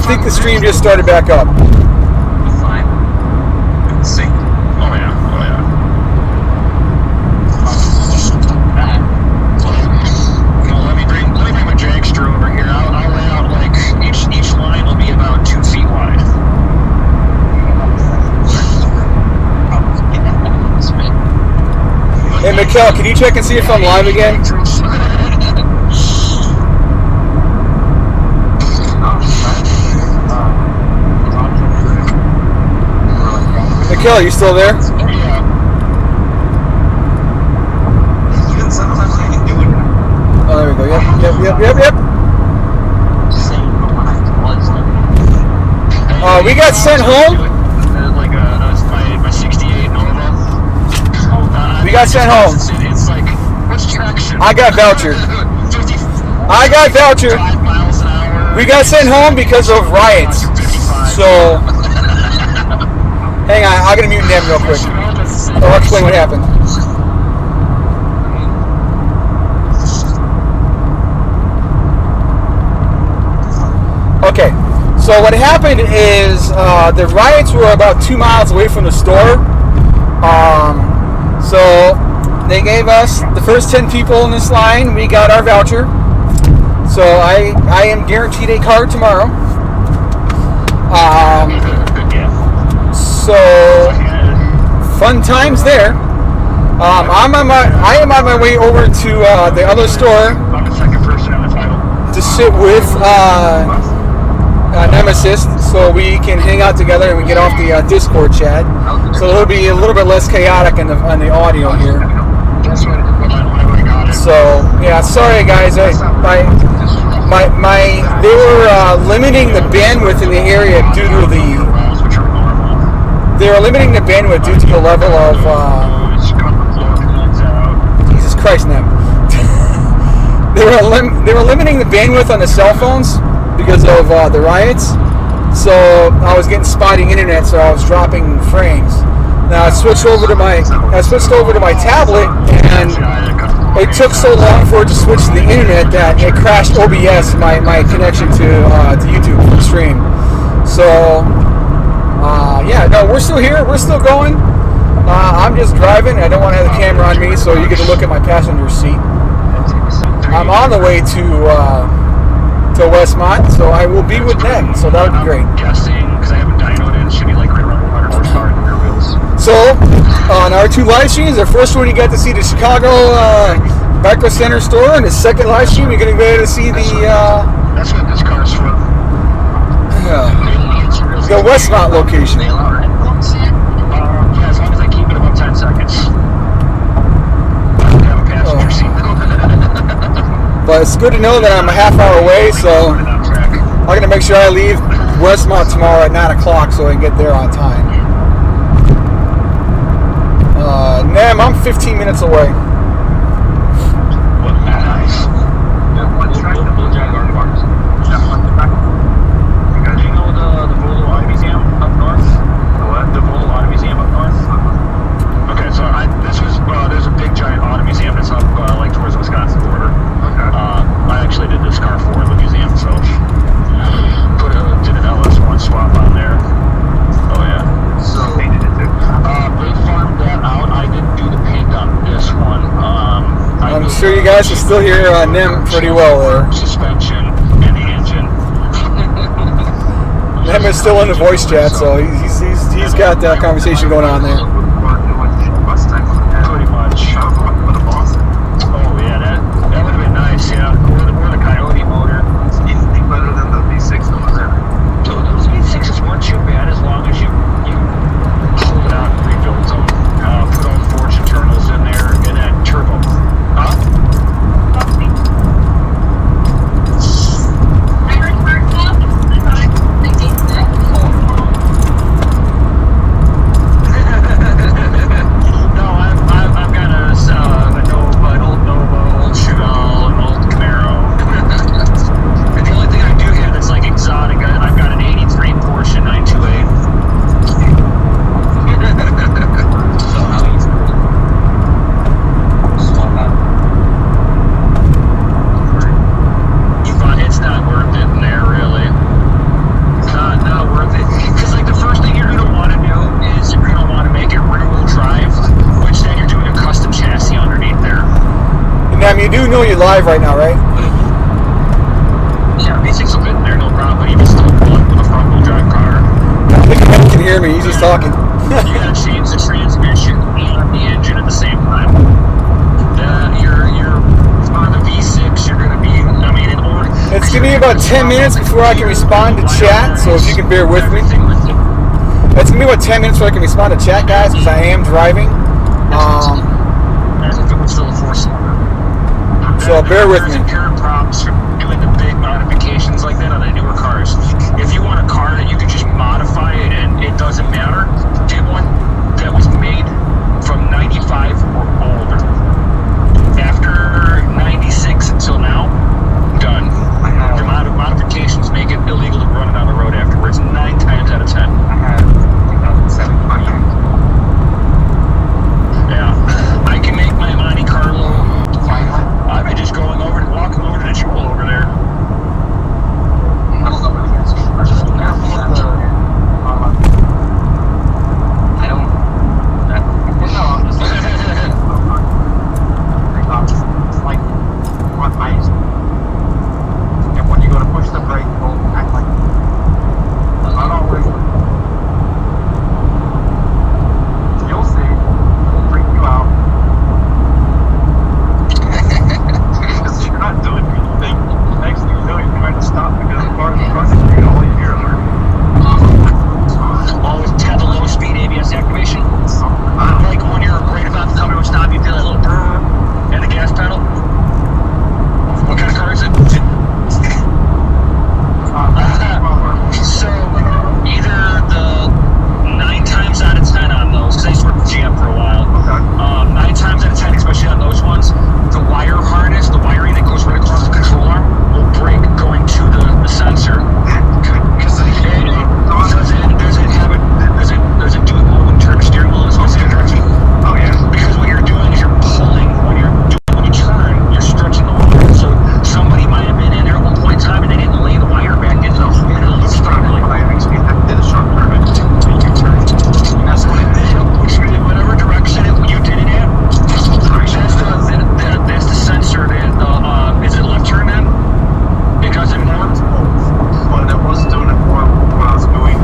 think the stream just started back up. Fine. Sync. Oh yeah. Oh yeah. No, let me bring my dragster over here. I'll lay out like each line will be about 2 feet wide. Hey, Mikkel, can you check and see if I'm live again? Mikkel, are you still there? Oh, there we go. Yep. We got sent home. Like my 68 Nova. We got sent home. It's like, what's traction? I got voucher. 5 miles an hour. We got sent home because of riots. So, hang on, I'm gonna mute them real quick. I'll explain what happened. Okay, so what happened is the riots were about 2 miles away from the store. So they gave us the first 10 people in this line. We got our voucher. So I am guaranteed a car tomorrow. So fun times there. I am on my way over to the other store to sit with Nemesis, so we can hang out together and we get off the Discord chat. So it'll be a little bit less chaotic on the audio here. So yeah, sorry guys, they were limiting the bandwidth in the area due to the level of Jesus Christ, now. They were limiting the bandwidth on the cell phones because of the riots. So I was getting spotty internet, so I was dropping frames. Now I switched over to my tablet, and it took so long for it to switch to the internet that it crashed OBS, my connection to YouTube for the stream. So yeah, no, we're still here. We're still going. I'm just driving. I don't want to have the camera on me, so you get to look at my passenger seat. I'm on the way to Westmont, so I will be with them. So that would be great. Because I haven't dynoed it, it should be like right around 100 horsepower in the rear wheels. So on our 2 live streams, the first one you got to see the Chicago Micro Center store, and the second live stream you're going to be able to see the that's what this car's from. The Westmont location. Yeah, as long as I keep it above 10 seconds. I have a passenger seat. But it's good to know that I'm a half hour away, so I'm going to make sure I leave Westmont tomorrow at 9 o'clock so I can get there on time. Nem, I'm 15 minutes away. What, nice. Do you know the Volvo Auto Museum up north? What? The Volvo Auto Museum up north? Okay, so there's a big giant auto museum that's up like towards the Wisconsin border. Okay. I actually did this car for the museum, so did an LS1 swap on there. Oh yeah. So they did it too. They farmed that out. I didn't do the paint on this one. I'm sure you guys can still hear Nem pretty well there. Suspension and the engine. Nem is still in the voice chat, so he's got that conversation going on there. Pretty much. Oh yeah, that would have been nice, yeah. Or the Coyote motor. Anything better than the V6 that was in it. Dude, those V6s weren't too bad as long as you pulled it out and rebuilt them. Put all the forged internals in there and then turbo. Huh? you do know you're live right now, right? Yeah, V6 will fit in there, no problem. But even still, with a front-wheel drive car, I think Kevin can hear me. He's just talking. you gotta change the transmission and the engine at the same time. You're on the V6. You're gonna be. I mean, in order. It's gonna be about 10 minutes before I can respond to chat. So if you can bear with me. It's gonna be about 10 minutes before I can respond to chat, guys, because I am driving. As if it was still a four-cylinder. So bear with me. There's inherent problems for doing the big modifications like that on the newer cars. If you want a car that you can just modify it and it doesn't matter, get one that was made from 95 or older. After 96 until now, done. Your modifications make it illegal to run it on the road afterwards 9 times out of 10. I had 2007 Pontiac. Yeah. I can make my Monte Carlo. I've been just walking over to the jewel over there. I don't know where the gas is. I don't. No, I'm just it's like on ice. And when you go to push the brake, it will act like not always. You'll see. It'll freak you out. Because you're not doing anything. Next thing you know, you're trying to stop because the car is running. All you hear is Always have the low speed ABS activation. Like when you're right about to come to a stop, you feel that little brrr and the gas pedal. What kind of car is it? So either the 9 times out of 10 on those, because I used to work with GM for a while. 9 times out of 10, especially on those ones, the wire harness, the wiring that goes right across the control arm, will break going to the sensor. Because does it do it when you turn the steering wheel in the opposite direction? Oh yeah. Because what you're doing is you're pulling when you turn, you're stretching the wire. So somebody might have been in there at one point in time and they didn't lay the wire back into the middle of the properly. I actually did a short turn. You turn. That's what it is. Whatever direction you did it in, that's the sensor. Is it left turn then? It does it more. But it was doing it more when I was doing.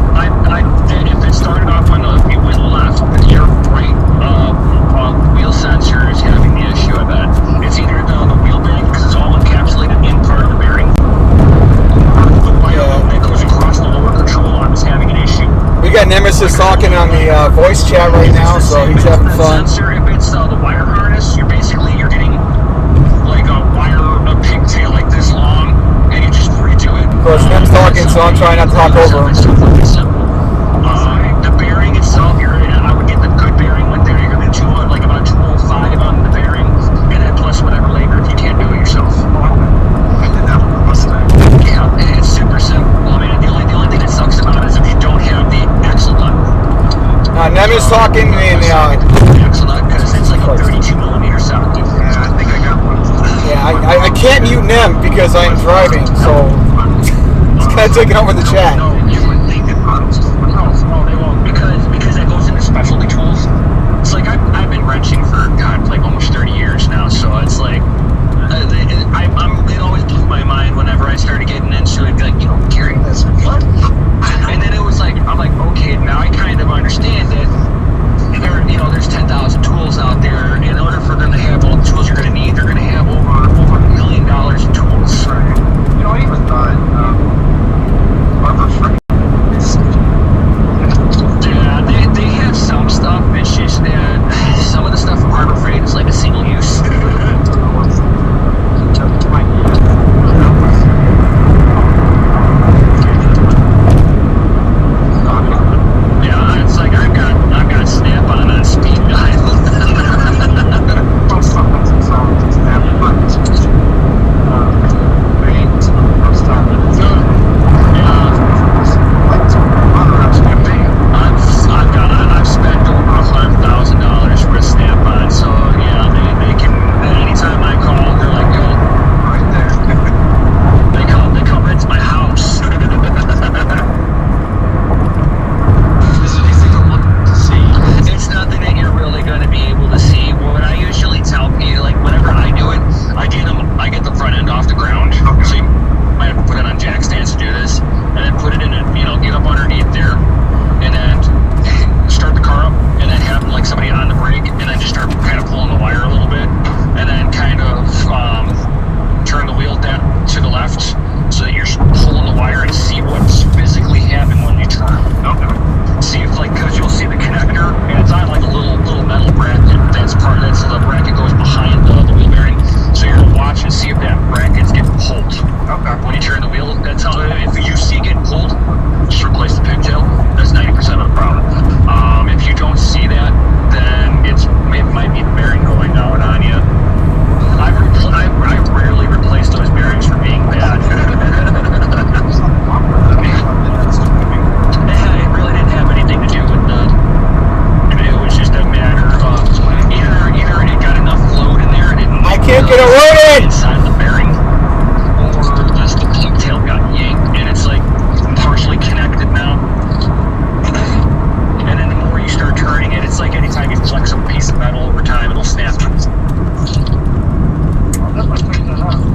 If it started off on the wheel left, your right wheel sensor is having the issue. I bet it's either the wheel bearing because it's all encapsulated in part of the bearing. The wire that goes across the lower control arm is having an issue. We got Nemesis talking on the voice chat right now, so he's having fun. Sensor, if it's the wire harness, you're getting like a pigtail like this long, and you just redo it. Of course, Nem's talking, so I'm trying not to talk over him. It's completely simple. The bearing itself, I would get the good bearing with there. You're going to like about 205 on the bearing, and then plus whatever labor if you can't do it yourself. I did that with the Mustang. Yeah, it's super simple. I mean, the only thing that sucks about it is if you don't have the axle nut. Nem is talking in axle nut because it's like a 32 millimeter 70. Yeah, I think I got one. I can't mute Nem because I'm driving, so it's kind of taking over the chat. No, you would think that no, they won't because that goes into specialty tools. It's like I've been wrenching for like almost 30 years now, so it's like it always blew my mind whenever I started getting into it. Like, you don't carry this, what? And then it was like I'm like, okay, now I kind of understand that there's 10,000 tools out there. In order for them to have all the tools you're going to need, they're going to have over $1 million in tools. Right. You know, even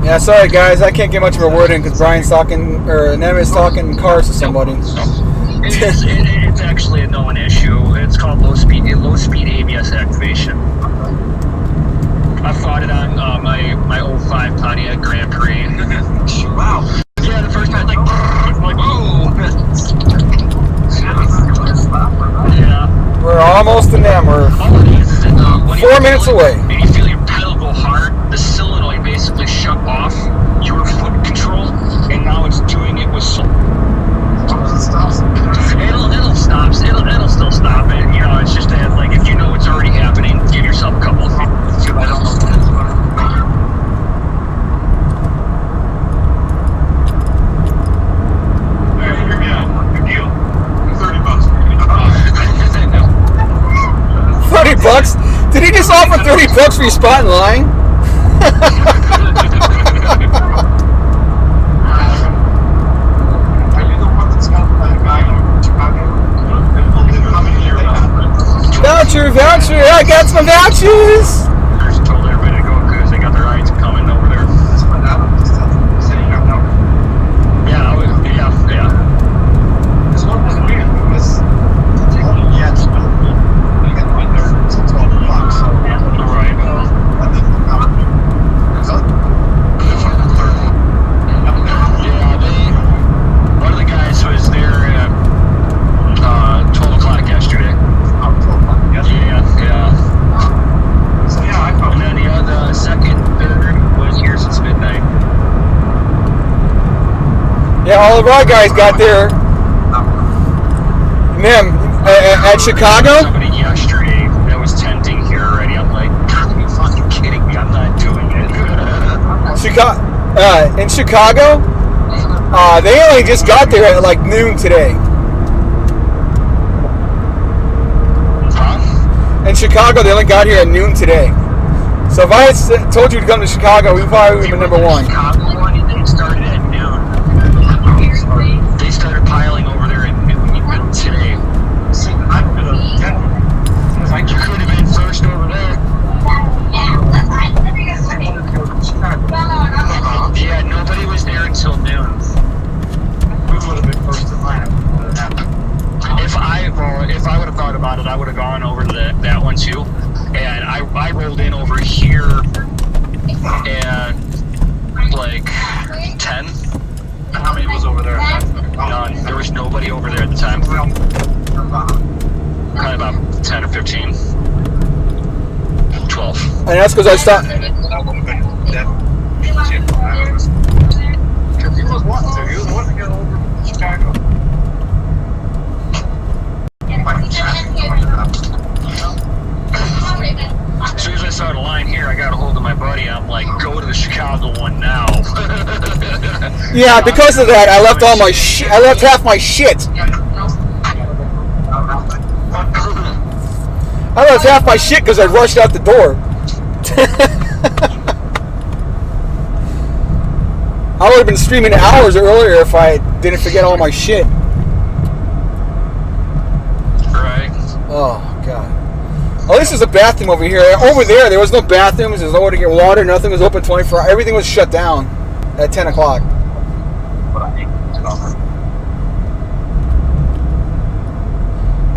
Yeah, sorry guys, I can't get much of a word in because Brian's talking, or Nem is talking cars to somebody. It's actually a known issue. It's called low speed ABS activation. I fought it on my 05 Pontiac Grand Prix. Wow. Yeah, the first time, like whoa. Yeah. We're almost in them. We're All it is that when 4 minutes away. And you feel your pedal go hard, the solenoid basically shut off your foot control, and now it's doing it with It'll stop. It'll still stop it. You know, it's just that, like, if you know it's already happening, give yourself a couple of feet. I don't know what it's about. Good deal. $30. $30? Did he just offer $30 for your spot in line? Are you the one that's got that guy in Chicago? Voucher, I got some vouchers! I just told everybody to go because they got their rides coming over there. Yeah. This one was weird because yeah, it's still good. We got right there until 12 o'clock, so Alright. I think we'll come. Yeah, one of the guys was there at 12 o'clock yesterday. Yeah. So yeah, I And then the second, third was here since midnight. Yeah, all of our guys got there. Nem, at Chicago? Somebody yesterday that was tenting here already. I'm like, are you fucking kidding me? I'm not doing it. In Chicago, they only just got there at like noon today. Huh? In Chicago, they only got here at noon today. So if I had told you to come to Chicago, we probably would have been number one. Chicago one, they started at noon. They started piling over there at noon today. see, I'm gonna get because I You could have been first over there. wanted to go to Chicago. Yeah, nobody was there until noon. We would have been first in line if it happened. If I would have thought about it, I would have gone over to that one too. And I rolled in over here at like 10. And how many was over there? None. There was nobody over there at the time. Probably about 10 or 15. 12. And that's because I stopped. That would have been that. Because he was wanting to. He was wanting to get over to Chicago. As soon as I saw the line here, I got a hold of my buddy. I'm like, go to the Chicago one now. Yeah, because of that, I left all my shit. I left half my shit. I left half my shit because I rushed out the door. I would have been streaming hours earlier if I didn't forget all my shit. Right. Oh, God. Oh, this is a bathroom over here. Over there was no bathrooms. There's nowhere to get water. Nothing was open 24 hours. Everything was shut down at 10 o'clock.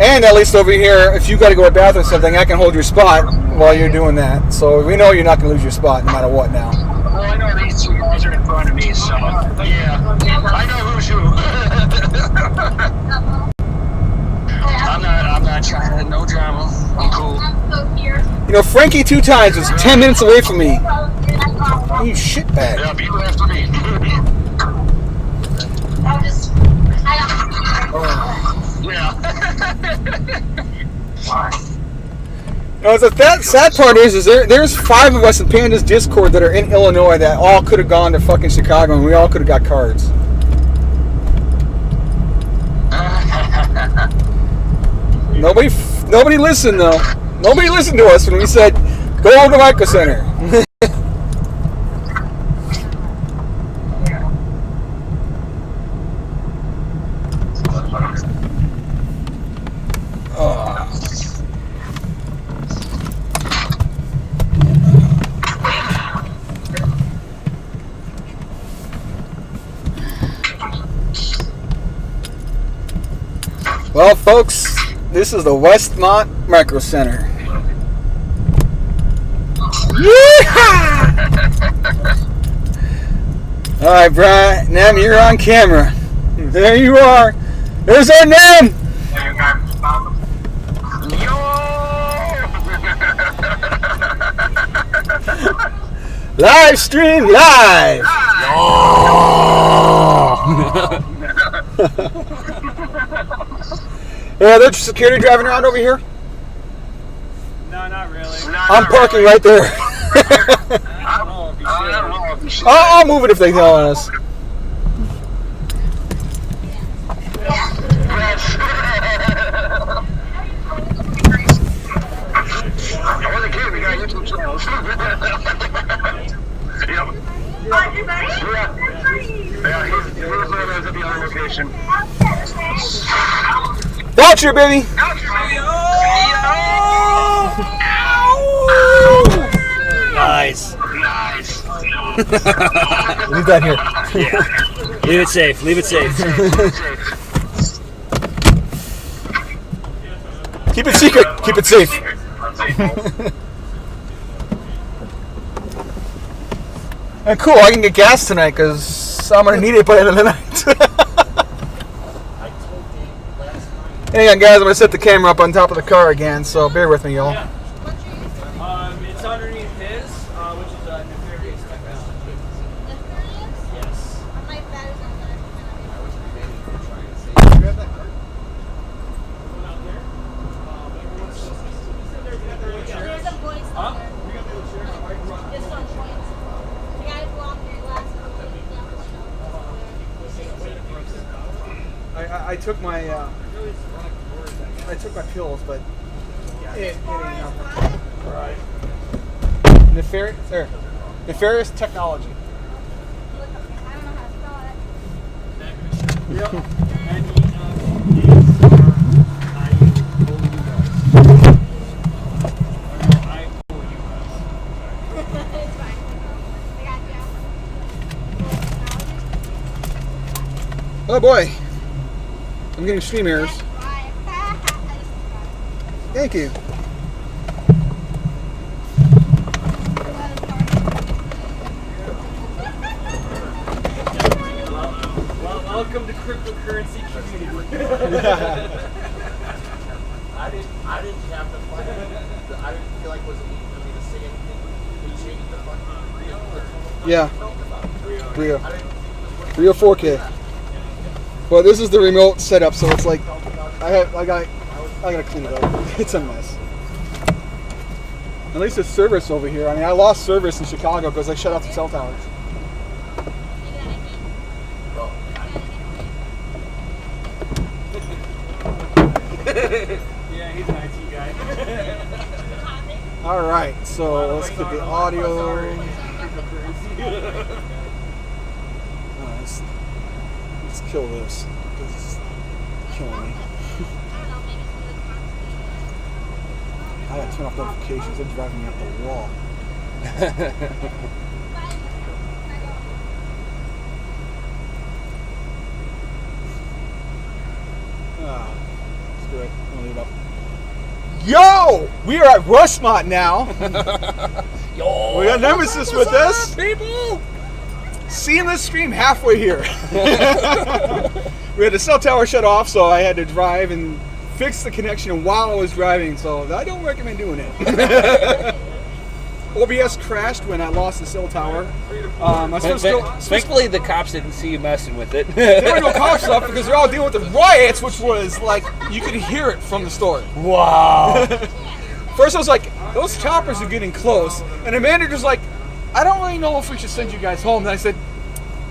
And at least over here, if you got to go to the bathroom or something, I can hold your spot while you're doing that. So we know you're not going to lose your spot no matter what now. Well, I know these two guys are in front of me, so yeah, I know who's who. I'm not trying to, no drama. I'm cool. You know, Frankie 2 times was 10 minutes away from me. You shitbag. Yeah, be after me. Yeah. You know, the sad part is there's 5 of us in Panda's Discord that are in Illinois that all could have gone to fucking Chicago and we all could have got cards. Nobody listened though. Nobody listened to us when we said go over to Micro Center. Well, folks, this is the Westmont Micro Center. Yeehaw! All right, Brian, Nem, you're on camera. There you are. There's our Nem. Live stream live. Yeah, there's security driving around over here. No, not really. I'm parking right there. I'll move it if they tell us. Voucher, baby. Nice. Leave that here. Yeah. Leave it safe. Leave it safe. Keep it secret. Keep it safe. And cool, I can get gas tonight because I'm going to need it by the end of the night. Hang on, guys. I'm going to set the camera up on top of the car again, so bear with me, y'all. It's underneath his, which is Nefarious Technology. Yes. I took my pills, but it ain't nothing. All right. Nefarious Technology. Yep. Oh boy, I'm getting stream errors. Thank you. Welcome to cryptocurrency community. I didn't have the flag. I didn't feel like it was a need for me to say anything. We changed the fucking Rio. Yeah. Rio 4K. Well, this is the remote setup, so it's like I gotta clean it up. It's a mess. At least it's service over here. I mean, I lost service in Chicago because I shut off the cell towers. Yeah, he's an IT guy. All right, so let's get the audio. Let's kill this. This is killing me. I gotta turn off notifications. They're driving me up the wall. Screw it. I'll leave it up. Yo! We are at Westmont now. Yo! We got Nemesis with us. People! Seeing this stream halfway here. We had the cell tower shut off, so I had to drive and fix the connection while I was driving, so I don't recommend doing it. OBS crashed when I lost the cell tower. Thankfully, the cops didn't see you messing with it. There were no cops up because they're all dealing with the riots, which was like, you could hear it from the store. Wow. First I was like, those choppers are getting close. And the manager's like, I don't really know if we should send you guys home. And I said,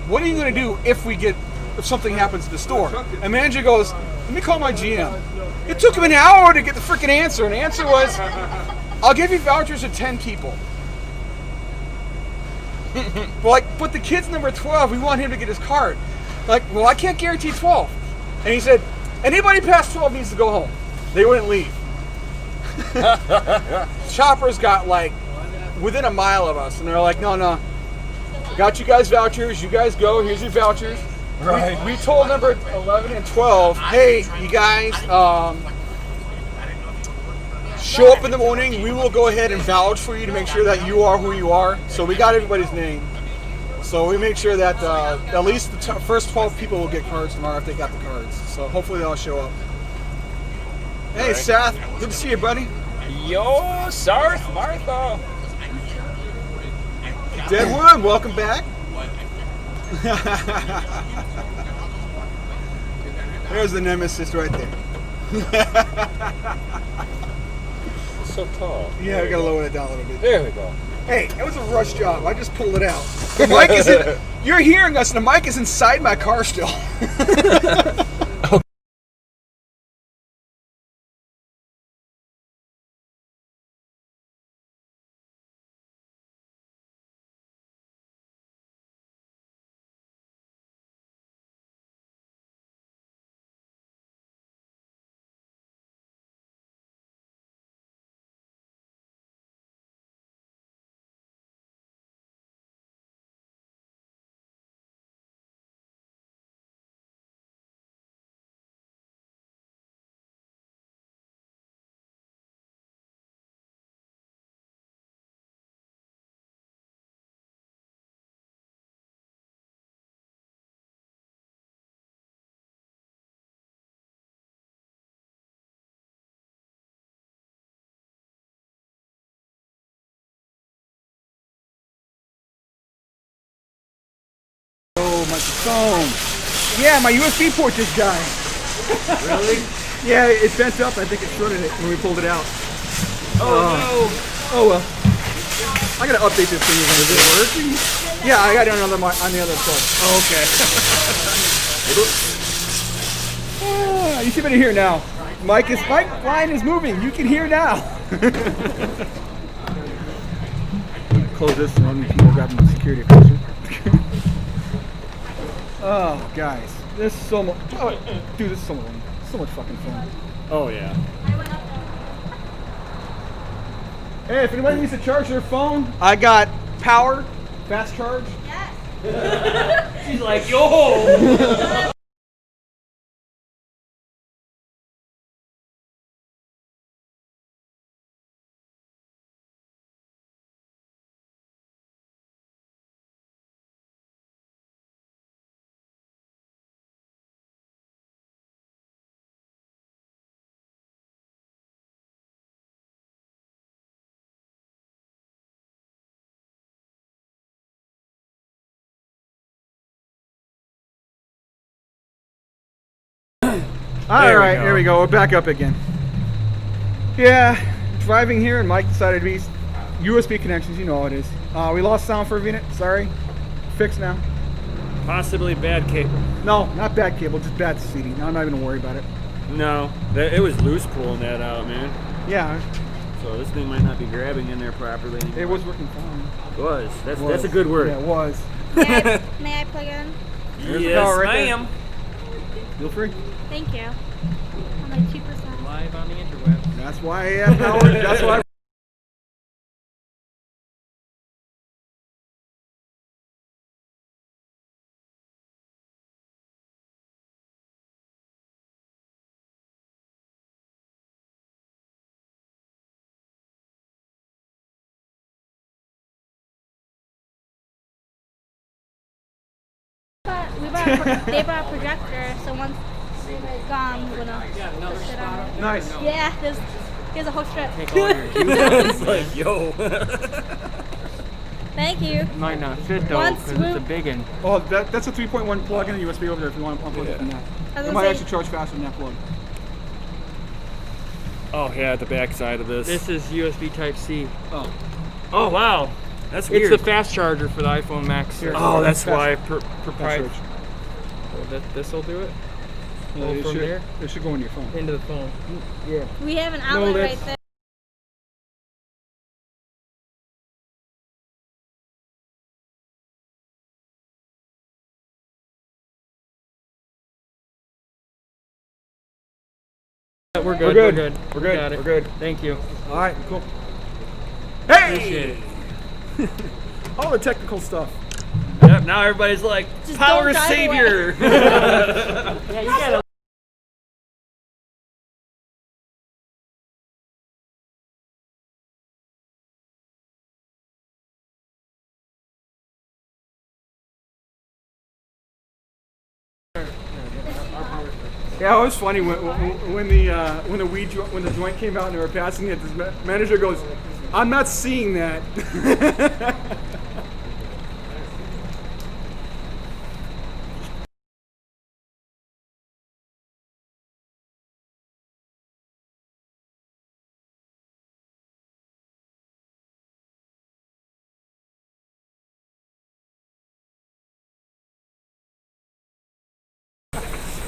what are you going to do if something happens to the store? And manager goes, let me call my GM. It took him an hour to get the freaking answer. And the answer was, I'll give you vouchers to 10 people. But the kid's number 12, we want him to get his card. Like, well, I can't guarantee 12. And he said, anybody past 12 needs to go home. They wouldn't leave. Choppers got like within a mile of us, and they're like, no, I got you guys vouchers. You guys go. Here's your vouchers. Right. We told number 11 and 12, hey, you guys, show up in the morning. We will go ahead and vouch for you to make sure that you are who you are. So we got everybody's name. So we make sure that at least the first 12 people will get cards tomorrow if they got the cards. So hopefully they'll show up. Hey, right. Seth. Good to see you, buddy. Yo, Sarth, Martha. Deadwood, welcome back. There's the nemesis right there. So tall. Yeah, we gotta lower it down a little bit. There we go. Hey, that was a rush job. I just pulled it out. The mic is in. You're hearing us. The mic is inside my car still. Oh, my phone. Yeah, my USB port just died. Really? Yeah, it bent up. I think it shorted it when we pulled it out. Oh Oh well. I gotta update this thing again. Is it working? Yeah, I got it on the other plug. no. Okay. You should be able to hear now. My line is moving. You can hear now. Close this and then people grab the security closer. Oh, guys, this is so much. Oh, dude, this is so much fucking fun. Oh yeah. Hey, if anybody needs to charge their phone, I got power, fast charge. She's like, yo. All right, here we go. We're back up again. Yeah, driving here, and Mike decided to be USB connections. You know how it is. We lost sound for a minute. Sorry. Fixed now. Possibly bad cable. No, not bad cable, just bad seating. No, I'm not even gonna worry about it. No, it was loose pulling that out, man. Yeah, So this thing might not be grabbing in there properly anymore. it was working fine. It was. It That's a good word. Yeah, it was. May I plug in? There's the Yes, power right there. ma'am. Feel free. Thank you. I'm like 2%. Live on the interweb. That's why I have power. That's why. They brought a projector, so once it's gone, we're gonna push it on. Nice. Yeah, here's a whole strip. It's like, yo. Thank you. Might not fit though, Once because it's a we- big one. Oh, that's a 3.1 plug in a USB over there if you want to unplug it from that. I was It gonna might say- actually charge faster than that plug. Oh yeah, the back side of this. This is USB Type C. Oh. Oh wow, that's It's weird. the fast charger for the iPhone Max. Here. Oh, that's Fast- why. Proprietary. This will do it. Yeah, Oh, it from should, there? It should go in your phone. Into the phone. Yeah. We have an outlet that's- right there. We're We're good. good. We're good. We're We good. got it. We're good. Thank you. All right, cool. Appreciate Hey! it. All the technical stuff. Yep. Yep. Now everybody's like, Just power don't drive savior. Yeah, you gotta. Yeah, it was funny when the joint came out and they were passing it. This manager goes, "I'm not seeing that."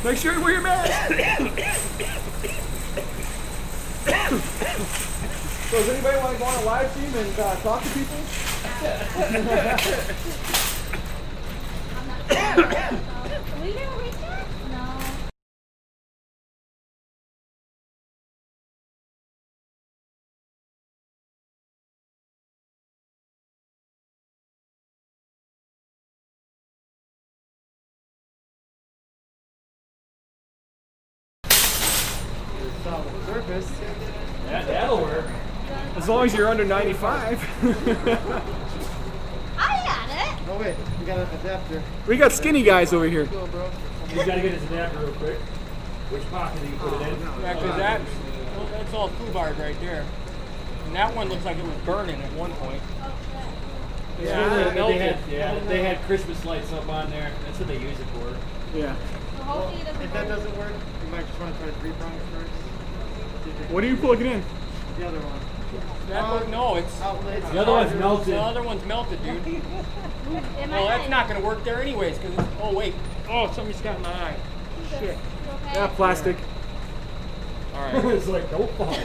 Make sure you wear your mask. So does anybody want to go on a live stream and talk to people? Are we gonna reach that? No. Surface. That'll work. As long as you're under 95. I got it. Oh wait, we got an adapter. We got skinny guys over here. You gotta get his adapter real quick. Which pocket do you put it in? Yeah, because that's all foobarred right there. And that one looks like it was burning at one point. They had Christmas lights up on there. That's what they use it for. Yeah. So hopefully it doesn't If that burn. doesn't work, you might just want to try to three-prong it first. What are you plugging in? The other one. That one, no, it's outlets. The other one's melted. The other one's melted, dude. It Well, might that's not going to work there anyways. Cause oh wait. Oh, somebody's got my eye. Shit. You okay? Yeah, plastic. All right. It's like, don't fall, bro.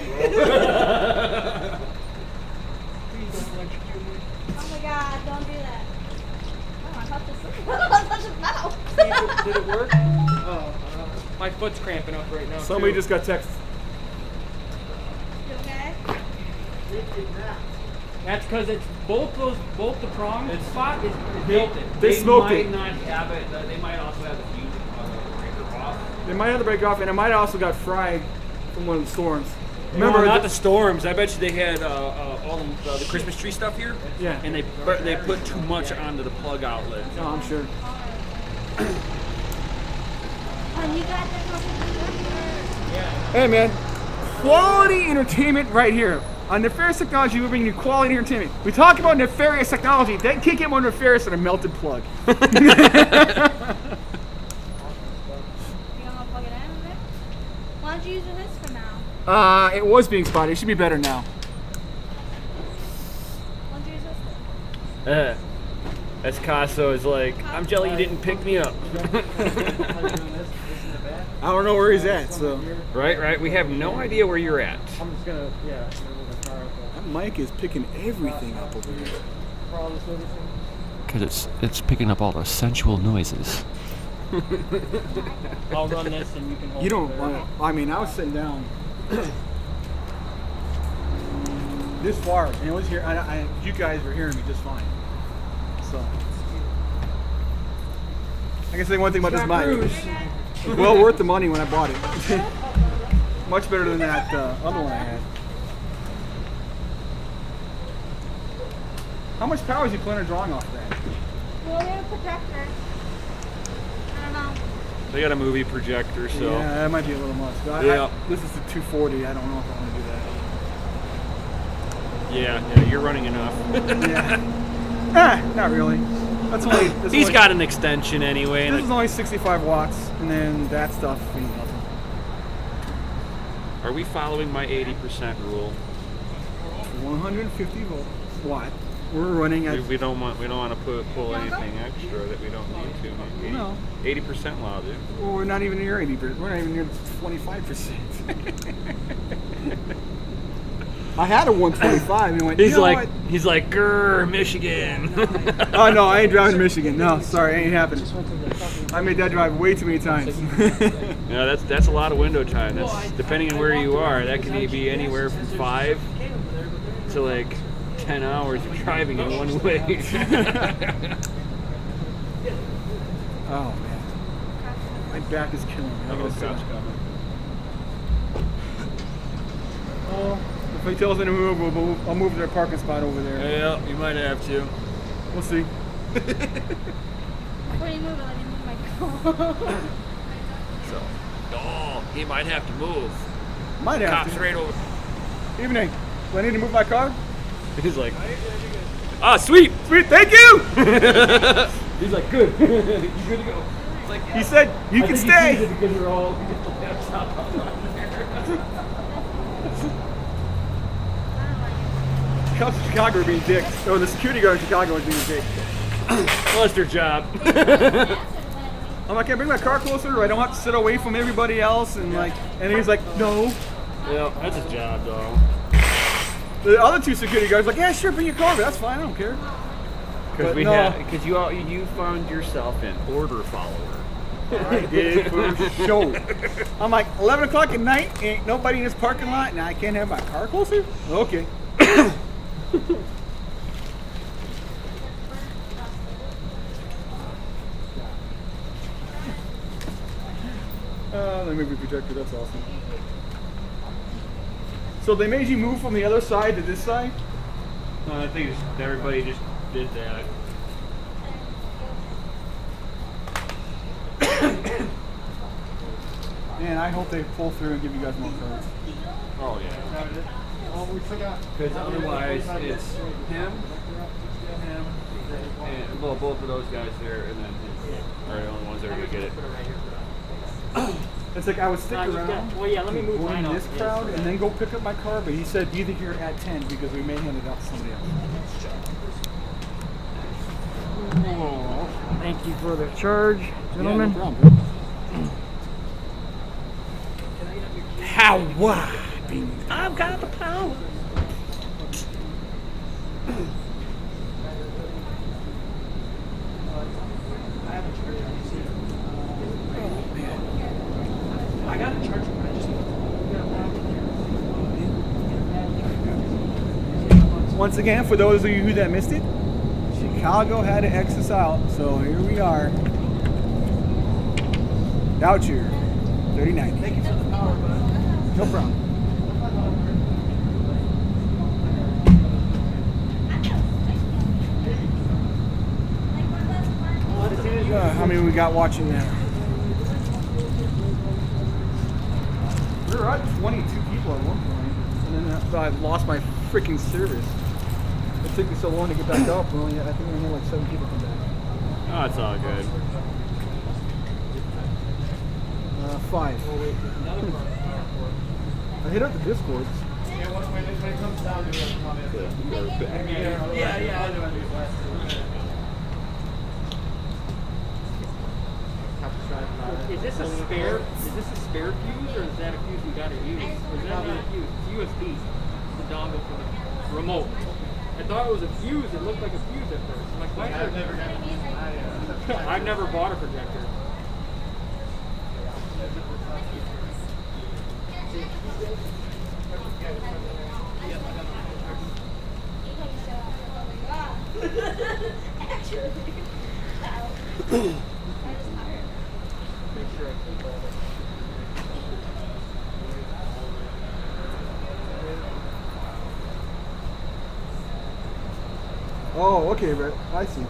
Oh my god, don't do that. Oh, I thought this was metal. Did it work? Oh, my foot's cramping up right now. Somebody too. just got text. You okay? That's because it's both the prong spot is melted. They smoked might it. not have it. They might also have the fuse breaker off. They might have to break off, and it might have also got fried from one of the storms. Remember, not the storms. I bet you they had all the Christmas tree stuff here. Yeah. And they put too much onto the plug outlet. No, I'm sure. Oh, you got that fucking Hey, man. Quality entertainment right here. On Nefarious Technology, we bring you quality entertainment. We talk about Nefarious Technology. They can't get more nefarious than a melted plug. You gonna plug it in there? Why don't you use this for now? It was being spotted. It should be better now. Why don't you use this? That's Casso is like, I'm jelly you didn't pick me up. I don't know where he's at, so. Right. We have no idea where you're at. I'm just gonna move the car up. That mic is picking everything up over here. Crawl this over thing. Because it's picking up all the sensual noises. I'll run this and you can hold You don't it. want to. I mean, I was sitting down this far, and it was here. You guys were hearing me just fine. So. I can say one thing about this mic. Well worth the money when I bought it. Much better than that other one I had. How much power is you planning on drawing off of that? Well, we have a projector. I don't know. They got a movie projector, so. Yeah, that might be a little much. But this is the 240. I don't know if I want to do that. Yeah, you're running enough. Yeah. Not really. That's only. He's got an extension anyway. This is only 65 watts, and then that stuff ain't nothing. Are we following my 80% rule? 150 watt. We're running at. We don't want to pull anything extra that we don't need to. Maybe No. 80% law, dude. Well, we're not even near 80%. We're not even near 25%. I had a 125 and went. He's you know like, what? he's like, grrr, Michigan. Oh no, I ain't driving to Michigan. No, sorry, ain't happening. I made that drive way too many times. No, that's a lot of window time. That's depending on where you are. That can be anywhere from 5 to like 10 hours of driving in one way. Oh man, my back is killing me. I gotta sit. Oh, if he tells me to move, I'll move to their parking spot over there. Yeah, you might have to. We'll see. Before you move, let me move my car. So, oh, he might have to move. Might have Cops to. right over. Evening. Do I need to move my car? He's like, ah, sweet. Sweet, thank you! He's like, good. You good to go? It's like, He said, you can stay. because we're all. Cops in Chicago are being dicks. Oh, the security guard in Chicago is being a dick. Well, that's their job. I'm like, can I bring my car closer? Or I don't have to sit away from everybody else. And he's like, no. Yeah, that's his job, though. The other two security guards are like, yeah, sure, bring your car, but that's fine, I don't care. Because No. you found yourself an order follower. I did for sure. I'm like, 11 o'clock at night, ain't nobody in this parking lot, and I can't have my car closer? Okay. Let me be projector, that's awesome. So they made you move from the other side to this side? No, I think everybody just did that. Man, I hope they pull through and give you guys more cars. Oh, yeah. Because otherwise, it's him, and well, both of those guys there, and then him are the only ones that are going to get it. It's like I would stick around, Well, yeah, let me move go mine in off this again. crowd, and then go pick up my car, but he said be here at 10 because we may hand it out to somebody else. Oh, thank you for the charge, gentlemen. Yeah, no problem. Power! I've got the power! I got a charge. Once again, for those of you who that missed it, Chicago had to X us out, so here we are. Voucher, $30.90. Thank you for the power, bud. No problem. How many we got watching now? We were at 22 people at one point, and then I lost my freaking service. It took me so long to get back up. I think we only had like 7 people come back. Oh, it's all good. 5. I hit up the Discords. Is this a spare? Is this a spare fuse, or is that a fuse we gotta use? Or is that not a fuse? It's USB. The dongle for the remote. I thought it was a fuse. It looked like a fuse at first. I'm like, why? I've never bought a projector. Oh, okay, Brett. I see.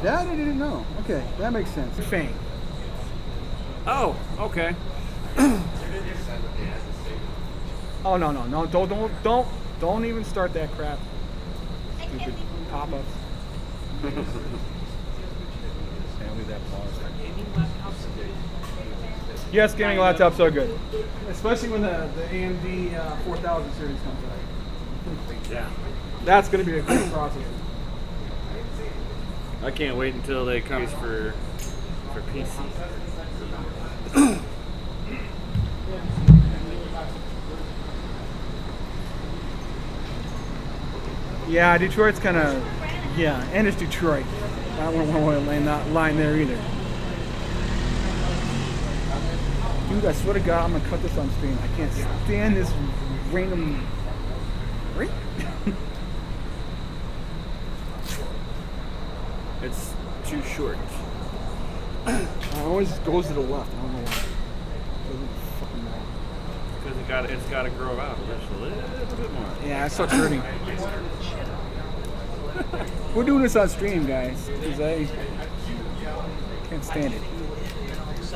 That I didn't know. Okay, that makes sense. Fame. Oh, okay. Oh no, don't even start that crap. Stupid pop-ups. I'll leave that pause. Yes, gaming laptops are good, especially when the AMD 4000 series comes out. Yeah. That's going to be a great processor. I can't wait until they come for PC. Yeah, Detroit's kind of, yeah, and it's Detroit. I don't want to land that line there either. Dude, I swear to God, I'm going to cut this on screen. I can't stand this random... It's too short. It always goes to the left. I don't know why. Doesn't fucking matter. Because it's got to grow out just a little bit more. Yeah, it starts hurting. We're doing this on stream, guys, because I can't stand it.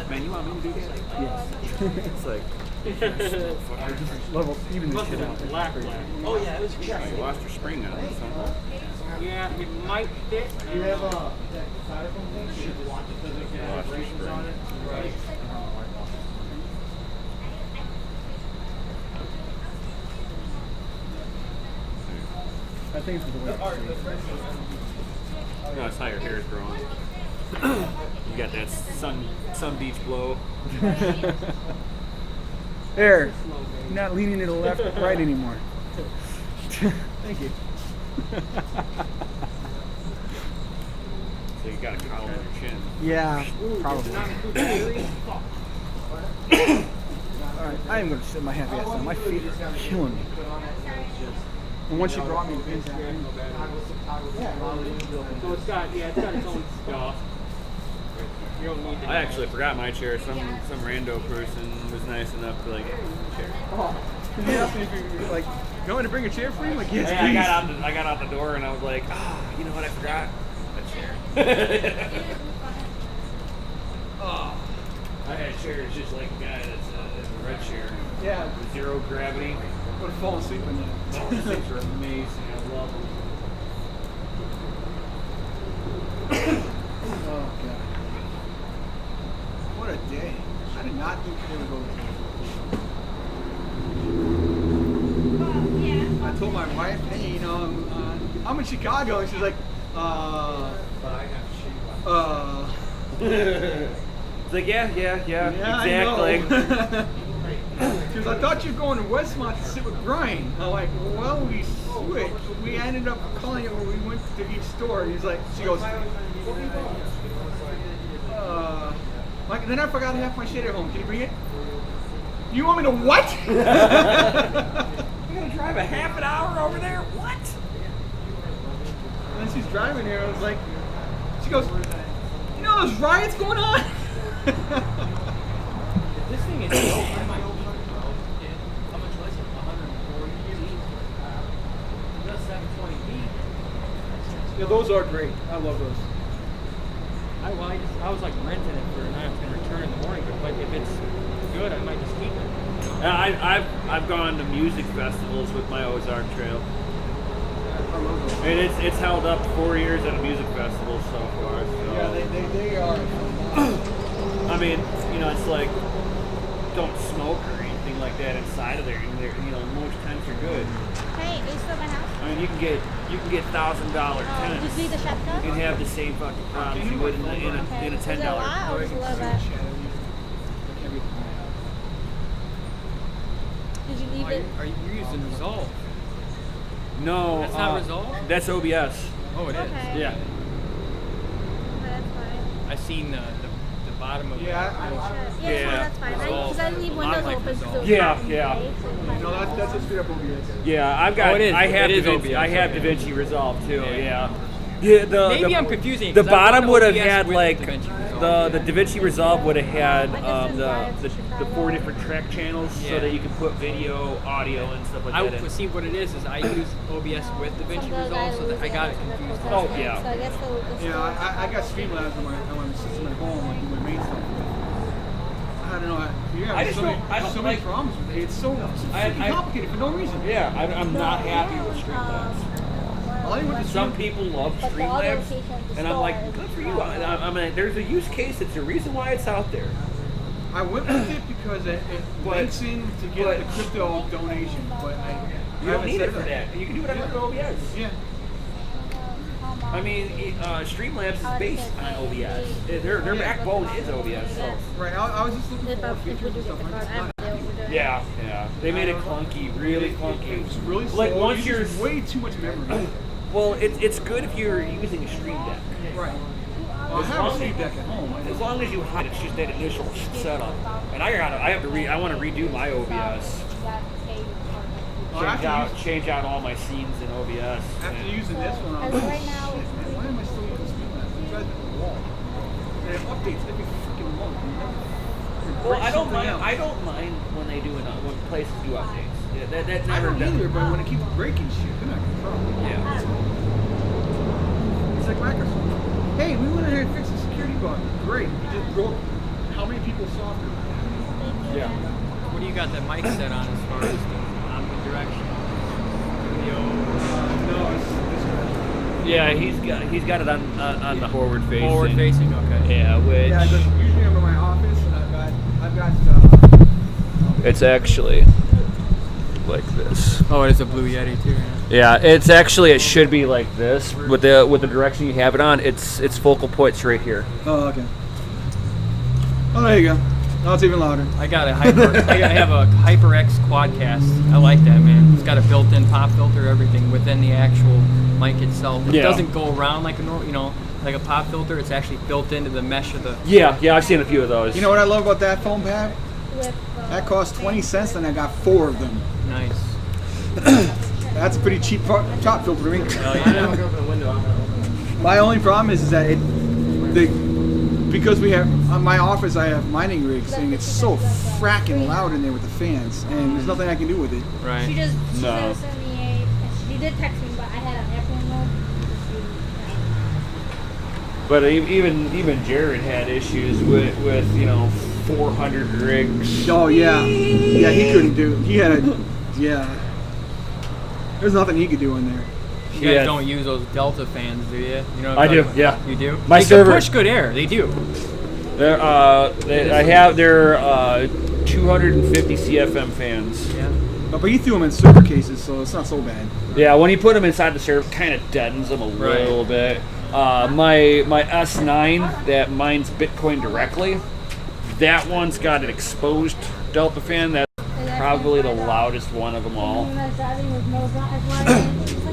Man, you want me to do that? Yes. It's like, Level even this Must shit have out. been black. Oh yeah, it was you lost your spring on it. So. Yeah, it might fit. You have a. Lost your spring. I think it's the way. No, it's how your hair is growing. You got that sun beach glow. There. You're not leaning to the left, right anymore. Thank you. So you got a collar on your chin. Yeah, probably. Alright, I am going to sit my happy ass down. My feet are killing me. And once you brought me in, So it's got its own stuff. You don't need to. I actually forgot my chair. Some rando person was nice enough to like chair. oh, he asked me if you like, you want me to bring a chair for you? I'm like, yes, Yeah, please. I got out the door and I was like, you know what? I forgot a chair. Oh, I had chairs just like a guy that's a red chair. Yeah, Zero gravity. I would have fallen asleep in that. Oh, these things are amazing. I love them. Oh, God. What a day. I did not think they would go this way. I told my wife, hey, you know, I'm in Chicago, and she's like, It's like, yeah, exactly. Because I thought you were going to Westmont to sit with Brian. I'm like, well, we switched. We ended up calling it when we went to each store. And he's like, she goes, like, then I forgot half my shit at home. Can you bring it? You want me to what? You're gonna drive a half an hour over there? What? And then she's driving here. I was like, she goes, you know those riots going on? This thing is so how much was it? 140 That's 720 feet. Yeah, those are great. I love those. I was like renting it for a night. I was gonna return in the morning, but if it's good, I might just keep it. I've gone to music festivals with my Ozark Trail. And it's held up 4 years at a music festival so far. So. Yeah, they are. I mean, you know, it's like don't smoke or anything like that inside of there. And you know, most tents are good. Hey, are you still at my house? I mean, you can get $1,000 tents Just leave the chef stuff? and have the same fucking problems you would in a Okay. $10. Is it a lot or just a little bit? Did you leave it? Are you using Resolve? No, That's not Resolve? That's OBS. Oh, it is. Okay. Yeah. Okay, that's fine. I seen the bottom of Yeah, Yeah, Yeah. so that's fine. Because I leave A lot windows like open Resolve. so it's Yeah, hot in the yeah. day, so it's no, that's a straight up OBS. Yeah, I've got. Oh, it is. I have It is DaVinci. OBS, I have okay. DaVinci Resolve too. Yeah. Yeah. Maybe I'm confusing it, The 'cause I bottom want would have OBS had with like DaVinci Resolve. the DaVinci Resolve would have had I guess it's live, the should try 4 that. different track channels so Yeah. that you can put video, audio, and stuff like that in. See what it is I use OBS with DaVinci Resolve, so that I got it confused. Oh, yeah. So I guess the Yeah, I got Streamlabs on my system at home, like do my main stuff. I don't know. I just don't- I don't so many like- problems with it. It's so freaking I- complicated for no reason. Yeah, I'm not happy with Streamlabs. All you want to Some people love But the other Streamlabs, location of the and I'm like, store good is for you. I mean, there's a use case. It's a reason why it's out there. I went with it because it links in to get but- the crypto donation, but I You don't haven't need set it for that. You can do whatever with OBS. Yeah. I mean, Streamlabs is based on OBS. Their backbone is OBS. So. Right. I was just looking If for we features do and get stuff the like card, that. I have to do it. Yeah. They made it clunky, really clunky. It's really slow. Like once It you're, uses way too much memory. well, it's good if you're using a Stream Deck. Right. Well, I have a Stream Deck at home. As long as you have it's just that initial setup. And I want to redo my OBS. Well, Change out all my scenes in OBS. after using this one, I was As like, right now, shit, man, why am I still using Streamlabs? It drives me updates every freaking month. Well, I don't mind when they do when places do updates. Yeah, that I never don't either, but when it keeps breaking shit, they're not gonna problem. Yeah. It's like Microsoft. Hey, we went ahead and fixed the security bug. Great. You just broke how many people's software? Yeah. What do you got that mic set on as far as the omnidirection? No, it's this direction. Yeah, he's got it on the forward facing. Forward facing, okay. Yeah, which Yeah, usually I'm in my office and I've got it's actually like this. Oh, it is a Blue Yeti too. Yeah, it should be like this with the direction you have it on. Its focal point's right here. Oh, okay. Oh, there you go. Now it's even louder. I have a HyperX Quadcast. I like that, man. It's got a built-in pop filter, everything within the actual mic itself. It doesn't go around like a normal, like a pop filter. It's actually built into the mesh of the. Yeah, I've seen a few of those. You know what I love about that foam pad? That cost 20 cents and I got 4 of them. Nice. That's a pretty cheap top filter to me. Oh yeah. My only problem is that because we have my office, I have mining rigs, and it's so fracking loud in there with the fans, and there's nothing I can do with it. Right. She sent me she did text me, but I had an airplane mode. But even Jared had issues with 400 rigs. Oh yeah, he couldn't do. He had There's nothing he could do in there. You guys don't use those Delta fans, do you? You know what I I'm do. talking Yeah. about? You do. My they server can push good air. They do. I have their 250 CFM fans. Yeah. But he threw them in server cases, so it's not so bad. Yeah, when you put them inside the server, it kind of deadens them a little bit. My S9 that mines Bitcoin directly, that one's got an exposed Delta fan. That's probably the loudest one of them all.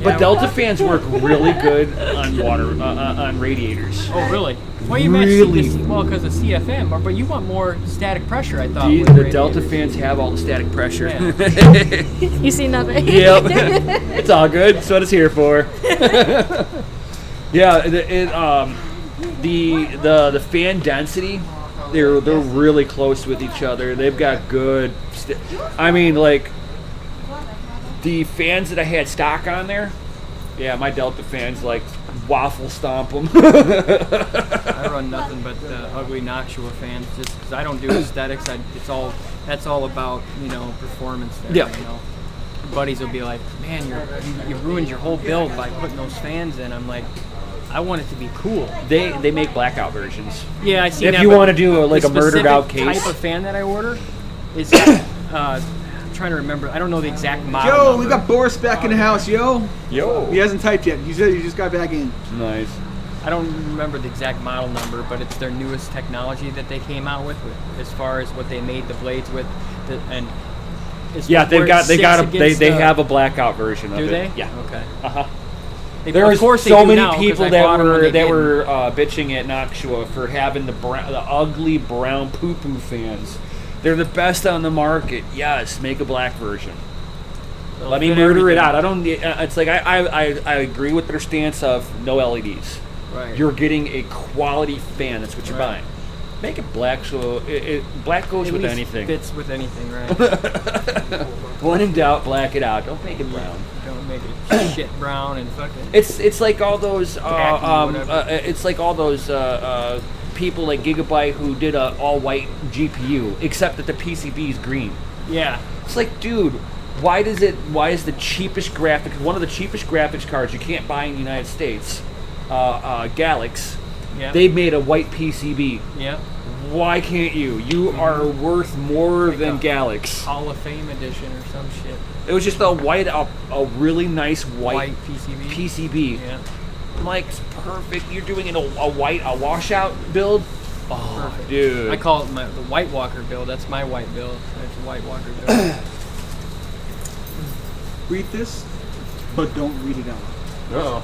But Delta fans work really good on on radiators. Oh, really? Well, you mentioned because of CFM, but you want more static pressure, I thought. The Delta fans have all the static pressure. Yeah. You see nothing. Yep, it's all good. That's what it's here for. Yeah, the fan density, they're really close with each other. They've got good. The fans that I had stock on there, yeah, my Delta fans waffle stomp them. I run nothing but ugly Noctua fans, just because I don't do aesthetics. That's all about performance. There, Yeah. Buddies will be like, "Man, you ruined your whole build by putting those fans in." I'm like, I want it to be cool. They make blackout versions. Yeah, I see. If you want to do a murdered out The case, type of fan that I order is. I'm trying to remember. I don't know the exact model. Yo, number. we got Boris back in the house, yo. Yo. He hasn't typed yet. He said he just got back in. Nice. I don't remember the exact model number, but it's their newest technology that they came out with as far as what they made the blades with, they have a blackout version of it. Do they? Yeah. Okay. Uh-huh. There are so many now, people I that bought 'em when were they bitching at Noctua for having the ugly brown poo-poo fans. They're the best on the market. Yes, make a black version. Let me murder it out. I don't. It's like I agree with their stance of no LEDs. Right. You're getting a quality fan. That's what you're buying. Make it black, so black goes with anything. Fits with anything, right? When in doubt, black it out. Don't make it brown. Don't make it shit brown and fucking. It's like all those Khaki, people like Gigabyte who did a all white GPU, except that the PCB is green. Yeah. It's like, dude, why is the cheapest one of the cheapest graphics cards you can't buy in the United States, Galax, they've made a white PCB. Yeah. Why can't you? You are worth more than Galax. Hall of Fame edition or some shit. It was just a really nice white PCB. Yeah. I'm like, it's perfect. You're doing a washout build. Oh, perfect. Dude. I call it the White Walker build. That's my white build. It's a White Walker build. Read this, but don't read it out. Oh.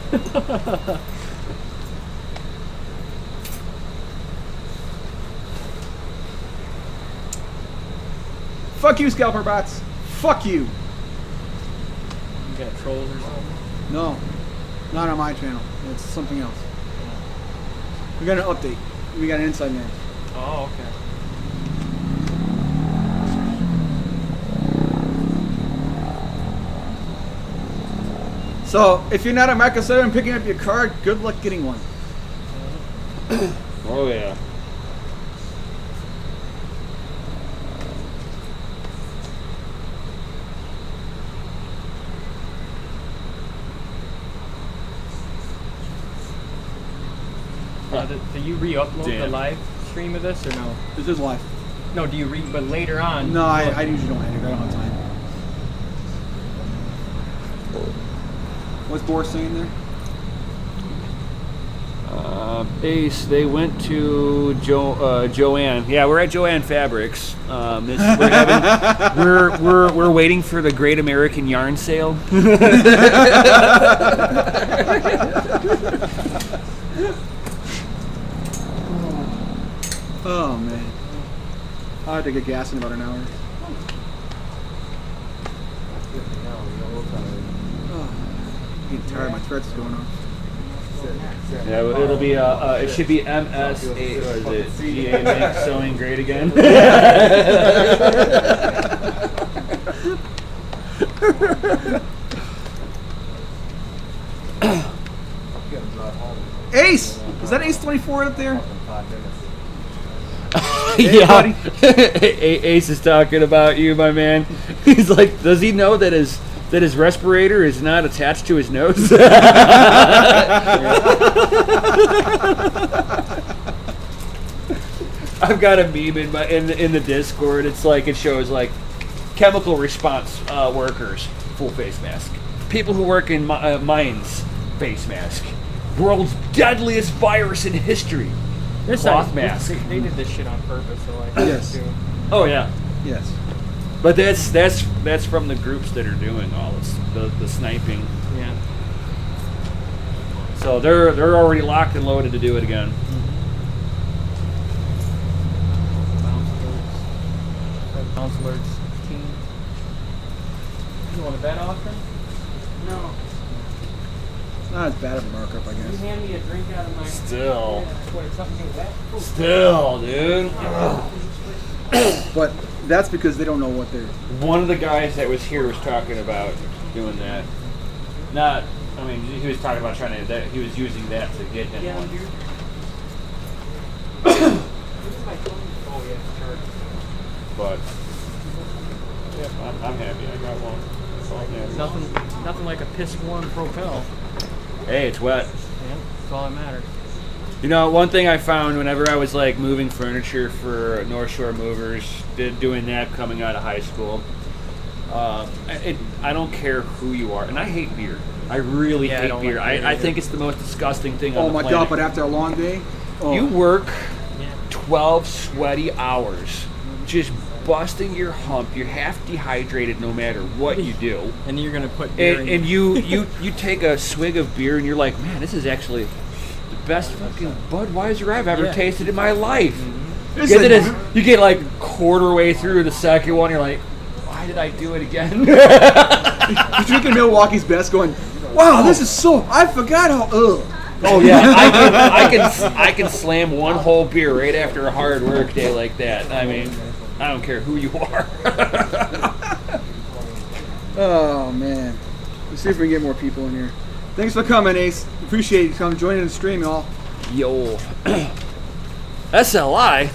Fuck you, scalper bots. Fuck you. You got trolls or something? No, not on my channel. It's something else. We got an update. We got an inside man. Oh, okay. So if you're not at Market 7 picking up your car, good luck getting one. Oh yeah. Do you re-upload the Damn. live stream of this or no? This is live. No, do you but later on? No, I usually don't edit. I don't have time. What's Boris saying there? Ace, they went to Joanne. Yeah, we're at Joanne Fabrics. We're waiting for the Great American Yarn Sale. Oh man, I have to get gas in about an hour. Oh, I'm getting tired. My threads is going off. Yeah, it'll be it should be MS8 or is it GA make sewing great again? Ace, is that Ace 24 up there? Yeah, Ace is talking about you, my man. He's like, does he know that his respirator is not attached to his nose? I've got a meme in the Discord. It's like it shows like chemical response workers full face mask, people who work in mines face mask, world's deadliest virus in history. Cloth mask. They did this shit on purpose, so like Yes. too. Oh yeah, Yes. but that's from the groups that are doing all this, the sniping. Yeah. So they're already locked and loaded to do it again. Bounce alerts team. You want a bet offer? No. It's not as bad of a markup, I You guess. hand me a drink out of my. Still, What, something like that? still, dude. But that's because they don't know what they're. One of the guys that was here was talking about doing that. Not, I mean, he was talking about trying to. He was using that to get him one. Oh yeah, sure. But yeah, I'm happy. I got one. That's all I'm happy. Nothing like a piss warm propel. Hey, it's wet. Yeah, that's all that matters. You know, one thing I found whenever I was like moving furniture for North Shore Movers, doing that coming out of high school, I don't care who you are, and I hate beer. I really Yeah, I hate don't beer. like beer I either. think it's the most disgusting thing on Oh the my planet. god! But after a long day, oh. You work Yeah. 12 sweaty hours, just busting your hump. You're half dehydrated no matter what you do. And you're gonna put beer And, in and you take a swig of beer and you're like, man, this is actually the best fucking Budweiser I've ever Yeah. tasted in my life. It's Get like- it as- you get like quarter way through the second one, you're like, why did I do it again? You're drinking Milwaukee's Best, going, wow, this is so. I forgot how. Ugh. Oh yeah, I can slam one whole beer right after a hard work day like that. I mean, I don't care who you are. Oh man. Let's see if we can get more people in here. Thanks for coming, Ace. Appreciate you coming joining the stream, y'all. Yo, SLI,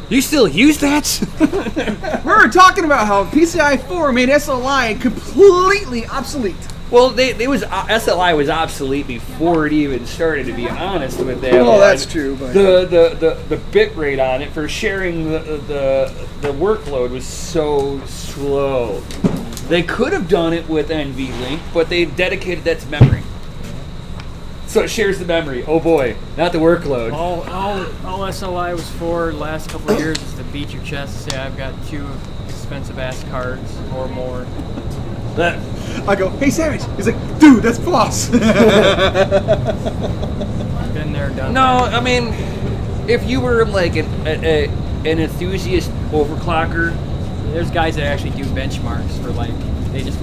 you still use that? We were talking about how PCI 4 made SLI completely obsolete. Well, SLI was obsolete before it even started. To be honest with that, Well, that's true, but the bit rate on it for sharing the workload was so slow. They could have done it with NVLink, but they dedicated that to memory. So it shares the memory. Oh boy, not the workload. all SLI was for the last couple of years is to beat your chest, say I've got 2 expensive ass cards or more. That, I go, hey Savage. He's like, dude, that's floss. Been there, done no, that. I mean, if you were like an enthusiast overclocker, There's guys that actually do benchmarks for like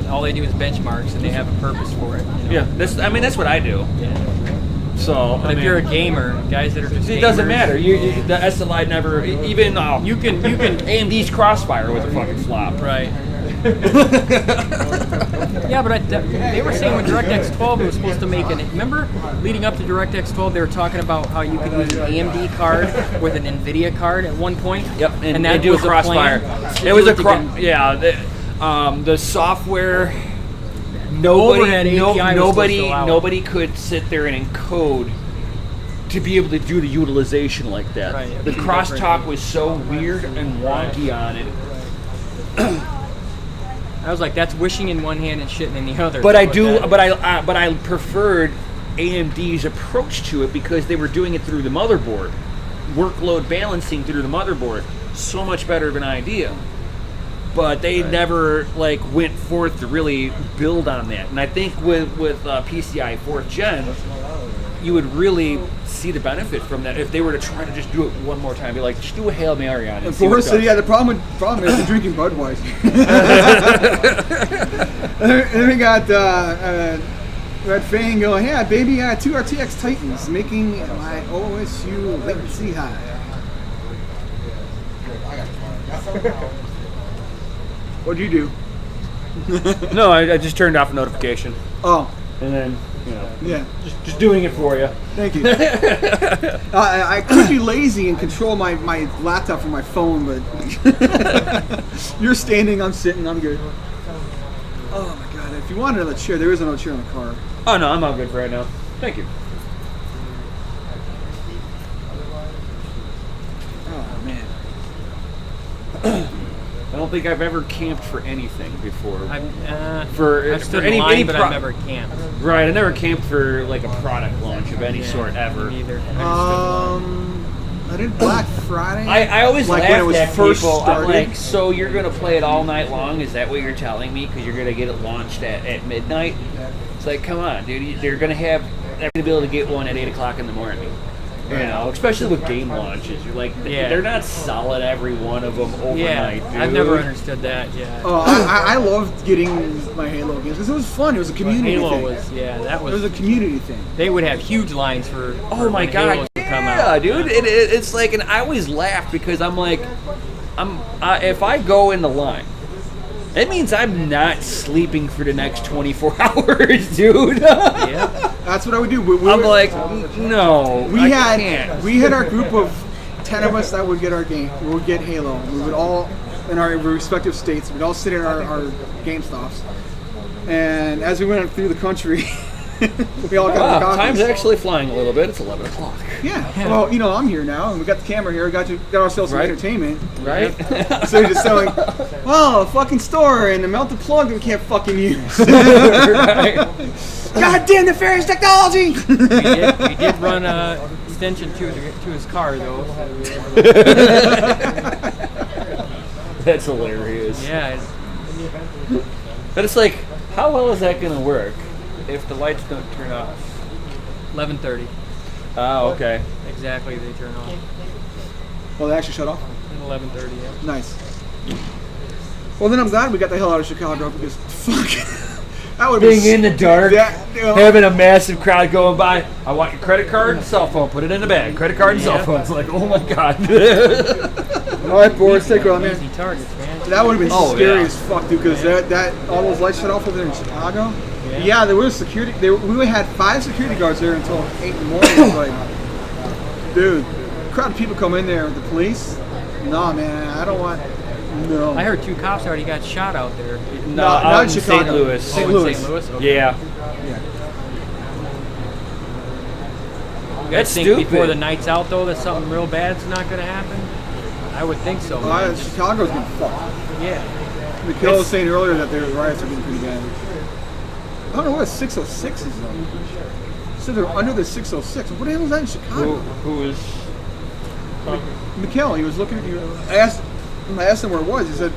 all they do is benchmarks and they have a purpose for it. You know? yeah, that's what I do. Yeah. So, But if you're a gamer, guys that are just it doesn't gamers, matter. The SLI never even You can AMD's Crossfire was a fucking flop. right. Yeah, but they were saying when DirectX 12 was supposed to make an. Remember, leading up to DirectX 12, they were talking about how you could use an AMD card with an NVIDIA card at one point. Yep, and that they do a was the Crossfire. plan to It do was a together. the software. overhead API was supposed to allow it. Nobody could sit there and encode to be able to do the utilization like that. Right, The it'd be crosstalk was so weird and wonky on it. I was like, that's wishing in one hand and shitting in the other. But I preferred AMD's approach to it because they were doing it through the motherboard, workload balancing through the motherboard. So much better of an idea. But they never went forth to really build on that. And I think with PCI 4th Gen, you would really see the benefit from that if they were to try to just do it one more time. Be like, just do a Hail Mary on it. And Forrest said, yeah, the problem is they're drinking Budweiser. And then we got Red Fang going, yeah, baby, 2 RTX Titans making my OSU latency high. What'd you do? No, I just turned off a notification. Oh, And then, yeah. just doing it for you. Thank you. I could be lazy and control my laptop from my phone, but you're standing, I'm sitting, I'm good. Oh my god, if you want another chair, there is another chair in the car. Oh, no, I'm all good for right now. Thank you. Oh man. I don't think I've ever camped for anything before. I've For stood any in line, any but pro- I've never camped. Right, I never camped for a product launch of any sort ever. Me neither. I did Black Friday. I always like laugh when it was at first people. I'm started. like, so you're gonna play it all night long? Is that what you're telling me? Because you're gonna get it launched at midnight? It's like, come on, dude. They're gonna have the ability to get one at 8 o'clock in the morning. You know, especially with game launches, you're like, they're not solid every one of them overnight. Dude. I've never understood that. Yeah. Oh, I loved getting my Halo games because it was fun. It was a community Halo thing. was It was a community thing. They would have huge lines for. Oh my when god, Halos would come yeah, out. dude. It's like, and I always laugh because I'm like, if I go in the line, it means I'm not sleeping for the next 24 hours, dude. Yeah. That's what I would do. I'm like, no, we I had our group of 10 of us that would get our game. We would get Halo. We would all, in our respective states, we'd all sit in our GameStops. And as we went through the country, we all got our Wow, copies. time's actually flying a little bit. It's 11 o'clock. Yeah. Well, I'm here now, and we got the camera here. Got ourselves some Right. entertainment. Right? So you're just selling, well, a fucking store and a melted plug that we can't fucking use. Right. God damn Nefarious Technology! We did run a extension to his car though. That's hilarious. Yeah. But it's like, how well is that going to work if the lights don't turn off? 11:30. Oh, okay. Exactly, they turn off. Well, they actually shut off? 11:30. Yeah. Nice. Well, then I'm glad we got the hell out of Chicago because, fuck, that would Being in the dark, That, having a massive crowd going by. I want your credit card and cell phone. Put it in the bag. Credit card and cell phone. It's like, oh my god. All right, Boris, take it on, man. Easy targets, man. That would have been Oh, scary yeah. as fuck, dude, because that all those lights shut off over there in Chicago. Yeah, there was security. We had 5 security guards there until 8 in the morning. It was like, dude, a crowd of people come in there with the police. Nah, man, I don't want. No. I heard 2 cops already got shot out there. No, out not in in Chicago. St. Louis. St. Oh, in Louis. St. Louis? Okay. Yeah. You guys That's think stupid. before the night's out though that something real bad's not going to happen? I would think so. Man. Chicago's getting fucked. Yeah. Mikhail was saying earlier that their riots are getting pretty bad. I don't know what a 606 is though. So they're under the 606. What the hell is that in Chicago? Who is? Mikhail, he was looking at you. I asked him where it was. He said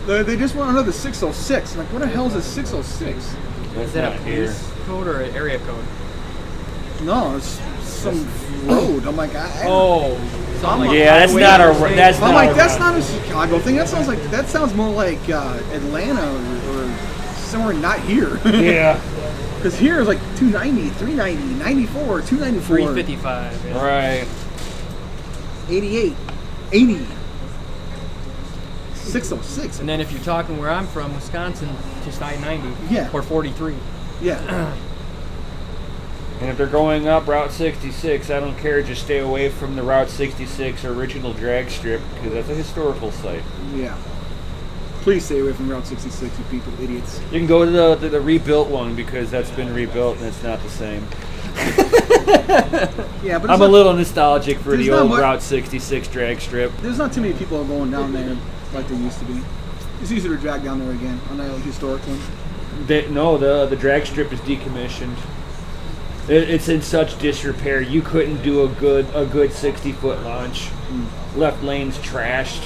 they just went under the 606. I'm like, what the hell is a 606? Is that a police code or an area code? No, it's some road. I'm like, Oh. something like Yeah, that's highway not a. interstate. That's I'm not. like, that's not a Chicago thing. That sounds more like Atlanta or somewhere not here. Yeah. Because here is like 290, 390, 94, 294. 355. Yeah. Right. 88, 80, 606. And then if you're talking where I'm from, Wisconsin, just I-90. Yeah. Or 43. Yeah. And if they're going up Route 66, I don't care. Just stay away from the Route 66 original drag strip because that's a historical site. Yeah. Please stay away from Route 66, you people idiots. You can go to the rebuilt one because that's been rebuilt and it's not the same. Yeah, but I'm a little nostalgic for the old much, Route 66 drag strip. There's not too many people going down there like there used to be. It's easier to drag down there again on that historic one. The drag strip is decommissioned. It's in such disrepair. You couldn't do a good 60-foot launch. Left lane's trashed.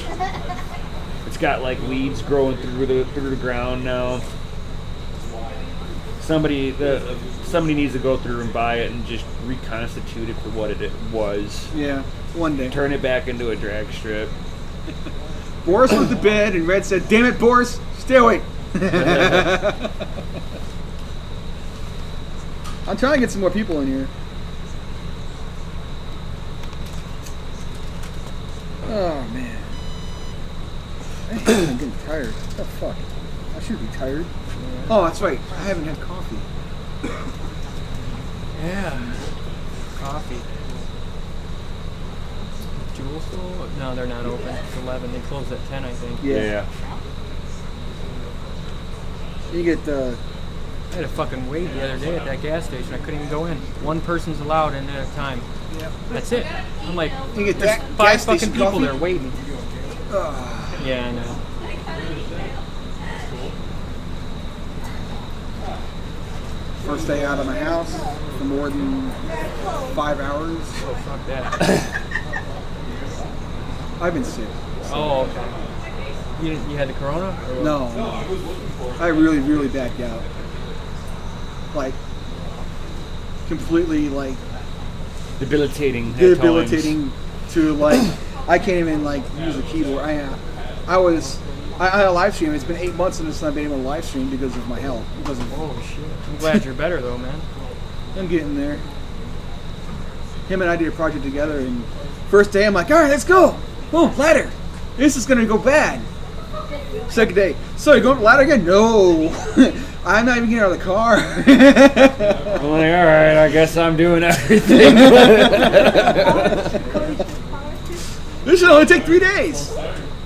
It's got like weeds growing through the ground now. Somebody needs to go through and buy it and just reconstitute it for what it was. Yeah, one day. Turn it back into a drag strip. Boris went to bed and Red said, "Damn it, Boris, stay awake." I'm trying to get some more people in here. Oh man, I'm getting tired. What the fuck? I should be tired. Oh, that's right. I haven't had coffee. Yeah. Coffee. Jewel still? No, they're not open. It's 11. They close at 10, I think. Yeah. You get I had a fucking wait the other day at that gas station. I couldn't even go in. One person's allowed in at a time. Yeah. That's it. I'm like, You get there's that 5 gas fucking station people coffee? there waiting. Yeah, I know. First day out of my house for more than 5 hours. Oh, fuck that. I've been sick. Oh, okay. You had the corona? Or what? No, I really, really bad gout. Like, completely, like, Debilitating. at debilitating to, like, I can't even, like, use a keyboard. I had a live stream. It's been 8 months since I've been able to live stream because of my health. Because of, Oh, shit. I'm glad you're better, though, man. I'm getting there. Him and I did a project together, and first day I'm like, all right, let's go. Oh, ladder. This is gonna go bad. Second day, so you going up the ladder again? No, I'm not even getting out of the car. I'm like, all right, I guess I'm doing everything. This should only take 3 days.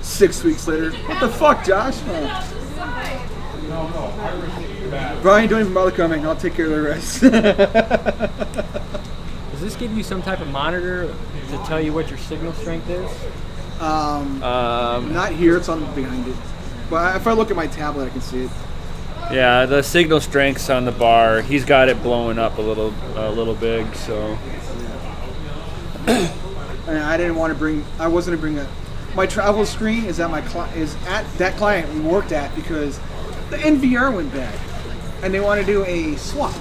6 weeks later, what the fuck, Josh? Brian, don't even bother coming. I'll take care of the rest. Does this give you some type of monitor to tell you what your signal strength is? Not here. It's on behind it. But if I look at my tablet, I can see it. Yeah, the signal strength's on the bar. He's got it blowing up a little big, so. And I didn't want to bring. I wasn't going to bring my travel screen is at that client we worked at because the NVR went bad, and they want to do a swap.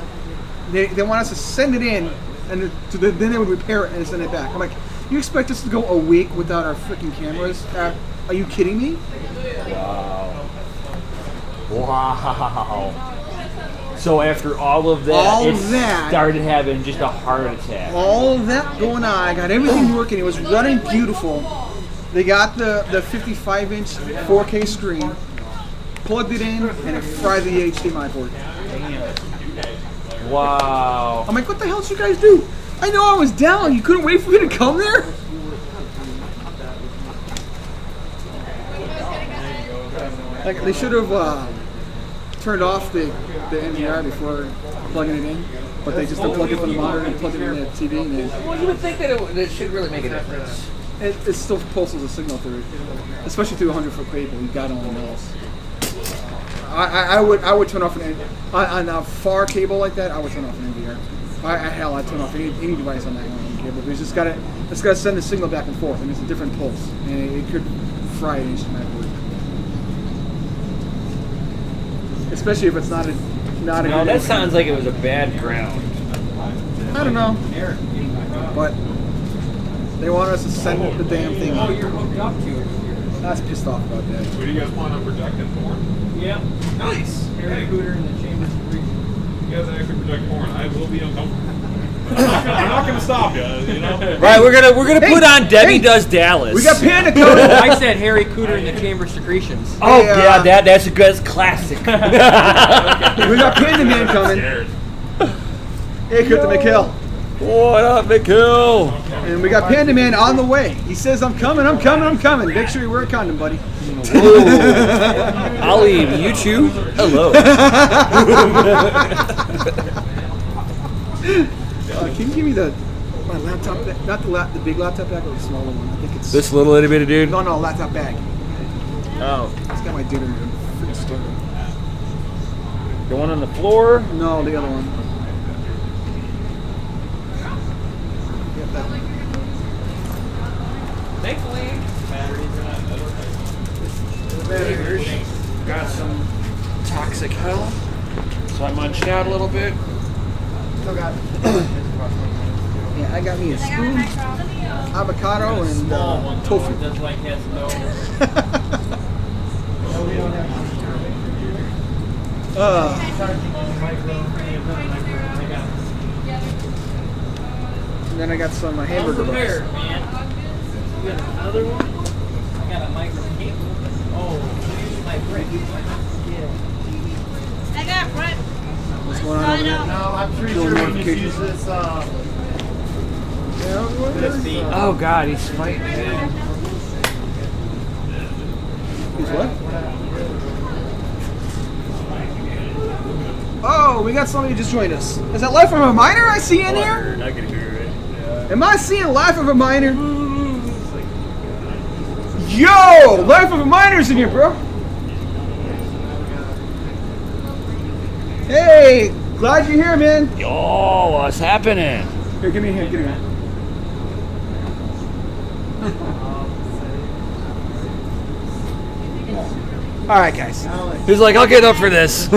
They want us to send it in, and then they would repair it and send it back. I'm like, you expect us to go a week without our freaking cameras? Are you kidding me? Wow. So after all of that, started having just a heart attack. All of that going on, I got everything working. It was running beautiful. They got the 55-inch 4K screen, plugged it in, and it fried the HDMI port. Wow. I'm like, what the hell did you guys do? I know I was down. You couldn't wait for me to come there? Like, they should have turned off the NVR before plugging it in, but they just unplugged it from the monitor and plugged it in the TV. And then Well, you would think that it should really make a difference. it still pulses a signal through it, especially through 100-foot cable. You God only knows. I would turn off on a far cable like that. I would turn off an NVR. I'd turn off any device on that one cable. It's just got to send the signal back and forth, and it's a different pulse, and it could fry an HDMI port. Especially if it's not a No, good that sounds like it was a bad ground. I don't know, but they want us to send the damn thing. Oh, you're hooked up to it. I was pissed off about that. What do you guys plan on projecting porn? Yeah. Nice. Harry Cooter in the Chambers of Greece. You guys actually project porn. I will be uncomfortable. I'm not gonna stop you. You know. Right, we're gonna Hey, put on Debbie hey, Does Dallas. We got Panda Code. I said Harry Cooter in the Chamber Secretions. Oh Hey, yeah, that's a good classic. We got Panda Man coming. Hey, Kurt the McHill. What up, McHill? And we got Panda Man on the way. He says, I'm coming. Make sure you wear a condom, buddy. Ollie, you too? Hello. Can you give me my laptop bag? Not the big laptop bag, or the smaller one. I think it's... This little itty bitty dude? No, laptop bag. Oh. It's got my dinner in it. Freaking started. The one on the floor? No, the other one. Get that one. Thankfully, Got some toxic hell. So I munched out a little bit. Still got yeah, I got me a spoon, avocado, and tofu. That's like has no. And then I got some hamburger Prepared, buns. man. You got another one? I got a micro cable. Oh, my brick. I got bread. What's going on over there? No, I'm pretty Doing sure we just notifications. use this, Oh god, he's fighting. He's what? Oh, we got somebody just joined us. Is that Life of a Miner I see in here? I can hear it. Am I seeing Life of a Miner? Yo! Life of a Miner's in here, bro. Hey! Glad you're here, man. Yo, what's happening? Here, give me a hand, give me a hand. Alright, guys. He's like, I'll get up for this.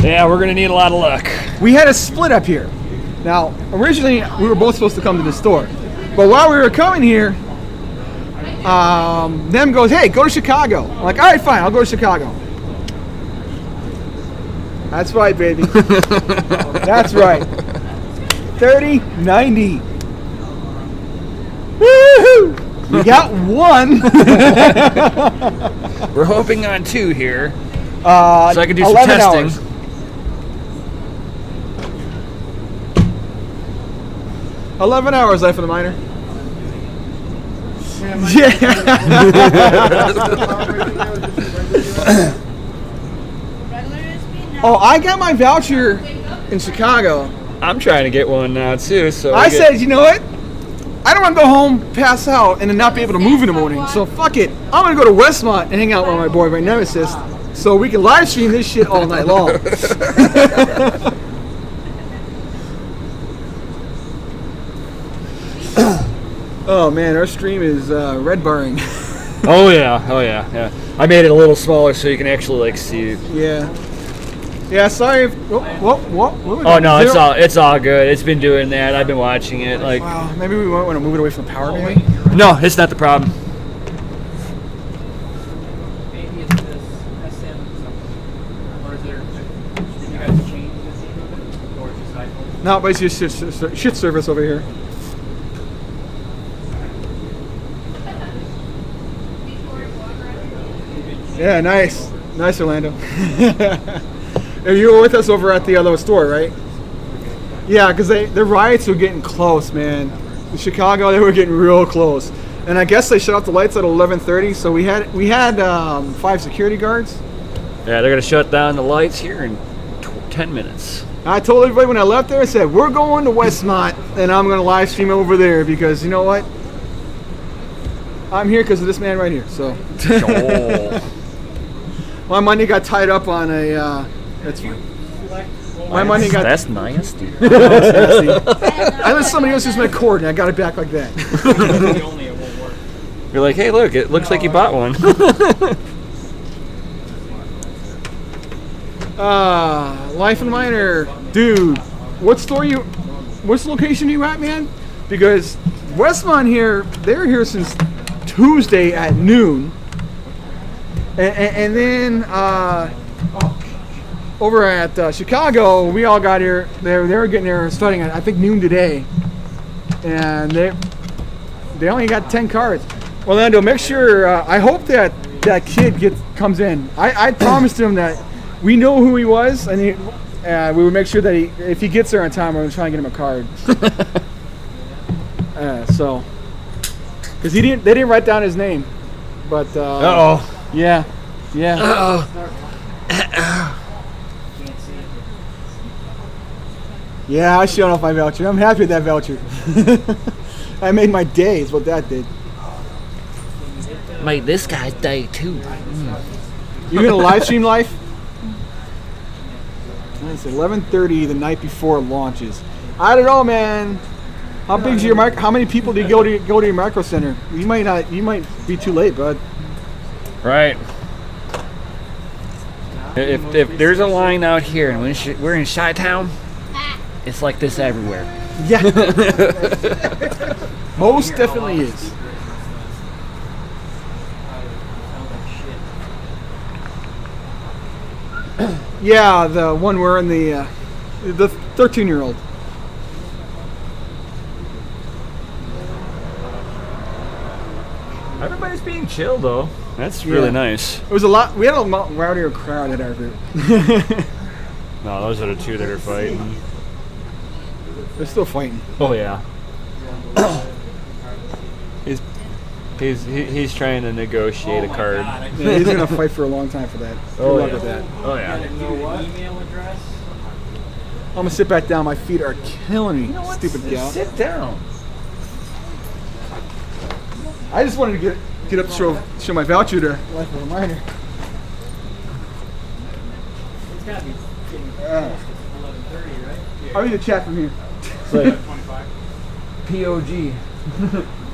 Yeah, we're gonna need a lot of luck. We had a split up here. Now, originally, we were both supposed to come to the store. But while we were coming here, them goes, hey, go to Chicago. I'm like, all right, fine, I'll go to Chicago. That's right, baby. That's right. 30-90. Woohoo! We got one. We're hoping on 2 here. So I can do some 11 testing. hours. 11 hours left for the miner. Yeah. Oh, I got my voucher in Chicago. I'm trying to get one now too. So I said, you know what? I don't want to go home, pass out, and then not be able to move in the morning. So fuck it. I'm gonna go to Westmont and hang out with my boy, my nemesis, so we can live stream this shit all night long. Oh man, our stream is red barring. Oh yeah. I made it a little smaller so you can actually like see it. Yeah. Yeah, sorry if what Oh no, it's all good. It's been doing that. I've been watching it. Like, wow, maybe we might want to move it away from the power, maybe. no, it's not the problem. Maybe it's this SM something. Or is there, did you guys change this even? Or is it iPhone? No, but it's just shit service over here. Yeah, nice. Nice, Orlando. You were with us over at the other store, right? Yeah, because the riots were getting close, man. In Chicago, they were getting real close. And I guess they shut off the lights at 11:30, so we had 5 security guards. Yeah, they're gonna shut down the lights here in 10 minutes. I told everybody when I left there, I said, we're going to Westmont, and I'm going to live stream over there, because you know what? I'm here because of this man right here, so. Oh. My money got tied up on a, that's fine. My money got... That's nasty. Oh, that's nasty. I let somebody else use my cord, and I got it back like that. Only it won't work. You're like, hey, look, it looks like you bought one. Life and Miner. Dude, which location are you at, man? because Westmont here, they're here since Tuesday at noon. And then over at Chicago, we all got here. They were getting there starting at I think noon today, and they only got 10 cards. Orlando, make sure. I hope that kid comes in. I promised him that we know who he was, and we would make sure that if he gets there on time, we're gonna try and get him a card. So, because they didn't write down his name, but. Yeah. Yeah, I showed off my voucher. I'm happy with that voucher. I made my day, is what that did. Made this guy's day too. You gonna live stream life? It's 11:30 the night before it launches. I don't know, man. How big's your How many people do you go to your micro center? You might be too late, bud. Right. If there's a line out here and we're in Chi-Town, it's like this everywhere. Yeah. Most definitely is. Yeah, the one wearing the 13-year-old. Everybody's being chill though. That's really nice. It was a lot. We had a lot rowdier crowd at our group. No, those are the two that are fighting. They're still fighting. Oh yeah. He's trying to negotiate a card. Yeah, he's gonna fight for a long time for that. Good luck with that. Oh yeah. Email address. I'm gonna sit back down. My feet are killing me. Stupid gal. Sit down. I just wanted to get up to show my voucher to Life of a Miner. It's got to be getting close to 11:30, right? I'll read the chat from here. It's like POG.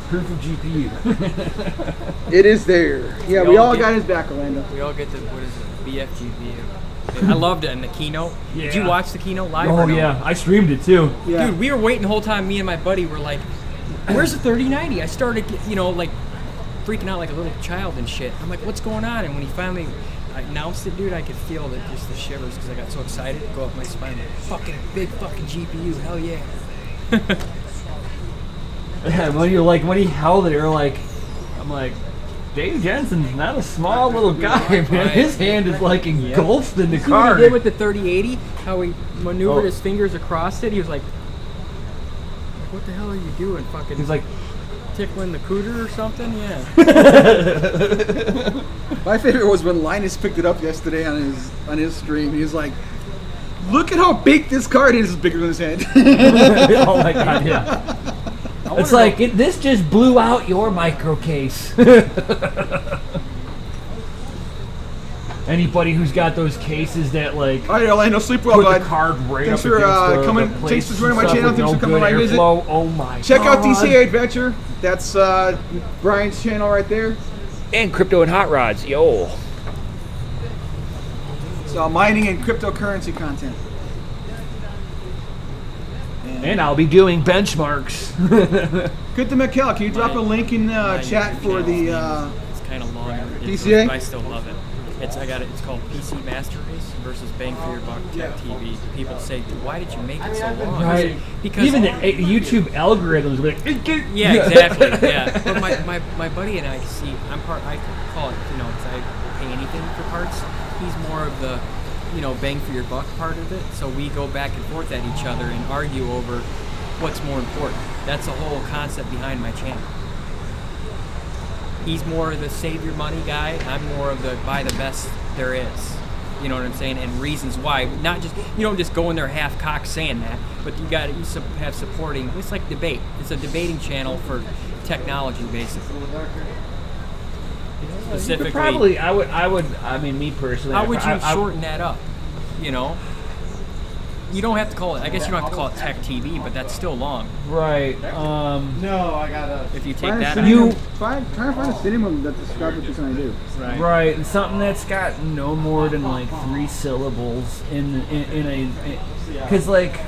Proof of GPU. It is there. Yeah, we all got his back, Orlando. We all get the, what is it, BFGPU. I loved it in the keynote. Yeah. Did you watch the keynote live? Oh or no? yeah, I streamed it too. Yeah. Dude, we were waiting the whole time. Me and my buddy were like, "Where's the 3090?" I started, like freaking out like a little child and shit. I'm like, "What's going on?" And when he finally announced it, dude, I could feel just the shivers because I got so excited. Go up my spine, like, fucking big fucking GPU, hell yeah. Yeah, when he held it, I'm like, Dave Jensen's not a small little guy, man. Right. His hand is like engulfed in the See what card. he did with the 3080? How he maneuvered his fingers across it? He was like, "What the hell are you doing?" Fucking. He's like, tickling the cooter or something? Yeah. My favorite was when Linus picked it up yesterday on his stream. He was like, "Look at how big this card is! It's bigger than his head." oh my god, yeah. It's like, this just blew out your micro case. Anybody who's got those cases that like All right, Orlando, sleep well, put bud. the card right Thanks up for against coming. the Thanks for joining my stuff channel. with Thanks no for coming good by visit. airflow. Oh my Check out god. DCA Adventure. That's Brian's channel right there. And Crypto and Hot Rods, yo. So mining and cryptocurrency content. And I'll be doing benchmarks. Good to McKell. Can you drop a link in chat for the It's kind of long. DCA? But I still love it. It's called PC Master Race versus Bang for Your Buck Tech TV. People say, "Why did you make it so long?" Right. Because even the YouTube algorithms will be like, yeah, exactly. Yeah. But my buddy and I see. I call it, because I pay anything for parts. He's more of the, bang for your buck part of it. So we go back and forth at each other and argue over what's more important. That's the whole concept behind my channel. He's more of the save your money guy. I'm more of the buy the best there is. You know what I'm saying? And reasons why. Not just, you don't just go in there half-cocked saying that, but you have supporting. It's like debate. It's a debating channel for technology, basically. Specifically. Probably, I mean, me personally. How would you shorten that up? You don't have to call it, I guess you don't have to call it Tech TV, but that's still long. Right. No, I gotta. If you take that try to find a synonym that describes what you're trying to do. Right. And something that's got no more than like 3 syllables in a because like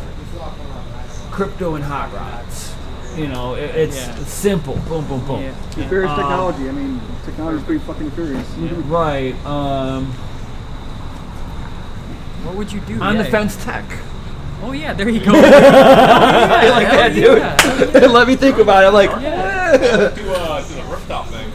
crypto and hot rods. You know, it's simple. Boom, boom, boom. Yeah. Nefarious technology. I mean, technology's pretty fucking nefarious. Right. What would you do? On the fence tech. Oh yeah, there you go. I like that, dude. Yeah. Let me think about it. I'm like, To the rooftop thing.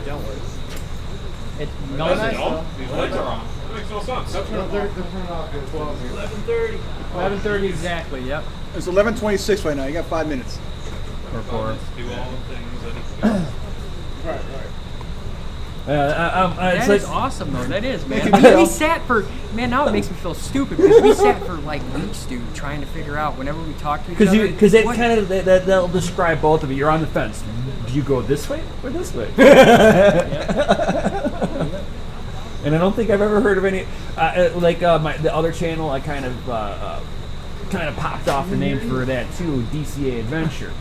It, No, these lights are on. That makes no sense. 11:30. 11:30 exactly. Yep. It's 11:26 right now. You got 5 minutes. Or 4. Do all the things I need to do. That it's is like, awesome though. That is, man. I mean, we sat for now. It makes me feel stupid because we sat for like weeks, dude, trying to figure out whenever we talk to each other. because it kind of that'll describe both of you. You're on the fence. Do you go this way or this way? And I don't think I've ever heard of any the other channel. I kind of popped off the name for that too. DCA Adventure.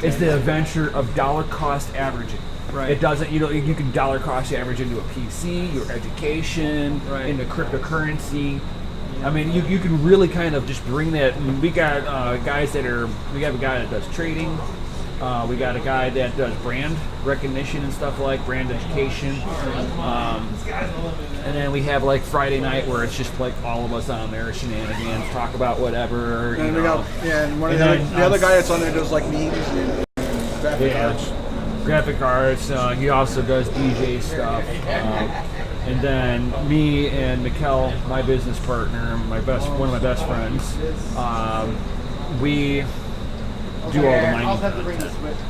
It's the adventure of dollar cost averaging. Right. It doesn't, you can dollar cost average into a PC, your education, Right. into cryptocurrency. I mean, you can really kind of just bring that. We got we have a guy that does trading. We got a guy that does brand recognition and stuff like brand education. And then we have like Friday night where it's just like all of us on there, shenanigans, talk about whatever. And you we know. got and one of And the, then, the other guy that's on there does like memes and graphic arts. Graphic arts. He also does DJ stuff. And then me and Mikkel, my business partner, one of my best friends, we do all the mining.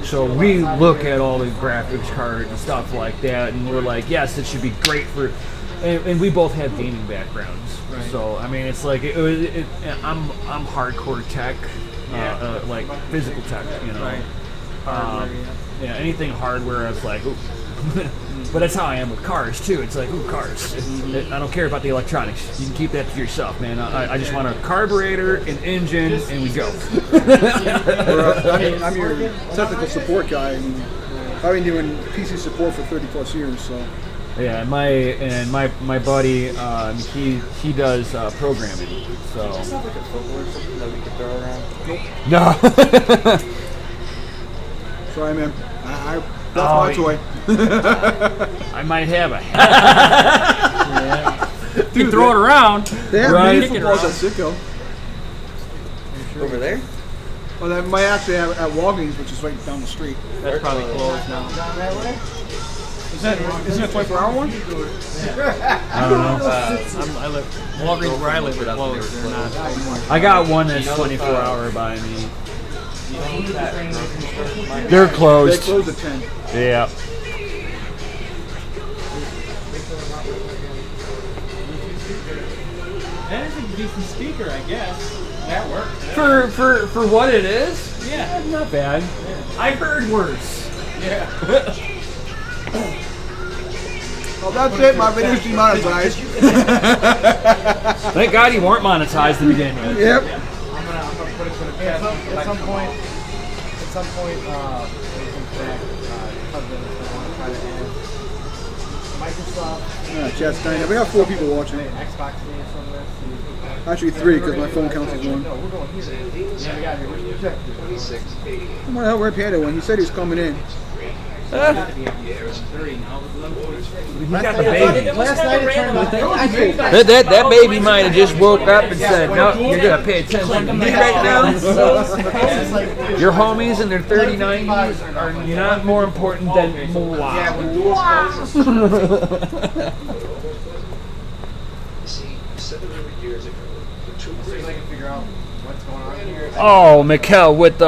So we look at all the graphics cards and stuff like that, and we're like, yes, it should be great for. And we both have gaming backgrounds, so I mean, it's like I'm hardcore tech, like physical tech, you know. Right. Yeah, anything hardware, I was like, ooh. But that's how I am with cars too. It's like, ooh, cars. I don't care about the electronics. You can keep that to yourself, man. I just want a carburetor, an engine, and we go. I'm your technical support guy. And I've been doing PC support for 30 plus years, so. Yeah, my buddy, he does programming. So. Does it sound like a footwear something that we could throw around? Nope. No. Sorry, man. That's my toy. I might have a hat. You can throw it around. They have Right. mini footballs at Sitco. Over there? Well, they might actually have at Walgreens, which is right down the street. That's probably closed now. Isn't it a 24-hour one? I don't know. I live Walgreens where I live are closed. They're not. I got one that's 24-hour by me. They're They closed. close at 10. Yeah. That is a decent speaker, I guess. That works. For what it is? Yeah. Not bad. I've heard worse. Yeah. Well, that's it. My video's demonetized. Thank God you weren't monetized to begin with. Yep. I'm gonna put it to the test. At some point, we can connect husband is gonna want to try to add Microsoft, Chat's dying. We got 4 people watching. Xbox games from this. Actually 3, because my phone counts as one. No, we're going here. Yeah, we got here. Where's your check? 2680. Where the hell Red Panda went? He said he was coming in. He got the baby. Last night it turned out That baby might have just woke up and said, no, you're going to pay attention to me right now. Your homies in their 39s are not more important than Moa. Oh, Mikkel with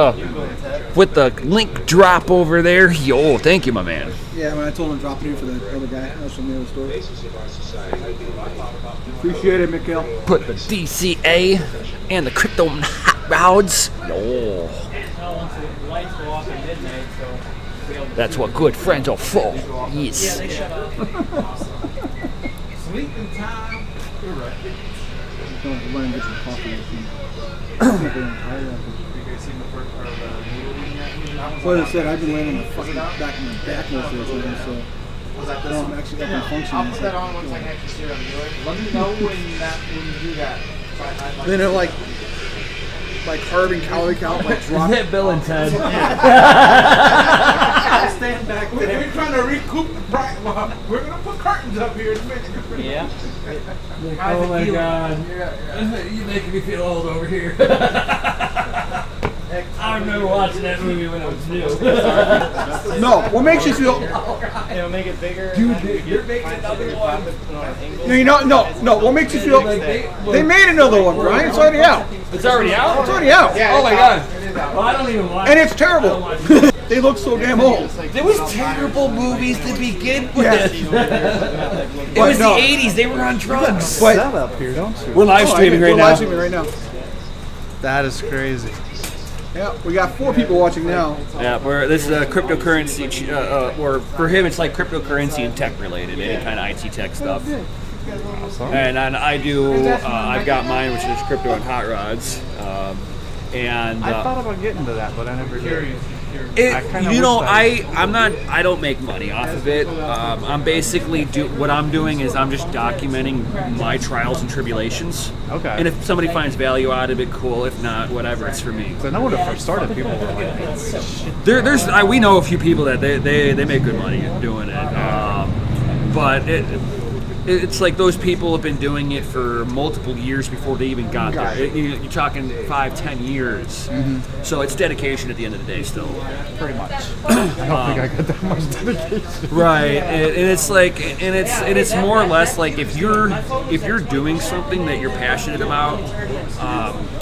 the link drop over there. Yo, thank you, my man. Yeah, when I told him to drop it in for the other guy, that was from the other store. Appreciate it, Mikhail. Put the DCA and the crypto hot rods. Yo. That's what good friends are for. Yes. Sleeping time. You're right. I'm going to get some coffee. Well, as I said, I've been laying on the fucking back of my back most of the time, so now I'm actually up and functioning. I'll put that on once I can actually see what I'm doing. Let me know when you do that. Then they're like, by carbon calorie count, like drop. Isn't it Bill and Ted? Stand back We're there. trying to recoup the price. Well, we're gonna put curtains up here in a minute. Yeah. Oh my God! You making me feel old over here. I remember watching that movie when I was new. No, what makes you feel? It'll make it bigger. Dude, you're making another one. No. What makes you feel? They made another one, Brian. It's already out. It's already out. It's already out. Oh my God! Well, I don't even watch. And it's terrible. They look so damn old. There was terrible movies to begin with. Yeah. It was the 80s. They were on drugs. But Set up here, don't you? We're live streaming we're right live now. streaming right now. That is crazy. Yeah, we got 4 people watching now. Yeah, this is a cryptocurrency, or for him, it's like cryptocurrency and tech related, any kind of IT tech stuff. And I do, I've got mine, which is crypto and hot rods. And I thought about getting to that, but I never did. I don't make money off of it. I'm basically what I'm doing is I'm just documenting my trials and tribulations. Okay. And if somebody finds value out of it, cool. If not, whatever. It's for me. I know when it first started, people were like, We know a few people that they make good money doing it. But it's like those people have been doing it for multiple years before they even got there. You're talking 5-10 years. Mm-hmm. So it's dedication at the end of the day still. pretty much. I don't think I got that much dedication. Right, and it's like, and it's more or less like if you're doing something that you're passionate about,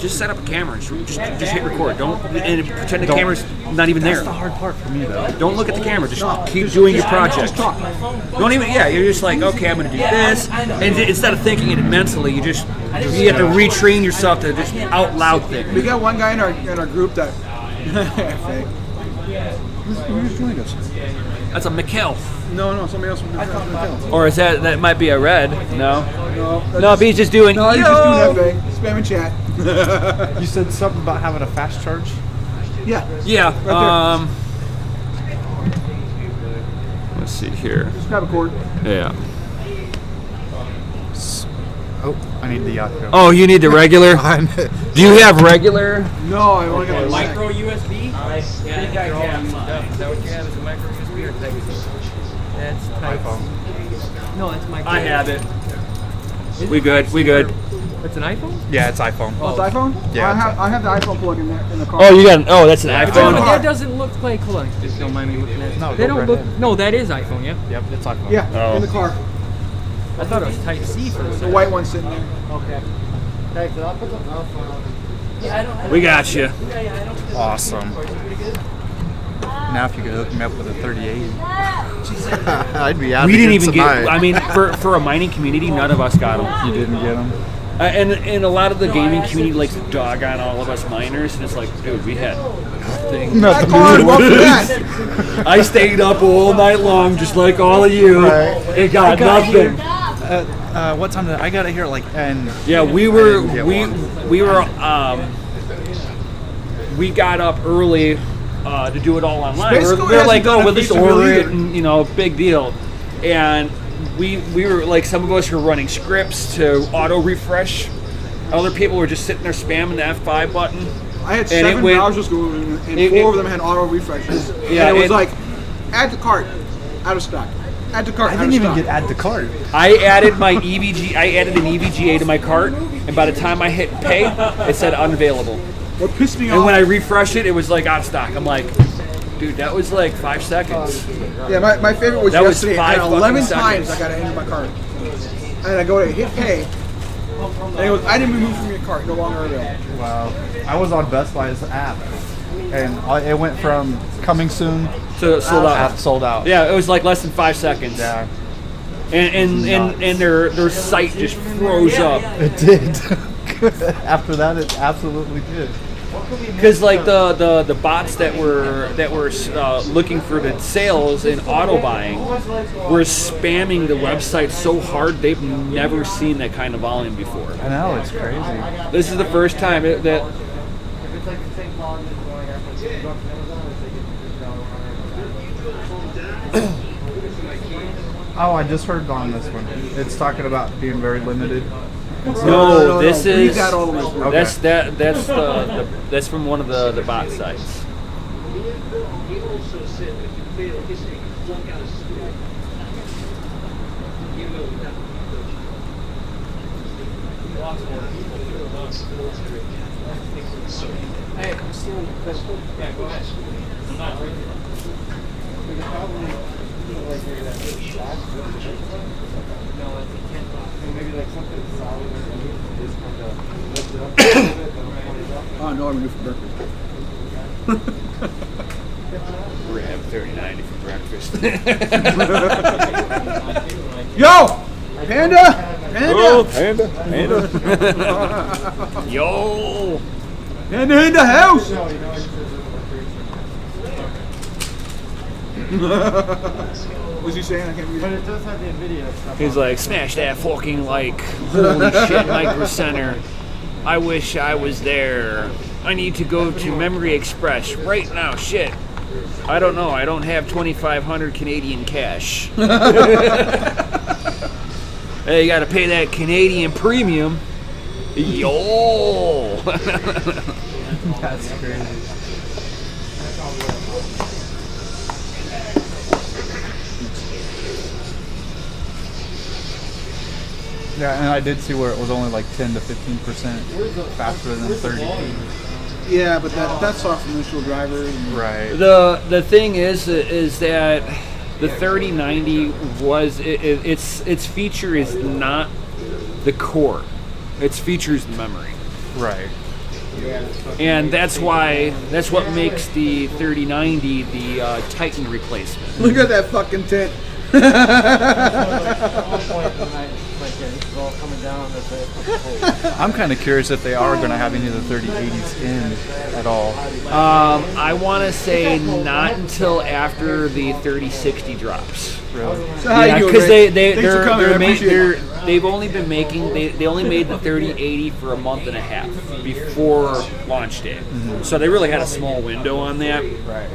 just set up a camera and just hit record. Don't pretend the camera's not even there. That's the hard part for me, though. Don't look at the camera. Just keep doing your project. Don't even. Yeah, you're just like, okay, I'm gonna do this, and instead of thinking it mentally, you have to retrain yourself to just out loud think. We got one guy in our group that. Who's joined us? That's a McKell. No, somebody else from the Or is that might be a red? No. No, But he's just doing. No, he's just doing FA. Spam and chat. You said something about having a fast charge? Yeah. Yeah. Right Let's see here. Just grab a cord. Yeah. Oh, I need the Yahoo. Oh, you need the regular. Do you have regular? No, I only got a Micro USB? I think I have Is that what you have? Is a micro USB or Type-C? That's iPhone. No, that's micro. I have it. We good. It's an iPhone? Yeah, it's iPhone. Oh, it's iPhone? Yeah, I have the iPhone plug in there in the car. Oh, you got. Oh, that's an iPhone. That doesn't look like. Hold on, just don't mind me looking at it. No, they go don't right look. ahead. No, that is iPhone. Yeah. Yep, it's iPhone. Yeah, in the car. I thought it was Type-C for a The second. white one sitting there. Okay. We got you. Awesome. Now if you could hook me up with a 38. I'd be out We of didn't here even tonight. get. I mean, for a mining community, none of us got them. You didn't get them? And a lot of the gaming community likes to dog on all of us miners, and it's like, dude, we had nothing. That car, what for that? I stayed up all night long, just like all of you. Right. It got nothing. What time did I got it here? Like, and Yeah, we got up early to do it all online. Basically, We're like, hasn't oh, done we'll a just feature order really it, and big deal. And we were like, some of us were running scripts to auto refresh. Other people were just sitting there spamming the F5 button. I had And it 7 went- browsers going, and it- 4 of them had auto refreshes. Yeah, and it was it- like, add to cart, out of stock. Add to cart, I out didn't of even stock. get add to cart. I added an EVGA to my cart, and by the time I hit pay, it said unavailable. What pissed me And off? when I refreshed it, it was like out of stock. I'm like, dude, that was like 5 seconds. Yeah, my favorite was That was yesterday. 5 and 11 fucking times seconds. I got to enter my cart. And I go to hit pay, and it was item removed from your cart, no longer available. Wow. I was on Best Buy's app, and it went from coming soon So sold out. app sold out. Yeah, it was like less than 5 seconds. Yeah, And their site just froze up. it did. After that, it absolutely did. Because like the bots that were looking for the sales and auto buying were spamming the website so hard they've never seen that kind of volume before. I know, it's crazy. This is the first time that. Oh, I just heard on this one. It's talking about being very limited. No, this Read is that all the way through. that's from one of the bot sites. Hey, I'm stealing your pistol. Yeah, go ahead. I'm not reading it. We could probably like maybe that box. No, it's a tent box. Maybe like something solid underneath. Just kind of lift it up a little bit, then point it up. Oh, no, I'm new for breakfast. We're gonna have 3090 for breakfast. Yo! Panda! Oh, Panda! Panda. Yo! Panda in the house! What's he saying? I can't read But it. it does have the NVIDIA stuff. He's like, smash that fucking like, holy shit, Micro Center. I wish I was there. I need to go to Memory Express right now. Shit. I don't know. I don't have 2,500 Canadian cash. Hey, you gotta pay that Canadian premium. Yo! That's crazy. Yeah, and I did see where it was only like 10 to 15% faster than 3080. Yeah, but that's off initial drivers. Right. The thing is that the 3090 was its feature is not the core. Its feature is the memory. Right. And that's what makes the 3090 the Titan replacement. Look at that fucking tent. I'm kind of curious if they are going to have any of the 3080s in at all. I want to say not until after the 3060 drops. Really? So how you doing, Because Ray? they've Thanks only been making they only made the 3080 for a month and a half before launch date. So they really had a small window on that. Right.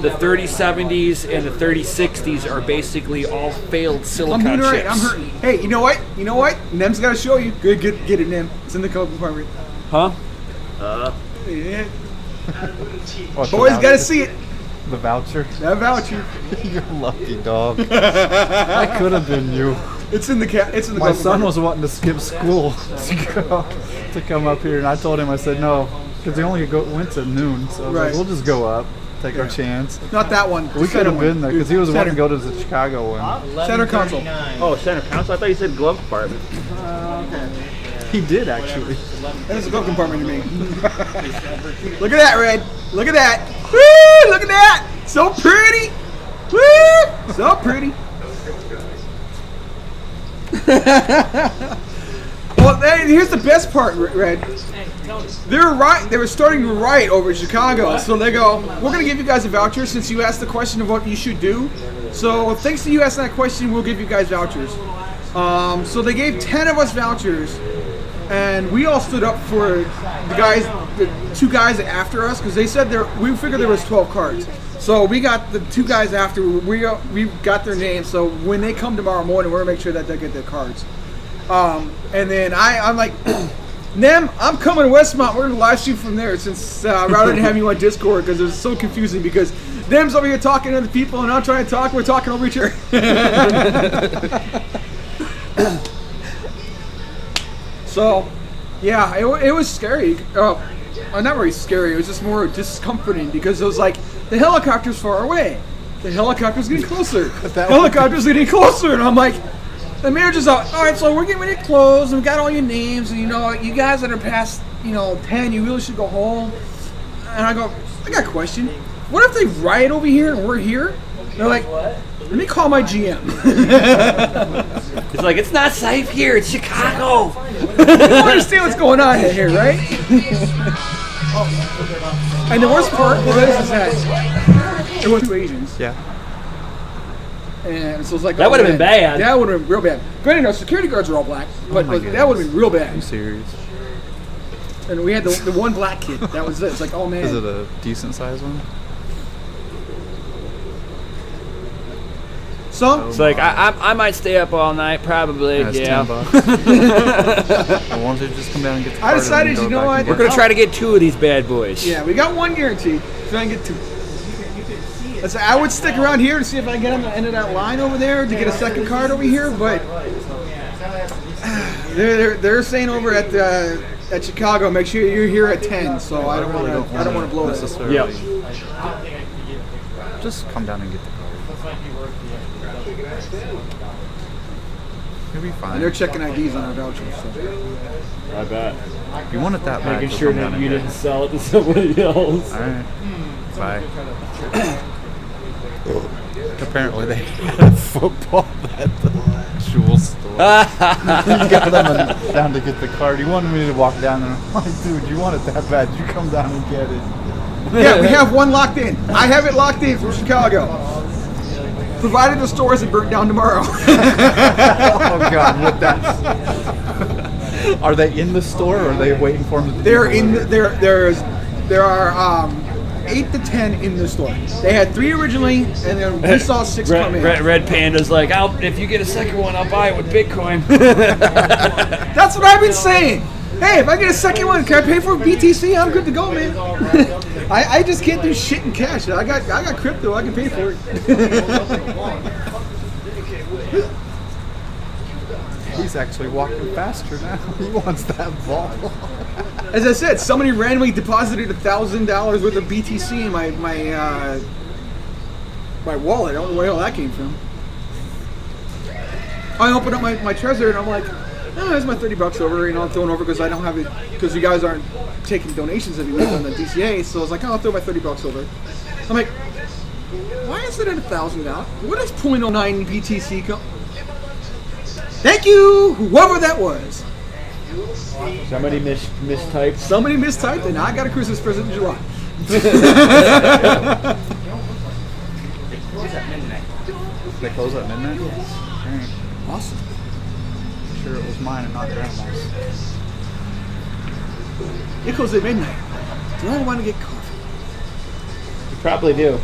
The 3070s and the 3060s are basically all failed I'm silicon doing alright. chips. I'm hurting. Hey, you know what? You know what? Nem's got to show you. Good, get it, Nem. It's in the code compartment. Huh? Yeah. What, the Boys voucher? got to see it. The voucher? That voucher. You're lucky, dog. I could have been you. It's in the It's in the My glove son compartment. was wanting to skip school to come up here, and I told him, I said no, because he only went to noon. So I was Right. like, we'll just go up, take our chance. Not that one. We could have been there because he was wanting to go to the Chicago one. Center console. Oh, center console. I thought you said glove compartment. He did actually. That is a glove compartment to me. Look at that, Red. Look at that. Woo! Look at that. So pretty. Woo! So pretty. Well, here's the best part, Red. They were starting to riot over in Chicago, so they go, "We're going to give you guys a voucher since you asked the question of what you should do. So thanks to you asking that question, we'll give you guys vouchers." So they gave 10 of us vouchers, and we all stood up for the two guys after us because they said we figured there was 12 cards. So we got the two guys after we got their names. So when they come tomorrow morning, we're gonna make sure that they get their cards. And then I'm like, Nem, I'm coming to Westmont. We're gonna live shoot from there since rather than having you on Discord because it was so confusing because Nem's over here talking to other people and I'm trying to talk. We're talking over each other. So, yeah, it was scary. Not very scary. It was just more discomforting because it was like the helicopter's far away. The helicopter's getting closer. The helicopter's getting closer, and I'm like, the mayor just out. All right, so we're getting ready to close, and we got all your names, and you guys that are past 10, you really should go home. And I go, I got a question. What if they riot over here and we're here? They're like, let me call my GM. It's like, it's not safe here. It's Chicago. You understand what's going on here, right? And the worst part was that there were two Asians. Yeah. And so it's like, That would have been bad. That would have been real bad. Granted, our security guards are all black, but my that would have been real Are you bad. serious? And we had the one black kid. That was it. It's like, oh man. Is it a decent sized one? So? It's like I might stay up all night, probably. That's yeah. $10. Why don't they just come down and get the I card and decided, go you know back what? and We're get gonna try to get 2 of these bad boys. Yeah, we got 1 guarantee. Try and get 2. I would stick around here and see if I can get on the end of that line over there to get a second card over here, but they're saying over at Chicago, make sure you're here at 10. So I don't want to blow this. necessarily. Yep. Just come down and get the card. You'll be fine. And they're checking IDs on our vouchers. So. I bet. You want it that bad. Making so sure come down that and you get didn't sell it to somebody else. All right. Bye. Apparently they had a football at the actual store. You got them down to get the card. He wanted me to walk down there. I'm like, dude, you want it that bad? You come down and get it. Yeah, we have 1 locked in. I have it locked in from Chicago. Provided the store isn't burnt down tomorrow. Oh God, what that? Are they in the store or are they waiting for them to? They're in. There are 8 to 10 in the store. They had 3 originally, and then we saw 6 come in. Red Panda's like, if you get a second one, I'll buy it with Bitcoin. That's what I've been saying. Hey, if I get a second one, can I pay for BTC? I'm good to go, man. I just can't do shit in cash. I got crypto. I can pay for it. He's actually walking faster now. He wants that ball. As I said, somebody randomly deposited $1,000 worth of BTC in my wallet. I don't know where the hell that came from. I opened up my Trezor and I'm like, oh, there's my $30 over. You know, I'm throwing over because I don't have it because you guys aren't taking donations anymore on the DCA. So I was like, oh, I'll throw my $30 over. I'm like, why is it at $1,000? What is 0.09 BTC? Thank you, whoever that was. Somebody mistyped. Somebody mistyped, and I got a Christmas present in July. They close at midnight? Yes. Awesome. Sure it was mine and not grandma's. It closes at midnight. Do I want to get coffee? You probably do.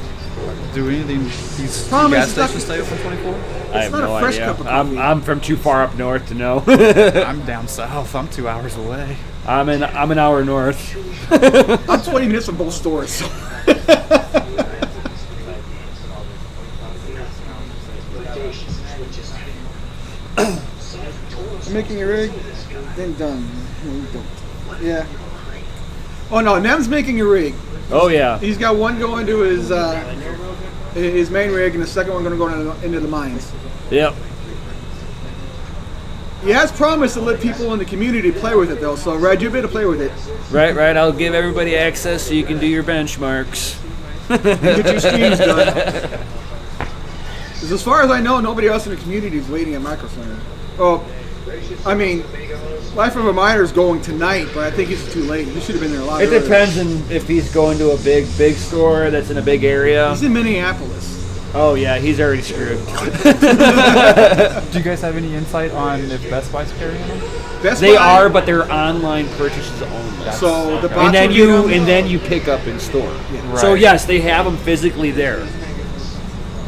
Do any of these Problem gas is, it's not- stations stay open 24? I have not no a fresh idea. cup of coffee. I'm from too far up north to know. I'm down south. I'm 2 hours away. I'm an hour north. I'm 20 minutes from both stores. So. I'm making a rig, then done. No, we don't. Yeah. Oh no, Nem's making a rig. Oh yeah. He's got one going to his main rig, and the second one going to go into the mines. Yep. He has promised to let people in the community play with it, though. So, Red, you better play with it. Right. I'll give everybody access so you can do your benchmarks. Get your schemes done. Because as far as I know, nobody else in the community is waiting at Microcenter. Oh, I mean, Life of a Miner is going tonight, but I think it's too late. He should have been there a lot It earlier. depends on if he's going to a big store that's in a big area. He's in Minneapolis. Oh yeah, he's already screwed. Do you guys have any insight on if Best Buy's carrying them? They are, but they're online purchases only. So the box and then will get 'em. then you pick up in store. Yeah. So Right. yes, they have them physically there.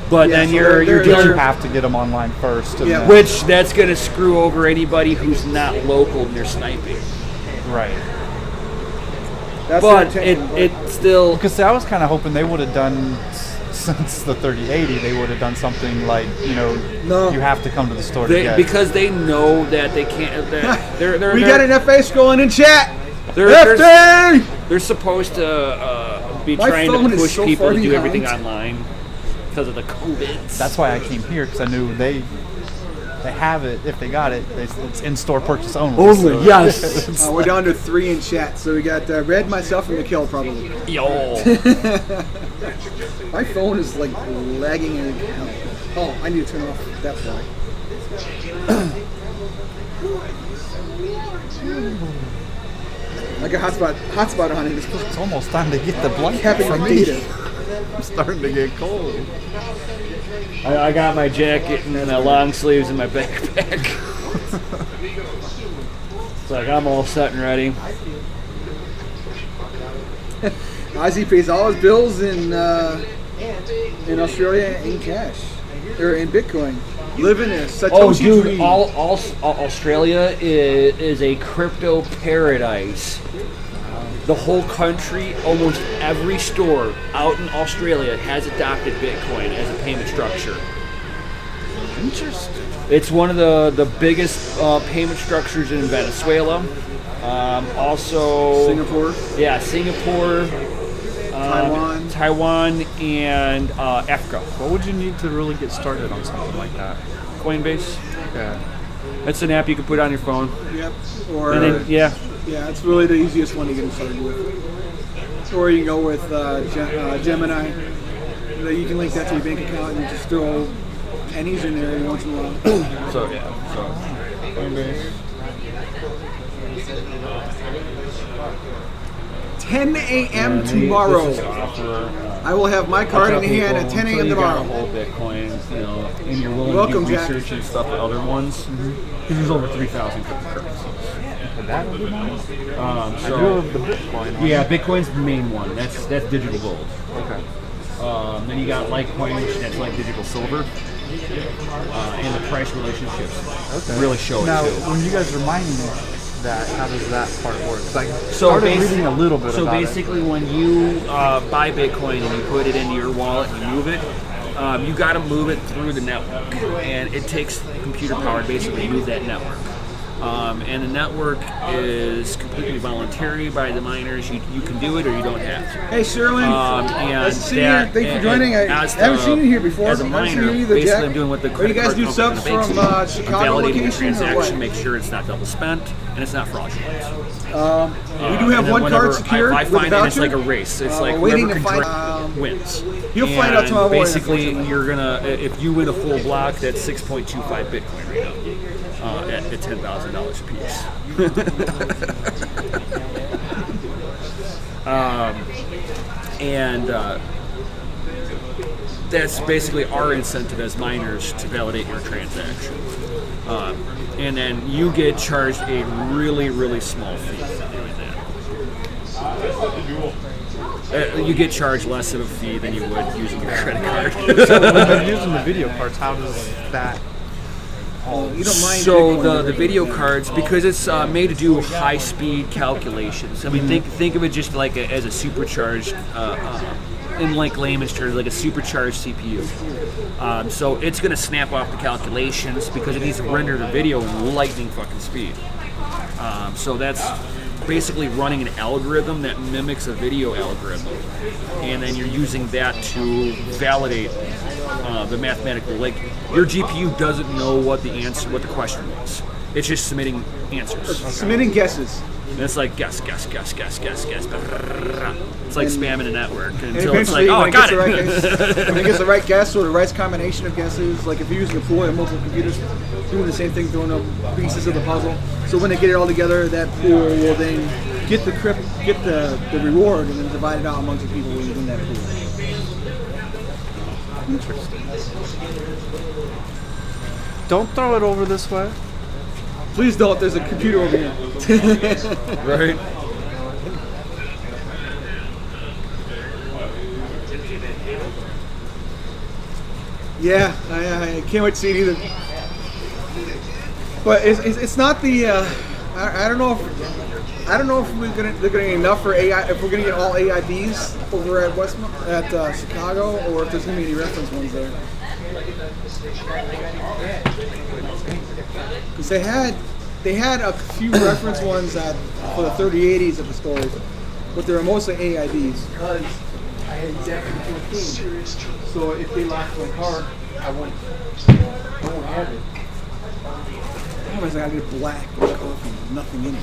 But Yeah, then so you're they're- You dealing, have to get them online first. And Yeah. then- which that's going to screw over anybody who's not local and they're sniping. Right. That's But their it intention, still Because I was kind of hoping they would have done, since the 3080, they would have done something like, No. you have to come to the store to get. because they know that they can't. They're we got an FA scrolling in chat. they're FA! They're supposed to be My trying phone to is push so people far to do behind. everything online because of the COVID. That's why I came here, because I knew they have it. If they got it, it's in-store purchase only. Only, so- yes. We're down to 3 in chat. So we got Red, myself, and Mikhail probably. Yo. My phone is like lagging in hell. Oh, I need to turn off that flag. I got hotspot on it. It's almost time to get the blanket Capping for my me. data. I'm starting to get cold. I got my jacket and the long sleeves in my backpack. It's like I'm all set and ready. Ozzy pays all his bills in Australia in cash. or in Bitcoin. Living a Satoshi Oh, dude, dream. all Australia is a crypto paradise. The whole country, almost every store out in Australia has adopted Bitcoin as a payment structure. Interesting. It's one of the biggest payment structures in Venezuela. Also, Singapore. Yeah, Singapore, Taiwan, and Africa. What would you need to really get started on something like that? Coinbase. Yeah. That's an app you can put on your phone. Yep. Or And then, yeah. yeah, it's really the easiest one to get started with. Or you can go with Gemini. You can link that to your bank account and just throw pennies in there every once in a while. So yeah. So. Coinbase. 10 a.m. tomorrow. I will have my card in hand at 10 a.m. tomorrow. Whole Bitcoins, you know, and you're willing Welcome, to do Jack. research and stuff with other ones. Because there's over 3,000 cryptocurrencies. That would be nice. I do So have the Bitcoin one. yeah, Bitcoin's the main one. That's digital gold. Okay. Then you got Litecoin, which that's like digital silver. And the price relationships really show Now, it too. when you guys are mining that, how does that part work? 'Cause I So started reading a little bit So about basically, when you buy Bitcoin and you put it into your wallet and you move it, you got to move it through the network, and it takes computer power to basically move that network. And the network is completely voluntary by the miners. You can do it or you don't have to. Hey, Sherlin. And Nice to see you. Thanks for joining. I haven't seen you here before. As a I haven't seen miner, you either, basically Jack. I'm doing what the Or you credit guys card do company subs and the banks from do. I'm Chicago validating the location or transaction, what? make sure it's not double spent and it's not fraudulent. We do And have then one whenever card secured I with a find it, it's voucher. like a race. It's like we're waiting whoever to can find- drink wins. You'll find out And tomorrow morning, basically, unfortunately. you're gonna if you win a full block, that's 6.25 Bitcoin right now at $10,000 a piece. That's basically our incentive as miners to validate your transaction. And then you get charged a really, really small fee for doing that. You get charged less of a fee than you would using your credit card. So when they're using the video cards, how does that? You don't mind. So the video cards, because it's made to do high-speed calculations. I mean, think of it just like as a supercharged, in like layman's terms, like a supercharged CPU. So it's going to snap off the calculations because it needs to render the video in lightning fucking speed. So that's basically running an algorithm that mimics a video algorithm, and then you're using that to validate the mathematical. Like your GPU doesn't know what the question was. It's just submitting answers. Submitting guesses. And it's like guess. It's like spamming a network And until it's like, eventually, oh, when I got it. when it gets the right guess or the right combination of guesses, like if you're using a pool and multiple computers doing the same thing, throwing up pieces of the puzzle. So when they get it all together, that pool will then get the reward and then divide it out amongst the people within that pool. Interesting. Don't throw it over this way. Please don't. There's a computer over here. Right. Yeah, I can't wait to see it either. But it's not the. I don't know if they're gonna get enough for AI. If we're gonna get all AIBs over at Chicago, or if there's gonna be any reference ones there. Because they had a few reference ones for the 3080s at the stores, but they were mostly AIBs. Because I had Jack and King. So if they lost my car, I won't have it. Otherwise, I gotta get black coffee with nothing in it.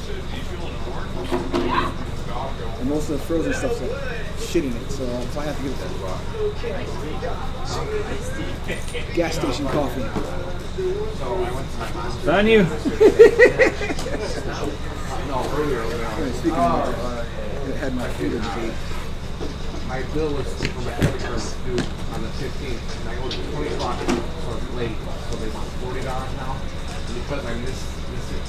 And most of the frozen stuff's like shit in it, so if I have to get gas station coffee. It's on you. Speaking of, I had my computer debate. My bill was from my credit card was due on the 15th, and I owed $20, so it's late. So they want $40 now. And because I missed it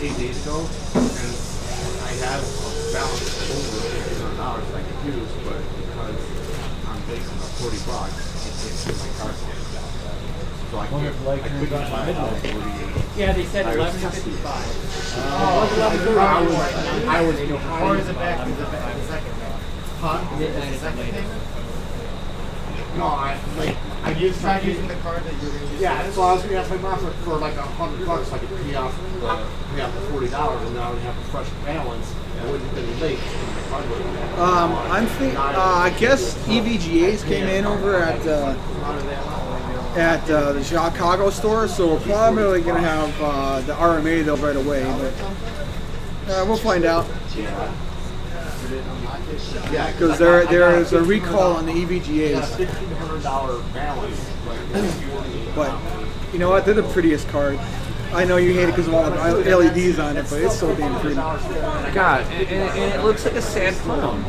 8 days ago, and I have a balance over $1,500 that I could use, but because on base on $40, it's my car. So I couldn't buy it out of 40. Yeah, they said I was 11:55. I was Or is it back? Is it back the second? Huh? Midnight is the latest. No, I used Try using the card that you're going to use. Yeah, so I was gonna ask my mom for like $100 so I could pay off the $40, and now I would have a fresh balance. I wouldn't have been late. I guess EVGAs came in over at the Chicago store, so we're probably gonna have the RMA though right away. But we'll find out. Yeah, Because there is a recall on the EVGAs. $1,500 balance. But you know what? They're the prettiest card. I know you hate it because of all the LEDs on it, but it's so damn pretty. God, and it looks like a sad clown.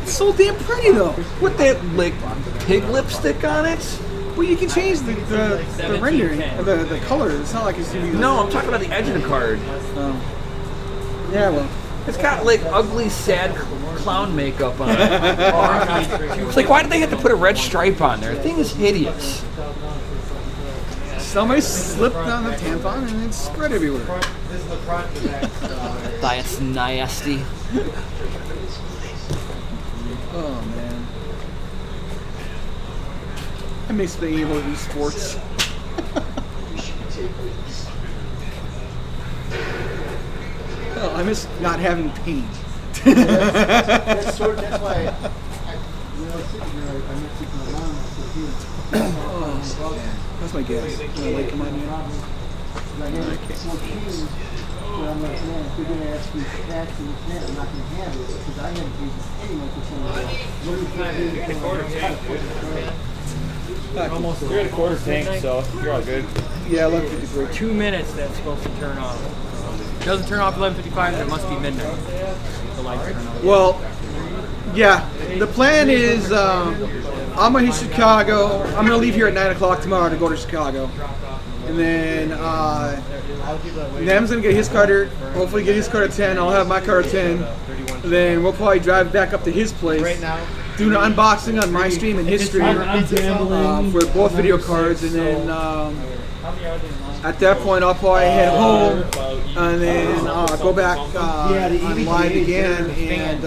It's so damn pretty though. With that like pig lipstick on it. Well, you can change the rendering, the color. It's not like it's gonna be. No, I'm talking about the edge of the card. Yeah, well. It's got like ugly, sad clown makeup on it. It's like, why did they have to put a red stripe on there? The thing is hideous. Somebody slipped on the tampon and it spread everywhere. That's nasty. Oh man. I miss being able to do sports. Oh, I miss not having pain. That's why when I was sitting here, I met my mom. That's my guess. Like, come on in. I'm like, man, if they're going to ask me tax and this, I'm not going to have it because I haven't paid anyone for some of You're at a quarter tank, so you're all good. Yeah, 11:53. 2 minutes that's supposed to turn off. If it doesn't turn off 11:55, then it must be midnight. The lights turn off. Well, yeah. The plan is I'm going to hit Chicago. I'm going to leave here at 9 o'clock tomorrow to go to Chicago. And then Nem's going to get his card here. Hopefully get his card at 10. I'll have my card at 10. And then we'll probably drive back up to his place. Do an unboxing on my stream and his stream for both video cards. And then at that point, I'll probably head home and then go back on live again. And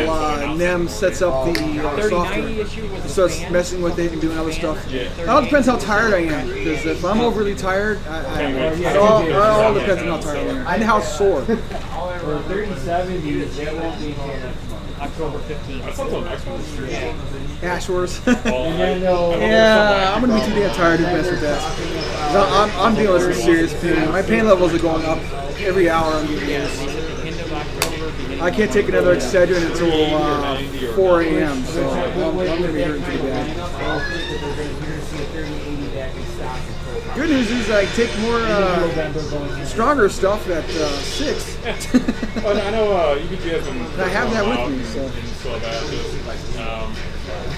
while Nem sets up the software, starts messing with it and doing other stuff. It all depends how tired I am. Because if I'm overly tired, I don't know. It all depends on how tired I am and how sore. For 3070s, they won't be here October 15th. That's not so next one. Ashworth. Well, Yeah, I'm gonna be too damn tired to mess with that. I'm dealing with some serious pain. My pain levels are going up every hour. I'm getting this. I can't take another Excedrin until 4 a.m. So I'm gonna be hurting pretty bad. Good news is I take more stronger stuff at 6. I know you could get some. I have that with me, so.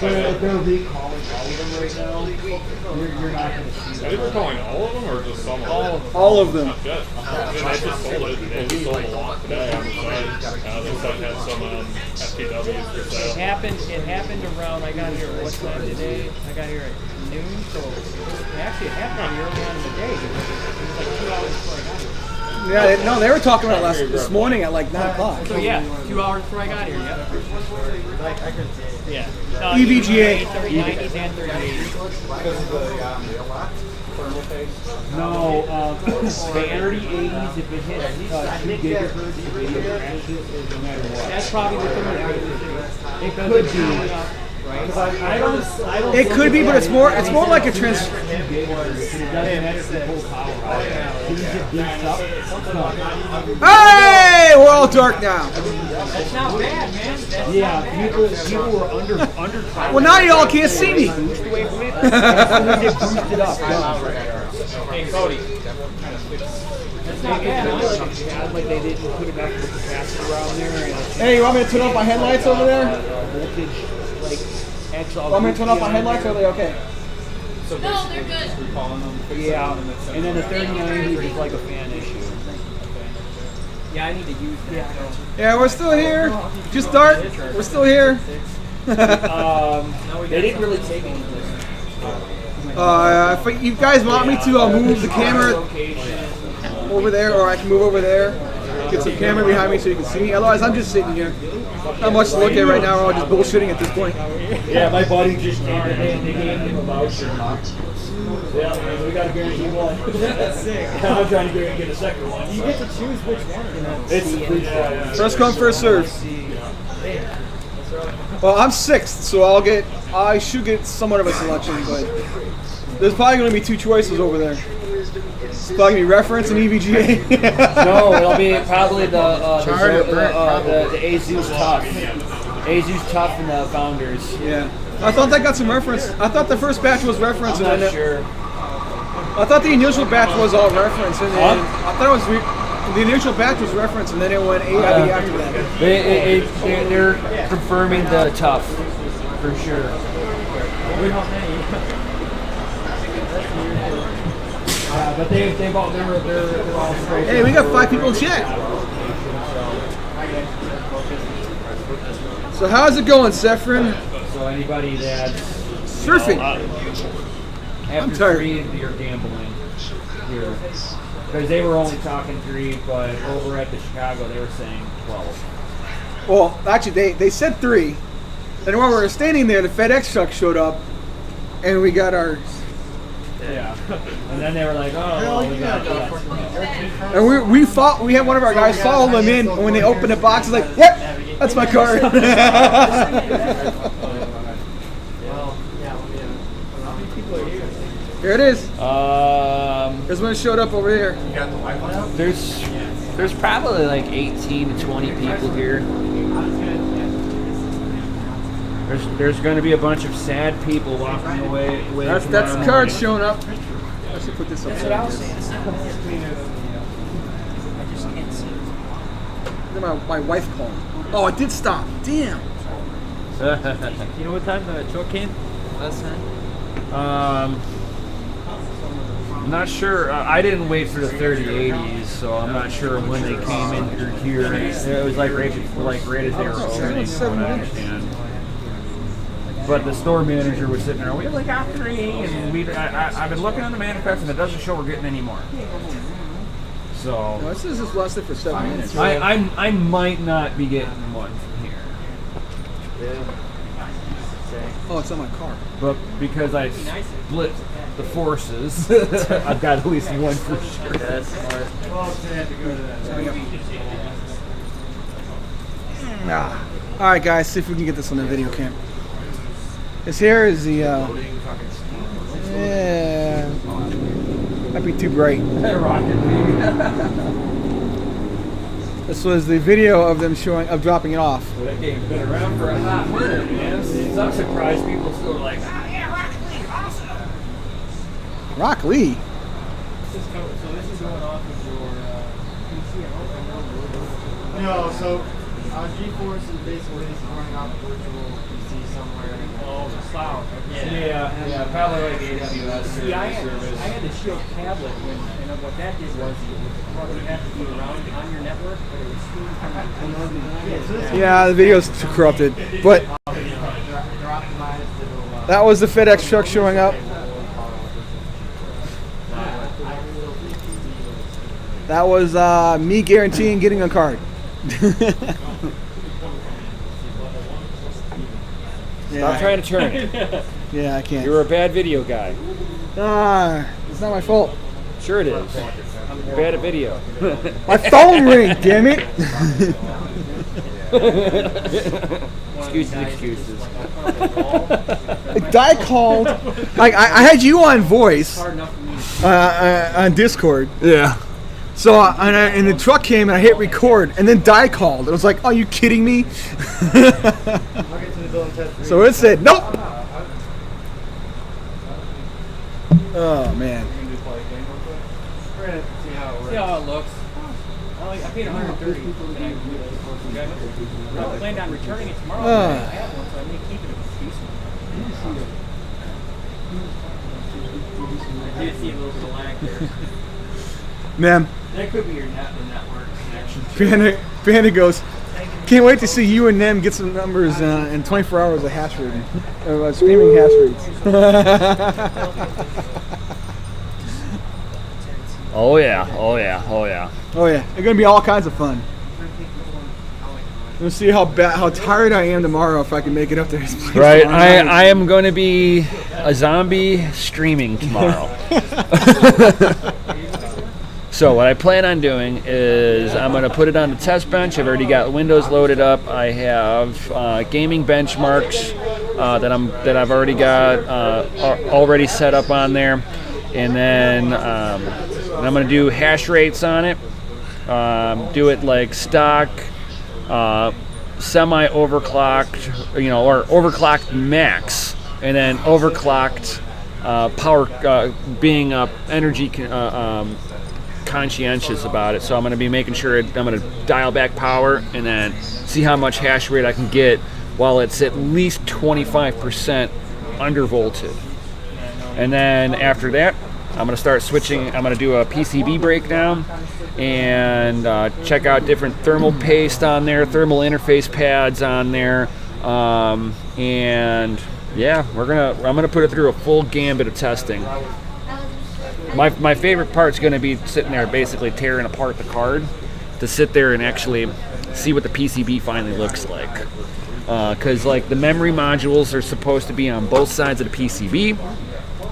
If they're recalling all of them right now, you're not going to see Are they recalling all of them or just some of them? All of them. Good. I mean, they just sold it. They just sold a lot today on the site. The site had some FPWs for sale. It happened around, I got here, what time today? I got here at noon, so it happened pretty early on in the day. It was like 2 hours before I got here. Yeah, no, they were talking about it this morning at like 9 o'clock. So yeah, 2 hours before I got here, yep. Yeah. EVGA. 3090s and 3080s. No, 3080s, if it hits 2 gigahertz, the video crashes no matter what. That's probably the 3080s. It could be. Right? I don't It could be, but it's more like a trans. It doesn't matter if you pull power out. It beats up. Hey, we're all dark now. That's not bad, man. Yeah, people were under Well, now you all can't see me. boost away from it. As soon as it boosted up, Hey, Cody. That's not bad. like they didn't put enough of the capacitor around there. And Hey, you want me to turn off my headlights over there? voltage, like, X all. Want me to turn off my headlights? Are they okay? No, they're good. Yeah, and then the 3090 is like a fan issue. Yeah, I need to use that. Yeah, we're still here. Just start. We're still here. They didn't really take any. If you guys want me to, I'll move the camera over there, or I can move over there. Get some camera behind me so you can see me. Otherwise, I'm just sitting here. Not much to look at right now. We're all just bullshitting at this point. Yeah, my buddy just came and they gave him a voucher. Yeah, we got to guarantee one. That's sick. I'm trying to get a second one. You get to choose which one. It's First come, first serve. Well, I'm sixth, so I should get somewhat of a selection, but there's probably going to be two choices over there. It's probably going to be reference and EVGA. No, it'll be probably the Azus Tough. Azus Tough and the Founders. Yeah. I thought that got some reference. I thought the first batch was reference. I'm not sure. I thought the initial batch was all reference, and then I thought it was the initial batch was reference, and then it went AIB after that. They're confirming the Tough for sure. But they're all straight. Hey, we got 5 people in chat. So how's it going, Zephyrin? So anybody that's surfing. After tired. 3, you're gambling here. Because they were only talking 3, but over at the Chicago they were saying 12. Well, actually, they said 3. And while we were standing there, the FedEx truck showed up, and we got our. Yeah. And then they were like, oh, we got that. And we had one of our guys follow them in, and when they opened the box, it's like, yep, that's my car. Here it is. Here's when it showed up over here. There's probably like 18 to 20 people here. There's going to be a bunch of sad people walking away. That's the card showing up. I should put this up. That's what I was saying. I just can't see. My wife called. Oh, it did stop. Damn. You know what time the truck came last time? I'm not sure. I didn't wait for the 3080s, so I'm not sure when they came in through here. It was like right as they were opening, from what I understand. But the store manager was sitting there. We only got 3, and I've been looking on the manifest, and it doesn't show we're getting any more. So No, this is just lasted for 7 minutes. I might not be getting one from here. Oh, it's on my car. But because I split the forces, I've got at least one for sure. That's smart. All right, guys, see if we can get this on the video cam. This here is the. Yeah, might be too bright. This was the video of them dropping it off. Well, that game's been around for a hot minute, man. I'm surprised people still are like, yeah, Rock Lee. Rock Lee. So this is going off of your PC. No, so GeForce is basically running off a virtual PC somewhere. Oh, the cloud. Yeah, probably like AWS See, I service. had the Shield tablet, and what that did was you have to be around on your network, but it was streamed from Yeah, the video's too corrupted, but that was the FedEx truck showing up. That was me guaranteeing getting a card. Stop trying to turn it. Yeah, I can't. You're a bad video guy. It's not my fault. Sure it is. You're bad at video. My phone ring, damn it. Excuses. I called. I had you on voice on Discord. Yeah. So and the truck came and I hit record and then Di called. It was like, are you kidding me? So it said nope. Oh man. See how it looks. I paid $130. I planned on returning it tomorrow. I have one, so I may keep it if it's decent. I did see a little bit of lag there. Man. That could be your network connection. Panda goes, can't wait to see you and them get some numbers in 24 hours of hash rate. Streaming hash rates. Oh yeah, oh yeah, oh yeah. Oh yeah, it's gonna be all kinds of fun. We'll see how tired I am tomorrow if I can make it up there. Right, I am going to be a zombie streaming tomorrow. So what I plan on doing is I'm going to put it on the test bench. I've already got Windows loaded up. I have gaming benchmarks that I've already got already set up on there, and then I'm going to do hash rates on it. Do it like stock. Semi overclocked, or overclocked max, and then overclocked power, being energy conscientious about it. So I'm going to be making sure I'm going to dial back power and then see how much hash rate I can get while it's at least 25% undervolted. And then after that, I'm going to start switching. I'm going to do a PCB breakdown and check out different thermal paste on there, thermal interface pads on there, and yeah, I'm gonna put it through a full gambit of testing. My favorite part's gonna be sitting there, basically tearing apart the card to sit there and actually see what the PCB finally looks like. Because like the memory modules are supposed to be on both sides of the PCB,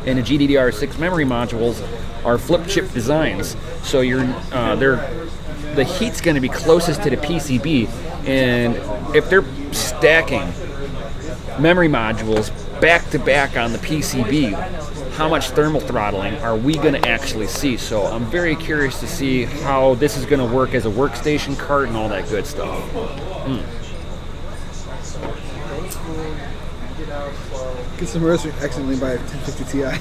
and the GDDR6 memory modules are flip chip designs, so the heat's going to be closest to the PCB, and if they're stacking memory modules back to back on the PCB, how much thermal throttling are we going to actually see? So I'm very curious to see how this is going to work as a workstation card and all that good stuff. Get some rest accidentally by a 1050 Ti.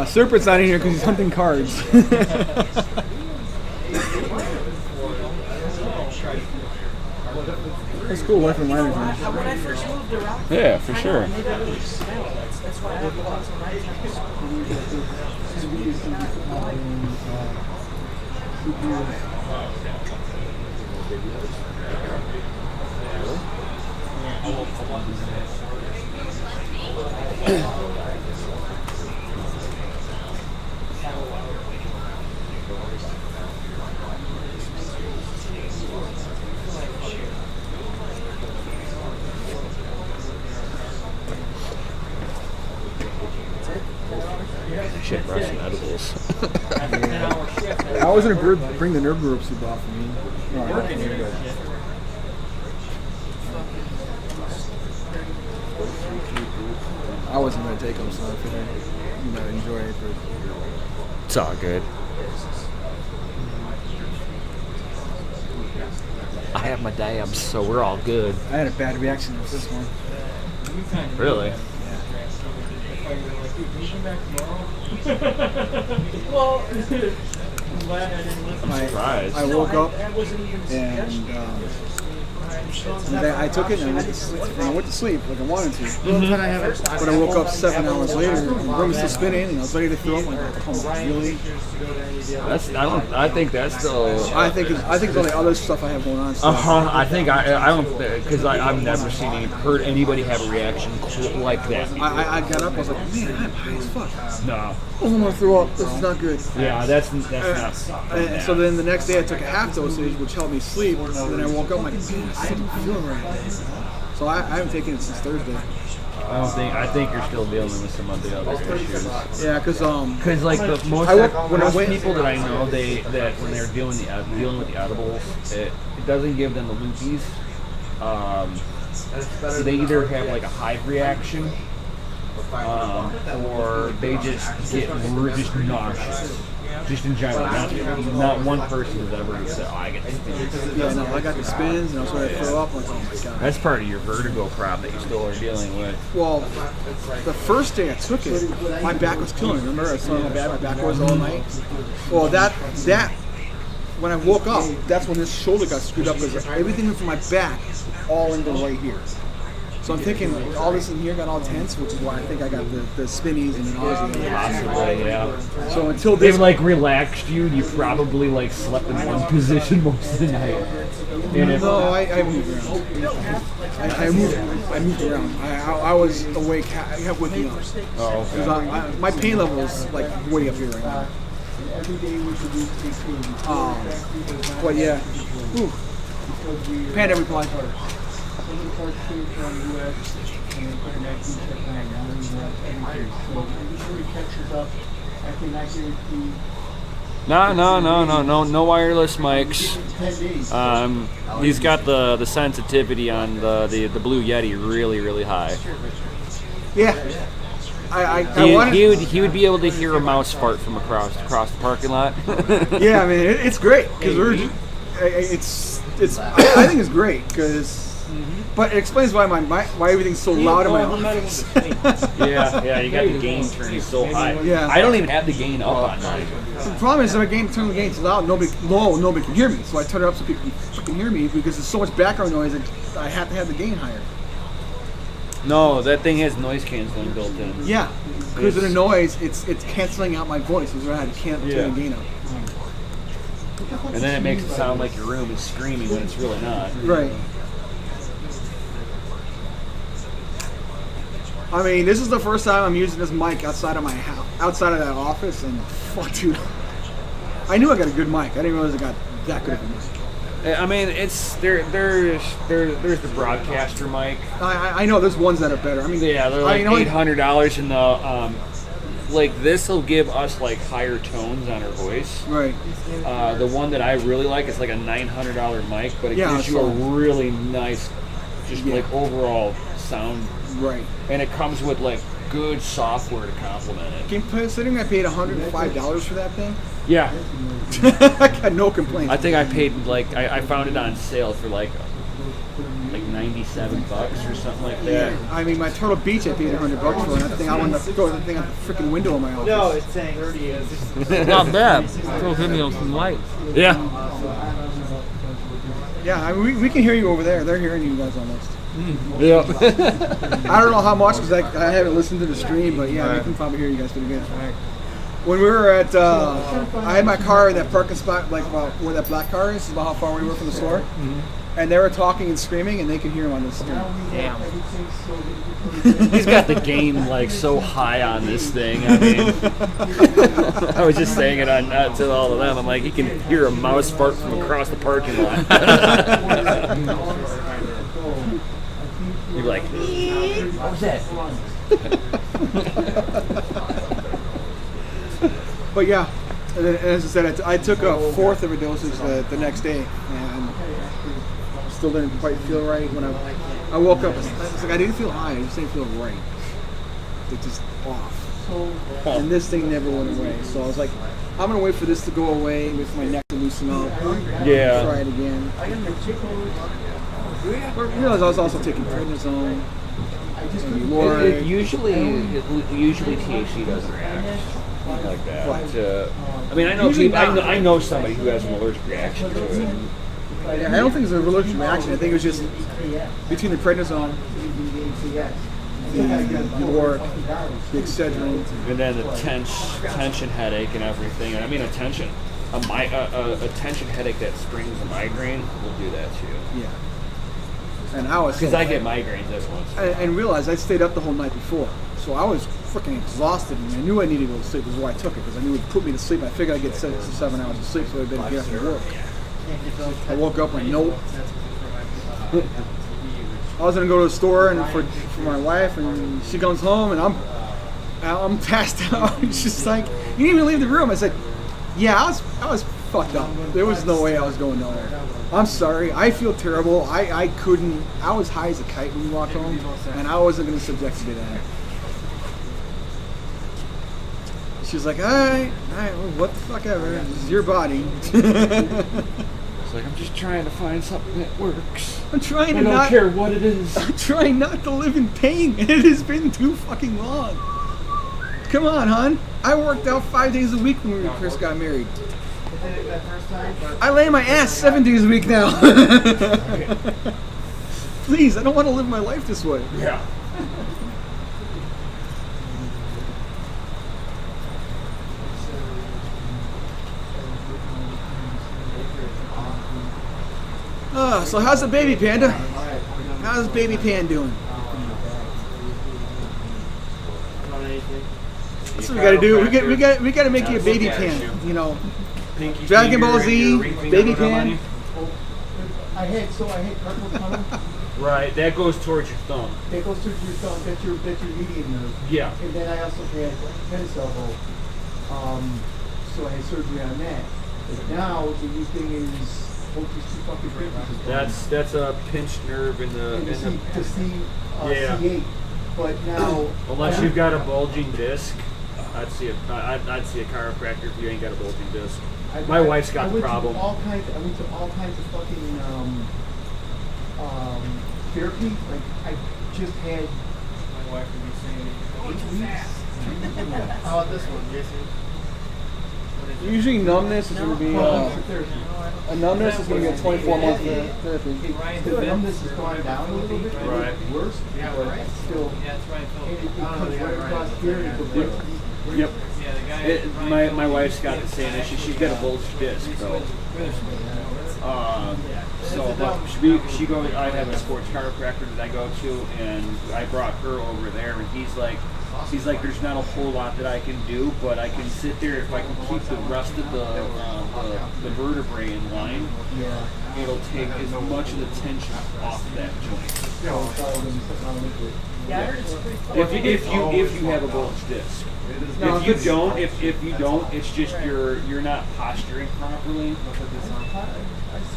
Serpent's not in here because he's hunting cards. That's cool. Life and miners, man. Yeah, for sure. Shit, Russian edibles. I was gonna bring the nerve group soup off of me. I wasn't gonna take them, so I could enjoy it. But It's all good. I have my dabs, so we're all good. I had a bad reaction with this one. Really? Well, I'm glad I didn't listen. I woke up and I took it and I went to sleep like I wanted to. Mm-hmm. But I woke up 7 hours later and the room was still spinning and I was ready to throw up. Like, come on, really? I think that's still. I think it's only other stuff I have going on. I think I don't, because I've never heard anybody have a reaction like that. I got up. I was like, man, I'm high as fuck. No. Oh, I'm gonna throw up. This is not good. Yeah, that's nuts. And so then the next day I took a half dosage, which helped me sleep. And then I woke up like, man, I don't feel right. So I haven't taken it since Thursday. I think you're still dealing with some of the other issues. Yeah, because like most people that I know, that when they're dealing with the edibles, it doesn't give them the loopies. They either have like a hive reaction, or they just get just nauseous. Just in general, not one person has ever said, "Oh, I get the spins." Yeah, no, I got the spins, and I was ready to throw up. Like, oh my god. That's part of your vertigo problem that you still are dealing with. Well, the first day I took it, my back was killing me. Remember, I was telling how bad my back was all night. Well, that when I woke up, that's when this shoulder got screwed up because everything from my back all into right here. So I'm thinking all this in here got all tense, which is why I think I got the spinnies and the nausea. Possibly, yeah. So until They've this, like relaxed you, and you probably like slept in one position most of the night. And if, no, I moved around. I moved around. I was awake, half waking up. oh, okay. 'Cause my pain level is like way up here right now. But yeah, ooh. Panda reply. No wireless mics. He's got the sensitivity on the Blue Yeti really high. Yeah. I wanted. He would be able to hear a mouse fart from across the parking lot. Yeah, I mean it's great because I think it's great because. But it explains why why everything's so loud in my office. yeah, you got the gain turned so high. Yeah. I don't even have the gain up on mine. The problem is if I turn the gain too loud, nobody can hear me. So I turn it up so people can hear me because there's so much background noise that I have to have the gain higher. No, that thing has noise canceling built in. Yeah, because of the noise, it's canceling out my voice. So I had to turn the gain up. And then it makes it sound like your room is screaming when it's really not. Right. I mean, this is the first time I'm using this mic outside of my house, outside of that office, and fuck, dude. I knew I got a good mic. I didn't realize I got that good of a mic. I mean, it's there's the broadcaster mic. I know there's ones that are better. I mean, yeah, they're like $800, and the like this will give us like higher tones on our voice. Right. The one that I really like is like a $900 mic, but it gives you a really nice, just like overall sound. Right. And it comes with like good software to complement it. Considering I paid $105 for that thing. Yeah. I got no complaints. I think I paid like I found it on sale for like $97 or something like that. Yeah. I mean, my Turtle Beach I paid $100 for, and that thing I wanted to throw that thing out the freaking window of my office. No, it's saying 30 is. Not bad. Still hit me on some light. Yeah. Yeah, I mean, we can hear you over there. They're hearing you guys almost. Yeah. I don't know how much because I haven't listened to the stream, but yeah, we can probably hear you guys pretty good. When we were at, I had my car in that parking spot, like where that black car is about how far we were from the store. And they were talking and screaming, and they could hear him on the stream. Damn. He's got the gain like so high on this thing. I mean, I was just saying it on to all of them. I'm like, he can hear a mouse fart from across the parking lot. You're like, what was that? But yeah, and as I said, I took a fourth of a dosage the next day, and still didn't quite feel right. When I woke up, it's like I didn't feel high, I just didn't feel right. It's just off. And this thing never went away. So I was like, I'm gonna wait for this to go away, wait for my neck to loosen up. Yeah. Try it again. But I realized I was also taking prednisone. Usually THC doesn't react like that. But, I mean, I know somebody who has an allergic reaction to it. Yeah, I don't think it's a allergic reaction. I think it was just between the prednisone, the York, the Excedrin, and then the tension headache and everything. And I mean, a tension headache that springs a migraine will do that too. Yeah. And I was because I get migraines every once. And realized I stayed up the whole night before, so I was freaking exhausted, and I knew I needed to go to sleep. Which is why I took it, because I knew it would put me to sleep. I figured I'd get 6 to 7 hours of sleep, so I'd better get up and work. I woke up and nope. I was gonna go to the store and for my wife, and she comes home, and I'm passed out. She's just like, "You didn't even leave the room." I said, "Yeah, I was fucked up. There was no way I was going nowhere. I'm sorry. I feel terrible. I couldn't. I was high as a kite when we walked home, and I wasn't gonna subject you to that." She was like, all right, well, what the fuck ever. This is your body. It's like, I'm just trying to find something that works. I'm trying to I don't care what it is. I'm trying not to live in pain. It has been too fucking long. Come on, hon. I worked out 5 days a week when we first got married. I lay my ass 7 days a week now. Please, I don't want to live my life this way. Yeah. So how's the baby panda? How's baby pan doing? That's what we gotta do. We gotta make you a baby pan. You know, Pinky Dragon Ball finger Z, and your ring finger baby on the pan. money. I had carpal tunnel. Right, that goes towards your thumb. That goes through your thumb. That's your median nerve. Yeah. And then I also had tennis elbow. So I had surgery on that. But now the new thing is both these two fucking fingers. That's a pinched nerve in the yeah. C8. But now, unless you've got a bulging disc, I'd see a chiropractor if you ain't got a bulging disc. My wife's got the problem. I went to all kinds of fucking therapy. Like I just had. My wife would be saying 8 weeks. How about this one, Jason? Usually numbness is going to be a numbness is going to be a 24-month therapy. The numbness has gone down a little bit. Right. Worse. Yeah, but right. Still. Yeah, that's right, Phil. It comes right across here. Yep. Yeah, the guy. My wife's got the same issue. She's got a bulged disc, though. She goes. I have a sports chiropractor that I go to, and I brought her over there, and he's like, there's not a whole lot that I can do, but I can sit there if I can keep the rest of the vertebrae in line. It'll take as much of the tension off that joint. If you have a bulged disc. If you don't, it's just you're not posturing properly.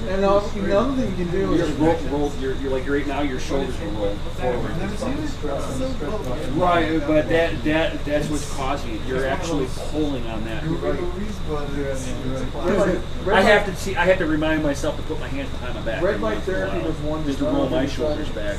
And another thing you can do is you're like right now your shoulders are rolled forward. Right, but that's what's causing it. You're actually pulling on that. I have to remind myself to put my hands behind my back. Red light therapy was one just to roll my shoulders back.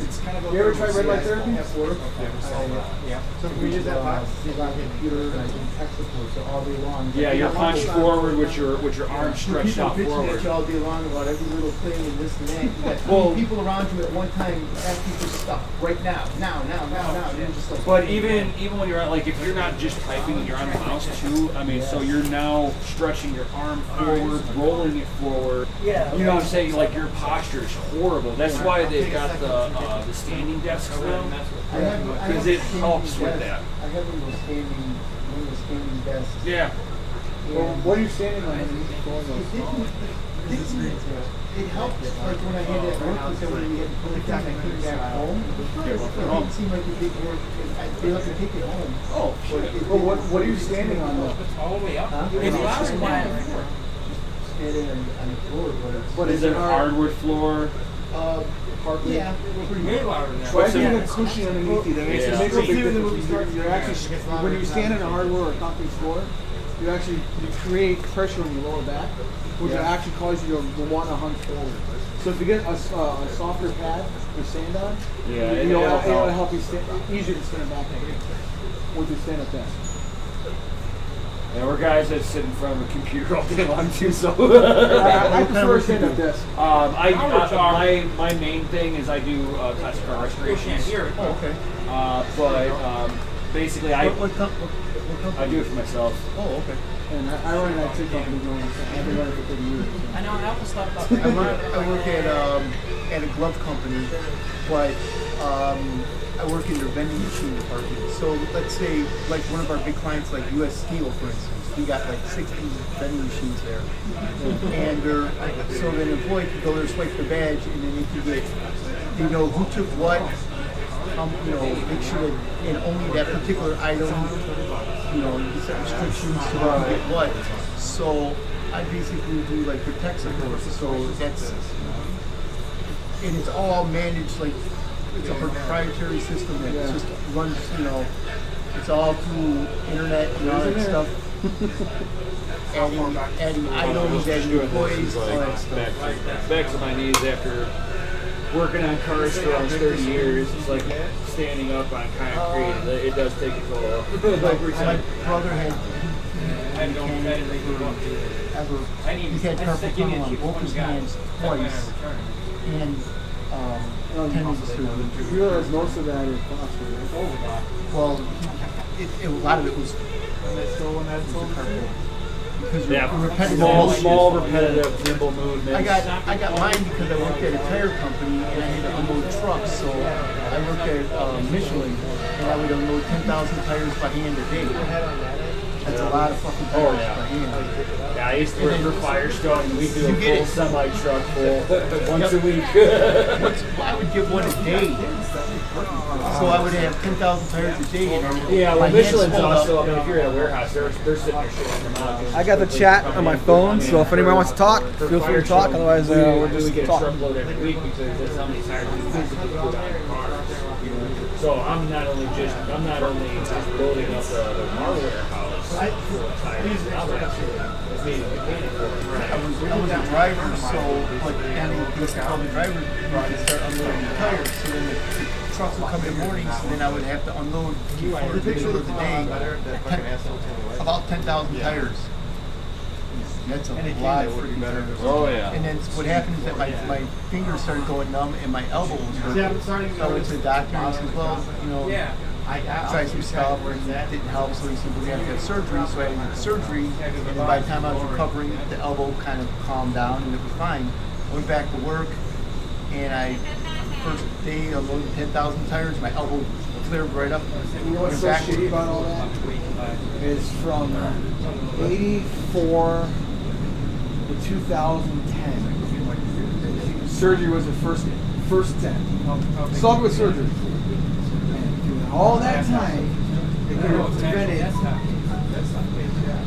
You ever try red light therapy? So we use that box on the computer and I can text support so all day long. Yeah, you're punched forward with your arms stretched out forward. Bitching at you all day long about every little thing and this and that. You got 20 people around you at one time asking for stuff right now. And you're just like. But even when you're like, if you're not just typing and you're on the mouse too, I mean, so you're now stretching your arm forward, rolling it forward. Yeah. You know what I'm saying? Like your posture is horrible. That's why they've got the standing desks now, because it helps with that. I have one of those standing desks. Yeah. Well, what are you standing on? It helped, like when I had that work facility, we had to put it down, I came back home. It didn't seem like a big work, I feel like I take it home. Oh, shit. Well, what are you standing on though? All the way up. Huh? It's last quiet. Standing on the floor, but it's. What Is it a hardwood floor? Yeah, pretty Way good. louder than that. Try having a cushion underneath you. That makes Yeah. it makes a big difference. You're actually when you stand on a hardwood or concrete floor, you create pressure on your lower back, which will actually cause you to want to hunch forward. So if you get a softer pad to stand on, it'll help you stand easier to stand back with your stand up desk. Yeah, we're guys that sit in front of a computer all day long too, so I prefer stand up desk. My main thing is I do classic car restorations. Oh, okay. But basically I do it for myself. Oh, okay. And I run an IT company going, I've been running for 30 years. I know, I almost thought about that. I work at a glove company, but I work in their vending machine department. So let's say, like one of our big clients, like U.S. Steel, for instance, we got like 60 vending machines there, and so an employee can go there, swipe the badge, and then they know who took what. Make sure that and only that particular item, you set restrictions to get what. So I basically do like the tech support. So that's, and it's all managed like it's a proprietary system that just runs, it's all through internet and all that stuff. adding items, adding employees, all that stuff. Back to my knees after working on cars for almost 30 years. It's like standing up on concrete. It does take a toll. My brother had he's had carpal tunnel on both his hands twice, and tendon surgery. You realize most of that is phosphorus. Well, a lot of it was carpal. Because repetitive motion. Small, repetitive, nimble movements. I got mine because I worked at a tire company and I had to unload trucks. So I worked at Michelin and I would unload 10,000 tires by hand a day. That's a lot of fucking tires by hand. Yeah, I used to work for Firestone and we'd do a full semi-truck full once a week. I would give one a day. So I would have 10,000 tires a day. Yeah, well, Michelin's also, I mean, if you're at a warehouse, they're sitting there shitting them out. I got the chat on my phone, so if anyone wants to talk, feel free to talk. Otherwise, we'll just get a talk. truckload every week because that's how many tires we physically put on the cars. So I'm not only just loading up the car warehouse full of tires. I'm actually being a mechanic for it. I was a driver, so like having all the drivers to start unloading the tires. So then the trucks would come in the morning, so then I would have to unload the middle of the day about 10,000 tires. That's a lot of freaking tires. Oh yeah. And then what happened is that my fingers started going numb and my elbow was hurting. So I went to the doctor and he said, well, you know, I tried some stuff and that didn't help. So he said, we're going to have surgery. So I had to get surgery. And then by the time I was recovering, the elbow kind of calmed down and it was fine. I went back to work and first day I loaded 10,000 tires, my elbow cleared right up. You know what's so shitty about all that? Is from 84 to 2010. Surgery was the first step. Started with surgery. And all that time, they could have prevented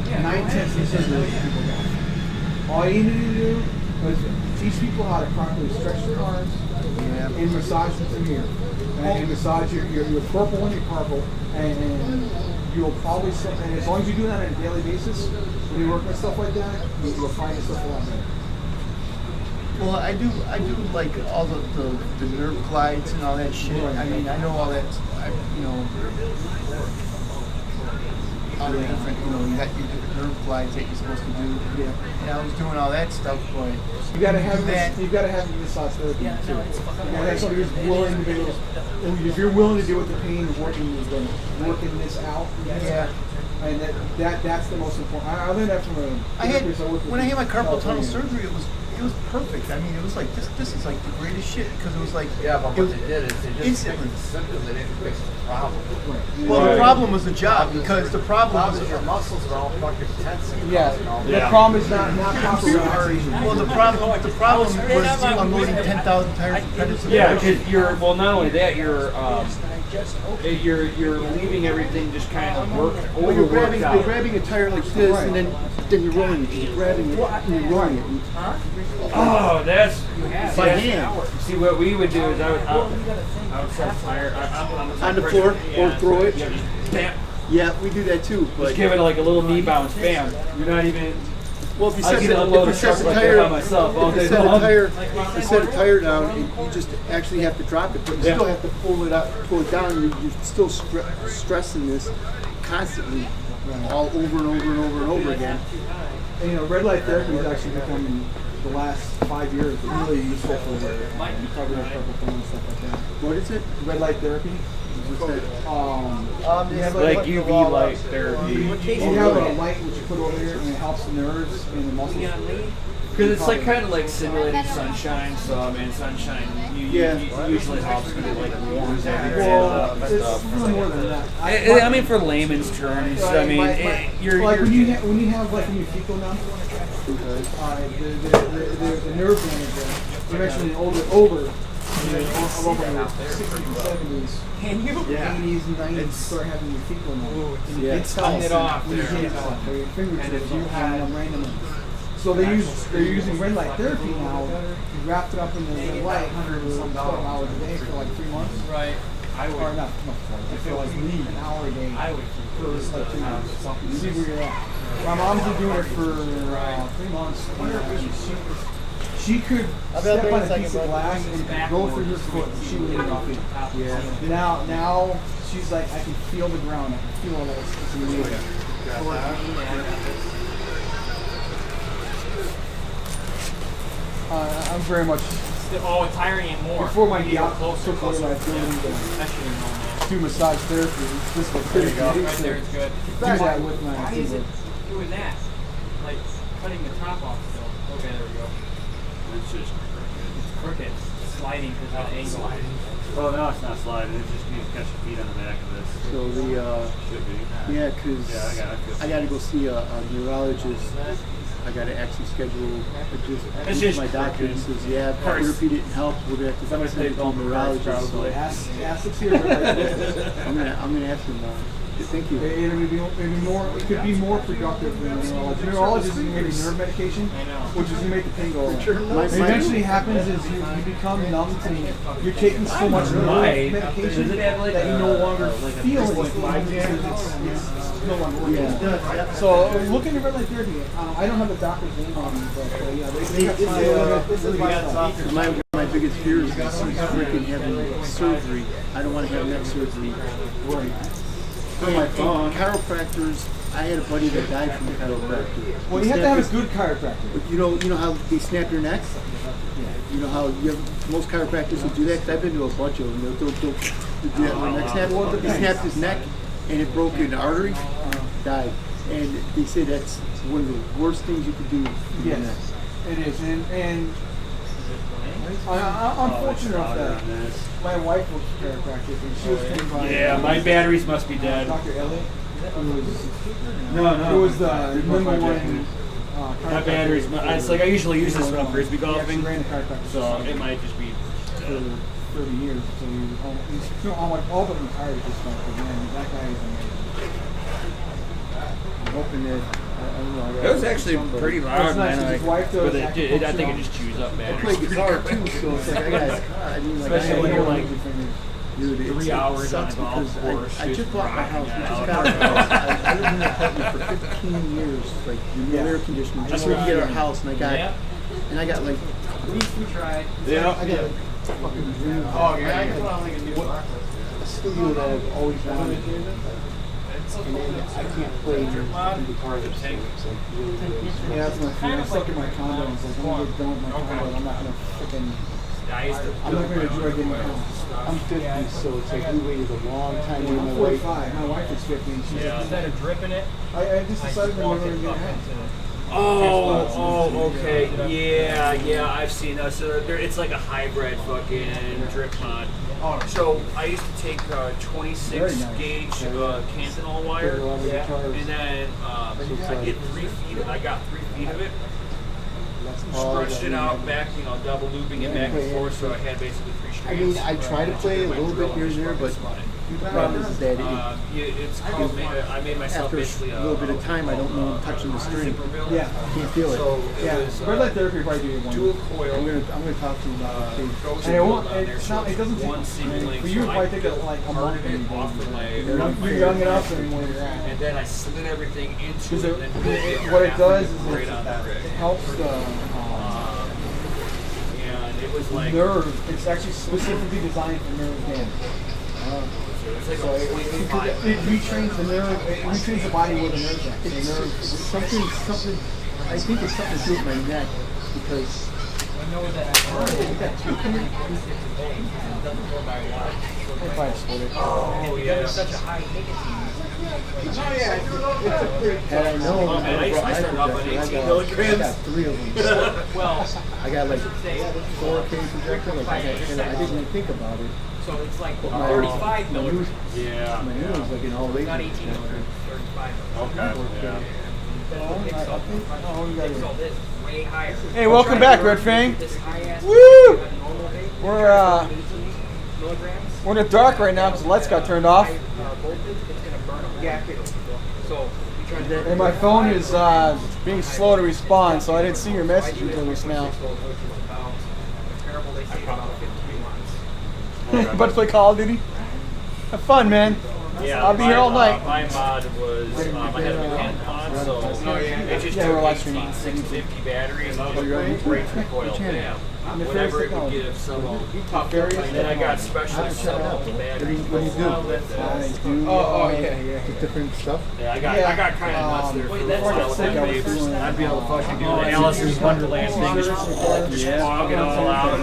9/10 of surgery. All you needed to do was teach people how to properly stretch their arms and massage them from here. And massage your corporal and your carpal, and you'll probably, and as long as you do that on a daily basis, when you work with stuff like that, you'll find yourself a lot better. Well, I do like all the nerve glides and all that shit. I mean, I know all that, all the different, you got your different nerve glides that you're supposed to do. Yeah. And I was doing all that stuff, but you gotta have that. You gotta have massage therapy too. You gotta have somebody who's willing to do. If you're willing to deal with the pain of working this out. Yeah. And that's the most important. I learned that from when I had my carpal tunnel surgery, it was perfect. I mean, it was like this is like the greatest shit because it was like but what they did is they just fixed the symptom. They didn't fix the problem. Well, the problem was the job because the problem was your muscles are all fucking tense. The problem is not proper relaxation. Well, the problem was unloading 10,000 tires of predators. Yeah, because not only that, you're leaving everything just kind of You're grabbing a tire like this, and then you're rolling it. You're grabbing it and you're rolling it. Oh, that's by hand. See, what we would do is I would set a tire on the floor or throw it. Bam. Yeah, we do that too. But just give it like a little knee bounce, bam. You're not even. Well, if you set a tire down, and you just actually have to drop it, but you still have to pull it down. You're still stressing this constantly, all over and over and over and over again. And red light therapy has actually become the last 5 years really useful for recovery of carpal tunnel and stuff like that. What is it? Red light therapy. Like UV light therapy. You have a light which you put over here and it helps the nerves and the muscles. Because it's like kind of like simulating sunshine. So I mean, sunshine usually helps because it like warms everything up and stuff. More than that. I mean, for layman's terms, I mean, you're when you have like when you fecal numb, the nerve manager, eventually over. In the 60s and 70s, 80s and 90s, start having your fecal numb. It's cutting it off. Your fingertips you have randomly. So they're using red light therapy now. Wrapped it up in the red light for 12 hours a day for like 3 months. Right. I feel like an hour a day for like 2 months. See where you're at. My mom's been doing it for 3 months. She could step on a piece of glass and go through her foot. She would leave her feet. Yeah. Now she's like, I can feel the ground. I can feel all that. It's amazing. I'm very much it's hiring you more. Before my You need to go yacht closer, took away my closer. ability to That should be normal. do massage therapy. This was There you go. Right there, it's good. Do that with my Why is it doing that? Like cutting the top off still. Okay, there we go. It's just It's crooked. It's sliding because of the angle. Oh no, it's not sliding. It just needs to catch your feet on the back of this. So the Should be. yeah, because Yeah, I got to go see a neurologist. I got to actually schedule. It's just my doctor. He crooked. says, yeah, orthopedic and health. We're gonna have to Somebody send said it to a don't neurologist. So ask the here. I'm gonna ask him. Thank you. It could be more productive than a neurologist. Neurologist is going to give nerve medication, which is going to make the pain go away. What eventually happens is you become numb to you're taking so much nerve medication that you no longer feel anything. It's no longer working. So look into red light therapy. I don't have the doctor's name on me, but yeah, they got My biggest fear is freaking having surgery. I don't want to have neck surgery. And chiropractors, I had a buddy that died from a chiropractor. Well, you have to have a good chiropractor. But you know how they snap your neck? You know how most chiropractors will do that? 'Cause I've been to a bunch of them. They'll do that with neck snap. He snapped his neck and it broke an artery, died. And they say that's one of the worst things you could do. Yes, it is. And I'm fortunate enough that my wife was a chiropractic and she was trained by Yeah, my batteries must be dead. Dr. Elliott. It was the number one. My batteries. It's like I usually use this when I'm frisbee He actually golfing, ran a chiropractic so it might just be. for 30 years. So he's all but retired at this point. But man, that guy is amazing. I'm hoping that. I don't know. It was actually pretty loud, nice, man. his wife does I think it acupuncture. just chews up I batteries. play guitar too, so it's like I mean, like Especially when you're like dude, 3 hours on a sucks golf because course. I just bought my house. We rocking just out. got our house. I lived in an apartment for 15 years, like no air conditioning, just so we could get our house. And I got like We tried. Yeah. I got a fucking dream. Oh, yeah, I can put on like a new box. A studio that I've always wanted. And then I can't play in the guitar. It's like really, really Yeah, that's my fear. I'm stuck in my condo. And it's like, I'm going to get done with my condo. I'm not going to freaking. I'm not going to enjoy getting home. I'm 50, so it's like we waited a long time. Yeah, I'm 45. My wife is 50. And she's Is that a drip in it? I just decided we're going to get ahead. Oh, okay. Yeah, I've seen those. So it's like a hybrid fucking drip mod. So I used to take 26 gauge Cantonal wire, and then I get 3 feet. I got 3 feet of it. Stretched it out back, double looping it back and forth, so I had basically 3 strings. I mean, I try to play a little bit here and there, but the problem is that it's called, I made myself after basically a little bit of time, I don't know I'm touching the string. Yeah. I can't feel it. So Yeah. it was Red light therapy probably do one. dual I'm coil. gonna talk to you about it. And it won't. It's not. It doesn't one take. single link. For you, it So probably I take like a month. parted it off with my. You're young enough and where you're at. And then I slid everything into Because it. And then what it does is right on the rig. it helps the And it was like nerve. It's actually specifically designed for nerve damage. it's like So it retrains the nerve. It retrains the body where the nerve's at. It's The nerve. something. I think it's something to do with my neck because I know that If I split it. oh yeah. there's such a high nicotine. had I known, Oh, man, I started off on 18 I milligrams. got 3 of them. Well, I got like 4K projector. Like I didn't even think about it. so it's like My 35 milligrams. Yeah. My new one's like an all weight. Not 18 milligrams, 35 milligrams. Okay. Yeah. Pixel, this way higher. Hey, welcome back, Red Fang. This high ass Woo! normal vape, We're 18 milligrams. we're in the dark right now because the lights got turned off, Voltage, it's gonna burn them. Yeah. So we tried to. and my phone is being slow to respond, so I didn't see your message until just now. Terrible, they say about 53 months. About to play Call of Duty. Have fun, man. Yeah, I'll be here all night. My mod was I had a mechanic mod, so it just Yeah, we're live took streaming. 18 650 batteries and just broke right through coil. Yeah. whatever it would Technology. give. Some of them. Nefarious And then I got special I'll check it out, bro. batteries. What do you do? Oh, yeah. Just different stuff? Yeah, I got kind of nuts there for a while with my vapors. I'd be able to fucking do the Alice's Wonderland thing, just fog it all out.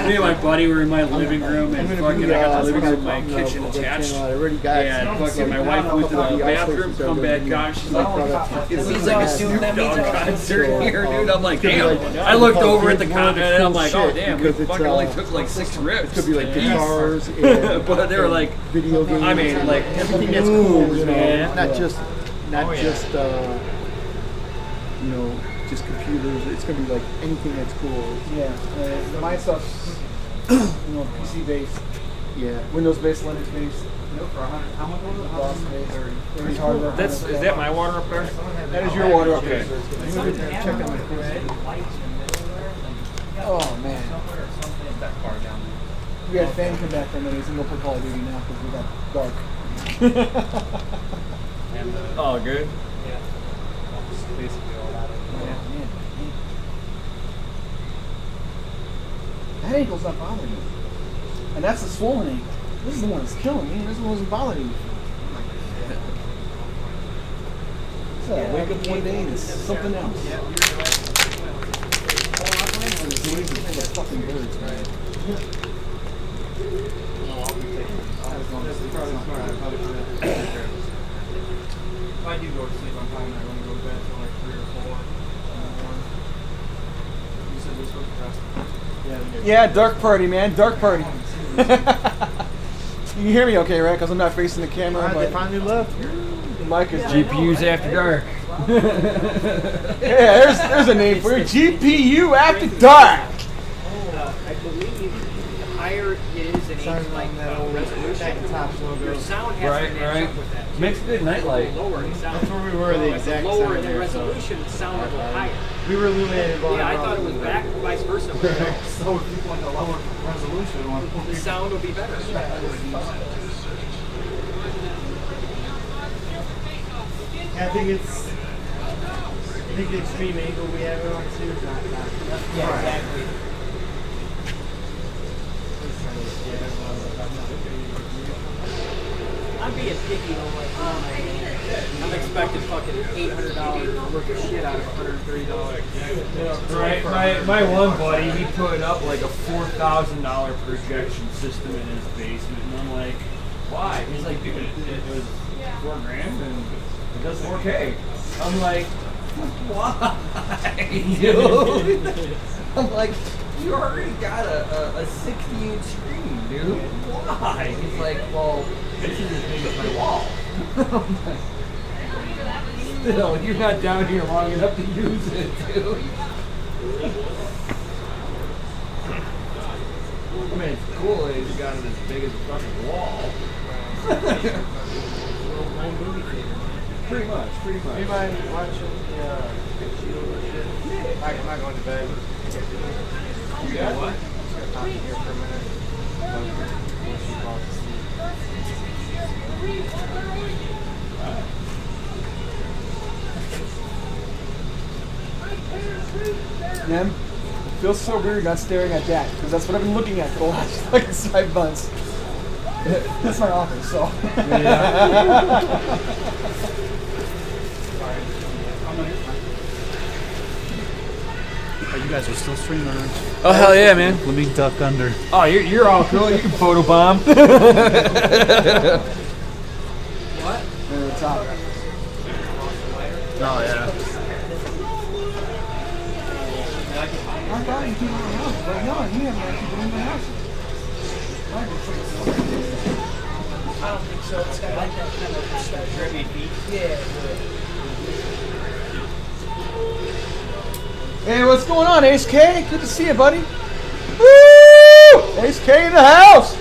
Me and my buddy were in my living room, and fucking I got the living room, my kitchen attached. And fucking my wife went to the bathroom, come back out, she's like, it seems like a Snoop Dogg concert here, dude. I'm like, damn. I looked over at the concert, and I'm like, oh, damn, we fucking only took like 6 rips. It could be like guitars, and but they were like, video games. I mean, like, everything that's cool, you know, man. not just you know, just computers. It's gonna be like anything that's cool. Yeah. My stuff's, you know, PC based, Yeah. Windows based, Linux based. How much was it? DOS based. Hardware. Is that my water up there? That is your water up there. Check on my phone. Oh man. We had fan come back from it. He's gonna go play Call of Duty now because we got dark. Oh, good. Basically all that. Man. That ankle's not bothering me. And that's the swollen ankle. This is the one that's killing me. This one wasn't bothering me. So I wake up one day and it's something else. The fucking birds, right? If I do go to sleep, I'm probably not going to go to bed until like 3 or 4 in the morning. You said this was the rest. Yeah, dark party, man. Dark party. You can hear me okay, right? Because I'm not facing the camera. They But finally left. the mic is GPUs after dark. Yeah, there's a name for it. GPU after dark. I believe the higher it is in like resolution, your sound has to match up with that. Makes a good nightlight. Lower the sound. That's where we were, the If exact it's lower sound in the there, resolution, the sound will go higher. We were illuminated by Yeah, I thought it was back, vice versa. So if you want the lower resolution one, The sound will be better. I think the extreme angle we have it on too is not Yeah, exactly. I'm being picky though, like, oh my God. I'm expecting fucking $800 worth of shit out of $130. Right, my one buddy, he put up like a $4,000 projection system in his basement, and I'm like, why? He's like, dude, it was $4,000 and it does 4K. I'm like, why? Dude? I'm like, you already got a 60-inch screen, dude. Why? He's like, well, this is as big as my wall. Still, you're not down here long enough to use it, dude. I mean, it's cool that he's got it as big as a fucking wall. Pretty much. You mind watching the shit? I'm not going to bed. You got what? Just gonna talk here for a minute. Once she falls Man, it feels so weird not staring at that because that's what I've been looking at for the last like 5 months. That's my office, so. Oh, you guys are still streaming, aren't you? Oh hell yeah, man! Let me duck under. Oh, you're all cool. You can photobomb. What? There it's out. Oh yeah. I thought you came in my house, but no, you haven't actually been in my house. I don't think so. It's got like that kind of drippy beat. Yeah. Hey, what's going on, Ace K? Good to see you, buddy. Woo! Ace K in the house.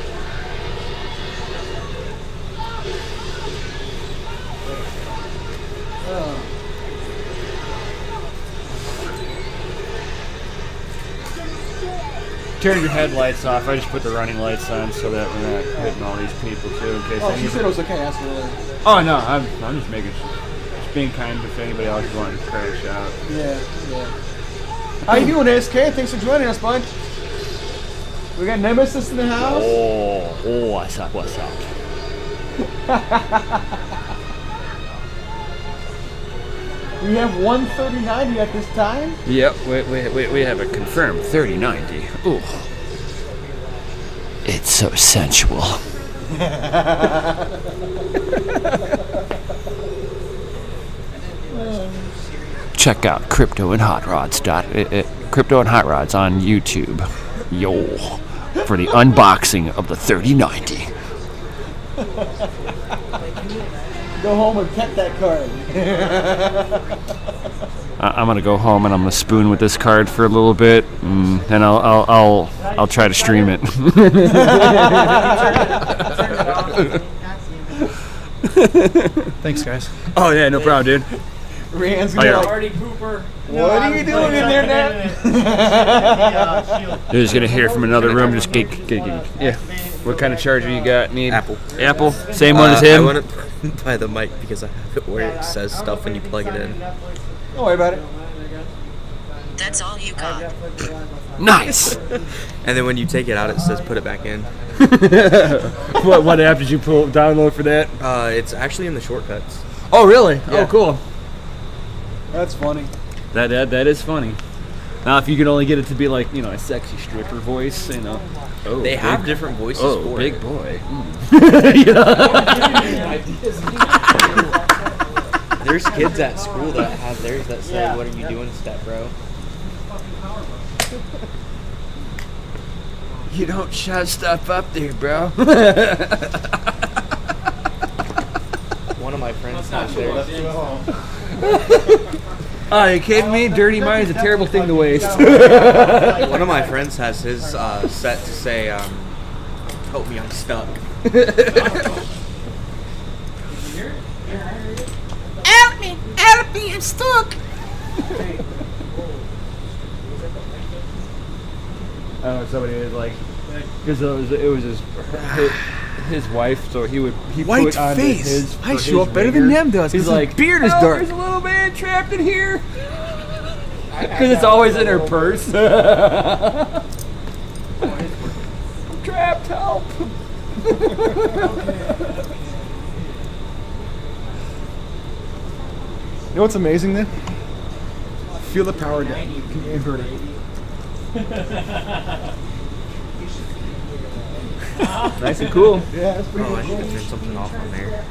Turn your headlights off. I just put the running lights on so that we're not hitting all these people too. In case Oh, she anybody... said it was okay. I asked her earlier. Oh no, I'm just making, just being kind if anybody else is wanting to crash out. Yeah. How you doing, SK? Thanks for joining us, bud. We got Nemesis in the house. Oh, what's up? We have 13090 at this time. Yep, we have a confirmed 3090. Ooh. It's so sensual. Check out Crypto and Hot Rods on YouTube. Yo, for the unboxing of the 3090. Go home and pet that card. I'm gonna go home and I'm gonna spoon with this card for a little bit, and I'll try to stream it. Thanks, guys. Oh yeah, no problem, dude. Rand's gonna like, Party pooper. what are you doing in there, Nat? You're just gonna hear from another room. Just yeah. What kind of charger you got? Need Apple. Apple. Same one as him. I want to buy the mic because I have it where it says stuff when you plug it in. Don't worry about it. That's all you got. Nice. And then when you take it out, it says put it back in. What app did you download for that? It's actually in the shortcuts. Oh really? Yeah. Oh cool. That's funny. That is funny. Now if you could only get it to be like, a sexy stripper voice, Oh, they have different voices for big it. boy. There's kids at school that have theirs that say, "What are you doing, step bro?" You don't shove stuff up there, bro. One of my friends has theirs. Oh, you kidding me? Dirty mind is a terrible thing to waste. One of my friends has his set to say, "Help me, I'm stuck." Help me, I'm stuck. I don't know, somebody was like, because it was his wife, so he White put on face. his. I show up better than them does. He's like, beard is "Oh, dark. There's a little man trapped in here. Because it's always in her purse. I'm trapped. Help. You know what's amazing then? Feel the power down. Can you invert it? Nice and cool. Yeah, that's pretty Oh, I cool. should turn something off on there.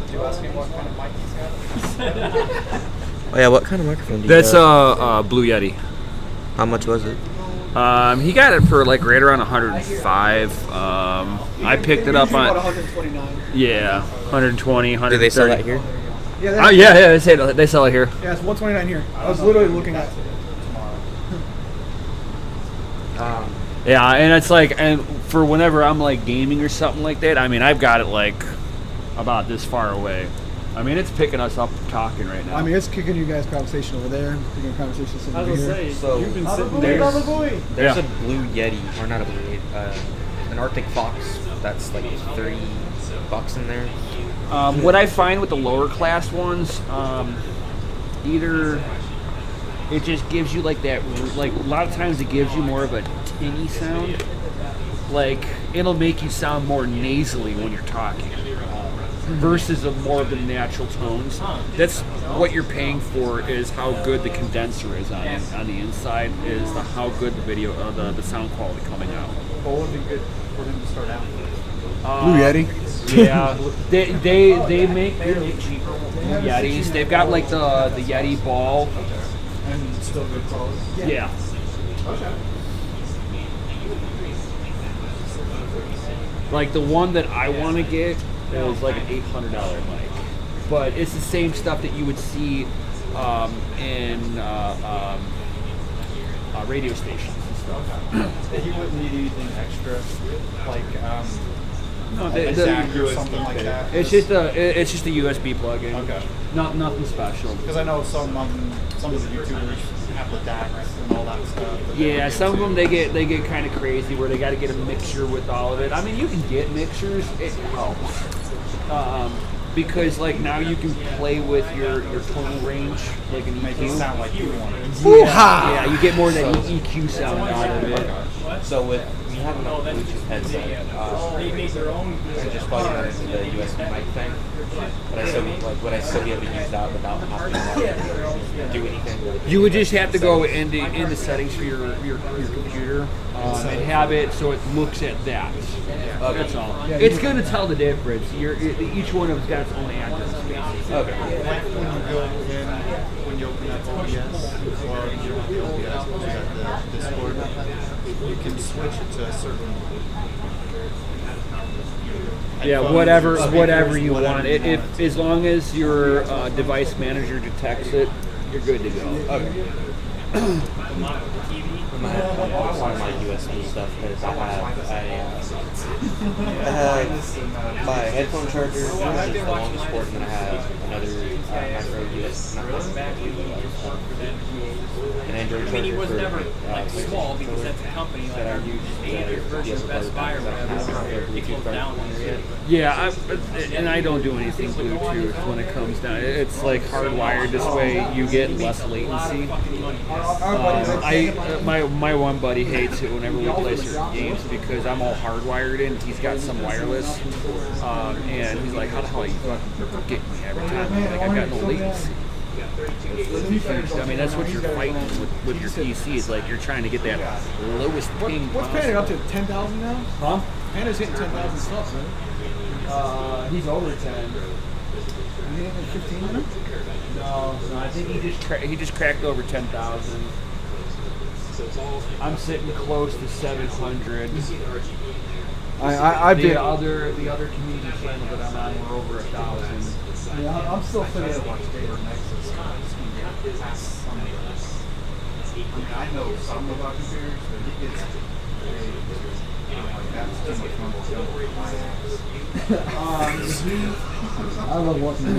Did you ask him what kind of mic he's got? Oh yeah, what kind of microphone do you That's have? Blue Yeti. How much was it? He got it for like right around 105. I picked it up About on 129. 120, 130. Do they sell that here? Yeah, Oh yeah, they sell it here. Yeah, it's 129 here. I was literally looking at it. Yeah, and it's like, and for whenever I'm like gaming or something like that, I mean, I've got it like about this far away. I mean, it's picking us up talking right now. I mean, it's kicking you guys' conversation over there, kicking conversation sitting over here. So you've been sitting there. there's a blue Yeti, or not a blue Yeti, an Arctic Fox that's like $30 in there. What I find with the lower class ones, either it just gives you like that, like a lot of times it gives you more of a tinny sound. Like it'll make you sound more nasally when you're talking, versus more of the natural tones. That's what you're paying for, is how good the condenser is on the inside, is how good the video, the sound quality coming out. What would be good for him to start out with? Blue Yeti. Yeah, they make cheaper Blue Yetis. They've got like the Yeti ball. And still good quality? Yeah. Okay. Like the one that I want to get is like an $800 mic, but it's the same stuff that you would see in radio stations and stuff. He wouldn't need anything extra, like No, a jack or something like that. It's just a USB plug-in. Okay. Nothing special. Because I know some of the YouTubers have the DACs and all that stuff. Yeah, some of them they get kind of crazy where they got to get a mixture with all of it. I mean, you can get mixtures. It helps because like now you can play with your total range, like an Make it EQ. sound like you want it. Yeah, you get more of that EQ sound out of it. So with we have a Bluetooth headset. They made their own. I just plug it into the USB mic thing. But would I still be able to use that without having to do anything? You would just have to go in the settings for your computer and have it so it looks at that. That's all. It's going to tell the difference. Each one of them's got its own address. Okay. Like when you go in, when you open up OBS, or you don't have OBS, but you got the Discord, you can switch it to a certain. Yeah, whatever you want. If as long as your device manager detects it, you're good to go. Okay. One of my USB stuff is I have my headphone charger, which is the longest port, and then I have another micro USB, an Android charger. I mean, he was never like small because that's a company like our versus Best Buy or whatever. It goes down one year. Yeah, and I don't do anything Bluetooth when it comes down. It's like hardwired. This way you get less latency. My one buddy hates it whenever we play certain games because I'm all hardwired in. He's got some wireless, and he's like, "How the hell are you fucking getting me every time?" I'm like, I've got no latency. I mean, that's what you're fighting with your PC. Is like you're trying to get that lowest ping. What's Panda up to? 10,000 now? Huh? Panda's hitting 10,000 subs, right? He's over 10. Is he hitting 15 now? No, I think he just cracked over 10,000. I'm sitting close to 700. I've been. The other community channel that I'm on, we're over 1,000. Yeah, I'm still fitting. I know some about computers, but he gets that's too much mumble jumble for my ass. I love watching him.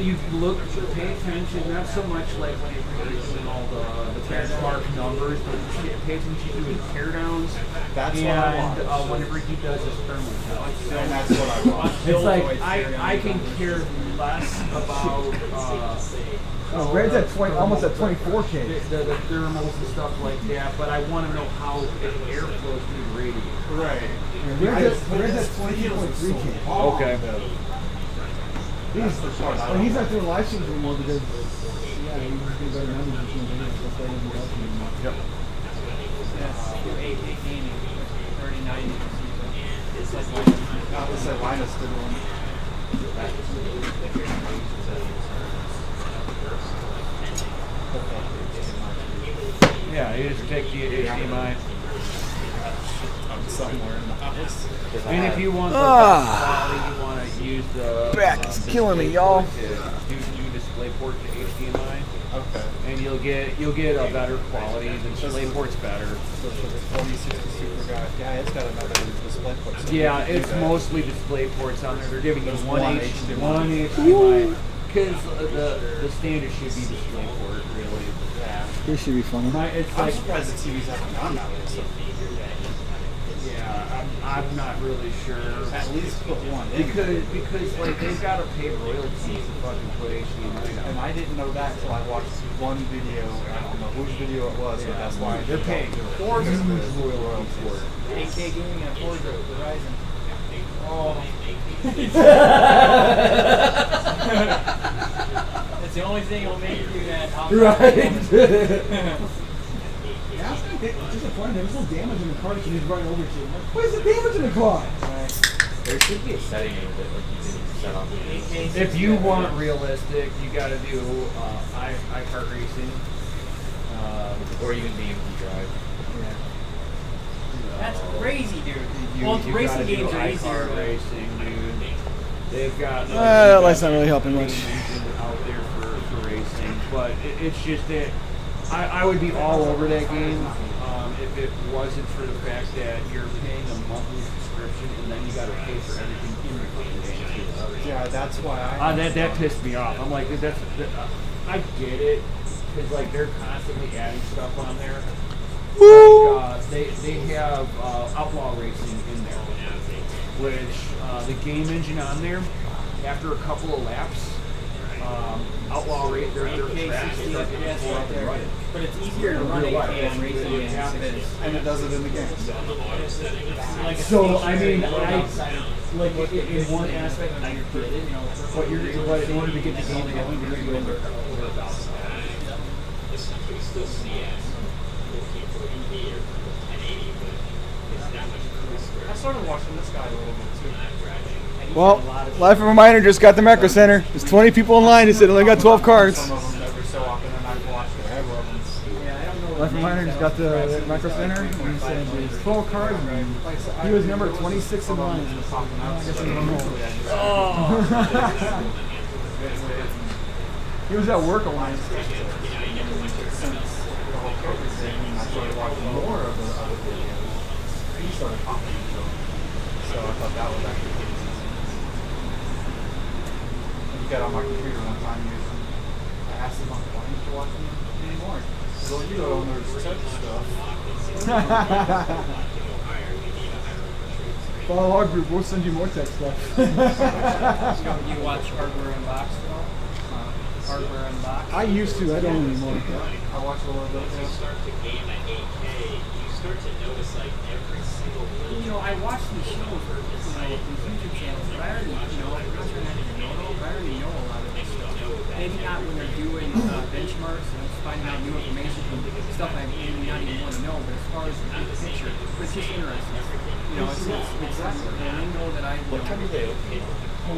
You look, pay attention, not so much like when you're doing all the benchmark numbers, but pay attention to his teardowns. That's and, what I want. Whenever he does his thermal test. And that's what I want. It's like, I can care less about Red's at 20, almost at 24K. the thermals and stuff like that, but I want to know how air flows through the radiator. Right. Red's at 22.3K. Okay. He's not doing live streams anymore because he's getting better numbers and things. Yep. Gaming, 3090. It's like Let's say Linus did one. Yeah, you just take the HDMI. I'm somewhere in the house. And if you want the best quality, you want to use the Back is killing me, y'all. Do DisplayPort to HDMI. Okay. And you'll get a better quality. The DisplayPort's better. So for the 4060 Super guy, yeah, it's got another display port. So Yeah, it's mostly DisplayPorts on there. They're giving you one HDMI. HDMI because the standard should be DisplayPort, really. Yeah. This should be funny. It's I'm like, surprised the TVs haven't gone that way. So yeah, I'm not really sure. at least put one in. Because like they've got to pay royalties to fucking put HDMI And down. I didn't know that until I watched one video. I don't know which video it was, but that's why They're paying huge royalties for it. 8K gaming and Forza Horizon. Oh. It's the only thing that'll make you do that. Right. Yeah, it's disappointing. There was no damage in the car that you just running over to. Where's the damage in the car? There should be a setting that like you can set on. If you want realistic, you got to do iCart racing. Or even DMV drive. That's crazy, dude. You Racing gotta do games are easier. iCart racing, dude. They've got That's not really helping much. out there for racing, but it's just that I would be all over that game if it wasn't for the fact that you're paying a monthly subscription and then you got to pay for everything in the fucking game too. Yeah, that's why that pissed me off. I'm like, I get it because like they're constantly adding stuff on there. Like, they have Outlaw Racing in there, which the game engine on there after a couple of laps, outlaw rate their tracks start to pull up and run it. But it's easier to run AK on racing games And it does it in the game. So I mean, like in one aspect, I get it, you know, but in order to get the game going, you're going to go over about. I started watching this guy a little bit too. Well, Life of a Miner just got the Macro Center. There's 20 people in line. He said only got 12 cards. Some of them every so often, and I've watched whatever of them. Life of a Miner just got the Macro Center. And he said there's 12 cards. And he was number 26 in line. I guess I don't know. He was at work a line. I started watching more of the other videos. He started popping into them. So I thought that was actually pretty easy. You got on my computer one time, I asked him, why don't you watch them anymore? So you know, there's tech stuff. Follow our group. We'll send you more tech stuff. You watch Hardware Unboxed at all? Hardware Unboxed? I used to. I don't anymore. I watch a little bit. You know, I watch these shows, these YouTube channels, but I already, I'm not trying to but I already know a lot of this stuff. Maybe not when they're doing benchmarks and finding out new information from stuff I maybe not even want to know, but as far as the big picture, it's just interesting. You know, it's the lingo that I, What time do they open? 10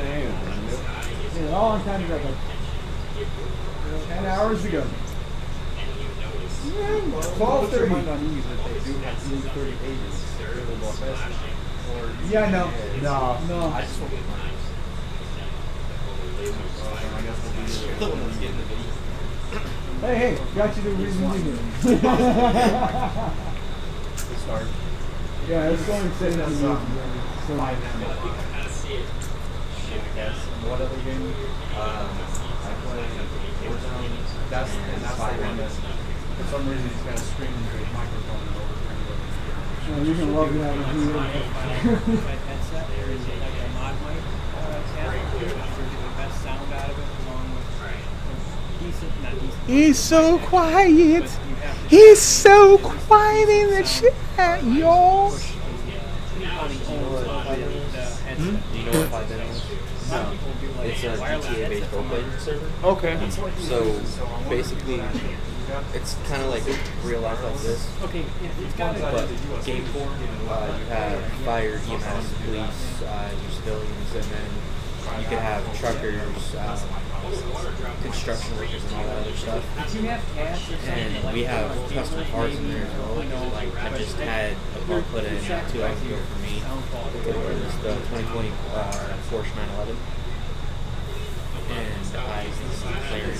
a.m. A long time ago, like 10 hours ago. 12:30. Yeah, no. No. I just want to get mine. Hey, got you the reason you did. Start. Yeah, it's going to say that. I guess. What other game? I play Warzone. That's the one that, for some reason, he's got a screen and a microphone over You can log that with you. headset, there is like a mod mic the best sound out of it, along with not decent. He's so quiet. He's so quiet in the chat, y'all. Do you know what 5 is? No. It's a GTA-based role-playing server. Okay. So basically, it's kind of like real life like this. Okay, it's got but game form. You have fire, EMS, police, your civilians, and then you could have truckers, construction workers, and all that other stuff. And we have custom cars in there as well. Like I just had a car put in 2 hours ago for me. It was the 2020 Porsche 911. And I was declaring,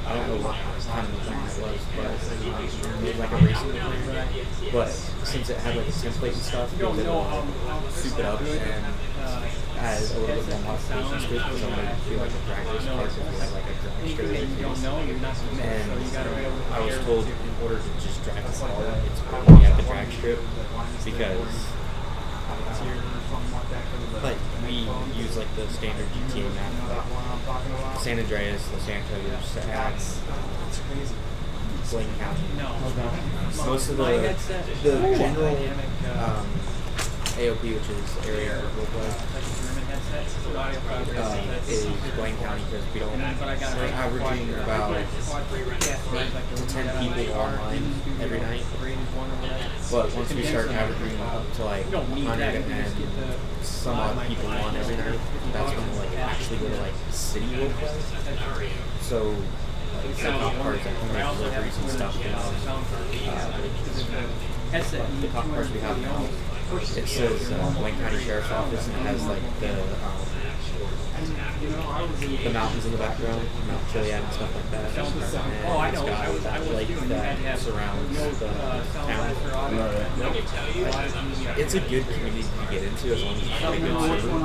I don't know what kind of McLaren it was, but it was like a racing McLaren. But since it had like a template and stuff, it was able to soup it up and add a little bit more modifications to it because I wanted to feel like a drag race car because we had like a drag strip. And I was told in order to just drive the car, it's cool when you have the drag strip because like we use like the standard GTA map, like San Andreas, Los Santos, and Blaine County. Most of the general AOP, which is area roleplay, is Blaine County because we don't. We're averaging about 8 to 10 people online every night. But once we start averaging up to like 100 and some odd people on every night, that's when we'll like actually go to like city roleplay. So like the cop cars that come in deliveries and stuff, the cop cars we have now, it says Wayne County Sheriff's Office, and it has like the mountains in the background, Mount Chiliad and stuff like that. And it's got that lake that surrounds the town. It's a good community to get into as long as you have a good server.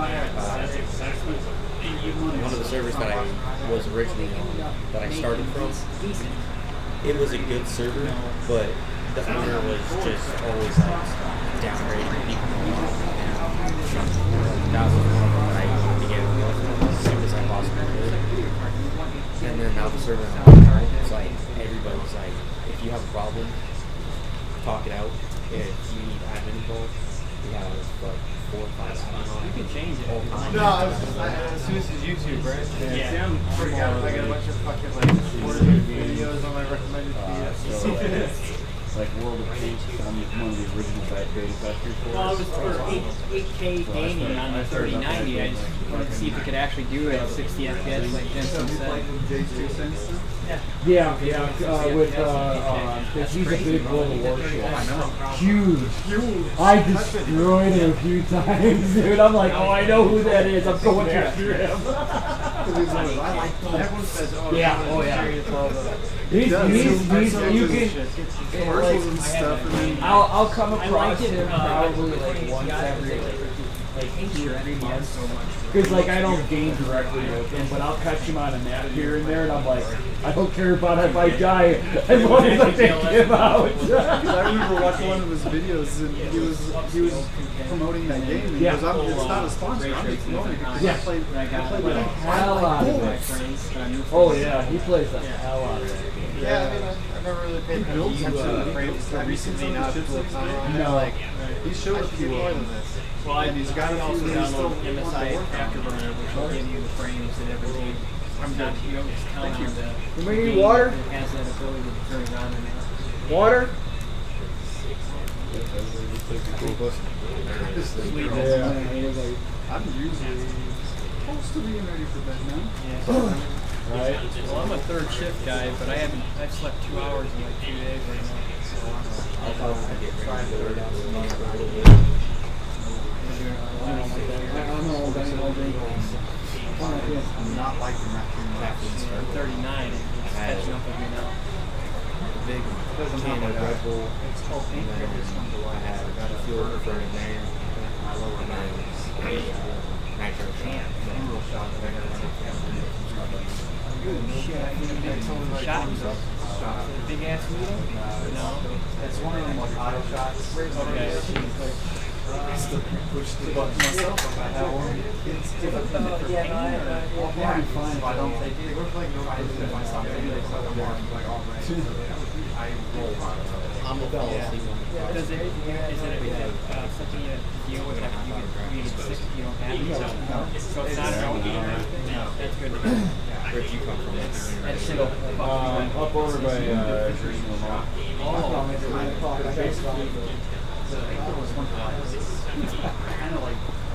One of the servers that I was originally on, that I started from, it was a good server, but the owner was just always like downgrading people. And that was one of them that I server now. It's like everybody's like, if you have a problem, talk it out. If you need admin involved, we have like 4 or 5 admin on. You can change it. All time. No, as soon as it's YouTube, right? Yeah. See, I got a bunch of fucking like videos on my recommended feed. Like World of Tanks, I'm one of the original beta testers for Well, it was for 8K gaming on the 3090. I just wanted to see if it could actually do it at 60 FPS like Jensen said. Yeah, with because he's a big World of Warcraft. Huge. I destroyed him a few times, dude. I'm like, oh, I know who that is. I'm going after him. Everyone says, oh, yeah, oh yeah. He's you can commercials and stuff. I'll come across him probably like once every like 2 or 3 months. Because like I don't game directly with him, but I'll catch him on a map here and there, and I'm like, I don't care about if I die as long as I take him out. I remember watching one of his videos, and he was promoting that game. And he goes, it's not a sponsor. I'm just promoting it because I play the hell out of it. Oh yeah, he plays the hell out of it. Yeah, I mean, I've never really paid attention to the frames until recently. Now it's like he showed a few more than this. Well, he's got a also few download MSI Afterburner, which will give you the frames and everything. I'm not, you don't just count on the. Anybody need water? It has that ability to turn it on and off. Water? I'm usually supposed to be ready for bed now. Yeah. Right. Well, I'm a third shift guy, but I've slept 2 hours in like 2 days right now. I'll probably get trying to go down some money for a little bit. I'm not liking that too much. I'm 39 and it's catching up with me now. Big can of Red Bull, and then I had a fuel for a man, my lower man was nitro can. Shot big ass needle? No. It's one of them like auto shots. Okay. Push the button myself if I have one. It's difficult. I'll be fine if I don't take it. They work like no idea if I stop taking it. Like all right. I roll. I'm a fell asleep on the car. Is it something you deal with after you get sick if you don't have it? So it's not an OE or anything? No. That's good to know. Where'd you come from? That's single. Up over by Green Lamont.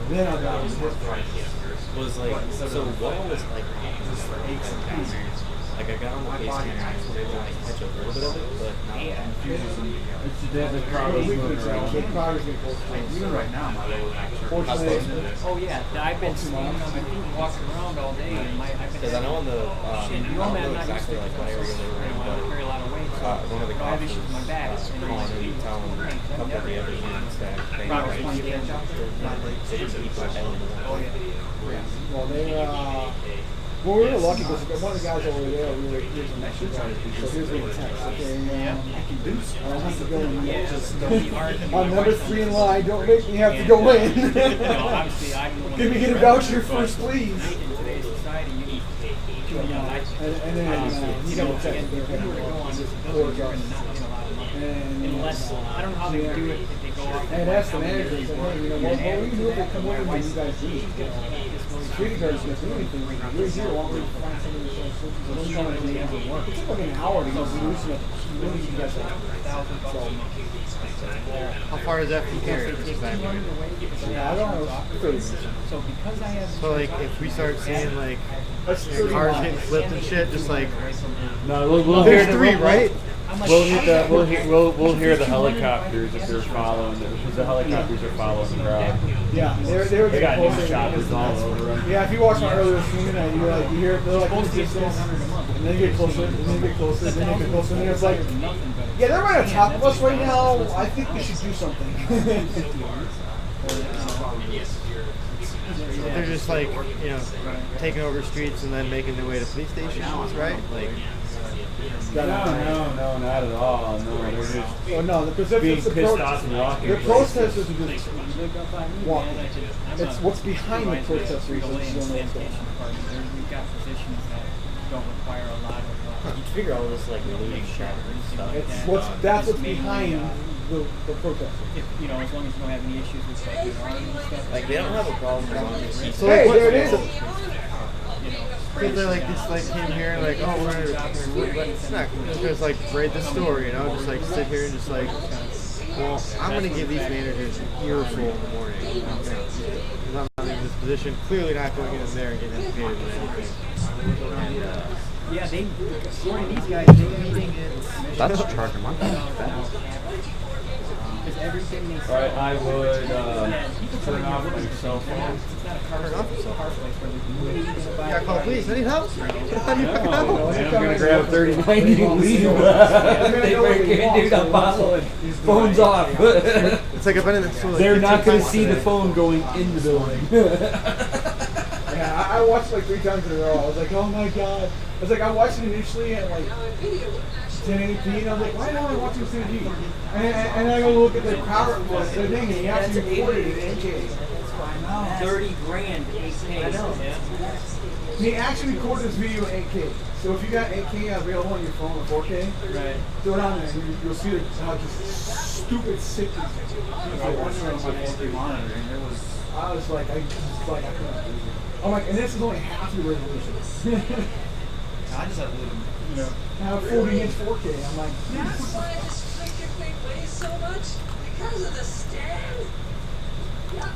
Then I'll go. Was like, so what was like, like I got on the base camera and I was able to like catch a little bit of it, but not The crowd is moving around. Even right now, my lower back hurts. Oh yeah, I've been standing on my feet walking around all day, and I've been. Because I know on the, I don't know exactly like what area they were in, I carry a lot of weight. but one of the I have golfers issues with my back. calling and telling a couple of the other units that they might keep my head in the Oh yeah. Well, well, we were lucky because one of the guys over there, we were using that shit. So here's the text. Okay, I can do so. I don't have to go in. I'm number 3 in line. Don't make me have to go in. Give me a voucher first, please. In today's society, you need And then you got to text. Unless I don't know how they do it if they go off. And that's the manager. He said, hey, you know, what we can do if they come over and you guys do. Security guards can't do anything. We're here while we find some of these solutions. Don't come in the end of work. It took like an hour to go solution it. You guys How far is that from here? Yeah, I don't know. So because I have. So like, if we start seeing like cars getting flipped and shit, just like No, we'll hear there's 3, right? We'll hear the helicopters if they're following because the helicopters are following the crowd. Yeah, they're They got closer. new choppers all over them. Yeah, if you watch my earlier stream, you hear they're like in the distance, and they get closer, and they get closer, and they get closer, and then it's like, yeah, they're right on top of us right now. I think we should do something. They're just like, you know, taking over streets and then making their way to police stations, right? Like. No, not at all. No, they're just being pissed off and walking. The protesters are just walking. It's what's behind the protesters that you don't know what's going on. We've got positions that don't require a lot of You'd figure all this like looting shit and stuff. That's what's behind the protest. If, you know, as long as you don't have any issues with like the army and stuff. Like they don't have a problem as long as So Hey, like, there it is. Because they like just like came here and like, oh, we're gonna just like read the story, you know, just like sit here and just like, well, I'm gonna give these managers an earful in the morning. Because I'm not in this position, clearly not going in there and getting them paid with anything. And, Yeah, they, according to these guys, they're meeting it. That's charging my phone. Because everything they All right, I would turn off my cell phone. It's not a car place where they can yeah, call police. Any help? No, and I'm gonna grab a 3090 and leave. They break in, dude, I'm following. Phone's off. It's like I've been in the store. Like, They're not gonna 15 see the times phone going in the building. Yeah, I watched like 3 times in a row. I was like, oh my god. I was like, I watched it initially at like 1080p, and I was like, why don't I watch this 1080p? And I go look at the power of the thing, and he actually recorded it in 8K. 30 grand 8K. I know. He actually recorded this video in 8K. So if you got 8K available on your phone or 4K, Right. throw it on there, and you'll see how just stupid sick this is. I watched it on my 4K monitor, and it was. I was like, I couldn't believe it. I'm like, and this is only half the resolution. I just have to, you know. Now 40-inch 4K. I'm like, That's why electric weighs so much because of the stand. Yep,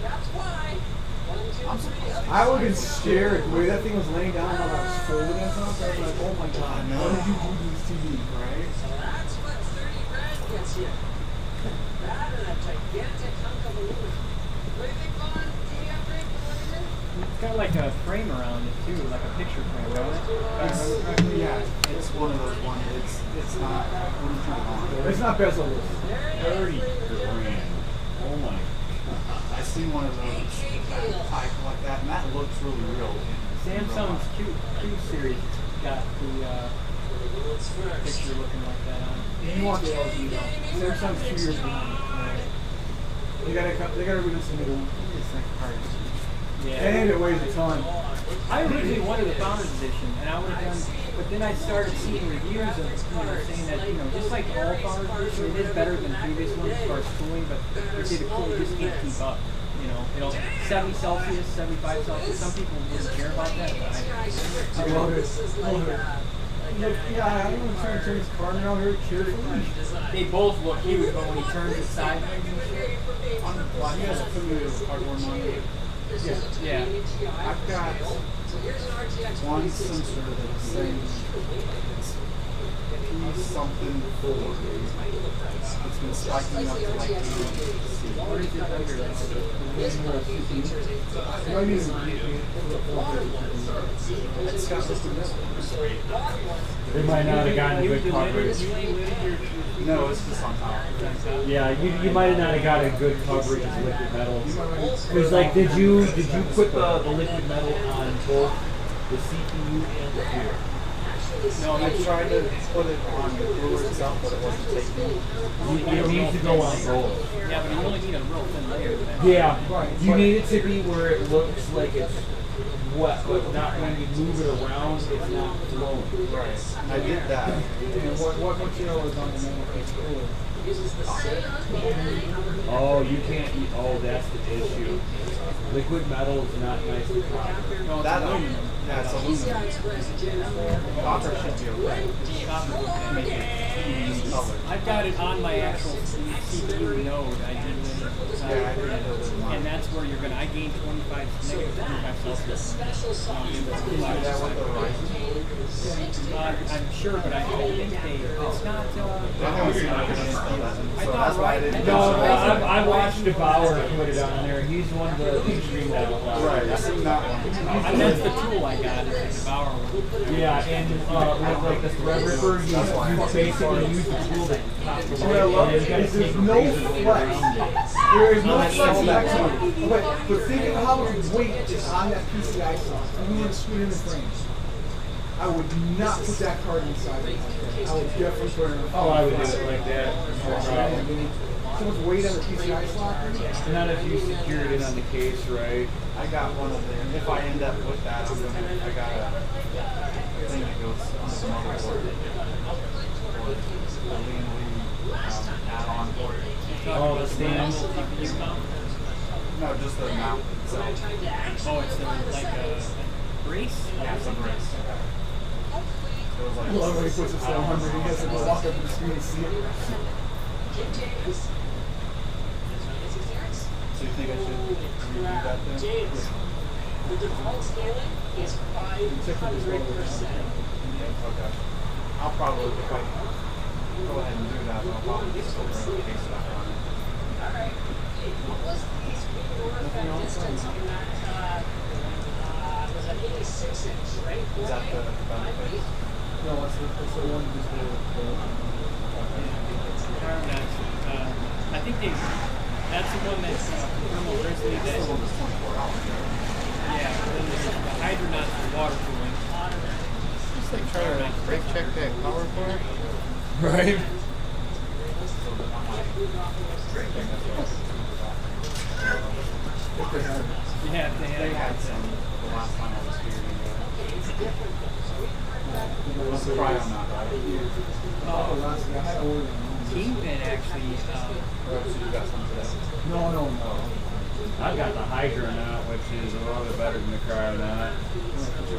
that's why. 1, 2, 3. I would have been scared the way that thing was laying down while I was folding and stuff. I was like, oh my god, how did you do these TV, right? That's what 30 grand gets you. That and a gigantic hunk of aluminum. What do you think, Vaughn? Do you upgrade for what it is? It's got like a frame around it too, like a picture frame, don't it? It's one of those ones. It's not. It's not bezel-less. 30 grand. Oh my. I seen one of those type like that, and that looks really real. Samsung's Q series got the picture looking like that on it. You want the LG though. Samsung's 2 years behind. They gotta release a new one. And it weighs a ton. I originally wanted the Founders Edition, and I would have done, but then I started seeing reviews of, saying that, just like all Founders Edition, it is better than previous ones as far as cooling, but they say the cooling just can't keep up. 70 Celsius, 75 Celsius. Some people wouldn't care about that, but I love it. Yeah, I'm gonna try and turn this car around very carefully. they both look huge, but when he turns it sideways and shit, You guys are familiar with hardware monitor? yeah. I've got one sensor that's saying it's P something 4. It's been spiking up to like 2. What is it under that? It's got liquid metal. They might not have gotten good coverage. No, it's just on top. Yeah, you might have not have got a good coverage of liquid metal. Because like, did you put the liquid metal on both the CPU and the board? No, I tried to put it on the brewer itself, but it wasn't taking. You need to go on both. Yeah, but you only need a real thin layer. Yeah, you need it to be where it looks like it's wet, but not when you move it around, it's not flowing. Right. I did that. And what material is on the manufactured cooler? Oh, you can't eat. Oh, that's the issue. Liquid metal is not nice to copper. No, that aluminum. Yeah, it's aluminum. Copper should be okay. I've got it on my actual CPU node. I did it. And that's where you're gonna. I gained negative 25 Celsius. I'm sure, but I think it's not. I watched Devour put it on there. He's one of the extreme metal guys. Right, I've seen that one. And that's the tool I got, is the Devour one. Yeah, and with like the Threadripper, you basically use the tool to pop the What I love is there's no flex. There is no flex in that car. But think of how much weight is on that PCI slot. I'm going to screw in the frame. I would not put that card inside like that. I would definitely put it in the frame. Oh, I would do it like that. No problem. So much weight on the PCI slot. Not if you secured it on the case, right? I got one of them. If I end up with that, I gotta. thing that goes under the motherboard. Or the lean add-on board. Oh, the stands. No, just the mount itself. Oh, it's like a brace? Yeah, it's a brace. It was like, Well, when he puts it 700, he has to go walk up to the screen and see it. So you think I should review that then? The default scaling is 500%. Okay. I'll probably, if I go ahead and do that, I'll probably just over a case back on it. Alright. What was the screen door effect distance on that? Was an 86 inch, right? Is that the benefit? No, it's the one just I think that's the one that's thermal grizzly that. Yeah, then there's the hydronauts for water cooling. Just like trying to brake check that power cord. Right. They had some the last time I was here. Let's try on that, right? Kingpin actually. So you got some today? No. I've got the Hydronaut, which is a little bit better than the Cryonaut.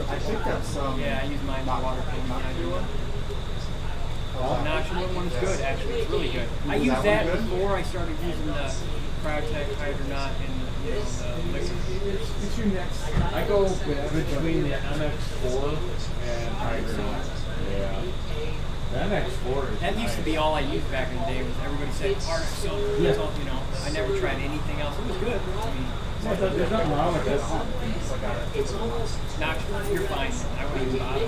I picked up some. Yeah, I use mine for water cooling. The Noctua one's good, actually. It's really good. I used that before I started using the Cryotech Hydronaut and the liquid. It's your next. I go between the MX4 and Hydronaut. Yeah. The MX4 is That used to be all I used back in the day. Was everybody said Arctic Silver. That's all, I never tried anything else. It was good. I mean, there's nothing wrong with it. Noctua, you're fine. I wouldn't even bother.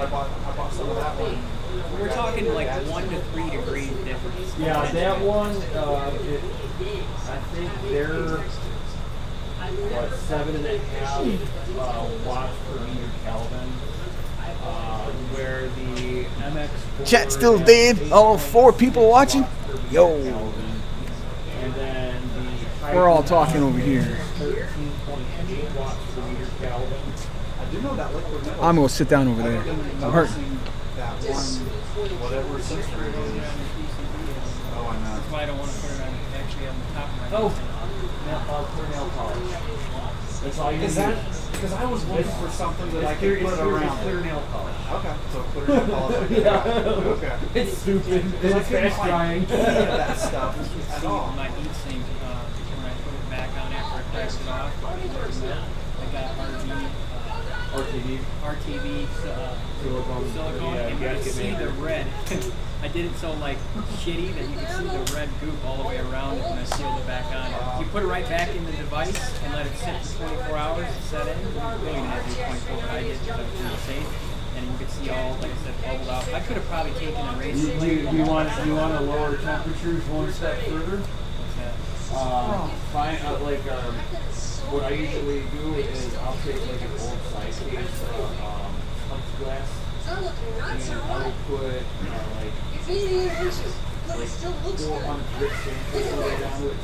I bought some of that one. We're talking like 1 to 3 degrees difference. Yeah, that one, I think they're 7.5 watts per meter Kelvin. Where the MX4 Chat still dead. All 4 people watching. Yo. And then the We're all talking over here. 13.8 watts per meter Kelvin. I do know that liquid metal. I'm gonna sit down over there. I'm hurt. That one, whatever sensor it is. Oh, I know. That's why I don't want to put it on actually on the top of my Clear nail polish. That's all you Is need. that? Because I was looking for something that I could put around. Clear nail polish. Okay, so clear nail polish. Yeah. Okay. It's stupid. Because I It's couldn't fast find drying. any of that stuff at all. My heat sink, when I put it back on after I pressed it off, I got RTV silicone, and you can see the red. I did it so shitty that you can see the red goop all the way around it when I sealed it back on. You put it right back in the device and let it sit for 24 hours and set in. You really didn't have to do 24, but I did because I was really safe. And you could see all, like I said, bubbled out. I could have probably taken a razor blade. You want to lower temperatures one step further? What I usually do is I'll take an old size case of glass, and I'll put It's 88 inches, but it still looks good. 400 centimeters down to it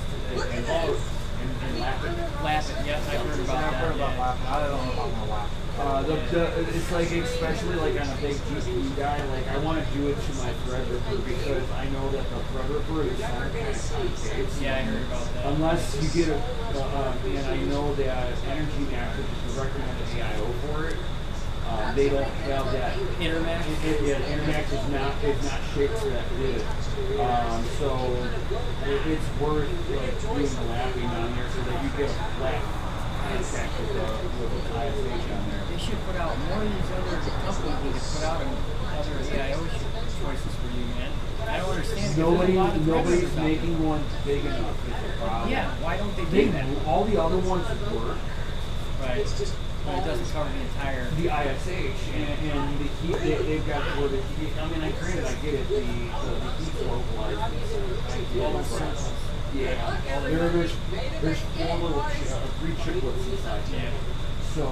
and lap it. Lap it, yes, I heard about that. I don't know about my lap. It's especially on a big GPU guy, I want to do it to my Threadripper because I know that the Threadripper is kind of concave. Yeah, I heard about that. Unless you get and I know that Energy Max, which is the recommended AIO for it, they don't have that. Intermax? Intermax is not shaped for that bid. So it's worth doing the lapping on there so that you get a flat contact with the ISH on there. They should put out more of these other companies need to put out other AIO choices for you, man. I don't understand. Nobody's making one big enough. Is the problem. Yeah, why don't they do that? All the other ones work. Right. But it doesn't cover the entire. The ISH and the heat. They've got where the heat. I mean, granted, I get it. The heat's localized. Yeah. There's 4 little 3 chiplets inside. Yeah. So,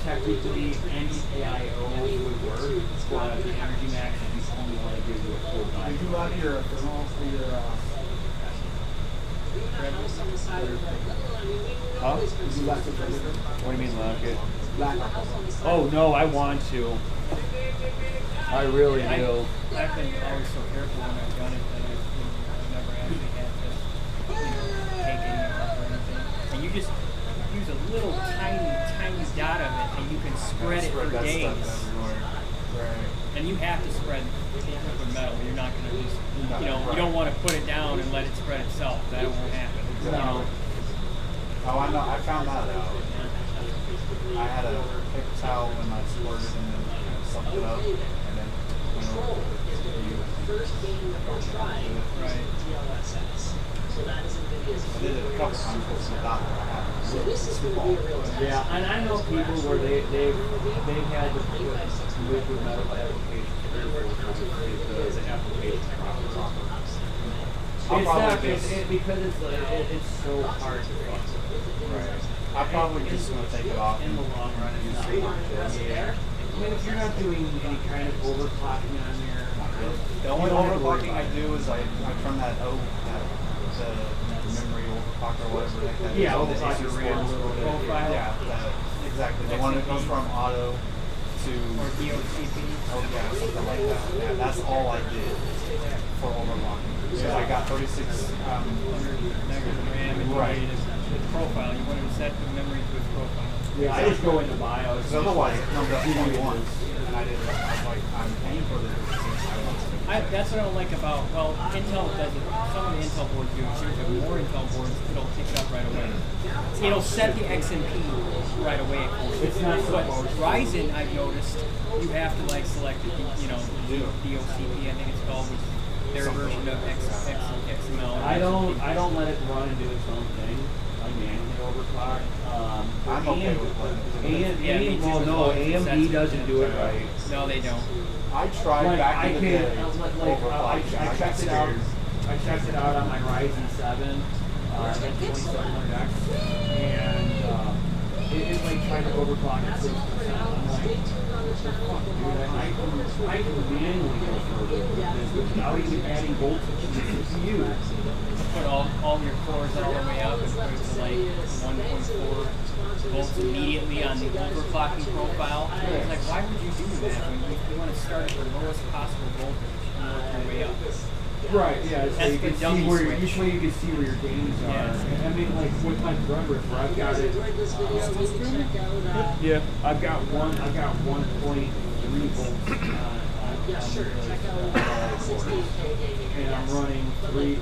technically any AIO would work, but the Energy Max is the only one that gives you a full time. Did you lock your thermal for your Huh? did you lock the Threadripper? What do you mean lock it? Oh no, I want to. I really do. I've been always so careful when I've done it that I've never actually had to take any off or anything. And you just use a little tiny dot of it, and you can spread it for days. And you have to spread liquid metal. You're not going to just, you don't want to put it down and let it spread itself. That won't happen. No. Oh, I know. I found that out. I had a paper towel when I squirted and then sucked it up, and then went over Right. I did it a couple times with the doctor. I had Yeah, and I know people where they've had to put liquid metal application because the application is proper. Because it's so hard to fuck. Right. I'm probably just going to take it off in the long run. Yeah. I mean, if you're not doing any kind of overclocking on there, the only overclocking I do is I turn the memory overclock or whatever the heck that is. Yeah, overclock your RAM profile. Yeah, exactly. The one that goes from auto to or DOCP. Oh yeah, something like that. Yeah, that's all I did for overclocking. Because I got 36 megabytes of RAM and right. Its profile. You wanted to set the memory to its profile. Yeah, I just go into BIOS. Because otherwise it comes up 21. And I didn't. I was like, I'm paying for the 36. That's what I don't like about, well, Intel does it. Some of the Intel boards do. If you have more Intel boards, it'll pick it up right away. It'll set the XMP right away for you. It's not but supposed to. Ryzen, I've noticed, you have to like select the, DOCP, I think it's called, which is their version of XML. I don't let it run and do its own thing. I manually overclock. I'm okay with AMD doesn't do it right. No, they don't. I tried back in the day. I checked it out. I checked it out on my Ryzen 7 at 2700X, and it's like trying to overclock at 6%. I'm like, fuck, dude, I can manually go through this without even adding voltage to the CPU. Put all your cores all the way up and put it to like 1.4 volts immediately on the overclocking profile. It's like, why would you do that when you want to start at the lowest possible voltage and work your way up? Right, yeah, so you can see where switch. you can see where your gains are. Yeah. I mean, like with my Threadripper, I've got it. Yeah, I've got 1.3 volts and I'm running 3.9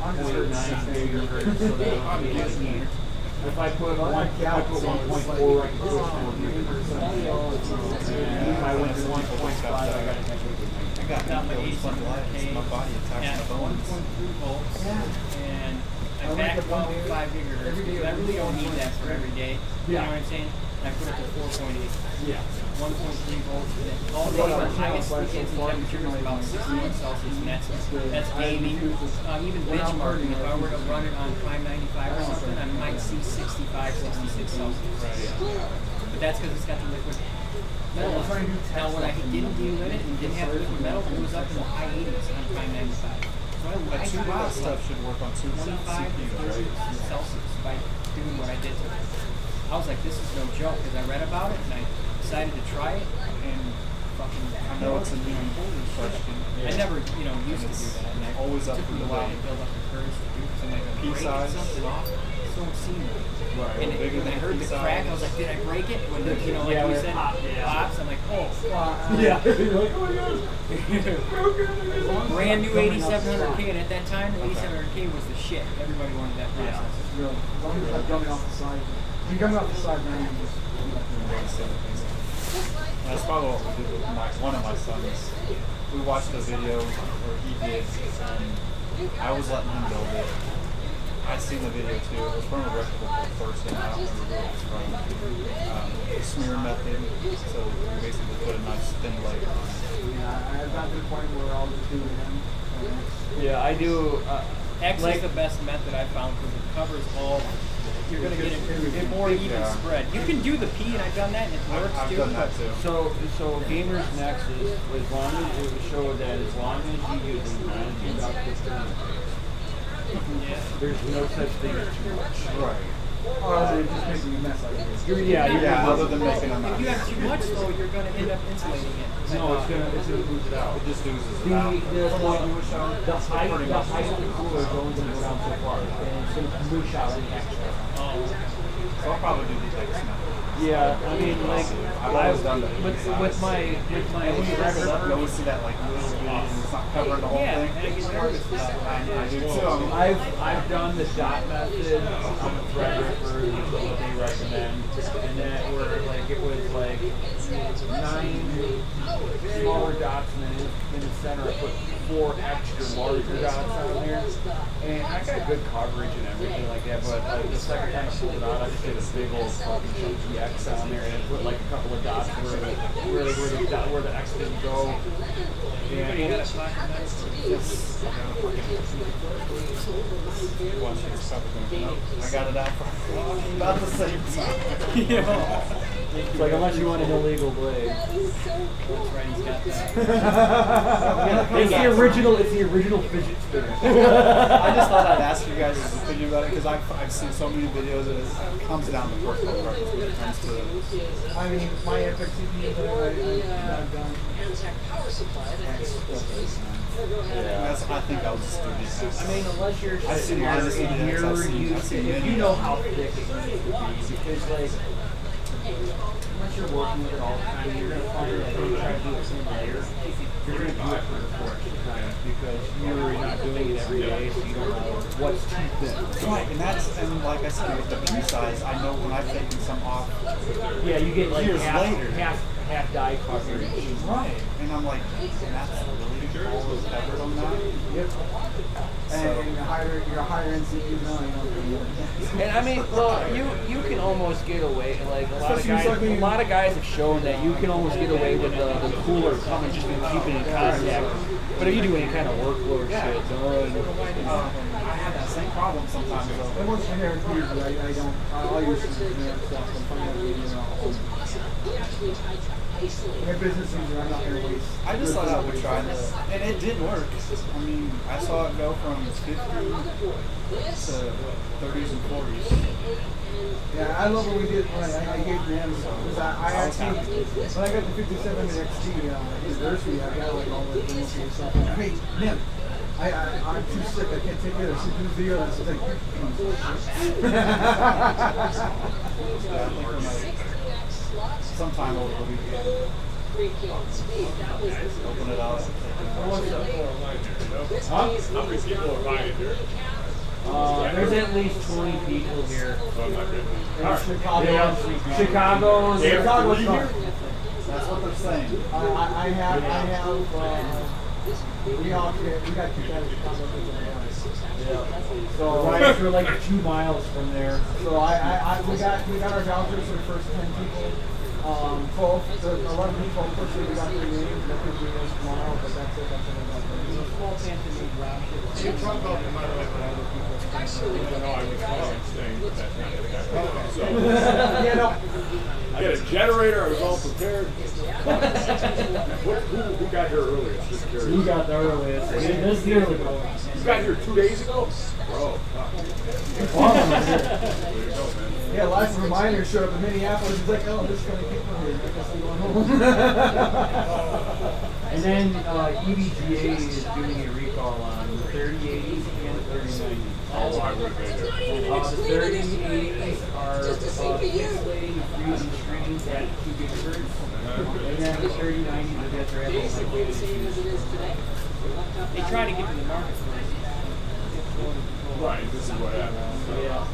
gigahertz, so that I'm getting. If I put 1.4, I can push more gigahertz. And if I went to 1.5, I got to got my 800K at 1.3 volts, and I backed 1.5 gigahertz because I really don't need that for every day. You know what I'm saying? And I put it to 4.8. Yeah. 1.3 volts, and then all day the highest weekends temperature is about 61 Celsius, and that's gaming. Even benchmarking, if I were to run it on Prime 95 or something, I might see 65, 66 Celsius. But that's because it's got the liquid metal. Now, when I didn't delimit it and didn't have liquid metal, it was up in the high 80s on Prime 95. So I dropped stuff should work on 25 to 30 Celsius by doing what I did to it. I was like, this is no joke, because I read about it and I decided to try it and fucking. I know it's a new question. I never, used to do that, and I always up took me a while to build up the courage to do it. Because I'm like, I'm breaking something off. It don't seem right. And when I heard the crack, I was like, did I break it? When like you said, pops, I'm like, oh, fuck. Yeah. You're like, oh my god. Brand new 8700K, and at that time, the 8700K was the shit. Everybody wanted that processor. Really. As long as I'm coming off the side. You're coming off the side, man. That's probably what we did with one of my sons. We watched a video where he did, I was letting him build it. I'd seen the video too. It was from a reputable person. I don't remember who it was from. The smear method. So we basically put a nice thin layer on it. Yeah, I've got to the point where I'll just do him. Yeah, I do. X is the best method I found because it covers all. You're going to get it more even spread. You can do the P, and I've done that, and it works I've too. done that too. So Gamers Next is as long as it would show that as long as you use a non-conductive thermometer, there's no such thing as too much. Right. Or is it just making a mess like this? Yeah, other than making a mess. If you have too much, though, you're going to end up insulating it. No, it's gonna ooze it out. It just oozes The, it out. the height of the cooler is only going to go down so far, and it's going to push out any extra. So I'll probably do these next now. Yeah, I mean, like, I've always done that. with my And when you wrap it up, you always see that like little bit, and it's not covering the whole thing. and I get nervous with that. I do too. I've done the dot method on the thread ripper, which is what they recommend, and that where like it was like 9 smaller dots, and then in the center I put 4 extra larger dots on there, and I got good coverage and everything like that. But like the second time I pulled it out, I just did a big old fucking chunky X on there, and I put like a couple of dots where the X didn't go. Anybody had a flash in that? I got it out for about the same time. It's like unless you want an illegal blade. That's right, he's got that. It's the original fidget spinner. I just thought I'd ask you guys' opinion about it because I've seen so many videos and it comes down to personal preference when it comes to. I mean, my epic CPU that I've done. I think I'll just do these. I mean, unless you're I've seen sitting honest there and videos, you're I've seen used to, many if you know how thick it needs to be, because like, unless you're working with it all the time, you're gonna find that when you try to do it single layer, you're gonna do it for the extra time because you're not doing it every day, so you don't know what's too thin. Right, and like I said, with the P size, I know when I've taken some off. Yeah, you get like years later. half die coverage. Right, and I'm like, that's really all was covered on that. Yep. And your higher end CPU now, you know. And I mean, well, you can almost get away, like a lot of guys have shown that you can almost get away with the cooler coming just to keep it in contact. But if you do any kind of workload shit, I have that same problem sometimes. And once you're here in Cleveland, I don't. I'll use some generic stuff and find out my business user, I'm not going to waste. I just thought I would try this, and it did work. I mean, I saw it go from 50 to 30s and 40s. Yeah, I love what we did when I gave them because I actually, when I got the 57 XT anniversary, I got like all the things and stuff. I mean, man, I'm too sick, I can't take it. I should do the video. It's like, sometime over the weekend. Open it out. How many people are buying it here? There's at least 20 people here. Oh my goodness. Chicago. Chicago's fun. That's what they're saying. I have, we got kicked out of Chicago. So we're like 2 miles from there. So we got our vouchers for the first 10 people. Full. So 11 people. Unfortunately, we got 3 names. That could be us tomorrow, but that's it. That's it. Small Cantonese round. You talk about the amount of even though I was staying that night. So, Yeah, no. I got a generator, I was all prepared. Who got here earliest? Just curious. Who got there earliest? This year we go. You got here 2 days ago? Bro. There you go, man. Yeah, last reminder showed up in Minneapolis. He's like, oh, this is going to kick me here. I guess I'm going home. And then EVGA is doing a recall on the 3080s and the 3090s. Oh, I would have been there. The 3080s are pixelating freezing screens at 2 gigahertz. And then the 3090s are get their They try to get to the market first. Right, this is what happened. Yeah.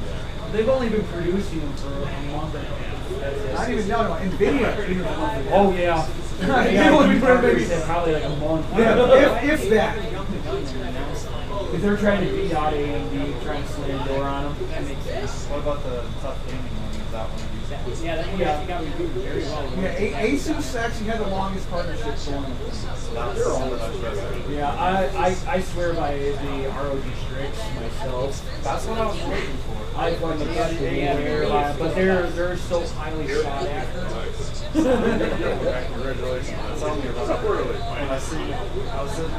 They've only been producing them for a month and a half. I didn't even know. NVIDIA. Oh, yeah. Probably like a month. Yeah, if that. Because they're trying to beat out AMD, trying to slam the door on them. That makes sense. What about the tough gaming one? Is that one of these? Yeah, that one actually got reviewed very well. Yeah, Asus actually had the longest partnership going. They're all the best. Yeah, I swear by the ROG Strix myself. That's what I was waiting for. I find the best anywhere, but they're so highly sought after. Congratulations. That's only about early. When I was sitting at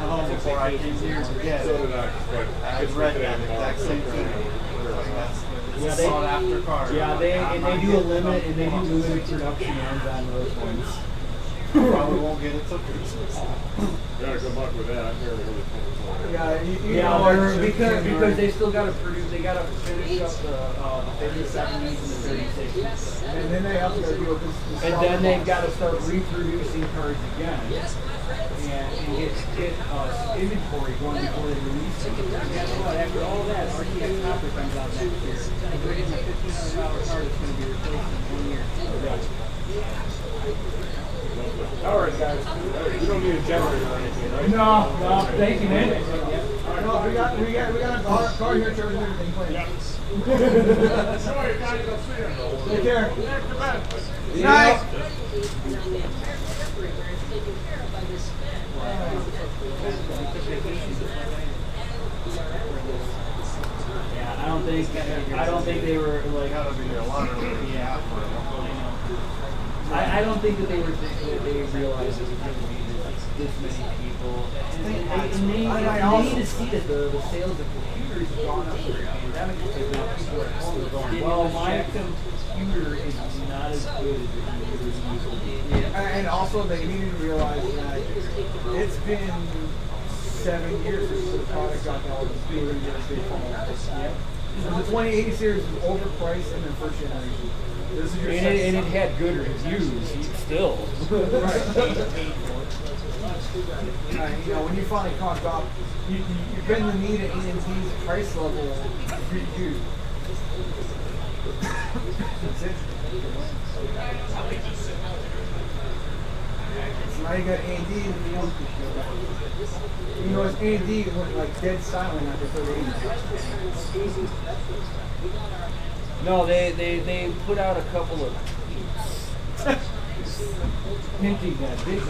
home before I came here. Yeah, So did I. But I read that exact same thing. Yeah, they sought after car. Yeah, they do limited production runs on those ones. Probably won't get it till Christmas. Yeah, good luck with that. I've never heard of Because they still got to produce. They got to finish up the 37s and the 36s. And then they also got to do this. And then they've got to start reproducing cars again. And get inventory going before they release it. And guess what? After all that, RTX Copper comes out next year. And they're getting a $1,500 car that's going to be replaced in 1 year. All right, guys. You don't need a generator or anything, right? No, thank you, man. No, we got a car here, charging everything planned. Sorry, guys, I'll see you. Take care. Yeah. Night. Yeah, I don't think they were like. Gotta be a lot of Yeah. I don't think that they were thinking that they realized it was going to be this many people. And they need to see that the sales of computers have gone up during the pandemic because now people are at home are going, well, my computer is not as good as the computers used to be. And also, they needed to realize that it's been 7 years since the product got all the computer The 2080 series is overpriced in their first generation. This is your and it had good reviews still. When you finally caught up, you bend the knee to AMD's price level pretty huge. That's it. So now you got AMD, it's AMD went like dead silent after 38. No, they put out a couple of hinting that big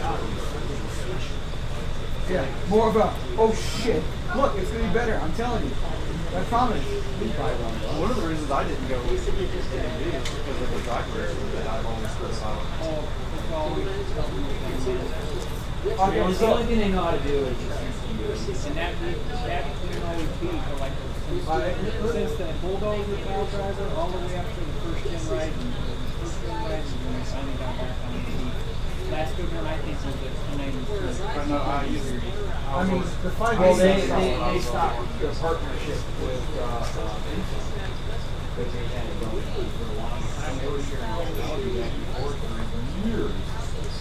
Yeah, more of a, oh shit, look, it's going to be better, I'm telling you. I promise. One of the reasons I didn't go with AMD is because of the driver that I've always heard about. The only thing they know how to do is And that can always be for like since the bulldozer pile driver all the way up to the first gen ride and the first gen ride and then we finally got back on the last good one I think was the 293. I mean, the 5 they stopped the partnership with Intel because they had it going on for a long time. They were sharing technology back and forth for years.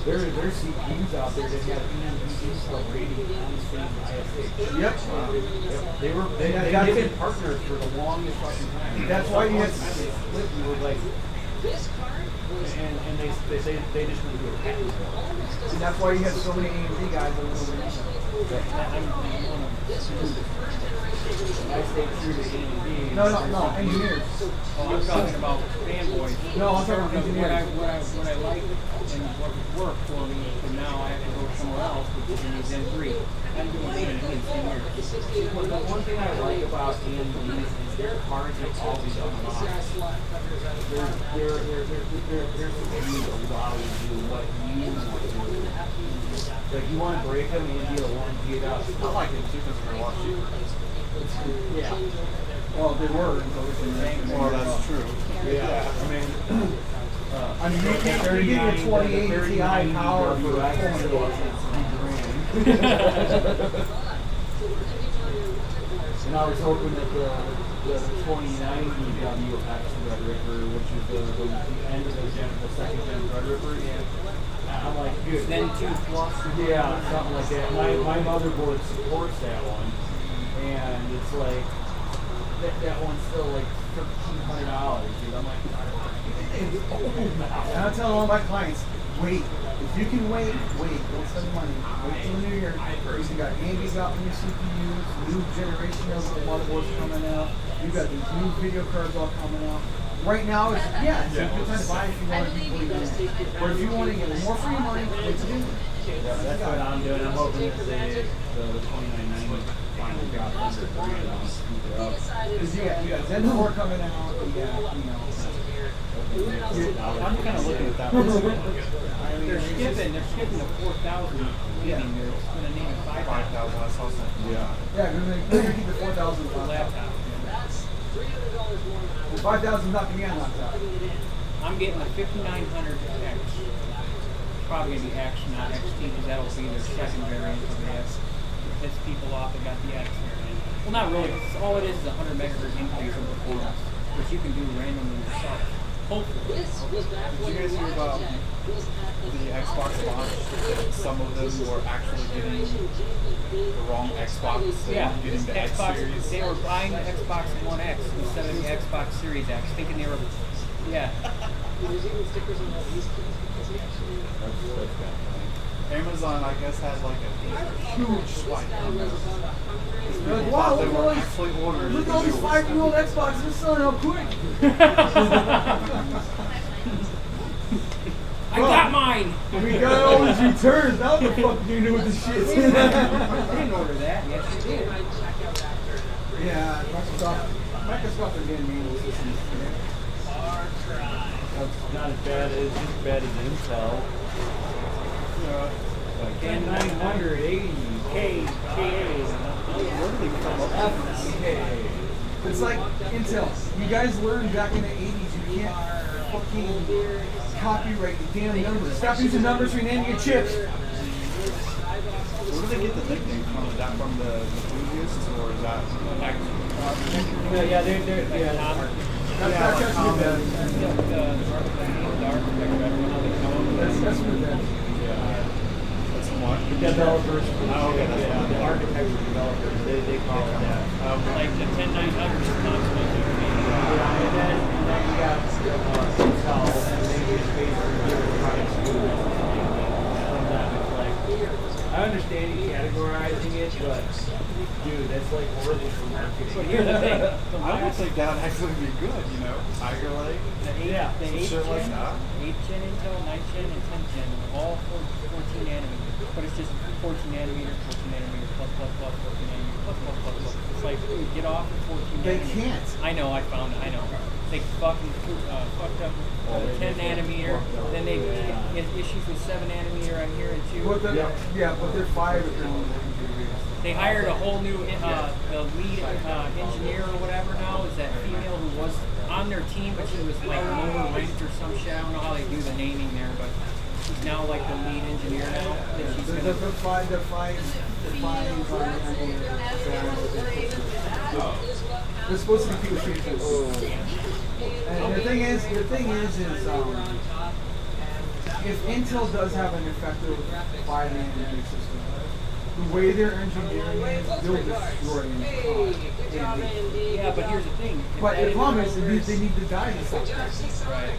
Their CPUs out there that have Intel rating on the same ISA. Yep. They've been partners for the longest fucking time. That's why you had split. You were like, and they just went to a patent. And that's why you had so many AMD guys that went over there. I stayed true to AMD. No, engineers. Oh, I'm talking about fanboys. No, I'm talking about engineers. What I like and what would work for me, and now I have to go somewhere else because in the Zen 3. I'm doing AMD in 10 years. Well, the one thing I like about AMD is their cards are always unlocked. They're supposed to allow you to do what you want to do. Like, you want to break them, AMD will warranty it out. I like it too because they're a lot cheaper. Yeah. Well, they were until recently. Well, that's true. Yeah. I mean, you're getting a 2080 Ti power for $400. And I was hoping that the 2090 WX Threadripper, which is the end of the second gen Threadripper, I'm like, dude, Zen 2 Plus. Yeah, something like that. My motherboard supports that one, and it's like that one's still like $1,300, dude. I'm like, it's old now. And I tell all my clients, wait. If you can wait. Don't spend money. Wait till the new year. Because you got AMD's out new CPUs, new generation of motherboards coming out. You got these new video cards all coming out. Right now, it's a good time to buy if you want to be fully done. Or if you want to get more for your money, wait till June. Yeah, that's what I'm doing. I'm hoping that the 2990 finally got under $3 and scoop it up. Because you got Zen 4 coming out. You got, I'm kind of looking at that one. They're skipping the 4,000. They're going to name it 5,000. I saw something. Yeah, they're going to keep the 4,000 laptop. 5,000 is not going to be on laptop. I'm getting the 5900 X. Probably gonna be X, not XT, because that'll be their second variant of the X. It piss people off. They got the X variant. Well, not really. 'Cause all it is a 100 megahertz increase in performance, which you can do randomly yourself. Hopefully. Did you guys hear about the Xbox launch? Some of them were actually getting the wrong Xbox. They Yeah, were getting the X Xbox. series. They were buying the Xbox One X instead of the Xbox Series X, thinking they were. Yeah. There's even stickers on all these kids because he actually. Amazon, I guess, had like a huge spike on those. You're like, People wow, thought they look at were all these, actually ordering look at all these visuals. 5-year-old Xboxes. They're selling out quick. I got mine! We got all these returns. Now what the fuck do you do with this shit? I didn't order that. Yes, you did. Yeah, Microsoft are getting mean systems. Not as bad as Intel. And 980 K, where do they come up with? It's like Intel. You guys learned back in the 80s you can't fucking copyright the damn numbers. Stop using numbers for naming your chips. Where do they get the nickname from? Is that from the enthusiasts or is that Yeah, they're That's what it is. That's what it is. That's what? the developers. Oh, okay, that's Yeah, fine. the architecture developers. They call it that. Like the 10900 is constantly doing it. And then you got Intel, and they just basically give the products to you. From that, it's like, I understand you categorizing it, but dude, that's like horrible for marketing. But here's the thing. I would think that would actually be good, you know? Tiger Lake, Yeah. The some 8th shit like gen, that. 8th gen Intel, 9th gen, and 10th gen, all 14 nanometer. But it's just 14 nanometer, 14 nanometer, plus, 14 nanometer, plus. It's like, dude, get off of 14 They nanometer. can't. I know, I found it, I know. They fucking fucked up 10 nanometer, then they get issues with 7 nanometer on here and 2. But they're 5 if they're They hired a whole new, the lead engineer or whatever now is that female who was on their team, but she was like lower ranked or some shit. I don't know how they do the naming there, but she's now like the lead engineer now. That she's gonna, They're supposed to be people shooting. And the thing is, if Intel does have an effective 5-nanometer system, the way they're engineering it, they'll destroy it. yeah, but here's the thing. But the problem is, they need the die to stop that. Right.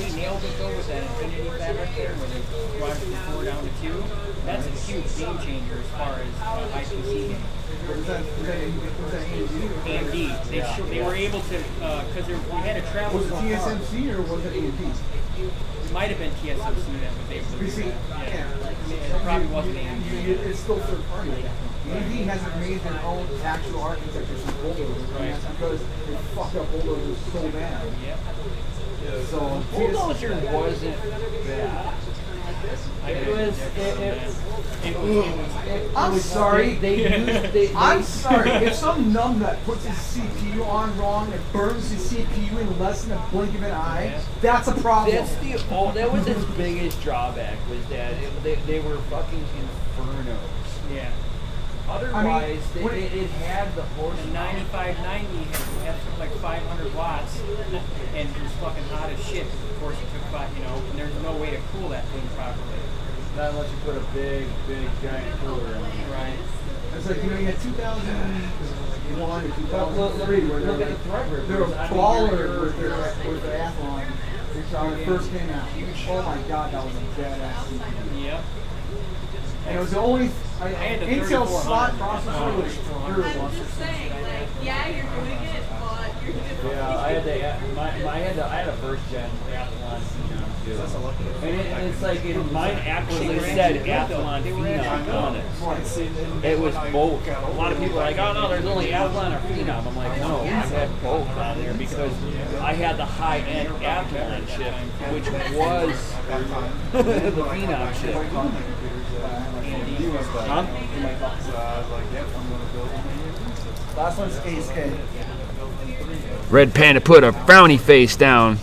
He nailed it though with that infinity fabric there, where they brought it from 4 down to 2. That's a huge game changer as far as IPC games. Was that AMD. They were able to, because we had to travel Was it so far. TSMC or was it AMD? It might have been TSMC that was able to do See, that. yeah. It probably wasn't AMD. It's still third party. AMD hasn't made their own actual architecture since Bulldozer. Right. That's because they fucked up Bulldozer so bad. Yep. So Bulldozer wasn't bad. I'm sorry. I'm sorry. If some numbnut puts his CPU on wrong and burns his CPU in less than a blink of an eye, that's a problem. That was its biggest drawback was that they were fucking infernos. Yeah. Otherwise, it had the horse. The 9590 had something like 500 watts and it was fucking hot as shit. Of course, it took 5, and there's no way to cool that thing properly. Not unless you put a big, giant cooler in it. Right. It's like, you had 2001 or 2003 where look at the Threadripper. they were baller with their Athlon when it first came out. Oh my god, that was a badass CPU. Yep. And it was the only I had the Intel 3400. slot processor was I'm just saying, like, yeah, you're doing it, but you're doing it. Yeah, I had a first gen Athlon Phenom too. And it's like Mine actually said Athlon Phenom on it. It was both. A lot of people are like, oh no, there's only Athlon or Phenom. I'm like, no, I had both on there because I had the high-end Athlon chip, which was the Phenom chip. Last one's Ace K. Red Panda put a frowny face down.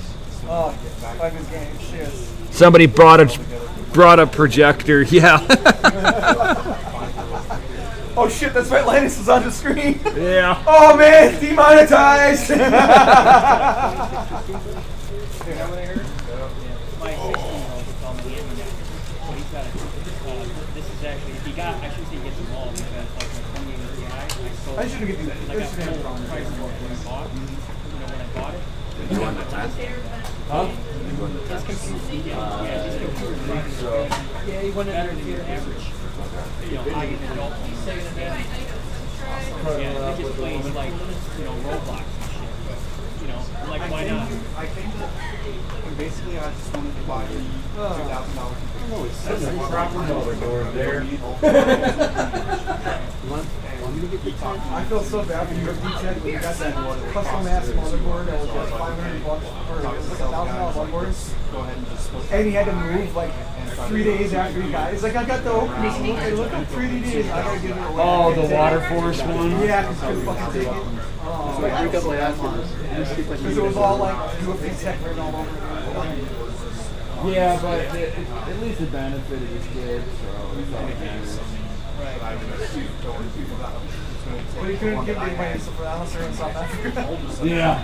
Oh, fucking game. Cheers. Somebody brought a projector. Yeah. Oh shit, that's right. Linus is on the screen. Yeah. Oh man, demonetized. My 16-year-old will tell me the internet. So he's got this is actually, he got, I shouldn't say he gets them all, because like my 28 Ti, I sold I should've given you that. I got full price of what I bought. You know, when I bought it. You want the test? Huh? His computer, yeah, his computer price. Yeah, he went better than your average. You know, I adult. Yeah, he just plays like, you know, Roblox and shit. You know, like why not? I came to, and basically I just wanted to buy $2,000. I feel so bad for your D10 when you got that custom ass motherboard that was like $500 or it was like $1,000 motherboard. And he had to move like 3 days after he got it. He's like, I got the openers. Hey, look up 3 days. I gotta give it away. Oh, the water force one? Yeah, because couldn't fucking take it. Because it was all like UFC tech written all over it. Yeah, but at least the benefit is good. So it's all good. But he couldn't give me money for that unless they're in South Africa. Yeah.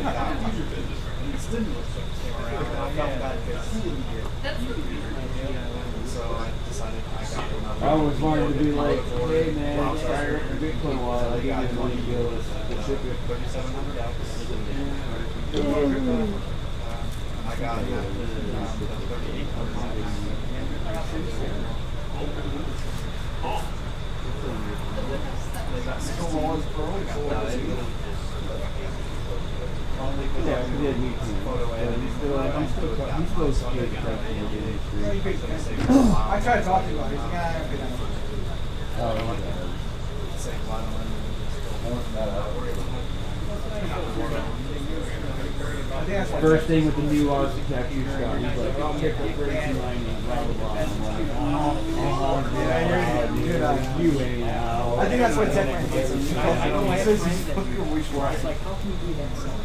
I always wanted to be like, hey man, fire up your Bitcoin wallet. I'll give you the money to go to ship it. I got I tried to talk to him about it. He's like, I don't First thing with the new architecture stuff, he's like, I'll pick up 3290, blah, blah, blah. I'm like, you ain't out. I think that's what Techman gets him. He says he's fucking wish for it. Like, how can you do that so much?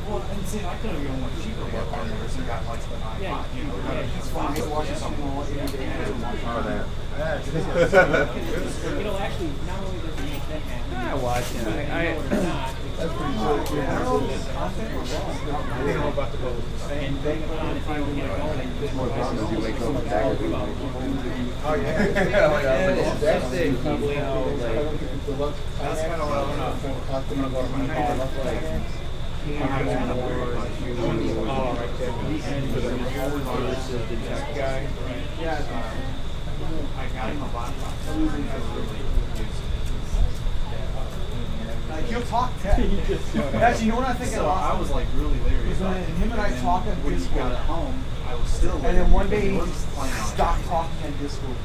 Well, and see, I could have gone much cheaper with partners and got like the iPod, you know, it's fine. He's watching something on what you do. You know, actually, not only does it make that happen, I watch it. That's pretty cool. Yeah. I think we're wrong. I didn't know about the gold. and bring it on if you don't get it going. There's more problems you wake up with that. Oh, yeah. That's the company, That's kind of what I'm going to go to my car. Like, he'll talk tech. Actually, you know what I think? So I was like really leery. Because when him and I talk on When he got Discord, at home, I was still. and then one day he just stopped talking on Discord.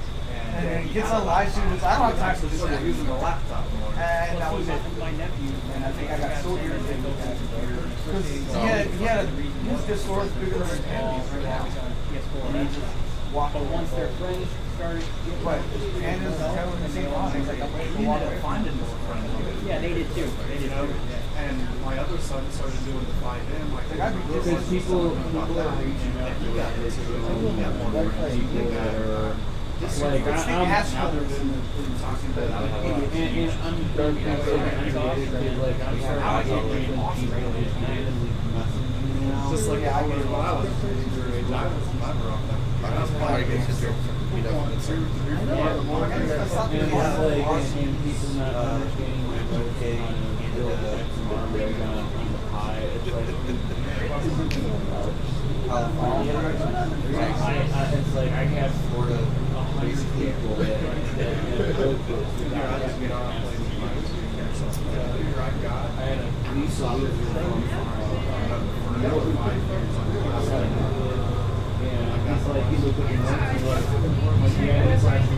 And then he gets on live stream. I don't have time for this. Started using the laptop more. And that was it. My nephew, And I think I got so irritated with that. Because he had his Discord was bigger than his hands right now. And he just walked but away. once their friends started getting But and his kind of in the same line. He's like, I'm waiting to walk away. Finding more friends. yeah, they did too. They You did know, too. and my other son started doing the 5M. Like, I'd be because people are reaching out to us. People that are like, It's the I'm assholes. talking to and I'm done thinking like I'm starting to get people just randomly messaging me now. just like I was when I was your age. I was never on that. I was probably getting his meet up with And it's like, and people not understanding like, okay, you know, build up tomorrow, we're gonna eat the pie. It's like, it's like I have sort of 100 people that built this. I had a police officer from and he's like, he looked at the notes, he's like, yeah, that's actually,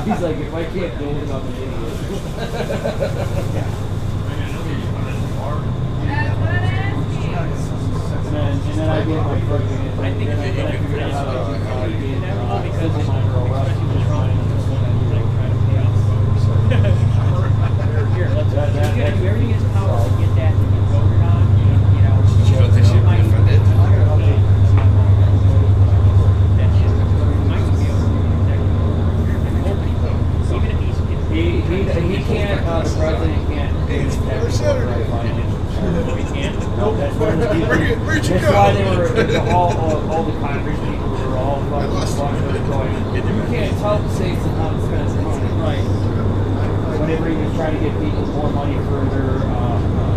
he's like, if I can't build it, I'm an idiot. And then I get my fucking, I think I figured out how to get because of my girl, I was just trying to pay off. No, that's why the people. Where'd you that's go? why they were all the Congress people were all fucking going. You can't tell the states and how to spend their money. Right. Whenever he was trying to get people more money for their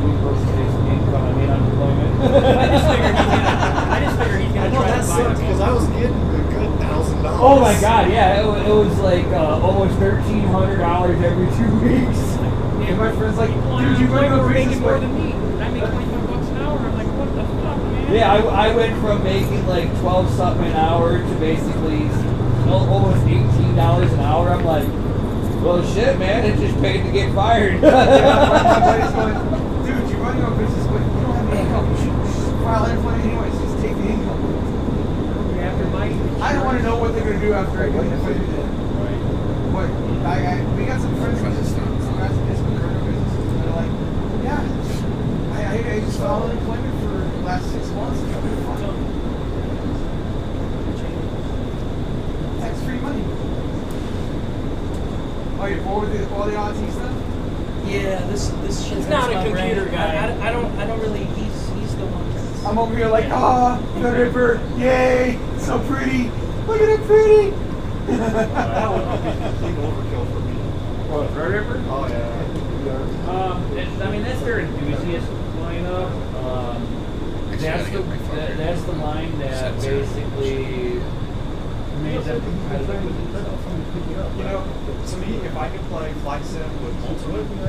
universal basic income, I mean unemployment. I just figured he's gonna try to buy because I was getting a good $1,000. Oh my God, yeah, it was like almost $1,300 every 2 weeks. Yeah, my friend's like, Dude, you were go making business more way. than me. I make $25 an hour. I'm like, what the fuck, man? Yeah, I went from making like 12 something an hour to basically almost $18 an hour. I'm like, well, shit, man, it just paid to get fired. My buddy's going, dude, you run your own business, but you don't have any income. You should file unemployment anyways. Just take the income. After my I don't want to know what they're going to do after I do that. But we got some friends who just started business, and they're like, yeah, I just filed unemployment for the last 6 months. Tax-free money. Oh, you're bored with all the IT stuff? Yeah, this shit. He's not a my computer brain. guy. I don't really. He's the one. That's, I'm over here like, the river, yay, so pretty. Look at it, pretty. That would be complete overkill for me. What, Red Ripper? Oh yeah. I mean, that's their enthusiast lineup. That's the line that basically made them competitive with themselves. You know, to me, if I could play Flight Sim with Ultimate and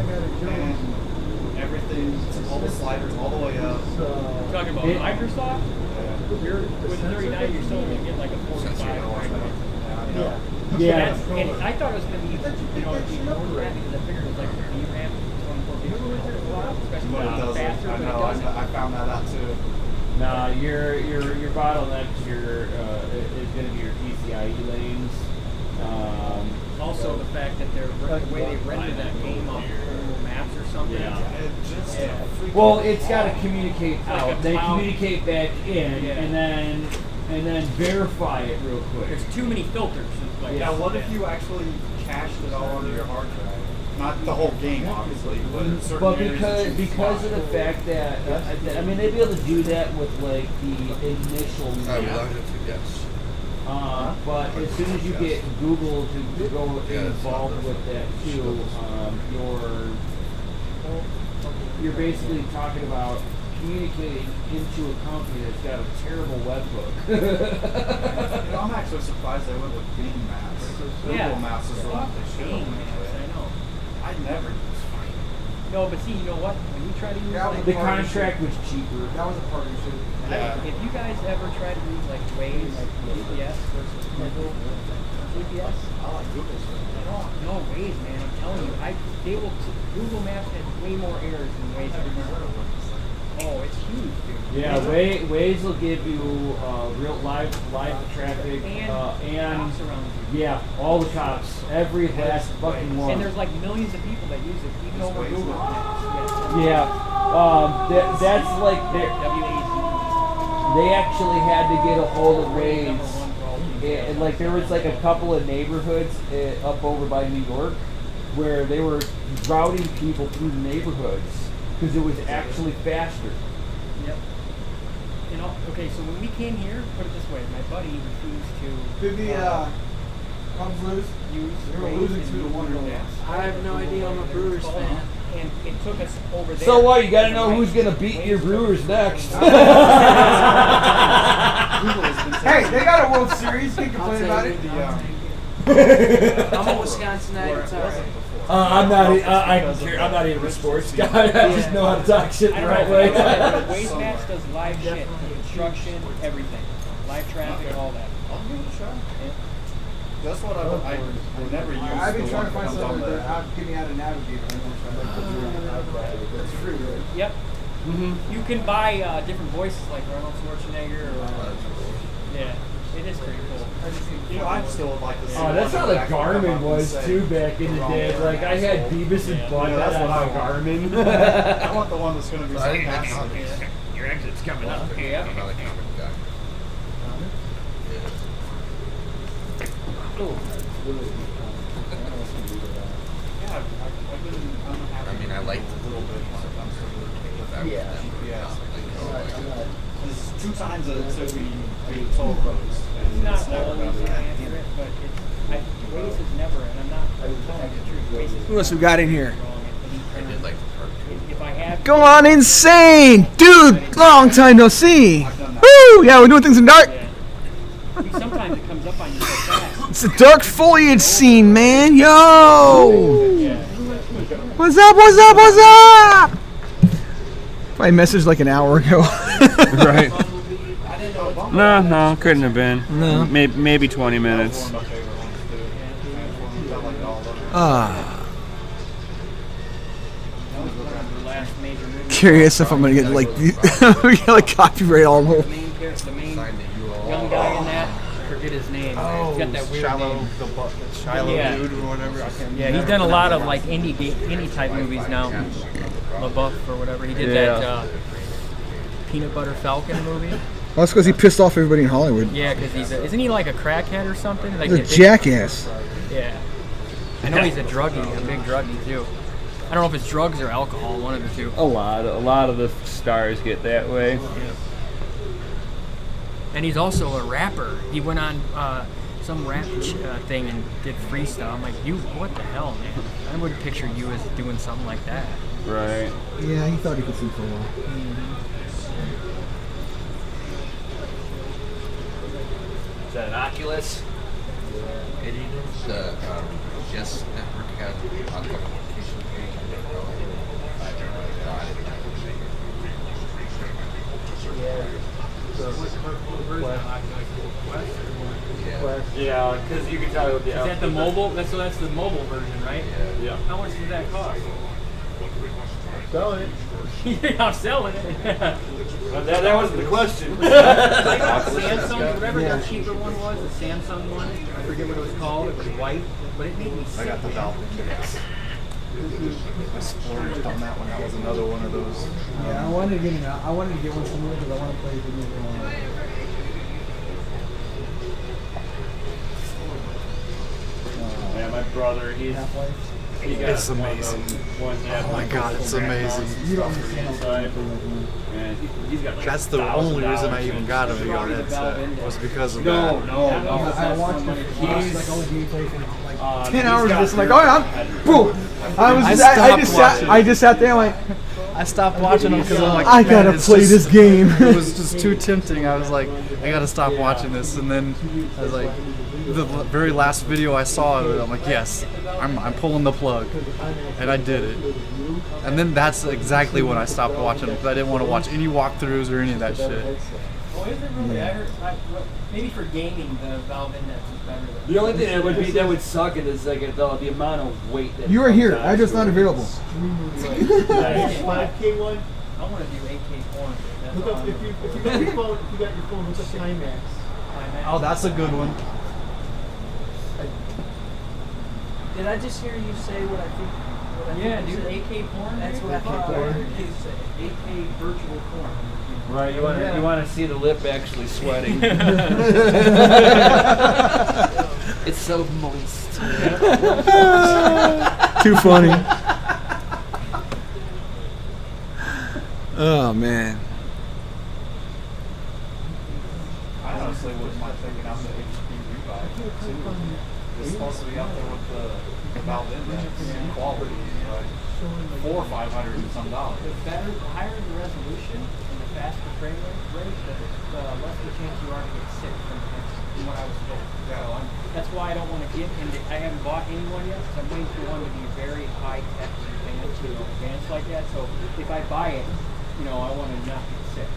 everything, all the sliders all the way up. Talking about Microsoft? You're with 39, you're still going to get like a 45. Yeah. And I thought it was going to be, more RAM because I figured it was like a VRAM, 24 gigabytes, especially But it doesn't. faster, I but know. it doesn't. I found that out too. Nah, your bottleneck is going to be your PCIe lanes. Also, the fact that the way they render that game on Google Maps or something. Yeah. Well, it's got to communicate out. Like a They cloud. communicate back in, and then verify it real quick. There's too many filters. Like, Now, what if you actually cached it all onto your hard drive? Not the whole game, obviously, but certain But areas because of the fact that I mean they'd be able to do that with like the initial map. Yes. But as soon as you get Google to go involved with that too, you're basically talking about communicating into a company that's got a terrible webhook. I'm actually surprised they went with Bing Maps. Google Maps is the one they should have went with. I know. I never use No, but see, you know what? When you try to use like, The contract was cheaper. That was a partnership. If you guys ever try to use like Waze, like GPS versus Google GPS, I like Google stuff. no Waze, man. I'm telling you, Google Maps has way more errors than Waze. Oh, it's huge, dude. Yeah, Waze will give you real live traffic and and cops around you. yeah, all the cops, every last fucking one. And there's like millions of people that use it, even over Google Maps. Yeah, that's like they actually had to get a hold of Waze. And like there was like a couple of neighborhoods up over by New York where they were routing people through the neighborhoods because it was actually faster. Yep. You know, okay, so when we came here, put it this way, my buddy refused to Did the Cubs lose? use They were Waze losing and 2-1 Google early. Maps. I have no idea. I'm a Brewers fan. And it took us over there. So what? You got to know who's gonna beat your Brewers next. Hey, they got a World Series. You can complain about it. I'm a Wisconsinite. It's alright. I'm not even a sports guy. I just know how to talk shit the right way. Waze Maps does live shit, construction, everything, live traffic, all that. I'll give it a shot. That's what I never use. I've been the trying to one find that comes something on to get me out of Navigator. It's free, right? Yep. You can buy different voices like Arnold Schwarzenegger or yeah, it is pretty cool. You know, I'd still like to see. Oh, that's how the Garmin was too back in the day. Like I had Beavis and Butthead that's what on I my want. Garmin. I want the one that's going to be sarcastic. Your exit's coming up. Yeah. I'm not a comic guy. Yeah, I've been unhappy. I mean, I like a little bit when it comes to the Yeah. There's 2 times that it took me to toll roads. And Not it's never always been that. accurate, but Waze is never, and I'm not telling the truth. Waze is Who else we got in here? if I have Go on, insane, dude. Long time no see. Woo! Yeah, we're doing things in dark. sometimes it comes up on you so fast. It's a dark foliage scene, man. Yo. What's up? What's up? What's up? I messaged like an hour ago. Right. No, couldn't have been. No. Maybe 20 minutes. Curious if I'm gonna get like like copyright all over. The main young guy in that, I forget his name. He's got that weird name. Shiloh dude or whatever. I can't Yeah, he's done a lot of like indie type movies now. LaBeouf or whatever. He did that Peanut Butter Falcon movie. Well, that's because he pissed off everybody in Hollywood. Yeah, because isn't he like a crackhead or something? Like He's a jackass. Yeah. I know he's a druggie, a big druggie too. I don't know if it's drugs or alcohol, one of the two. A lot of the stars get that way. Yeah. And he's also a rapper. He went on some rap thing and did freestyle. I'm like, what the hell, man? I wouldn't picture you as doing something like that. Right. Yeah, he thought he could sing for a while. Is that an Oculus? It is. The Yes Network has on the location page. Yeah, because you can tell. Is that the mobile? That's the mobile version, right? Yeah. How much does that cost? Selling it. Yeah, I'm selling it. That wasn't the question. Like Samsung, whatever their cheaper one was, the Samsung one. I forget what it was called. It was white, but it made me sick. I got the Valve Index. I splurged on that one. That was another one of those. Yeah, I wanted to get one somewhere because I want to play video game. Yeah, my brother, he got It's amazing. Oh my God, it's amazing. You don't understand. And he's got like That's the only reason I even got a VR headset was because of that. No. I watched like only gameplay for like 10 he's hours of got this. I'm like, oh yeah, boom. I just sat there like. I stopped watching them because I'm like, I gotta man, it's play just- this game. It was just too tempting. I was like, I gotta stop watching this. And then I was like, the very last video I saw of it, I'm like, yes, I'm pulling the plug, and I did it. And then that's exactly when I stopped watching them because I didn't want to watch any walkthroughs or any of that shit. Oh, is it really? I heard, maybe for gaming, the Valve Index is better. The only thing that would suck it is like the amount of weight that You were here. I just not available. 5K one. I want to do 8K porn. That's Look all up I'm if you doing. got your phone. If you got your phone, look up Climax. Oh, that's a good one. Did I just hear you say what I think? Yeah, dude, 8K porn. That's what I thought. thought. 8K virtual porn. Right. You want to see the lip actually sweating. It's so moist. Too funny. Oh man. I honestly wouldn't mind taking out the HP Revive too. It's supposed to be out there with the Valve Index quality, like $400 or $500 and some dollars. The higher the resolution and the faster frame rate, the less the chance you are to get sick from what I was told. So that's why I don't want to get into. I haven't bought anyone yet because I'm waiting for one to be very high tech and advanced like that. So if I buy it, I want to not get sick.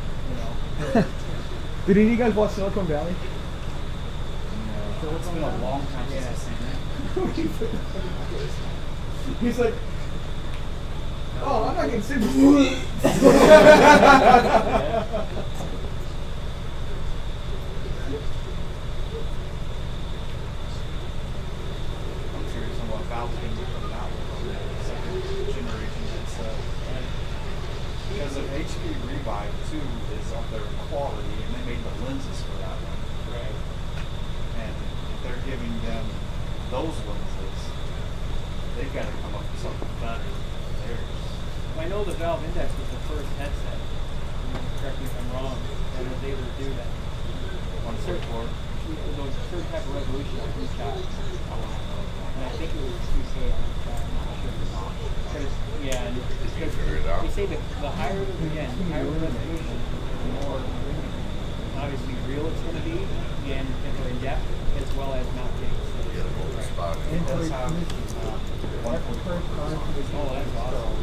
Did any of you guys watch Silicon Valley? No. It's been a long time since I've seen that. He's like, oh, I'm not getting sick. I'm curious on what Valve's going to be coming out with on the second generation headset. Because if HP Revive 2 is up there in quality, and they made the lenses for that one, right? And if they're giving them those lenses, they've got to come up with something better than theirs. I know the Valve Index was the first headset. Correct me if I'm wrong. That was able to do that. 144. Certain type of resolution on each shot. And I think it was 2K on each shot. I'm not sure. Yeah, and because they say that the higher the resolution, the more obviously real it's going to be, and in depth as well as not big. It does have Oh, that's awesome.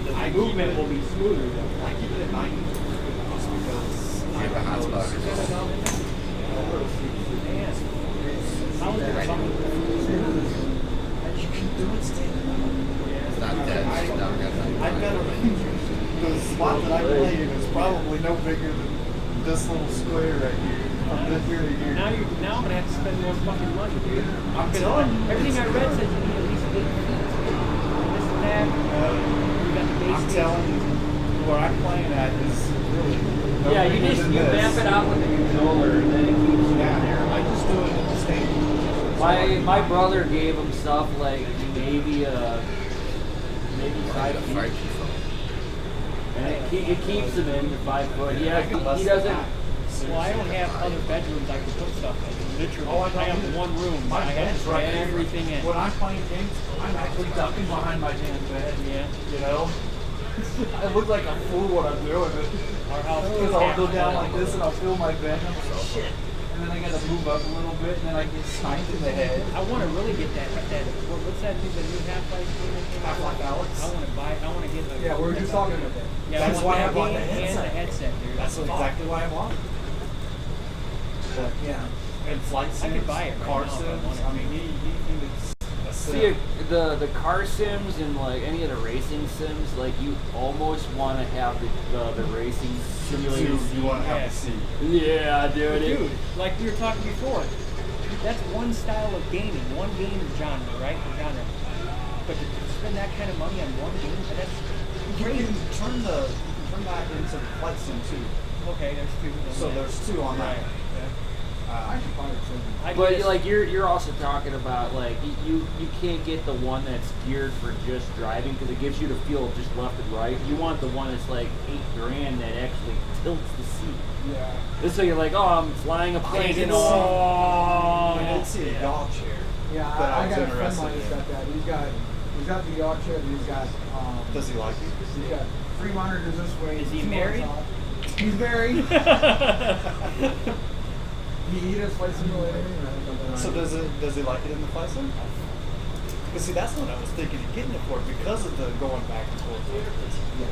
The movement will be smoother though. I keep it at 90 just because I have a hotspot. How is there something You can do it standing up. It's not dead. I've got the spot that I play in is probably no bigger than this little square right here. From this here to here. Now I'm gonna have to spend more fucking money, dude. I'm telling you. Everything I read says you need at least 8 feet. This and that. You got the base. I'm telling you, where I'm playing at is really no Yeah, you bigger just than you this. map it out with the controller, and then it keeps you in there. I just do it in the stand. My brother gave himself like maybe 5 feet. And it keeps him in the 5 foot. He doesn't. Well, I don't have other bedrooms I can put stuff in. Literally, I have one room. My I bed's have right everything in. When I'm playing games, I'm actually ducking behind my damn bed. Yeah. You know? I look like a fool when I'm doing it. Our house Because I'll go down like this and I'll feel my bed and I'm like, shit. And then I gotta move up a little bit and then I get sniped in the head. I want to really get that what's that thing, the new Half-Life game that came out? Half-Life Alex? I want to get the... Yeah, we were just talking about that. Yeah, That's why I bought the and the headset, dude. That's exactly why I bought it. But yeah, and flight sims, I could buy it right car now if I sims. wanted. I mean, he needs a sim. See, the car sims and like any of the racing sims, like you almost want to have the racing simulator. You want to have a seat. Yeah, dude. Dude, like we were talking before, that's one style of gaming, one game genre, right? Genre. But to spend that kind of money on one game, that's You can turn that into flight sim too. okay. There's two. So there's two on that. I can find it too. But like you're also talking about like you can't get the one that's geared for just driving because it gives you the feel of just left and right. You want the one that's like $8,000 that actually tilts the seat. Yeah. This way you're like, oh, I'm flying a plane. I did see a yaw chair. Yeah, that I was got a friend of interested mine who's in. got that. He's got the yacht chair, and he's got. Does he like it? He's got 3 monitors this way. Is he 2 on married? top. He's married. He does flight simulator. So does he like it in the flight sim? Because see, that's what I was thinking of getting it for because of the going back and forth.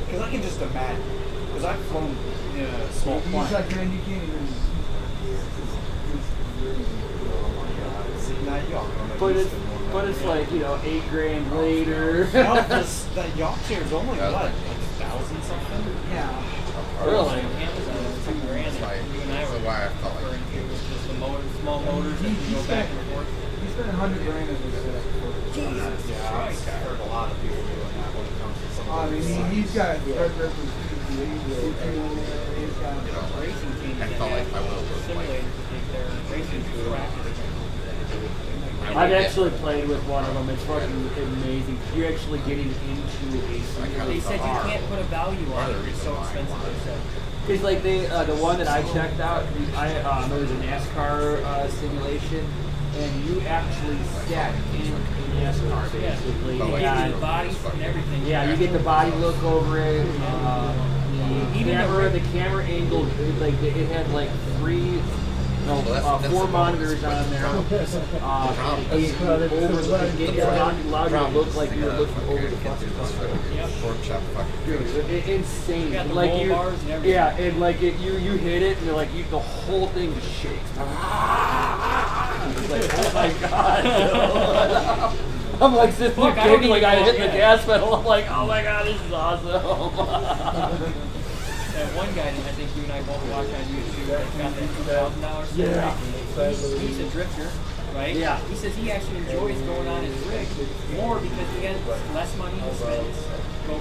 Because I can just imagine. Because I've flown in a small plane. He's like, man, you can't even. See, now y'all But it's like $8,000 later. No, that yacht chair is only what, like 1,000 something? Yeah. Really? Amazon was $2,000. You and I were referring to just the small motors that can go back and forth. He spent $100,000 in this setup. Jesus Christ. I've heard a lot of people doing that when it comes to some I of mean, those he's got sites. red rippers, he's got Racing teams that have simulators to take their racing to practice. I've actually played with one of them. It's fucking amazing. You're actually getting into a simulator. They said you can't put a value on it. It's so expensive. They said. Because like the one that I checked out, it was a NASCAR simulation, and you actually sat in a NASCAR basically. Yeah, you get the bodies and everything. Yeah, you get the body look over it. The camera angle, it had like 4 monitors on there. It allowed you to look like you were looking over the fucking Dude, insane. got the Like roll bars and everything. yeah, and like you hit it, and you're like the whole thing just shakes. It's like, oh my god. I'm like sitting there giggling, like I hit the gas pedal. I'm like, oh my god, this is awesome. One guy that I think you and I both watch on YouTube got that $2,000 set. He's a drifter, right? Yeah. He says he actually enjoys going on his rig more because he has less money to spend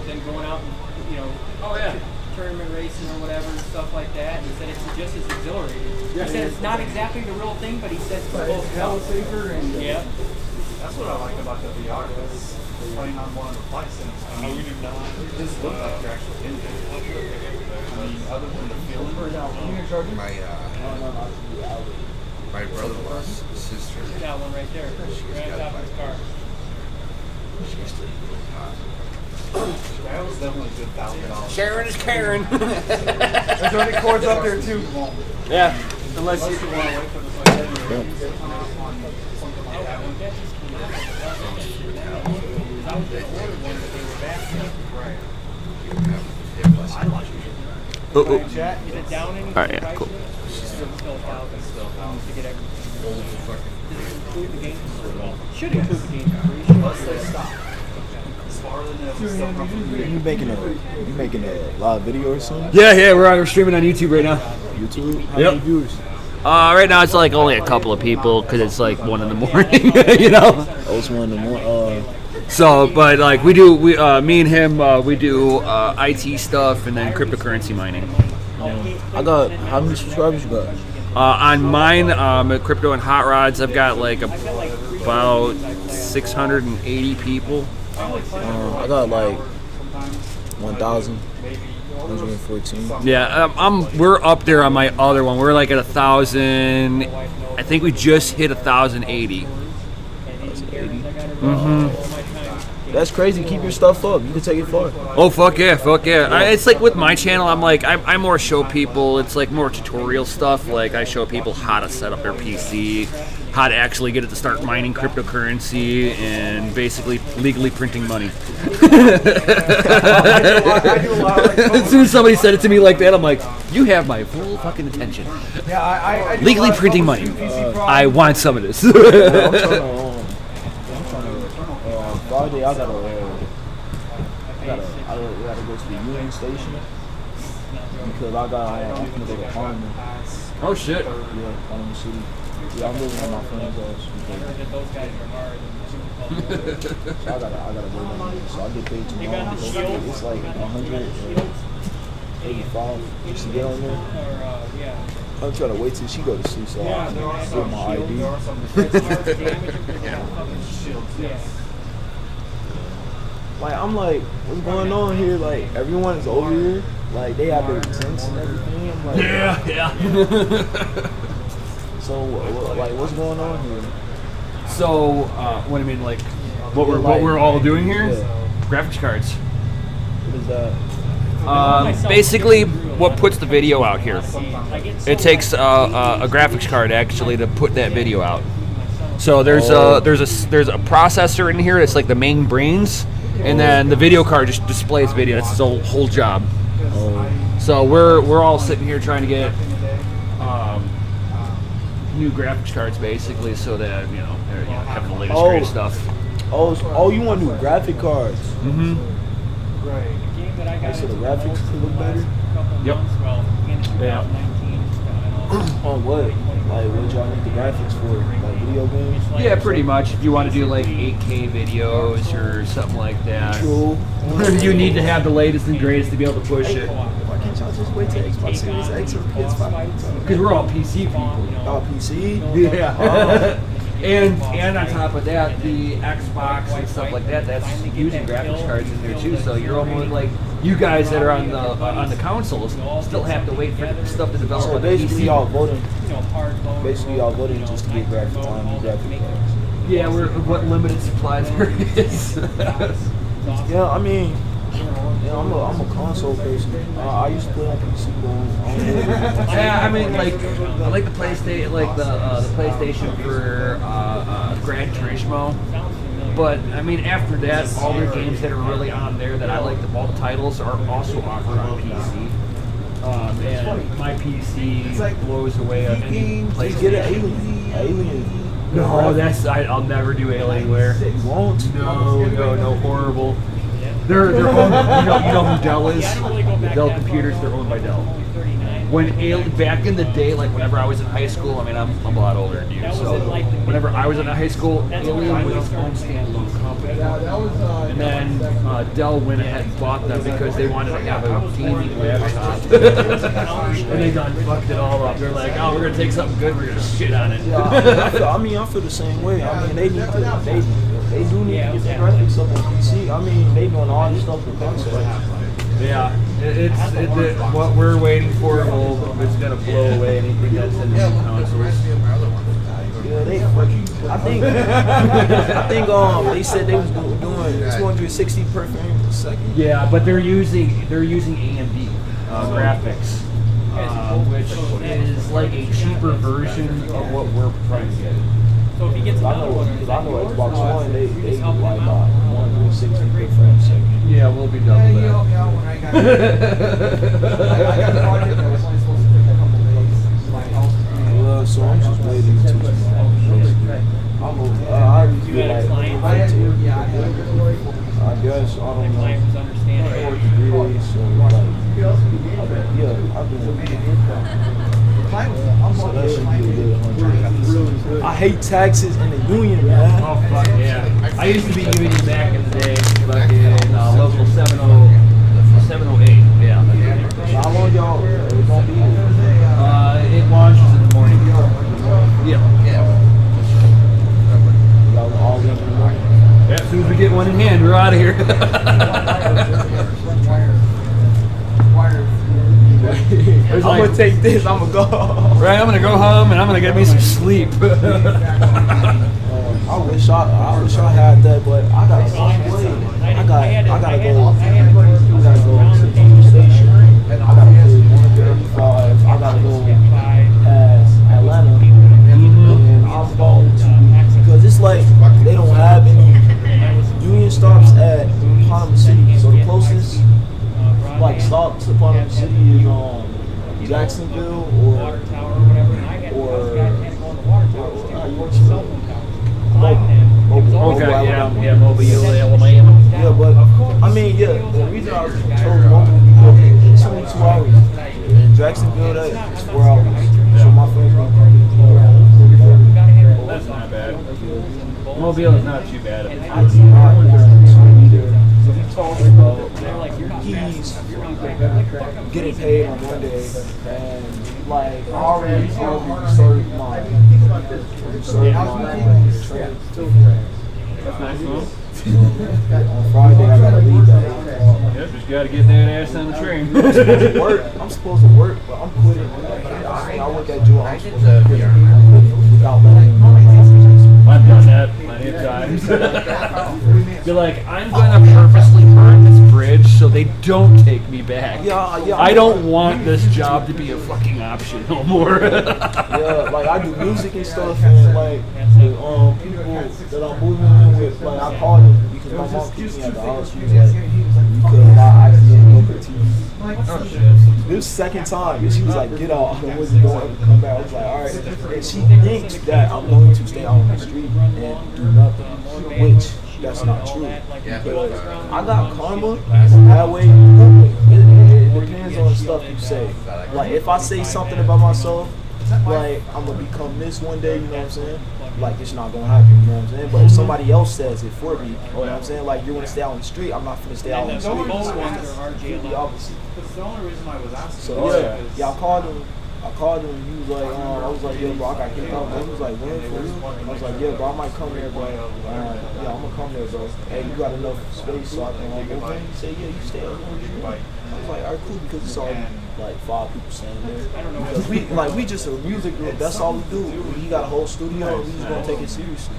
than going out and, tournament racing or whatever and stuff like that. He said it's just as exhilarating. He said it's not exactly the real thing, but he said it's both hell safer and yeah. That's what I like about the VR. Is playing on one of the flights and I mean, it doesn't look like you're actually in there. I mean, other than the feeling. My brother-in-law's sister. Got one right there. She's Right on got top of his car. She's still hot. That was definitely a good $1,000. Sharon is Karen. There's already cords up there too. Yeah. Unless you want to wait for the Oh, Is it down any? Alright, yeah, cool. Still 1,000 to get everything. Does it include the game? Should include the game. Unless they stop. You making a live video or something? Yeah, we're streaming on YouTube right now. YouTube? How Yep. many viewers? Right now it's like only a couple of people because it's like 1 in the morning, you know. Oh, it's 1 in the morning. So, but like me and him, we do IT stuff and then cryptocurrency mining. I got how many subscribers you got? On mine, at Crypto and Hot Rods, I've got like about 680 people. I got like 1,114. Yeah, we're up there on my other one. We're like at 1,000. I think we just hit 1,080. 1,080. Mm-hmm. That's crazy. Keep your stuff up. You can take it far. Oh fuck yeah. It's like with my channel, I more show people. It's like more tutorial stuff. Like I show people how to set up their PC, how to actually get it to start mining cryptocurrency, and basically legally printing money. As soon as somebody said it to me like that, I'm like, you have my full fucking attention. Yeah, I Legally printing money. I want some of this. Friday, I gotta go to the Union Station because I'm gonna go to Harlem. Oh shit. Yeah, Harlem City. Yeah, I'm living at my friend's house. So I gotta go there. So I get paid tomorrow. It's like 185 just to get on there. I'm trying to wait till she go to sleep so I can get my ID. Like, I'm like, what's going on here? Like, everyone's over here. Like, they have their tents and everything. I'm like, yeah. So, like, what's going on here? So, what do you mean, like, what we're all doing here? Yeah. Graphics cards. What is that? Basically, what puts the video out here. It takes a graphics card actually to put that video out. So there's a processor in here. It's like the main brains. And then the video card just displays video. That's its whole job. So we're all sitting here trying to get new graphics cards, basically, so that they're having the latest greatest stuff. Oh, you want new graphic cards? Mm-hmm. So the graphics could look better. Yep. Yeah. On what? Like, what y'all need the graphics for? Like video games? Yeah, pretty much. If you want to do like 8K videos or something like that. True. You need to have the latest and greatest to be able to push it. Why can't y'all just wait till Xbox Series X or PS5? Because we're all PC people. All PC? Yeah. And on top of that, the Xbox and stuff like that's using graphics cards in there too. So you're almost like you guys that are on the consoles still have to wait for the stuff to develop on the PC. Basically, y'all voting just to get graphic time and graphic cards. Yeah, what limited supply there is. Yeah, I mean, I'm a console person. I used to play on PC, Yeah, I mean, like I like the PlayStation, the PlayStation for Gran Turismo. But I mean, after that, all their games that are really on there that I like, all the titles are also offered on PC. And my PC blows away on any PlayStation. Get an Alien. No, I'll never do Alienware. You won't? No, horrible. They're owned, you know who Dell is? Dell Computers, they're owned by Dell. back in the day, like whenever I was in high school, I mean, I'm a lot older than you, so whenever I was in high school, Alien was its own standalone company. And then Dell went ahead and bought them because they wanted to have a gaming laptop. And they done fucked it all up. They're like, oh, we're going to take something good, we're going to shit on it. Yeah, I feel the same way. I mean, they do need to get the graphics up on PC. I mean, they doing all this stuff with consoles. Yeah, what we're waiting for, it's gonna blow away anything that's in the consoles. Yeah, I think they said they was doing 260 per frame per second. Yeah, but they're using AMD graphics, which is like a cheaper version of what we're trying to get. So if he gets another one, because I know Xbox One, they do like 160 per frame per second. Yeah, we'll be double that. So I'm just waiting to. I feel like I guess I don't know. 4 days, so like, yeah, I've been. So that should be a good 100. I hate taxes and the union, man. Oh fuck yeah! I used to be union back in the day, like in local 708. Yeah. How long y'all gonna be here? It launches in the morning. Yeah. Y'all all in the morning? Yeah, as soon as we get one in hand, we're out of here. I'm gonna take this. I'm gonna go. Right, I'm gonna go home and I'm gonna get me some sleep. I wish I had that, but I gotta go. I gotta go to the station. I gotta play 135. I gotta go past Atlanta, and I'm going to because it's like they don't have any union stops at Panama City, so the closest like stop to Panama City is Jacksonville or Okay, yeah, Mobile, Alabama. Yeah, but I mean, the reason I was told Mobile, it's only 2 hours. In Jacksonville, that's 4 hours. So my friends gonna come to That's not bad. Mobile is not too bad. I do not want to either. He talked about he's getting paid on Monday, and like I already started my training. That's nice, huh? On Friday, I gotta leave that 8 o'clock. Yep, just gotta get that ass on the train. I'm supposed to work, but I'm quitting. I work at Jewel. I'm supposed to quit without letting him know. I've done that plenty of times. You're like, I'm gonna purposely burn this bridge so they don't take me back. Yeah. I don't want this job to be a fucking option no more. Yeah, like I do music and stuff, and like the people that I'm moving in with, like I called them because my mom keeps me at the house. She was like, you could I accidentally look at TV. Oh shit. This second time, and she was like, get out. I wasn't going to come back. I was like, all right. And she thinks that I'm going to stay out on the street and do nothing, which that's not true. Because I got karma that way. It depends on stuff you say. Like if I say something about myself, like I'm gonna become this one day, you know what I'm saying? Like it's not gonna happen, you know what I'm saying? But if somebody else says it for me, you know what I'm saying? Like you're gonna stay out on the street, I'm not gonna stay out on the street. It's the opposite. So yeah, I called him and he was like, I was like, yo, bro, I got kicked out. He was like, when for real? I was like, yeah, bro, I might come there, bro. Yeah, I'm gonna come there, bro. Hey, you got enough space so I can like go in? He said, yeah, you stay out on the street. I was like, all right, cool, because it's already like 5 people staying there. Because we just a music group. That's all we do. He got a whole studio. We just gonna take it seriously.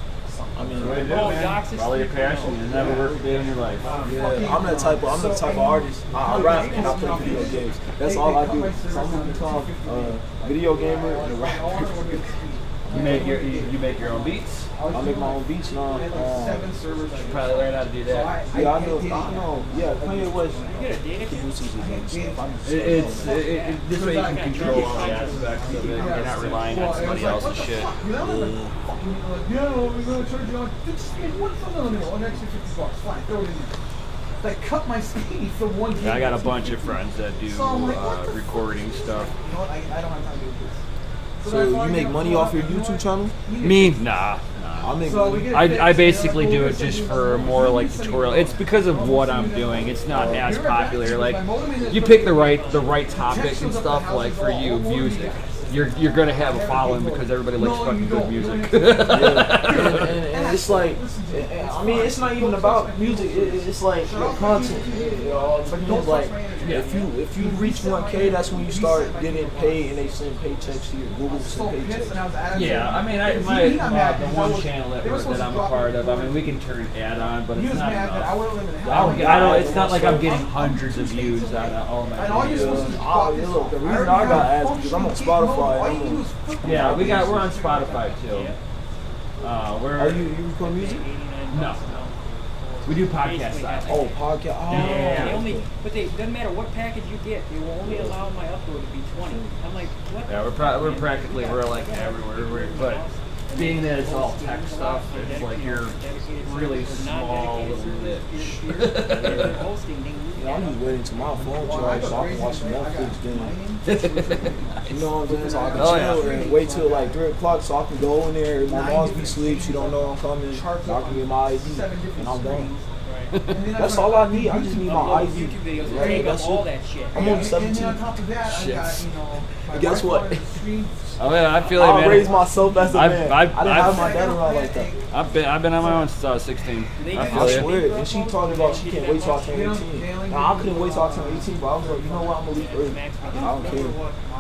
I mean, probably a passion. You never work a day in your life. Yeah, I'm the type of artist. I rap and I play video games. That's all I do. So I'm gonna become a video gamer and a rapper. You make your own beats. I make my own beats now. You probably learn how to do that. Yeah, I know. Yeah, Kanye West produces his own stuff. This way you can control all the aspects of it. You're not relying on somebody else's shit. Yeah, we're gonna charge you on. Just make one $1 extra $50. Fine, throw it in there. Like cut my speed from 1 gig. Yeah, I got a bunch of friends that do So I'm like, what the recording stuff. You know what? I don't have time to do this. So you make money off your YouTube channel? Me? Nah. I make money. I basically do it just for more like tutorial. It's because of what I'm doing. It's not as popular. Like you pick the right topic and stuff. Like for you, music. You're gonna have a following because everybody likes fucking good music. and it's like, I mean, it's not even about music. It's like your content. It's like if you reach 1K, that's when you start getting paid, and they send paychecks to your Google send paychecks. Yeah, I mean, the one channel that I'm a part of. I mean, we can turn ad on, but it's not enough. I don't. It's not like I'm getting hundreds of views on all my videos. The reason I got ads because I'm on Spotify. Yeah, we're on Spotify too. Are you record music? No. We do podcast style. Oh, podcast. Oh. Yeah. But it doesn't matter what package you get. They will only allow my upload to be 20. I'm like, what? Yeah, we're practically like everywhere. But being that it's all tech stuff, it's like you're really small little niche. I'm just waiting till my phone charge so I can watch some Netflix then. You know what I'm saying? So I can chill and wait till like 3 o'clock so I can go in there. My mom's be asleep. She don't know I'm coming. So I can get my ID and I'm done. That's all I need. I just need my ID. That's all that shit. I'm only 17. Guess what? Oh yeah, I feel like I'll raise myself as a man. I didn't have my dad around like that. I've been on my own since I was 16. I swear. And she talking about she can't wait till I turn 18. Now I couldn't wait till I turn 18, but I was like, you know what? I'm gonna leave early. I don't care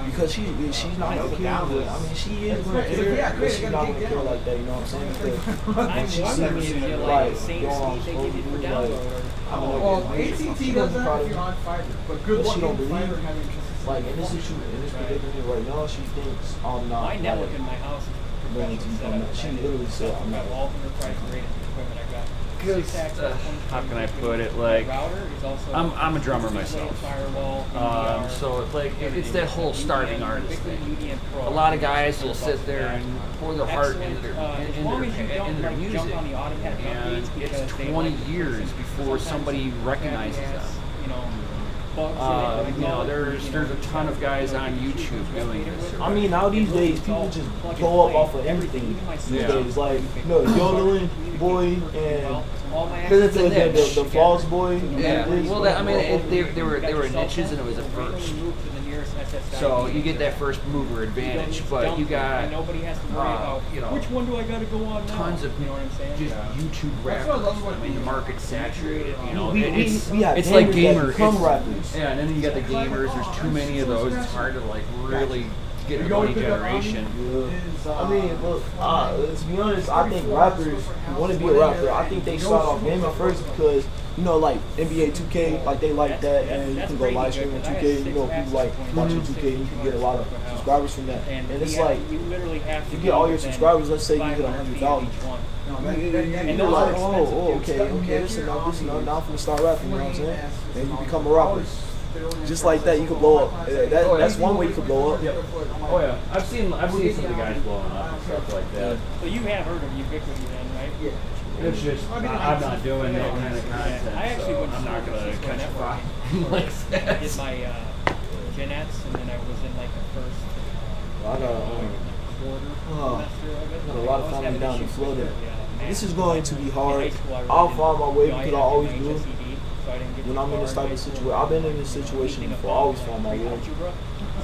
because she's not gonna care. But I mean, she is gonna care, but she's not gonna care like that. You know what I'm saying? Because when she see me like going on school, like I'm like, AT&T doesn't have if you're on fiber, but good luck she don't in fiber believe. having Like in this predicament right now, she thinks I'm not. My network in my house is She literally said I'm not. all enterprise-rated equipment I got. How can I put it? Like, I'm a drummer myself. So like it's that whole starving artist thing. A lot of guys will sit there and pour their heart into their music, and it's 20 years before somebody recognizes them. There's a ton of guys on YouTube doing this. I mean, now these days people just blow up off of everything. These days, like yodeling boy and the Floss boy. Yeah. Well, they were niches, and it was a first. So you get that first mover advantage, but you got nobody has to worry about which one do I got to go on now? Tons of just YouTube rappers. I mean, the market's saturated. It's like gamers. Yeah, and then you got the gamers. There's too many of those. It's hard to like really get a money generation. I mean, look, let's be honest. I think rappers want to be a rapper. I think they start off gaming first because like NBA 2K, like they like that, and you can go live stream on 2K. People like watching 2K, you can get a lot of subscribers from that. And it's like you get all your subscribers. Let's say you hit 100,000. And you're like, okay, this is enough. Now I'm gonna start rapping. You know what I'm saying? And you become a rapper. Just like that, you could blow up. That's one way you could blow up. Oh yeah, I've seen some of the guys blowing up and stuff like that. So you have heard of Ubiquity then, right? Yeah. It's just I'm not doing that kind of content. I actually went I'm not gonna catch fire. I did my Gen Eds, and then I was in like the first quarter semester of it. Got a lot of family down in Florida. This is going to be hard. I'll find my way because I always do. When I'm in this type of situation, I've been in this situation before. I always find my way.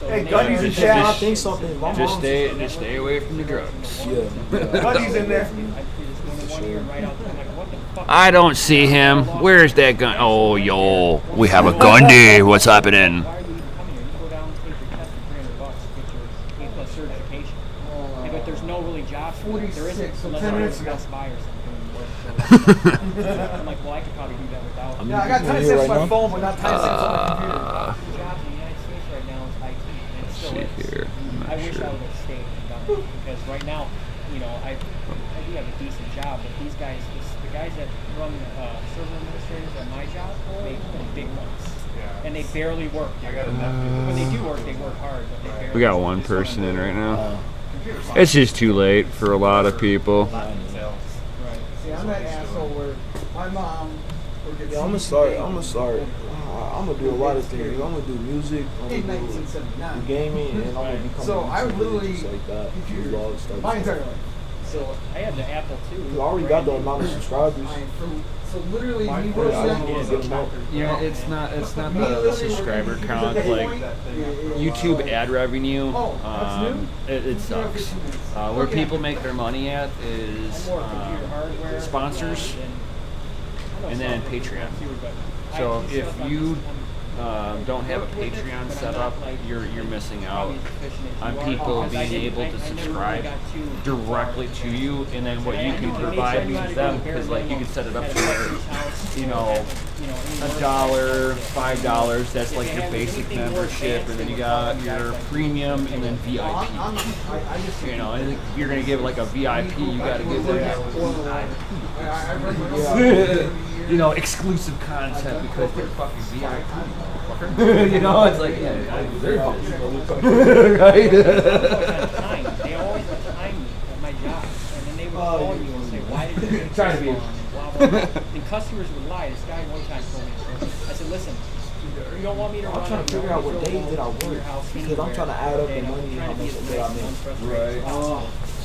Hey, Gunny's in there. there. I think something. Just stay away from the drugs. Yeah. Gunny's in there. I don't see him. Where's that gun? Oh, yo, we have a Gundy. What's happening? Why are you coming here? You go down and take your test for $300 to get your A+ certification. But there's no really jobs for it. There isn't unless you're a Best Buy or something. I'm like, well, I could probably do that without. Yeah, I got 10 cents on my phone, but not 10 cents on my computer. Jobs in the United States right now is IT, and it still is. I wish I would have stayed and done it because right now, I do have a decent job, but these guys, the guys that run server administrators at my job, make big bucks. And they barely work. When they do work, they work hard, but they barely. We got one person in right now. It's just too late for a lot of people. See, I'm that asshole where my mom Yeah, I'm gonna start. I'm gonna do a lot of things. I'm gonna do music. I'm gonna do gaming, and I'm gonna become So a I YouTuber, literally just like that. Vlogs, stuff. my entire life. So I had the Apple II. 'Cause I already got the amount of subscribers. So literally, me Yeah, I just need to working get them up. Yeah, it's not the subscriber count. Like YouTube ad revenue, it sucks. Where people make their money at is sponsors and then Patreon. So if you don't have a Patreon set up, you're missing out on people being able to subscribe directly to you, and then what you can provide to them, because like you can set it up to where, you know, $1, $5, that's like your basic membership, and then you got your premium and then VIP. You know, and you're gonna give like a VIP, you gotta give them you know, exclusive content because they're fucking VIP. You know, it's like, yeah, I deserve this. Right? They always would time me at my job, and then they would call you and say, "Why did you take Trying to this be- long?" And blah, blah, blah. And customers would lie. This guy one time told me, I said, "Listen, you don't want me to run." I'm trying to figure out what days did I work because I'm trying to add up the money and how much that I make. Right.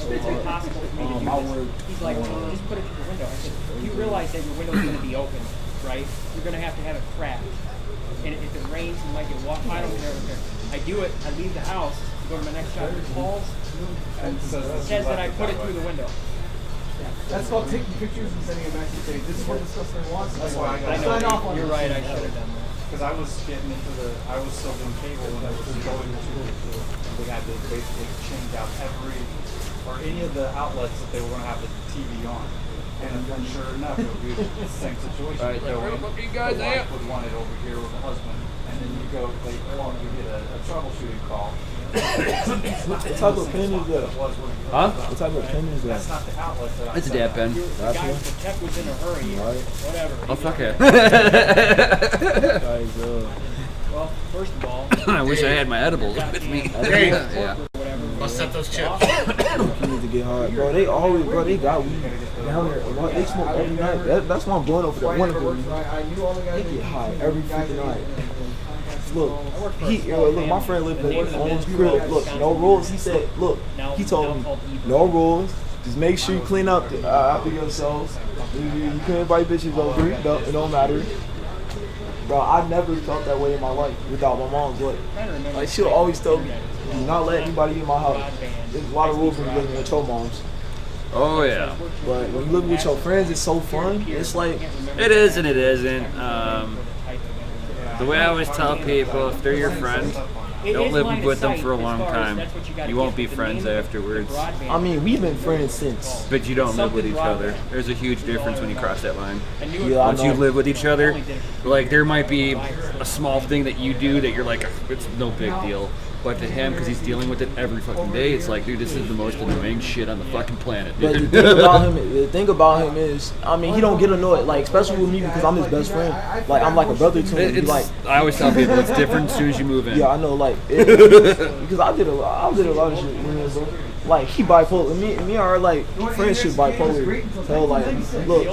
It's impossible for me to do this. He's like, just put it through the window. I said, you realize that your window's going to be open, right? You're going to have it cracked. And if it rains, you might get water. I don't care. I do it. I leave the house, go to my next job. It calls, says that I put it through the window. That's called taking pictures and sending it back to say, this is what this customer wants. That's why I sign off on You're it. right. I should have done that. Because I was getting into I was still doing cable when I was going to, we had to basically change out any of the outlets that they were going to have the TV on. And then sure enough, it would be the same situation. Right, Go in, what are you guys the wife at? would want it over here with the husband. And then you go, they call, you get a troubleshooting call. What type of pen is that? Huh? What type of pen is that? That's not the outlet that I It's a dab pen. The guy, the tech was in a hurry. Whatever. Oh, fuck it. Well, first of all, I wish I had my edibles with me. Hey. Yeah. Let's set those chips. You need to get hard, bro. They always, bro. They got weed down there. They smoke every night. That's why I'm going over there. One of them. They get high every freaking night. Look, my friend lived in his crib. Look, no rules. He said, look, he told me, no rules. Just make sure you clean up after yourselves. You can invite bitches over. It don't matter. Bro, I never felt that way in my life without my mom's look. Like, she'll always tell me, do not let anybody in my house. There's a lot of rules when you're living with your moms. Oh yeah. But when you live with your friends, it's so fun. It's like... It is and it isn't. The way I always tell people, if they're your friend, don't live with them for a long time. You won't be friends afterwards. I mean, we've been friends since. But you don't live with each other. There's a huge difference when you cross that line. Yeah, Once you live with each other, like there might be a small thing that you do that you're like, it's no big deal. But to him, because he's dealing with it every fucking day, it's like, dude, this is the most annoying shit on the fucking planet. But Dude. the thing about him is, I mean, he don't get annoyed, like, especially with me because I'm his best friend. Like, I'm like a brother to him. I always tell people it's different as soon as you move in. Yeah, I know, like, because I did a lot of shit with him, bro. Like, he bipolar. Me and our, like, friendship bipolar. So, like, look,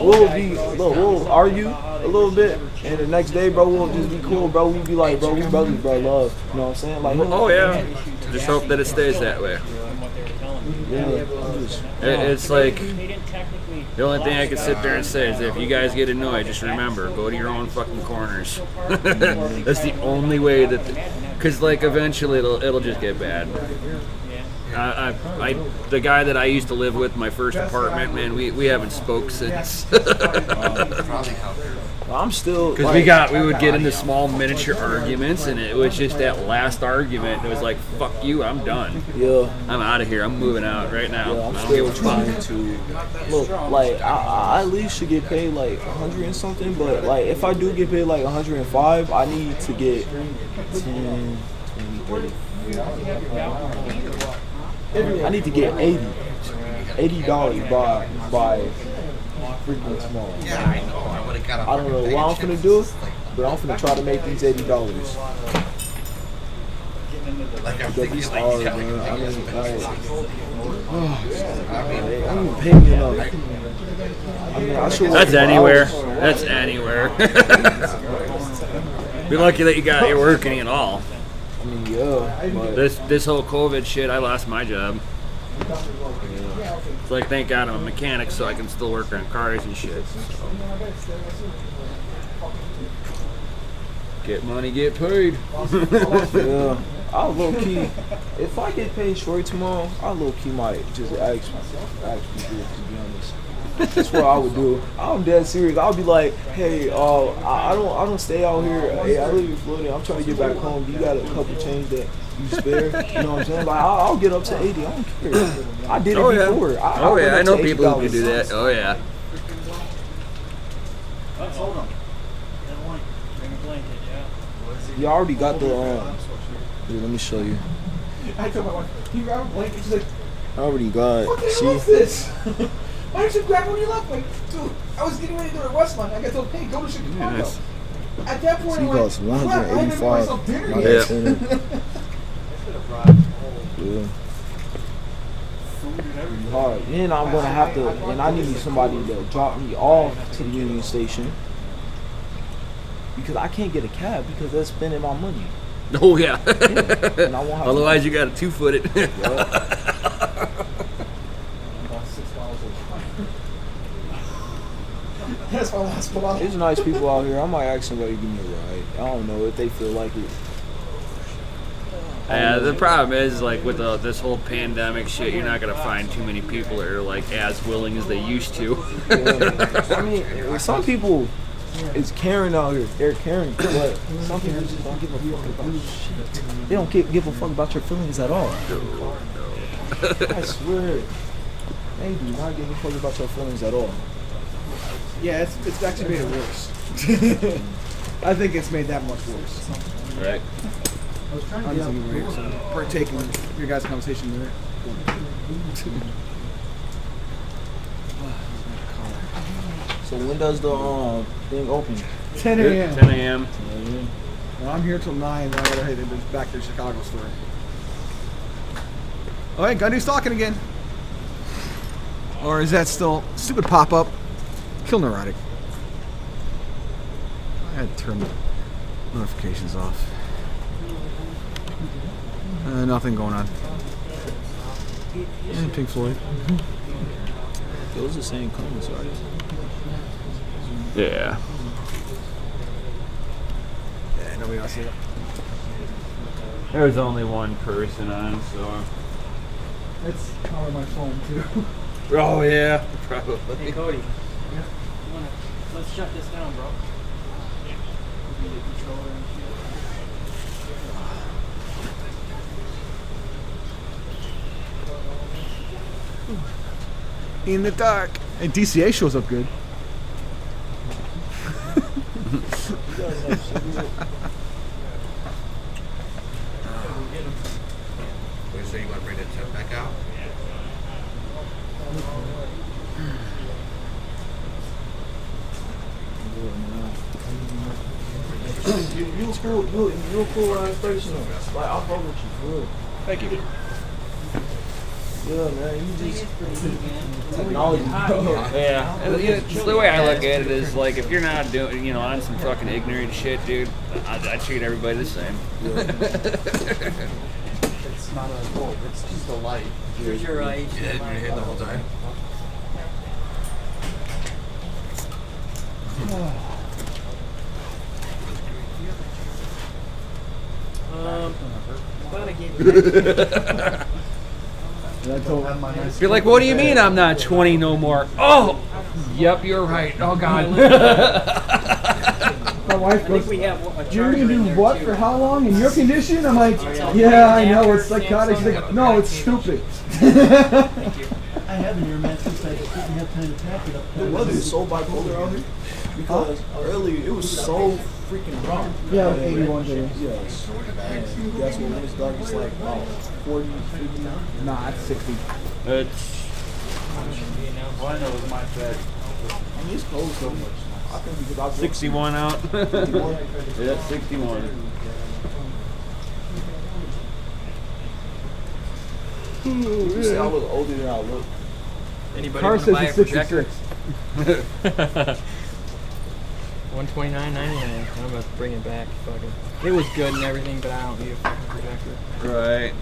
we'll argue a little bit, and the next day, bro, we'll just be cool, bro. We be like, bro, we brothers, bro, love. You know what I'm saying? Like, oh, yeah. Just hope that it stays that way. Yeah, it's like, the only thing I can sit there and say is if you guys get annoyed, just remember, go to your own fucking corners. That's the only way that, because like eventually it'll just get bad. The guy that I used to live with, my first apartment, man, we haven't spoke since. I'm still because we would get into small miniature arguments, and it was just that last argument. It was like, fuck you, I'm done. Yeah, I'm out of here. I'm moving out right now. Yeah, I'm I don't still give a fuck. trying to look like I at least should get paid like 100 and something. But like if I do get paid like 105, I need to get 10, 20, 30. I need to get $80 by freaking tomorrow. Yeah, I know. I would have got I don't know what I'm finna do, but I'm finna try to make these $80. Like I PW's hard, man. I mean, like, they don't even pay me enough. I mean, I should work That's for anywhere. hours. That's anywhere. Be lucky that you're working at all. I mean, yeah. But This whole COVID shit, I lost my job. It's like, thank God I'm a mechanic, so I can still work on cars and shit. So. Get money, get paid. yeah, I'll low key. If I get paid short tomorrow, I low key might just ask people. To be honest, that's what I would do. I'm dead serious. I'll be like, hey, I don't stay out here. Hey, I live in Florida. I'm trying to get back home. You got a couple change that you spare? You know what I'm saying? Like, I'll get up to 80. I don't care. I did it before. Yeah. I went up I know to people who $80. can do that. Oh yeah. Hold on. Bring a blanket, yeah. You already got the. Here, let me show you. I told my wife, can you grab a blanket? She's like, I already got. what the hell is this? Why didn't you grab when you left? Like, dude, I was getting ready to go to Westland. I got told, hey, go to Chicago. Yes. At that point, He I'm like, costs crap, I haven't made myself dinner $185. yet. Yeah. Hard. Then I'm gonna have to, and I need somebody to drop me off to the Union Station because I can't get a cab because they're spending my money. Oh yeah. And I won't have Otherwise, you got to 2-foot it. That's my last one. There's nice people out here. I might ask somebody to give me a ride. I don't know if they feel like it. Yeah, the problem is, like, with this whole pandemic shit, you're not gonna find too many people that are like as willing as they used to. Yeah. I mean, some people is caring out here. They're caring, but some people just don't give a fuck about shit. They don't give a fuck about your feelings at all. I swear, they do not give a fuck about your feelings at all. Yeah, it's actually made it worse. I think it's made that much worse. Right. Honestly, partaking in your guys' conversation there. So when does the thing open? 10 a.m. 10 a.m. Well, I'm here till 9. Then I gotta head back to the Chicago store. All right, Gundy's talking again. Or is that still stupid pop-up? Kill neurotic. I had to turn the notifications off. Nothing going on. Pink Floyd. Those are the same comments, right? Yeah. Yeah, nobody else here. There's only one person on, so. It's on my phone too. Oh yeah, probably. Hey Cody, let's shut this down, bro. In the dark. And DCA shows up good. So you want to bring the tip back out? You was cool. You were cool person. Like I fuck with you, for real. Thank you. Yeah, man. You just technology. Yeah, and, the way I look at it is like if you're not doing, on some fucking ignorant shit, dude, I treat everybody the same. It's not a bulb, it's just a light. Here's your right. You hit the whole time. Glad I gave You're like, what do you mean I'm not 20 no more? Oh, yep, you're right. Oh God. My wife I goes, think we have a you're charger gonna in do there what too. for how long in your condition? I'm like, yeah, I know, it's psychotic. She's like, no, it's stupid. I have an ear mattress. I just didn't have time to pack it up. The weather is so bipolar out here because earlier it was so freaking wrong. Yeah, 81 days. Yes. And that's when it's dark. It's like 40, 50. Nah, it's 60. It's. All I know is my bed. I mean, it's cold so much. I think because I 61 out. 61? Yeah, 61. You say I look older than I look. Anybody Car want to says buy a he's projector? 66. $129.99. I'm gonna bring it back. Fucking. It was good and everything, but I don't need a fucking projector. Right.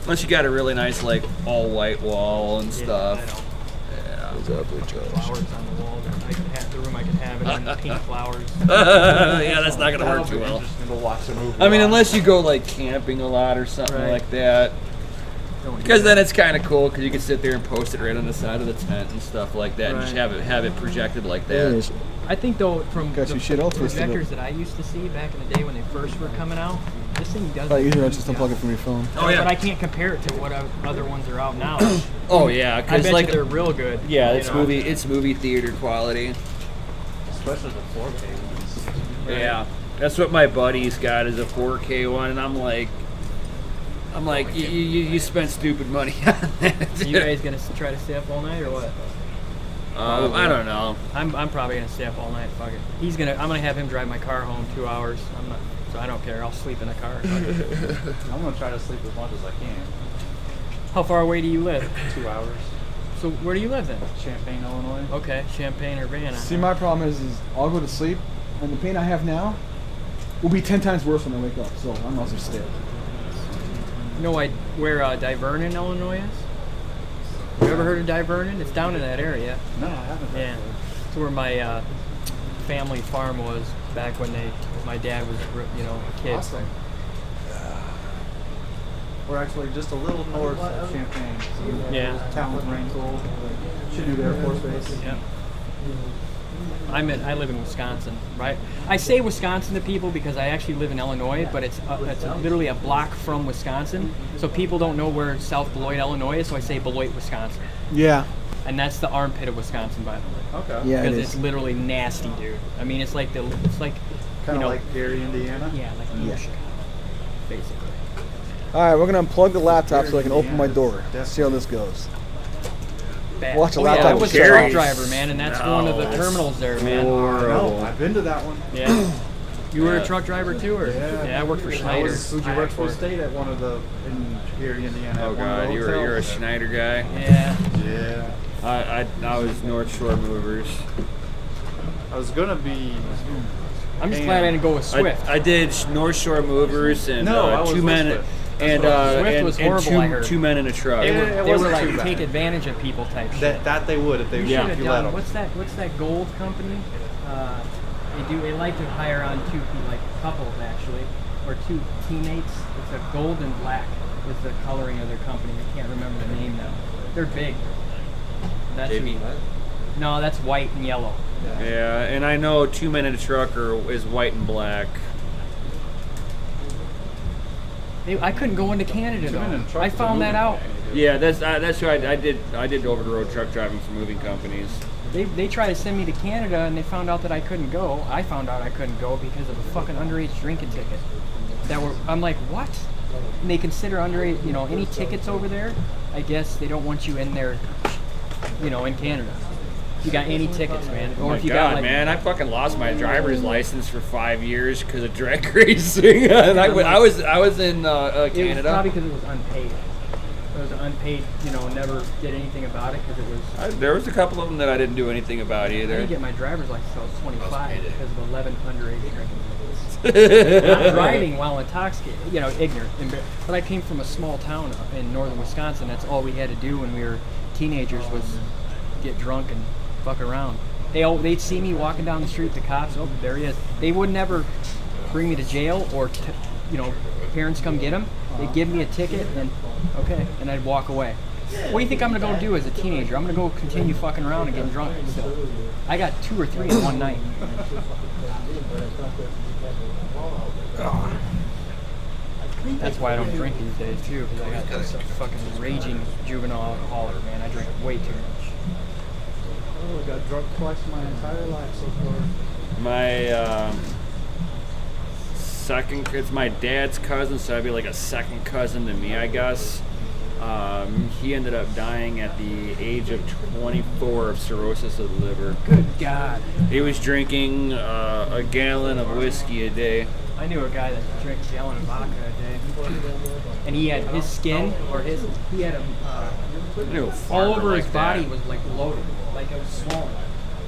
Unless you got a really nice, like, all white wall and stuff. Yeah. Flowers on the wall. That I could have the room. I could have it in pink flowers. Yeah, that's not gonna work too well. To watch the movie. I mean, unless you go like camping a lot or something like that. Because then it's kind of cool because you can sit there and post it right on the side of the tent and stuff like that, and just have it projected like that. I think though, from the shit all twisted up. projectors that I used to see back in the day when they first were coming out, this thing does. Like, usually I just unplug it from your phone. Oh yeah. But I can't compare it to what other ones are out now. Oh yeah, I because bet like you they're real good. Yeah, you it's know? movie theater quality. Especially the 4K ones. Yeah, that's what my buddy's got is a 4K one, and I'm like, you spent stupid money on that. You guys gonna try to stay up all night or what? I don't know. I'm probably gonna stay up all night. Fuck it. I'm gonna have him drive my car home 2 hours. So I don't care. I'll sleep in the car. I'm gonna try to sleep as much as I can. How far away do you live? 2 hours. So where do you live then? Champaign, Illinois. Okay, Champaign, Urbana. See, my problem is I'll go to sleep, and the pain I have now will be 10 times worse when I wake up. So I'm also stay up. You know where Divernon, Illinois is? You ever heard of Divernon? It's down in that area. No, I haven't. Yeah, it's where my family farm was back when my dad was, a kid. Awesome. We're actually just a little north of Champaign. Yeah. Town with Raincool. Chinook Air Force Base. Yeah. I live in Wisconsin, right? I say Wisconsin to people because I actually live in Illinois, but it's literally a block from Wisconsin. So people don't know where South Beloit, Illinois is, so I say Beloit, Wisconsin. Yeah. And that's the armpit of Wisconsin, by the way. Okay. Yeah, Because it it's is. literally nasty, dude. I mean, it's like Kind of like Gary, Indiana. Yeah, like Chicago, basically. All right, we're gonna unplug the laptop so I can open my door. See how this goes. Bad. Watch the Oh, laptop. yeah, I was a Gary's- truck driver, man, and that's one of the terminals there, man. No, I've been to that one. Yeah. You were a truck driver too, or? Yeah, I worked for Schneider. Who'd you work for? Stayed at one of the in Gary, Indiana. Oh at one of god, the you're a hotels. Schneider guy. Yeah. Yeah. I was North Shore Movers. I was gonna be. I'm just glad I didn't go with Swift. I did North Shore Movers and I was two men with Swift. and Swift was horrible, I heard. two men in a truck. They were wasn't like too bad. take advantage of people type shit. That they would if they You if should have you let done. them. What's that gold company? They like to hire on two like couples actually, or two teammates. It's a gold and black is the coloring of their company. I can't remember the name now. They're big. That's no, that's white and yellow. Yeah, and I know 2 men in a truck is white and black. I couldn't go into Canada though. I found that out. Yeah, that's who I did over the road truck driving for moving companies. They tried to send me to Canada and they found out that I couldn't go. I found out I couldn't go because of a fucking underage drinking ticket. I'm like, what? And they consider underage, any tickets over there. I guess they don't want you in there, in Canada. You got any tickets, man? Or if you got like, man, I fucking lost my driver's license for 5 years because of drag racing. And I was in Canada. It was probably because it was unpaid. It was unpaid. Never did anything about it because it was. There was a couple of them that I didn't do anything about I either. didn't get my driver's license until I was 25 because of 11 underage drinking. Not driving while intoxicated, ignorant. But I came from a small town in northern Wisconsin. That's all we had to do when we were teenagers was get drunk and fuck around. They'd see me walking down the street, the cops, oh, there he is. They would never bring me to jail or, parents come get them. They'd give me a ticket and, okay, and I'd walk away. What do you think I'm going to go do as a teenager? I'm going to go continue fucking around and getting drunk. So I got 2 or 3 in one night. That's why I don't drink these days, too, because I got this fucking raging juvenile alcoholic, man. I drink way too much. Oh, I got drunk twice my entire life so far. My it's my dad's cousin, so I'd be like a second cousin to me, I guess. He ended up dying at the age of 24 of cirrhosis of the liver. Good God. He was drinking a gallon of whiskey a day. I knew a guy that drank a gallon of vodka a day. and he had his skin he had all over his body was like bloated, like it was swollen,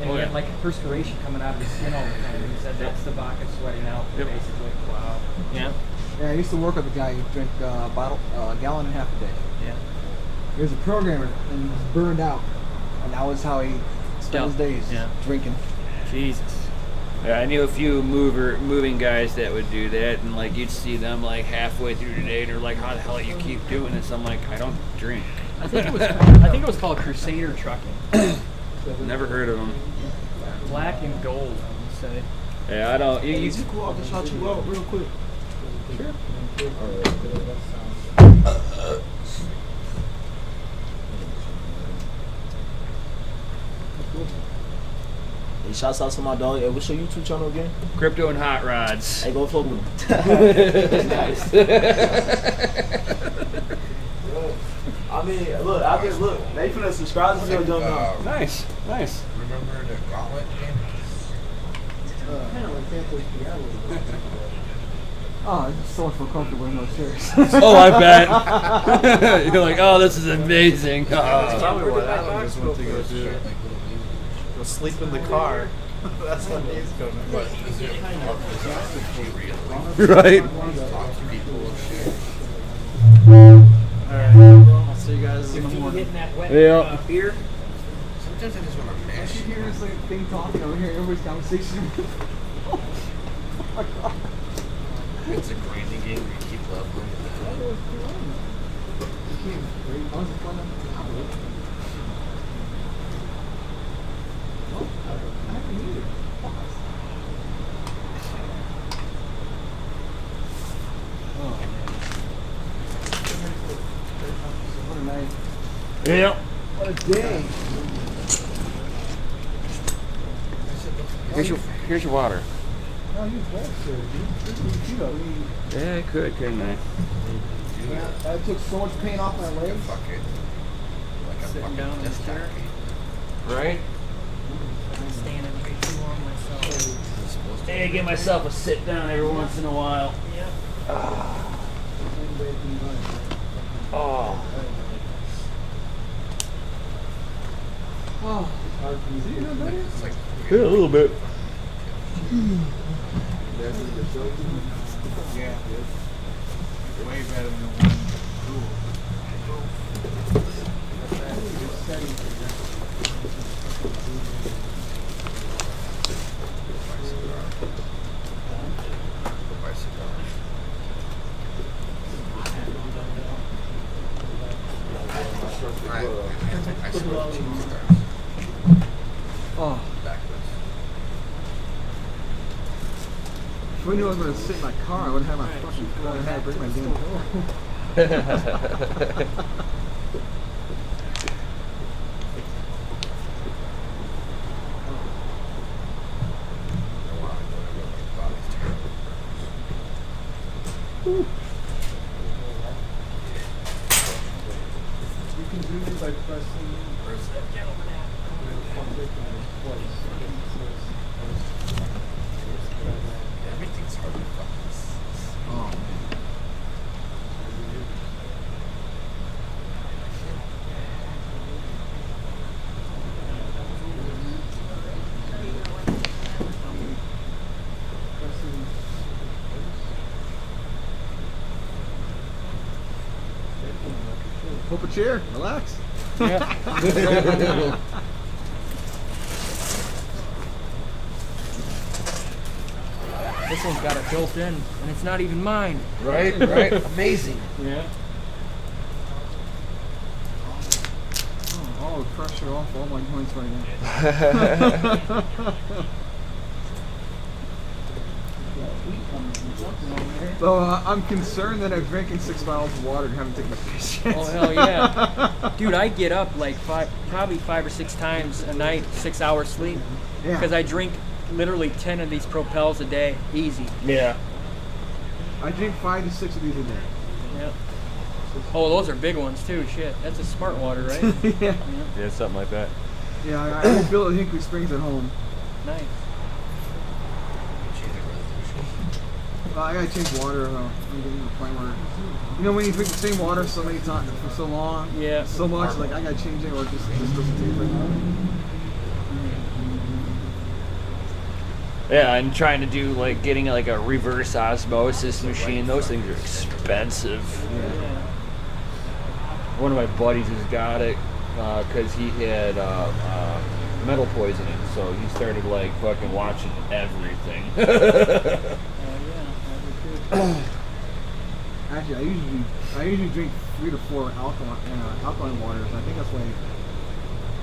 and he had like a perspiration coming out of his skin all the time. And he said that's the vodka sweating out, basically. Wow. Yeah. Yeah, I used to work with a guy who drank a gallon and a half a day. Yeah. He was a programmer and he was burned out, and that was how he spent his days drinking. Jesus. Yeah, I knew a few moving guys that would do that, and like you'd see them like halfway through the day, and they're like, "How the hell do you keep doing this?" I'm like, "I don't drink." I think it was called Crusader Trucking. Never heard of them. Black and gold, I would say. Yeah, I don't. Hey, cool. I'll just shout you out real quick. Sure. Hey, shouts out to my dog. Hey, what's your YouTube channel again? Crypto and Hot Rods. Hey, go fuck with him. Nice. I mean, look, they finna subscribe to me. Nice. Remember the Gauntlet game? Oh, it's so much more comfortable in those chairs. Oh, I bet. You're like, oh, this is amazing. That's probably what Adam just went to go do. Go sleep in the car. That's what he's going to do. But is it real? Right. Talk to people and shit. Alright, I'll see you guys in the morning. Yeah. Beer. Sometimes I just want to I mash should hear this like thing talking over here, everybody's conversation. Oh my god. It's a grinding game where you keep leveling. What a night. Yeah. What a day. Here's your water. No, you wet, sir, dude. Yeah, I could, couldn't I? I took so much pain off my legs. Sitting down in this chair. Right? I'm standing way too long myself. Hey, give myself a sit down every once in a while. Yep. Oh. Oh. Yeah, a little bit. Yeah, way better than one. Oh. If we knew I was going to sit in my car, I would have my fucking car. I had to bring my damn pillow. You can do it by pressing. Where's that gentleman at? Everything's hard to fucking. Oh man. Pull up a chair, relax. Yeah. This one's got it built in, and it's not even mine. Right, right. Amazing. Yeah. Oh, all the pressure off all my joints right now. So I'm concerned that I'm drinking 6 bottles of water and haven't taken a piss yet. Oh hell yeah, dude! I get up like probably 5 or 6 times a night, 6 hours sleep, Yeah. because I drink literally 10 of these Propels a day, easy. Yeah. I drink 5 to 6 of these a day. Yep. Oh, those are big ones too. Shit, that's a smart water, right? Yeah. Yeah, something like that. Yeah, I have built at Hinkley Springs at home. Nice. I gotta change water. I'm getting the primer. You know when you drink the same water so many times for so long, Yeah. so much, like I gotta change it or it just doesn't taste right. Yeah, I'm trying to do like getting like a reverse osmosis machine. Those things are expensive. One of my buddies has got it because he had metal poisoning, so he started like fucking watching everything. Actually, I usually drink 3 to 4 alkaline waters. I think that's why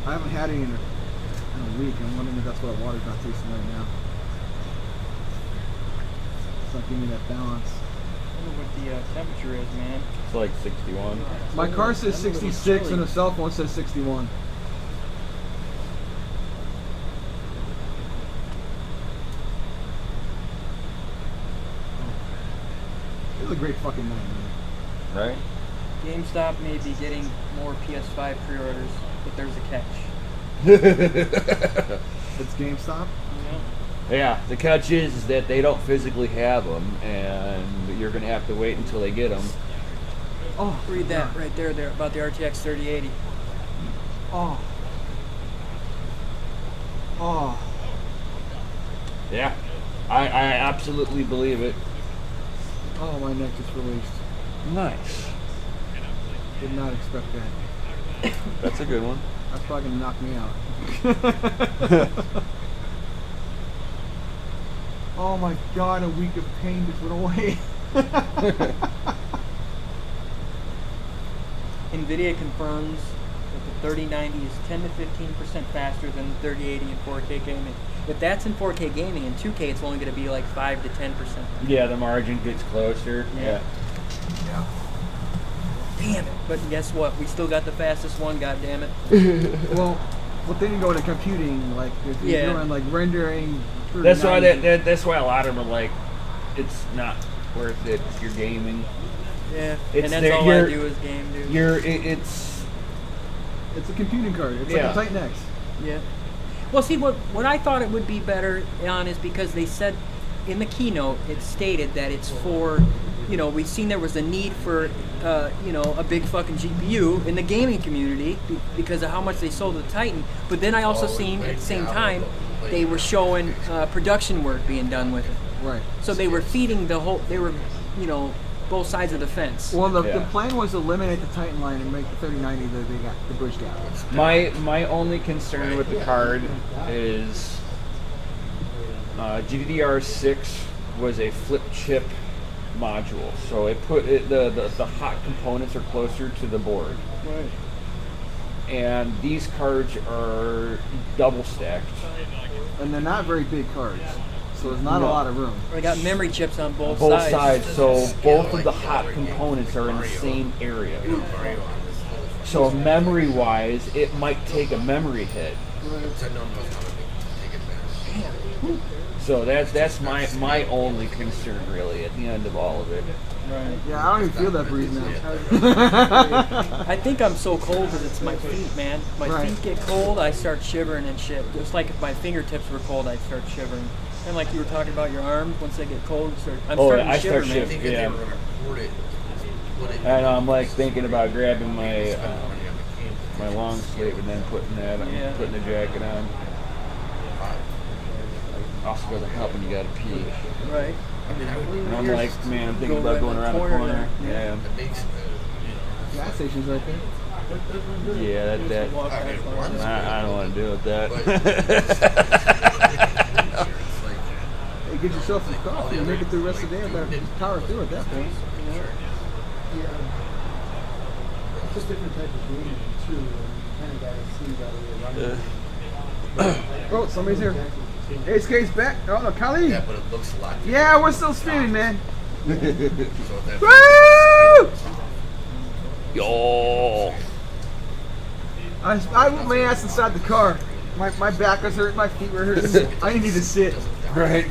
I haven't had any in a week. I'm wondering if that's why the water's not tasting right now. It's not giving me that balance. I wonder what the temperature is, man. It's like 61. My car says 66 and the cell phone says 61. It was a great fucking night, man. Right? GameStop may be getting more PS5 pre-orders, but there's a catch. It's GameStop? Yeah, the catch is that they don't physically have them, and you're going to have to wait until they get them. Oh, read that right there about the RTX 3080. Oh. Oh. Yeah, I absolutely believe it. Oh, my neck just released. Nice. Did not expect that. That's a good one. That's probably gonna knock me out. Oh my god, a week of pain just went away. NVIDIA confirms that the 3090 is 10 to 15% faster than the 3080 in 4K gaming. If that's in 4K gaming, in 2K it's only going to be like 5 to 10%. Yeah, the margin gets closer. Yeah. Damn it. But guess what? We still got the fastest one, god damn it. Well, then you go into computing, like if you're doing like rendering. That's why that's why a lot of them are like, it's not worth it if you're gaming. Yeah, and that's all I do is game, dude. It's a computing card. It's like a Titan X. Yeah. Well, see, what I thought it would be better on is because they said in the keynote, it stated that it's for, we've seen there was a need for, a big fucking GPU in the gaming community because of how much they sold the Titan. But then I also seen at the same time they were showing production work being done with it. Right. So they were feeding the whole. They were, both sides of the fence. Well, the plan was to eliminate the Titan line and make the 3090 the bridge gap. My only concern with the card is GDDR6 was a flip chip module, so it put the hot components are closer to the board. Right. And these cards are double stacked. And they're not very big cards. So there's not a lot of room. They got memory chips on both sides. So both of the hot components are in the same area. So memory-wise, it might take a memory hit. So that's my only concern really at the end of all of it. Right. Yeah, I don't even feel that breeze now. I think I'm so cold because it's my feet, man. My feet get cold, I start shivering and shit. Just like if my fingertips were cold, I'd start shivering. And like you were talking about your arms, once they get cold, I'm starting to shiver, man. Yeah. And I'm like thinking about grabbing my my long sleeve and then putting the jacket on. Also doesn't help when you gotta pee. Right. And I'm like, man, I'm thinking about going around the corner. Yeah. Gas station's right there. Yeah, that. I don't want to deal with that. Hey, get yourself some coffee and make it through the rest of the day. About power through at that point. It's just different type of gaming too. You kind of got to see that way around. Oh, somebody's here. Hey, Skate's back. Oh no, Khalid. Yeah, but it looks a lot. Yeah, we're still streaming, man. So Woo! Yo. I put my ass inside the car. My back was hurting, my feet were hurting. I needed to sit. Right.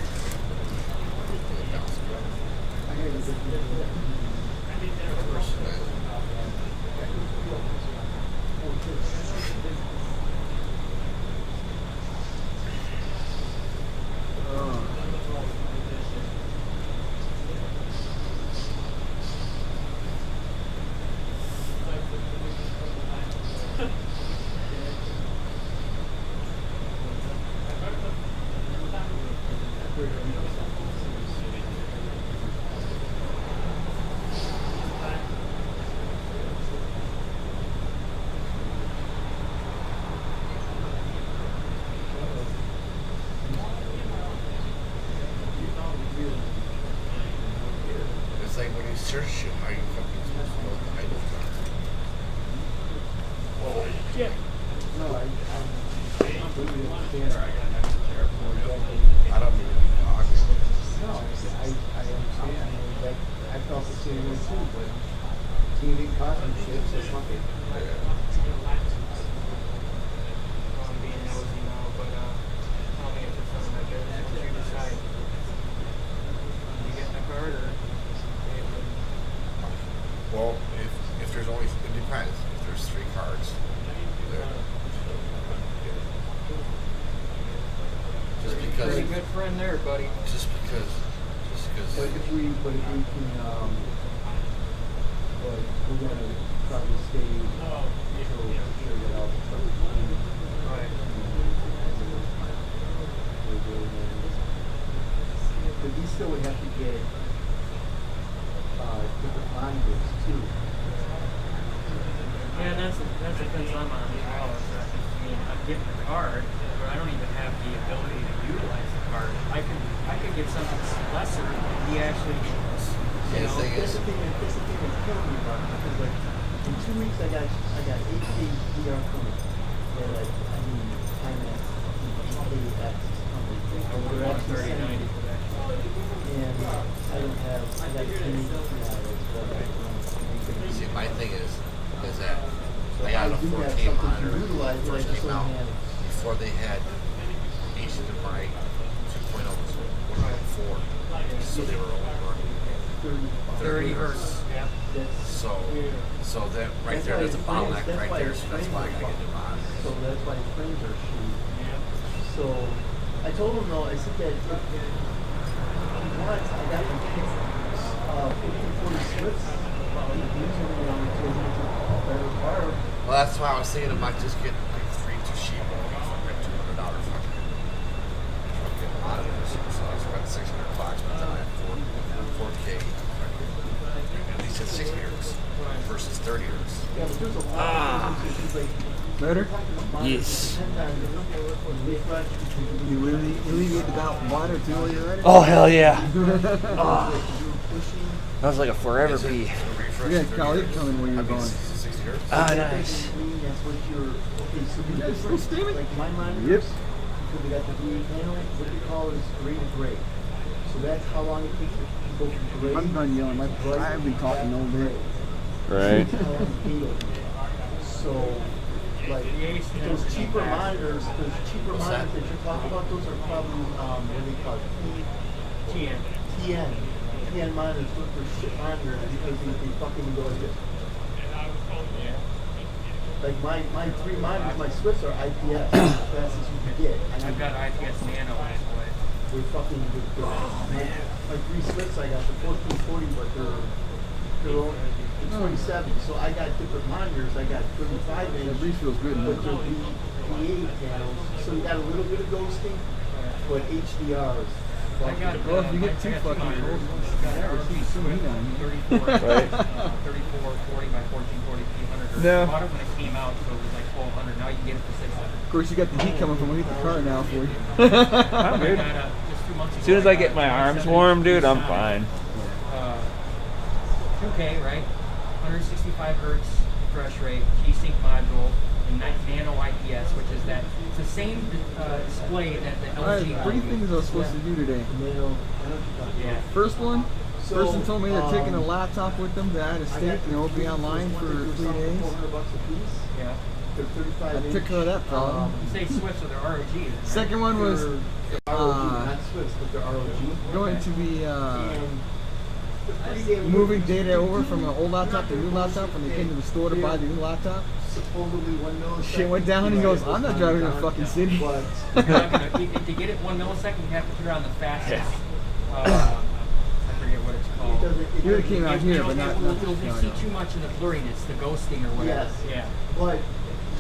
search shit, how you fucking supposed to know what the height of the car? Yeah. No, I completely understand. I don't mean to be cocky. No, I understand. I mean, like, I felt the same way too, but team didn't cost me shit, so fuck it. I'm being nosy now, but tell me if it's something like that. What you decide? You get in the card or? Well, if there's only, it depends. If there's 3 cards, then just because. Pretty good friend there, buddy. Just because. But if we can, but we're gonna probably stay until we figure that out. Right. But we still would have to get different binders too. Yeah, that's the fence I'm on as well. Is that, I mean, I'm getting the card, but I don't even have the ability to utilize the card. I could get something lesser. He actually, you know. That's the thing that's killing me about it, because like in 2 weeks I got 8 days VR coming. They're like, I mean, time at 8 coming. We're at 3090 for that. And I don't have, I got 10 See, my thing is that So I got I a do have 4K something to monitor utilize, but I first just came don't out have- before they had HDMI 2.0 was 1.4, so they were only running 30 hertz. Yeah. So that right there, there's a bottleneck right there. So that's why I got to get the monitor. So that's why his frames are shooting. So I told him though, I said that if he wants, I got him 50-40 splits. Well, that's why I was thinking I might just get like 3 cheap fucking $200 fucking monitors. So I spent $600 by the time I had 4K. At least at 60 hertz versus 30 hertz. Better? Yes. You really alleviate the doubt water too while you're at it? Oh, hell yeah. That was like a forever pee. Yeah, Cal, you're coming where you're going. 60 hertz? Ah, nice. That's still streaming? Like my monitors, Yep. because we got the V8 panel, what they call is gray to gray. So that's how long it takes to go from gray. I'm done yelling. I've been talking all day. Right. So, like, those cheaper monitors that you're talking about, those are probably, what do they call it? TN monitors, look for shit monitors because they fucking go like this. Like my 3 monitors, my Swiss are IPS, as fast as you can get. And I've got IPS Nano on its way. They're fucking good. My 3 Swiss, I got the 1440, but they're only 27. So I got different monitors. I got 35 inch. That breeze feels good, But man. they're V8 panels. So you got a little bit of ghosting, but HDRs. I got, well, if you get too fucking cold, RG Swift 34, 34, 40 by 1440 p 100. No. I bought it when it came out, so it was like 1200. Now you can get it for 600. Of course, you got the heat coming from underneath the car now for you. I'm good. Just 2 months ago, As soon as I get my arms warm, dude, I'm fine. 2K, right? 165 hertz refresh rate, G-Sync module, and Nano IPS, which is that. It's the same display that the LG. Alright, 3 things I was supposed to do today. Yeah. First one, person told me they're taking a laptop with them to out of state and it'll be online for 3 days. Yeah. I took care of that problem. You say Swift, so they're ROG. Right? Second one was not Swiss, but they're ROG. going to be moving data over from an old laptop to a new laptop when they came to the store to buy the new laptop. Supposedly 1 millisecond. Shit went down. He goes, I'm not driving to the fucking city. You're not gonna, to get it 1 millisecond, you have to put it on the fastest. I forget what it's called. It really came out here, but not. You see too much of the blurriness, the ghosting or whatever. Yes. Yeah. But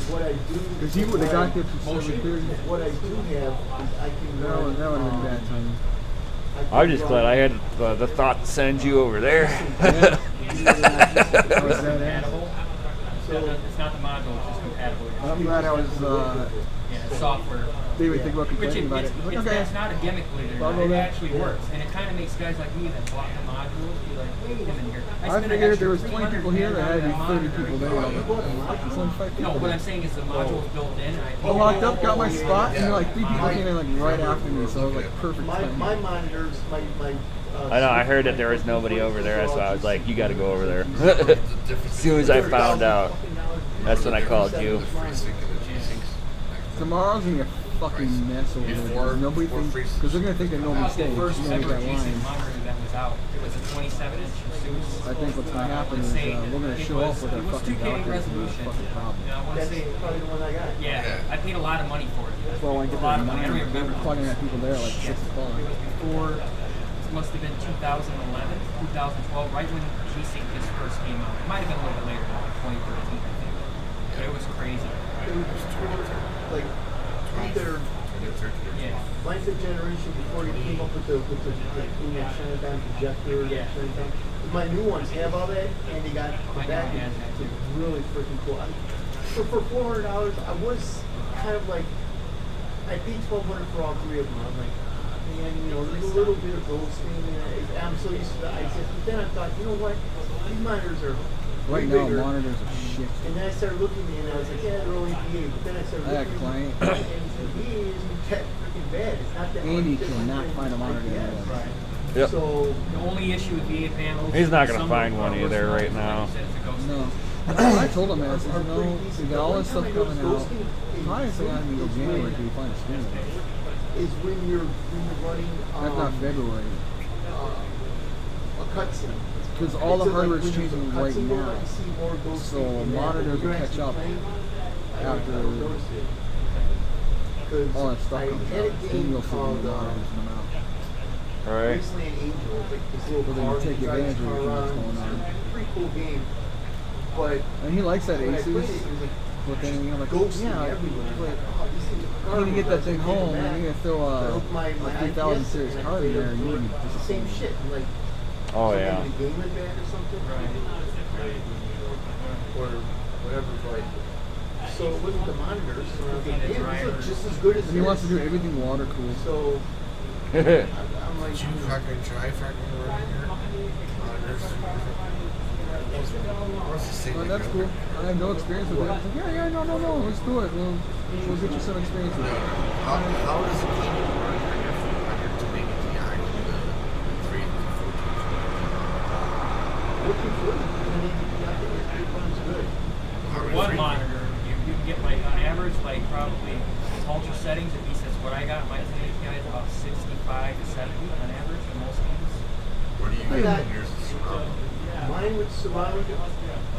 what I do, because he would have got there for motion. 7:30. What I do have is I can. That would have been bad timing. I'm just glad I had the thought to send you over there. Compatible. So it's not the module, it's just compatible. I'm glad I was. Yeah, software. they would think about Which complaining about it. It's like, okay. that's not a gimmick, believe it or I'll not. go It there. actually works, and it kind of makes guys like me that bought the modules be like, wait a minute here. I spent an figured extra there was 20 people here, there had to be 30 people there. I'm like, it's only 5 people. No, what I'm saying is the module's built in. And I locked up, got my spot, and like 3 people came in like right after me, so it was like perfect timing. My monitors, my I know. I heard that there was nobody over there, so I was like, "You got to go over there." As soon as I found out, that's when I called you. Tomorrow's gonna be a fucking mess over there. Because nobody thinks, because they're gonna think that nobody's staying. First You know, ever that G-Sync line. monitor that was out. It was a 27-inch Asus. I think what's gonna happen is we're gonna show up with our fucking 2K doctors and resolution. a fucking problem. I want to That's say, probably the one I got. yeah, I paid a lot of money for it. That's why I want to get A lot there of money. I don't at 9. even remember. We're plugging at people there at like 6 o'clock. It was before, it must have been 2011, 2012, right when G-Sync just first came out. It might have been a little bit later, like 2013, I think. But it was crazy. Like, either mindset generation before you came up with the Chinatown projector, Yeah. Chinatown. My new ones have all that, and they got the back. It's really freaking cool. For $400, I was kind of like, I paid $1,200 for all 3 of them. I'm like, man, you know, there's a little bit of ghosting. I'm so used to the ICS. But then I thought, you know what? These monitors are Right way now, bigger. monitors are shit. And then I started looking and I was like, yeah, they're only EPA. But then I started I had a looking client. and EPA isn't that freaking bad. It's not that Andy much different cannot than find a monitor IPS. anywhere. Yep. So The only issue with VA panels. He's not gonna some find of one them are either worse right than now. others, like you said, it's a ghost. No. I told him, man, I said, you know, we got all this stuff coming out. Probably say I can go January till you find a screen. is when you're running If not February. a cutscene. Because all the It's like hardware is when there's a changing right cutscene going now. on, you see more ghosting So in that, monitors but you're will catch actually up playing, after I don't notice it. 'Cause all that stuff I comes had a out. Then game you'll see the called monitors come out. Alright. Wasteland Angel, like this little So then you car take that drives advantage of car everything that's around. going on. It's a pretty cool game. But And he likes that when I played Asus. it, it was like But then I'm like, ghosting yeah, everywhere. like, Oh, this thing's you're gonna get that thing home and you're gonna throw a 3000 series card in there and you're gonna be It's the same shit. And like, Oh, something yeah. in the game went bad or something. Or whatever, but so it wasn't the monitors. So I was like, yeah, these look just as good as And he wants to do everything water cooled. So I'm like, Did you fucking try fucking running your monitors? Well, that's cool. I have no experience with it. It's like, yeah, no, let's do it. We'll get you some experience with it. How does a game run on your 280 Ti with the 3 and 14? One monitor, you can get like on average, like probably ultra settings. At least that's what I got. My API is about 65 to 70 on average in most games. What do you get when yours is surround? mine with surround.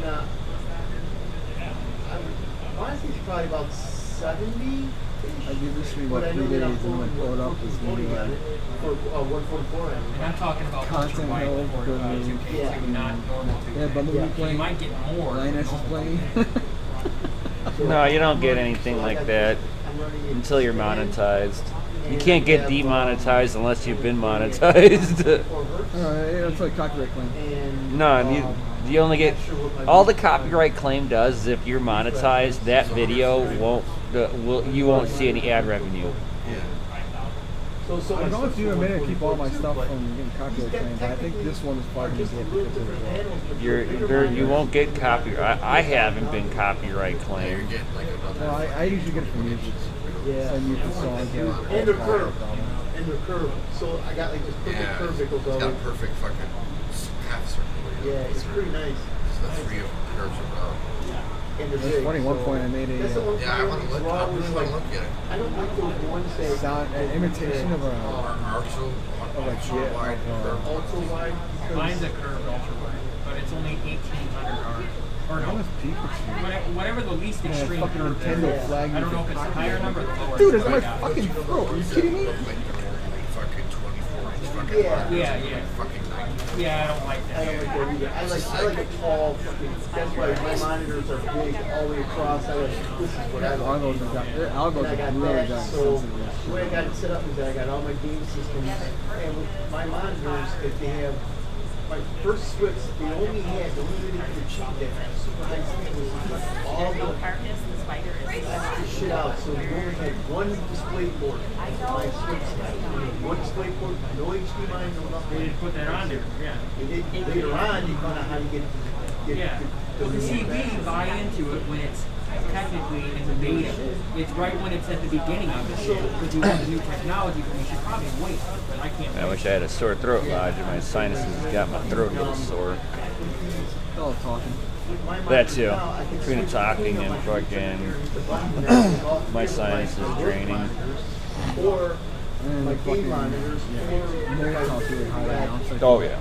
Nah, I want to say it's probably about 70. I give this stream But about I 3 know days that I'm and then pulling pull it up fucking this floating on it for 144 on it. And I'm talking about ultra content wide held for for 2K2, not normal 2K. Yeah, Bundle So playing. you might get more. Linus is playing. No, you don't get anything like that until you're monetized. You can't get demonetized unless you've been monetized. It's like copyright claim. No, you only get all the copyright claim does is if you're monetized, that video you won't see any ad revenue. I'm going to do a minute to keep all my stuff from getting copyright claims. I think this one is probably going to get because You won't get copyright. I haven't been copyright claimed. well, I usually get it from music. Yeah. Send you the songs. And they're curved. And they're curved. So I got like this perfect curve that goes It's all got perfect fucking half circle. Yeah, it's pretty nice. So the 3 of them curves about. And they're It's big. funny, one point I made That's the one Yeah, I want to look. I really want to look at it. I don't like those ones that sound an imitation of a wide curve. ultra wide. Mine's a curved ultra wide, but it's only 1800 R. Or no, whatever the least Yeah, extreme fucking curve Nintendo is. flag I don't know if it's the higher number or the lower. Dude, it's but my I got it. fucking throat. Are you kidding me? Fucking 24-inch fucking. Yeah. Fucking 90. Yeah, I don't like that. I don't like that either. I like a tall fucking. That's why my monitors are big all the way across. I like this is what I like. Algos have got Algos And I got have really that. got So sensitive. the way I got it set up is that I got all my game systems and with my monitors, if they have my first Swiss, they only had the only way they could achieve that super high speed was to cut all the extra shit out. So we only had one display port. My Swiss had one display port, no HDMI, no nothing. They didn't put that on there. Yeah. Later on, you found out how to get Yeah. Well, see, we buy into it when it's technically in the beta. It's right when it's at the beginning of it. Because you want the new technology, but you should probably wait. But I can't. I wish I had a sore throat lodge, and my sinuses got my throat a little sore. All talking. That too. Between the talking and fucking my sinus is draining. Or my game monitors. Oh yeah.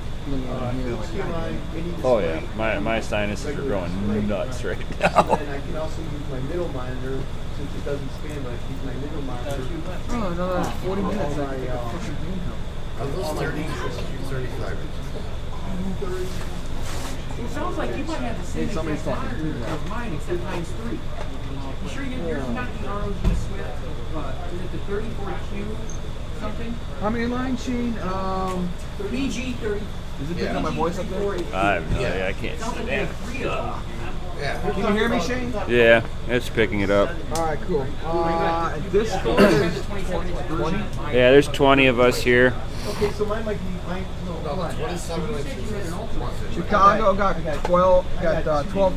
Oh yeah. My sinuses are going nuts right now. And I can also use my middle monitor since it doesn't span, but I can use my middle monitor. Oh, another 40 minutes. On my, Are those 30, 35 It sounds like you might have the same somebody's exact talking monitor through that. as mine, except times 3. You sure you're not the ROG Swift? Is it the 34Q something? How many lines, Shane? BG30. Is it picking up my voice up there? I have no idea. I can't Sounds see like they that. have 3 of them. Can you hear me, Shane? Yeah, it's picking it up. All right, cool. This is 20. Yeah, there's 20 of us here. Okay, so mine might be no, 27 inches. Chicago got 12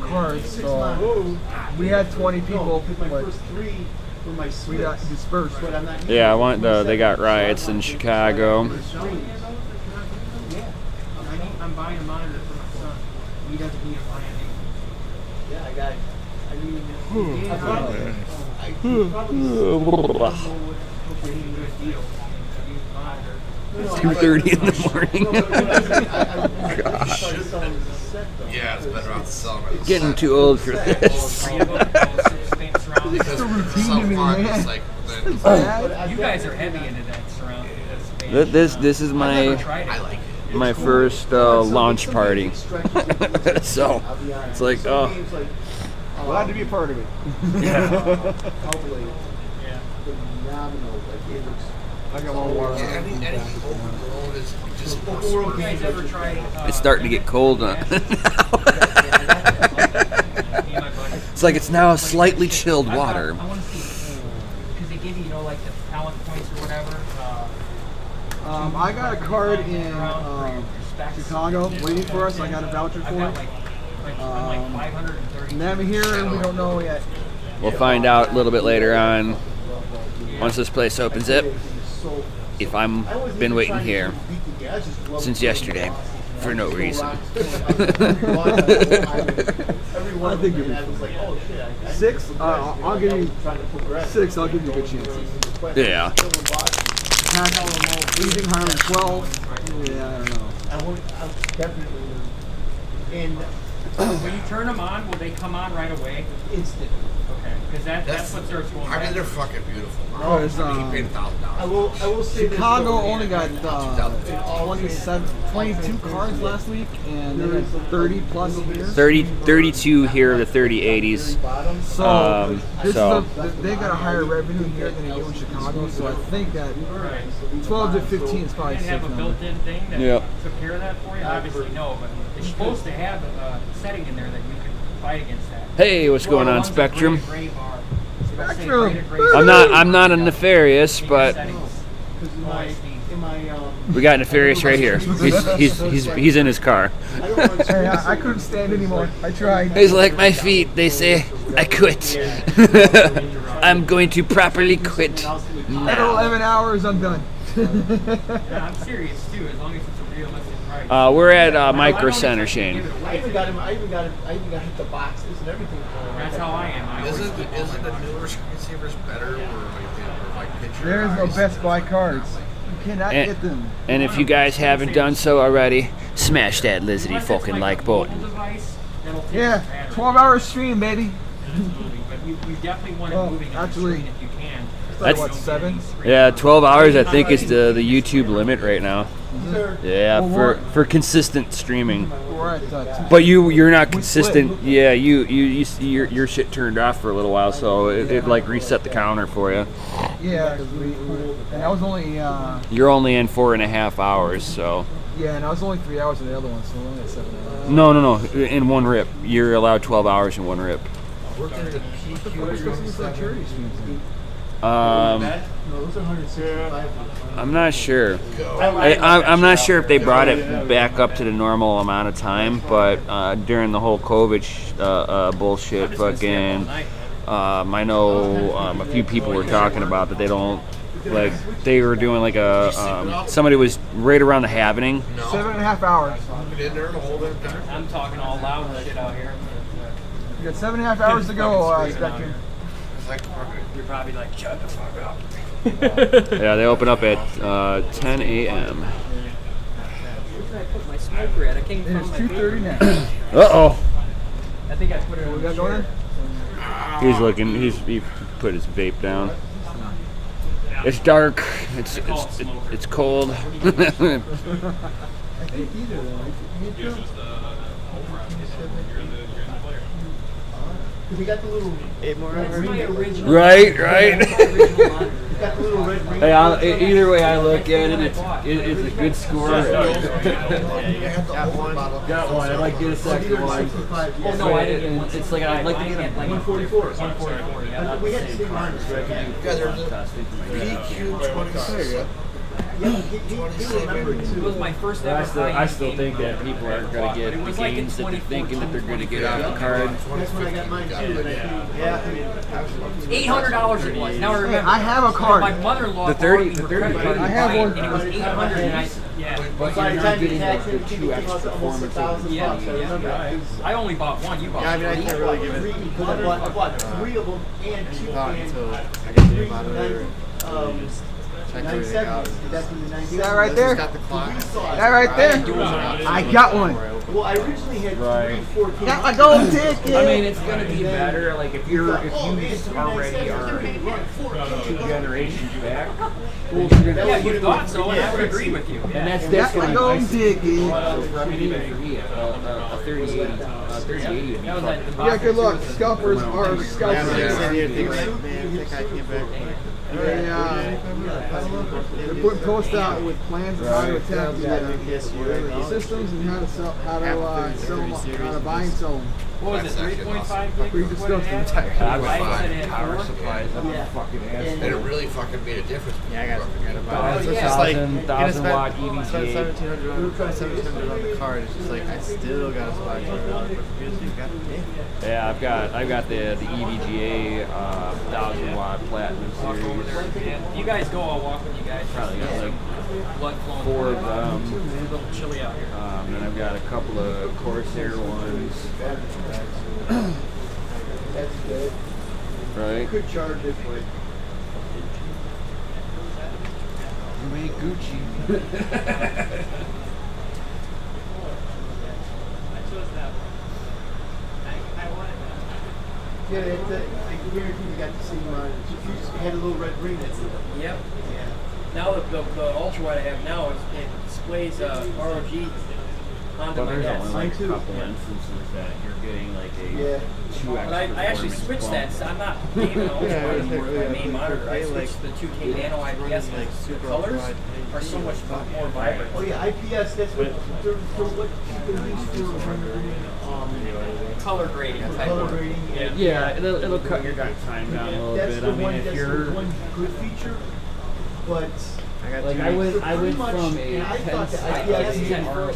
cars, so we had 20 people, my but first 3 were my we got Swiss. dispersed. But I'm not Yeah, they got riots in Chicago. Yeah. I'm buying a monitor for my son. He doesn't need a brand new. Yeah, I got. I mean, I probably 2:30 in the morning. Gosh. Yeah, it's better off to sell them. Getting too old for this. Because for some fun, it's like You guys are heavy into that surround. This is my first launch party. So it's like, oh. Glad to be a part of it. I got one water. anything open world is just You guys ever try? It's starting to get cold now. It's like it's now slightly chilled water. I want to see because they give you, like the talent points or whatever. I got a card in Chicago waiting for us. I got a voucher for it. Never here, we don't know yet. We'll find out a little bit later on once this place opens up. If I'm been waiting here since yesterday for no reason. I think you'll be fine. 6? I'll give you 6. I'll give you a good chance. Yeah. Anything higher than 12? Yeah, I don't know. I definitely. And when you turn them on, will they come on right away? Instant. Okay, because that's what starts going. I mean, they're fucking beautiful. Oh, it's, I mean, he paid $1,000. I will say Chicago only got 22 cards last week, and they had 30 plus here. 32 here of the 3080s. So, they got a higher revenue here than they do in Chicago, so I think that 12 to 15 is probably They safe have a number. built-in thing that Yep. took care of that for you? Obviously, no, but it's supposed to have a setting in there that you can fight against that. Hey, what's going on, Spectrum? Spectrum! I'm not a Nefarious, but we got Nefarious right here. He's in his car. Hey, I couldn't stand anymore. I tried. He's like my feet. They say I quit. I'm going to properly quit After now. 11 hours, I'm done. Yeah, I'm serious too, as long as it's a realistic price. We're at Micro Center, Shane. I even got hit the boxes and everything. That's how I am. Isn't the newer screensavers better or like picture? There's no Best Buy cards. You cannot get them. And if you guys haven't done so already, smash that lizardy fucking like button. Yeah, 12-hour stream, baby. But you definitely want it moving on the screen if you can. That's what, 7? Yeah, 12 hours I think is the YouTube limit right now. Yeah, for consistent streaming. We're at 2. But you're not consistent. Yeah, your shit turned off for a little while, so it like reset the counter for you. Yeah, and that was only. You're only in 4.5 hours, so. Yeah, and I was only 3 hours in the other one, so we're only at 7 hours. No. In one rip, you're allowed 12 hours in one rip. Working at the PQ. No, those are 165. I'm not sure. I'm not sure if they brought it back up to the normal amount of time, but during the whole COVID bullshit, fucking, I know a few people were talking about that they don't, like, they were doing like a, somebody was right around the halvening. 7.5 hours. I'm talking all loud and shit out here. You got 7.5 hours to go, Spectre. You're probably like, shut the fuck up. Yeah, they open up at 10 a.m. Where did I put my smoker at? I can't even It's find my 2:30 now. Uh-oh. I think I put it on We the got going shirt. He's looking. He put his vape down. It's dark. It's cold. I think either though. We got the little 8 more red hours. ring. Right. Got the little red ring. Hey, either way I look at it, it's a good score. Got one. I'd like to get a second one. Oh no, I didn't. It's like I'd like to get 144. 144. Yeah, We had the same lines, right? PQ 26. Yeah, he remembered too. It was my first ever I still think that people aren't going to get the games that they're thinking that they're going to get off the card. That's when I got mine too. Yeah, $800 it was. Now I remember. I have a card. My mother-in-law The 30 borrowed me her credit card. I have one. And it was $800 and I said, yeah. But by you're the not time you getting tax the it, two extra almost performances. $1,000. Yeah, I remember. I only bought one. You bought Yeah, I mean, I three. can't really give it I bought 3 of them and 2 thought and until I get the 3 monitor. Check everything out. 970. That's when the 970. See that right there? Got the clock. That right there? I got one. Well, I originally had Right. 3 14. Got my gold ticket. I mean, it's going to be better. Like if you already are 2 generations back. Yeah, you thought so, and I would agree with you. And Yeah. that's Got my going gold to ticket. even for me, a 3080 would be That was fucking. at the Yeah, good luck. Scalpers are Yeah, I'm scalpers. sitting here thinking like, man, I think I came back. They're putting posts out with plans of how to attack the systems and how to sell, how to buy and sell them. What was it, 3.5 Pretty gig? disgusting. Power supplies up the fucking ass. And it really fucking made a difference. Yeah, I got forget about it. Oh, It's yeah. just like, 1,000 watt spend EVGA. $1,700 on the card. It's just like, I still got to spend $200 for music. God damn. Yeah, I've got the EVGA 1,000 watt platinum series. You guys go, I'll walk with you guys. Probably got like Blood flowing. 4 of them. It's a little chilly out here. And I've got a couple of Corsair ones. That's good. Right? Could charge it, but You ain't Gucci. yeah, I guarantee you got the same line. It had a little red ring that did it. Yep. Yeah. Now the ultra wide I have now, it displays ROG onto But my there's desk. only like a too. couple Yeah. instances that you're getting like a Yeah. 2x. But I actually switched that. So I'm not gaming ultra wide anymore with my main monitor. I switched the 2K Nano IPS because the colors are so much more vibrant. Oh yeah, IPS. That's what for what people use for Color grading type color work. grading. Yeah. Yeah, it'll cut your time down a little That's bit. the I mean, one. if That's you're the one good feature, but. like I went from a and I thought that 1070 IPS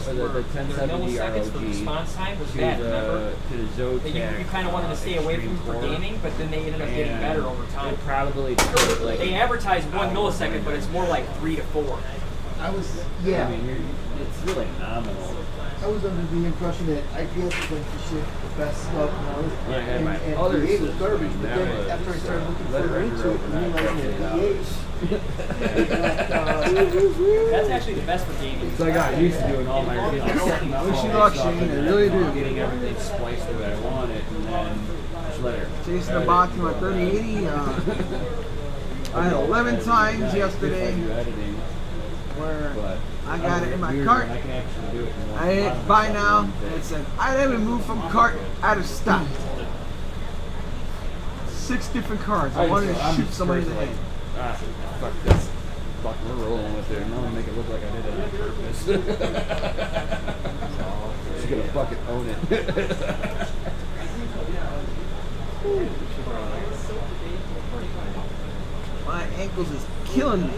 the milliseconds 1070 for ROG response time was to bad, the remember? Zotac. You kind of wanted to stay away from for gaming, but then they ended up getting better over time. It probably took like They advertise 1 millisecond, but it's more like 3 to 4. I was I mean, it's really nominal. I was under the impression that IPS was like the shit, the best stuff. And all this. I had my and other VA was system, garbage, but that then was after I started looking let further render into it, over and that realizing that That's actually the best for gaming. So I got used to doing all my setting up Wish you all luck, that stuff Shane. and I really do. getting everything spliced the way I want it, and then just let it. Chasing the bot to my 3080. I had 11 times yesterday where I got it in my cart. I hit buy now, and it said, I haven't moved from cart out of stock. 6 different cards. I wanted to shoot somebody in the head. Fuck this. Fuck, we're rolling with it. I'm gonna make it look like I did it on purpose. She's gonna fucking own it. My ankles is killing me.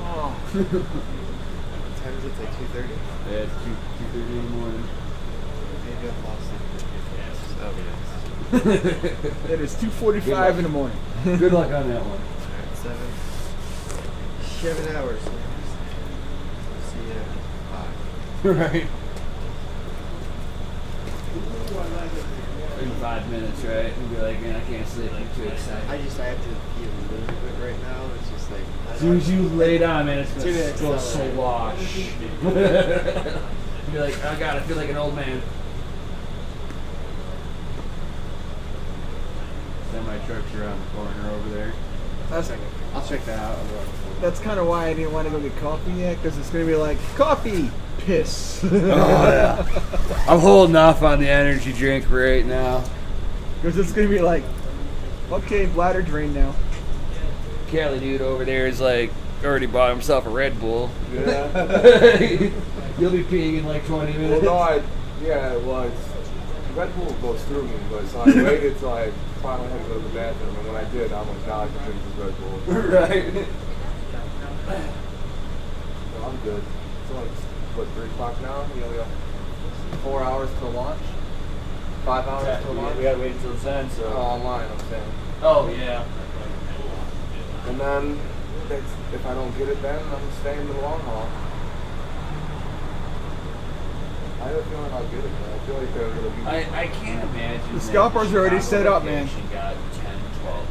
Oh. What time is it? Like 2:30? Yeah, it's 2:30 in the morning. Maybe I've lost something. It is 2:45 in the morning. Good luck on that one. Alright, 7 hours. See ya. 5. Right. In 5 minutes, right? And be like, man, I can't sleep. I'm too excited. I have to pee a little bit right now. It's just like. As soon as you lay down, man, it's 2 gonna minutes. go slosh. Be like, oh god, I feel like an old man. Semi trucks around the corner over there. I'll check that out. That's kind of why I didn't want to go get coffee yet, because it's going to be like, coffee, piss. Oh, yeah. I'm holding off on the energy drink right now. Because it's going to be like, okay, bladder drain now. Cali dude over there is like, already bought himself a Red Bull. Yeah. You'll be peeing in like 20 minutes. Well, no, Red Bull goes through me, but so I waited till I finally had to go to the bathroom, and when I did, I'm like, now I can drink this Red Bull. Right. So I'm good. It's only, what, 3 o'clock now? We only got 4 hours till launch? 5 hours till launch? We gotta wait until 10, so. Online, I'm saying. Oh, yeah. And then, if I don't get it then, I'm staying the long haul. I have a feeling I'll get it, man. I feel like they're going to be... I can't imagine. The scalpers are already set up, man. She got 10, 12.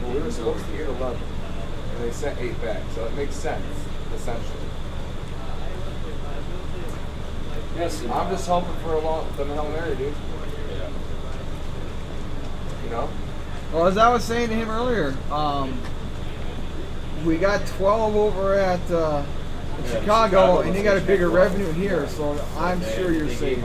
Well, we were supposed to get 11. And they sent 8 back, so it makes sense, essentially. Yes, I'm just hoping for the Hail Mary, dude. Yeah. You know? Well, as I was saying to him earlier, we got 12 over at Chicago, and you got a bigger revenue here, so I'm sure you're safe.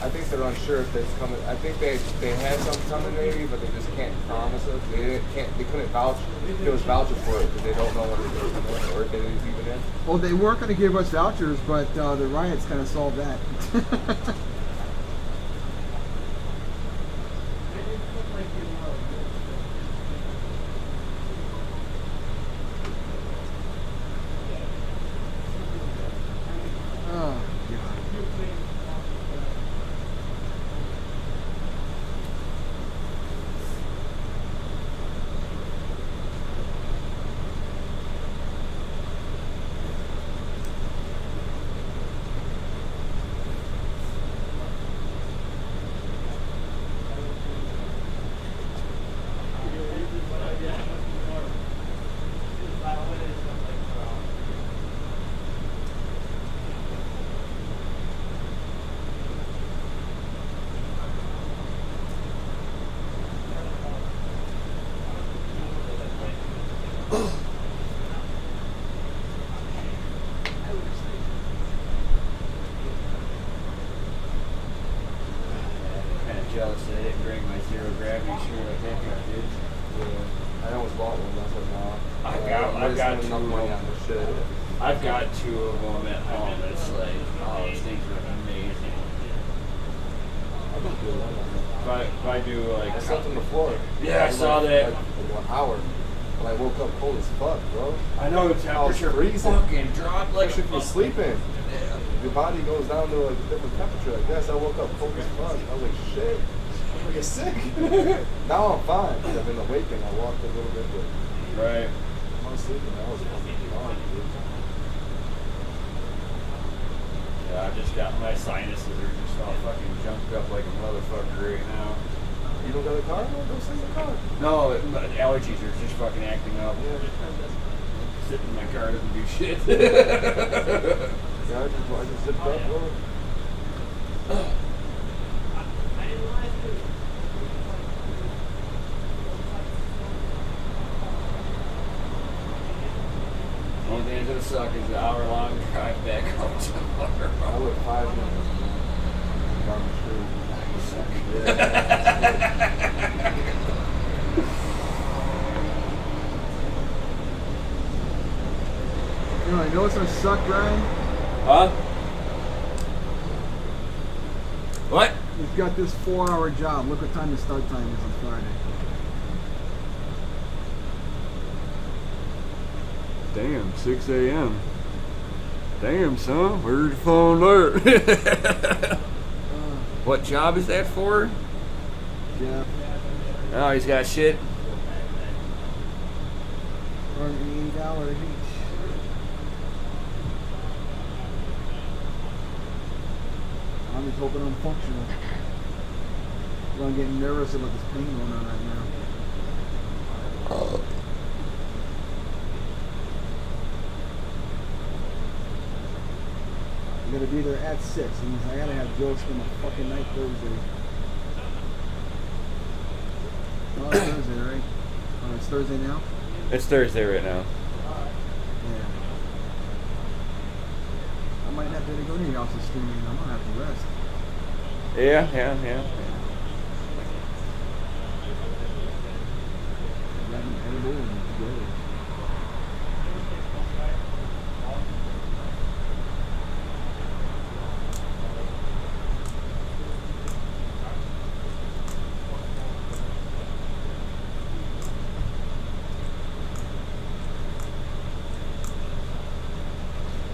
I think they're unsure if it's coming. I think they had something coming maybe, but they just can't promise us. They couldn't vouch. Give us voucher for it because they don't know when it's going to come in or if it is even in. Well, they weren't going to give us vouchers, but the riots kind of solved that. Jealous that I didn't bring my zero gravity shirt. I think I did. Yeah. I almost bought one. That's like, no. I've got enough money on this shit. I've got 2 of them at home. It's like, oh, those things are amazing. If I do like. I slept on the floor. Yeah, I saw that. Like 1 hour. When I woke up cold as fuck, bro. I know the temperature fucking dropped like. Especially if you're sleeping. Your body goes down to a different temperature. I guess I woke up cold as fuck. I was like, shit, I'm gonna get sick. Now I'm fine because I've been awakened. I walked a little bit, but right. I was sleeping. I was fucking gone, dude. Yeah, I just got my sinuses are just all fucking jumped up like a motherfucker right now. You don't got a car? No, go sit in the car. No, allergies are just fucking acting up. Yeah. Sitting in my car doesn't do shit. Yeah, I just zipped up, bro. Only thing that's gonna suck is the hour-long drive back home tomorrow. I went 5 minutes down the street. Yeah. know what's gonna suck, Brian? Huh? What? You've got this 4-hour job. Look what time the start time is on Friday. Damn, 6 a.m. Damn, son, where'd you find that? What job is that for? Yeah. Oh, he's got shit. Earning $80 each. I'm just hoping I'm functional. I'm getting nervous about this pain going on right now. I gotta be there at 6. It means I gotta have Joe spend a fucking night Thursday. Oh, it's Thursday, right? Oh, it's Thursday now? It's Thursday right now. Yeah. I might not be able to go to your house this streaming. I'm gonna have to rest. Yeah. I haven't edited and go.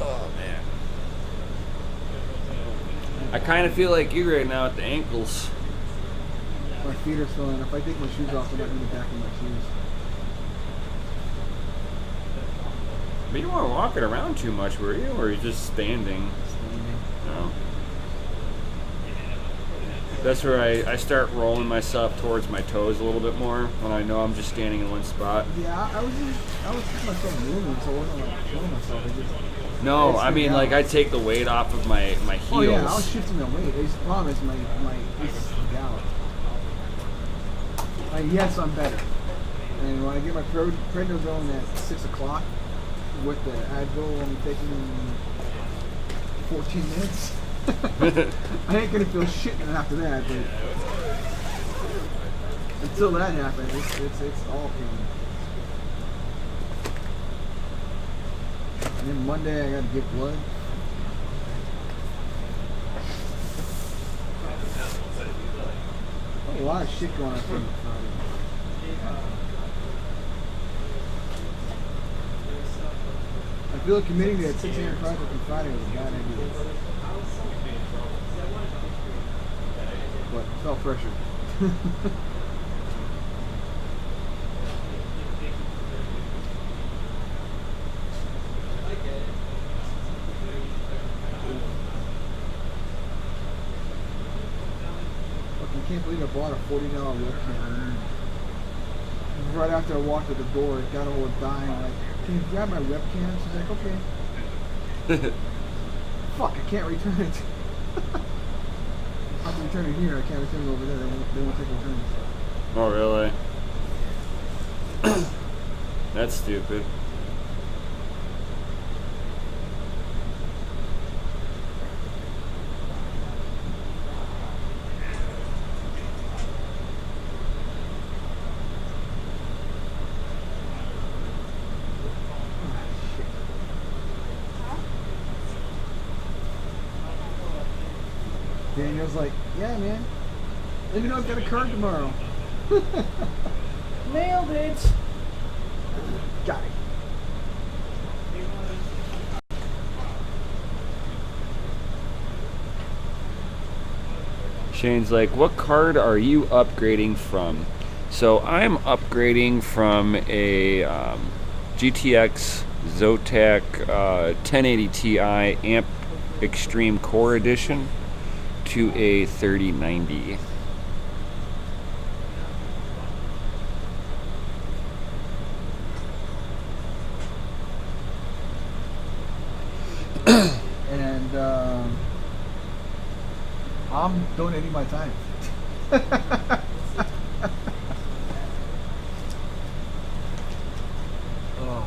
Oh man. I kind of feel like you right now at the ankles. My feet are swelling. If I take my shoes off, I'm not gonna be back in my shoes. But you weren't walking around too much, were you? Or were you just standing? Standing. No. That's where I start rolling myself towards my toes a little bit more when I know I'm just standing in one spot. Yeah, I was keeping myself moving, so I wasn't like killing myself. No, I mean like I take the weight off of my heels. Oh yeah, I was shifting the weight. The problem is my it's gout. Like, yes, I'm better. And when I get my prednisone at 6 o'clock with the Advil, I'm taking 14 minutes. I ain't gonna feel shit after that, but until that happens, it's all pain. And then Monday I gotta get blood. A lot of shit going on for me Friday. I feel like committing to that 6 a.m. project on Friday was a bad idea. But I felt pressure. I can't believe I bought a $40 webcam. Right after I walked out the door, it got all dying. Like, can you grab my webcam? She's like, okay. Fuck, I can't return it. I have to return it here. I can't return it over there. They won't take returns. Oh really? That's stupid. Daniel's like, yeah, man. Let me know I've got a card tomorrow. Nailed it. Got it. Shane's like, what card are you upgrading from? So I'm upgrading from a GTX Zotac 1080 Ti Amp Extreme Core Edition to a 3090. And I'm donating my time. Oh.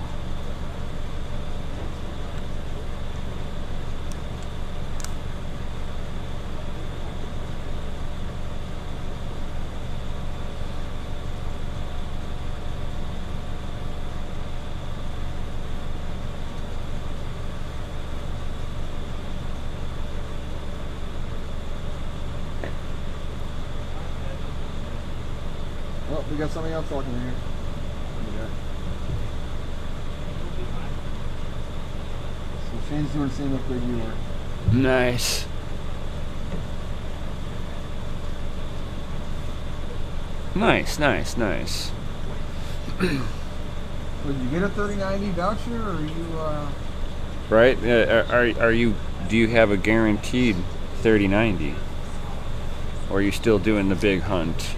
we got something else talking here. So Shane's doing the same upgrade you were. Nice. Nice. So did you get a 3090 voucher, or are you? Right? Are you? Do you have a guaranteed 3090? Or are you still doing the big hunt?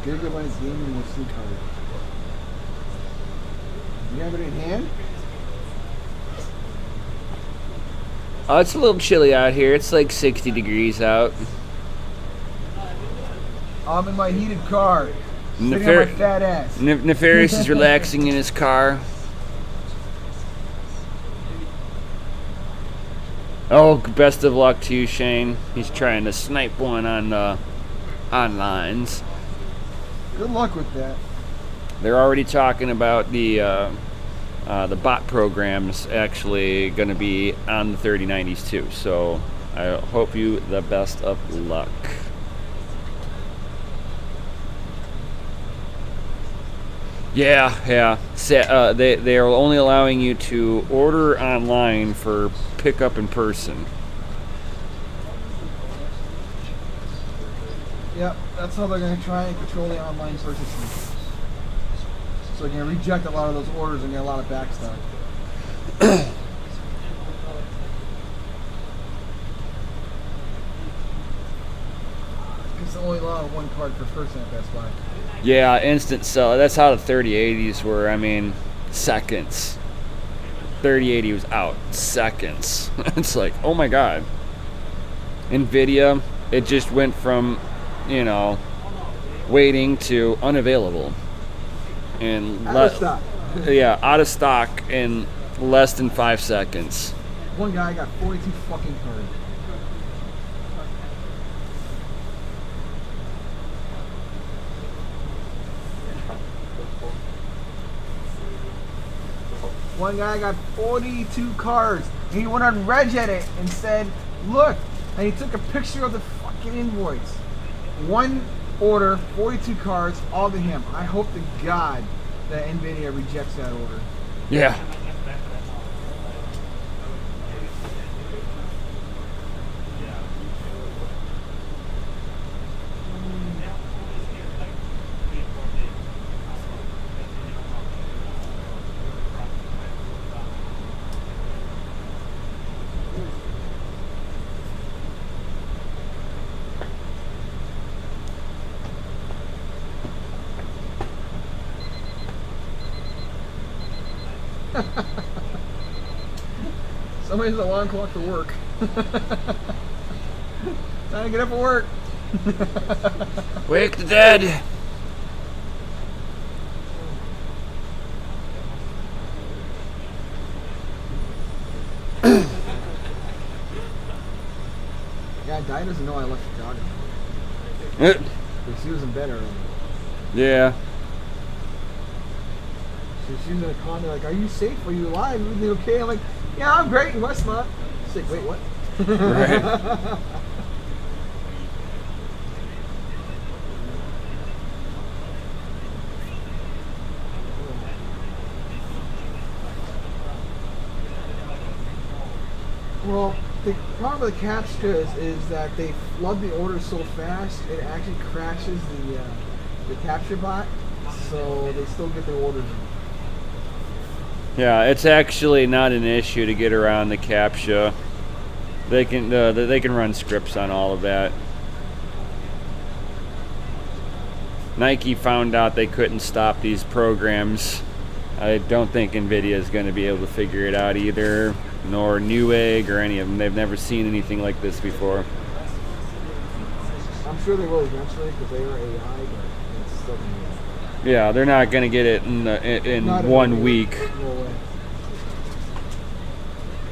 Gigabyte gaming with C card. You have it in hand? Oh, it's a little chilly out here. It's like 60 degrees out. I'm in my heated car. Sitting on my fat ass. Nefarious is relaxing in his car. Oh, best of luck to you, Shane. He's trying to snipe one on lines. Good luck with that. They're already talking about the bot programs actually going to be on the 3090s too. So I hope you the best of luck. Yeah. They are only allowing you to order online for pickup in person. Yep, that's how they're going to try and control the online purchasing. So they're going to reject a lot of those orders and get a lot of backstock. It's only allowed one card per person at Best Buy. Yeah, instant sell. That's how the 3080s were. I mean, seconds. 3080 was out. Seconds. It's like, oh my god. NVIDIA, it just went from, waiting to unavailable. And out of stock. Yeah, out of stock in less than 5 seconds. One guy got 42 fucking cards. One guy got 42 cards. And he went on Reddit and said, look, and he took a picture of the fucking invoice. One order, 42 cards, all to him. I hope to God that NVIDIA rejects that order. Yeah. Somebody's alarm clock for work. Time to get up for work. Wake the dead. Yeah, Di doesn't know I left Chicago. Because she was in bed early. Yeah. She was in a condo, like, are you safe? Are you alive? Everything okay? I'm like, yeah, I'm great in Westmont. She's like, wait, what? Right. Well, the problem with the captcha is that they flood the orders so fast, it actually crashes the capture bot, so they still get their orders in. Yeah, it's actually not an issue to get around the CAPTCHA. They can run scripts on all of that. Nike found out they couldn't stop these programs. I don't think NVIDIA is going to be able to figure it out either, nor Newegg or any of them. They've never seen anything like this before. I'm sure they will eventually because they are AI, but it's still gonna be. Yeah, they're not gonna get it in Not in 1 a week. No way.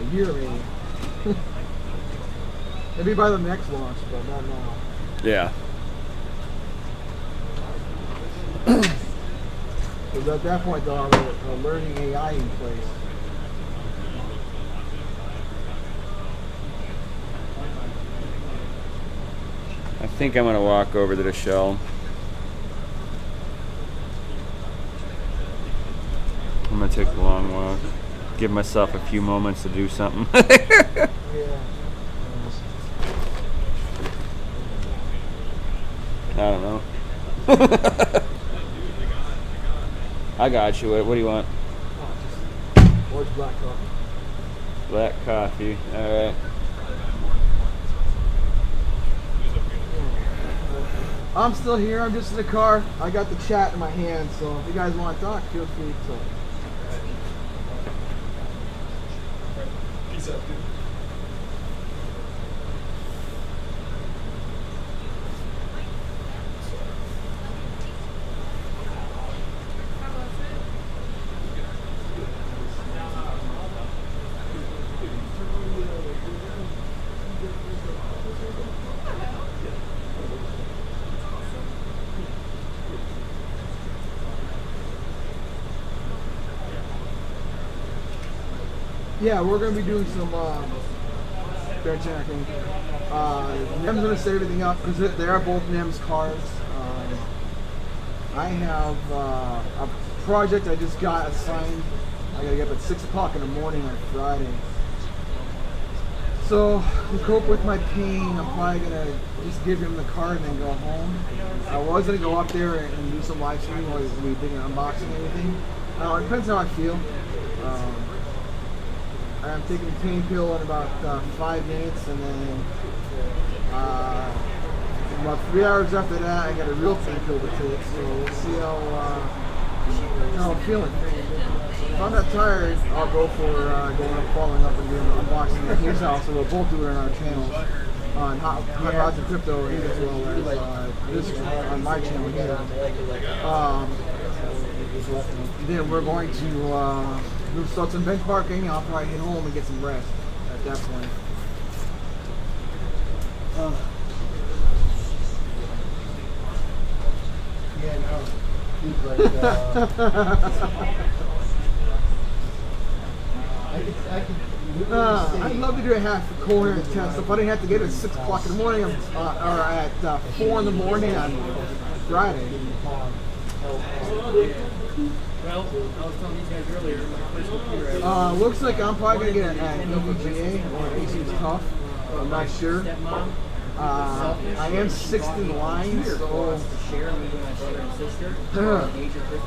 A year maybe. Maybe by the next launch, but not now. Yeah. Because at that point they'll have a learning AI in place. I think I'm gonna walk over to the shell. I'm gonna take a long walk. Give myself a few moments to do something. I don't know. I got you. What do you want? Or black coffee. Black coffee. All right. I'm still here. I'm just in the car. I got the chat in my hand, so if you guys want to talk, feel free to. Peace out, dude. Yeah, we're going to be doing some benchmarking. Nem's going to set everything up because they are both Nem's cars. I have a project I just got assigned. I got to get up at 6 o'clock in the morning on Friday. So to cope with my pain, I'm probably going to just give him the car and then go home. I was going to go up there and do some live streaming while we did an unboxing and everything. It depends how I feel. I'm taking a pain pill in about 5 minutes, and then about 3 hours after that, I got a real pain pill to take. So we'll see how I'm feeling. If I'm not tired, I'll go for going and following up and doing an unboxing at his house. So we'll both do it on our channels on Hot Rods and Crypto, as well as this on my channel here. Then we're going to we'll start some benchmarking. I'll probably get home and get some rest at that point. Yeah, no. He's like, I'd love to do a half coherent test. If I didn't have to get it at 6 o'clock in the morning or at 4 in the morning on Friday. Well, I was telling these guys earlier, my first computer. Looks like I'm probably going to get an EVGA or AC's Tough. I'm not sure. I am 16 lines, so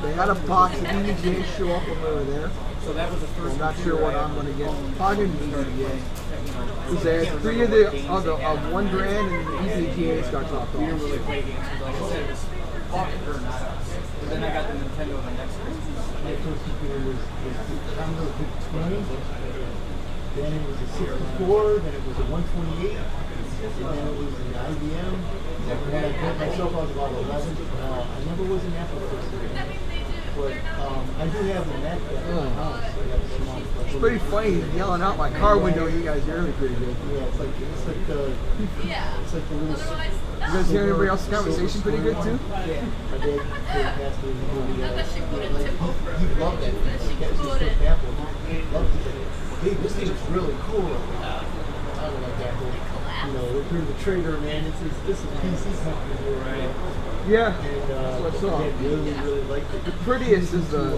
they had a box of EVGA show up when we were there. So that was the first. I'm not sure what I'm going to get. Probably EVGA. Because they had 3 of the of 1 brand and the EVGA's got dropped off. We didn't really play games because like I said, it was fucking her not us. But then I got the Nintendo the next week. my first computer was Commodore 5020. Then it was a 64, then it was a 128, and then it was an IBM. And when I built myself, I was about 11. I never was an Apple person. But I do have a Mac at my house. I got a small. It's pretty funny yelling out my car window. You guys hear me pretty good. Yeah, it's like the little. You guys hear anybody else's conversation pretty good too? Yeah, my dad passed away. He loved that. He got his first Apple. He loved it. Hey, this thing is really cool. I don't like Apple. You know, through the trader, man. This is PC company, right? Yeah. And What's up? I really liked it. The prettiest is the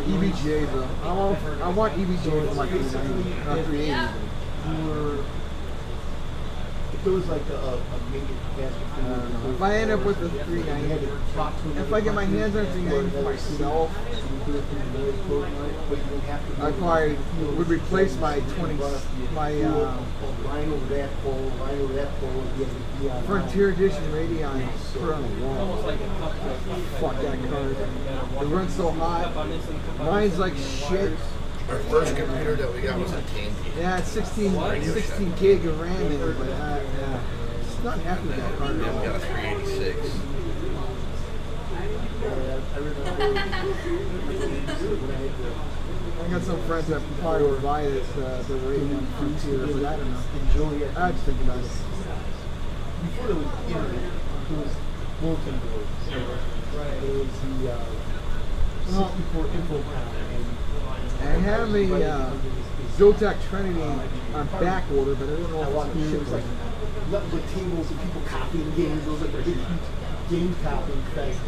EVGA though. I want EVGA for my 390, not 380. If it was like a major catastrophe, if I end up with a 390, if I get my hands on a 390 for myself, I probably would replace my 20, my Frontier Edition Radeon put on the wall. Fuck that card. It runs so hot. Mine's like shit. Our first computer that we got was a Tandy. Yeah, it's 16 gig of RAM in it, but not happy with that car at all. Got a 386. I got some friends that probably would buy this, the rating on Frontier, but I don't know. I have to think about it. Before there was internet, there was bulletin boards. There was the 64 info panel. I have a Zotac Trinity on back order, but I don't know what It was like nothing but tables and people copying games. It was like a big game copying fest.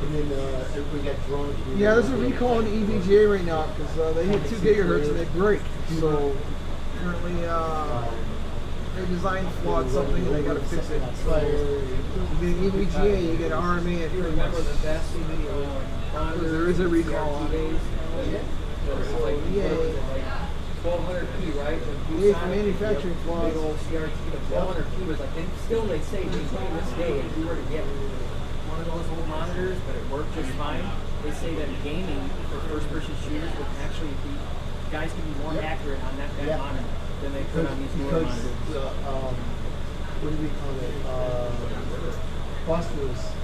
And then everybody got drunk. Yeah, there's a recall on the EVGA right now because they hit 2 gigahertz and they break. So apparently their design flawed something and they got to fix it. So the EVGA, you get RMA at pretty much. There is a recall on it. So yay. 1200p, right? Yeah, for manufacturing flaws. Big old CRT, the 1200p was like, and still they say, to this day, if you were to get one of those old monitors, but it worked just fine, they say that gaming for first-person shooters would actually be, guys can be more accurate on that monitor than they could on these newer monitors. What do we call it? Phosphorus.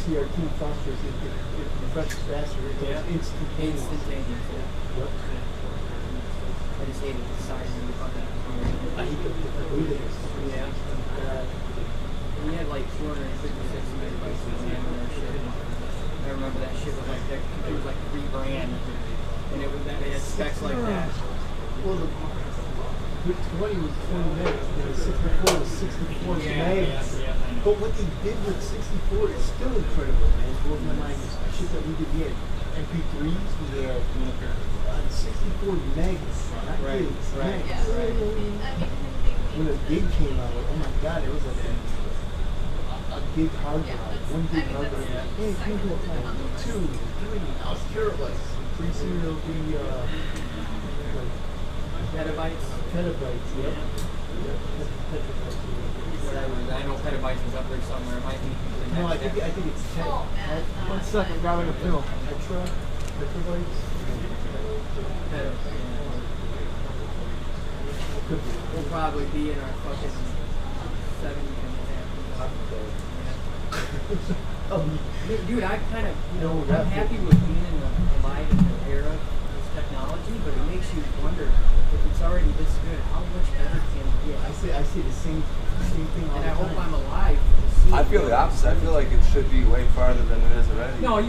CRT phosphorus. It refreshes faster. It goes instantaneous. Yep. I just hated the size of the fucking. I hate the readings. Yeah. We had like 256 megabytes of RAM in our shit. I remember that shit was like, it was like $3,000. And they had specs like that. Well, the 20 was 20 megs, and the 64 was 64 megs. But what they did with 64 is still incredible, man. It blows my mind. The shit that we did here. MP3s, we had 64 megs, not gigs, megs. When a gig came out, oh my god, it was like a gig hard drive, 1 gig hard drive. Hey, come to a time, 2, 3, I was terabytes. Pretty soon it'll be like petabytes. Petabytes, yep. Petabytes. Whatever. I know petabytes is up there somewhere. It might be. No, I think it's 10. 1 second, grabbing a pill. Petabytes. We'll probably be in our fucking 70s and dude, I kind of, I'm happy with being in the live in the era of this technology, but it makes you wonder if it's already this good, how much better can it get? I say the same thing all and the I hope time. I'm alive to see I feel the opposite. I feel like it should be way farther than it is already. No,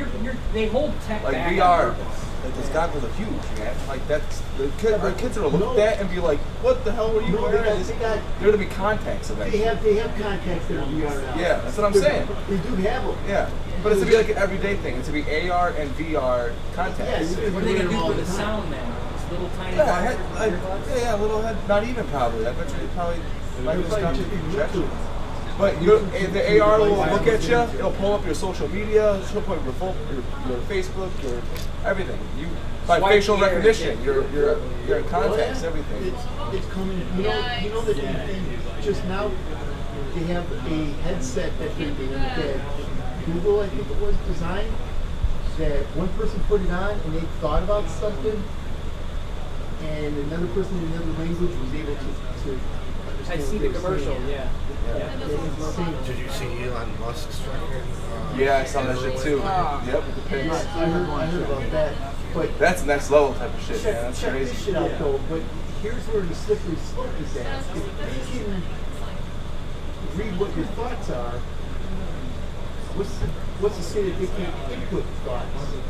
they hold tech like back VR. on purpose. Like those goggles are huge, man. Like that's the kids are gonna look at that and be like, "What the hell were you wearing?" They're gonna be contacts eventually. They have contacts that are VR now. Yeah, that's what I'm saying. They do have them. Yeah, but it's to be like an everyday thing. It's to be AR and VR contacts. What are they gonna do with the sound then? This little tiny yeah, little head. Not even probably. I bet you probably microscopic projection. But the AR will look at you. It'll pull up your social media. It'll pull up your Facebook, your everything. By facial recognition, your contacts, everything. It's coming. You know that they just now they have a headset that Google, I think it was, designed, that one person put it on and they thought about something, and another person in another language was able to I see the commercial, yeah. Did you see Elon Musk's record? Yeah, I saw that shit too. Yep, with the pigs. I heard about that. But that's next level type of shit, man. That's check crazy. this shit out though. But here's where the slippery slope is at. If you can read what your thoughts are, what's to say that they can't input thoughts?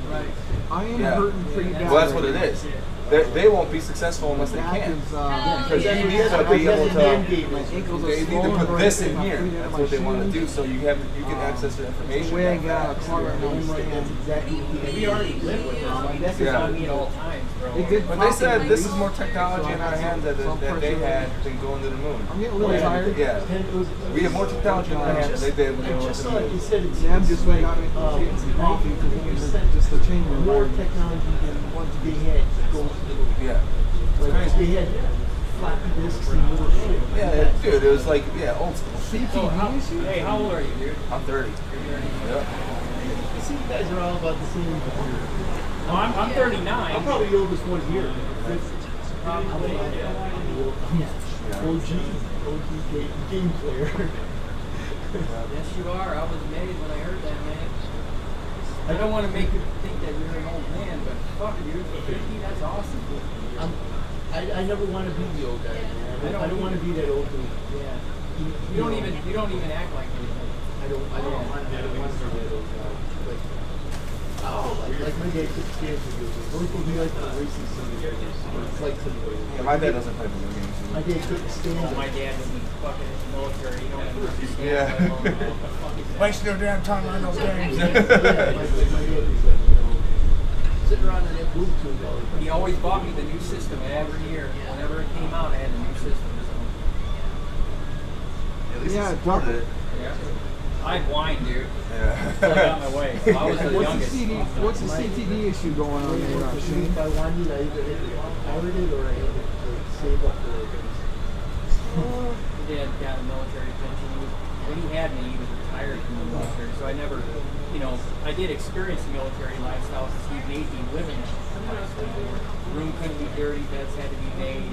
Right. I am hurting pretty bad. Well, that's what it is. They won't be successful unless they can. Because you need to be able to. They need to put this in here. That's what they want to do. So you can access the information. The way I got out of car right now. That's exactly what we already live with them. That's on me at all times, bro. But they said this is more technology in our hands that they had than going to the moon. I'm getting a little tired. Yeah. We have more technology in our hands than they did when they went to the moon. Yeah, I'm just waiting on it. Coffee because just the change of more technology than what they had. Yeah. Like they had floppy disks and little shit. Yeah, dude, it was like, old school. Hey, how old are you, dude? I'm 30. Yeah. See, you guys are all about the same. Oh, I'm 39. I'm probably the oldest one here. Probably. OG game player. Yes, you are. I was amazed when I heard that, man. I don't want to make you think that you're an old man, but fuck you. 50, that's awesome. I never want to be the old guy, man. I don't want to be that old dude. Yeah. You don't even act like me. I don't want to be that old guy. Like my dad took stand video games. The only thing he liked was racing simulators. Flight simulators. Yeah, my dad doesn't play video games. My dad couldn't stand it. My dad was fucking in the military. You don't even understand. Yeah. Waste their damn time on those games. My dad was like, sitting around in that booth tube all the time. He always bought me the new system every year. Whenever it came out, I had a new system. At least Yeah, he supported it. Yeah. I whine, dude. Yeah. Until I got my way. So I was the youngest. What's the CTD issue going on there, Shane? If I wanted, I either had to pirate it or I had to save up for it. Dad got a military pension. When he had me, he was retired from the military, so I never, I did experience the military lifestyle since he made me live in it. Room couldn't be dirty, beds had to be made,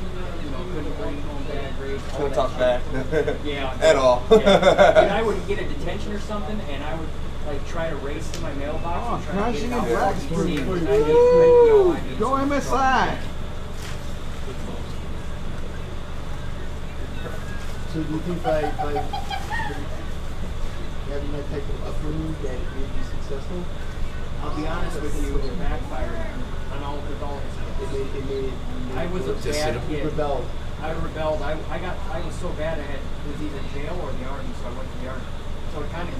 couldn't bring home bad grades. Couldn't talk back. Yeah. At all. Yeah. And I would get a detention or something, and I would try to race to my mailbox and try to get it out Crashing before he and sees Woo! it. Go MSI! So do you think by having that type of upbringing that it would be successful? I'll be honest with you, it backfired on all the adults. I was a bad kid. Rebelled. I rebelled. I was so bad I was either jail or the army, so I went to the army. So it kind of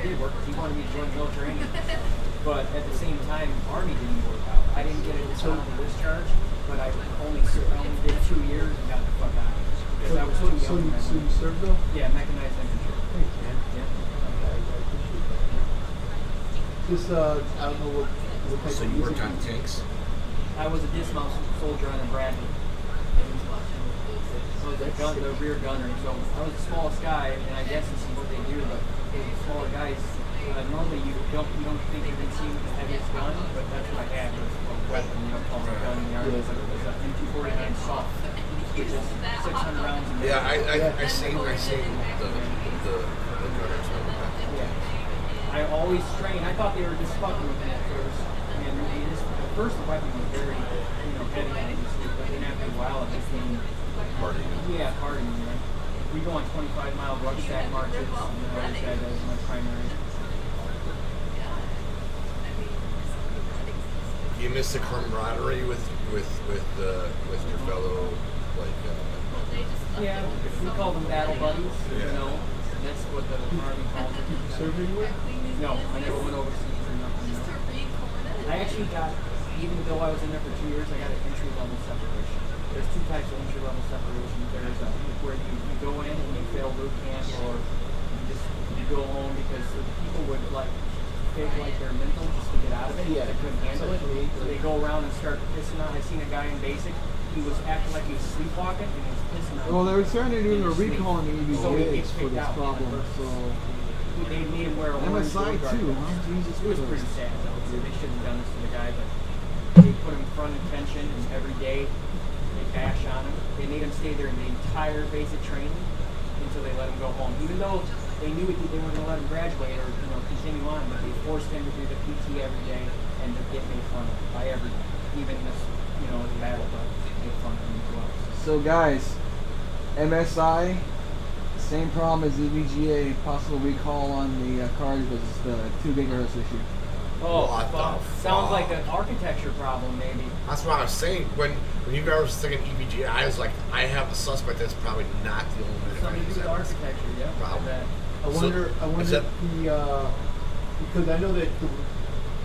did work because he wanted me to join the military anyway. But at the same time, army didn't work out. I didn't get a dishonorable discharge, but I only did 2 years and got the fuck out. Because I was too young. So you served though? Yeah, mechanized infantry. Thanks, man. Yeah. I appreciate that. Just I don't know what type So of you worked music on tanks? I was a dismount soldier on a Bradley. I was the rear gunner, so I was the smallest guy, and I guess this is what they do, but the smaller guys, normally you don't think you can see the heaviest gun, but that's what I had, was a weapon, called a gun in the army. It was a M249 soft, which is 600 rounds. Yeah, I seen the gunners. Yeah. I always trained. I thought they were just fucking with me at first. And the first weapon was very, heavy on it, but then after a while it became Party. Yeah, party. Right? We go on 25-mile rucksack marches. I always had that as my primary. You miss the camaraderie with your fellow Yeah, we call them battle buddies. Yeah. That's what the army calls it. you served anywhere? No, I never went overseas or nothing. No. I actually got, even though I was in there for 2 years, I got an entry-level separation. There's 2 types of entry-level separation. There's where you go in and you fail boot camp, or you go home because people would fake like they're mental just to get out of it. Yeah. They couldn't handle it. So they go around and start pissing on. I seen a guy in basic. He was acting like he was sleepwalking and he was pissing on. Well, they were starting to do a sleep. recall on the So he EVGAs gets for kicked this out. problem, so... They made him wear a orange MSI guard. too, huh? Jesus It was Christ. pretty sad though. They shouldn't have done this to the guy, but they put him front in tension, and every day they bash on him. They made him stay there in the entire basic training until they let him go home. Even though they knew they weren't going to let him graduate or continue on, but they forced him to do the PT every day and to get made fun of by everyone. Even this, the battle, but made fun of him as well. So guys, MSI, same problem as EVGA, possible recall on the card because it's the 2 gigahertz issue. Oh, What fuck. the Sounds fuck? like an architecture problem, maybe. That's what I was saying. When you guys were thinking EVGA, I was like, I have a suspect that's probably not the only Something to do with architecture, yeah. problem. I wonder is if that- because I know that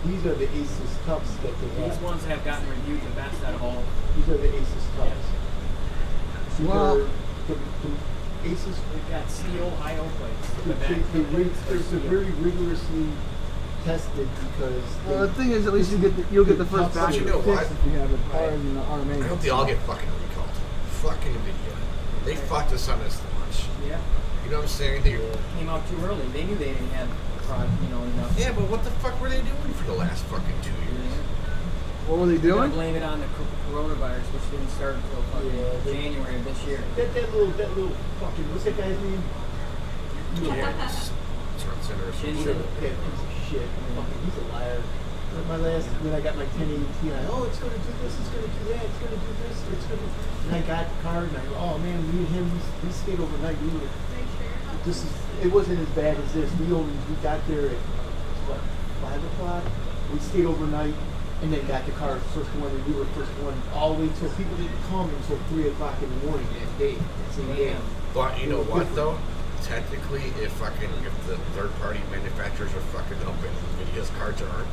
these are the Asus Tufts that they have. These ones have gotten reviewed the best out of all. These are the Asus Tufts. These Well- are the Asus. We've got steel I/O plates. The back. They're very rigorously tested because. Well, the thing is, at least you'll get the first batch You know of what? fixed if you have it part in the RMA. I hope they all get fucking recalled. Fucking NVIDIA. They fucked us on this launch. Yeah. You know what I'm saying? They, Came out too early. They knew they didn't have enough. yeah, but what the fuck were they doing for the last fucking 2 years? What were they They're gonna doing? blame it on the coronavirus, which didn't start until fucking January of this year. That little fucking, what's that guy's name? He's a piece of shit. Fucking, he's a liar. When I got my 1080 Ti, it's gonna do this, it's gonna do that, it's gonna do this, it's gonna. And I got the card, and I go, oh man, me and him, we stayed overnight. It wasn't as bad as this. We got there at what, 5 o'clock. We stayed overnight, and then got the car first one, and we were first one all the way till people didn't come until 3 o'clock in the morning that day. That same day. But you know what though? Technically, if the third-party manufacturers are fucking up and NVIDIA's cards aren't,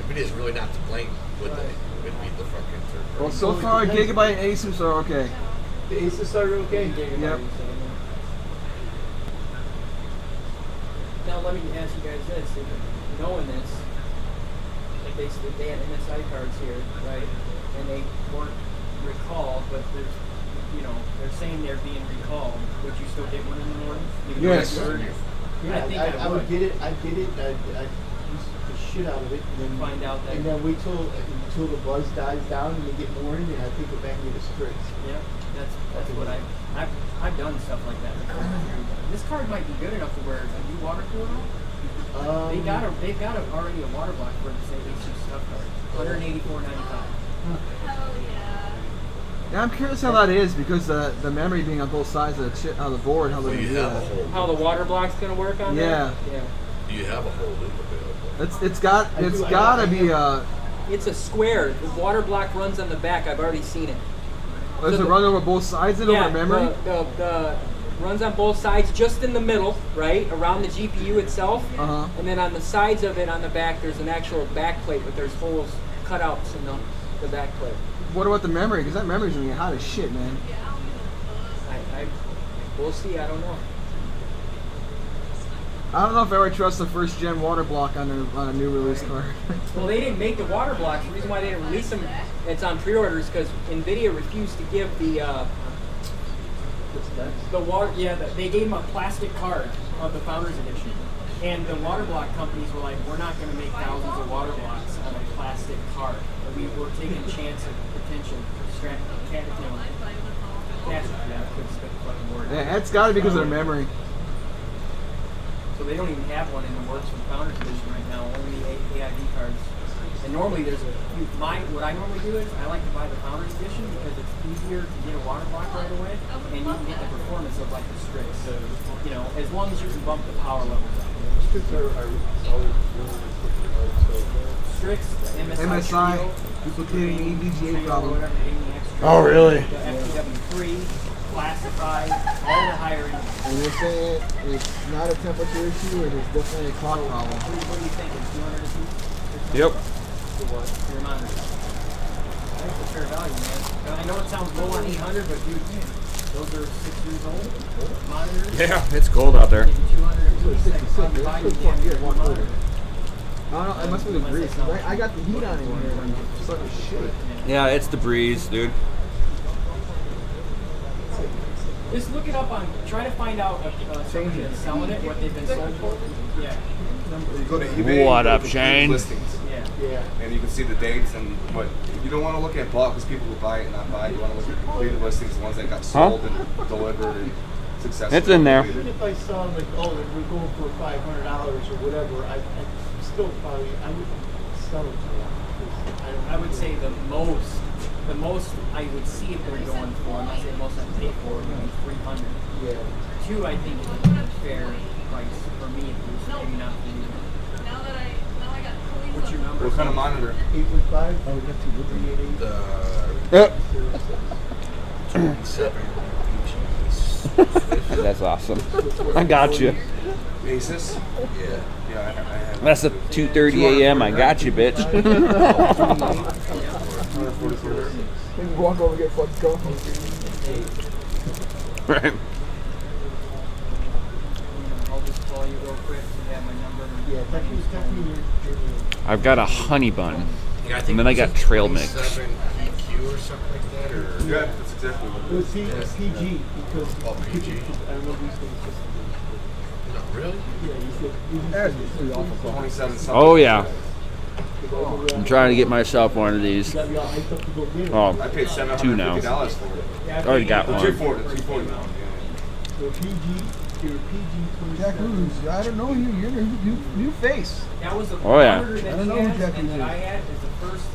NVIDIA's really not to blame, would they? It would be the fucking third-party. Well, so far, Gigabyte and Asus are okay. The Asus are okay. Yep. Now let me ask you guys this: knowing this, like basically they had MSI cards here, right? And they weren't recalled, but there's, they're saying they're being recalled. Would you still get one in the morning? Yes. Yeah, I would get it. I'd use the shit out of it, and then find out that. And then wait until the buzz dies down, and you get more in, and I take it back and get a Strix. Yeah, that's what I've done stuff like that before. This card might be good enough to where a new water cooler. They've got already a water block for the same Asus stuff card, $184.95. Yeah, I'm curious how that is because the memory being on both sides of the board, how they're gonna do that. How the water block's gonna work on that? Yeah. You have a whole loop available. It's gotta be It's a square. The water block runs on the back. I've already seen it. Does it run over both sides and over memory? The runs on both sides, just in the middle, right around the GPU itself. And then on the sides of it, on the back, there's an actual back plate, but there's holes, cutouts in the back plate. What about the memory? Because that memory's gonna be hot as shit, man. We'll see. I don't know. I don't know if I ever trust the first gen water block on a new release card. Well, they didn't make the water blocks. The reason why they didn't release them, it's on pre-orders, because NVIDIA refused to give the water. Yeah, they gave them a plastic card of the Founders Edition, and the water block companies were like, "We're not going to make thousands of water blocks on a plastic card. We were taking a chance of potential Yeah, it's got to be because of their memory. So they don't even have one in the works for the Founders Edition right now, only AID cards. And normally what I normally do is I like to buy the Founders Edition because it's easier to get a water block right away, and you can get the performance of like the Strix. So, as long as you can bump the power levels up. Strix, the MSI, duplicating EVGA problem. Oh, really? The FTW3, classified, all the higher end. And you're saying it's not a temperature issue, it is definitely a clock problem. What do you think? It's 200 a piece? Yep. For what? For your monitor. I think it's fair value, man. I know it sounds low on 800, but dude, those are 6 years old monitors. Yeah, it's cold out there. 200 a piece. I don't know, it must be the breeze. I got the heat on in here and it's such a shit. Yeah, it's the breeze, dude. Just look it up try to find out if somebody that's selling it, what they've been sold for. Yeah. You go to eBay. What up, you go to Shane? listings. Yeah. And you can see the dates and what. You don't want to look at bought because people will buy it and not buy it. You want to look at completed listings, the ones that got sold and delivered and successful. It's in there. Even if I saw like, we're going for $500 or whatever, I still probably I would sell it to them. I would say the most I would see if they're going for, I'm not saying the most I pay for, would be 300. Yeah. 2, I think, is a fair price for me at least, maybe not for you. What's your number? What kind of monitor? 8.5. Oh, we got 288. That's awesome. I got you. Asus? Yeah. Yeah, I have. That's a 2:30 a.m. I got you, bitch. Maybe walk over and get fucked coffee. Right. I'll just call you real quick and have my number. Yeah, text me your I've got a honey bun, Yeah, I think and then I got trail mix. 27 EQ or something like that, or Yeah, that's exactly what It was PG because PG. I remember these things just. No, really? Yeah, you said. That's pretty awful. 27 something. Oh yeah. I'm trying to get myself one of these. Got me all hyped up to go get it. Oh, I paid two now. $750 for it. Already got one. 240 now. Your PG 27. Jack Cruz, I don't know you. You're a new face. That was the Oh, yeah. monitor that I don't he know who has Jack and is. that I had is the first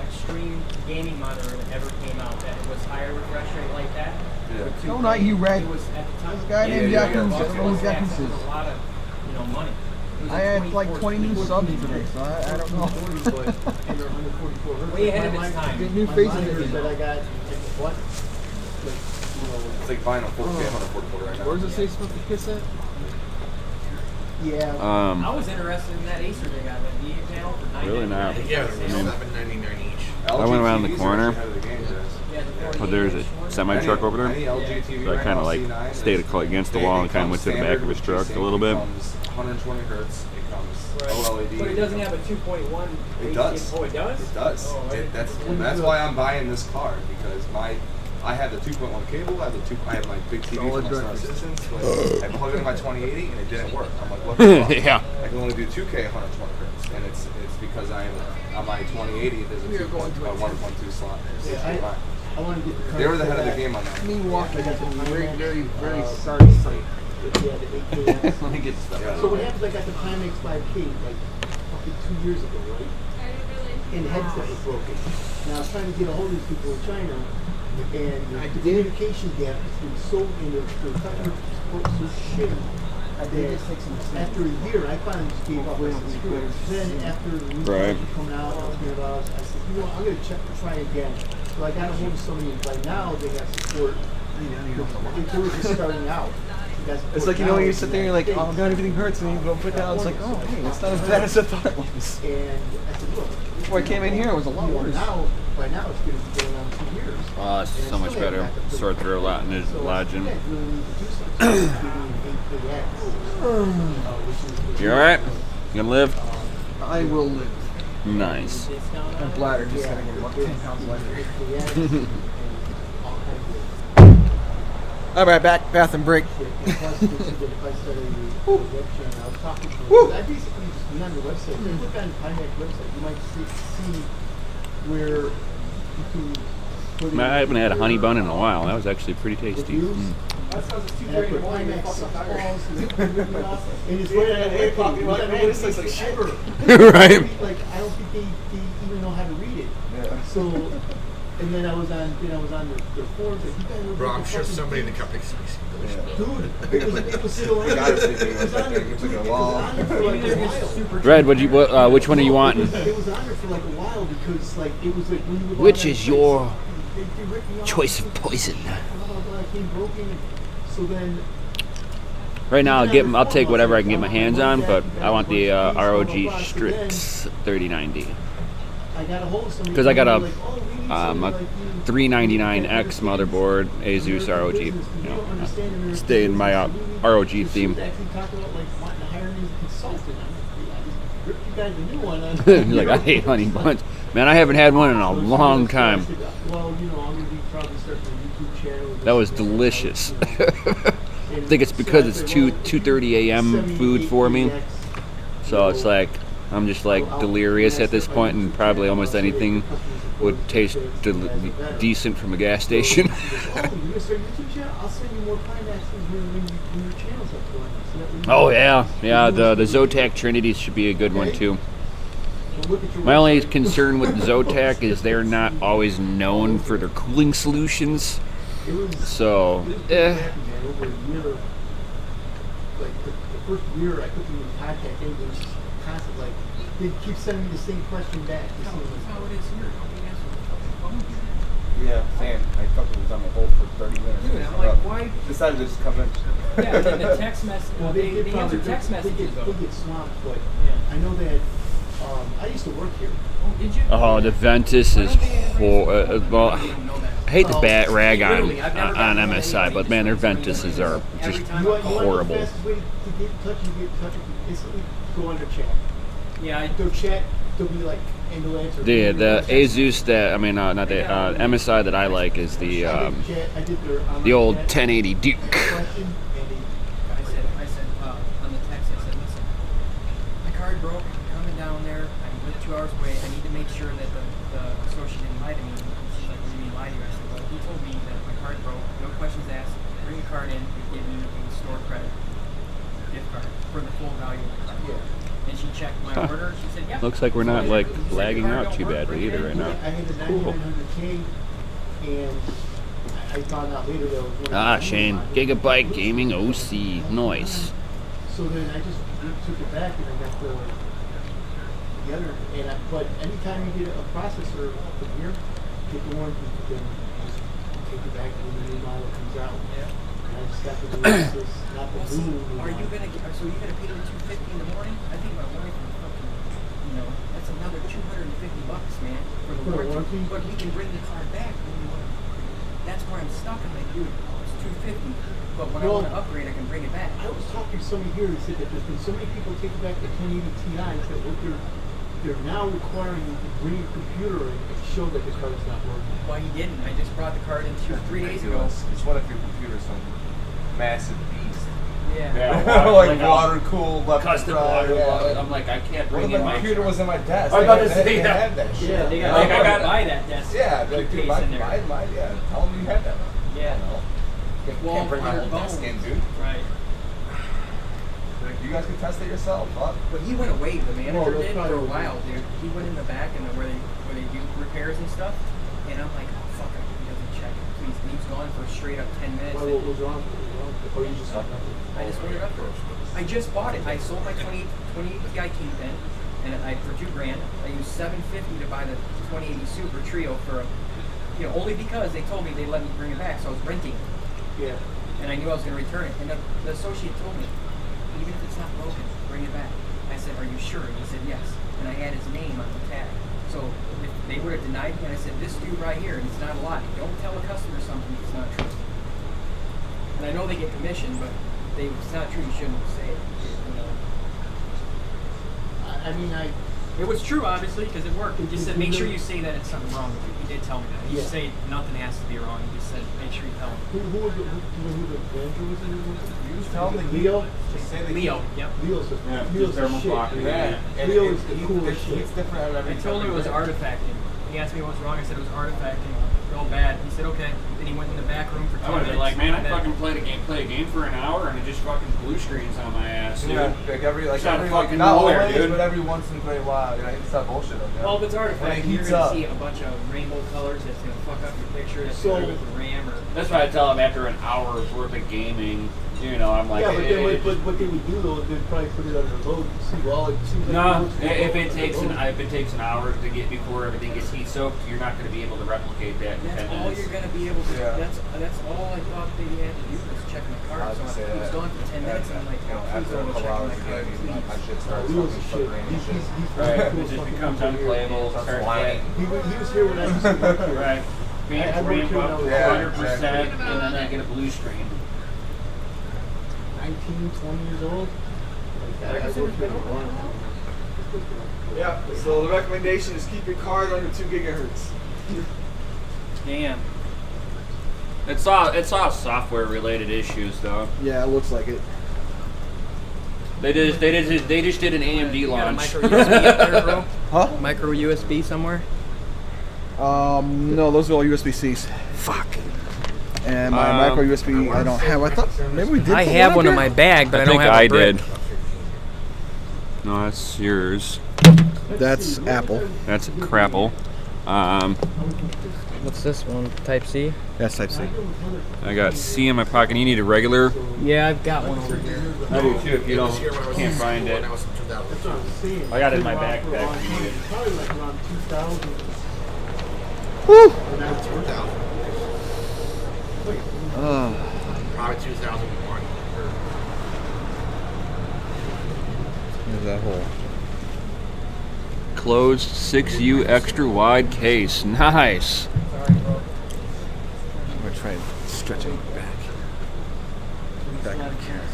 extreme gaming monitor that ever came out that was higher refresh rate like that. Yeah. No, not you, Red. It was at the time. There's a guy named Jack Cruz. I don't know who Jack Cruz It is. was a lot of, money. It was I had like 20 new subs today, so I don't know. Way ahead of its time. Get new My faces monitors in that I there. got, what? It's like buying a 4K 144 right now. Where does it say supposed to kiss at? Yeah. I was interested in that Acer they got, that VA panel for $9.99. Really not. Yeah, I mean, $7.99 each. I went around the LG TVs are corner. actually ahead of the game, guys. But there's a semi truck over Any there. LG TV So I right kind of now, like C9 stayed is- against the they- wall it and kind of went comes to the back standard of his with truck G-Sync. a little bit. It comes 120 hertz. It comes OLED. But it doesn't have a 2.1. It does. Oh, it does? It does. Oh, I That's why I'm buying this card, because I have the 2.1 cable. I have my big TV for my Star Citizens. But I plugged it in my 2080 and it didn't work. I'm like, what the fuck? Yeah. I can only do 2K 120 hertz, and it's because I am on my 2080. There's a 1.2 slot. Yeah, I want to get the They were the head of the game on that. Me walking into a very sorry sight. Yeah, the 8K. Let me get stuff out So of what the way. happens? I got the Timex 5K like fucking 2 years ago, right? And the headset was broken. Now I was trying to get a hold of these people in China, and the communication gap between so and the customer support so shitty. That after a year, I finally just gave up. I said, screw it. Then after the new Right. product coming out, I was hearing about it, I said, you know, I'm gonna try again. So I got a hold of somebody, and by now they got support. They were just starting out. It's like, you know, when you sit there and you're like, oh god, everything hurts, and then you go put down, it's like, oh, hey, it's not as bad as I thought it was. And I said, look, Before I came in here, it was a lot worse. Now, by now, it's going to be going on 2 years. Oh, it's so much better. Sore throat a lot and there's lodging. You alright? You gonna live? I will live. Nice. My bladder just gotta get about 10 pounds lighter. All right, back, bath and break. I basically just went on the website. If you look on the Pimac website, you might see where you can put in I haven't had a honey bun in a while. That was actually pretty tasty. Mm. and I put Pimac balls and it's right This looks like shit. Right. Like, I don't think they even know how to read it. Yeah. So, and then I was on their forums. Like, you guys are Bro, I'm making sure fucking somebody in the company sees Dude, it was still on You there. gotta see It was on there. it. It's like a It was wall. on there for like a while. Red, which one are you wanting? It was on there for like a while because like it was like when you would log Which on is to your Facebook, they ripped me off. choice of poison? Blah, blah, blah, it came broken. So then Right now, I'll take whatever I can get my hands on, but I want the ROG Strix 3090 I got a hold of somebody. because I got a like, oh, we need somebody like you. 399X motherboard, Asus ROG. You know, stay in my ROG theme. Actually talk about like wanting to hire me as a consultant. I'm like, I just ripped you guys a new one. On You're like, I hate honey buns. Man, I haven't had one in a long time. Well, you know, I'm gonna be probably starting a YouTube channel. That was delicious. I think it's because it's 2:30 a.m. food for me. So it's like, I'm just like delirious at this point, and probably almost anything would taste decent from a gas station. Oh, you're gonna start a YouTube channel? I'll send you more climaxes when your channel's up going. So that way you Oh yeah, the Zotac Trinities should be a good one too. My only concern with Zotac is they're not always known for their cooling solutions. So, over a year, like the first year I put them in contact, and it was constant, like, they keep sending me the same question back. That's how it is here. Yeah, Sam, I fucking was on the hold for 30 minutes. Dude, I'm like, why? Decided to just come in. Yeah, and then the text message. Well, They probably- answer text messages though. They get swamped, but Yeah. I know that I used to work here. Oh, did you? oh, the Ventus is well. I hate the bat rag on MSI, but man, their Ventuses are just You want horrible. the fastest way to get in touch and get in touch with you instantly? Go under chat. Yeah, Go chat. They'll be like, and they'll answer. The Asus that not the MSI that I like is the old 1080 Duke. I said on the text, I said, listen, my card broke, I'm coming down there, I went to 2 hours away. I need to make sure that the associate didn't lie to me. She's like, what do you mean lie to you? I said, well, he told me that my card broke, no questions asked, bring a card in, and give me a store credit gift card for the full value of the card. Yeah. And she checked my order. She said, yeah. Looks like we're not like lagging out too badly either right now. I had the 9900K, and I found out later that was Ah, Shane, Gigabyte Gaming OC, nice. So then I just took it back and I got the other. But anytime you get a processor from here, get the one you can just take it back when the new model comes out. Yeah. And I just got the new not the new. Are you gonna pay the $250 in the morning? I think my wife would fucking, that's another $250, man, for the warranty. But we can bring the card back when we want. That's where I'm stuck. I'm like, dude, it's $250. But when I want to upgrade, I can bring it back. I was talking to somebody here who said that there's been so many people taking back the 1080 Ti that what they're now requiring you to bring your computer in and show that the card is not working. Why he didn't? I just brought the card in 3 days ago. It's what if your computer's some massive beast? Yeah. like water cooled, custom water. Yeah. I'm like, I can't bring in my computer was in my desk. I was about to say they that. had that shit. Yeah, they got. I gotta buy that desk. Yeah, like, dude, case in there. yeah. Tell them you had that. Yeah. Can't bring my whole desk in, dude. Right. Like, you guys can test it yourself, huh? But he went away. The manager did for a while, dude. He went in the back and where they do repairs and stuff. And I'm like, oh fuck, he doesn't check it. Please. And he was gone for straight up 10 minutes. What was wrong? Or you just I just ordered up first. I just bought it. I sold my 28 Ti Kingpin, and for $2,000. I used $750 to buy the 2080 Super Trio for, only because they told me they let me bring it back, so I was renting it. Yeah. And I knew I was going to return it. And the associate told me, even if it's not broken, bring it back. I said, are you sure? And he said, yes. And I had his name on the tag. So if they would have denied me, and I said, this dude right here, and it's not a lie. Don't tell a customer something if it's not true. And I know they get commission, but if it's not true, you shouldn't say it. It was true, obviously, because it worked. He just said, make sure you say that it's something wrong with you. He did tell me that. He just say nothing has to be wrong. He just said, make sure you tell him. Who was the manager was in? You just tell them Leo? Just say that Leo, yep. Leo's the Leo's thermal shit. block. Yeah. Leo is the coolest shit. It's different out of every I told him it was artifacting. He asked me what was wrong. I said it was artifacting. Real bad. He said, okay. Then he went in the back room for 10 I would have minutes. been like, man, I fucking play a game for an hour and it just fucking blue screens on my ass, dude. Yeah, every fucking not nowhere, always, dude. but every once in a great while. It's not bullshit. Okay? Well, if it's When it artifacting, you're heats going up. to see a bunch of rainbow colors that's going to fuck up your picture. That's going to go with the RAM or... That's why I tell him after an hour's worth of gaming, I'm like, yeah, but what they would do though, they'd probably put it under load. See, well, it seems like no, if it takes an hour to get before everything gets heat soaked, you're not going to be able to replicate that in That's 10 all minutes. you're going to be able to. Yeah. That's all I thought that you had to do was check my card. So I was gone for 10 minutes, and I'm like, after a couple hours of gaming, my shit starts fucking flickering and shit. Right, it just becomes unplayable. Starts whining. He was here when I used to work here. Right. Fans ramp up to 100%, and then I get a blue screen. 19, 20 years old. I worked here for a long time. Yeah, so the recommendation is keep your card under 2 gigahertz. damn. It's all software related issues though. Yeah, it looks like it. They just did an AMD You got a launch. micro USB up there, bro? Huh? Micro USB somewhere? No, those are all USB-Cs. Fuck. And my micro USB, I don't have. I thought maybe we did. I put have up one in here? my bag, but I I don't think have I a brick. did. No, that's yours. That's Apple. That's Crapple. What's this one? Type C? That's Type C. I got C in my pocket. You need a regular? Yeah, I've got one over here. I do too. If you can't find it, That's what I'm saying. I got it in my backpack. Probably like around 2000. Woo! When I was 2000. Probably 2001. There's that hole. Closed 6U extra wide case. Nice. I'm gonna try stretching back. Back of the camera.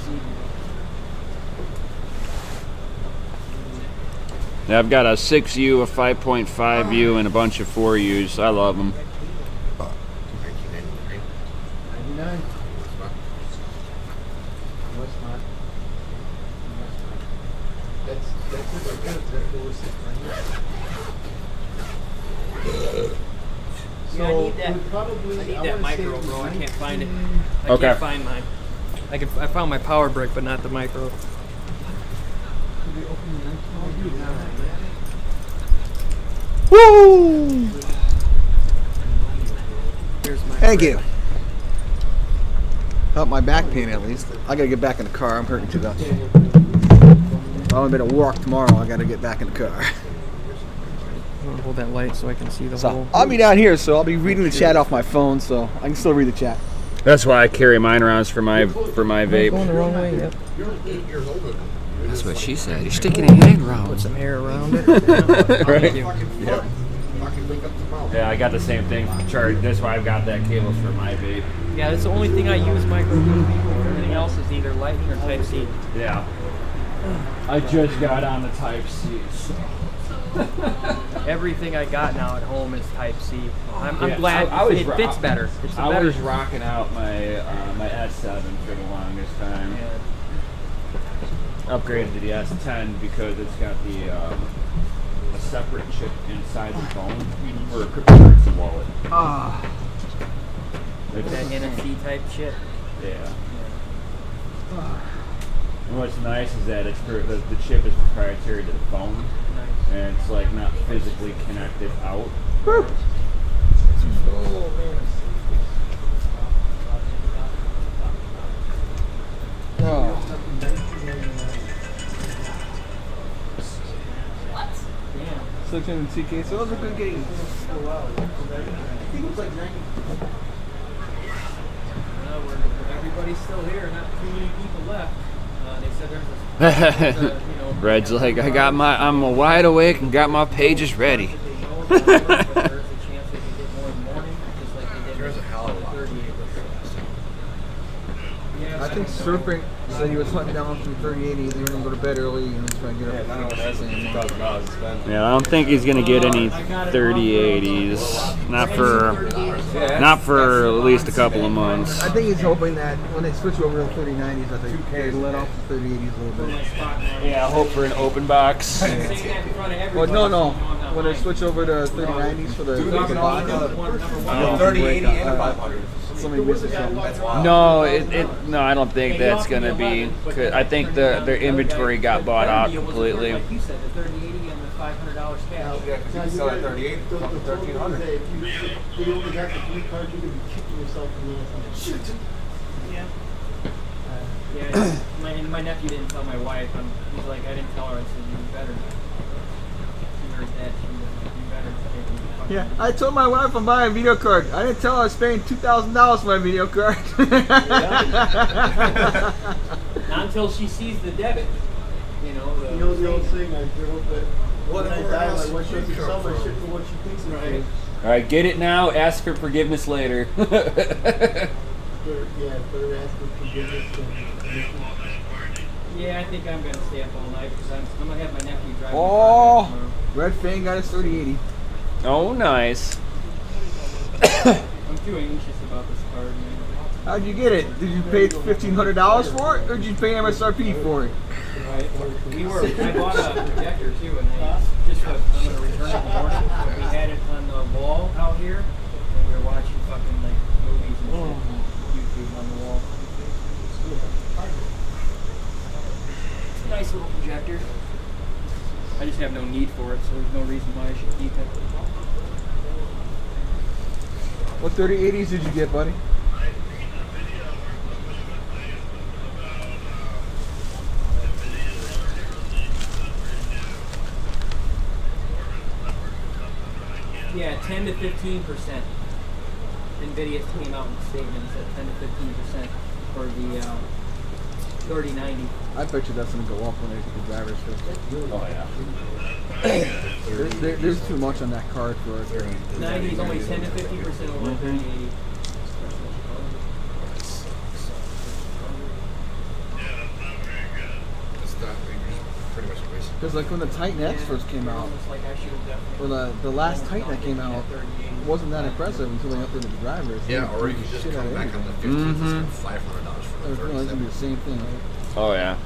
Yeah, I've got a 6U, a 5.5U, and a bunch of 4Us. I love them. 99. That's it right there. That's the 06 right here. Yeah, I need that. I need that micro, bro. I can't find it. I Okay. can't find mine. I found my power brick, but not the micro. Woo! Here's my Thank you. Help my back pain at least. I gotta get back in the car. I'm hurting too much. I'm gonna walk tomorrow. I gotta get back in the car. I'm gonna hold that light so I can see the So whole. I'll be down here, so I'll be reading the chat off my phone, so I can still read the chat. That's why I carry mine around for my vape. Going the wrong way. Yep. You're 8 years older than me. That's what she said. You're sticking a hand around. Put some hair around it. Right. Thank you. Yep. Yeah, I got the same thing charged. That's why I've got that cable for my vape. Yeah, that's the only thing I use micro USB for. Everything else is either Lightning or Type C. Yeah. I just got on the Type C. So. Everything I got now at home is Type C. I'm Yeah, glad it fits better. It's a I better. was rocking out my my S7 for the longest time. Yeah. Upgraded to the S10 because it's got the a separate chip inside the phone for a cryptocurrency wallet. Ah. That NFC type shit. Yeah. And what's nice is that it's the chip is proprietary to the phone, and it's like not physically connected out. Oh man. Slick in TK, so those are good games. I think it was like 90. Everybody's still here. Not too many people left. They said there's a, Brad's like, I'm wide awake and got my pages ready. There's a hell of a lot. I think Serpent said he was hunting down from 3080. They were going to go to bed early and try to get up. Yeah, I don't think he's gonna get any 3080s. Not for at least a couple of months. I think he's hoping that when they switch over to 3090s, I think they let off the 3080s a little bit. Yeah, I hope for an open box. Well, no. When they switch over to 3090s for the open box, 3080 and 500. somebody misses something. No, no, I don't think that's gonna be. I think their inventory got bought out completely. Like you said, the 3080 and the $500 cash. Yeah, because you sell at 38, it's up to 1300. If you only got the 3 cards, you're going to be kicking yourself in the ass. Shit. Yeah. My nephew didn't tell my wife. He's like, I didn't tell her. I said, you better. She heard that. She was like, you better. Yeah, I told my wife I'm buying a video card. I didn't tell her I was paying $2,000 for my video card. Not until she sees the debit. You know the old saying, I hope that when I die, my wife doesn't sell my shit for what she thinks it's worth. All right, get it now. Ask for forgiveness later. Better ask for forgiveness than permission. Yeah, I think I'm gonna stay up all night because I'm gonna have my nephew drive. Oh, Red Fang got his 3080. Oh, nice. I'm too anxious about this card, man. How'd you get it? Did you pay $1,500 for it, or did you pay MSRP for it? I bought a projector too, and I'm gonna return it in the morning. But we had it on the wall out here, and we were watching fucking like movies and shit, YouTube on the wall. Nice little projector. I just have no need for it, so there's no reason why I should keep it. What 3080s did you get, buddy? Yeah, 10 to 15%. NVIDIA came out in the statement and said 10 to 15% for the 3090. I bet you that's going to go up when they get the drivers fixed. Oh, yeah. There's too much on that card for it. 90 is only 10 to 50% over 3080. Because like when the Titan X first came out, or the last Titan that came out, wasn't that impressive until they updated the drivers. Yeah, or you could just come back on the 15th and spend $500 for the 30. That's going to be the same thing, right? Oh, yeah.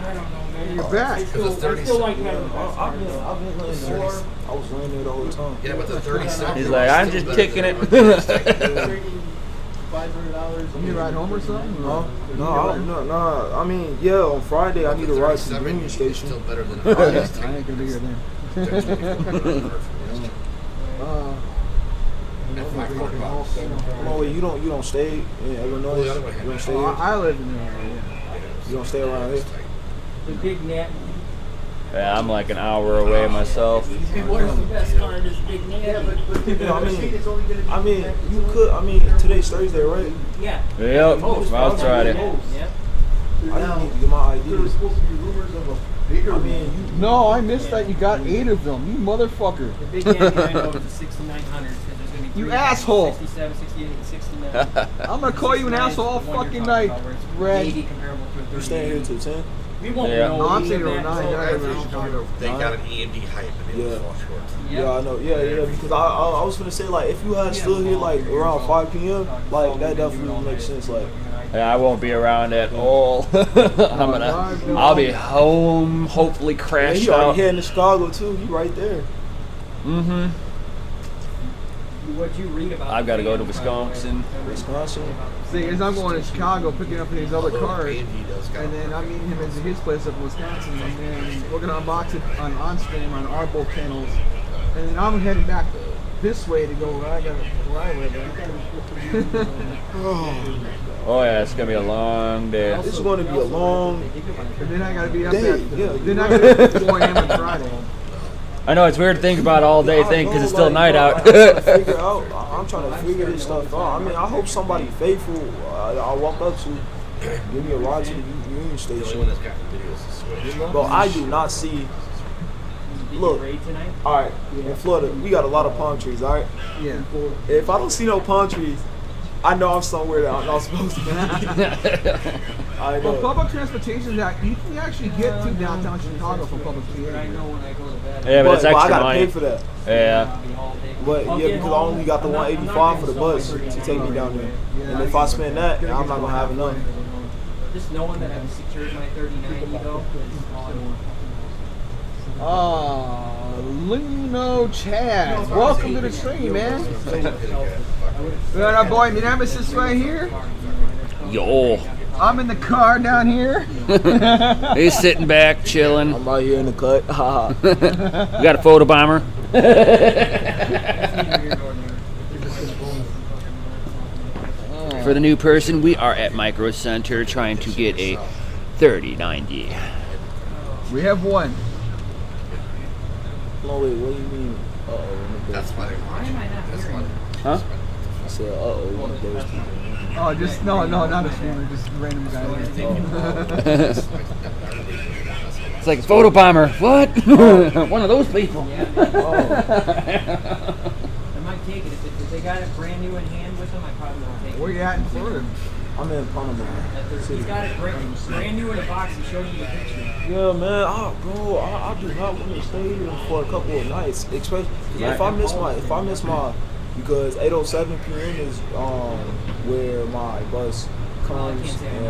I don't know, man. You're back. I still like having the best I've cars, been though. running there. I was running there the whole time. Yeah, but the 37. He's like, I'm just kicking it. You need to ride home or something? Huh? No. I mean, yeah, on Friday I need to ride to the Union Station. Still better than I ain't gonna be here then. No, wait, you don't stay in Illinois? You don't stay here? I live in there, yeah. You don't stay around here? The big net. Yeah, I'm like an hour away myself. What's the best car in this big net? Yeah, I mean, you could. I mean, today's Thursday, right? Yeah. Yep, tomorrow's Friday. Yep. I just need to get my IDs. I mean, No, I missed that. You got 8 of them. You motherfucker. The big Yankee I know is a 6900 because there's going to be You 3 asshole. 67, 68, and 69. I'm gonna call you an asshole all fucking night. Red. 80 comparable to a 30. you staying here till 10? We won't Yeah. know. No, I'm We saying live around that 9. close. I live around Chicago. They got an E&D hype and they Yeah. fall short. Yeah, I know. Yeah, because I was gonna say, like, if you had still here like around 5 p.m., like that definitely would make sense. Like, Yeah, I won't be around at all. I'll be home, hopefully yeah, crashed he out. already heading to Chicago too. He right there. Mm-hmm. What you read about? I've got to go to Wisconsin. Wisconsin. Thing is, I'm going to Chicago, picking up his other cars, A&D does got and then I'm meeting him at his place up in Wisconsin, and then we're gonna unbox it on stream on our both channels, and then I'm heading back this way to go where I live. Right? Oh yeah, it's gonna be a long day. This is going to be a long And then I gotta be up day. at Yeah. then I gotta be up at 4 a.m. on Friday. I know it's weird to think about all day thing because it's still night out. I'm trying to figure out. I'm trying to figure this stuff out. I mean, I hope somebody faithful I walk up to give me a ride to the Union Station. But I do not see. Look, all right, in Florida, we got a lot of palm trees, all right? Yeah. If I don't see no palm trees, I know I'm somewhere that I'm not supposed to be. I know. Well, public transportation that you can actually get to downtown Chicago from public transportation. Yeah, but it's extra I gotta money. pay for that. Yeah. But yeah, because I only got the 185 for the bus to take me down there. And if I spend that, then I'm not gonna have enough. Just knowing that I've secured my 3090 though. Luno Chad. Welcome to the stream, man. We got our boy Nemesis right here. Yo. I'm in the car down here. He's sitting back, chilling. I'm out here in the cut. We got a photo bomber. For the new person, we are at Micro Center trying to get a 3090. We have one. No, wait, what do you mean? That's why they watch it. That's why. Huh? I said, one of those people. Oh, just no, not a streamer, just a random guy. It's like a photo bomber. What? One of those people. I might take it if they got it brand new in hand with them. I probably won't take it. Where you at in Florida? I'm in Panama. He's got it brand new in a box. He showed me a picture. Yeah, man. I do not want to stay here for a couple of nights, especially if I miss my because 8:07 p.m. is where my bus comes and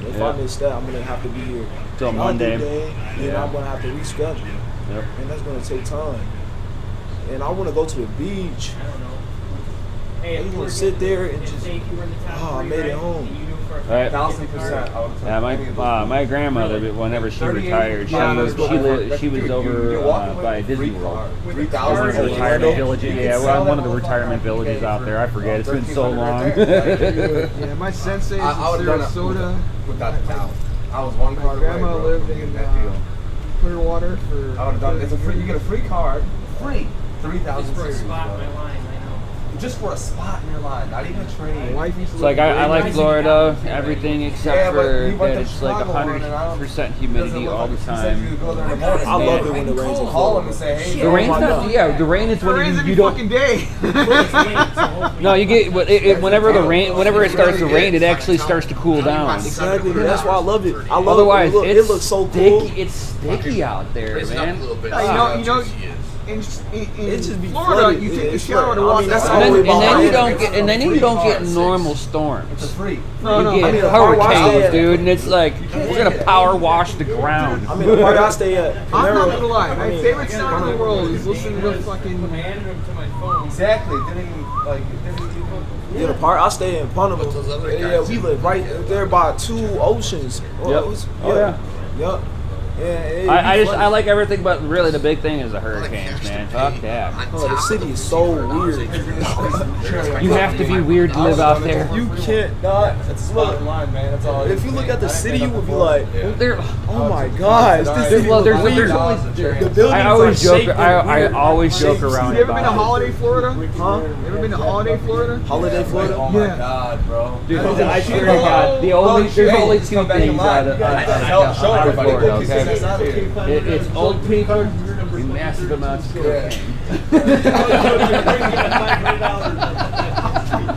if I miss that, I'm gonna have to be here till Monday. Then I'm gonna have to reschedule. Yep. And that's gonna take time. And I want to go to the beach. I don't know. Hey, I'm gonna sit there and just I made it home. Right. 1,000%. Yeah, my grandmother, whenever she retired, she was over by Disney World. 3,000. One of the retirement villages. Yeah, well, one of the retirement villages out there. I forget. It's been so long. Yeah, my sensei is in I would have done Sarasota. it without a doubt. I was one card away, Grandma bro, lived from in that deal. Clearwater for. I would have done it. It's a free. You get a free card. Free. 3,000 Just for a series, spot in bro. my line, I know. Just for a spot in your line, not even a train. It's like I like Florida, everything except for that it's like 100% humidity all the time. I love it when it rains in Call him Florida. and say, hey, The rain's not. Yeah, the rain is It when rains you every don't. fucking day. No, you get whenever it starts to rain, it actually starts to cool down. Exactly. That's why I love it. Otherwise, it looks so cool. It's sticky out there, man. You know, in It just be Florida, flooded. you Yeah, take the it's shower flooded. to walk I mean, that's outside. all And then you don't get, get normal storms. It's free. No, You no. get the part where I stay hurricanes, at- dude, and it's like we're gonna power wash the ground. I mean, the part I stay at, I'm not gonna lie. I My mean, favorite sound in the world is listening to fucking. Exactly. Didn't even like. Yeah, the part I stay in, Punta. Yeah, we live right there by 2 oceans. Yep. Oh, yeah. Yep. Yeah, I like everything, but really the big thing is the hurricanes, man. Fuck that. Oh, the city is so weird. You have to be weird to live out there. You can't not. It's the bottom line, man. That's all. If you look at the city, you would be like, Oh my gosh, this city well, is there's weird. only. The buildings I always are joke. I always joke around. You ever been to about Holiday, Florida? Huh? You ever been to Holiday, Florida? Holiday, Florida? Oh my Yeah. god, bro. it. Dude, I swear to God, there's only 2 things out of Show everybody. Florida, Okay. That's not okay? okay. It's old people and massive amounts of cocaine.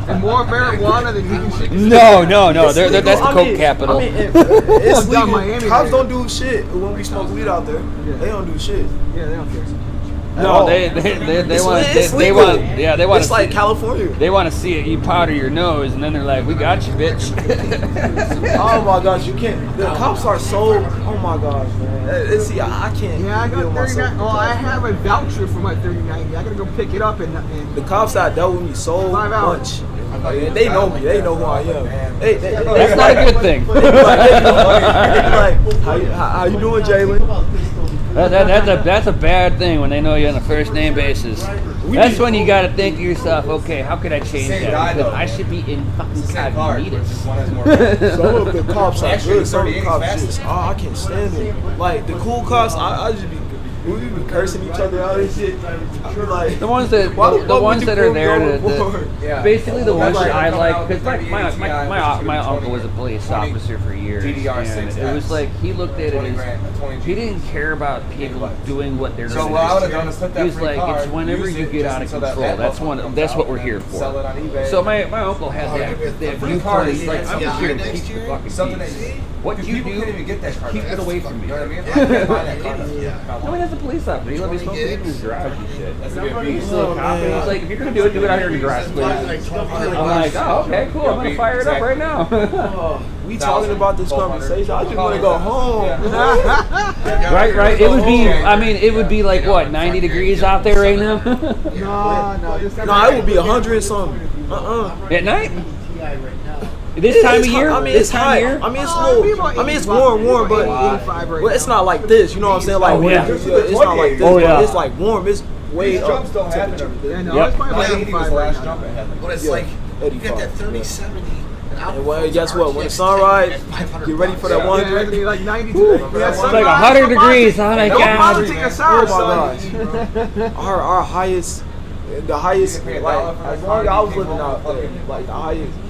And more marijuana than you can shake. No. That's the coke capital. I mean, it's It's down legal. Miami, Cops man. don't do shit when we smoke weed out there. They don't do shit. Yeah, they don't care. No, they want they want It's like California. They want to see it. You powder your nose, and then they're like, "We got you, bitch." Oh my gosh, you can't. The cops are so. Oh my gosh, man. See, I can't. Yeah, I got deal with 39. myself. Well, I have a voucher for my 39. I gotta go pick it up and The cops that dealt with me so 5 hours. much. And they know me. They know who I am. That's not a good thing. How you doing, Jalen? That's a bad thing when they know you on a first name basis. That's when you got to think to yourself, okay, how could I change that? Because I should be in fucking cognitus. Some of the cops are good. Some of the cops just, I can't stand them. Like the cool cops, I just be. We be cursing each other out and shit. I feel like The ones that are there to basically the ones that I like, because my uncle was a police officer for years, and it was like he looked at it as he didn't care about people doing what they're doing. He was like, it's whenever you get out of control. That's what we're here for. So my uncle had that viewpoint. He's like, I'm here to keep the fucking peace. What you do, keep it away from me. I mean, as a police officer, he let me smoke weed in his garage and shit. He's still a cop, and he's like, if you're gonna do it out here in the garage, please. I'm like, oh, okay, cool. I'm gonna fire it up right now. We talking about this conversation. I just want to go home. Right. It would be like what, 90 degrees out there right now? No, it would be 100 something. At night? This time of year? I mean, this it's time hot. of year? I mean, it's low. I mean, it's warm, but it's not like this. You know what I'm saying? Like, Oh, yeah. it's not like this. Oh, yeah. But it's like warm. It's way up. Jumps don't happen. Yeah, no, Yep. it's probably like 85 right now. But it's like, you got that 30-70. And well, guess what? When the sun rise, get ready for that Yeah, 100. it'd be like 92. Yeah, It's like 100 degrees. Oh my Don't god. bother taking a shower, Oh son. my gosh. Our highest, the highest, like, as long as I was living out there, like, the highest, which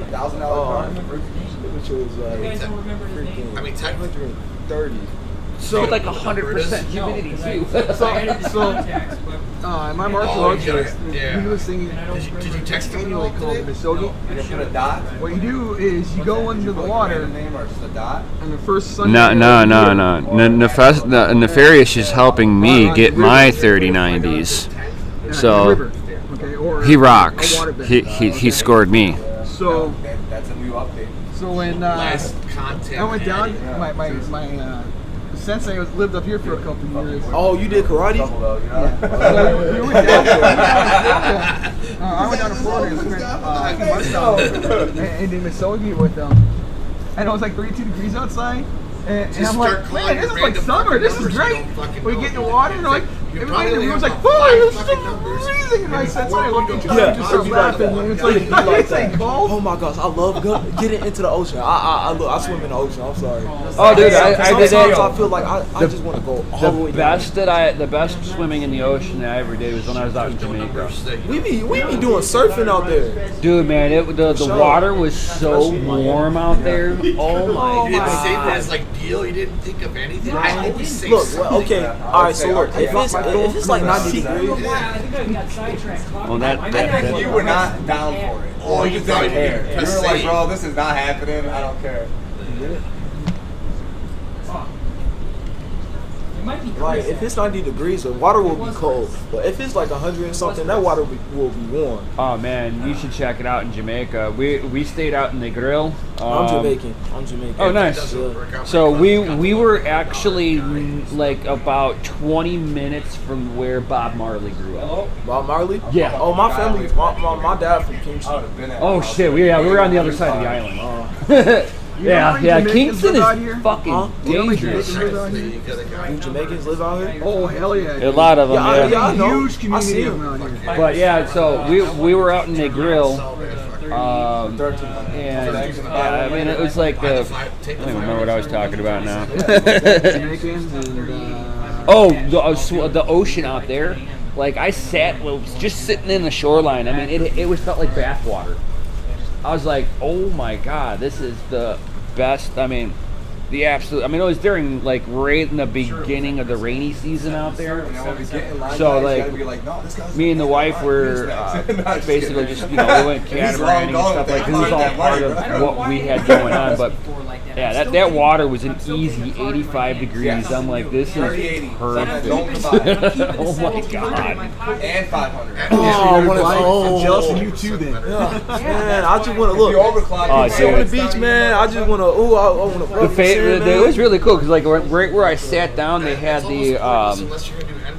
was like, freaking, I mean, technically, 130. So it's like 100% humidity too. My martial arts list, yeah. you was thinking, Did you text him annually called Misogi. You put a dot. What you do is you go into the water, Name or just a dot. and the first Sunday. Nefarious is helping me get my 3090s. So he rocks. He scored me. So That's a new update. So when I went down, my sensei lived up here for a couple of years. Oh, you did karate? We went down. I went down to Florida and spent a few months down and did Misogi with them. And it was like 32 degrees outside. And I'm like, man, this is like summer. This is great. We get in the water and like, everybody in the room was like, oh, this is freezing. And my sensei looked at each other and just started laughing. And it's like, oh my gosh, I love getting into the ocean. I swim in the ocean. I'm sorry. Oh, dude, I did Sometimes that. I feel like I just want to go all the way down. The best swimming in the ocean that I ever did was when I was out in Jamaica. We be doing surfing out there. Dude, man, the water was so warm out there. Oh my You didn't say that god. as like deal. You didn't think of anything. I always say Look, well, okay, all right. So look, if it's like 90 degrees, Well, that you were not down for it. Oh, you just didn't care. You were like, bro, this is not happening. I don't care. might be Like Chris, if it's 90 degrees, the water will be cold. But if it's like 100 and something, that water will be warm. Oh man, you should check it out in Jamaica. We stayed out in the grill. I'm Jamaican. Oh, nice. So we were actually like about 20 minutes from where Bob Marley grew up. Bob Marley? Yeah. Oh, my family, my dad from Kingston. Oh shit, we were on the other side of the island. Yeah, Kingston is fucking dangerous. Do Jamaicans live out here? Oh hell yeah! A lot of them, Yeah, yeah. I know. Huge community around here. But yeah, so we were out in the grill, and I mean it was like I don't even remember what I was talking about now. Jamaicans and the ocean out there. Like I was just sitting in the shoreline. I mean it was felt like bathwater. I was like, oh my god, this is the best. I mean, the absolute. I mean, it was during like right in the beginning of the rainy season out there. So like, me and the wife were basically just we went catamaranning and stuff like. This was all part of what we had going on. But yeah, that water was an easy 85 degrees. I'm like, this is perfect. Oh my god. And 500. I'm jealous of you too then. Man, I just want to look. Oh, Sit on the beach, man. I just want to. I want to. It was really cool because like right where I sat down, they had the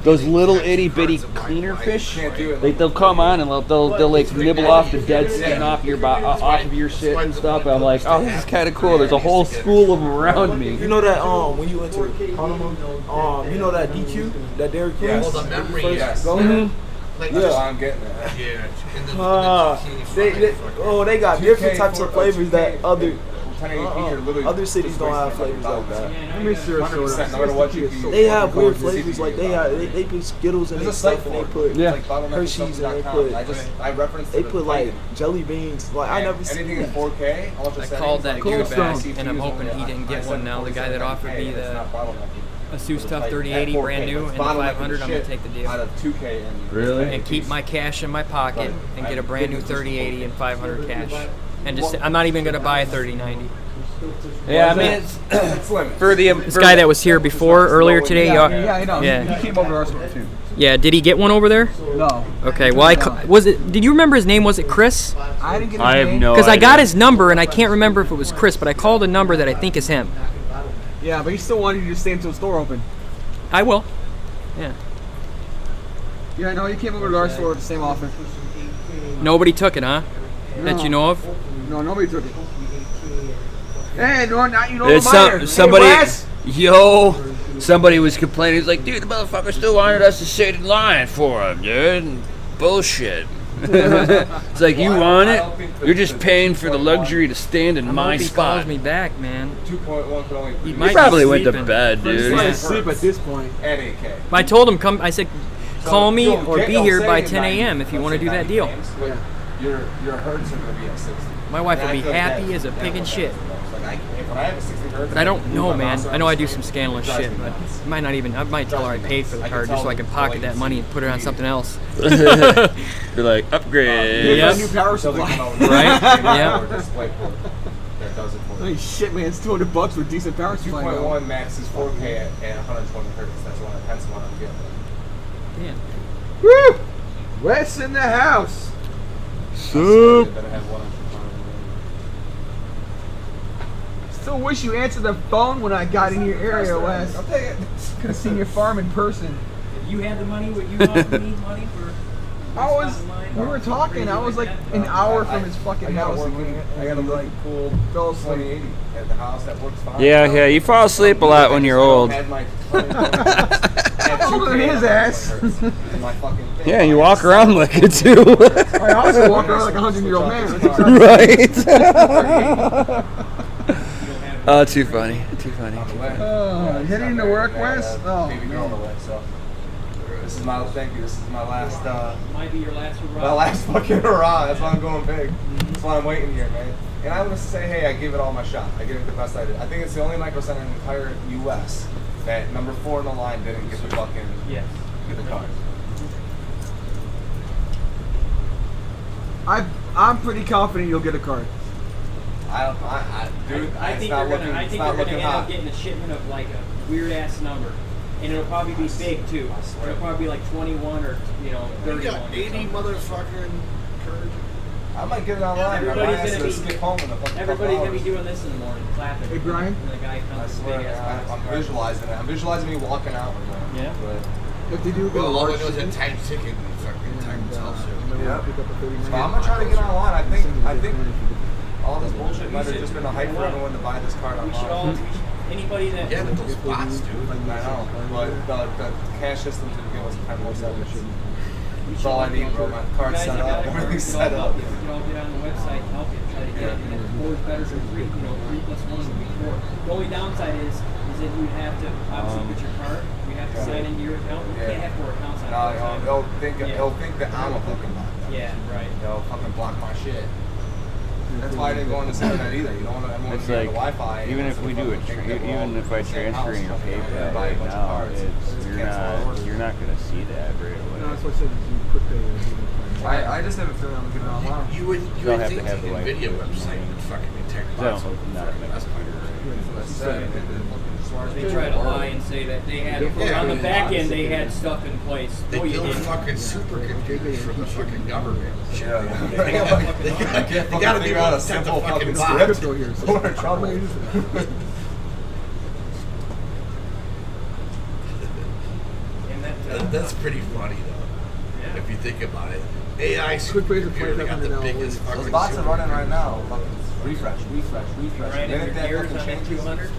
those little itty bitty cleaner fish. They'll come on and they'll like nibble off the dead skin off your off of your shit and stuff. And I'm like, oh, this is kind of cool. There's a whole school of them around me. You know that when you enter Panama, you know that DQ, that Dairy Queen. Well, the memory. Yes. Like, That's why I'm getting it. Yeah. They got different types of flavors that other cities don't have flavors like that. Let me sure. They have weird flavors like they put Skittles in their stuff and they put Hershey's and they put like jelly beans. Like I never seen anything in 4K. I called that dude back, and I'm hoping he didn't get one now. The guy that offered me the Asus Tough 3080 brand new and the 500, I'm gonna take the deal. Out of 2K Really? And keep my cash in my pocket and get a brand new 3080 and 500 cash. And just I'm not even gonna buy a 3090. Yeah, I mean it's for the this guy that was here before earlier today. Yeah, I know. Yeah. He came over to us too. Yeah, did he get one over there? No. Okay, well, did you remember his name? Was it Chris? I didn't get his I have name. no Because I idea. got his number, and I can't remember if it was Chris, but I called a number that I think is him. Yeah, but he still wanted you to stay until the store open. I will. Yeah. Yeah, I know. He came over to our store at the same office. Nobody took it, huh? That you know of? No, nobody took it. Hey, no, not you know There's the somebody, somebody was complaining. He's like, dude, the motherfucker still wanted us to sit in line for him, dude. Bullshit. It's like, you want it? You're just paying for the luxury to stand in my He spot. calls me back, man. 2.1 could only. He You probably went to bed, He's dude. like asleep at this point. At 8K. I told him, I said, call me or be here by 10 a.m. if you want to do that deal. Your hertz are going to be at 60. My wife will be happy as a pig in shit. But I don't know, man. I know I do some scandalous shit, but I might tell her I paid for the card just so I can pocket that money and put it on something else. You're like, upgrade. Yep. New power supply. Right? Yeah. Holy shit, man! It's $200 for a decent power supply. 2.1 max is 4K at 120 hertz. That's what hence what I'm getting. Yeah. Woo! Wes in the house. Soup. Still wish you answered the phone when I got in your area, Wes. I'll take it. Could have seen your farm in person. If you had the money, would you offer me money for? We were talking. I was like an hour from his fucking house. I got a really cool fell asleep 2080 at the house that works fine. Yeah, you fall asleep a lot when you're old. Older than his ass. Yeah, you walk around like it too. I also walk around like a 100-year-old man. Right. Oh, too funny. Too funny. Heading into work, Wes? Oh, Baby girl on the way, so. This is my thank you. This is my last. Might be your last hurrah. My last fucking hurrah. That's why I'm going big. That's why I'm waiting here, man. And I'm gonna say, hey, I give it all my shot. I give it the best I did. I think it's the only micro center in the entire U.S. that number 4 in the line didn't get the fucking get the card. I'm pretty confident you'll get a card. Dude, I think you're gonna end up getting a shipment of like a weird ass number. And it'll probably be big too. It'll probably be like 21 or 31. You got 80 motherfucking courage. I might get it online. Everybody's gonna be skip home in a fucking Everybody's couple gonna be hours. doing this in the morning, clapping. Hey, Brian? And the guy comes I with swear, big ass I'm box. visualizing it. I'm visualizing me walking out with that. Yeah. But If they do get a Well, all I large know is that shipment, time ticking. Fucking time tells you. yeah. pick up a 39. So I'm gonna try to get online. I think all this bullshit might have just been a hype for everyone to buy this card We should all, online. anybody that. Yeah, but those bots, dude. I know, but the cash system didn't give us time to set it. We That's should all I need, bro. all- My you card's guys set that got up, a card, everything's we can all set help up. you. We can all get on the website and help you try to get it. And then 4 is better than 3. 3 plus 1 would be 4. The only downside is that you have to obviously put your card. We have to sign into your account. You can't have 4 accounts on No, one time. he'll think that I'm a fucking bot. Yeah, right. They'll fucking block my shit. That's why I didn't go on this internet either. You don't want everyone It's to be on like, the Wi-Fi. even if we do it, even if I transfer in your PayPal right now, you're not gonna see that right away. No, that's what I said. You quick pay or you I just have a feeling I'm getting online. You would They'll have think to have the the Wi-Fi. NVIDIA website would fucking detect No, bots. not a That's They try to lie and say that they had on the back end they had stuff in place. They Oh, you build didn't. fucking supercomputers for the fucking government. Yeah. They gotta figure out a set the simple fucking fucking bot. script. We're in trouble. And that, That's pretty funny though. If you think about it. AI Quick way to supercomputer, they got the $500 biggest Those fucking bots are running supercomputer. right now. Fucking refresh. grinding Minute your that gears fucking on that changes. 200.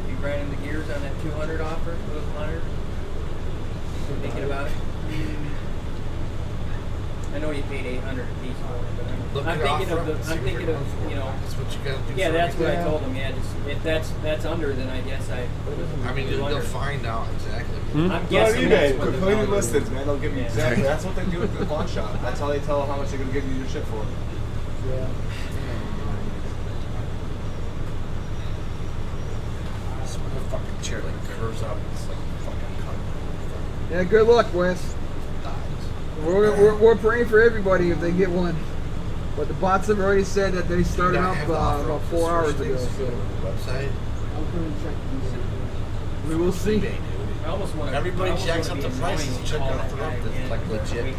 You grinding the gears on that 200 offer? 100. Thinking about it. I know you paid 800 a piece for it, but Look I'm it thinking off of the. front, I'm see thinking what of you're going for. That's what you gotta do. Yeah, for that's what I everything. told them. Yeah, just if that's under, then I guess I. I mean, they'll find out exactly. I'm Go guessing on that's eBay, what the completely value is. listed, man. They'll give you Yeah. exactly. That's what they do at the pawn shop. That's how they tell how much they're gonna give you your shit for. Yeah. This motherfucking chair like curves up. It's like fucking cut. Yeah, good luck, Wes. We're praying for everybody if they get one. But the bots have already said that they started up about 4 hours ago. So Website. we will see. I almost want to. Everybody jacks up the prices. Check out the up. It's like legit.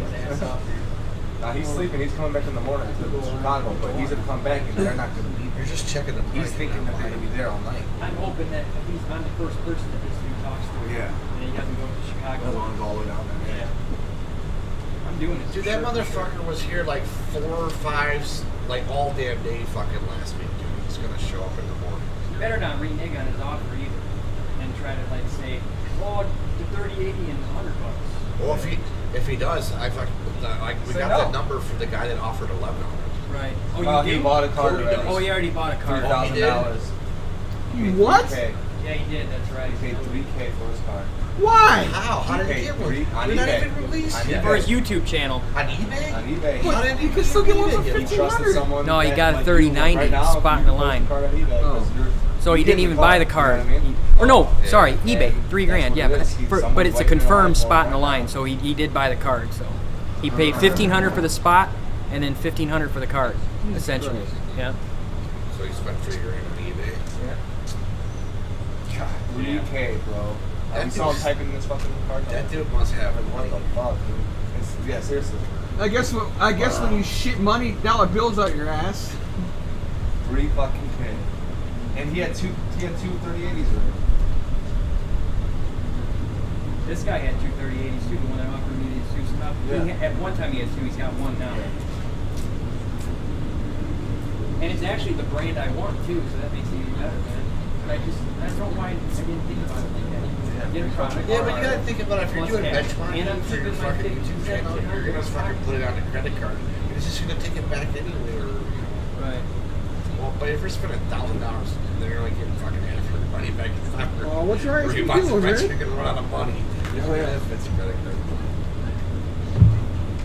He's sleeping. He's coming back in the morning to Chicago, but he's gonna come back and they're not gonna be. You're just checking the price. He's thinking that they're gonna be there all night. I'm hoping that he's I'm the first person that this dude talks to. Yeah. And he doesn't go to I Chicago. don't want to go all the way down there. Yeah. I'm doing it. Dude, that motherfucker was here like 4 or 5, like all damn day fucking last week, dude. He's gonna show up in the morning. You better not renege on his offer either, and try to like say, oh, the 30, 80, and $100. Well, if he does, I fucking like we Say got no. that number from the guy that offered $1,100. Right. Oh, Well, you he did? bought a card Oh, he already. does. Oh, he already bought a car. $3,000. What? Yeah, he did. That's right. He paid $3,000 for his card. Why? How? How did he get one? On We're not eBay. even released On yet. For his YouTube channel. On eBay? On eBay. How did he You can still get one for He trusted 1,500. someone. No, he that, got a like, 3090 right now, spot in the you post line. the card on eBay, 'cause you're- So he you didn't get even the buy card, the card. you know what I mean? Or no, Yeah. sorry, Yeah. eBay, $3 grand. That's Yeah, what but, it is. but Someone's it's a waiting in confirmed line for spot it in the right line. now. So he did buy the card. So he paid $1,500 for the spot, and then $1,500 for the card, essentially. Yeah. So he spent $3 grand on eBay. God, 3K, bro. That You saw him dude's- typing this fucking card. That dude must have What money. the fuck, dude? Yeah, seriously. I guess when you shit dollar bills out your ass. 3 fucking K. And he had two 3080s with him. This guy had 2 3080s too, the one that offered me these 2 stuff. Yeah. At one time he had 2, he's got 1 now. And it's actually the brand I want too, so that makes it even better, man. But I don't know why I didn't think about it like that. Get a product. Yeah, but you gotta think about it. If you're Plus doing cash. And benchmarking I'm for your keeping my fucking 52 YouTube cents channel, in you're gonna there. fucking put it on a credit card. It's just gonna take it back anyway, or you know. Right. Well, but if you're spending $1,000, then you're only getting fucking half your money back in time. Oh, what's your Or you ISP buy some doing, bench, right? you're gonna run out of money. You know, if it's a credit card.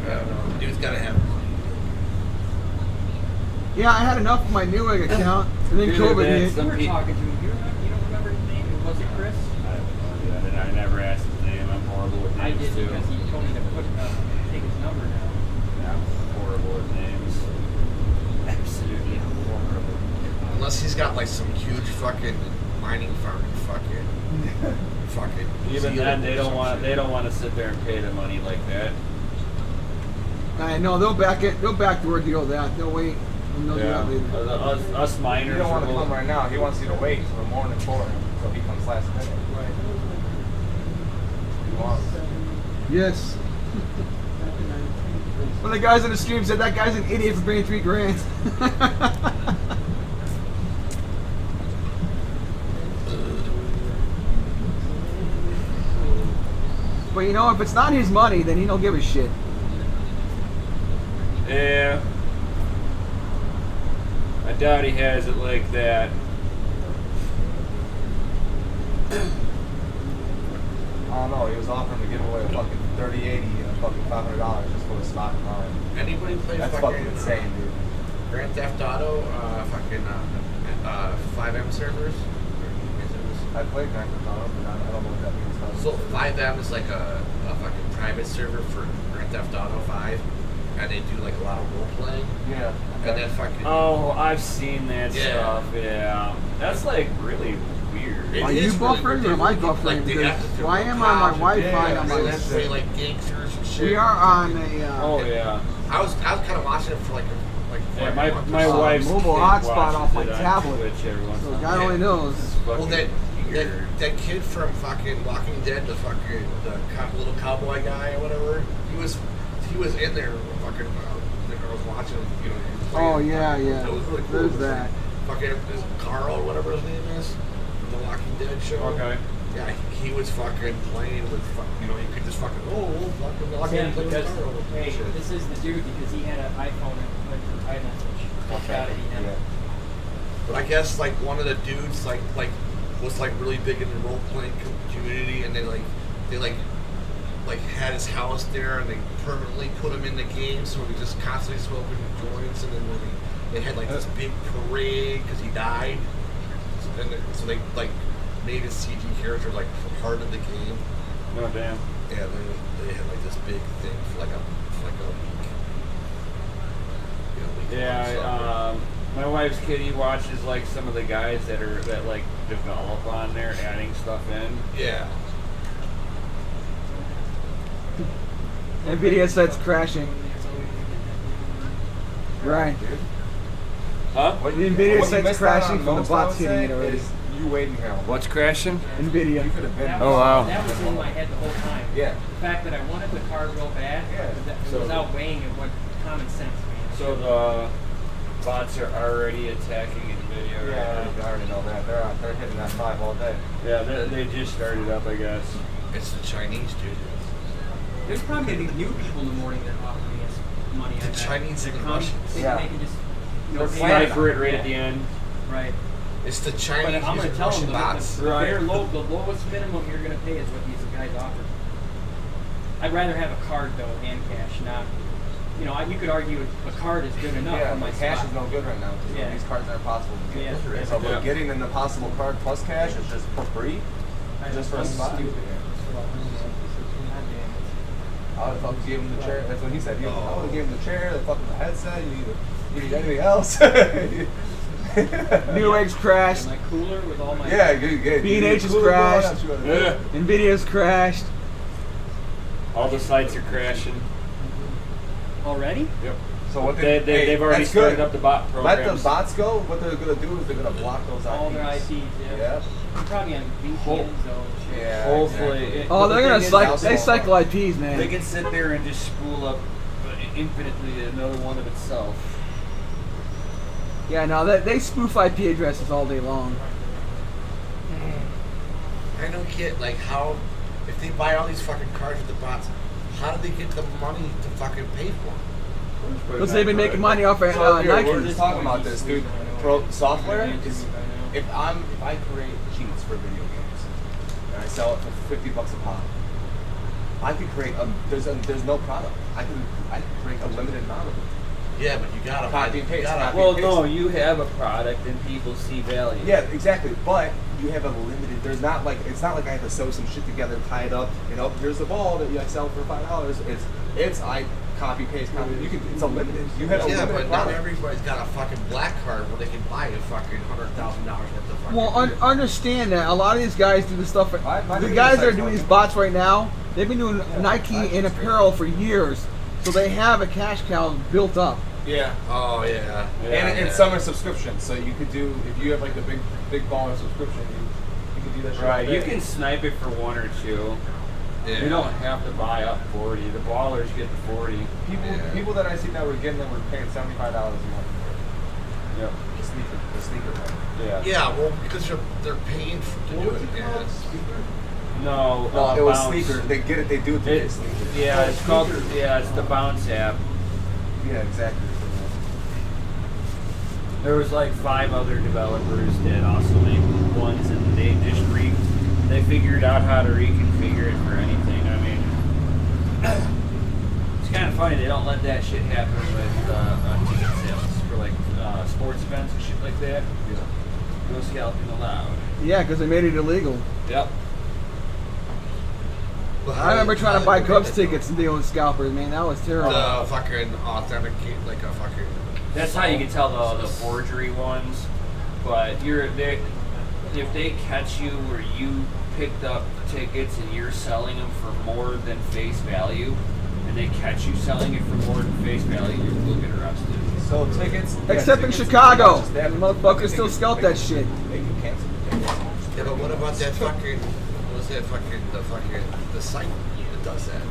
I don't know. Dude's gotta have money. Yeah, I had enough of my Newegg account, and then Dude, COVID that's hit. You were talking to him. You don't remember his name? Was it Chris? I never asked his name. I'm horrible with I names did too. because he told me to take his number now. I'm horrible with names. Absolutely horrible. Unless he's got like some huge fucking mining farm in fucking New Even then, Zealand they or don't some want shit. they don't want to sit there and pay the money like that. I know they'll backdoor deal that. They'll wait and they'll do that later. Us miners. He don't want to will- come right now. He wants you to wait till the morning for him, so he comes last minute. Right. He wants. Yes. One of the guys in the stream said that guy's an idiot for paying $3,000. But you know, if it's not his money, then he don't give a shit. Yeah. I doubt he has it like that. I don't know. He was offering to give away a fucking 3080 and a fucking $500 just for the stock line. Anybody play That's fucking insane, dude. Grand Theft Auto, 5M servers? I played Grand Theft Auto, but I don't know what that means. So 5M is like a fucking private server for Grand Theft Auto 5, and they do like a lot of role playing. Yeah. And then fucking. Oh, I've seen that Yeah. stuff. Yeah, that's like really weird. It Are you is really buffering weird. or am I Like, buffering? they Because have to why do am I on my cops, Wi-Fi on my they play like gangsters and shit. We are on a Oh yeah. I was kind of watching it for like Yeah, a my month or my so. wife's mobile kid hotspot watches off my it on tablet. Twitch every once So in a God while. only knows. Well, that weird. that kid from fucking Walking Dead, the little cowboy guy or whatever, he was in there fucking. I was watching him, you know. Oh yeah, yeah. It was really cool. There's that. Fucking is Carl or whatever his name is, from the Walking Dead show. Okay. Yeah, he was fucking playing with, you know, you could just fucking fucking log in and play with Carl. Hey, Shit. this is the dude because he had an iPhone and went through iMessage. Fuck out of here. But I guess like one of the dudes like was like really big in the role playing community, and they had his house there, and they permanently put him in the game, so he just constantly smoking joints, and then when they had like this big parade because he died, so they like made his CG character like part of the game. No damn. Yeah, they had like this big thing for like a week. You know, Yeah, my wife's kid, he watches like some of the guys that like develop on there, adding stuff in. Yeah. NVIDIA site's crashing. Right. Huh? What The NVIDIA what you site's missed out crashing on from the most, bots I would hitting say, it already. is you waiting here. What's crashing? NVIDIA. You could have been. Oh, wow. That was in my head the whole time. Yeah. The fact that I wanted the car real bad, it was outweighing of what common sense means. So the bots are already attacking NVIDIA. Yeah, I already know that. They're hitting that 5 all day. Yeah, they just started up, I guess. It's the Chinese dude. There's probably gonna be new people in the morning that offer me money. The Chinese and the Russians. They can just, They're pay planning me. for it right at the end. Right. It's the But Chinese I'm gonna using tell Russian them bots. the lowest minimum you're gonna pay is what these guys offer. I'd rather have a card though and cash, not. You know, you could argue a card is good enough Yeah, for my but cash spot. is no good right now. Yeah. These cards aren't possible to get. Yeah. So Yeah. getting an impossible card plus cash is just for free, just for a spot. Stupid. I would have fucking gave him the chair. That's what he said. I would have given him the chair, the fucking headset. You need anything else? New Egg's crashed. My cooler with all my B&H has crashed. Yeah. NVIDIA's crashed. All the sites are crashing. Already? Yep. So what they've already that's started good. up the bot programs. Let the bots go. What they're gonna do is they're gonna block those IPs. All their IPs, yeah. Yeah. Probably on VPNs though. Shit. Yeah. Hopefully. Exactly. Oh, they're gonna cycle. they cycle IPs, man. They can sit there and just spool up infinitely another one of itself. Yeah, no, they spoof IP addresses all day long. I don't get like how, if they buy all these fucking cards with the bots, how do they get the money to fucking pay for them? Because they've been making money off of So here, Nike. we're just talking about this, dude. Software is if I create cheats for video games and I sell it for $50 a pop, I could create there's no product. I could create a limited amount of it. Yeah, but you gotta Copy and paste. Well, no, you have a product and people see value. Yeah, exactly. But you have a limited. There's not like it's not like I have to sew some shit together, tie it up. You know, here's the ball that I sell for $5. It's copy paste. You can. It's unlimited. You have Yeah, unlimited but not product. everybody's got a fucking black card where they can buy a fucking $100,000 worth of fucking. Well, understand that a lot of these guys do the stuff. my The video guys that site's are doing these working. bots right now, they've been doing Nike and apparel for years, so they have a cash cow built up. Yeah. Oh yeah. And some are subscriptions, so you could do if you have like the big baller subscription, you could do that. Shit Right, all you day. can snipe it for 1 or 2. Yeah. You don't have to buy up 40. The ballers get the 40. People that I see that were getting them were paying $75 a month. Yep. The sneaker one. Yeah. Yeah, well, because they're paying to do it. Yeah. No, it was Bounce. sneaker. They get it. They do it to get sneakers. Yeah, it's called. Yeah, it's the Bounce app. Yeah, exactly. There was like 5 other developers that also make ones, and they just they figured out how to reconfigure it for anything. I mean, it's kind of funny they don't let that shit happen with ticket sales for like sports events and shit like that. No scalping allowed. Yeah, because they made it illegal. Yep. I remember trying to buy Cubs tickets and deal with scalpers, man. That was terrible. The fucking authenticate, like a fucking. That's how you can tell the forgery ones. But if they catch you where you picked up tickets and you're selling them for more than face value, and they catch you selling it for more than face value, you will get arrested. So tickets. Except in Chicago, the motherfuckers still scalp that shit. They can cancel the tickets. Yeah, but what about that fucking? What's that fucking the site that does that?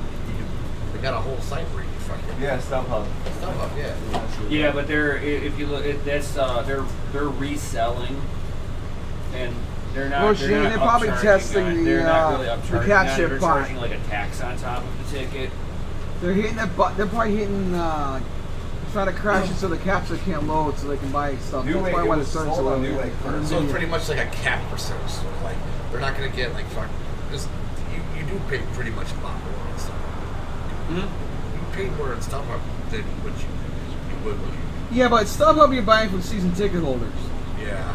They got a whole site where you fucking. Yeah, StubHub. StubHub, yeah. Yeah, but if you look, that's they're reselling, and they're not. Well, they're Shane, not they're probably upcharging testing on- the, They're not really the upcharging cat on it, ship They're pot. charging like a tax on top of the ticket. They're hitting that. They're probably hitting. Trying to crash it so the capture can't load, so they can buy stuff. That's probably why they're starting so early. So it's pretty much like a cap percentage. So like they're not gonna get like fuck. This, you do pay pretty much a lot more on stuff. You pay more on stuff than what you would when you. Yeah, but StubHub you're buying from season ticket holders. Yeah.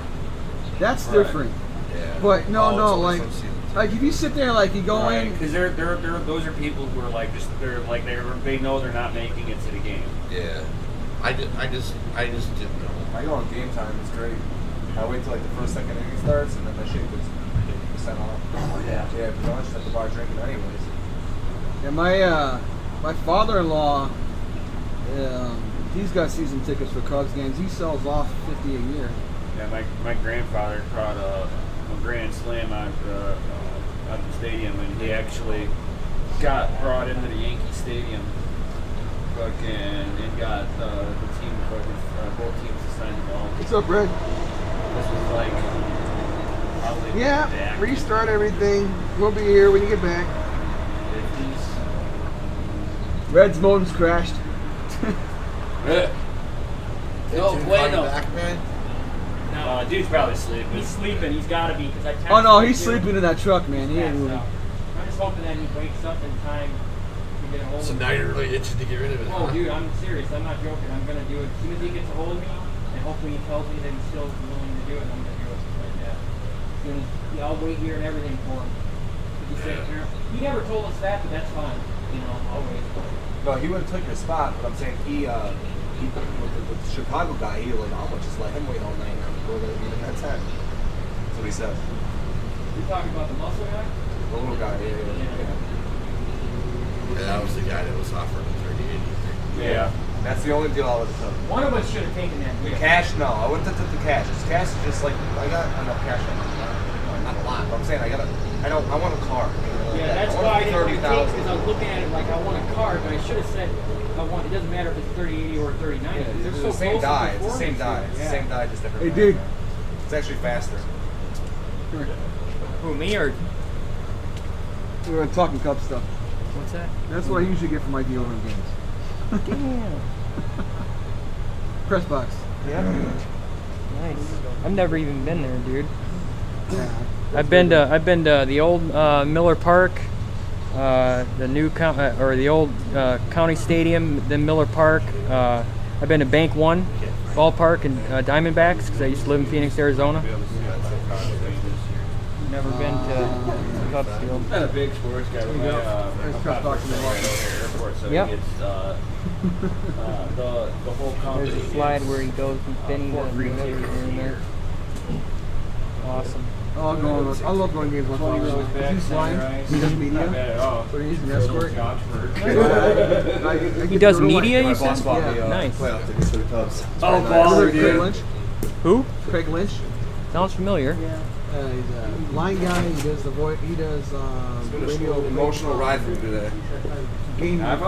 That's Right. different. Yeah. But no, Oh, it's only like, some season like if you sit there, like you go in. Because they're those are people who are like they know they're not making it to the game. Yeah. I just didn't know. I go on game time. It's great. I wait till like the first second inning starts, and then my shit goes 50% off. Oh yeah. Yeah, because I just have to buy drinking anyways. Yeah, my father-in-law, he's got season tickets for Cubs games. He sells off 50 a year. Yeah, my grandfather caught a grand slam at the stadium, and he actually got brought into the Yankee Stadium, and got the team both teams to sign the ball. What's up, Red? This was like probably Yeah, back restart everything. We'll be here when you get back. 50s. Red's modem's crashed. No bueno. Back, man. No, Dude's probably sleeping. he's sleeping. He's got to be because I. texted Oh no, him, he's too. sleeping in that truck, man. He Yeah, ain't moving. so I'm just hoping that he wakes up in time to get a hold So of me. now you're really itching to get rid of it. Oh, huh? dude, I'm serious. I'm not joking. I'm gonna do it as soon as he gets a hold of me, and hopefully he tells me that he's still willing to do it. I'm gonna do it like that. As soon as, yeah, I'll wait here and everything for him. He said, he never told us that, but that's fine. You know, I'll wait. No, he would have took your spot, but I'm saying he with the Chicago guy, he like, I'm gonna just let him wait all night now. We're gonna meet him at 10. That's what he said. You're talking about the muscle guy? The little guy, yeah. Yeah, that was the guy that was offering the 38. Yeah. That's the only deal I would have took. One of us should have taken that The deal. cash, no, I wouldn't have took the cash. This cash is just like, I got enough cash on me. Not a lot, but I'm saying I want a car. Yeah, that's I why I want didn't really take, 30,000. because I was looking at it like I want a car, but I should have said it doesn't matter if it's 3080 or 3090. Yeah, They're it's so the same close in die. It's the same performance. die. It's the same die, just different. Hey, brand. dude. It's actually faster. Who, me or We were talking Cubs stuff. what's that? That's what I usually get for my deodorant games. Damn. Press box. Yeah. Nice. I've never even been there, dude. Yeah. I've been to the old Miller Park, the new the old county stadium, then Miller Park. I've been to Bank One ballpark and Diamondbacks because I used to live in Phoenix, Arizona. Never been to Cubs Field. I'm not a big sports guy, but my press box in the right over here airport, so Yep. he gets The whole company. There's a slide where he goes from spinning to Fort Greene whatever tickets in there. Awesome. I love going games with 20 rows back, Is he flying? center ice. He does Not media? bad at all. So he's an escort? Josh Bird. He does media, you My said? boss bought me Nice. playoff tickets for the Cubs. Oh, baller, Craig dude. Lynch? Who? Craig Lynch? Sounds familiar. Yeah. He's a line guy. He does the voice. He does It's been a radio. emotional ride for me today. Game. I've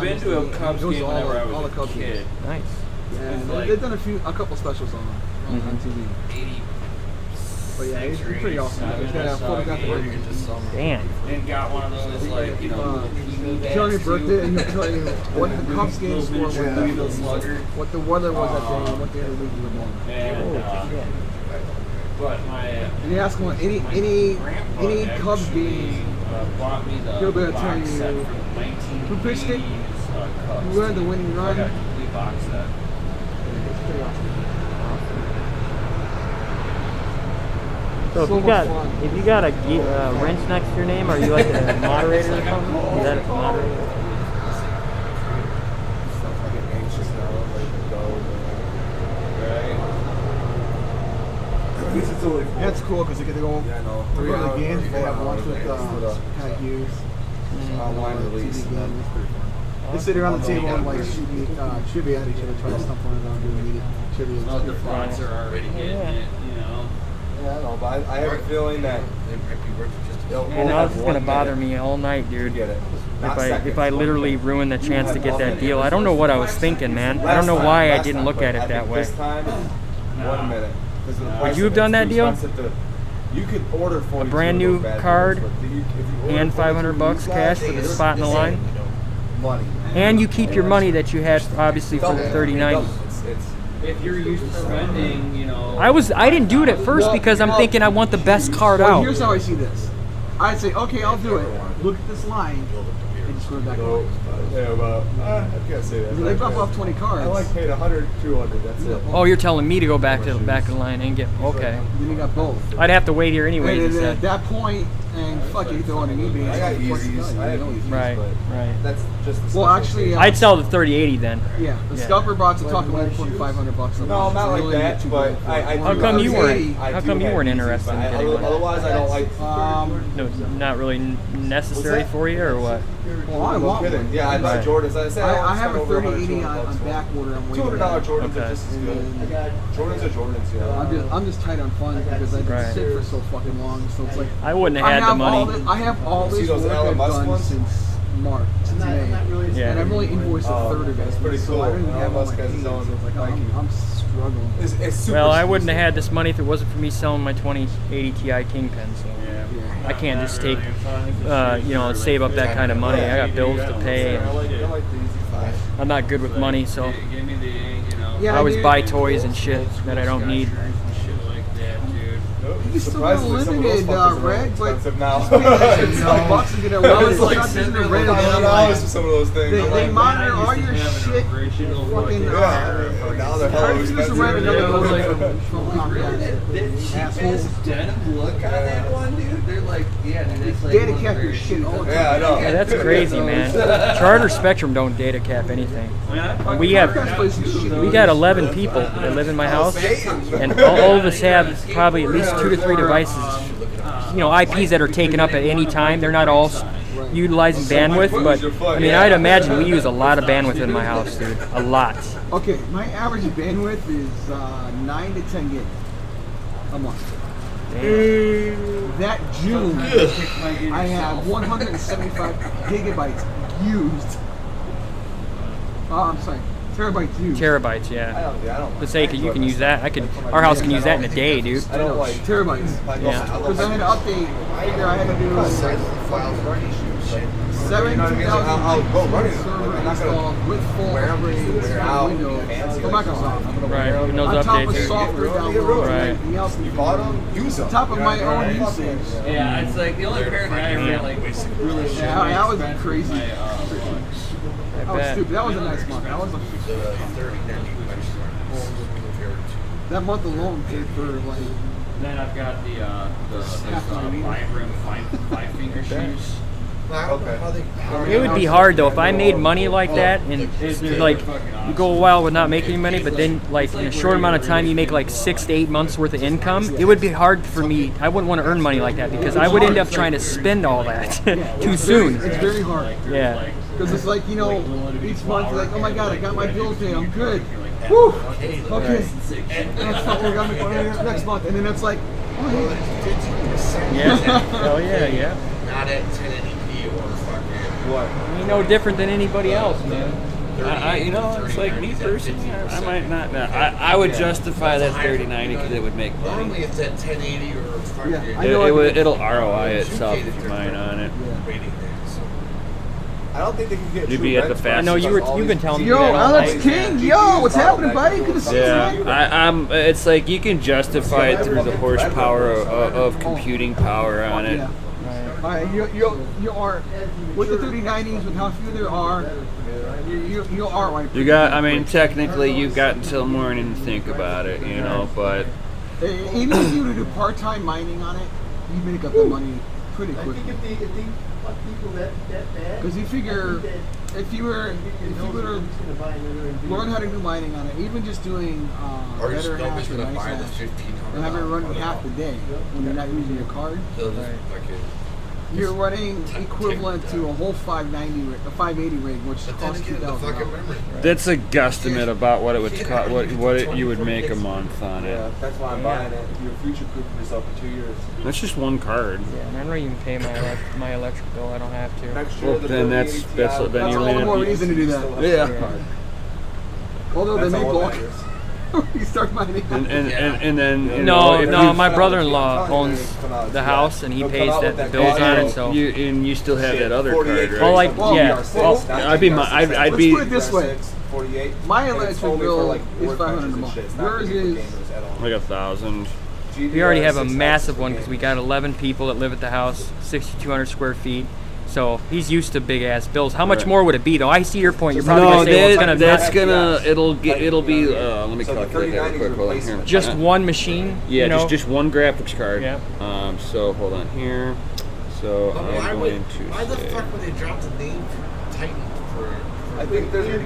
been to a Cubs game whenever I was a kid. Nice. Yeah, It's like- they've done a couple specials on TV. 80. But yeah, it's pretty awesome. He's got a photographic video. Damn. And got one of those like Tell your birthday and he'll tell you what the Cubs game score was, what the weather was that day, and what day of the week you were born. And but my And you ask him any Cubs game, bought me the he'll be able to tell box set you from the 1980s who pitched it, Cubs. who had the winning I run. got a complete box set. It's pretty awesome. So if So you much got fun. a wrench next to your name, are you like a moderator or something? Is that a moderator? I get anxious now. I'm ready to go. At least it's only Yeah, it's cool because they get to go Yeah, I know. 3 other games. They 4 have lunch with hours. Pat Hughes. Online release. TV games. They sit around the table and like shoot trivia at each other, try to stump one another, do media trivia. Oh, the fronts are already getting it, you know. Yeah, I know, but I have a feeling that Man, now this is gonna bother me all night, dude. Get it. If I literally ruin the chance to get that deal, I don't know what I was thinking, man. I don't know why I didn't look at it that way. This time, 1 minute. Would you have done that deal? You could order for A brand new card and $500 cash for the spot in the line, money. and you keep your money that you had obviously for the 3090. If you're used to spending, you know. I didn't do it at first because I'm thinking I want the best card Well, out. here's how I see this. I'd say, okay, I'll do it. Look at this line and just go back. Yeah, well, I can't say that. They drop off 20 cards. I like paid 100, 200. That's it. Oh, you're telling me to go back to the back of the line and get okay. Then you got both. I'd have to wait here anyways. And he at said. that point, and fuck it, throw on an eBay. I got Yeezys. I have Yeezys. Right, right. That's just the Well, actually, I'd sell the 3080 then. Yeah, the scalper bots are talking about $4,500. No, not like that, but I How come you weren't? How come you weren't interested in getting one? Otherwise, I don't like. No, not really necessary for you, or what? Well, I want one. Yeah, I buy Jordans. I say I have a 3080 on back order. I'm waiting. $200 Jordans are just as good. Jordans are Jordans, you know. I'm just tight on funds because I've been sick for so fucking long. So it's like I wouldn't have had the money. I have all See this those work Elon I've Musk done ones? since March, since May, Yeah. and I've only invoiced a third of it. That's pretty so cool. I don't even have all Elon my Musk has his payments. own So it's like, Nike. I'm struggling. It's super Well, I wouldn't have had this money if it wasn't for me selling my 2080 Ti Kingpin. So I can't just take, save up that kind of money. I got bills to pay. And I'm not good with money, so I always buy toys and shit that I don't need. You still got limited, Red, but expensive now. just pay that shit $20 and get a limited. It's not just a random $100 for some of those things. They monitor all your shit. Fucking now they're hella just expensive. rent another one from Comcast. Assholes. Denim look on that one, dude. They're like, yeah, dude, it's like Data cap your shit all the time. Yeah, I know. Yeah, that's crazy, man. Charter Spectrum don't data cap anything. We got 11 people that live in my house, and all of us have probably at least 2 to 3 devices. IPs that are taken up at any time. They're not all utilizing bandwidth, but I mean, I'd imagine we use a lot of bandwidth in my house, dude. A lot. Okay, my average bandwidth is 9 to 10 gig a month. That June, I have 175 gigabytes used. I'm sorry, terabytes used. Terabytes, yeah. Let's say you can use that. Our house can use that in a day, dude. I don't like terabytes. Yeah. Because I had to update. I figure I had to do 7,000 server installed with full upgrades for Windows for Microsoft. Right, Windows on top of updates. software downloads and Right. everything else. You bought them? Use them. On top of my own usage. Yeah, it's like the only parent I ever like really shit. Yeah, that was crazy. I That was bet. stupid. That was a nice month. That was a that month alone paid for like. Then I've got the Vibram five finger shoes. It would be hard though if I made money like that, and like you go a while with not making any money, but then like in a short amount of time you make like 6 to 8 months worth of income. It would be hard for me. I wouldn't want to earn money like that because I would end up trying to spend all that too soon. It's very hard. Yeah. Because it's like, you know, each month you're like, oh my god, I got my bills paid, I'm good. Woo! Okay. That's fucking, I got my money next month, and then it's like, oh hey. Yeah. Hell yeah. Not at 1080p or fucking what? You're no different than anybody else, man. You know, it's like me personally, I might not. I would justify that 3090 because it would make money. Normally it's at 1080 or fucking. It'll ROI itself if you mine on it. I don't think they can get. You'd be at the fastest. I know you've been telling me. Yo, that all Alex night. King, yo, what's happening, buddy? Good to see you. I'm. It's like you can justify it through the horsepower of computing power on it. You are with the 3090s, with how few there are. You are right. You got. I mean, technically, you've got until morning to think about it, you know. But even if you were to do part-time mining on it, you make up the money pretty quickly. Because you figure, if you were to learn how to do mining on it, even just doing better hash or nice hash, and have it run half the day when you're not using your card, you're running equivalent to a whole 580 rig, which costs $2,000. that's a guesstimate about what it would cost, what you would make a month on it. Yeah, that's why I'm buying it. You're future-proofing yourself for 2 years. That's just one card. Yeah, and I don't even pay my electric bill. I don't have to. Well, then then you're all the more leaning. reason to do that. Yeah. Although they may block it. You start mining. And then you No, know, my brother-in-law owns the house and he pays the bills on it. So you still have that other card, right? Well, like yeah. Well, I'd be. Let's put it this way. My electric bill is $500 a month. Yours is like 1,000. we already have a massive one because we got 11 people that live at the house, 6,200 square feet. So he's used to big ass bills. How much more would it be though? I see your point. You're probably gonna say it'll be. Let me calculate that real quick. Hold on here. Just one machine. Yeah, you know? just one graphics card. Yeah. So hold on here. So I'm going to. Why the fuck would they drop the name Titan for I think there's the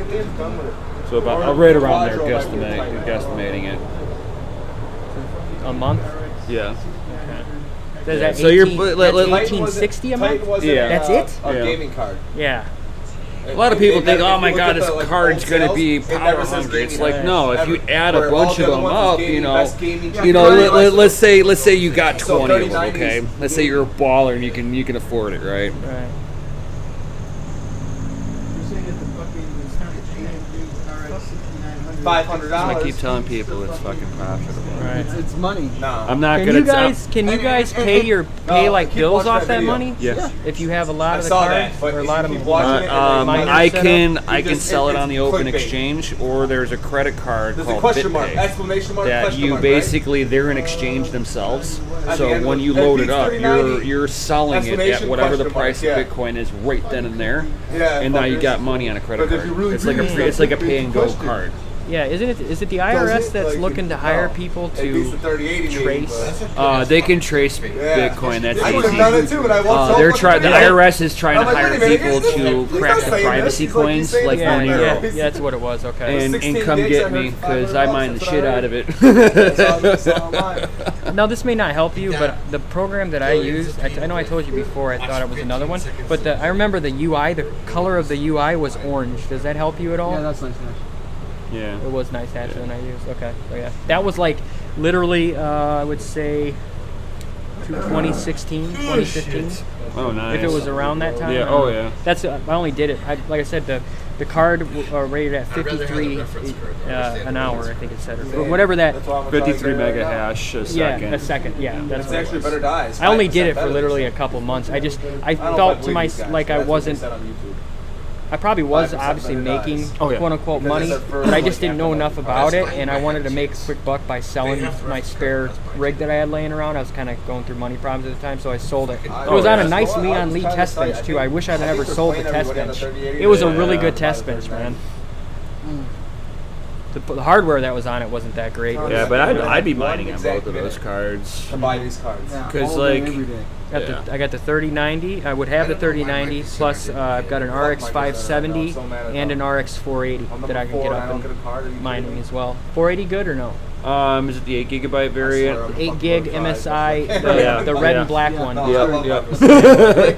name's done with it. So about right around there, guesstimating it. A month. Yeah. Is that So you're 1860 a month? Yeah. That's it? A gaming card. Yeah. A lot of people think, oh my god, this card's going to be power hungry. It's like, no, if you add a bunch of them up, let's say you got 20 of them, okay? Let's say you're a baller and you can afford it, right? Right. $500. I keep telling people it's fucking profitable. Right. It's money. No. I'm not Can gonna. you guys pay like bills off that money? Yes. If you have a lot I of the saw cards that, but or a lot of I can sell it on the open exchange, or there's a credit card There's called a question mark, BitPay exclamation mark, that question you mark, basically they're an exchange themselves. So when you load it up, you're selling it at whatever the price of Bitcoin is right then and there, and now you got money on a credit card. It's like a pay and go card. Yeah, is it the IRS that's looking to hire people to trace? They can trace Bitcoin. That's I easy. done it too, but I want The IRS is trying to hire people to crack the privacy coins like Monero. Yeah, that's what it was. Okay. And come get me because I mine the shit out of it. Now this may not help you, but the program that I used, I know I told you before, I thought it was another one, but I remember the UI, the color of the UI was orange. Does that help you at all? Yeah, that's nice. Yeah. It was nice actually when I used. Okay. So yeah. That was like literally I would say 2016, 2015. Oh, nice. If it was around that time. Yeah. Oh, yeah. That's I only did it. Like I said, the card rated at 53 an hour. I think it said, or whatever that. 53 mega hash a second. Yeah, a second. Yeah, that's It's actually better dies. I only did it for literally a couple months. I felt to myself like I wasn't. I probably was obviously making quote unquote money, but I just didn't know enough about it, and I wanted to make a quick buck by selling my spare rig that I had laying around. I was kind of going through money problems at the time, so I sold it. It was on a nice Leon Lee test bench too. I wish I'd never sold the test bench. It was a really good test bench, man. The hardware that was on it wasn't that great. Yeah, but I'd be mining on both of those cards. To buy these cards. Because I got the 3090. I would have the 3090 plus I've got an RX 570 and an RX 480 that I can get up and mining as well. 480 good or no? Is it the 8 gigabyte variant? 8 gig MSI, the red and black one. Yep.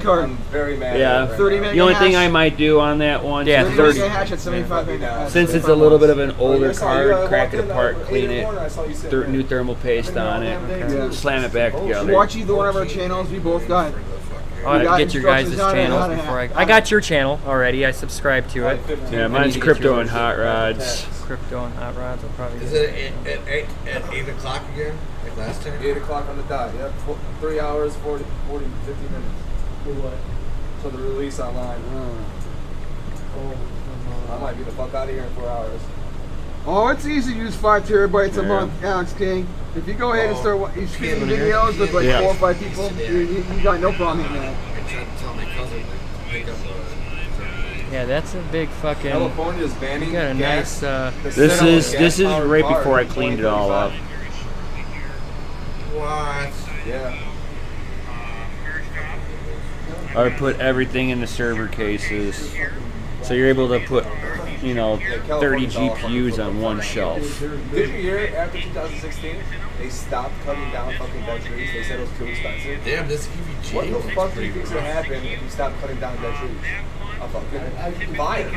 I'm very mad. Yeah. 30 mega The only thing hash. I might do on that one, Yeah, 30 mega hash at 75 mega. since it's a little bit of an older card, crack it apart, clean it, new thermal paste on it, slam it back together. Watch either one of our channels. We both got. I we got got to get your guys' instructions on it, how channels to before hack. I got your channel already. I subscribed to it. Yeah, mine's Crypto and Hot Rods. Crypto and Hot Rods. I'll probably. Is it at 8 o'clock again, like last time? 8 o'clock on the dot. Yep. 3 hours, 50 minutes. For what? So the release online. I might be the fuck out of here in 4 hours. Oh, it's easy to use 5 terabytes a month, Alex King. If you go ahead and start shooting videos with like 4 or 5 people, you got no problem in that. I tried to tell my cousin to pick up Yeah, that's a big fucking. California's banning You got a gas. nice. This is right before I cleaned it all up. What? Yeah. I put everything in the server cases, so you're able to put, 30 GPUs on one shelf. Did you hear after 2016, they stopped cutting down fucking dead trees? They said it was too expensive. Damn, this EVG. What the fuck do you think's gonna happen if you stop cutting down dead trees? I'll fucking buy it.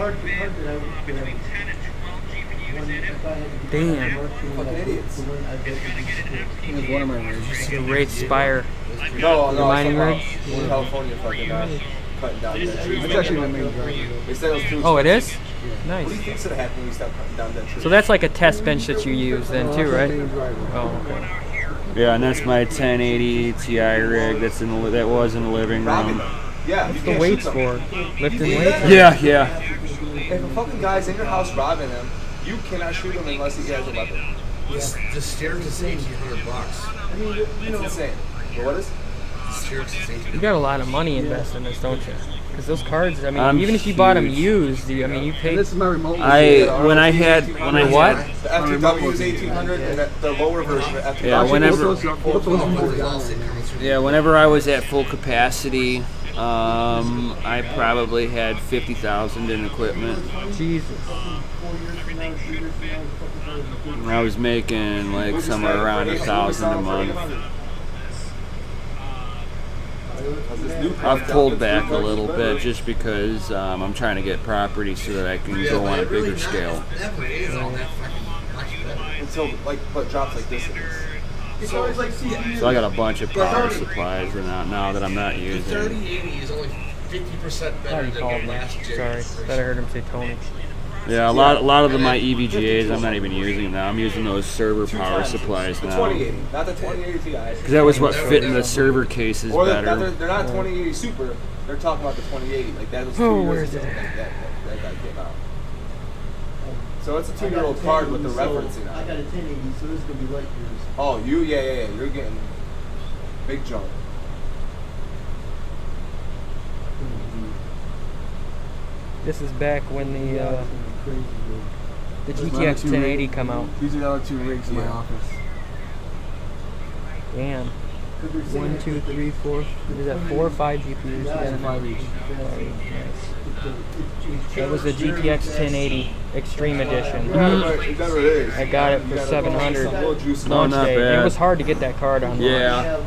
Damn. Fucking idiots. Here's one of my rigs. The Wraith Spire. No, The mining rig? California fucking cutting down dead trees. It's actually my main driver. They said it was too expensive. Oh, it is? What Nice. do you think's gonna happen when you stop cutting down dead trees? So that's like a test bench that you use then too, right? Oh, okay. Yeah, and that's my 1080 Ti rig. That was in the living room. Yeah, What's you the can't weights shoot for? them. Lifting You weights? can't. Yeah. If a fucking guy's in your house robbing him, you cannot shoot him unless he has a weapon. The stairs is $1,800. I mean, it's insane. But what is? The stairs is $1,800. You got a lot of money invested in this, don't you? Because those cards, I mean, I'm even if you bought them huge. used, you paid. This is my remote. When I had what? The FTW is 1800, and the lower version of FTW. Yeah, whenever I was at full capacity, I probably had 50,000 in equipment. Jesus. I was making like somewhere around 1,000 a month. I've pulled back a little bit just because I'm trying to get property so that I can go on a bigger scale. Until what drops like this. So I got a bunch of power supplies now that I'm not The using. 3080 is only 50% better than the last gen. Sorry, thought I heard him say Tony. Yeah, a lot of my EVGAs I'm not even using now. I'm using those server power supplies The now. 2080, not the 2080 Ti. Because that was what fit in the server cases Or better. they're not 2080 Super. They're talking about the 2080. Like that was 2 Oh, years where is ago. it? That guy came out. So it's a 2-year-old card with the referencing on I it. got a 1080, so this is gonna be light years. Oh, yeah. You're getting big jump. This is back when the Those are GTX two 1080 rigs. come out. These are the other 2 rigs in my office. Damn. 1, 2, 3, 4. Is that 4 or 5 GPUs? Yeah, 5 each. That was the GTX 1080 Extreme Edition. Mm-hmm. I got it for 700 Oh, launch not day. bad. It was hard to get that card on. Yeah.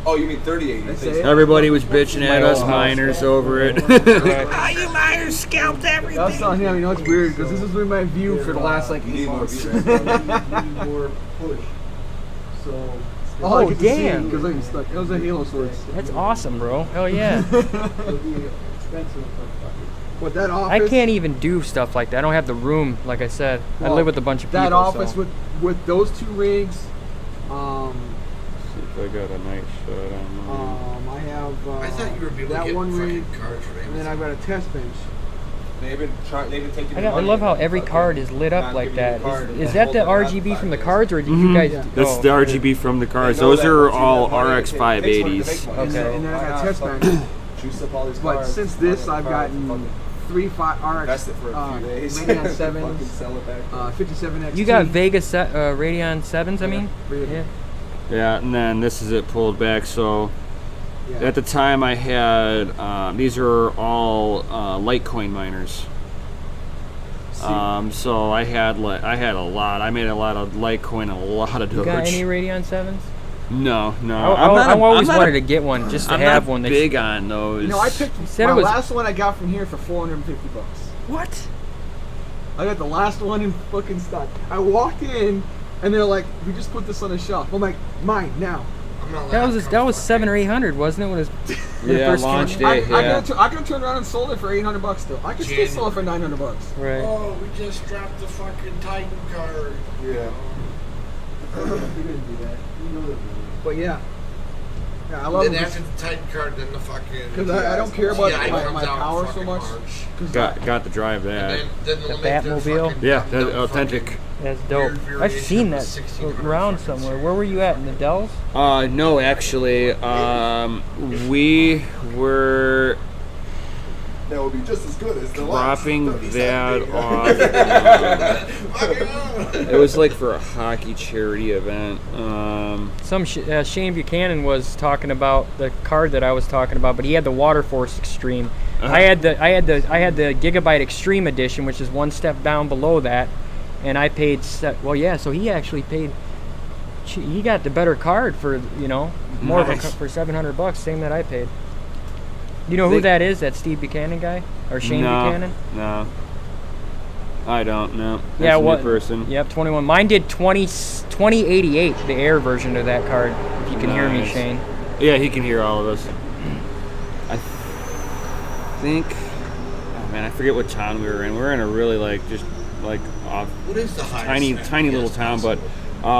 Oh, you mean 3080? Everybody was bitching at us miners over it. You miners scalped everything. I was telling him, it's weird because this has been my view for the last 8 months. More push. So. All I Oh, get to see, damn. 'cause I'm stuck. It was a Halo Sword. That's awesome, bro. Hell yeah. It'll be expensive. But that office. I can't even do stuff like that. I don't have the room, like I said. I well, live with a bunch of people. That office so. with those 2 rigs. See if I got a nice shot on mine. I have I thought you were able to that get one rig, fucking cards from and then Amazon. I've got a test bench. They've been taking. I love how every card is lit up like that. Is that the RGB from the cards, or did you guys? That's the RGB from the cards. Those are all RX 580s. Okay. And then I got a test bench. But since this, I've gotten 3 RX Radeon 7s, 57X. You got Vega Radeon 7s, I mean? Yeah. Yeah, and then this is it pulled back. So Yeah. At the time, I had these are all Litecoin miners. So I had a lot. I made a lot of Litecoin and a lot of Doge. You got any Radeon 7s? No. I always wanted to get one just to have one. I'm not big on those. You know, I picked my last one I got from here for $450. What? I got the last one in fucking stock. I walked in, and they're like, "We just put this on the shelf." I'm like, "Mine now." That was $700 or $800, wasn't it? When it was yeah, launch day. I could turn around and sold it for $800 still. I could still sell it for $900. Right. Oh, we just dropped the fucking Titan card. Yeah. We didn't do that. We know that. But yeah. Yeah, I love then it. after the Titan card, then the fucking. Because I don't care about my power so much. Got to drive that. Then the Batmobile. Yeah, that's authentic. That's dope. I've seen that around somewhere. Where were you at, in the Dells? No, actually, we were That would be just as good as the dropping last that off. It was like for a hockey charity event. Shane Buchanan was talking about the card that I was talking about, but he had the Water Force Extreme. I had the Gigabyte Extreme Edition, which is one step down below that, and I paid. So he actually paid. He got the better card for more for $700, same that I paid. You know who that is? That Steve Buchanan guy or Shane Buchanan? No, I don't know. Yeah, what person? Yep, 21. Mine did 2088, the Air version of that card. If you can hear me, Shane. Yeah, he can hear all of us. I think. Oh man, I forget what town we were in. We were in a really off. What is the highest tiny little town, but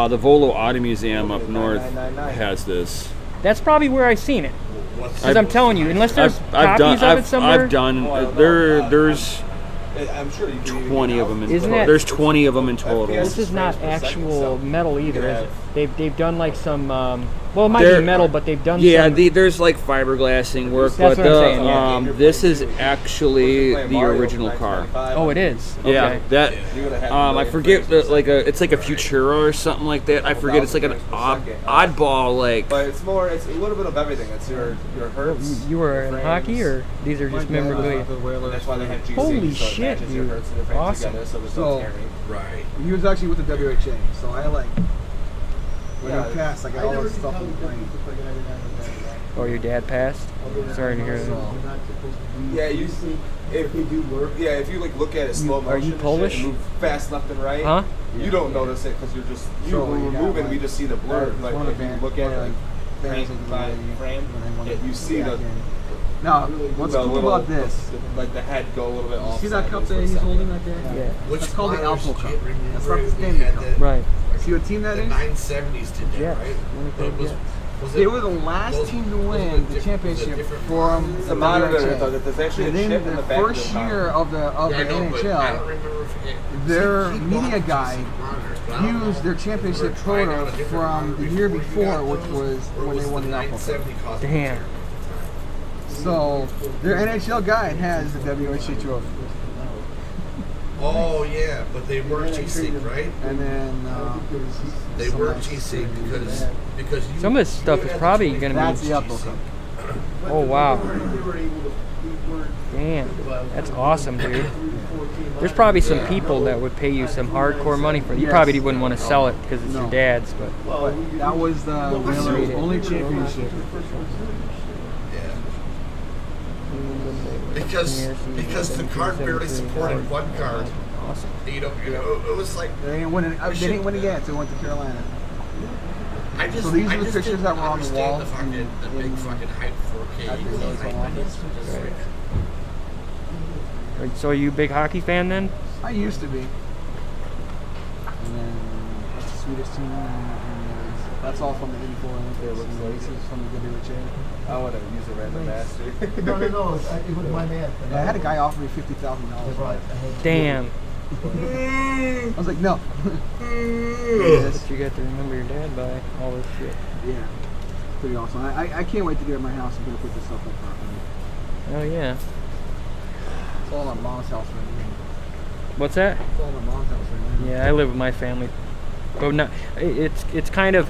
the Volo Auto Museum up north has this. That's probably where I've seen it. Because I'm telling you, unless there's copies of it somewhere. I've done. There's I'm sure you 20 of them in Isn't total. it? There's 20 of them in total. This is not actual metal either, is it? They've done like some. Well, it might be metal, but they've done. Yeah, some, there's like fiberglassing work, That's but what I'm saying, yeah. this is actually the original car. Oh, it is. Okay. Yeah, that. I forget it's like a Futura or something like that. I forget. It's like an oddball like. But it's a little bit of everything. It's your hertz. You were in hockey, or these are just memorabilia? That's why they have GC. Holy shit, dude! Awesome. Right. He was actually with the WHA, so I when he passed, I got all this stuff in the plane. Oh, your dad passed? Sorry to hear that. Yeah, if you look at it slow motion, Are you Polish? And move fast left and right. Huh? You don't notice it because we're moving. We just see the blur. But if you look at it frame, you see the. Now, what's cool about this? Like the head go a little bit off. See that cup that he's holding right there? Yeah. That's called the Alpo cup. That's not the standard cup. Right. See what team that The is? 970s did that, right? They were the last team to win the championship from the monitor. WHA. There's actually And a chip then in the the back first of the year of the NHL, their media guy used their championship photo from the year before, which was when they won the Alpo Cup. Damn. So their NHL guide has the WHA trophy. Oh yeah, but they weren't GC, right? And then they weren't GC because Some of this stuff is probably going to that's be. the Alpo Cup. Oh wow. Damn, that's awesome, dude. There's probably some people that would pay you some hardcore money for it. You probably wouldn't want to sell it because it's your dad's, but that was the only championship. Because the card barely supported one card. Awesome. You know, it was like They didn't win again, so they went to Carolina. So these are the pictures that were on the wall. The big fucking hype 4K. So are you a big hockey fan then? I used to be. And then that's the Swedish team. And that's all from the 84 Olympics. This is from the WHA. I want to use a random master. No, it was my man. I had a guy offer me $50,000. Damn. I was like, no. Yes, you got to remember your dad by all this shit. Yeah. Pretty awesome. I can't wait to get at my house and gonna put this stuff up properly. Oh yeah. It's all on mom's house right now. What's that? It's all on mom's house right now. Yeah, I live with my family, but not. It's kind of.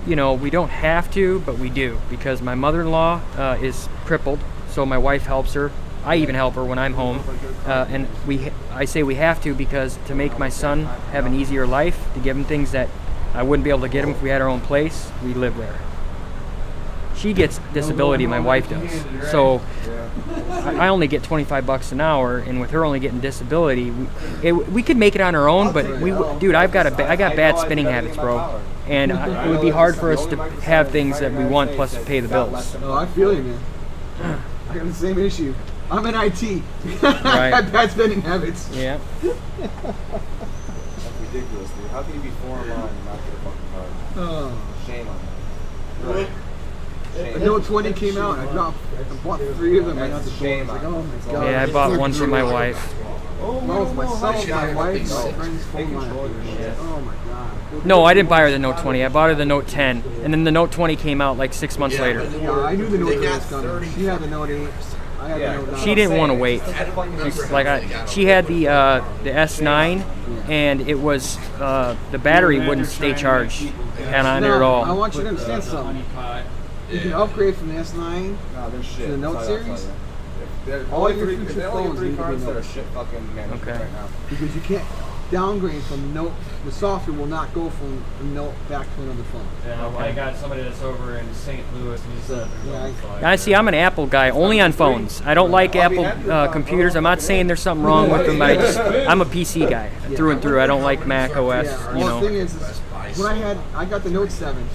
you know, we don't have to, but we do, because my mother-in-law is crippled, so my wife helps her. I even help her when I'm home, and I say we have to because to make my son have an easier life, to give him things that I wouldn't be able to get him if we had our own place, we live there. She gets disability, my wife does. So I only get $25 an hour, and with her only getting disability, we could make it on our own. But dude, I got bad spending habits, bro, and it would be hard for us to have things that we want plus pay the bills. Oh, I feel you, man. I got the same issue. I'm in IT. Right. I have bad spending habits. Yeah. That's ridiculous, dude. How can you be 4 in line and not get a fucking card? Oh. Shame on you. Right. The Note 20 came out. I bought 3 of them. I got the shame. Like, oh my god. Yeah, I bought one for my wife. Well, myself, my wife, my friend's phone line. Oh my god. No, I didn't buy her the Note 20. I bought her the Note 10, and then the Note 20 came out like 6 months later. Yeah, I knew the Note 10 was coming. She had the Note 8. I had the Note 9. She didn't want to wait. She had the S9, and it was the battery wouldn't stay charged on it at all. I want you to understand something. You can upgrade from the S9 to the Note series. All your future phones need to be Note. Okay. Because you can't downgrade from Note. The software will not go from a Note back to another phone. Yeah, I got somebody that's over in St. Louis, and he said, I see. I'm an Apple guy, only on phones. I don't like Apple computers. I'm not saying there's something wrong with them, but I'm a PC guy through and through. I don't like Mac OS. You know. The thing is when I got the Note 7.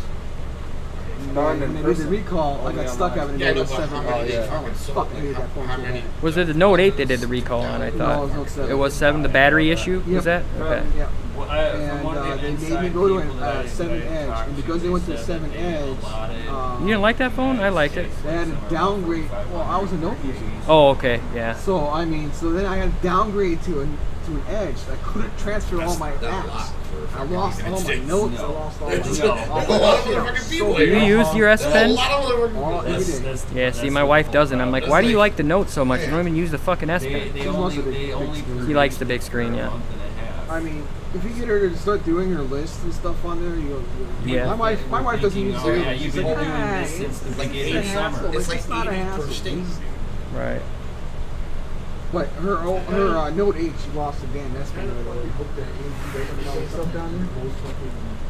When they did the recall, I got stuck having a Note 7. Fuck, I needed that phone so bad. Was it the Note 8 they did the recall on, I thought? No, it was Note 7. It was 7, the battery issue? Was that? Okay. Yeah. And they made me go to a 7 Edge. And because they went to the 7 Edge... you didn't like that phone? I liked it. They had to downgrade... Well, I was a Note user. Oh, okay, yeah. So, I mean, then I had to downgrade to an Edge. I couldn't transfer all my apps. I lost all my notes. I lost all my shit. Do you use your S Pen? Every day. Yeah, see, my wife doesn't. I'm like, why do you like the Note so much? You don't even use the fucking S Pen. He likes the big screen, yeah. I mean, if you get her to start doing her lists and stuff on there, you yeah. My wife doesn't use it. Yeah, She's like, it's like 80 summer. It's like not a 80 per hassle. state. Right. But her Note 8, she lost the damn S Pen.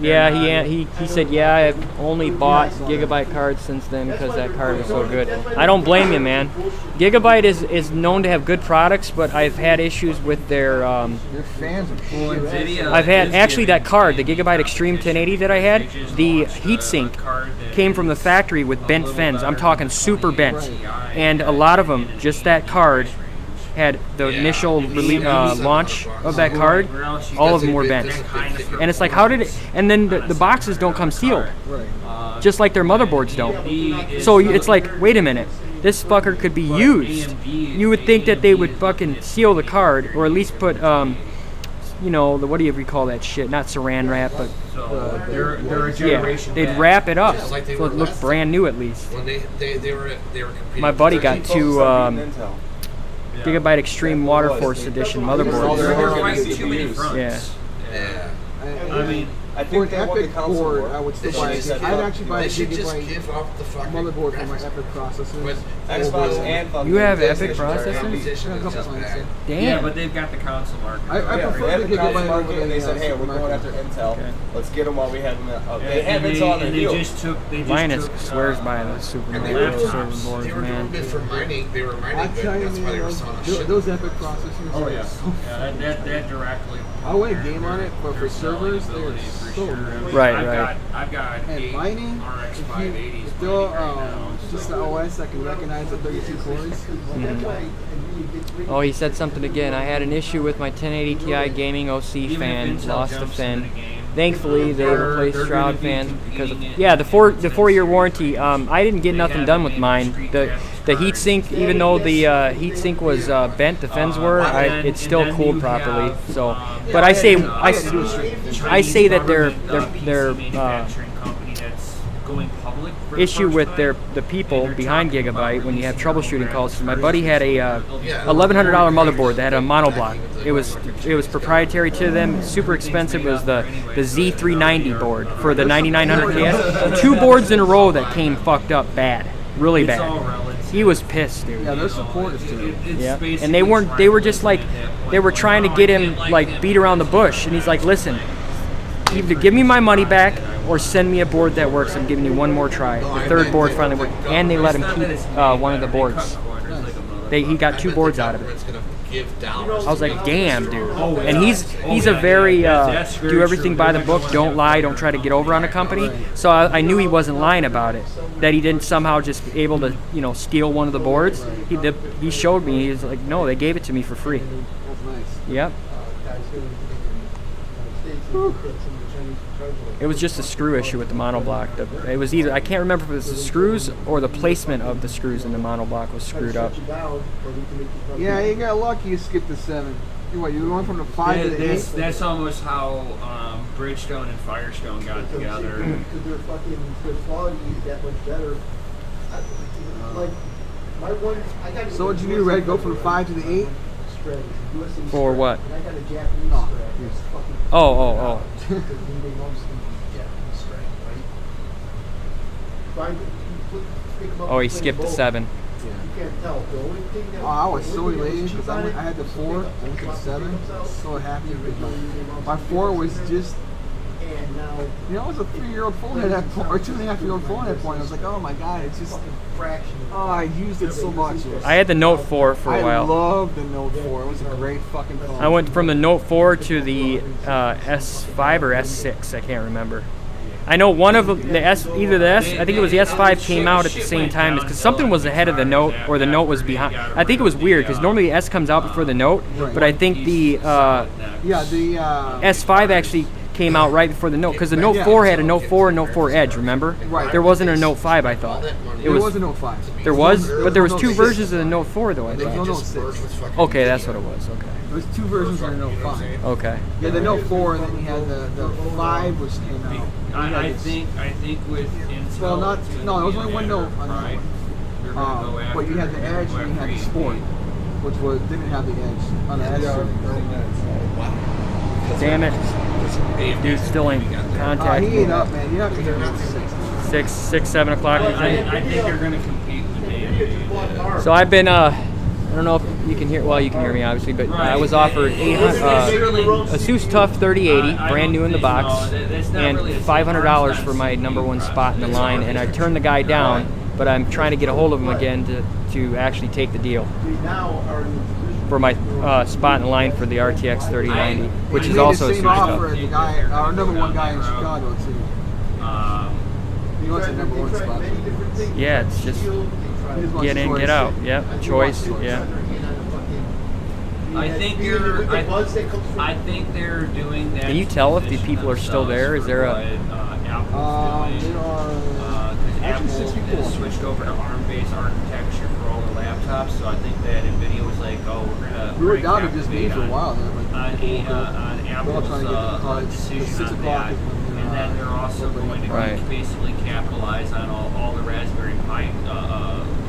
Yeah, he said, yeah, I've only bought Gigabyte cards since then because that card was so good. I don't blame you, man. Gigabyte is known to have good products, but I've had issues with their... fans I've had, actually that card, the Gigabyte Extreme 1080 that I had, the heatsink came from the factory with bent fins. I'm talking super bent. And a lot of them, just that card, had the initial launch of that card, all of them were bent. And it's like, how did it... And then the boxes don't come sealed, just like their motherboards don't. So it's like, wait a minute, this fucker could be used. You would think that they would fucking seal the card, or at least put, you know, what do you call that shit? Not saran wrap, but... yeah, they'd wrap it up so it looked brand new at least. When they were competing. My buddy got 2... Gigabyte Extreme Water Force Edition motherboards. Yeah. I mean, for an Epic board, I would still buy it. I'd actually buy a Gigabyte motherboard for my Epic processors. Xbox and you have Epic processors? Damn. Yeah, but they've got the console market. I prefer the Gigabyte over the they said, hey, we're going after Intel. Okay. Let's get them while we have them. They have Intel on their heels. Linus swears by the Super server boards, man. For mining, they were mining, but that's why they were selling shit. Those Epic processors. Oh yeah. That directly. I wouldn't game on it, but for servers, they're so good. Right. I've got and mining, if they're just the OS that can recognize the 32 cores. Oh, he said something again. I had an issue with my 1080 Ti gaming OC fan, lost a fin. Thankfully, they replaced Shroud fans because of, yeah, the 4-year warranty. I didn't get nothing done with mine. The heatsink, even though the heatsink was bent, the fins were, it still cooled properly. So, but I say that they're going public. For the issue first with time. the people behind Gigabyte when you have troubleshooting calls. My buddy had a $1,100 motherboard that had a monoblock. It was proprietary to them, super expensive. It was the Z390 board for the 9900 KS. 2 boards in a row that came fucked up bad, really It's all bad. relative. He was pissed, dude. Yeah, they're supporters too. Yeah, and they were just like, they were trying to get him like beat around the bush, and he's like, listen, either give me my money back or send me a board that works. I'm giving you one more try. The third board finally worked, and they let him keep one of the boards. He got 2 boards out of it. I was like, damn, dude. And he's a very do everything by the book, don't lie, don't try to get over on a company. So I knew he wasn't lying about it. That he didn't somehow just be able to, steal one of the boards. He showed me. He was like, no, they gave it to me for free. Yep. It was just a screw issue with the monoblock. It was either, I can't remember if it was the screws or the placement of the screws in the monoblock was screwed up. Yeah, you got lucky you skipped the 7. You going from the 5 to the 8? That's almost how Bridgestone and Firestone got together. Because their quality is that much better. So what'd you do, Red? Go from the 5 to the 8? For what? I got a Japanese Oh. Oh, he skipped the 7. You can't tell. The only thing that I was so elated because I had the 4, I went to the 7. So happy because my 4 was just. And now, it was a 3-year-old phone at that point, or 2.5-year-old phone at that point. I was like, oh my god, it's just. I used it so much. I had the Note 4 for a while. I loved the Note 4. It was a great fucking phone. I went from the Note 4 to the S5 or S6. I can't remember. I know one of them, I think it was the S5 came out at the same time because something was ahead of the Note or the Note was behind. I think it was weird because normally the S comes out before the Note, but I think the S5 actually came out right before the Note because the Note 4 had a Note 4 and Note 4 Edge, remember? Right. There wasn't a Note 5, I thought. There was a Note 5. There was? But there was 2 versions of the Note 4 though, I There was no thought. Note 6. Okay, that's what it was, okay. There was 2 versions of the Note 5. Okay. Yeah, the Note 4, and then you had the 5 was came out. I think with Intel. Well, there was only one Note on that one. But you had the Edge and you had the Sport, which didn't have the Edge on the Edge. Damn it. Dude still ain't contacted. He ain't up, man. You have to get him at 6, 7 o'clock. I think they're going to compete with AMD. So I've been, I don't know if you can hear, well, you can hear me obviously, but I was offered Asus TUF 3080, brand new in the box, and $500 for my #1 spot in the line, and I turned the guy down, but I'm trying to get a hold of him again to actually take the deal for my spot in the line for the RTX 3090, which is also a same Asus offer TUF. as the guy, our #1 guy in Chicago too. He wants a #1 spot. Yeah, it's just get in, get out. Yep, choice. Yeah. I think they're doing that. Can you tell if the people are still there? Is there a? Apple has switched over to ARM-based architecture for all the laptops, so I think that NVIDIA was like, oh, We were down to just me for a while there. On Apple's decision on that. And then they're also going to basically capitalize on all the Raspberry Pi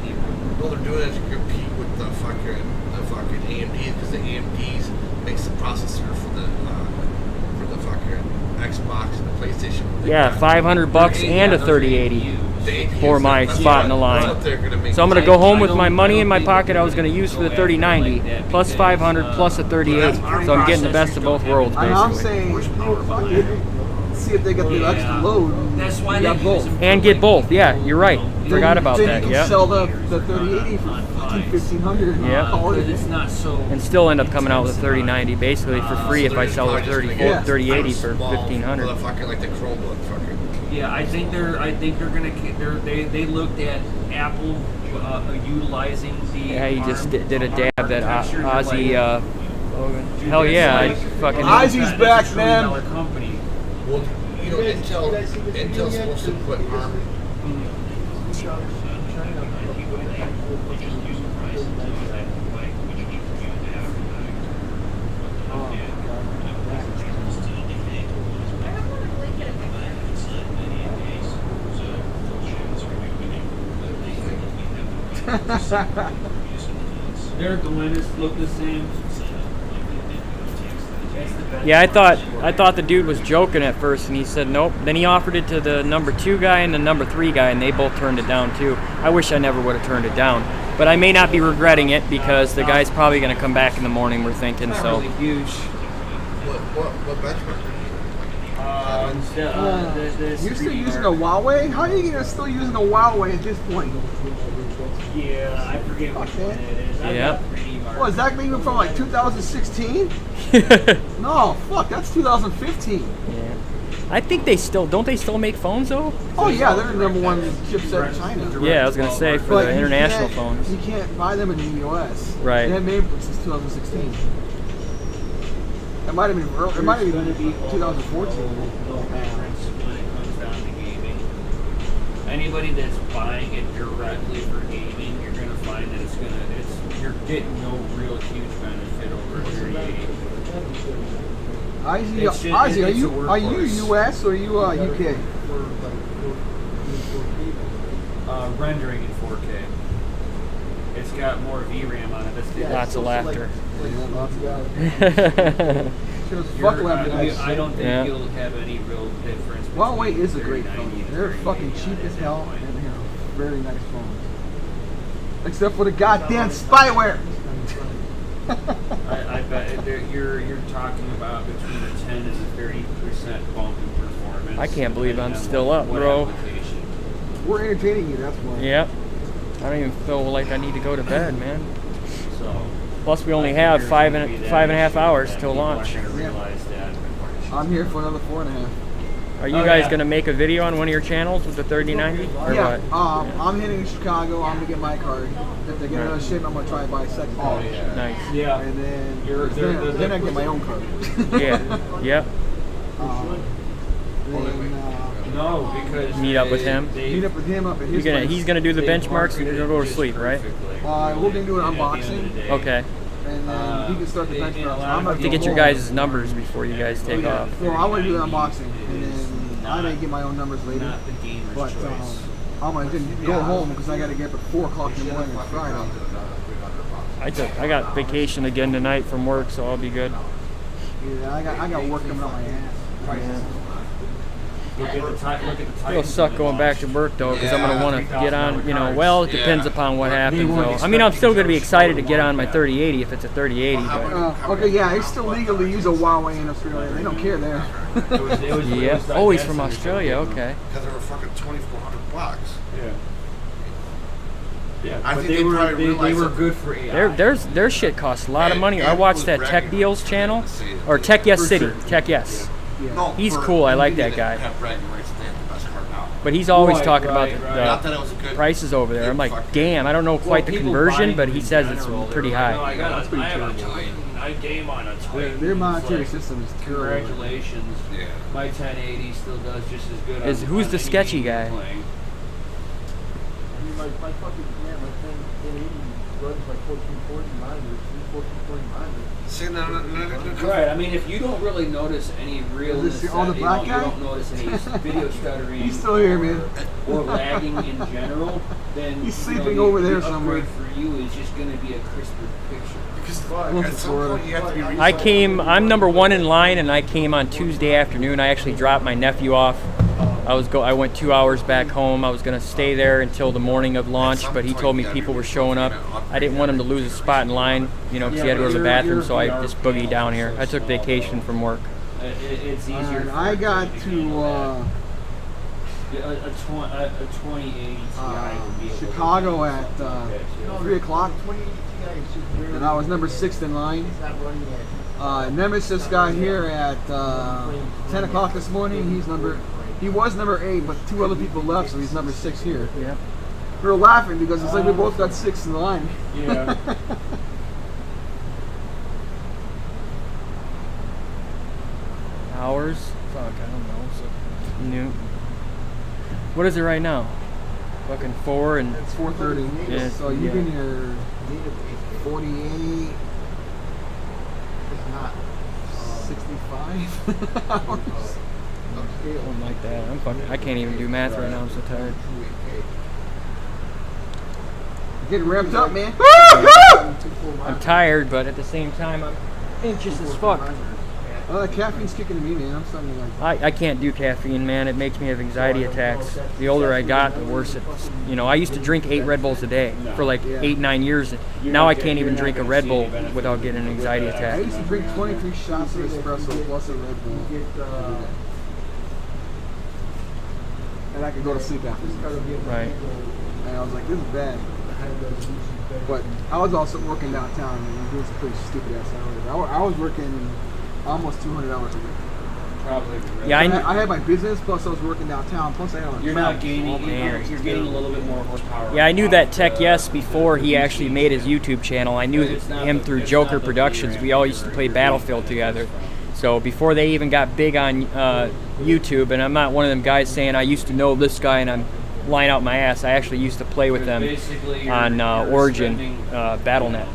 people. All they're doing is compete with the fucking AMD because the AMDs makes the processor for the fucking Xbox and the PlayStation. Yeah, $500 and a 3080 for my spot in the line. So I'm gonna go home with my money in my pocket I was gonna use for the 3090, plus 500 plus a 3080. So I'm getting the best of both worlds, basically. I'm saying, see if they get the extra load. That's why they both. And get both. Yeah, you're right. Forgot about then that. You can Yeah. sell the 3080 for $1,500. Yeah. It's not so. And still end up coming out with a 3090 basically for free if I sell the 3080 for $1,500. Fucking like the Chromebook. Fucking. Yeah, I think they're gonna. They looked at Apple utilizing the. Yeah, he just did a dab that Ozzy. Hell yeah, I fucking. Ozzy's back, man. Company. Well, you know, Intel's supposed to put ARM. Their glasses look the same. Yeah, I thought the dude was joking at first, and he said nope. Then he offered it to the number 2 guy and the number 3 guy, and they both turned it down too. I wish I never would have turned it down, but I may not be regretting it because the guy's probably going to come back in the morning. We're thinking so. Really huge. What benchmark? You're still using a Huawei? How are you still using a Huawei at this point? Yeah, I forget which one it is. Yeah. What, is that even from like 2016? No, fuck, that's 2015. Yeah. I think they still make phones though? Oh yeah, they're the number 1 chipset in China. Yeah, I was gonna say for the international phones. You can't buy them in the US. Right. They haven't made them since 2016. It might have been early, it might have even been 2014. No difference when it comes down to gaming. Anybody that's buying it directly for gaming, you're gonna find that you're getting no real huge benefit over 38. Ozzy, are you US or are you UK? Rendering in 4K. It's got more VRAM on it. Lots of laughter. I don't think you'll have any real difference. Huawei is a great phone. They're fucking cheap as hell, and they're very nice phones. Except for the goddamn spyware. I bet you're talking about between a 10 and a 30% bump in performance. I can't believe I'm still up, bro. We're entertaining you, that's why. Yep. I don't even feel like I need to go to bed, man. Plus, we only have five and a half hours till launch. I'm here for another 4.5. Are you guys gonna make a video on one of your channels with the 3090 or yeah, what? I'm heading to Chicago. I'm gonna get my card. If they get another ship, I'm gonna try to buy a second card. Nice. Yeah. And then I get my own card. Yeah. Yep. No, because meet up with him. Meet up with him up at his place. He's gonna do the benchmarks and you're gonna go to sleep, right? We're gonna do an unboxing. Okay. And then he can start the benchmarks. I'm to get your guys' numbers before you guys take off. Well, I want to do the unboxing, and then I may get my own numbers later. But I'm gonna go home because I gotta get up at 4 o'clock in the morning on Friday. I got vacation again tonight from work, so I'll be good. Yeah, I got work coming out my ass. Yeah. Look at the time. It'll suck going back to work though, because I'm gonna want to get on. Well, it depends upon what happens though. I mean, I'm still gonna be excited to get on my 3080 if it's a 3080. But okay, yeah, it's still legal to use a Huawei in Australia. They don't care there. Yeah. Oh, he's from Australia. Okay. Because they were fucking $2,400. Yeah. Yeah, I but think they were good for AI. Their shit costs a lot of money. I watched that Tech Deals channel, or Tech Yes City. Tech Yes. Yeah. He's cool. I like that guy. But he's always talking about the prices over there. I'm like, damn, I don't know quite the conversion, but he says it's pretty high. I game on a Titan. Their monetary system is terrible. Congratulations. Yeah. My 1080 still does just as good. Who's the sketchy guy? My fucking my 1080 runs my 1440 monitor, 1440 monitor. Right. I mean, if you don't really notice any real the black guy? you don't notice any video stuttering. He's still here, man. Or lagging in general, then he's sleeping over there somewhere. Upgrade for you is just going to be a crisper picture. I'm number 1 in line, and I came on Tuesday afternoon. I actually dropped my nephew off. I went 2 hours back home. I was going to stay there until the morning of launch, but he told me people were showing up. I didn't want him to lose a spot in line, because he had to go to the bathroom, so I just boogied down here. I took vacation from work. It's easier. I got to a 2080 Ti Chicago at 3 o'clock, and I was number 6 in line. Nemesis got here at 10 o'clock this morning. He was number 8, but 2 other people left, so he's number 6 here. Yeah. We were laughing because it's like we both got 6 in the line. Yeah. Hours? Fuck, I don't know. So, new. What is it right now? Fucking 4 and... It's 4:30. Yeah, so you've been here 48... It's not 65 hours. Something like that. I can't even do math right now. I'm so tired. Getting ramped up, man. I'm tired, but at the same time, I'm anxious as fuck. Oh, that caffeine's kicking to me, man. I'm starting to like. I can't do caffeine, man. It makes me have anxiety attacks. The older I got, the worse it. You know, I used to drink 8 Red Bulls a day for like 8-9 years. Now I can't even drink a Red Bull without getting an anxiety I attack. used to drink 23 shots of espresso plus a Red Bull every day. And I could go to sleep after that. Right. And I was like, this is bad. But I was also working downtown and doing some pretty stupid ass hours. I was working almost 200 hours a week. Probably. Yeah, I had my business, plus I was working downtown, plus I had my You're not gaining. You're getting a little bit more horsepower. Yeah, I knew that Tech Yes before he actually made his YouTube channel. I knew him through Joker Productions. We all used to play Battlefield together. So before they even got big on YouTube, and I'm not one of them guys saying I used to know this guy and I'm lying out my ass. I actually used to play with them on Origin, Battle.net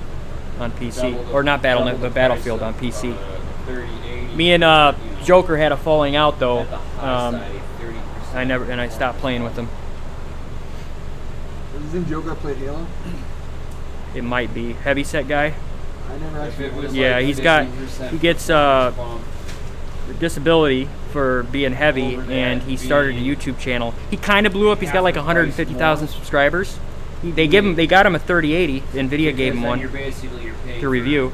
on PC, or not Battle.net, but Battlefield on PC. Me and Joker had a falling out though. I stopped playing with him. Isn't Joker played Halo? It might be heavyset guy. I never actually. Yeah, he gets disability for being heavy, and he started a YouTube channel. He kind of blew up. He's got like 150,000 subscribers. They got him a 3080. Nvidia gave him one to review.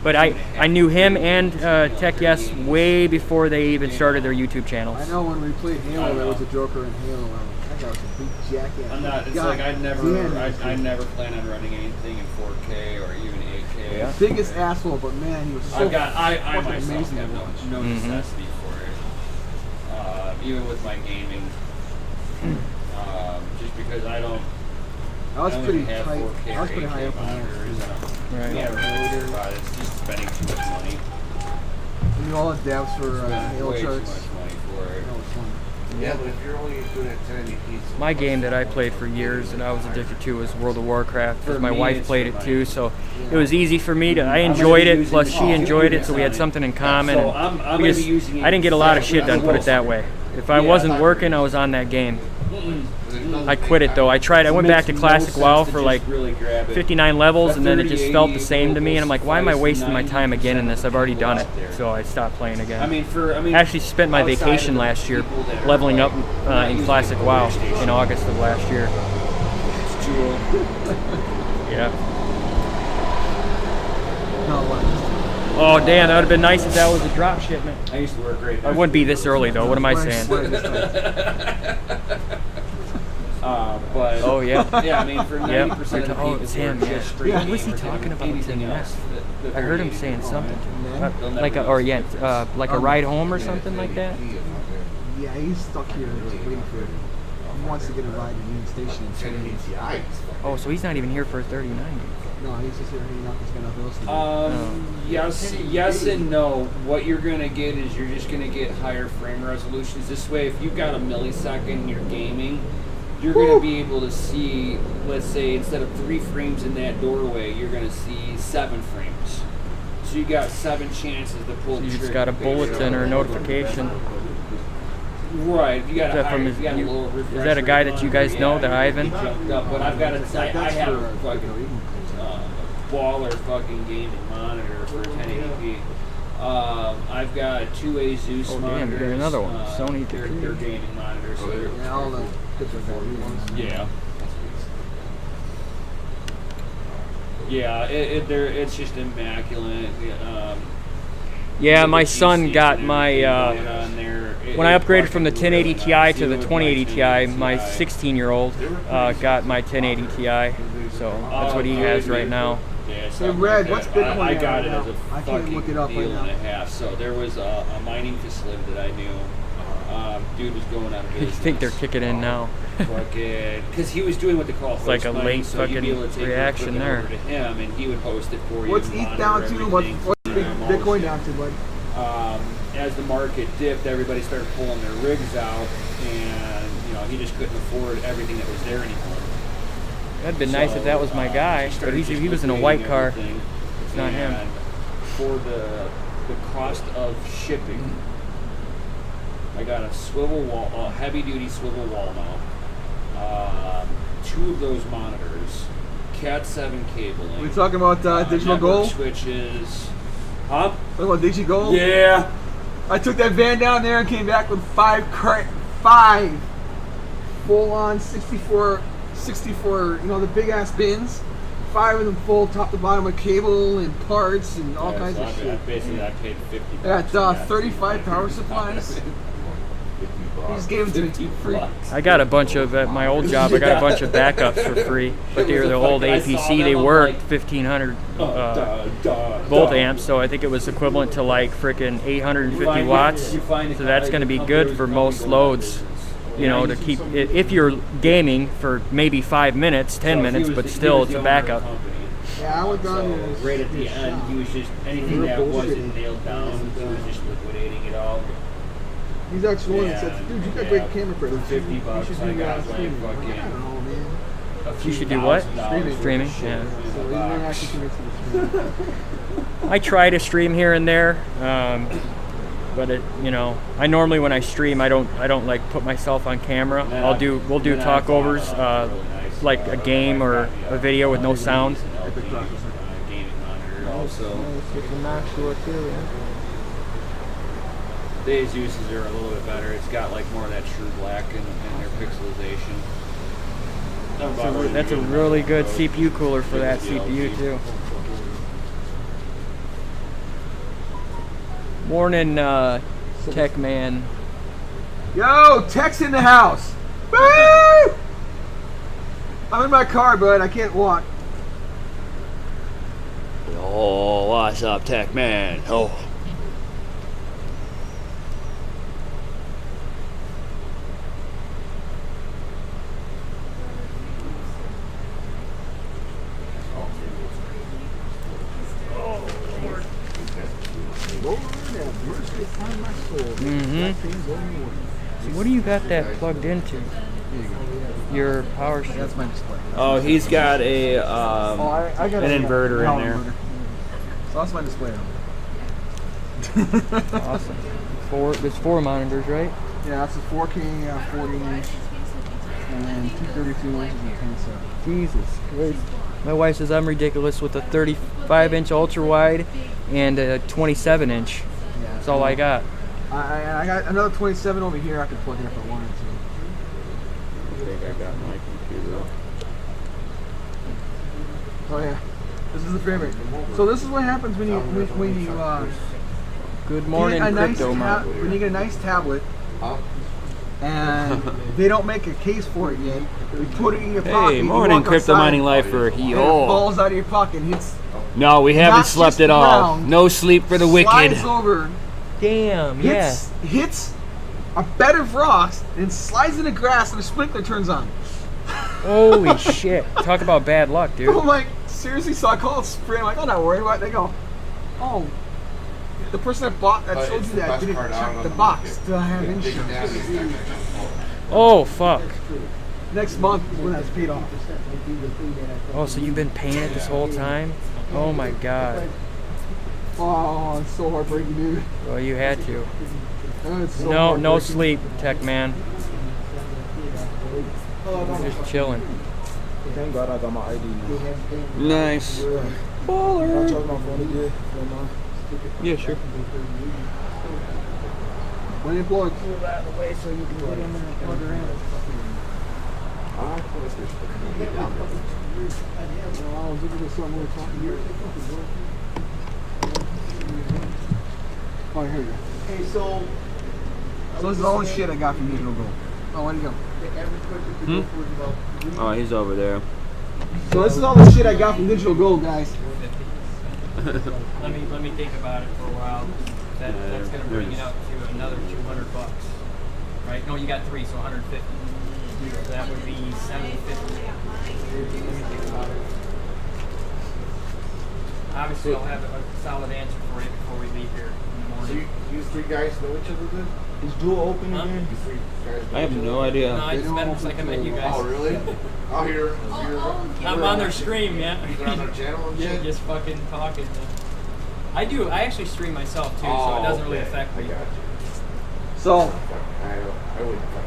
But I knew him and Tech Yes way before they even started their YouTube channels. I know when we played Halo, there was a Joker in Halo. That guy was a big jackass. I'm not. It's like I never plan on running anything in 4K or even 8K. Yeah. Biggest asshole, but man, he was so I myself amazing. have no necessity for it. Even with my gaming, just because I don't. I was pretty have tight. 4K I was pretty or high 8K up on monitors. that. Yeah, it's just spending too much money. You know all the devs for Halo way charts. too much money for it. That was fun. Yeah, but if you're only doing it 1080p. My game that I played for years and I was addicted to was World of Warcraft, because my wife played it too, so it was easy for me to. I enjoyed it, plus she enjoyed it, so we had something in common. So And I'm we gonna be using it I didn't get a lot of shit done, put it that way. If I wasn't working, I was on that game. I quit it though. I went back to Classic WoW for like 59 levels, and then it just felt the same to me. And I'm like, why am I wasting my time again in this? I've already done it, so I stopped playing again. I actually spent my vacation last year leveling up in Classic WoW in August of last year. Yeah. Oh damn, that would have been nice if that was a drop shipment. I used to work great. I wouldn't be this early though. What am I saying? But oh yeah, yeah. I mean, for 90% of the people, it's him. Yeah. What was he talking about? Anything else? I heard him saying something, like a ride home or something like that. Yeah, he's stuck here waiting for it. He wants to get a ride to Union Station. Oh, so he's not even here for a 3090. No, he's just here hanging out. He's got nothing else to do. Yes and no. What you're gonna get is you're just gonna get higher frame resolutions. This way, if you've got a millisecond and you're gaming, you're gonna be able to see. Let's say instead of 3 frames in that doorway, you're gonna see 7 frames. So you got 7 chances to pull. So you just got a bulletin or a notification. Right, you got is lower refresh Is that a guy that you guys know, that Ivan? But I've got I have a fucking baller fucking gaming monitor for 1080p. I've got 2 Asus monitors. Damn, you're getting another one. Sony. They're gaming monitors. So Yeah, all the different ones. Yeah. Yeah, it's just immaculate. Yeah, my son got my, when I upgraded from the 1080 Ti to the 2080 Ti, my 16-year-old got my 1080 Ti, so that's what he has right now. Hey, Red, what's Bitcoin? I got it as a I can't look it up deal right now. and a half. So there was a mining facility that I knew. Dude was going out of You business. think they're kicking in now? Because he was doing what they call It's like a mining, late so you'd be able to fucking take reaction it there. over to him, and he would host it for you. What's and ETH monitor down to? everything. What's Bitcoin down to, bud? As the market dipped, everybody started pulling their rigs out, and he just couldn't afford everything that was there anymore. That'd been nice if that was my guy, but he was in a white car. It's not him. For the cost of shipping, I got a swivel wall, a heavy-duty swivel wall mount, 2 of those monitors, Cat 7 cabling. We talking about digital network gold? switches. Huh? Talking about digi gold? Yeah. I took that van down there and came back with five full-on 64, the big-ass bins. 5 of them full, top to bottom, with cable and parts and all kinds of shit. Basically, I paid $50. I got 35 power supplies. He just gave them to me free. I got a bunch of, at my old job, I got a bunch of backups for free. But they were the old APC, they worked 1500 volt amps, so I think it was equivalent to like frickin' 850 watts. So that's going to be good for most loads, you know, to keep, if you're gaming for maybe 5 minutes, 10 minutes, but still it's a backup. Yeah, I went down there. Right at the end, he was just, anything that wasn't nailed down, he was just liquidating it all. He's actually the one that said, dude, you got great camera for $50, you should I do got streaming. like I don't know, man. You should do what? Streaming. Streaming, yeah. So he's been actually convinced me to stream. I try to stream here and there, but it, you know, I normally when I stream, I don't like put myself on camera. We'll do talkovers, like a game or a video with no sound. Today's uses are a little bit better. It's got like more of that true black in their pixelization. That's a really good CPU cooler for that CPU too. Morning, Tech Man. Yo, Tech's in the house. Woo! I'm in my car, bud. I can't walk. Oh, what's up, Tech Man? Oh. So what do you got that plugged into? Your power strip. That's my display. Oh, he's got a I got an inverter in there. Inverter. So that's my display. Awesome. There's 4 monitors, right? Yeah, that's a 4K 40 inch, and then 232 inches and 10.7. Jesus Christ. My wife says I'm ridiculous with a 35-inch ultra wide and a 27-inch. Yeah, that's all I got. I got another 27 over here. I could plug in if I wanted to. I think I got my computer. Oh yeah, this is the favorite. So this is what happens when you Good morning, Crypto Mom. when you get a nice tablet, and they don't make a case for it yet. You put it in your pocket. Hey, you morning, walk Crypto outside, Mining Life for and it yo. falls out of your pocket and hits. No, we haven't Not slept just at all. ground, No sleep for the wicked. Slides over. Damn, Hits a bed of rocks and slides in the grass, and the sprinkler turns on. Holy shit. Talk about bad luck, dude. I'm like, seriously? So I called Sprint. I'm like, I'm not worried about it. They go, oh, the person that sold you that didn't check the box to have insurance. Oh, fuck. Next month is when that's paid off. Oh, so you've been paying it this whole time? Oh my god. Oh, it's so heartbreaking, dude. Well, you had to. It's so No heartbreaking. sleep, Tech Man. Just chilling. Thank God I got my ID now. Nice. I'll charge my phone again. Yeah, sure. When you plug. Move out of the way so you can get in there and plug her in. I was looking at something we were talking here. Oh, here we go. Hey, so this is all the shit I got from Digital Gold. Oh, where'd he go? Oh, he's over there. So this is all the shit I got from Digital Gold, guys. Let me think about it for a while. That's gonna bring it up to another $200, right? No, you got 3, so 150. So that would be 750. Let me think about it. Obviously, I'll have a solid answer for you before we leave here in the morning. You 3 guys know each other then? is Dual open again? You 3 guys know I have each no other? idea. No, I just met them like I met you guys. Oh, really? I'll hear. I'm on their stream, yeah. You're on their channel and Yeah, shit? just fucking talking. I actually stream myself too, so it doesn't really affect me. So,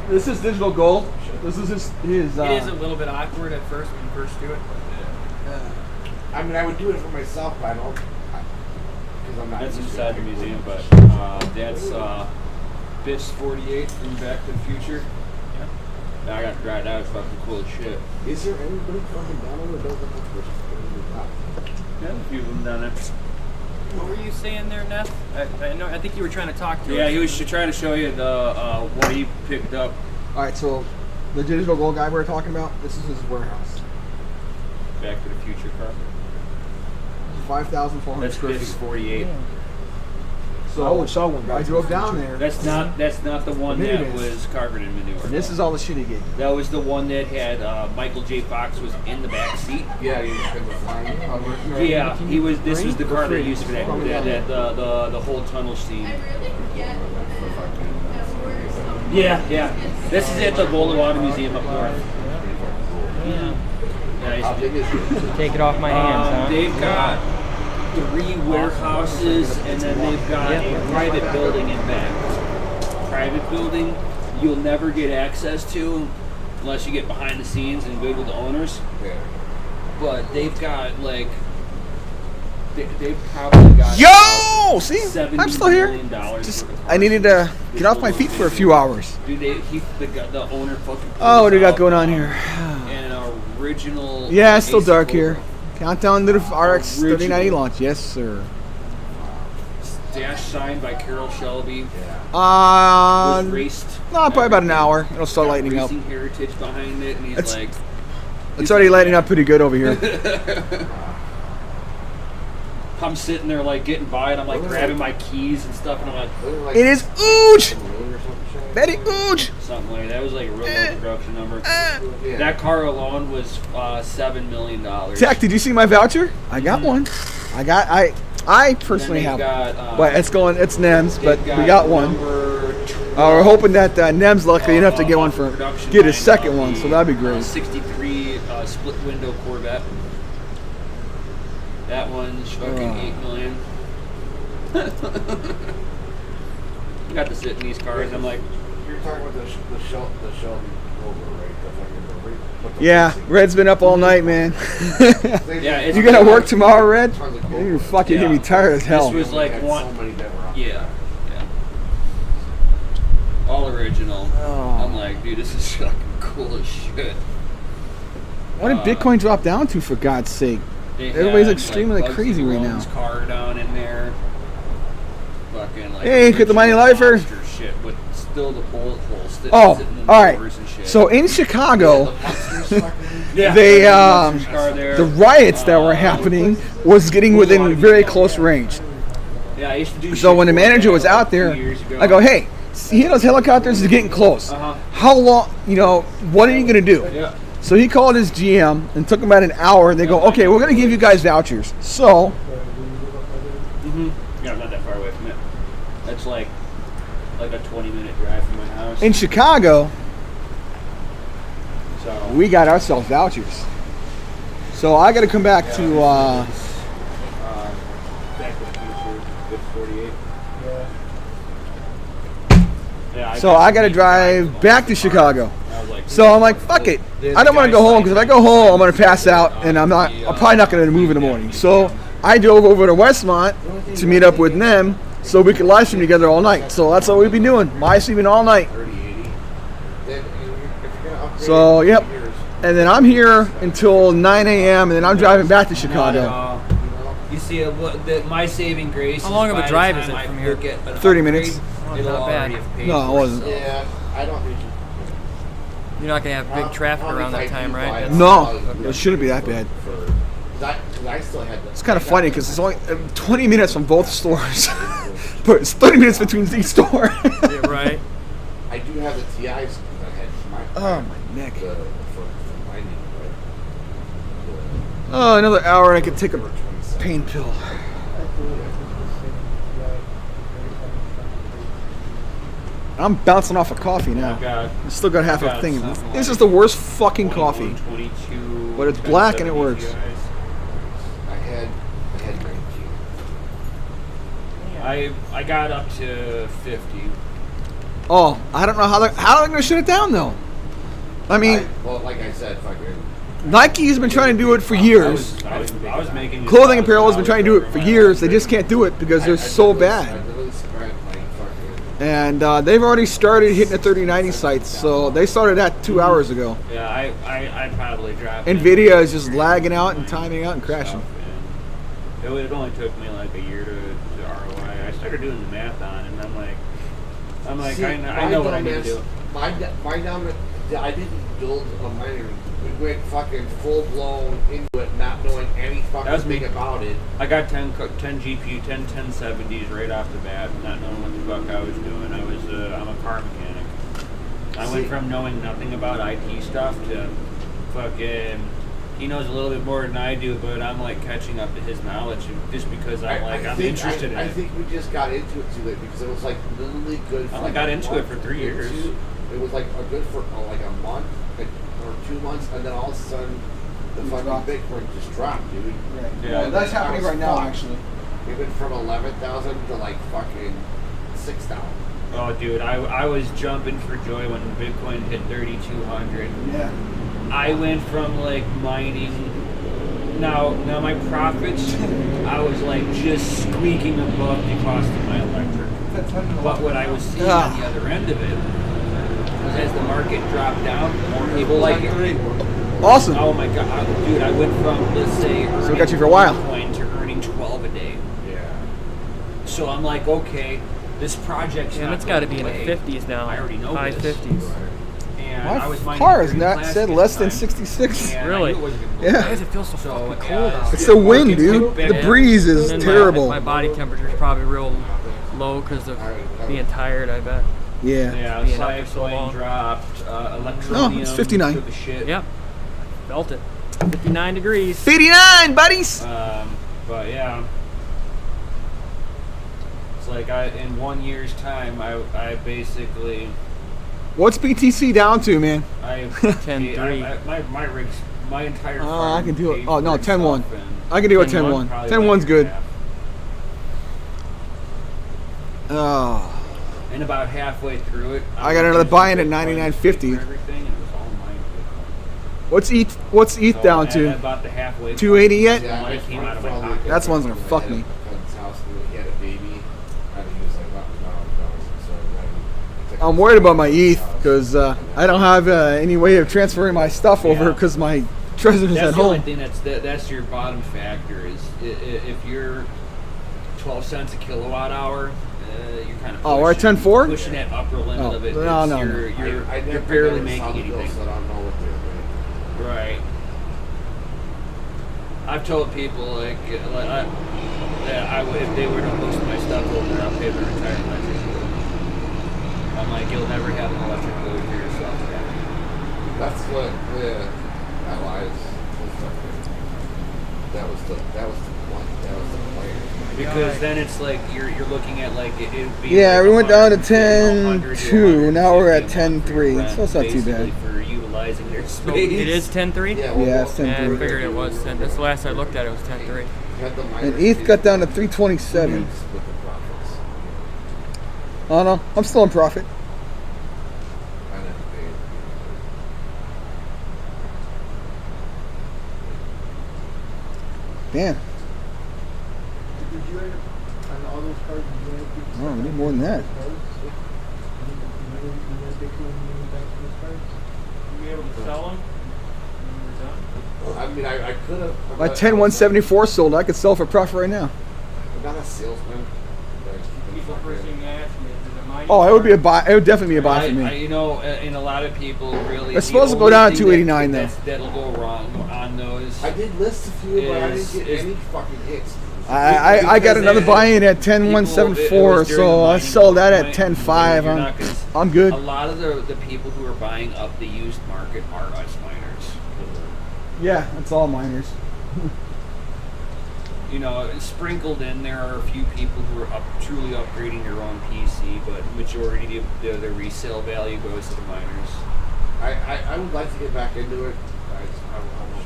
this is Digital Gold. This is his It is a little bit awkward at first when you first do it. I mean, I would do it for myself, but I don't. Because I'm not. That's used to inside it. the museum, but that's Bitch 48 from Back to the Future. Yeah. I got to drive that. It's fucking cool as shit. Is there anybody from McDonald's that doesn't have to? Yeah, a few of them down there. What were you saying there, Neff? I know. I think you were trying to talk to us. Yeah, he was trying to show you the what he picked up. All right, so the digital gold guy we were talking about, this is his warehouse. Back to the Future car. 5,400 That's square Bitch feet. 48. So I drove down there. That's not the one that was carpeted in manure. And this is all the shit he gave me. That was the one that had Michael J. Fox was in the back seat. Yeah, you had the flying cover. Yeah, he was. This was the car they used for that the whole tunnel scene. Yeah. This is at the Boulevard Museum up north. Yeah. Take it off my hands, huh? They've got 3 warehouses, and then they've got a private building in back. Private building you'll never get access to unless you get behind the scenes and good with the owners. Yeah. But they've got like they've probably got Yo! See? $70 I'm still here. million Just, worth of I needed to get off my feet for a few hours. Dude, the owner fucking. Oh, what do we got going on here? An original. Yeah, it's still AC dark Cobra. here. Countdown to the RX 3090 launch. Yes, sir. Dash signed by Carroll Shelby. Was raced. No, probably about an hour. It'll start lightening up. Racing heritage behind it, and he's It's- like. It's already lighting up pretty good over here. I'm sitting there like getting by, and I'm like grabbing my keys and stuff, and I'm like. It is huge. Very huge. Something like that. It was like a real low production number. That car alone was $7 million. Tech, did you see my voucher? I got one. I personally have got, one. But it's NEMS, but we got one. We're hoping that NEMS luckily enough to get one for get his second one, so that'd be great. 63 split window Corvette. That one's fucking $8 million. You got to sit in these cars. I'm like, You're talking about the Shelby Rover, right? Yeah, Red's been up all night, man. Yeah, You gonna work tomorrow, Red? You're fucking gonna be tired as hell. This was like one. Yeah. All original. I'm like, dude, this is fucking cool as shit. What did Bitcoin drop down to, for God's sake? They Everybody's had, extremely like, crazy right now. Bugsy Lone's car down in there. Fucking like. Hey, get the money lifer. monster shit with still the bullet holes sitting Oh, in the all right. doors and shit. So in Chicago, Yeah, they the monster's car there. the riots that were happening was getting within very close range. Yeah, I used to do So shit when the for manager that was out there, a few years ago. I go, hey, see those helicopters is getting close. How long? What are you gonna do? Yeah. So he called his GM and took him about an hour. And they go, okay, we're gonna give you guys vouchers. So Yeah, I'm not that far away from it. That's like a 20-minute drive from my house. in Chicago, So we got ourselves vouchers. So I got to come back to. Back to the Future, Bitch 48. Yeah, So I got to drive back to Chicago. So I'm like, fuck it. I don't want to go home because if I go home, I'm gonna pass out, and I'm probably not gonna move in the morning. So I drove over to Westmont to meet up with them so we could live stream together all night. So that's what we've been doing, live streaming all night. So yep. And then I'm here until 9 a.m. and then I'm driving back to Chicago. You see, my saving grace. How long is of a by the drive time is it I from here? get an 30 minutes. upgrade, it'll Not bad. already have paid No, it for wasn't. itself. Yeah, I don't. You're not gonna have big traffic around that time, right? No, it shouldn't be that bad. I still had the. It's kind of funny because it's only 20 minutes from both stores, but it's 30 minutes between each store. Yeah, right. I do have the TIs. I had my. Oh, my neck. For my knee, Oh, another hour and I could take a pain pill. I'm bouncing off of coffee now. I still got half a thing. This is the worst fucking coffee. But it's black and it works. I had 19. I got up to 50. Oh, I don't know how they're going to shut it down though. I mean, Well, like I said, fucking. Nike has been trying to do it for years. I was making Clothing apparel has been trying to do it for years. They just can't do it because they're so bad. And they've already started hitting the 3090 sites, so they started that 2 hours ago. Yeah, I probably dropped. NVIDIA is just lagging out and timing out and crashing. It only took me like a year to ROI. I started doing the math on it, and I'm like, See, I know what I need to do. My dumb, I didn't build a miner. We went fucking full blown into it, not knowing any fucking thing about it. I got 10 GPU, 10 1070s right off the bat, not knowing what the fuck I was doing. I'm a car mechanic. I went from knowing nothing about IT stuff to fucking. He knows a little bit more than I do, but I'm like catching up to his knowledge just because I'm interested in it. I think we just got into it too late because it was like literally good. For I got into it for 3 years. It was like good for like a month or 2 months, and then all of a sudden the fucking Bitcoin just dropped, dude. Right. Yeah, that's happening right now, actually. We went from 11,000 to like fucking 6,000. Oh, dude, I was jumping for joy when Bitcoin hit 3,200. Yeah. I went from like mining. Now my profits, I was like just squeaking above the cost of my electric. But what I was seeing on the other end of it was as the market dropped down, more people like it. Awesome. Oh my god, dude! I went from let's say So we got you for a while. Bitcoin to earning 12 a day. Yeah. So I'm like, okay, this project's And not it's got to be in going the away. 50s now. I already know High this. 50s. And I was My mining car is green not plastic said at less the than time. 66. And I Really? knew it wasn't gonna go Yeah. away. Why does it feel so fucking yeah, cold out? It's the wind, dude. The breeze is And terrible. My body temperature is probably real low because of being tired, I bet. Yeah. Yeah, Being up for so Cycling long. dropped, electronium. No, it's 59. Took a shit. Yep. Felt it. 59 degrees. 59, buddies. But yeah. It's like in 1 year's time, I basically. What's BTC down to, man? I 10.3. My rigs, my entire. I can do it. paid Oh no, for 10-1. itself, and I can do it 10-1, 10-1. probably 10-1's like good. half. Oh. And about halfway through it, I got another buy-in at 99.50. everything, and it was all mine. What's ETH? What's ETH So down at to? about the halfway. 280 yet? Yeah, Money came out of my pocket. That's one's gonna fuck me. His house, he had a baby. I think he was like $1,000. So I'm worried about my ETH because I don't have any way of transferring my stuff over because my treasure's That's at the only home. thing that's your bottom factor is if you're 12 cents a kilowatt hour, you're kind of Oh, we're at 10.4? pushing that upper limit Oh, of it. no, It's- no, You're barely making anything. So I don't know what they're doing. Right. I've told people that if they were to host my stuff over, I'll pay their entire electric bill. I'm like, you'll never have an electric bill for yourself. That's what that lies. That was the point. That was the plan. Because then it's like you're looking at like it would be. Yeah, like we went down to 100 10.2. Now we're at 150 10.3. So it's not too bad. basically for utilizing their So space. it is 10.3? Yeah, it's Yeah, I 10.3. figured it was 10. That's the last I looked at it was 10.3. And ETH got down to 327. With the profits. Oh no, I'm still in profit. I never paid. Damn. Did you end up on all those cards? Did you end up getting Oh, we need more than that. You be able to sell them? I mean, I could have. My 10.174 sold. I could sell for profit right now. I'm not a salesman. People first thing ask me, is it a mining Oh, it would be a card? buy. It would definitely be a buy for me. You know, and a lot of people really. It's supposed to go down to 289 though. That'll go wrong on those. I did list a few, but I didn't get is- any fucking hits. I got another buy-in at 10.174, so I sell that at 10.5. I'm good. A lot of the people who are buying up the used market are us miners. Yeah, it's all miners. You know, sprinkled in there are a few people who are truly upgrading their own PC, but majority of the resale value goes to the miners. I would like to get back into it. I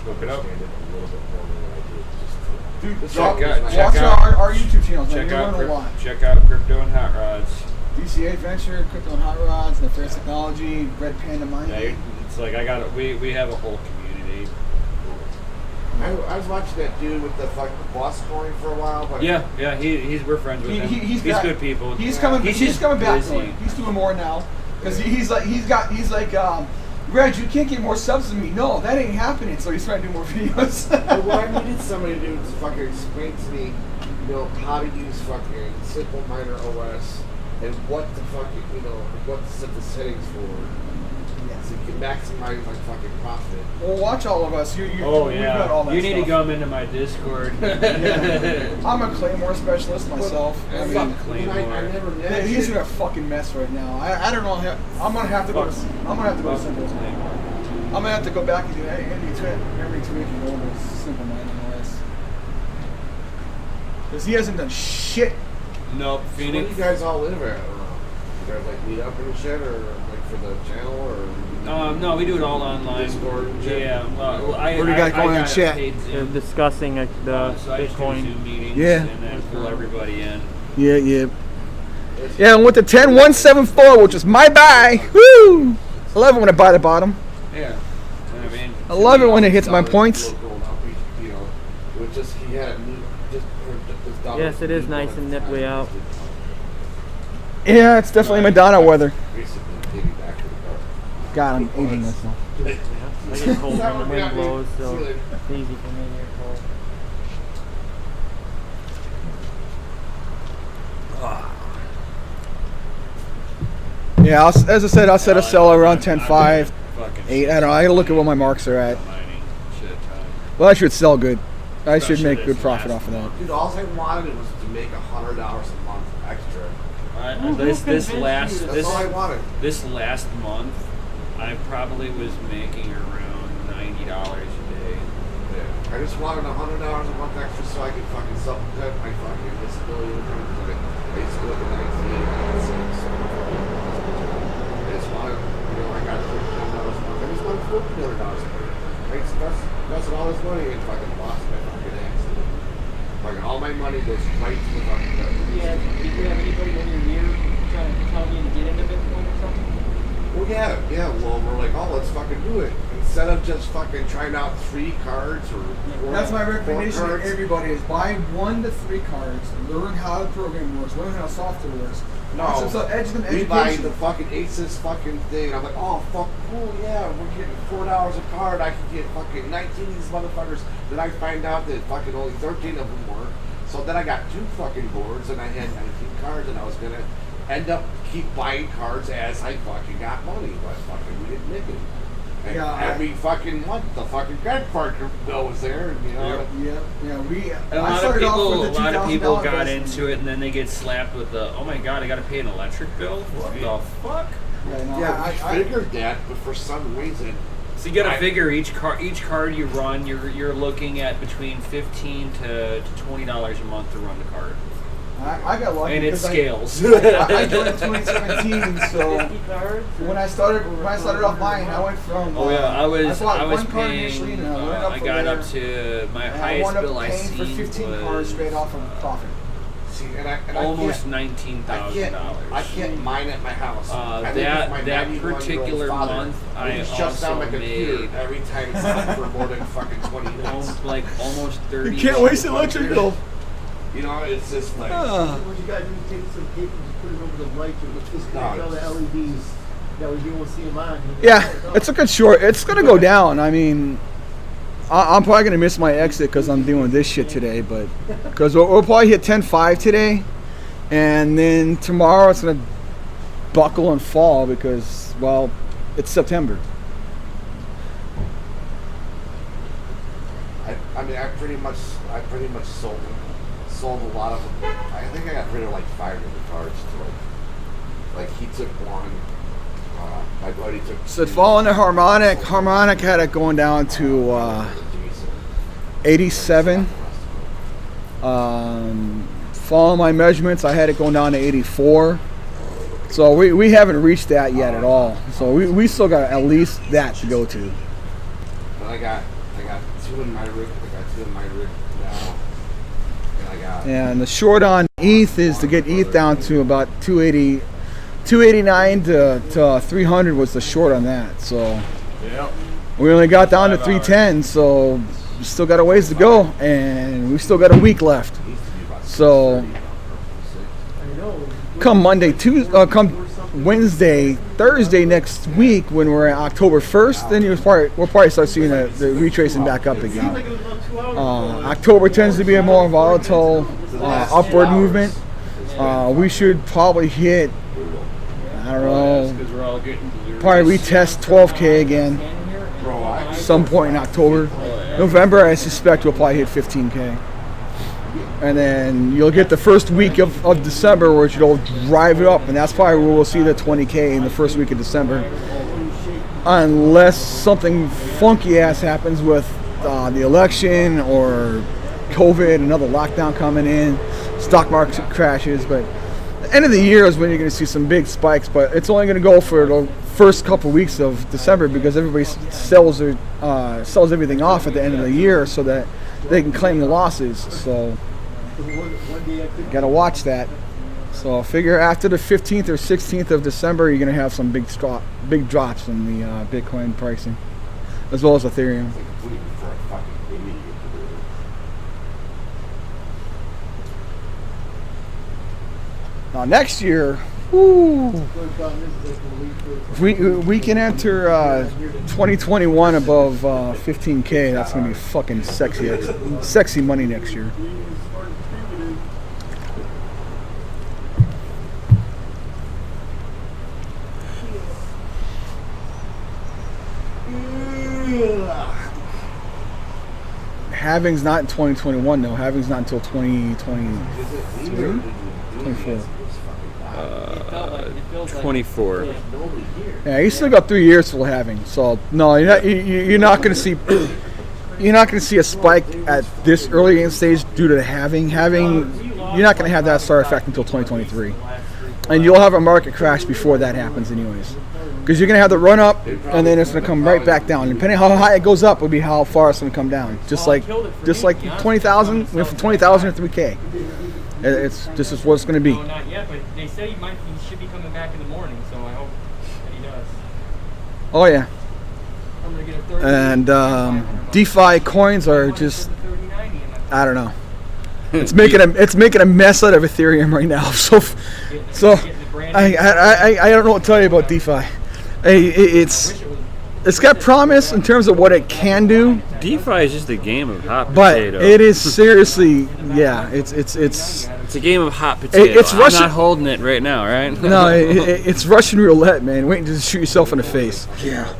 Look it up. understand it a little bit more than what I did. Dude, Check out our YouTube channels. Check You're out learning a lot. check out Crypto and Hot Rods. DCA Venture, Crypto and Hot Rods, NefariousTechnology, Red Panda Mining. Yeah, it's like we have a whole community. I was watching that dude with the fucking bus scoring for a while. But Yeah, we're friends with him. He's good people. He's coming. He's He's just coming back. busy. To it. He's doing more now because he's like, Reg, you can't get more subs than me. No, that ain't happening. So he's trying to do more videos. But what I needed somebody to do is fucking explain to me, how to use fucking Simple Miner OS and what the fucking, what to set the settings for. So you can maximize my fucking profit. Well, watch all of us. We've got all that You need to stuff. come into my Discord. I'm a Claymore specialist myself. I mean, Claymore. He's in a fucking mess right now. I don't know. I'm gonna have to go. I'm gonna have to go to Simple. I'm gonna have to go back and do every tweak and go over Simple Miner OS. Because he hasn't done shit. Nope. So where do you guys all live at? You guys like meet up and shit, or like for the channel, or? No, we do it all online. Discord. Yeah. What do you got going on in chat? They're discussing the so I just do Bitcoin. Zoom meetings Yeah. and then pull everybody in. Yeah. Yeah, and with the 10174, which is my buy. Woo! I love it when I buy the bottom. Yeah. I mean, I love it when it hits my points. It was just he had just Yes, it is nice and nipply out. Yeah, it's definitely Madonna weather. God, I'm aging myself. I get cold when the wind blows, so it's easy for me to get cold. Yeah, as I said, I'll set a sell around 10.5, 8. I don't know. I gotta look at what my marks are at. Well, I should sell good. I should make good profit off of that. Dude, all I wanted was to make $100 a month extra. This all I wanted. This last month, I probably was making around $90 a day. Yeah. I just wanted $100 a month extra so I could fucking supplement my fucking disability income. I used to look at 1986. I just wanted, I got $13 a month. I just wanted $1,400 a month. That's all this money in fucking lost my fucking accident. Like all my money goes right to the fucking government. Yeah, did you have anybody in your ear trying to tell you to get into Bitcoin or something? Well, yeah. Well, we're like, let's fucking do it. Instead of just fucking trying out 3 cards or 4, That's my 4 recommendation to cards. everybody: is buy 1 to 3 cards, learn how the program works, learn how software works. No, So education. we buy the fucking Asus fucking thing. I'm like, fuck, cool, yeah, we're getting $4 a card. I can get fucking 19 of these motherfuckers. Then I find out that fucking only 13 of them work. So then I got 2 fucking boards and I had 19 cards and I was gonna end up keep buying cards as I fucking got money, but fucking we didn't make it. And every fucking month, the fucking credit card bill was there, and And a lot of people got into it, and then they get slapped with the, oh my god, I got to pay an electric bill. What the fuck? I figured that, but for some reason. So you got to figure each card you run, you're looking at between $15 to $20 a month to run the card. I got lucky and it scales. I joined in 2017, so when I started off mine, I went from I was one card paying. initially, and I got up to my highest bill I seen for 15 was cards straight off of profit. See, and almost $19,000. I can't mine at my house. That particular month, I shut down my also computer made every time it's on for more than fucking 20 minutes. Like almost 30. You can't waste electric bill. It's just like. What you gotta do is take some paper and put it over the light and just all the LEDs that we won't see them on. Yeah, it's a good short. It's gonna go down. I mean, I'm probably gonna miss my exit because I'm doing this shit today, but because we'll probably hit 10.5 today, and then tomorrow it's gonna buckle and fall because it's September. I pretty much sold a lot of them. I think I got rid of like 5 of the cards to like he took one. My buddy took. So it fall into Harmonic. Harmonic had it going down to 87. Following my measurements, I had it going down to 84. So we haven't reached that yet at all. So we still got at least that to go to. And I got 2 in my rig. I got 2 in my rig now. And the short on ETH is to get ETH down to about 289 to 300 was the short on that. So we only got down to 310. So still got a ways to go, and we still got a week left. So come come Wednesday, Thursday next week, when we're at October 1st, then we'll probably start seeing the retracing back up again. October tends to be a more volatile upward movement. We should probably hit, I don't know, probably retest 12K again some point in October. November, I suspect we'll probably hit 15K. And then you'll get the first week of December, which will drive it up, and that's probably where we'll see the 20K in the first week of December. Unless something funky ass happens with the election or COVID, another lockdown coming in, stock market crashes. But the end of the year is when you're going to see some big spikes, but it's only going to go for the first couple weeks of December because everybody sells everything off at the end of the year so that they can claim the losses. So gotta watch that. So I figure after the 15th or 16th of December, you're gonna have some big drops in the Bitcoin pricing, as well as Ethereum. Now next year, if we can enter 2021 above 15K, that's gonna be fucking sexy money next year. Halving's not in 2021 though. Halving's not until 2023, 24. 24. Yeah, you still got 3 years till halving. So no, you're not going to see a spike at this early in stage due to the halving. You're not going to have that start effect until 2023, and you'll have a market crash before that happens, anyways. Because you're going to have the run up, and then it's going to come right back down. Depending on how high it goes up, will be how far it's going to come down. Just like 20,000 went from 20,000 to 3K. This is what it's going to be. No, not yet, but they say he should be coming back in the morning, so I hope that he does. Oh yeah. I'm gonna get a 30. And DeFi coins are just, I don't know. It's making a mess out of Ethereum right now. So I don't know what to tell you about DeFi. It's got promise in terms of what it can do. DeFi is just a game of hot But potato. it is seriously, yeah, it's a game of hot potato. It's Russian. I'm not holding it right now, right? No, it's Russian roulette, man. Waiting to shoot yourself in the face. Yeah,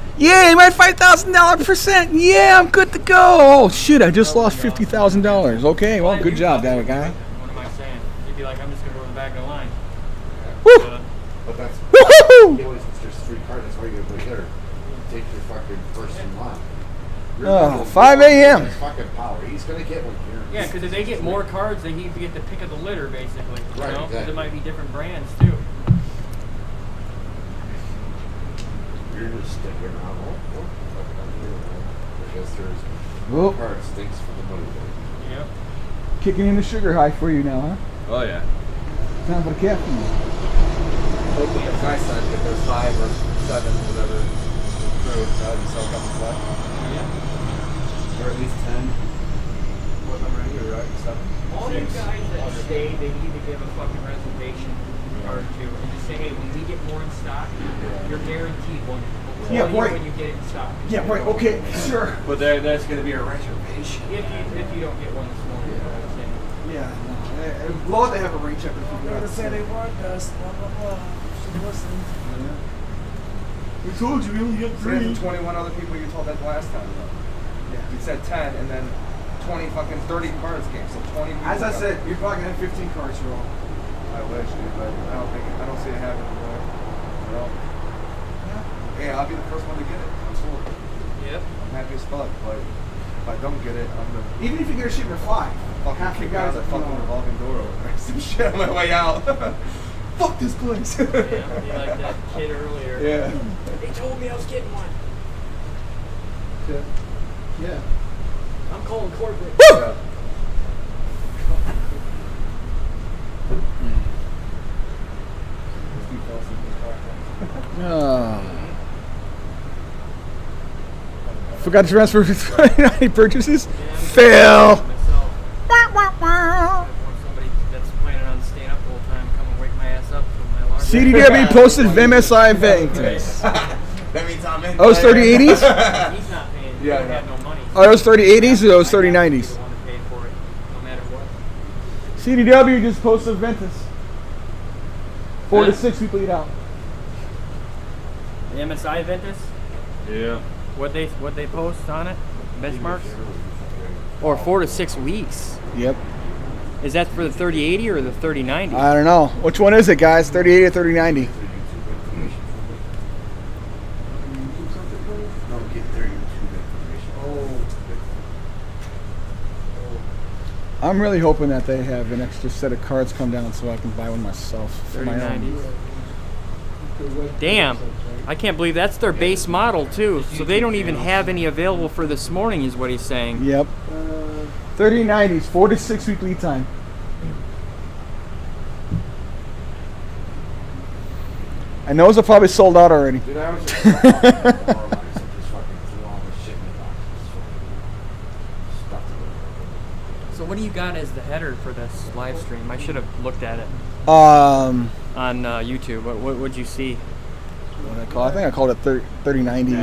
you might $5,000%. Yeah, I'm good to go. Oh shit, I just lost $50,000. Okay, well, good job, that guy. What am I saying? You'd be like, I'm just gonna go to the back of the line. Woo! But that's woohoo! There's 3 cards. That's why you gotta play there. Take your fucking first in line. 5 a.m. Fucking power. He's gonna get one here. Yeah, because if they get more cards, they need to get the pick of the litter, basically. You Right, know, because exactly. it might be different brands too. You're just sticking around. Because there's Whoop. card stinks for the money. Yep. Kicking in the sugar high for you now, huh? Oh yeah. Time for the caffeine. Hopefully it's nice then if there's 5 or 7, whatever crew, so that'd be so coming back. Yeah. Or at least 10. What number are you, right? 7? All you guys that stay, they need to give a fucking reservation card to, and just say, hey, when we get more in stock, you're guaranteed one. We'll Yeah, call you right. when you get it in stock. Yeah, right. Okay, sure. But that's going to be a reservation. If you don't get one this morning, you know what I'm saying? Yeah, no. Love to have a ring check if you Never say they want us, blah, blah, blah. Should listen. We told you we only get 3. 21 other people you told that last time, though. Yeah. You said 10, and then 20 fucking 30 cards came, so 20 people. As I got said, it. you're probably gonna have 15 cards for all. I wish, dude, but I don't see it happening. Well, yeah, I'll be the first one to get it. I'm sold. Yep. I'm happy as fuck, but if I don't get it, I'm gonna Even if you get a shipment of 5, fucking half the kick out guys that that fucking revolving door over there. Some shit on my way out. Fuck this place. Yeah, be like that kid earlier. Yeah. They told me I was getting one. Yeah. I'm calling corporate. Yeah. Forgot to transfer 2090 purchases. Fail. Somebody that's planning on staying up the whole time, come and wake my ass up from my alarm. CDW posted VMSI Ventures. That means I'm in. Oh, it's 3080s? He's not paying. Yeah, He had no money. Are those 3080s or those 3090s? Want to pay for it, no matter what. CDW just posted Ventus. 4 to 6 weekly out. The MSI Ventus? Yeah. What they post on it? Benchmarks? Or 4 to 6 weeks. Yep. Is that for the 3080 or the 3090? I don't know. Which one is it, guys? 3080 or 3090? I'm really hoping that they have an extra set of cards come down so I can buy one myself. For my own. 3090s. Damn. I can't believe that's their base model too. So they don't even have any available for this morning is what he's saying. Yep. 3090s, 4 to 6 week lead time. And those are probably sold out already. Dude, I was just So what do you got as the header for this live stream? I should have looked at it. On YouTube. What would you see? What did I call it? I think I called it 3090.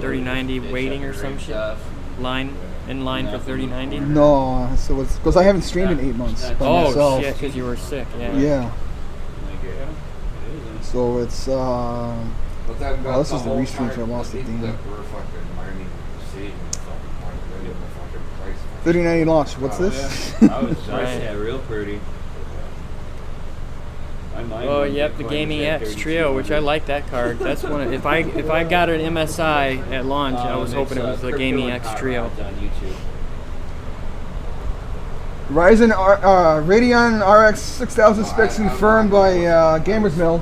3090 waiting or some shit? Line in line for 3090? No, so it's because I haven't streamed in 8 months. By myself. Shit, because you were sick. Yeah. Yeah. So it's oh, this is the restream, so I lost it. 3090 launch. What's this? Yeah, real pretty. Oh, yep, the Gaming X Trio, which I like that card. That's one. If I got an MSI at launch, I was hoping it was the Gaming X Trio. Ryzen Radeon RX 6000 specs confirmed by Gamers Mill.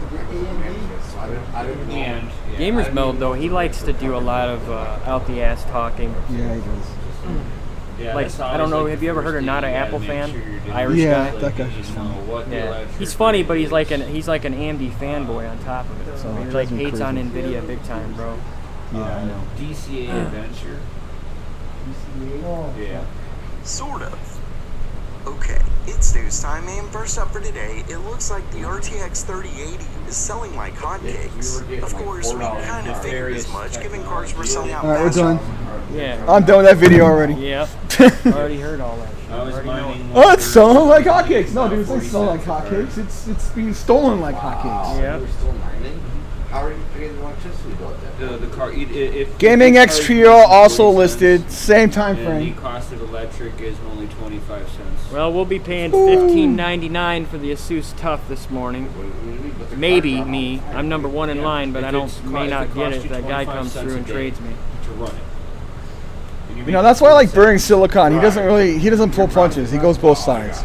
Gamers Mode, though, he likes to do a lot of out the ass talking. Yeah, he does. Yeah, like, I don't know, have you ever heard of Not an Apple fan? Irish yeah, guy? that guy's just funny. Yeah. He's funny, but he's like an AMD fanboy on top of it. So he like hates on Nvidia big time, bro. Yeah, I know. DCA Adventure. Yeah. Sort of. Okay, it's news time, and first up for today, it looks like the RTX 3080 is selling like hotcakes. Of course, we kind of figured as much, given cards were selling out. Alright, we're done. Yeah. I'm done with that video already. Yep. Already heard all that shit. Oh, it's selling like hotcakes. No, dude, it's not selling like hotcakes. It's being stolen like hotcakes. Yeah. How are you paying the electricity bill at that? The car, if Gaming X Trio also listed, same time and frame. the cost of electric is only 25 cents. Well, we'll be paying $15.99 for the Asus Tough this morning. Maybe me. I'm number one in line, but I may not get it if that guy comes through and trades me. To run it. You know, that's why I like Burning Silicon. He doesn't pull punches. He goes both sides.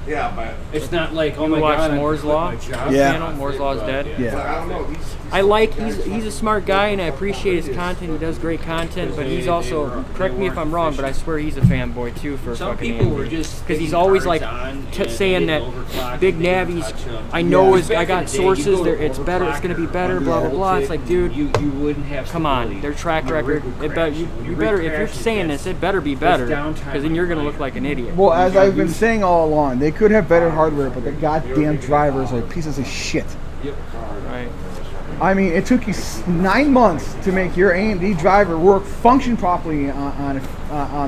Yeah, but it's not like, oh You my watch god, Moore's Law? Yeah. Channel? Moore's Law is dead? Yeah. I don't know. I like, he's a smart guy and I appreciate his content. He does great content, but he's also, correct me if I'm wrong, but I swear he's a fanboy too for Some fucking people were AMD. just Because he's always like saying that big Navi's, I know I got sources, it's better, it's going to be better, blah, blah, blah. It's like, dude, you wouldn't have come on, their track record, you better, if you're saying this, it better be better, because then you're going to look like an idiot. Well, as I've been saying all along, they could have better hardware, but the goddamn drivers are pieces of shit. Yep. Right. I mean, it took you 9 months to make your AMD driver function properly on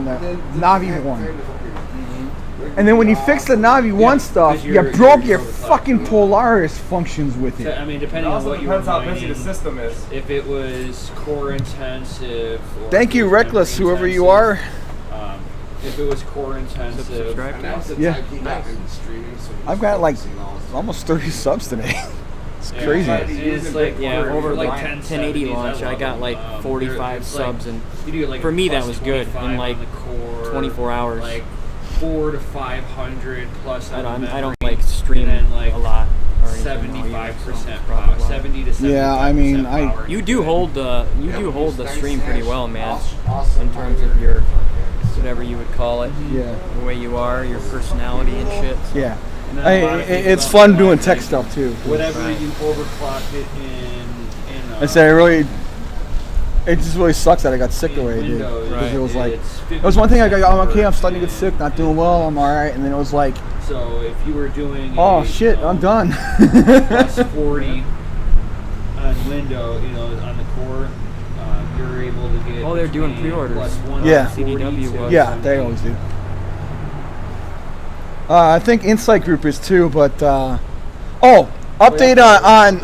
the Navi 1. And then when you fix the Navi 1 stuff, you broke your fucking Polaris functions with it. I mean, depending It also on what depends you were how busy the system is. If it was core intensive. Or Thank you, Reckless, whoever you are. If it was core intensive. Yeah. I've got like almost 30 subs today. It's crazy. It's like, over like 1080 launch, I got like 45 subs, and for me that was good in like 24 hours. Like 400 to 500 plus. I don't like stream a lot. 75% power, 70 to 75%. Yeah, I mean, you do hold the stream pretty well, man. In terms of your whatever you would call it. Yeah. The way you are, your personality and shit. So. Yeah. It's fun doing tech stuff too. Whatever you overclock it in I say I really It just really sucks that I got sick the way I did. Because it was like, It's it was one thing I got, I'm okay, I'm starting to get sick, not doing well, I'm alright. And then it was like, So if you were doing oh shit, I'm done. plus 40 on window, on the core, you're able to get. Oh, they're doing between pre-orders. plus 1 Yeah. CDW was. Yeah, they always do. I think Insight Group is too, but update on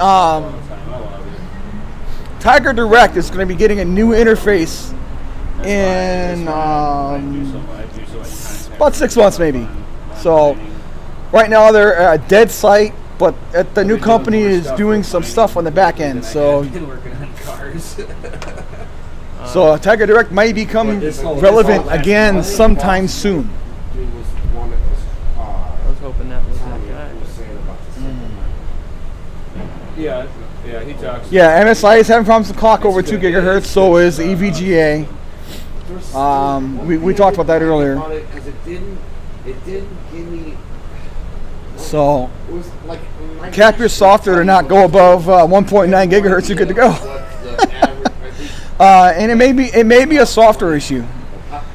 Tiger Direct is going to be getting a new interface in about 6 months maybe. So right now they're a dead site, but the new company is doing some stuff on the back end. So Tiger Direct might become relevant again sometime soon. I was hoping that was that guy. Yeah, he talks. Yeah, MSI is having problems with clock over 2 gigahertz. So is EVGA. We talked about that earlier. It didn't give me. So It was like cap your software to not go above 1.9 gigahertz. You're good to go. And it may be a software issue.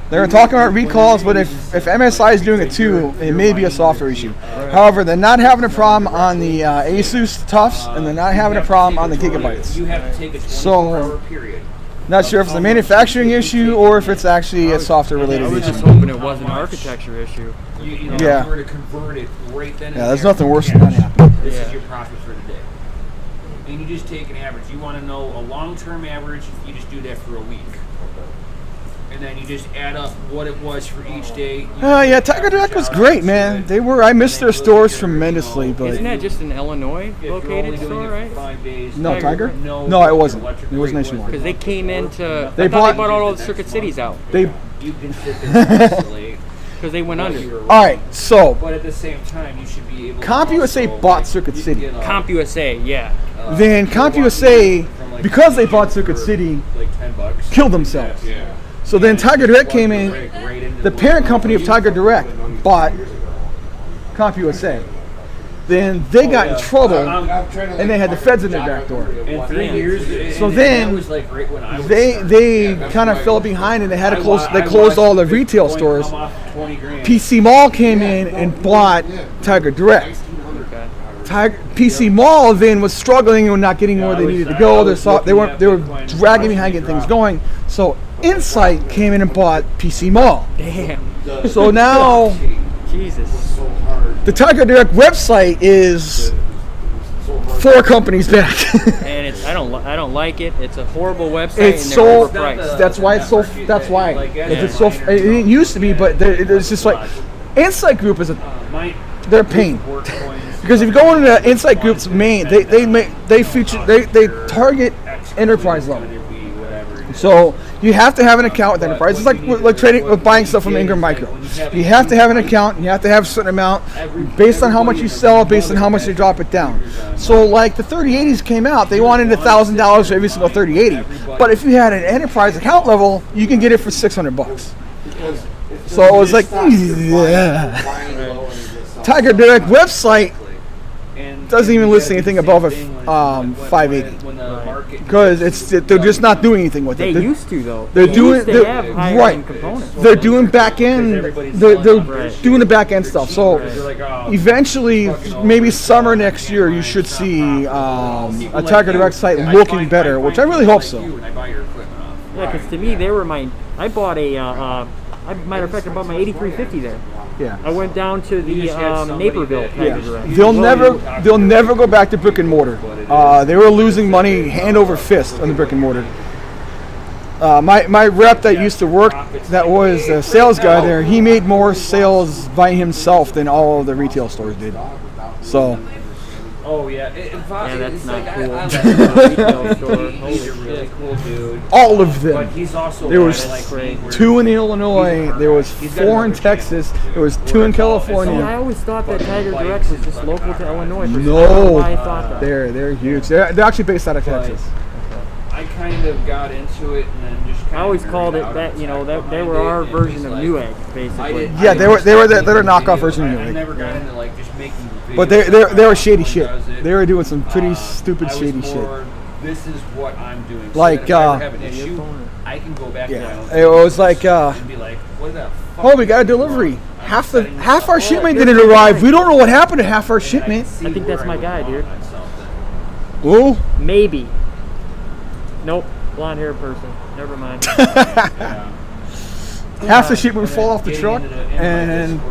They were talking about recalls, but if MSI is doing it too, it may be a software issue. However, they're not having a problem on the Asus Tufts, and they're not having a problem on the Gigabytes. You have to take a 24-hour So, period. not sure if it's a manufacturing issue or if it's actually a software-related I was issue. just hoping it was an architecture issue. Yeah. If you were to convert it right then and Yeah, there's there nothing for worse than that cash, happening. This Yeah. is your profit for the day. And you just take an average. You want to know a long-term average, you just do that for a week. And then you just add up what it was for each day. Yeah, Tiger Direct was great, man. I missed their stores tremendously, but Isn't that just an Illinois located store, right? no, Tiger? No, it wasn't. It was nationwide. Because they came into. They I thought they bought- bought all the Circuit Cities out. They You can sit there constantly. Because they went under. All right, so But at the same time, you should be able to CompUSA also, bought like, Circuit you City. can get, CompUSA, yeah. Then CompUSA, because they bought Circuit City, like $10. killed themselves. So then Tiger Direct came in. The parent company of Tiger Direct bought CompUSA. Then they got in trouble, and they had the feds in their back door. In 3 years, So and then that was like right when I was they kind of fell behind, and they had to close. They closed all the retail stores. PC Mall came in and bought Tiger Direct. PC Mall then was struggling and not getting where they needed to go. They were dragging behind getting things going. So Insight came in and bought PC Mall. Damn. So now Jesus. the Tiger Direct website is 4 companies back. And it's I don't like it. It's a horrible website. It's and so they're overpriced. that's why it's so that's why it's so it didn't used to be, but it's just like Insight Group is they're a pain. Because if you go into the Insight Group's main, they target enterprise level. So you have to have an account with enterprise. It's like trading with buying stuff from Ingram Micro. You have to have an account. You have to have a certain amount based on how much you sell, based on how much they drop it down. So like the 3080s came out, they wanted $1,000 for every single 3080. But if you had an enterprise account level, you can get it for $600. So it was like, yeah. Tiger Direct website doesn't even list anything above a 580 because they're just not doing anything with it. They used to though. They're doing used to have high-end components. They're doing back end. They're doing the back end stuff. So eventually, maybe summer next year, you should see a Tiger Direct site looking better, which I really hope so. Yeah, because to me they were my. I bought a. Matter of fact, I bought my 8350 there. Yeah. I went down to the Naperville Tiger Direct. They'll never go back to brick and mortar. They were losing money hand over fist on the brick and mortar. My rep that used to work, that was a sales guy there, he made more sales by himself than all of the retail stores did. So. Oh yeah, that's not like, cool. I retail store. He's a really cool dude. All of them. But he's also there was like 2 in Illinois. There was 4 in Texas. There was 2 in California. See, I always thought that Tiger Direct was just local to Illinois. No, I thought that. they're huge. They're actually based out of Texas. I kind of got into it and then just. I always called it that. You know, that they were our version of Newegg, basically. Yeah, they're a knockoff version of I Newegg. never got into like just making. But they were shady shit. They were doing some pretty stupid shady shit. this is what I'm doing. So Like, that if I ever have an issue, I can go back down. It was like, and be like, what the fuck? oh, we got a delivery. Half our shipment didn't arrive. We don't know what happened to half our shipment. I think that's my guy, dude. Who? Maybe. Nope. Blonde hair person. Never mind. Half the shipment would fall off the truck, and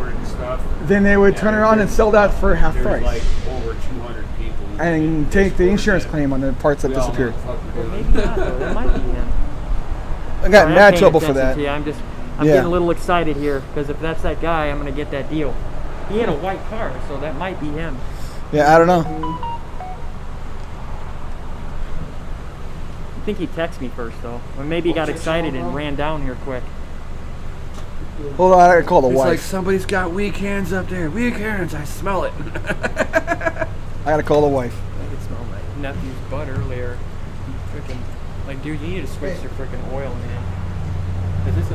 then they would turn around and sell that for half price. Like over 200 people. And take the insurance claim on the parts that disappeared. Well, maybe not, though. That might be him. I got Sorry, mad I'm trouble paying for that. attention to you. I'm getting a little excited here because if that's that guy, I'm gonna get that deal. He had a white car, so that might be him. Yeah, I don't know. I think he texted me first though, or maybe he got excited and ran down here quick. Hold on, I gotta call the It's wife. like somebody's got weak hands up there. Weak hands, I smell it. I gotta call the wife. I could smell my nephew's butt earlier. Freaking, like, dude, you need to switch your freaking oil, man. Cause it's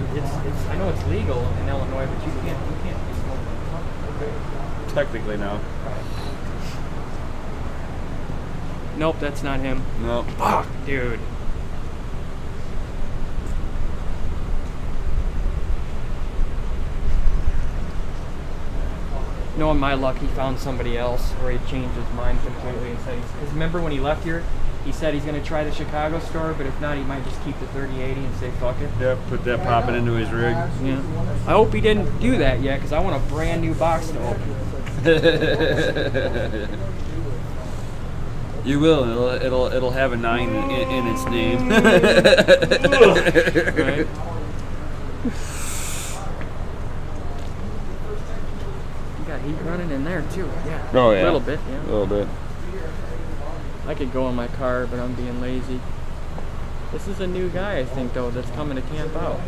I know it's legal in Illinois, but you can't be smoking. Technically, no. Nope, that's not him. Nope. Fuck, dude. Knowing my luck, he found somebody else, or he changed his mind completely and said, because remember when he left here, he said he's going to try the Chicago store, but if not, he might just keep the 3080 and say fuck it. Yeah, put that popping into his rig. Yeah. I hope he didn't do that yet, because I want a brand new box to open. You will. It'll have a 9 in its name. Right. You got heat running in there too. Yeah. Oh yeah. A little bit. Yeah. A little bit. I could go in my car, but I'm being lazy. This is a new guy, I think, though, that's coming to camp out.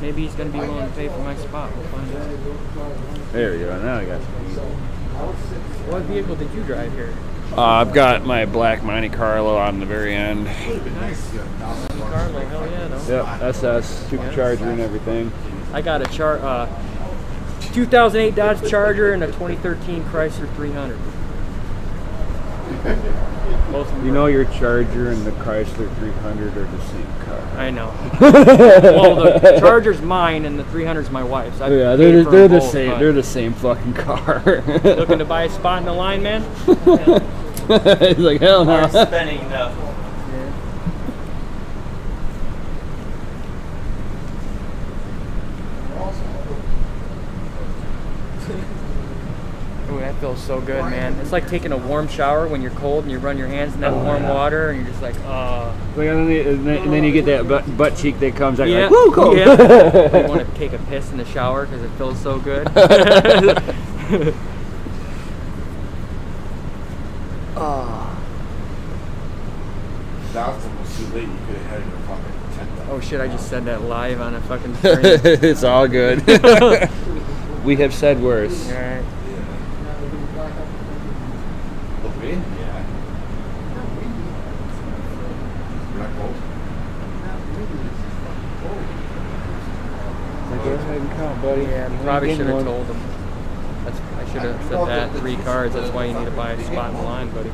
Maybe he's going to be willing to pay for my spot. We'll find out. There we go. Now I got some heat. What vehicle did you drive here? I've got my black Monte Carlo on the very end. Nice. Carlo, hell yeah, though. Yep, SS, supercharger and everything. I got a 2008 Dodge Charger and a 2013 Chrysler 300. You know your Charger and the Chrysler 300 are the same car. I know. Well, the Charger's mine and the 300's my wife's. Oh, yeah, they're the same. But they're the same fucking car. Looking to buy a spot in the line, man? He's like, hell no. We're spending enough. Ooh, that feels so good, man. It's like taking a warm shower when you're cold and you run your hands in that warm water and you're just like, and then you get that butt cheek that comes out. Yeah. Like, woo, cold. Yeah. You want to take a piss in the shower because it feels so good. That was almost too late. You could have had your fucking tent up. Oh shit, I just said that live on a fucking stream. It's all good. We have said worse. All right. The wind? Yeah. You're not cold? Go ahead and count, buddy. Yeah, probably should have told him. I should have said that. 3 cards. That's why you need to buy a spot in the line, buddy.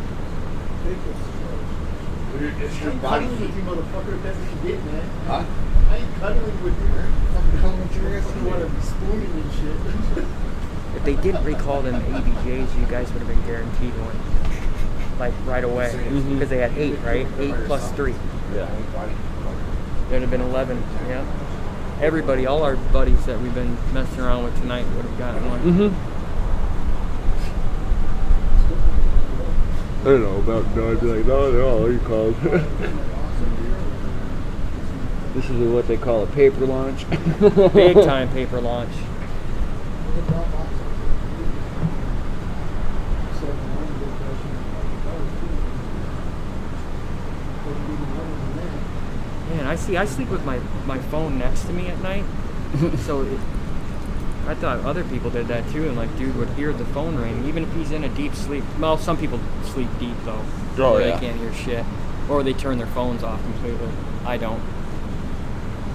It's your I'm body cuddling with heat. you, motherfucker, if that's what you did, man. Huh? I ain't cuddling with you. I'm cuddling with your ass. You want to be spooning and shit. If they didn't recall them ABJs, you guys would have been guaranteed one. Like, right away. Because they had 8, right? 8 plus 3. Yeah. It would have been 11, yeah. Everybody, all our buddies that we've been messing around with tonight would have gotten one. I don't know about no. I'd be like, no, they're all recalled. This is what they call a paper launch. Big time paper launch. Man, I sleep with my phone next to me at night. So I thought other people did that too, and like dude would hear the phone ring even if he's in a deep sleep. Well, some people sleep deep though. Oh, where yeah. They can't hear shit, or they turn their phones off completely. I don't.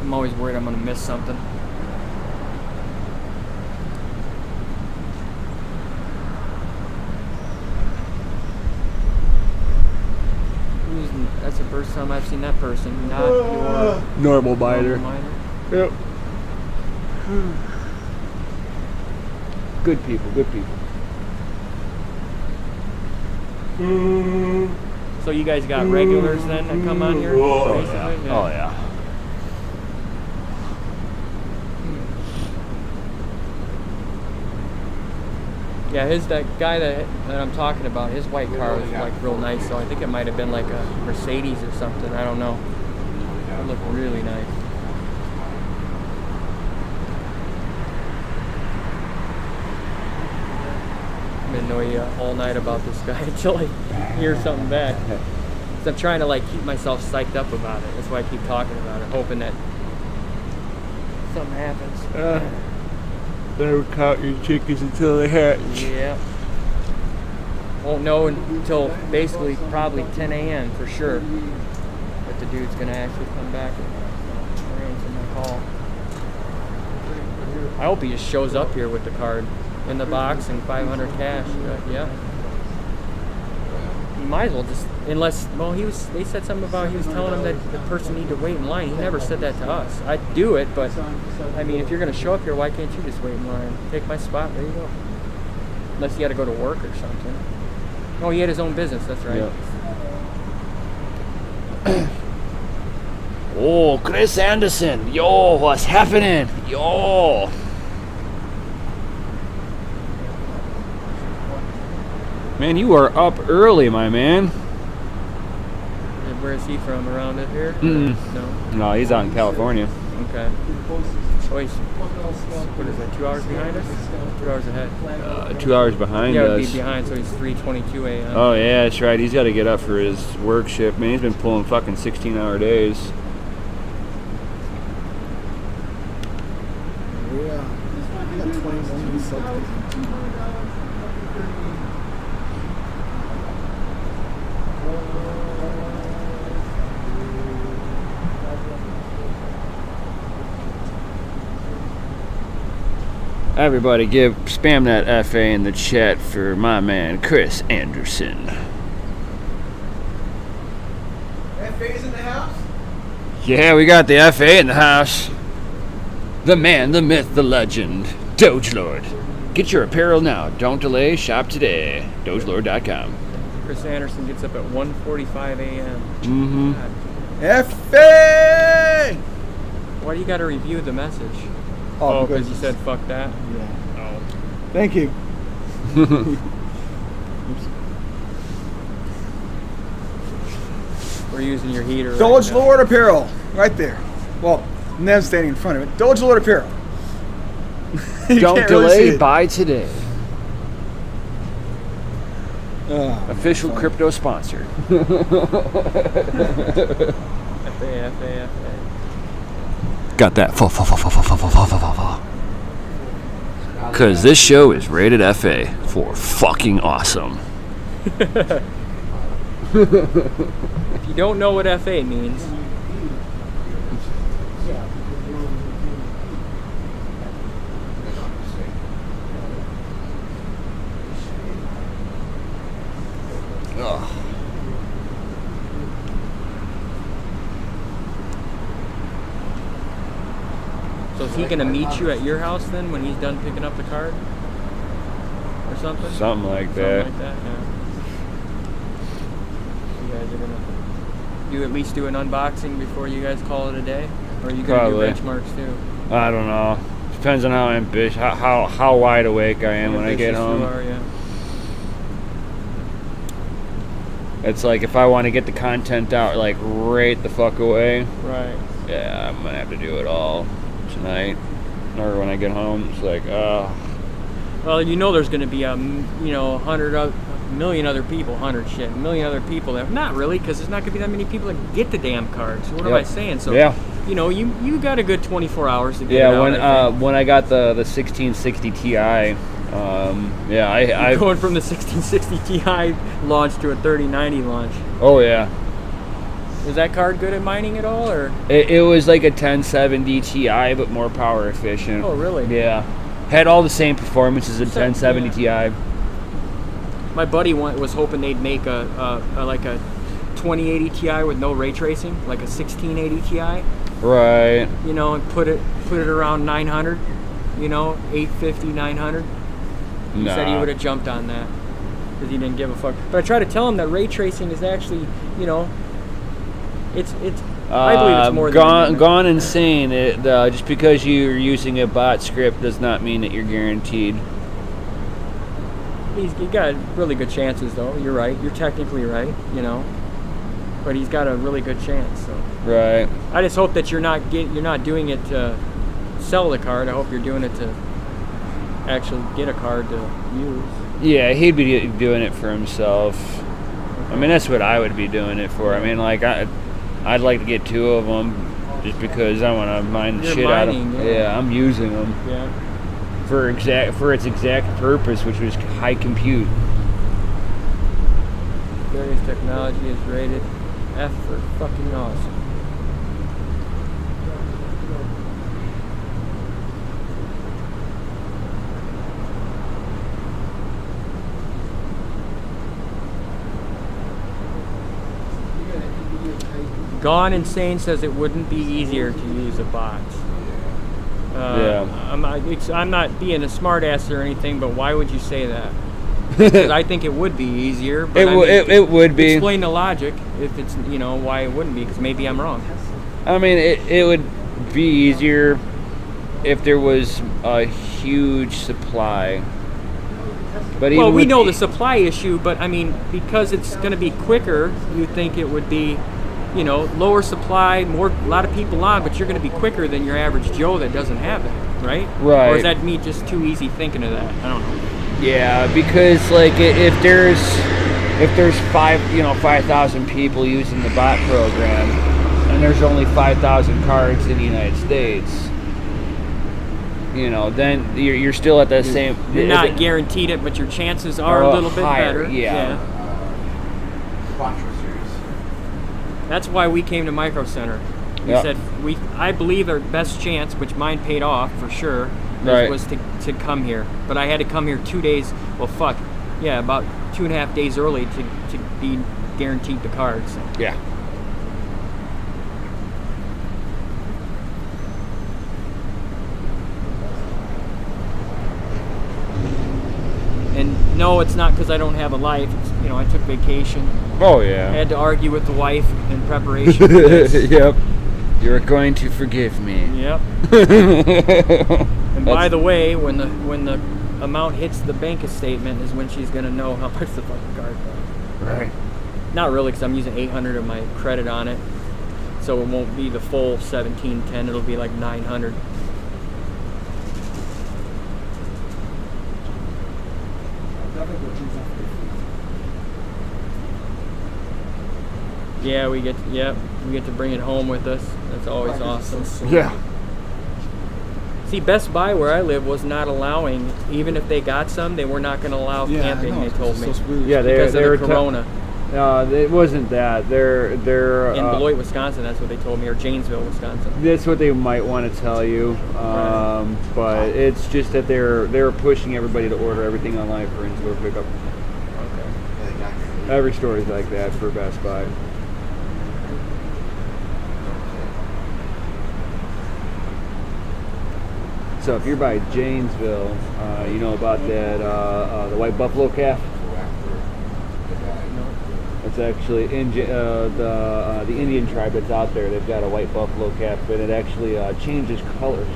I'm always worried I'm gonna miss something. That's the first time I've seen that person. Not your Normal miner. Yep. Good people. Good people. So you guys got regulars then that come on here? Oh basically? yeah. Oh yeah. Yeah, that guy that I'm talking about, his white car was like real nice, so I think it might have been like a Mercedes or something. I don't know. It looked really nice. I'm gonna annoy you all night about this guy until I hear something back. So I'm trying to like keep myself psyched up about it. That's why I keep talking about it, hoping that something happens. Never count your chickens until they hatch. Yeah. Won't know until basically probably 10 a.m. for sure that the dude's gonna actually come back and answer my call. I hope he just shows up here with the card in the box and 500 cash. Yeah. You might as well just, unless, well, they said something about he was telling him that the person need to wait in line. He never said that to us. I'd do it, but I mean, if you're gonna show up here, why can't you just wait in line? Take my spot, there you go. Unless you had to go to work or something. Oh, he had his own business, that's right. Yeah. Oh, Chris Anderson. Yo, what's happening? Yo. Man, you are up early, my man. And where is he from? Around it here? Mm-mm. No, he's out in California. Okay. Oh, he's, what is that, 2 hours behind us? 2 hours ahead. 2 hours behind us. Yeah, us. he'd be behind, so he's 3:22 a.m. Oh, yeah, that's right. He's got to get up for his work shift. Man, he's been pulling fucking 16-hour days. Yeah. I got 21 subs. Everybody spam that FA in the chat for my man Chris Anderson. FA's in the house? Yeah, we got the FA in the house. The man, the myth, the legend, Doge Lord. Get your apparel now. Don't delay. Shop today. DogeLord.com. Chris Anderson gets up at 1:45 a.m. Mm-hmm. FA! Why do you got to review the message? Oh, because you said fuck that? Yeah. Oh. Thank you. We're using your heater. Doge right now. Lord Apparel, right there. Well, Nev's standing in front of it. Doge Lord Apparel. You Don't can't really see delay. it. Buy today. Official funny. crypto sponsor. FA. Got that. Because this show is rated FA for fucking awesome. If you don't know what FA means, so is he gonna meet you at your house then when he's done picking up the card? Or something? Something like that. Something like that, yeah. You guys are gonna at least do an unboxing before you guys call it a day? Or are you gonna Probably. do benchmarks too? I don't know. Depends on how ambitious, how wide awake I am when I get Ambitious home. you are, yeah. It's like if I want to get the content out like right the fuck away. Right. Yeah, I'm gonna have to do it all tonight or when I get home. It's like, Well, you know there's going to be a million other people that not really, because there's not going to be that many people that get the damn cards. So what am I saying? So yeah. You know, you got a good 24 hours to get Yeah, it out, when I got the 1660 Ti, I going from the 1660 Ti launch to a 3090 launch. Oh yeah. Was that card good at mining at all, or? It was like a 1070 Ti, but more power efficient. Oh really? Yeah. Had all the same performance as a 1070 Ti. My buddy was hoping they'd make a 2080 Ti with no ray tracing, like a 1680 Ti. Right. You know, and put it around 900. You know, 850, 900. He said he would have jumped on that because he didn't give a fuck. But I try to tell him that ray tracing is actually, you know, it's. I believe it's more than gone insane. Just because you're using a bot script does not mean that you're guaranteed. He's got really good chances, though. You're right. You're technically right. You know, but he's got a really good chance. So. Right. I just hope that you're not doing it to sell the card. I hope you're doing it to actually get a card to use. Yeah, he'd be doing it for himself. I mean, that's what I would be doing it for. I mean, like I'd like to get 2 of them just because I want to mine the shit out of them. Yeah, I'm using them. Yeah. For its exact purpose, which was high compute. NefariousTechnology is rated F for fucking awesome. Gone Insane says it wouldn't be easier to use a bot. I'm not being a smartass or anything, but why would you say that? Because I think it would be easier. But it would be. Explain the logic if it's, you know, why it wouldn't be, because maybe I'm wrong. I mean, it would be easier if there was a huge supply. But well, we know the supply issue, but I mean, because it's going to be quicker, you think it would be, you know, lower supply, a lot of people on, but you're going to be quicker than your average Joe that doesn't have that, right? Right. Or is that me just too easy thinking of that? I don't know. Yeah, because like if there's 5,000 people using the bot program, and there's only 5,000 cards in the United States, you know, then you're still at the same. You're not guaranteed it, but your chances are a little bit higher, better. Yeah. That's why we came to Micro Center. We said I believe our best chance, which mine paid off for sure, was to come here. But I had to come here 2 days. Well, about 2.5 days early to be guaranteed the cards. Yeah. And no, it's not because I don't have a life. It's, you know, I took vacation. Oh yeah. I had to argue with the wife in preparation for this. Yep. You're going to forgive me. Yep. And by the way, when the amount hits the bank statement is when she's gonna know how much the fucking card costs. Right. Not really, because I'm using 800 of my credit on it, so it won't be the full 1710. It'll be like 900. Yeah, we get to bring it home with us. That's always awesome. Yeah. See, Best Buy where I live was not allowing, even if they got some, they were not going to allow camping. They told me. Because of the corona. It wasn't that. They're in Beloit, Wisconsin. That's what they told me, or Janesville, Wisconsin. That's what they might want to tell you, but it's just that they're pushing everybody to order everything online for in-store pickup. Okay. Every store is like that for Best Buy. So if you're by Janesville, you know about that the White Buffalo calf. It's actually the Indian tribe that's out there. They've got a white buffalo calf, and it actually changes colors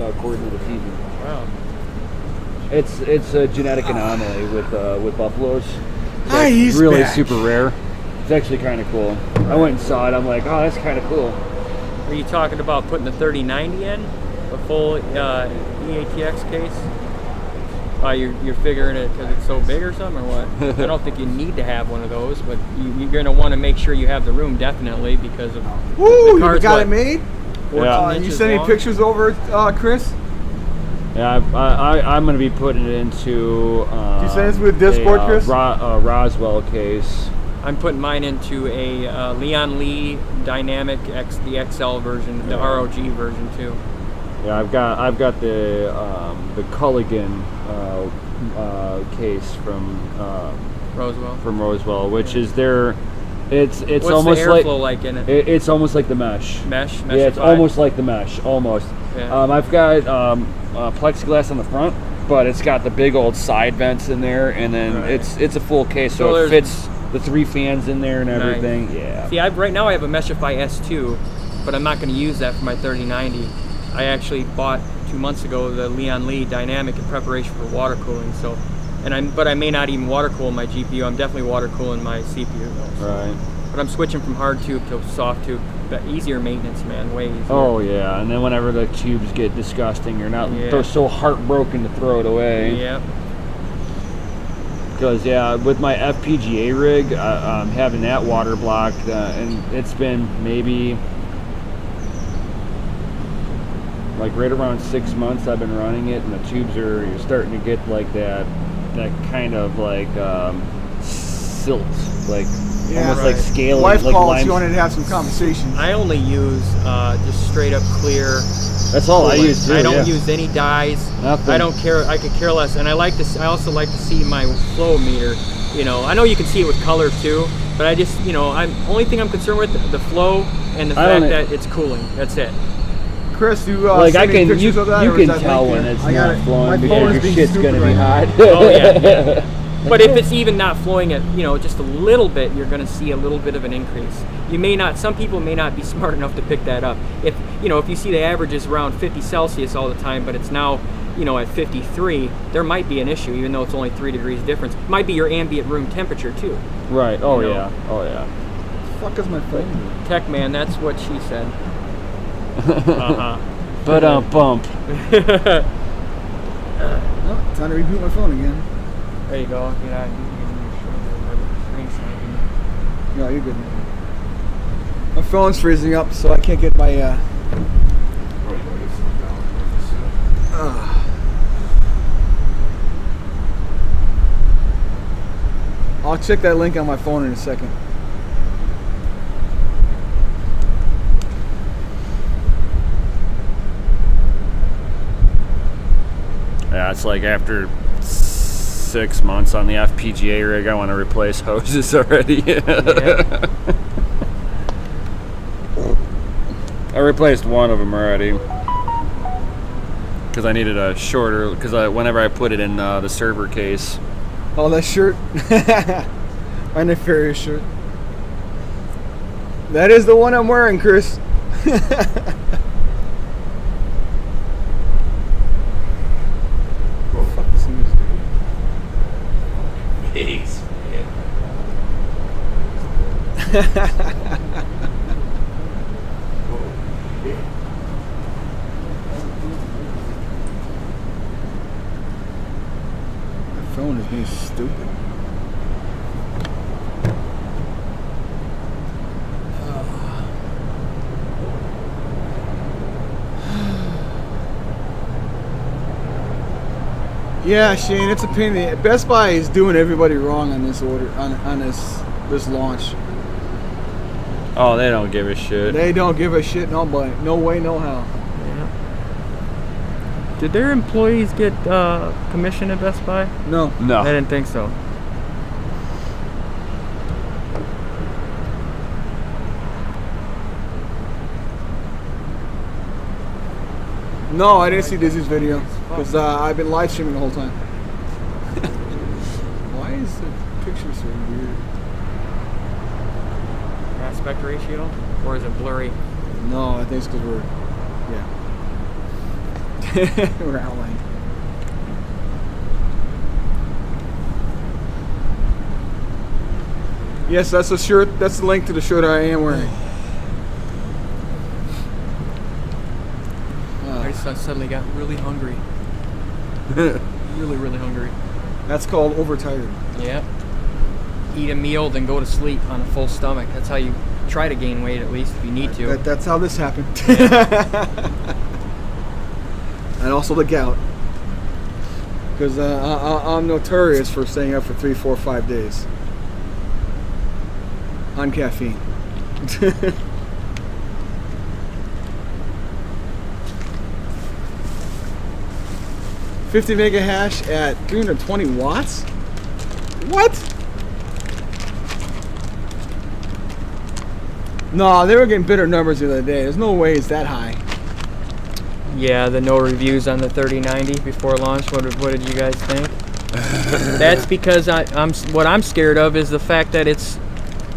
according to the season. Wow. It's a genetic anomaly with buffaloes. He's really back. super rare. It's actually kind of cool. I went and saw it. I'm like, oh, that's kind of cool. Are you talking about putting the 3090 in, the full EATX case? You're figuring it because it's so big or something, or what? I don't think you need to have one of those, but you're going to want to make sure you have the room, definitely, because of Woo! the cards. You got it made? Yeah. You send any pictures over, Chris? Yeah, I'm going to be putting it into. Did you send this with Discord, Chris? Roswell case. I'm putting mine into a Leon Lee Dynamic X, the XL version, the ROG version too. Yeah, I've got the Culligan case from Roswell. From Roswell, which is their It's What's almost the airflow like in it? It's almost like the mesh. Mesh. Yeah, it's almost like the mesh, almost. Yeah. I've got plexiglass on the front, but it's got the big old side vents in there, and then it's a full case, so it fits the 3 fans in there and everything. Nice. Yeah. See, right now I have a Meshify S2, but I'm not going to use that for my 3090. I actually bought 2 months ago the Leon Lee Dynamic in preparation for water cooling. So, but I may not even water cool my GPU. I'm definitely water cooling my CPU though. Right. But I'm switching from hard tube to soft tube. But easier maintenance, man, way easier. Oh yeah, and then whenever the tubes get disgusting, you're not so heartbroken to throw it away. Yep. Because with my FPGA rig, I'm having that water blocked, and it's been maybe like right around 6 months I've been running it, and the tubes are starting to get like that kind of like silt, like almost like scaling. Wife like calls, you wanted to have some conversation. I only use just straight up clear. That's all I use too. I don't use any dyes. Nothing. I don't care. I could care less. And I also like to see my flow meter. You know, I know you can see it with color too, but I just, only thing I'm concerned with the flow and the fact that it's cooling. That's it. Chris, you like send me pictures of that, you or is can that tell link when there? it's I got not it. flowing My because phone is your being shit's stupid gonna right be now. hot. Oh yeah. But if it's even not flowing at, just a little bit, you're going to see a little bit of an increase. You may not, some people may not be smart enough to pick that up. If you see the average is around 50 Celsius all the time, but it's now, at 53, there might be an issue, even though it's only 3 degrees difference. It might be your ambient room temperature too. Right. Oh yeah. Oh yeah. What the fuck is my phone doing? Tech man, that's what she said. But bump. Oh, time to reboot my phone again. There you go. No, you're good. My phone's freezing up, so I can't get my. I'll check that link on my phone in a second. Yeah, it's like after 6 months on the FPGA rig, I want to replace hoses already. I replaced one of them already because I needed a shorter. Because whenever I put it in the server case. Oh, that shirt, my Nefarious shirt. That is the one I'm wearing, Chris. Peace, man. My phone is being stupid. Yeah, Shane, it's a pain. Best Buy is doing everybody wrong on this order, on this launch. Oh, they don't give a shit. They don't give a shit. No way, no how. Yeah. Did their employees get commission at Best Buy? No. No. I didn't think so. No, I didn't see Dizzy's video because I've been live streaming the whole time. Why is the picture so weird? Aspect ratio? Or is it blurry? No, I think it's because we're outlined. Yes, that's the shirt. That's the link to the shirt I am wearing. I suddenly got really hungry. really hungry. That's called overtired. Yeah. Eat a meal, then go to sleep on a full stomach. That's how you try to gain weight, at least if you need to. That's how this happened. And also the gout. Because I'm notorious for staying up for 3, 4, 5 days on caffeine. 50 mega hash at 320 watts? What? No, they were getting better numbers the other day. There's no way it's that high. Yeah, the no reviews on the 3090 before launch. What did you guys think? That's because what I'm scared of is the fact that it's,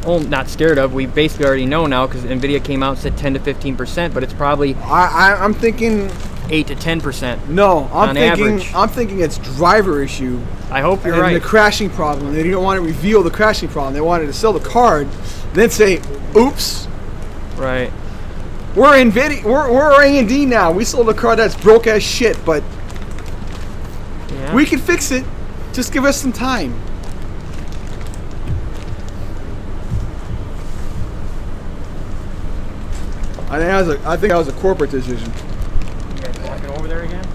well, not scared of. We basically already know now because Nvidia came out and said 10 to 15%, but it's probably I'm thinking 8 to 10%. No, I'm average. thinking it's driver issue. I hope you're and right. The crashing problem. They didn't want to reveal the crashing problem. They wanted to sell the card, then say, "Oops." Right. We're Nvidia. We're A&D now. We sold a card that's broke as shit, but we can fix it. Just give us some time. I think that was a corporate decision. You guys walking over there again?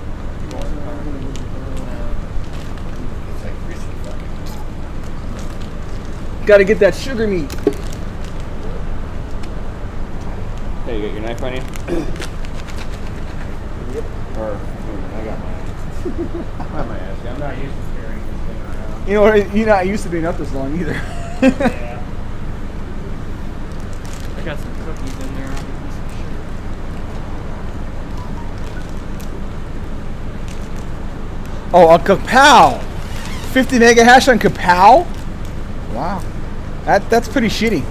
Got to get that sugar meat. Hey, you got your knife on you? Or I got mine. I might ask you. I'm not used to carrying this thing around. You know, you're not used to being up this long either. Yeah. I got some cookies in there. Oh, a kapow! 50 mega hash on kapow? Wow, that's pretty shitty.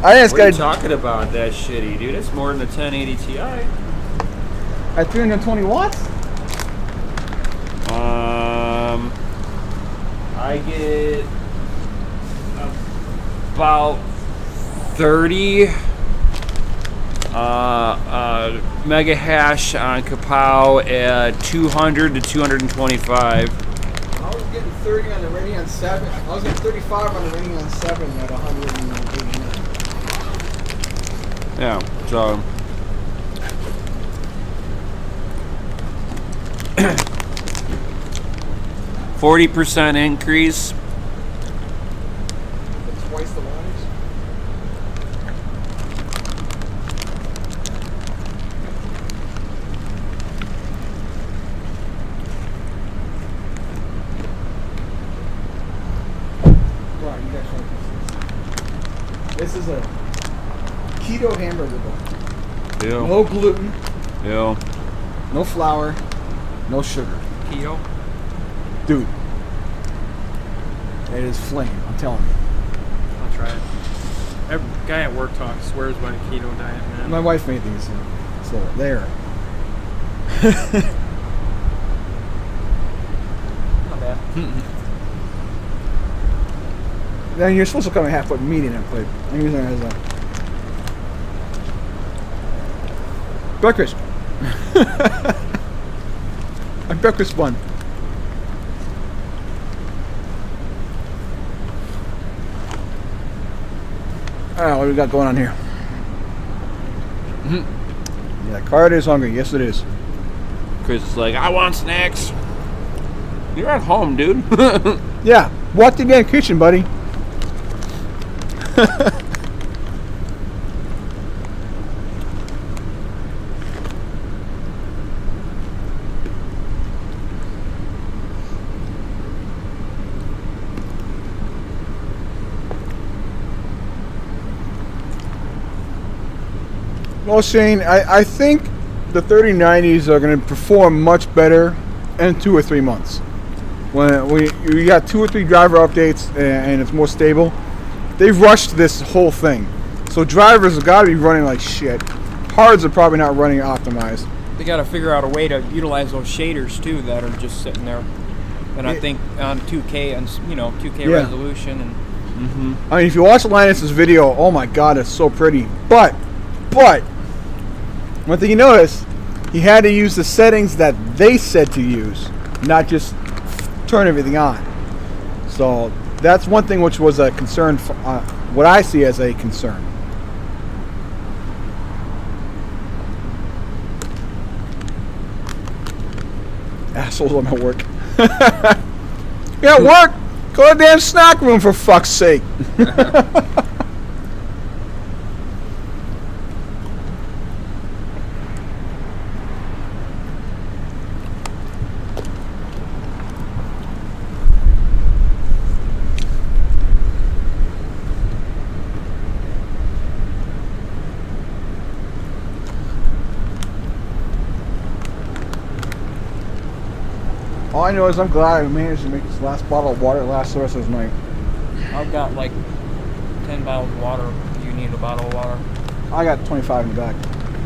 I just What are you got talking about? That shitty, dude. It's more than the 1080 Ti. at 320 watts. I get about 30 mega hash on Kapow at 200 to 225. I was getting 30 on the Radeon 7. I was getting 35 on the Radeon 7 at 189. Yeah, so 40% increase. Twice the wattage. Wow, you guys want this is a keto hamburger bowl. Yeah. No gluten. Yeah. No flour. No sugar. Keto? Dude. It is flame, I'm telling you. I'll try it. Every guy at work swears by the keto diet, man. My wife made these, so there. Not bad. Then you're supposed to come a half foot meat in that plate. I'm using it as a breakfast. A breakfast bun. Alright, what do we got going on here? Yeah, Card is hungry. Yes, it is. Chris is like, I want snacks. You're at home, dude. Yeah, walk to the damn kitchen, buddy. Well, Shane, I think the 3090s are going to perform much better in 2 or 3 months. When we got 2 or 3 driver updates and it's more stable. They've rushed this whole thing. So drivers have got to be running like shit. Cards are probably not running optimized. They got to figure out a way to utilize those shaders too that are just sitting there. And I think on 2K and 2K resolution and. I mean, if you watch Linus's video, oh my God, it's so pretty. But one thing you notice, he had to use the settings that they said to use, not just turn everything on. So that's one thing which was a concern, what I see as a concern. Assholes on my work. Yeah, work! Go to the damn snack room for fuck's sake. All I know is I'm glad I managed to make this last bottle of water last the rest of the night. I've got like 10 bottles of water. Do you need a bottle of water? I got 25 in the back.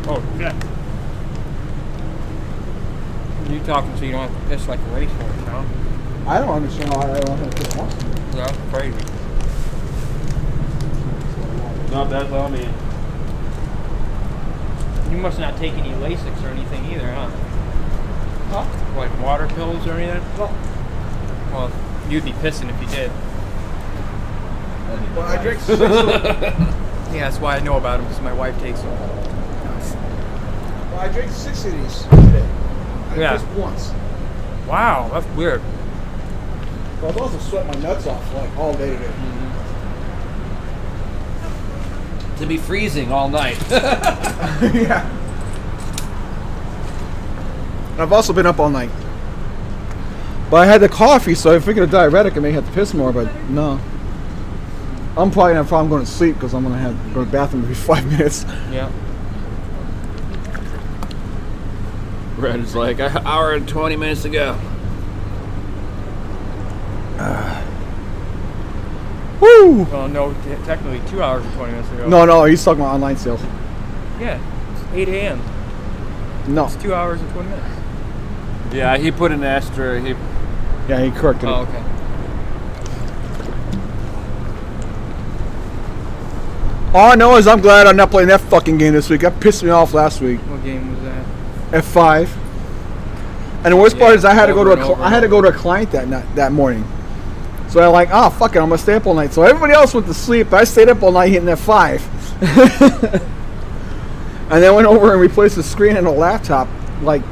Oh, yeah. You talking so you don't have to piss like a racehorse, huh? I don't understand why I don't have to piss once. That's crazy. No, that's all me. You must not take any Lasix or anything either, huh? Huh? Like water pills or anything? No. Well, you'd be pissing if you did. Well, I drink 6 Yeah, that's why I know about them, because my wife takes them. Well, I drank 6 of these today. I Yeah. pissed once. Wow, that's weird. But I was also sweating my nuts off like all day today. To be freezing all night. Yeah. I've also been up all night. But I had the coffee, so I figured a diuretic I may have to piss more, but no. I'm probably gonna have a problem going to sleep because I'm gonna have to go to the bathroom every 5 minutes. Yeah. Red is like an hour and 20 minutes to go. Woo! Well, no, technically 2 hours and 20 minutes ago. No, he's talking about online sales. Yeah, it's 8 a.m. No. It's 2 hours and 20 minutes. Yeah, he put an asterisk. Yeah, he corrected it. Oh, okay. All I know is I'm glad I'm not playing that fucking game this week. That pissed me off last week. What game was that? F5. And the worst part is I had to go to over a client that morning. So I'm like, oh fuck it, I'm gonna stay up all night. So everybody else went to sleep. I stayed up all night hitting F5. And then went over and replaced the screen on the laptop, like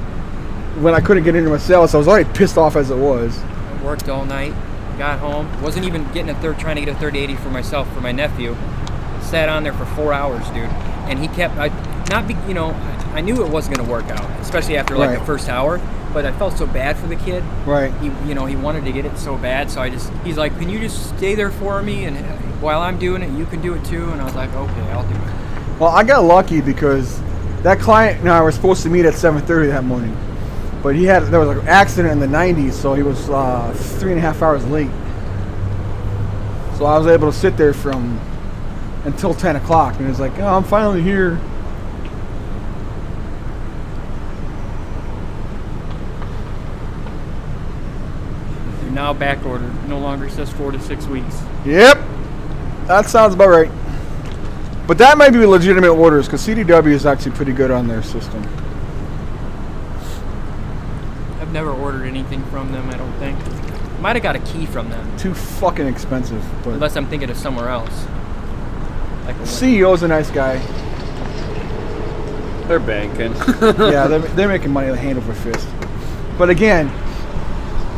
when I couldn't get into my cell. So I was already pissed off as it was. I worked all night, got home, wasn't even trying to get a 3080 for myself, for my nephew. Sat on there for 4 hours, dude, and he kept. I knew it wasn't gonna work out, especially after like the first hour. But I felt so bad for the kid. Right. He wanted to get it so bad, so he's like, can you just stay there for me, and while I'm doing it, you can do it too. And I was like, okay, I'll do it. Well, I got lucky because that client and I were supposed to meet at 7:30 that morning, but there was an accident in the 90s, so he was 3.5 hours late. So I was able to sit there until 10 o'clock, and he was like, oh, I'm finally here. You're now back ordered. No longer says 4 to 6 weeks. Yep, that sounds about right. But that might be legitimate orders, because CDW is actually pretty good on their system. I've never ordered anything from them, I don't think. Might have got a key from them. Too fucking expensive. But unless I'm thinking of somewhere else. Like CEO's a nice guy. They're banking. Yeah, they're making money hand over fist. But again,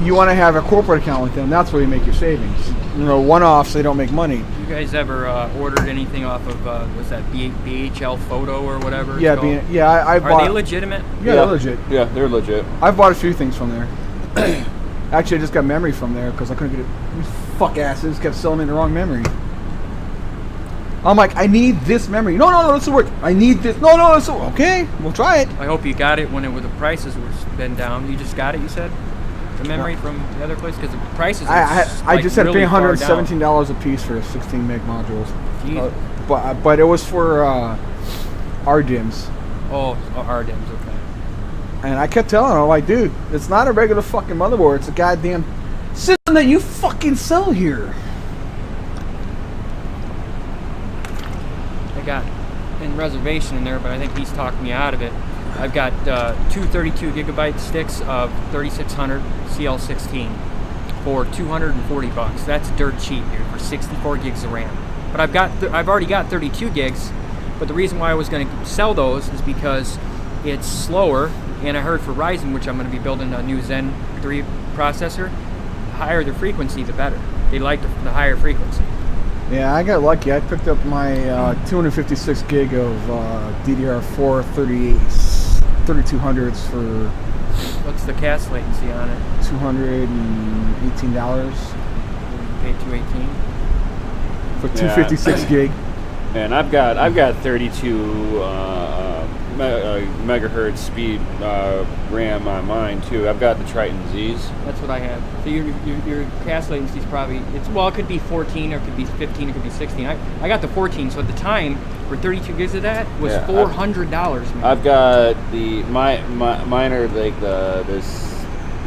you want to have a corporate account with them. That's where you make your savings. One-offs, they don't make money. You guys ever ordered anything off of, was that BHL Photo or whatever? Yeah, I bought. Are they legitimate? Yeah, they're legit. Yeah, they're legit. I've bought a few things from there. Actually, I just got memory from there because I couldn't get it. These fuck asses kept selling me the wrong memory. I'm like, I need this memory. No, this will work. I need this. No, this will. Okay, we'll try it. I hope you got it when the prices were been down. You just got it, you said? The memory from the other place? Because the prices I just had to really pay $117 a piece for 16 meg modules. But it was for RDIMMs. Oh, RDIMMs, okay. And I kept telling her, like, dude, it's not a regular fucking motherboard. It's a goddamn system that you fucking sell here. I got in reservation in there, but I think he's talked me out of it. I've got two 32 gigabyte sticks of 3600 CL16 for $240. That's dirt cheap, dude, for 64 gigs of RAM. But I've already got 32 gigs. But the reason why I was going to sell those is because it's slower, and I heard for Ryzen, which I'm going to be building a new Zen 3 processor, the higher the frequency, the better. They like the higher frequency. Yeah, I got lucky. I picked up my 256 gig of DDR4 3200s for... What's the CAS latency on it? $218. You paid $218 for 256 gig. And I've got 32 megahertz speed RAM on mine too. I've got the Triton Z's. That's what I have. So your cast latency is probably it could be 14 or it could be 15 or it could be 16. I got the 14, so at the time for 32 gigs of that was $400. Man. I've got mine are like the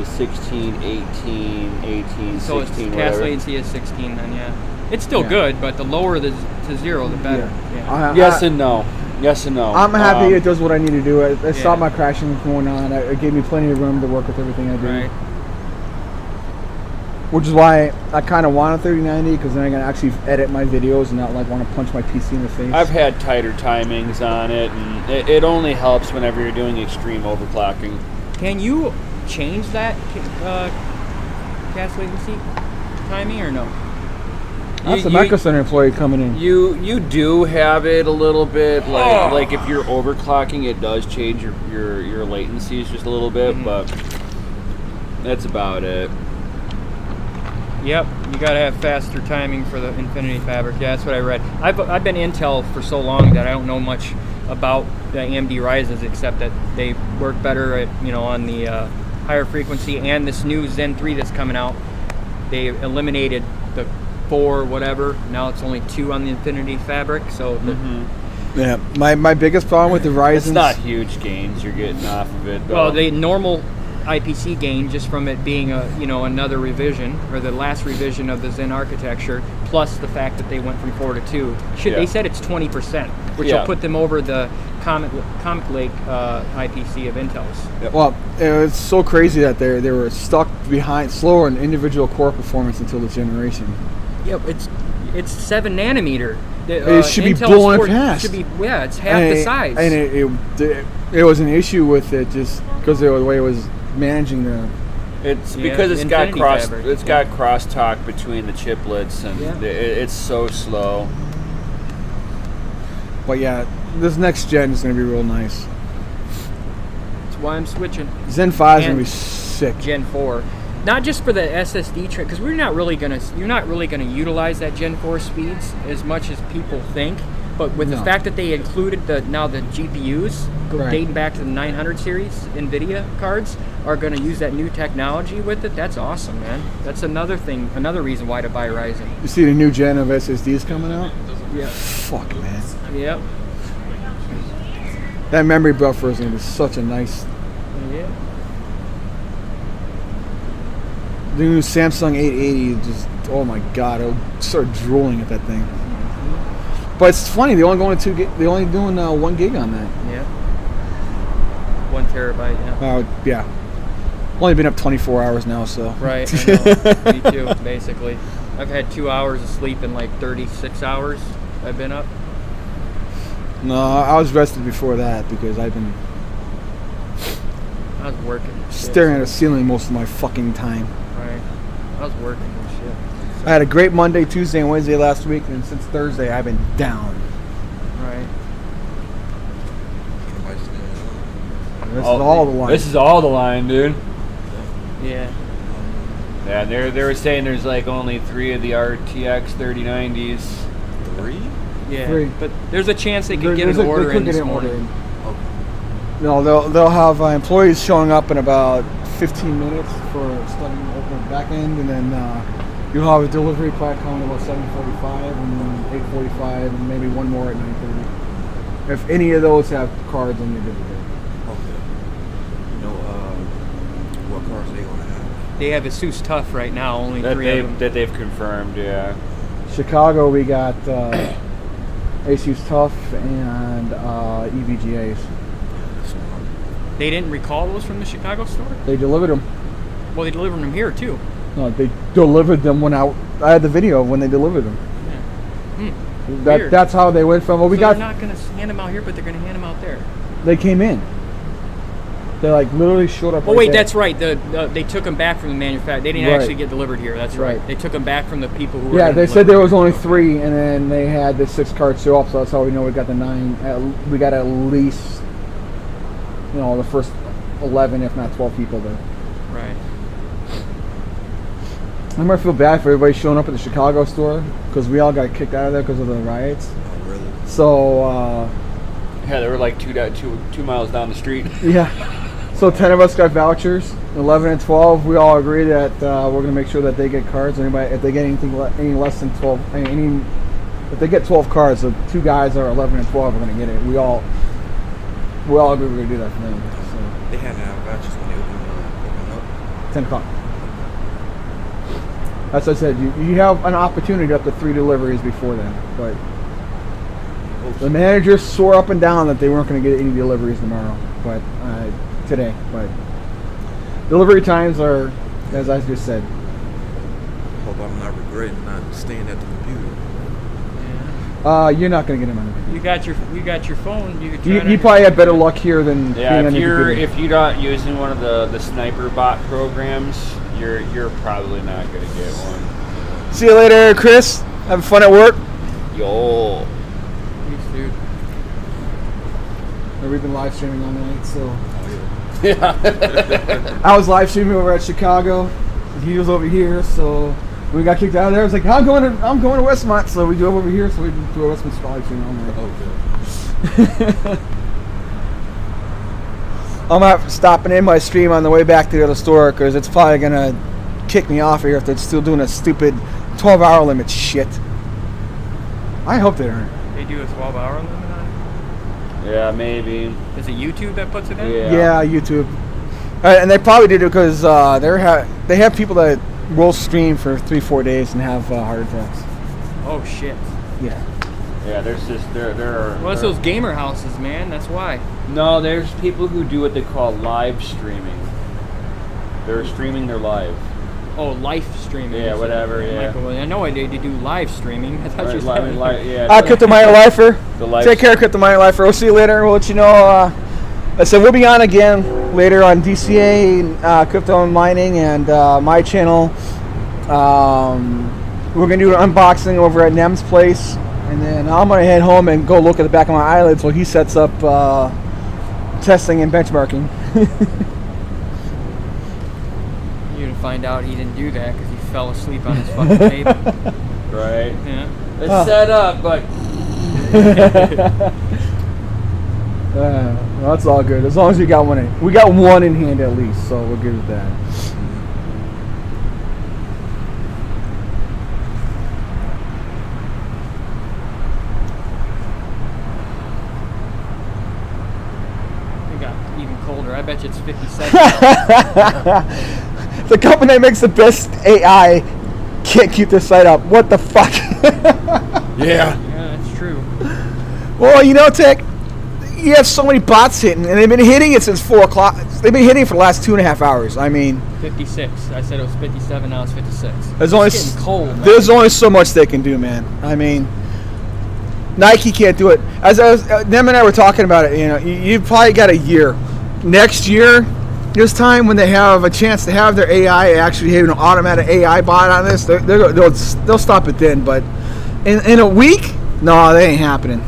16, 18, so 16, cast whatever. latency is 16 then, yeah. It's still good, but the lower to zero, the better. Yeah. Yes and no. Yes and no. I'm happy it does what I need to do. I stopped my crashing from going on. It gave me plenty of room to work with everything I do. Right. Which is why I kind of want a 3090, because then I can actually edit my videos and not like want to punch my PC in the face. I've had tighter timings on it, and it only helps whenever you're doing extreme overclocking. Can you change that cast latency timing or no? That's a Micro Center employee coming in. You do have it a little bit, like if you're overclocking, it does change your latencies just a little bit, but that's about it. Yep, you gotta have faster timing for the Infinity Fabric. Yeah, that's what I read. I've been Intel for so long that I don't know much about the AMD Ryzens except that they work better at on the higher frequency, and this new Zen 3 that's coming out, they eliminated the 4 whatever. Now it's only 2 on the Infinity Fabric. So yeah, my biggest problem with the Ryzens, it's not huge gains you're getting off of it. Though. Well, the normal IPC gain just from it being another revision or the last revision of the Zen architecture, plus the fact that they went from 4 to 2. They said it's 20%, which will put them over the Comet Lake IPC of Intel's. Yep. Well, it's so crazy that they were stuck behind slower in individual core performance until this generation. Yep, it's 7 nanometer. It should Intel's be blowing past. past. It's half the size. And it was an issue with it just because of the way it was managing the. It's because it's got crosstalk between the chiplets, and it's so slow. But yeah, this next gen is going to be real nice. That's why I'm switching. Zen 5 is going to be sick. Gen 4. Not just for the SSD trend, because you're not really gonna utilize that Gen 4 speeds as much as people think. But with the fact that they included the GPUs dating back to the 900 series NVIDIA cards are going to use that new technology with it, that's awesome, man. That's another reason why to buy Ryzen. You see the new gen of SSDs coming out? Yeah. Fuck, man. Yep. That memory buffer is going to be such a nice. Yeah. The new Samsung 880 just, oh my god, I'll start drooling at that thing. But it's funny, they only going to 2 gig. They only doing 1 gig on that. Yeah. 1 terabyte. Yeah. Yeah. Only been up 24 hours now, so. Right. I know. Me too. Basically, I've had 2 hours of sleep in like 36 hours. I've been up. No, I was rested before that because I was working. Staring at a ceiling most of my fucking time. Right. I was working and shit. I had a great Monday, Tuesday, and Wednesday last week, and since Thursday I've been down. Right. This is all the line. This is all the line, dude. Yeah. Yeah, they were saying there's like only 3 of the RTX 3090s. 3? Yeah. 3. But there's a chance they could get an order in this morning. No, they'll have employees showing up in about 15 minutes for studying the open back end, and then you'll have a delivery plan coming about 7:45 and then 8:45 and maybe one more at 9:30. If any of those have cards, then you're good to go. Okay. You know, what cars are they going to have? They have Asus TUF right now, only 3 of them. That they've confirmed, yeah. Chicago, we got Asus TUF and EVGAs. They didn't recall those from the Chicago store? They delivered them. Well, they delivered them here too. No, they delivered them when I had the video of when they delivered them. Yeah. That's how they went from. Well, they're not going to hand them out here, but they're going to hand them out there. They came in. They like literally showed up. Oh wait, that's right. They took them back from the manufacturer. They didn't actually get delivered here. That's right. They took them back from the people who. Yeah, they said there was only 3, and then they had the 6 cards show up. So that's how we know we got the 9. We got at least, the first 11, if not 12 people there. Right. I remember I feel bad for everybody showing up at the Chicago store because we all got kicked out of there because of the riots. Oh, really? So Yeah, they were like two miles down the street. Yeah. So 10 of us got vouchers. 11 and 12, we all agree that we're gonna make sure that they get cards. Anybody, if they get anything any less than 12, if they get 12 cards, the 2 guys that are 11 and 12 are gonna get it. We all agree we're gonna do that for them. So. They had vouchers when they opened up. 10 o'clock. As I said, you have an opportunity up to 3 deliveries before then, but the managers swore up and down that they weren't going to get any deliveries tomorrow, but today. But delivery times are, as I just said. Hope I'm not regretting not staying at the computer. You're not going to get them on the computer. You got your phone. You probably have better luck here than being on the computer. If you're not using one of the sniper bot programs, you're probably not going to get one. See you later, Chris. Having fun at work? Yo. Thanks, dude. We've been live streaming all night, so. Yeah. I was live streaming over at Chicago. He was over here, so we got kicked out of there. I was like, I'm going to Westmont, so we drove over here, so we do a Westmont live stream all night. Okay. I'm stopping in my stream on the way back to the other store because it's probably gonna kick me off here if they're still doing a stupid 12-hour limit shit. I hope they aren't. They do a 12-hour limit on it? Yeah, maybe. Is it YouTube that puts it in? Yeah, YouTube. And they probably did it because they have people that will stream for 3-4 days and have heart attacks. Oh shit. Yeah. Yeah, there's just there are. Well, it's those gamer houses, man. That's why. No, there's people who do what they call live streaming. They're streaming their live. Oh, live streaming. Yeah, whatever. Yeah. Michael, I know they do live streaming. I thought you said yeah. Crypto Miner Lifer. Take care, Crypto Miner Lifer. We'll see you later. We'll let you know. I said we'll be on again later on DCA, crypto and mining, and my channel. We're gonna do an unboxing over at Nem's place, and then I'm gonna head home and go look at the back of my eyelids while he sets up testing and benchmarking. You're gonna find out he didn't do that because he fell asleep on his fucking table. Right. Yeah. It's set up, but. Well, that's all good. As long as we got one in. We got one in hand at least, so we're good with that. It got even colder. I bet you it's 57. The company that makes the best AI can't keep their site up. What the fuck? Yeah. Yeah, that's true. Well, you know, Tech, you have so many bots hitting, and they've been hitting it since 4 o'clock. They've been hitting it for the last 2.5 hours. I mean, 56. I said it was 57. Now it's 56. There's It's getting cold. Man. There's only so much they can do, man. I mean, Nike can't do it. As I was, Nem and I were talking about it. You know, you've probably got a year. Next year, this time when they have a chance to have their AI actually have an automatic AI bot on this, they'll stop it then. But in a week, no, they ain't happening.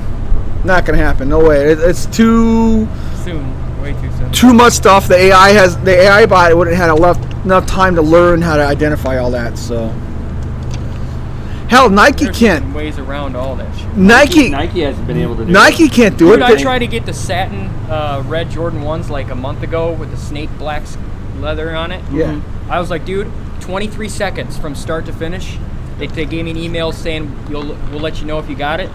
Not gonna happen. No way. It's too soon. Way too soon. Too much stuff. The AI bot wouldn't have enough time to learn how to identify all that. So hell, Nike There's can't. some ways around all that shit. Nike hasn't been able to do Nike it. can't do Dude, it. I tried to get the satin red Jordan 1s like a month ago with the snake black leather on it. Yeah. I was like, dude, 23 seconds from start to finish. They gave me an email saying we'll let you know if you got it.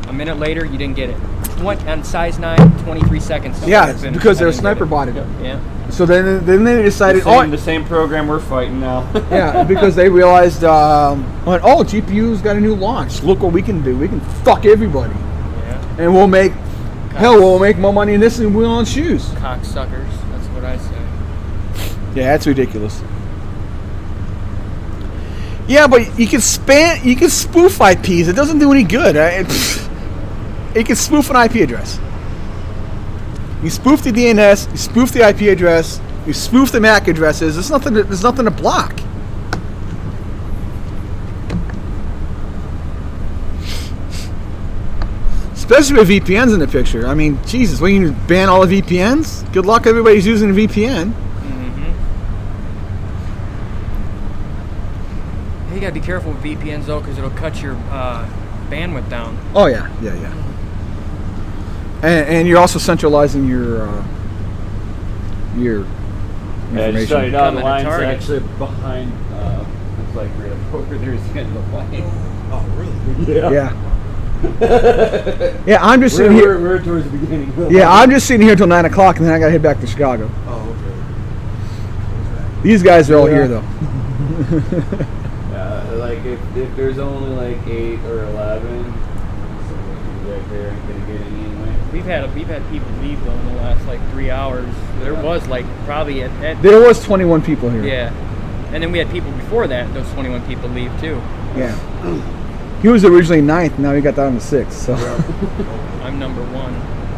A minute later, you didn't get it. On size 9, 23 seconds. Yeah, because they're sniper botted. Yeah. So then they decided. The same program we're fighting now. Yeah, because they realized, GPU's got a new launch. Look what we can do. We can fuck everybody. Yeah. And we'll make more money in this than we will on shoes. Cocksuckers. That's what I say. Yeah, that's ridiculous. Yeah, but you can spoof IPs. It doesn't do any good. You can spoof an IP address. You spoof the DNS. You spoof the IP address. You spoof the MAC addresses. There's nothing to block. Especially with VPNs in the picture. I mean, Jesus, when you ban all the VPNs, good luck everybody's using a VPN. You gotta be careful with VPNs though, because it'll cut your bandwidth down. Oh yeah. And you're also centralizing your Yeah, information. just so you know, the Coming to line's Target. actually behind. It's like right over there's the end of the line. Oh, really? Yeah. Yeah, I'm just sitting here. We're towards the beginning. Yeah, I'm just sitting here till 9 o'clock, and then I gotta head back to Chicago. Oh, okay. These guys are all here though. Like if there's only like 8 or 11, so right there ain't gonna get any anyway. We've had people leave though in the last like 3 hours. There was like probably at There was 21 people here. yeah, and then we had people before that. Those 21 people leave too. Yeah. He was originally 9th, now he got down to 6th. So. I'm number 1.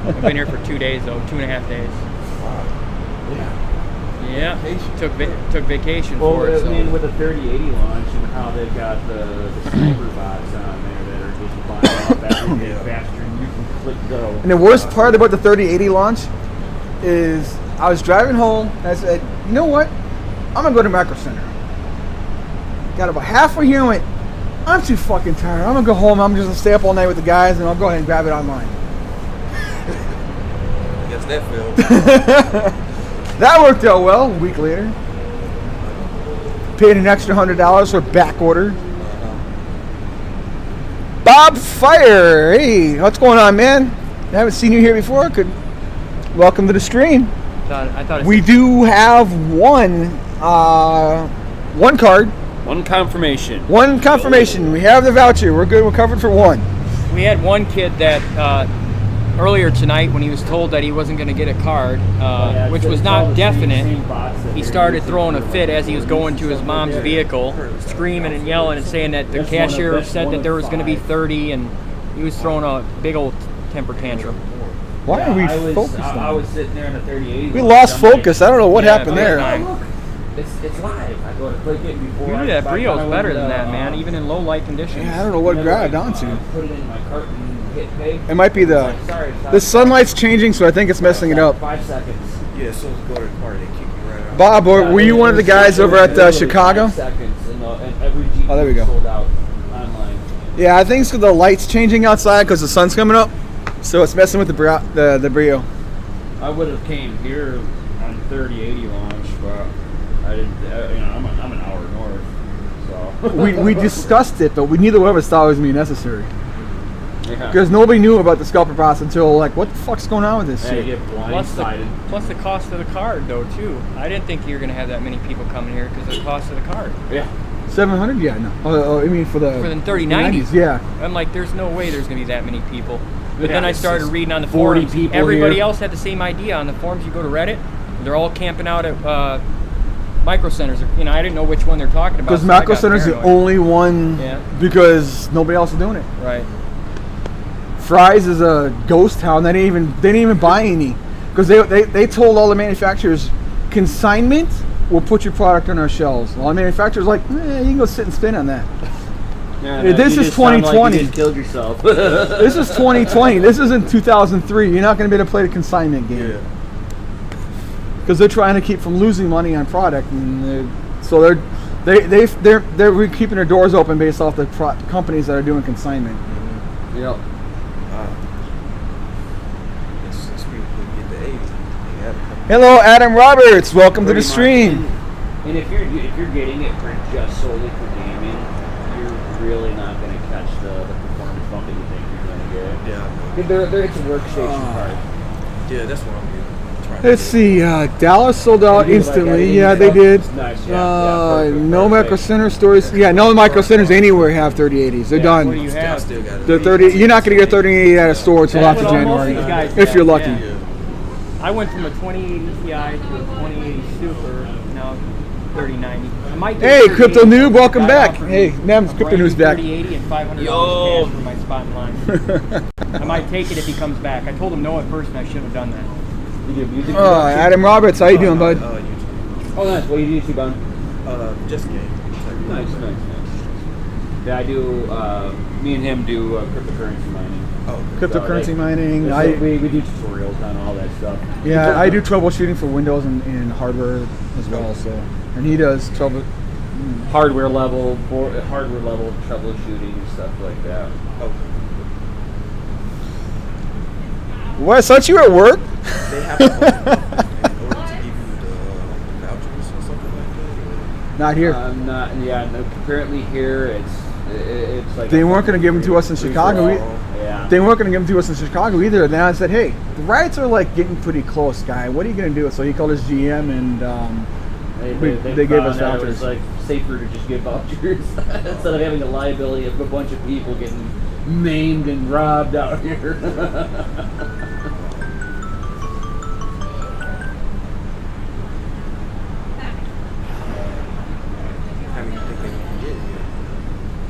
I've been here for 2 days though, 2.5 days. Yeah. Took vacation for it. I So. mean, with the 3080 launch and how they've got the sniper bots on there that are just flying off everything faster than you can click go. And the worst part about the 3080 launch is I was driving home and I said, you know what? I'm gonna go to Macro Center. Got about halfway here and went, I'm too fucking tired. I'm gonna go home. I'm just gonna stay up all night with the guys and I'll go ahead and grab it online. Guess that failed. That worked out well. A week later, paid an extra $100 for back order. Bob Fire, hey, what's going on, man? I haven't seen you here before. Welcome to the stream. I thought We do have one card. One confirmation. One confirmation. We have the voucher. We're good. We're covered for one. We had one kid that earlier tonight when he was told that he wasn't going to get a card, which was not definite, he started throwing a fit as he was going to his mom's vehicle, screaming and yelling and saying that the cashier said that there was going to be 30, and he was throwing a big old temper tantrum. Why are we focused on I was sitting there in the 38. We lost focus. I don't know what happened there. It's live. I go to click it before. Usually that Brio's better than that, man, even in low light conditions. Yeah, I don't know what grabbed onto. Put it in my cart and hit pay. It might be the sunlight's changing, so I think it's messing it up. 5 seconds. Yeah, as soon as go to the party, they kick you right out. Bob, were you one of the guys over at Chicago? 5 seconds and every Jeep Oh, there we go. sold out online. Yeah, I think it's 'cause the light's changing outside because the sun's coming up, so it's messing with the Brio. I would have came here on 3080 launch, but I didn't. I'm an hour north, so. we discussed it, but neither one of us thought it was going to be necessary. Yeah. Because nobody knew about the scalper process until like, what the fuck's going on with this Yeah, shit? you get blindsided. Plus the cost of the card, though, too. I didn't think you were going to have that many people coming here because of the cost of the card. Yeah. 700? Yeah, no. I mean for the 3090s. Yeah. I'm like, there's no way there's going to be that many people. But Yeah, then I it's started just reading on the 40 forums. people Everybody here. else had the same idea on the forums. You go to Reddit, they're all camping out at micro centers. I didn't know which one they're talking about. Because so I Macro got Center's the paranoid. only one because nobody else is doing it. Right. Fry's is a ghost town. They didn't even buy any because they told all the manufacturers consignment will put your product on our shelves. All the manufacturers like, you can go sit and spin on that. Yeah, This is 2020. Like you just killed yourself. This is 2020. This isn't 2003. You're not going to be able to play the consignment game. Because they're trying to keep from losing money on product, and so they're keeping their doors open based off the companies that are doing consignment. Yep. It's people who get the 80. Hello, Adam Roberts. Welcome to the stream. And if you're getting it for just solely for gaming, you're really not going to catch the performance bump that you think you're going to get. Yeah. It's a workstation card. Yeah, that's what I'm getting. Let's see. Dallas sold out instantly. Yeah, they did. Nice. No Micro Center stores. Yeah, no Micro Centers anywhere have 3080s. They're done. What do you have? The 30. You're not going to get 3080 at a store until after January, if you're lucky. Yeah. I went from a 2080 Ti to a 2080 Super, now 3090. I might get Hey, 3080 Crypto Noob, welcome guy back. offered Hey, me Nem's a Crypto brand Noob's new back. 3080 and $500 cash for my spot in line. I might take it if he comes back. I told him no at first, and I should have done that. Adam Roberts, how you doing, bud? YouTube. Oh, nice. What do you do, YouTube, Just game. Nice. Yeah, I do. Me and him do cryptocurrency mining. Cryptocurrency mining. We do tutorials on all that stuff. Yeah, I do troubleshooting for Windows and hardware as well. So, and he does hardware level troubleshooting and stuff like that. What? I thought you were at work. They have to in order to give you the vouchers or something like that. Not here. Not. Yeah. No, apparently here it's like. They weren't going to give them to us in Chicago. Yeah. They weren't going to give them to us in Chicago either. And then I said, "Hey, the riots are like getting pretty close, guy. What are you going to do?" So he called his GM and they gave us vouchers. It was like safer to just give vouchers instead of having a liability of a bunch of people getting maimed and robbed out here.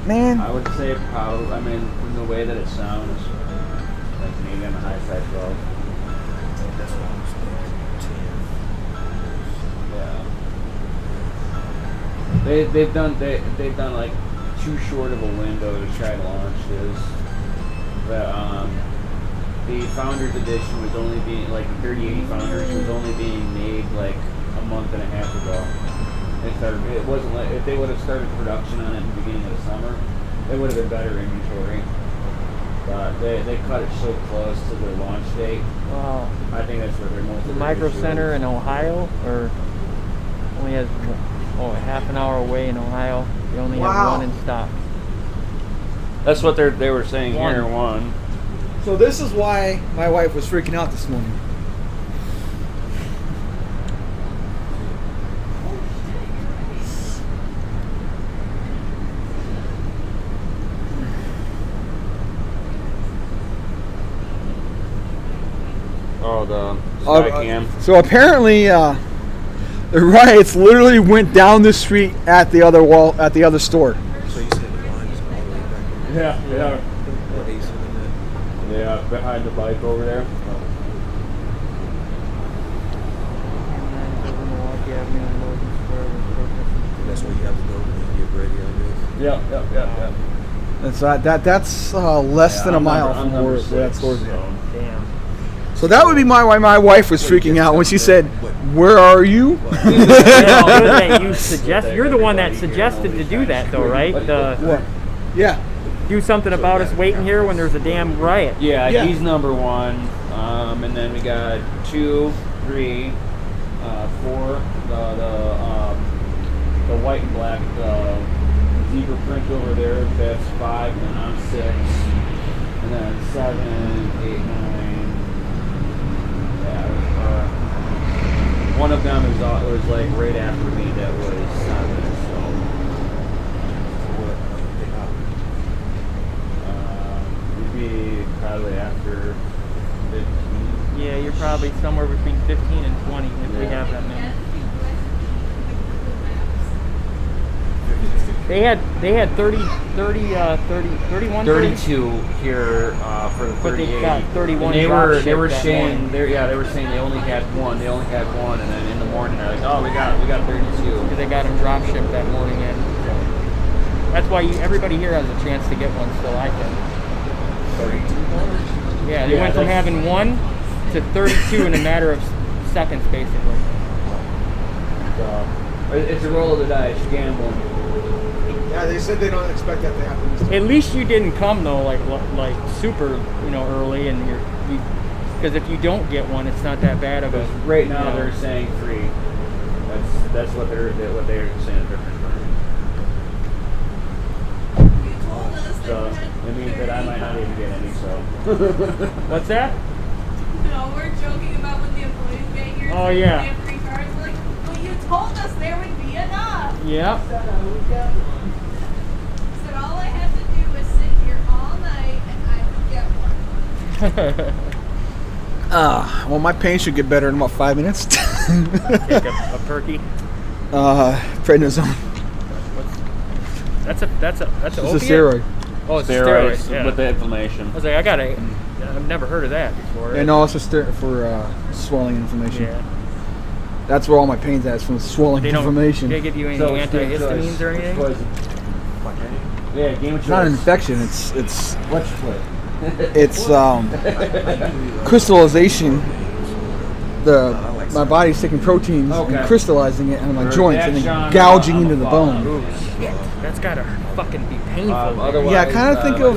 Man, I would say probably. I mean, from the way that it sounds, like maybe on the high side 12. That's what I was thinking. 10. Yeah. They've done like too short of a window to try to launch this. But the Founders Edition was only being like the 3080 Founders was only being made like a month and a half ago. It wasn't like if they would have started production on it in the beginning of the summer, it would have been better inventory. But they cut it so close to their launch date. Wow. I think that's where they're most. The Micro Center in Ohio, or only has half an hour away in Ohio. They only have one in stock. That's what they were saying here. One. So this is why my wife was freaking out this morning. Oh, the Skycam. So apparently, the riots literally went down the street at the other wall, at the other store. So you said the line is all the way back over Yeah. Or Ace in there. Yeah, behind the bike over there. That's where you have to go and get ready, I guess. Yeah. That's less than a mile from where that store's at. Damn. So that would be why my wife was freaking out when she said, "Where are you?" You're the one that suggested to do that, though, right? What? Yeah. Do something about us waiting here when there's a damn riot. Yeah, he's number one. And then we got 2, 3, 4. The white and black zebra print over there. That's 5, and I'm 6. And then 7, 8, 9. Yeah. One of them was like right after me. That was 7. So. It'd be probably after 15. Yeah, you're probably somewhere between 15 and 20 if we have that many. They had 31, 32 here for the 3080. But they got 31 and they were that saying morning. they were saying they only had one. They only had one, and then in the morning they're like, oh, we got 32. Because they got them drop shipped that morning, and that's why everybody here has a chance to get one. Still, I think. 32. Yeah, they went from having 1 to 32 in a matter of seconds, basically. So, it's a roll of the dice, gambling. Yeah, they said they don't expect that to happen. At least you didn't come though, like super, early, and because if you don't get one, it's not that bad of a. Right now they're saying 3. That's what they're saying. So it means that I might not even get any. So. What's that? No, we're joking about when the employees get here. Oh, yeah. They have free cards. Like, well, you told us there would be enough. Yep. Said all I have to do is sit here all night and I will get one. Well, my pain should get better in about 5 minutes. Take a perky. Prednisone. That's an It's opiate? a steroid. Oh, it's steroids a steroid. Yeah. with the inflammation. I was like, I've never heard of that before. Yeah, no, it's a steroid for swelling and inflammation. Yeah. That's where all my pain's at, is from swelling inflammation. They give you any antihistamines or anything? Yeah, game of choice. It's not an infection. It's Let's play. It's crystallization. My body's taking proteins and crystallizing it in my joints and then gouging into the bone. Ooh, shit. That's gotta fucking be painful. Yeah, I kind of think of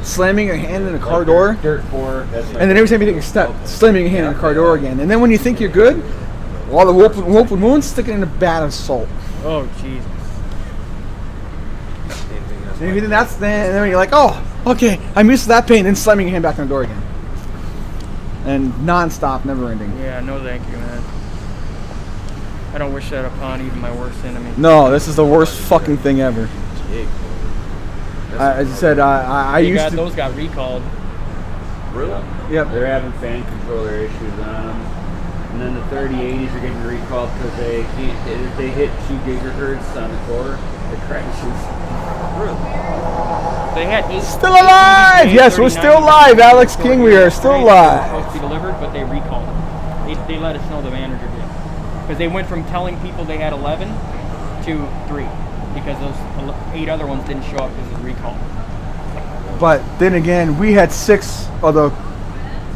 slamming your hand in a car door. Dirt 4. And then every time you take a step, slamming your hand in a car door again. And then when you think you're good, all the open wounds, stick it in a bat of salt. Oh, Jesus. And if you think that's then when you're like, oh, okay, I'm used to that pain, then slamming your hand back on the door again. And non-stop, never ending. Yeah, no thank you, man. I don't wish that upon even my worst enemy. No, this is the worst fucking thing ever. As I said, I used to... Those got recalled. Really? Yep. They're having fan controller issues on them. And then the 3080s are getting recalled because they hit 2 gigahertz on the core. It crashes. Really? They had still alive! Yes, we're still alive, Alex King. We are still alive. Supposed to be delivered, but they recalled them. They let us know, the manager did, because they went from telling people they had 11 to 3, because those 8 other ones didn't show up because of the recall. But then again, we had 6 of the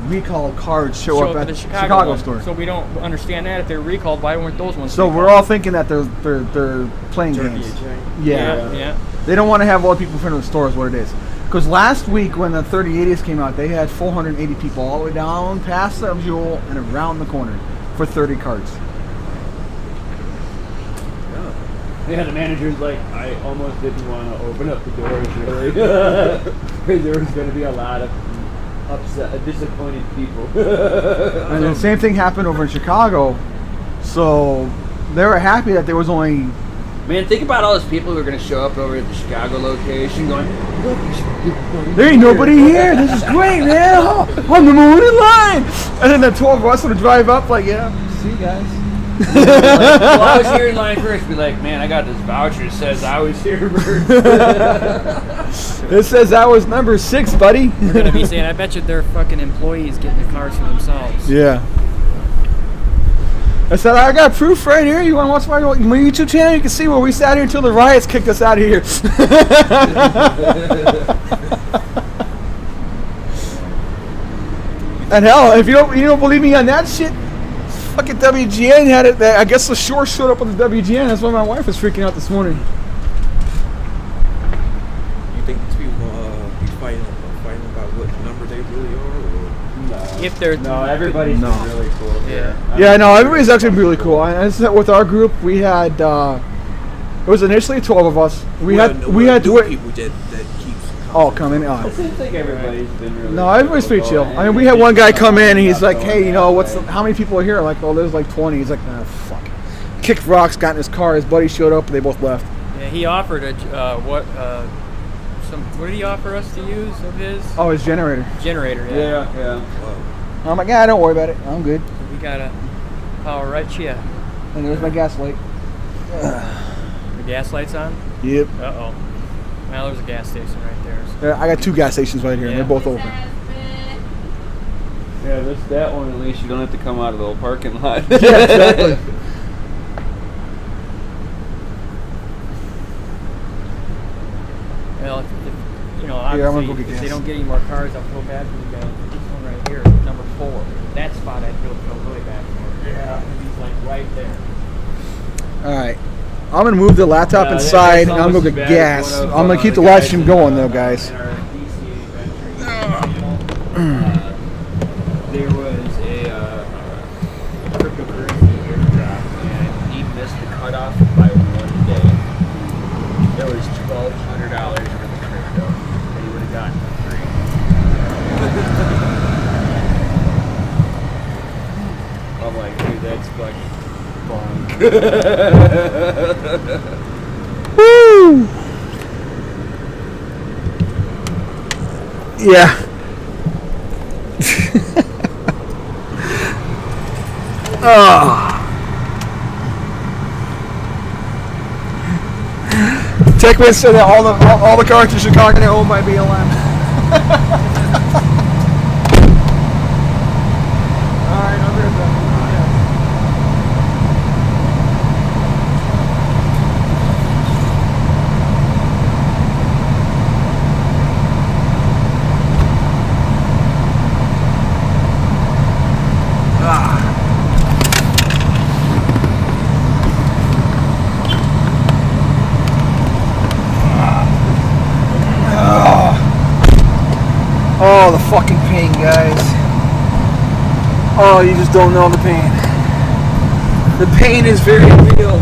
recalled cards show up at the Chicago store. So we don't understand that. If they're recalled, why weren't those ones? So recalled? we're all thinking that they're playing games. Yeah. They don't want to have all the people in front of the store is what it is. Because last week when the 3080s came out, they had 480 people all the way down past the Jewel and around the corner for 30 cards. Yeah, the manager's like, I almost didn't want to open up the doors really. Because there was going to be a lot of upset, disappointed people. And the same thing happened over in Chicago. So they were happy that there was only... Man, think about all those people who are going to show up over at the Chicago location going, look, there ain't nobody here. This is great, man. Oh, I'm the one in line. And then the 12 of us would drive up like, yeah, see you guys. well, I was here in line first. Be like, man, I got this voucher that says I was here first. It says I was number 6, buddy. We're going to be saying, I bet you their fucking employees getting the cards for themselves. Yeah. I said, I got proof right here. You want to watch my YouTube channel? You can see where we sat here until the riots kicked us out of here. And hell, if you don't believe me on that shit, fucking WGN had it. I guess the shore showed up on the WGN. That's why my wife was freaking out this morning. You think these people be fighting about what number they really are? Or? If they're everybody's been really cool. Yeah, no, everybody's actually really cool. I said with our group, we had it was initially 12 of us. We had people that keeps come in. It seems like everybody's been really No, everybody's pretty chill. I mean, we had one guy come in and he's like, "Hey, how many people are here?" Like, "Oh, there's like 20." He's like, "Nah, fuck." Kicked rocks, got in his car. His buddy showed up, and they both left. Yeah, he offered what did he offer us to use of his? Oh, his generator. Generator, yeah. Yeah. I'm like, "Yeah, don't worry about it. I'm good." We got a power right here. And there's my gas light. The gas light's on? Yep. Uh-oh. Well, there's a gas station right there. So. Yeah, I got 2 gas stations right here, and they're both open. Yeah, that one at least you don't have to come out of the old parking lot. Yeah, exactly. Well, if obviously, if they don't get any more cars, I'll feel bad for you guys. This one right here, number 4. That spot I feel really bad for. Yeah. He's like right there. All right. I'm going to move the laptop inside, and I'm going to get gas. I'm going to keep the live stream going, though, guys. There was a cryptocurrency airdrop, and he missed the cutoff by 1 day. There was $1,200 worth of crypto that he would have gotten for free. I'm like, dude, that's fucking fun. Woo! Yeah. Techman said that all the cars in Chicago are owned by BLM. Alright, I'll be right back. Oh, you just don't know the pain. The pain is very real.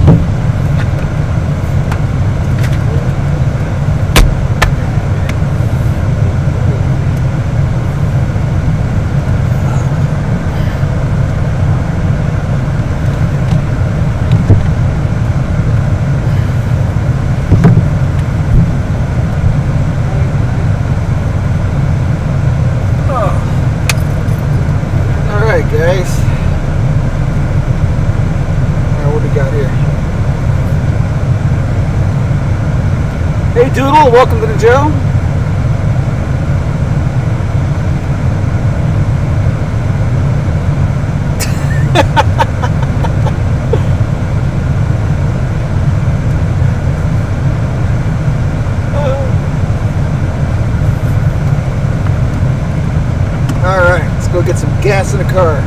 Guys, alright, what do we got here? Hey Doodle, welcome to the show. Alright, let's go get some gas in the car.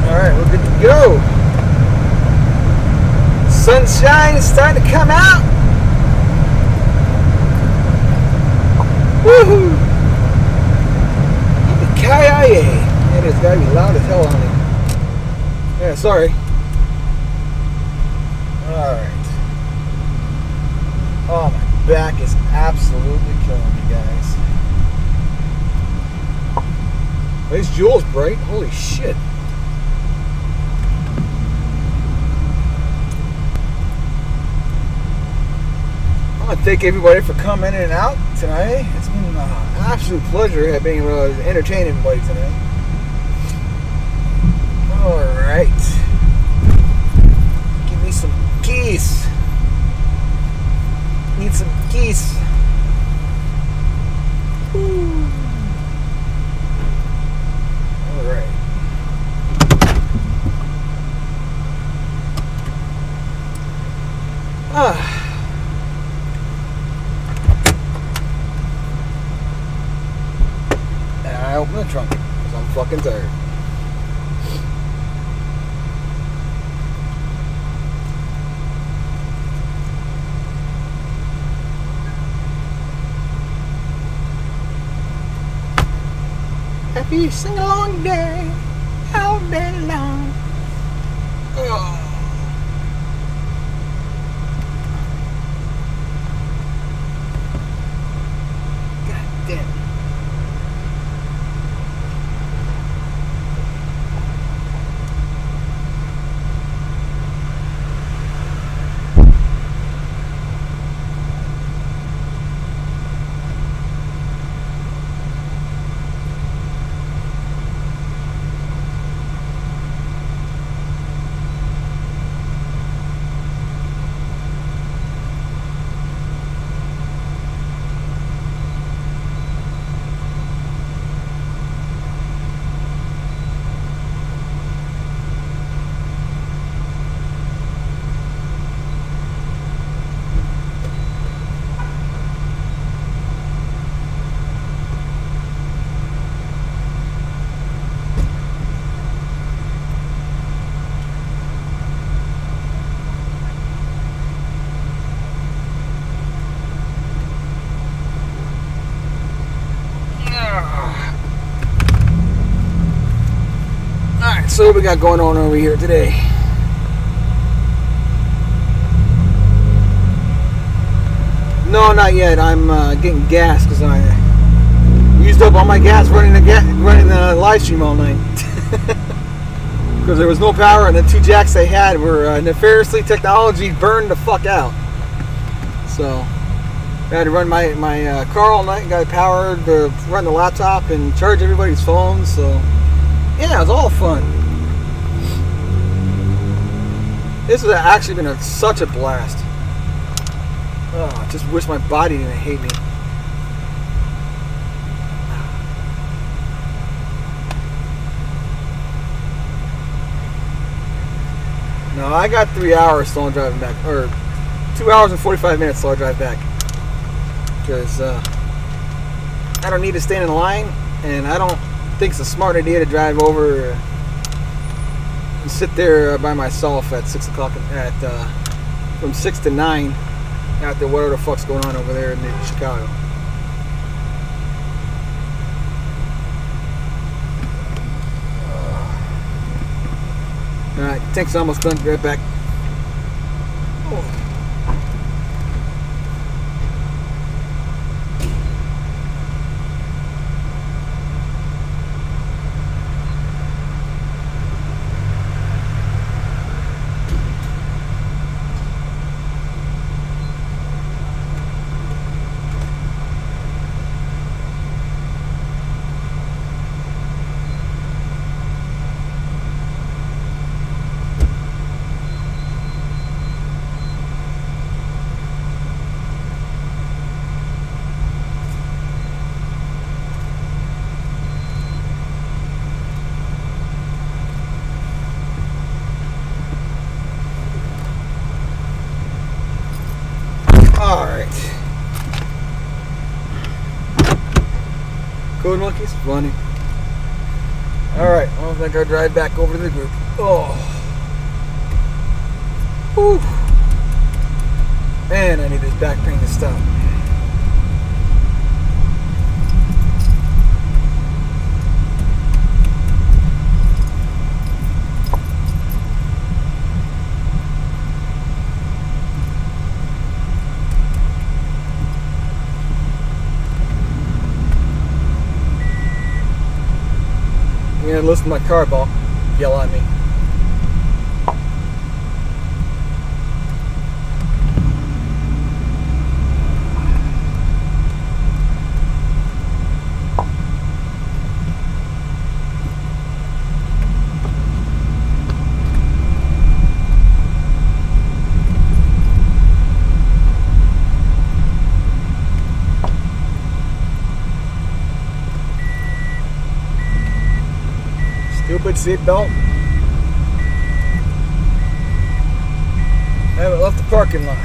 Alright, we're good to go. Sunshine is starting to come out. Woohoo! Yippee-ki-yay. Man, it's gotta be loud as hell on it. Yeah, sorry. Alright. Oh, my back is absolutely killing me, guys. These Juul's bright. Holy shit. I want to thank everybody for coming in and out tonight. It's been an absolute pleasure being able to entertain everybody tonight. Alright. Give me some keys. Need some keys. Alright. I open the trunk because I'm fucking tired. Happy sing-along day, all day long. Oh. God damn it. Alright, so what we got going on over here today? No, not yet. I'm getting gas because I used up all my gas running the live stream all night. Because there was no power and the two jacks they had were NefariousTechnology burned the fuck out. So I had to run my car all night and got power to run the laptop and charge everybody's phones. So yeah, it was all fun. This has actually been such a blast. Oh, I just wish my body didn't hate me. No, I got 3 hours still on driving back, or 2 hours and 45 minutes till I drive back. Because I don't need to stand in line, and I don't think it's a smart idea to drive over sit there by myself at 6 o'clock from 6 to 9 after whatever the fuck's going on over there in Chicago. Alright, tank's almost done. Be right back. Oh. Alright. Code Monkeys, funny. Alright, well, I think I'll drive back over to the group. Oh. Whew. Man, I need this back pain to stop. And listen to my car ball yell at me. Stupid seatbelt. I haven't left the parking lot.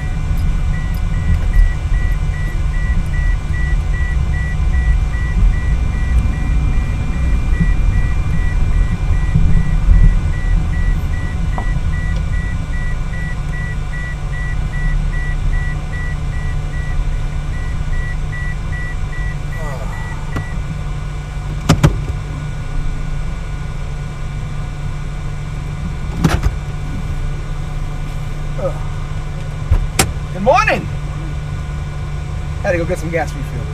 Good morning! Had to go get some gas refuel.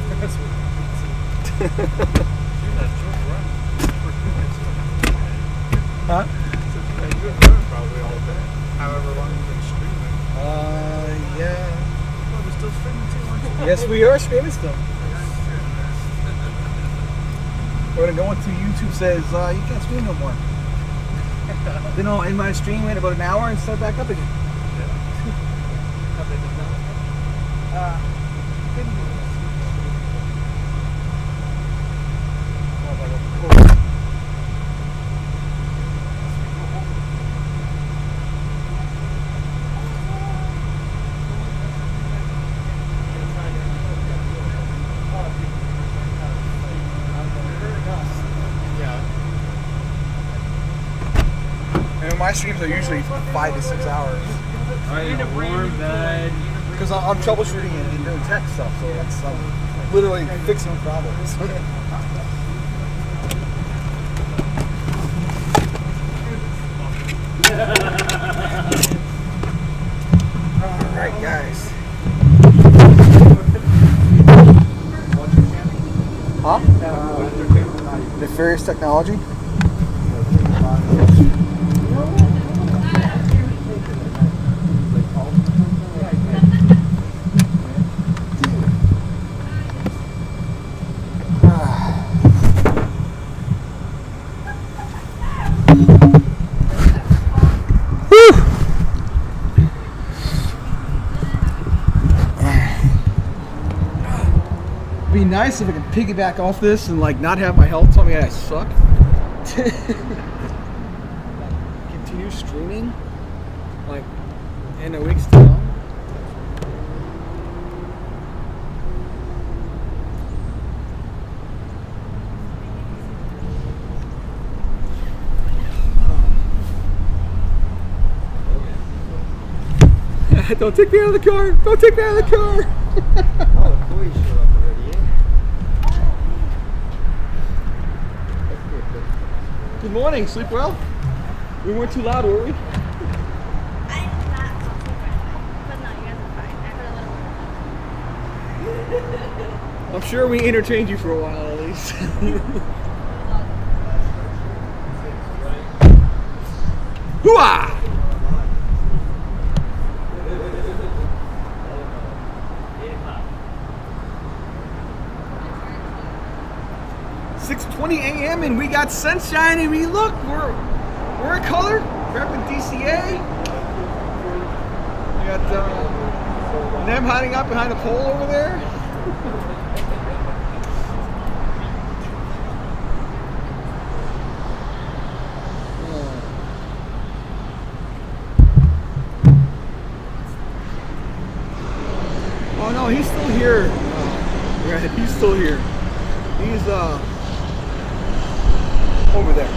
Huh? Probably all day. However long you've been streaming. Yeah. Oh, we're still streaming too, aren't you? Yes, we are streaming still. We're gonna go until YouTube says you can't stream no more. Then I'll end my stream in about an hour and start back up again. And my streams are usually 5 to 6 hours. I need a warm bed. Because I'm troubleshooting and doing tech stuff, so it's literally fixing problems. Alright, guys. Huh? NefariousTechnology? Be nice if I could piggyback off this and like not have my health tell me I suck. Continue streaming like in a week's time. Don't take me out of the car. Don't take me out of the car. Oh, the boys showed up already, eh? Good morning. Sleep well? We weren't too loud, were we? I'm sure we entertained you for a while at least. Hooah! $6:20 a.m. and we got sunshine and we look, we're in color. We're up in DCA. We got them hiding out behind a pole over there. Oh no, he's still here. Yeah, he's still here. He's over there.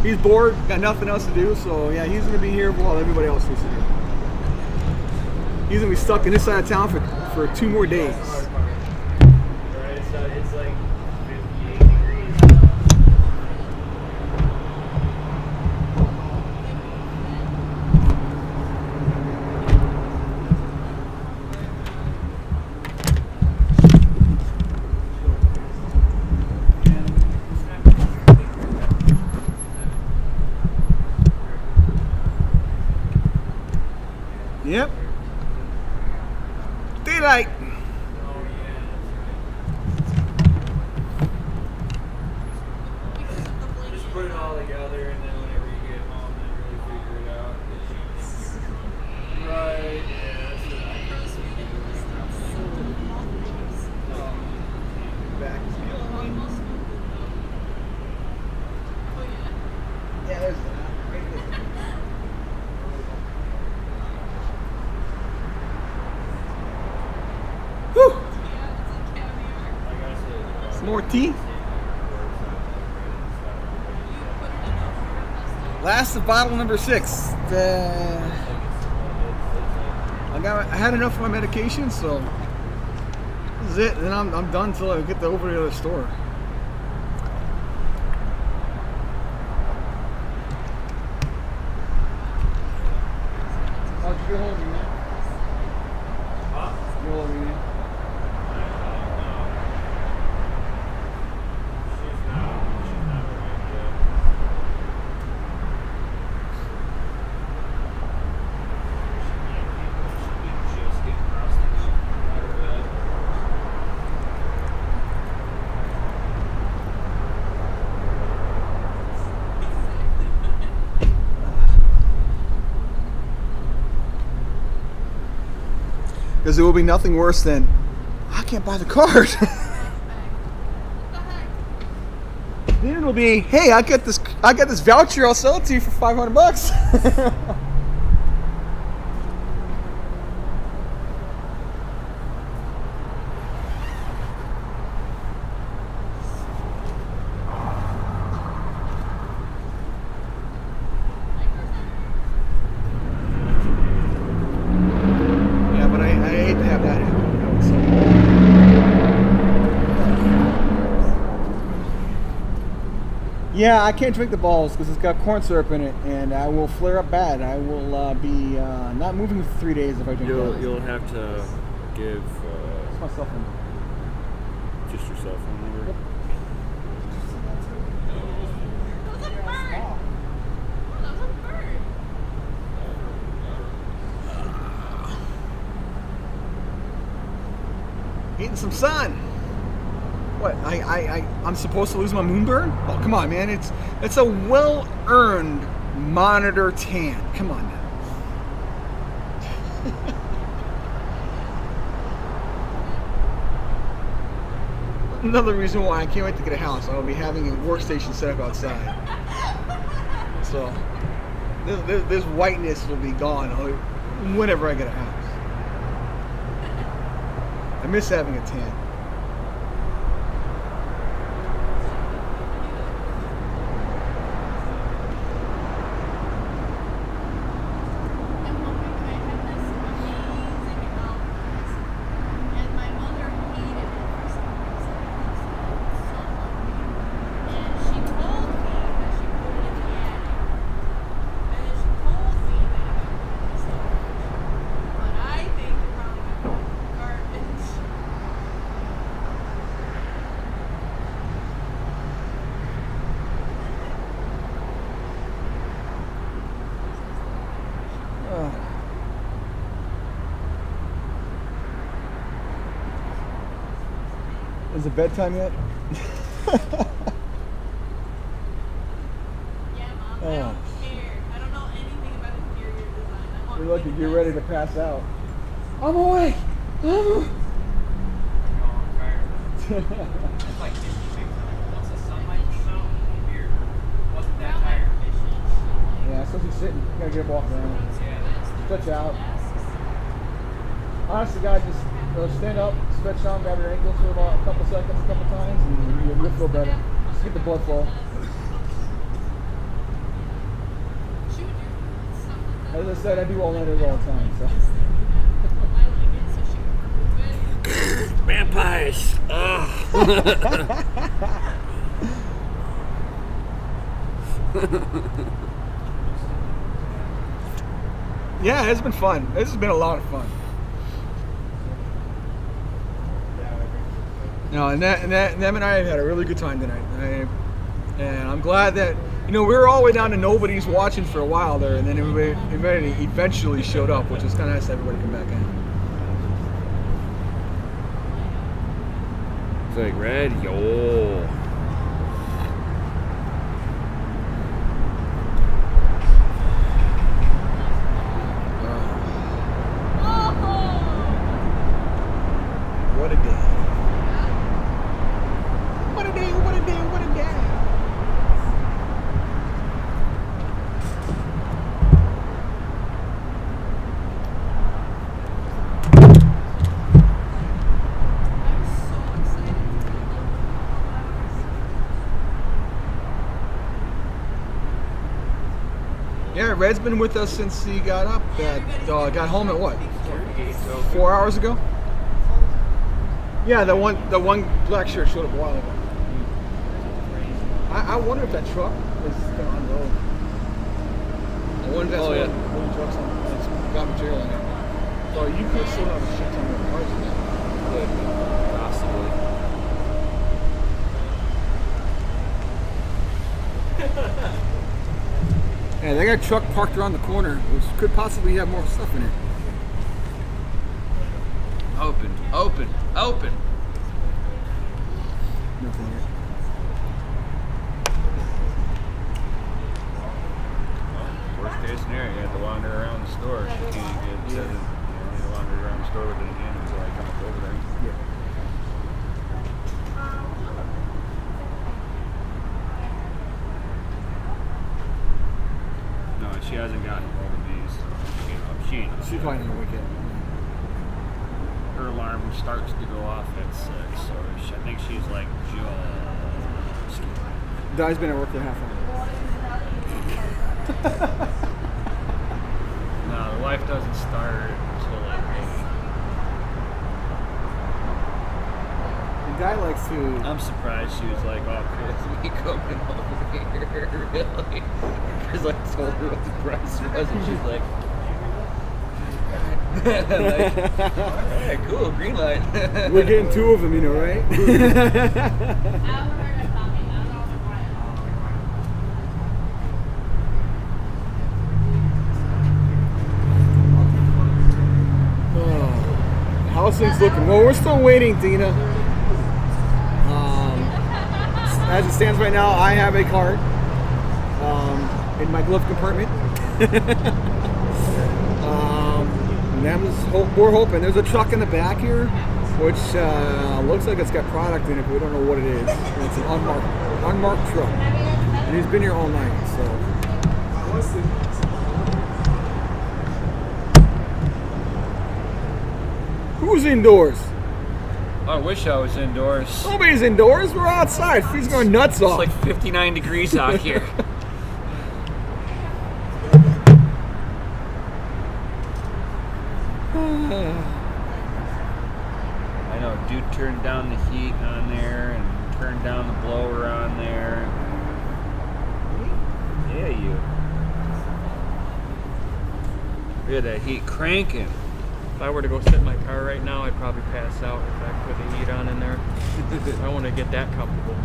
He's bored, got nothing else to do, so yeah, he's gonna be here while everybody else is here. He's gonna be stuck in this side of town for 2 more days. Right, so it's like 58 degrees. Yep. Daylight. Just put it all together, and then whenever you get home, then really figure it out. Right, yeah, that's what I Back. Yeah, there's that. Right there. Whew. Some more tea. Last of bottle number 6. I had enough of my medication, so this is it. Then I'm done until I get over to the store. How'd you get hold of me, man? Get hold of me, man. Because it will be nothing worse than I can't buy the card. Then it'll be, hey, I got this voucher. I'll sell it to you for $500. Yeah, but I hate to have that happen. Yeah, I can't drink the balls because it's got corn syrup in it, and I will flare up bad. I will be not moving for 3 days if I drink that. You'll have to give It's my cell phone. just your cell phone number. Yep. Getting some sun. What? I'm supposed to lose my moonburn? Oh, come on, man! It's a well-earned monitor tan. Come on now. Another reason why I can't wait to get a house. I will be having a workstation set up outside. So this whiteness will be gone whenever I get a house. I miss having a tan. Is it bedtime yet? Yeah, Mom. I don't care. I don't know anything about interior design. You're lucky you're ready to pass out. I'm awake. I'm Yeah, especially sitting. You gotta get up, walk around. Stretch out. Honestly, guys, just stand up, stretch down, grab your ankles for about a couple seconds, a couple times, and you'll feel better. Just get the blood flow. As I said, I do all-nighters all the time, so. Vampires! Yeah, it's been fun. This has been a lot of fun. No, and them and I have had a really good time tonight. And I'm glad that, we were all the way down to nobody's watching for a while there, and then everybody eventually showed up, which was kind of nice to everybody come back in. It's like red, yo. What a day. What a day, what a day, what a day. Yeah, Red's been with us since he got up. Got home at what? 4 hours ago? Yeah, the one black shirt showed up a while ago. I wonder if that truck is still on the road. I wonder if that's one of the trucks that's got material in it. So you could still have a shit ton of parts in that. Possibly. Yeah, they got a truck parked around the corner, which could possibly have more stuff in it. Open, open, open. Nothing here. Worst case scenario, you have to wander around the store. She can't get, you have to wander around the store with it in hand until I come up over there. Yeah. No, she hasn't gotten hold of these. She's probably not gonna wake up. Her alarm starts to go off at 6, so I think she's like just. Di's been at work for half an hour. No, the wife doesn't start until like 8. The guy likes to. I'm surprised she was like, "Oh, Chris, me coming over here, really?" Because I told her what the price was, and she's like. Like, alright, cool, green light. We're getting 2 of them, right? How's things looking? Well, we're still waiting, Dina. As it stands right now, I have a card in my glove compartment. We're hoping. There's a truck in the back here, which looks like it's got product in it, but we don't know what it is. It's an unmarked truck, and he's been here all night. So. Who's indoors? I wish I was indoors. Nobody's indoors. We're outside. He's going nuts off. It's like 59 degrees out here. I know, dude turned down the heat on there and turned down the blower on there. Yeah, you. We had that heat cranking. If I were to go sit in my car right now, I'd probably pass out if I put the heat on in there. I want to get that comfortable.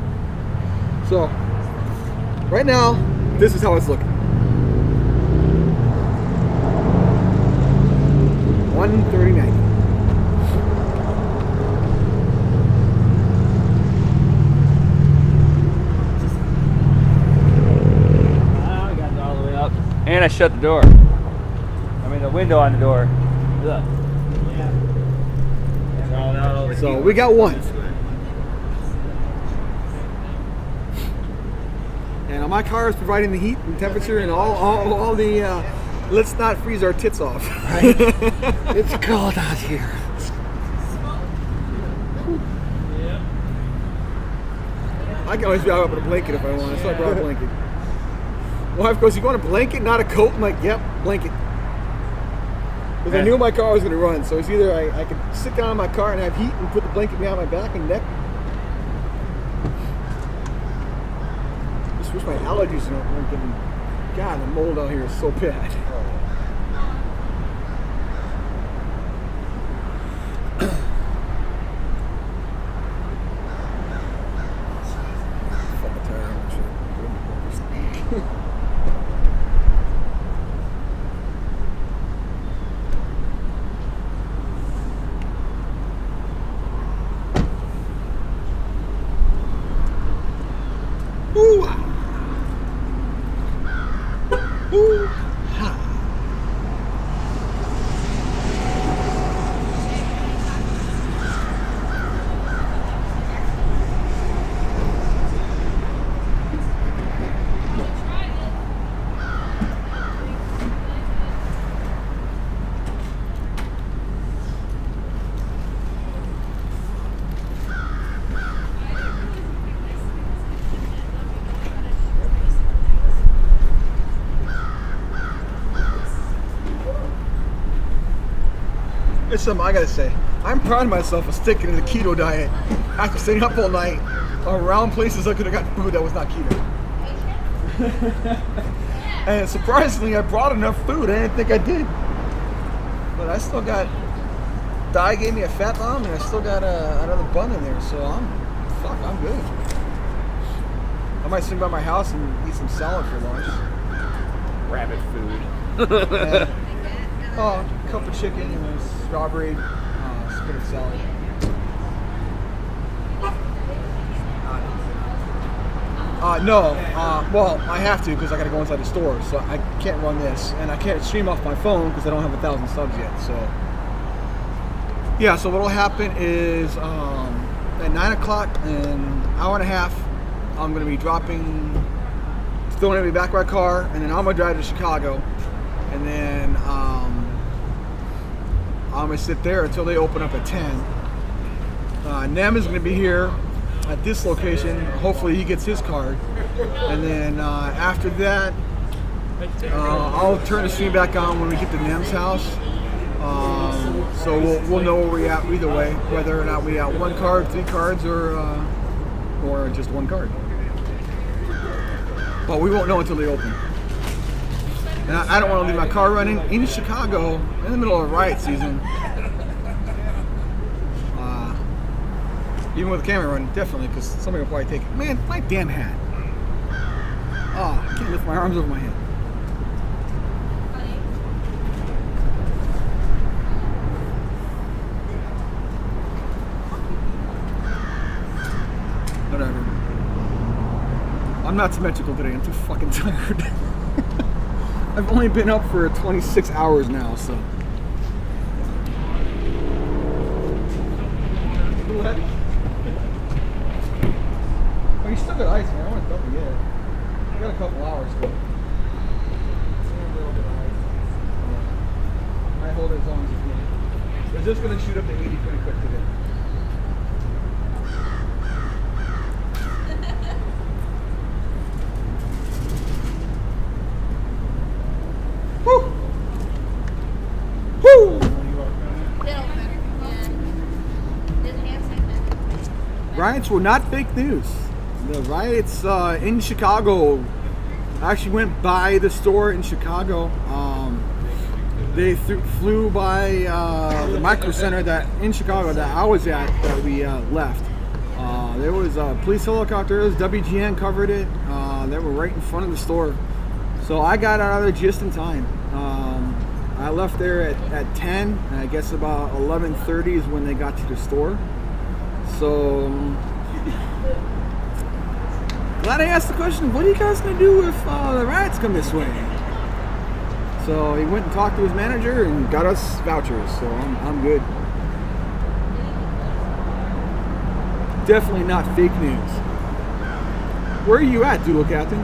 So, right now, this is how it's looking. 139. shut the door. I mean, the window on the door. Look. So we got one. And my car is providing the heat and temperature and all the let's not freeze our tits off. Right? It's cold out here. I can always drive up with a blanket if I want, so I brought a blanket. Wife goes, "You want a blanket, not a coat?" I'm like, "Yep, blanket." Because I knew my car was going to run, so it's either I could sit down in my car and have heat and put the blanket behind my back and neck. Just wish my allergies weren't getting. God, the mold out here is so bad. Fucking tired of shit. Ooh. Ooh. Ha. It's something I gotta say. I'm proud of myself for sticking to the keto diet after staying up all night around places I could have gotten food that was not keto. And surprisingly, I brought enough food. I didn't think I did. But I still got, Di gave me a fat bomb and I still got another bun in there. So I'm good. I might swing by my house and eat some salad for lunch. Rabbit food. Oh, a cup of chicken and a strawberry spinach salad. No. Well, I have to because I got to go inside the store, so I can't run this, and I can't stream off my phone because I don't have 1,000 subs yet. So, yeah. So what'll happen is at 9 o'clock in an hour and a half, I'm going to be throwing everybody back my car, and then I'm going to drive to Chicago, and then I'm going to sit there until they open up at 10. Nem is going to be here at this location. Hopefully he gets his card. And then after that, I'll turn the stream back on when we get to Nem's house. So we'll know where we're at either way, whether or not we got one card, 3 cards, or just one card. But we won't know until they open. And I don't want to leave my car running in Chicago in the middle of riot season. Even with the camera running, definitely, because somebody will probably take it. Man, my damn hat. Oh, I can't lift my arms over my head. Whatever. I'm not symmetrical today. I'm too fucking tired. I've only been up for 26 hours now, so. What? Oh, you still got ice, man. I want to dump it yet. I got a couple hours still. I hold it as long as you can. It's just going to shoot up to 80 pretty quick today. Woo! Woo! Riots were not fake news. The riots in Chicago actually went by the store in Chicago. They flew by the micro center that in Chicago that I was at that we left. There was police helicopters. WGN covered it. They were right in front of the store. So I got out of there just in time. I left there at 10, and I guess about 11:30 is when they got to the store. So, glad I asked the question, what are you guys going to do if the riots come this way? So he went and talked to his manager and got us vouchers. So I'm good. Definitely not fake news. Where are you at, Doodle Captain?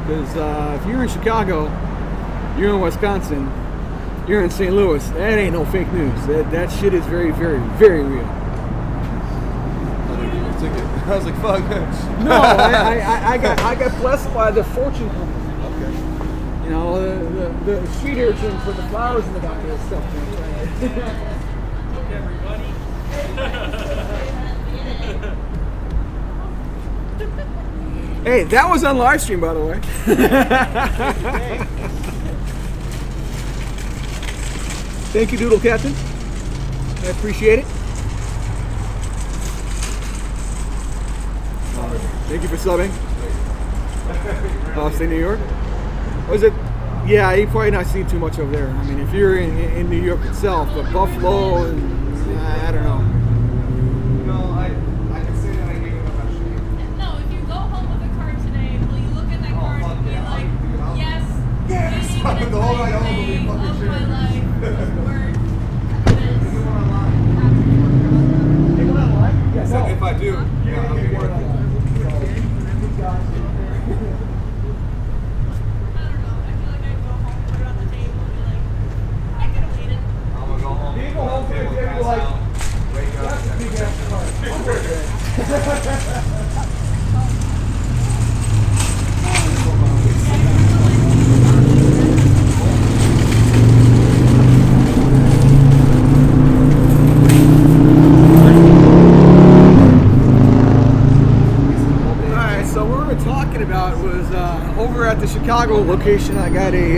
Because if you're in Chicago, you're in Wisconsin, you're in St. Louis, that ain't no fake news. That shit is very, very, very real. I was like, fuck. No, I got blessed by the fortune company. Okay. You know, the street urchins with the flowers in the back of the stuff. Hey, that was on live stream, by the way. Thank you, Doodle Captain. I appreciate it. Thank you for subbing. Upstate New York. Was it? Yeah, you probably not seen too much over there. I mean, if you're in New York itself, but Buffalo, and I don't know. No, I can say that I gave him a shit. No, if you go home with a card today, will you look at that card and be like, yes, Yes! the whole night home will be fucking shit. My life was worth Yes, if I do, yeah, I'll be worth it. At the Chicago location, I got a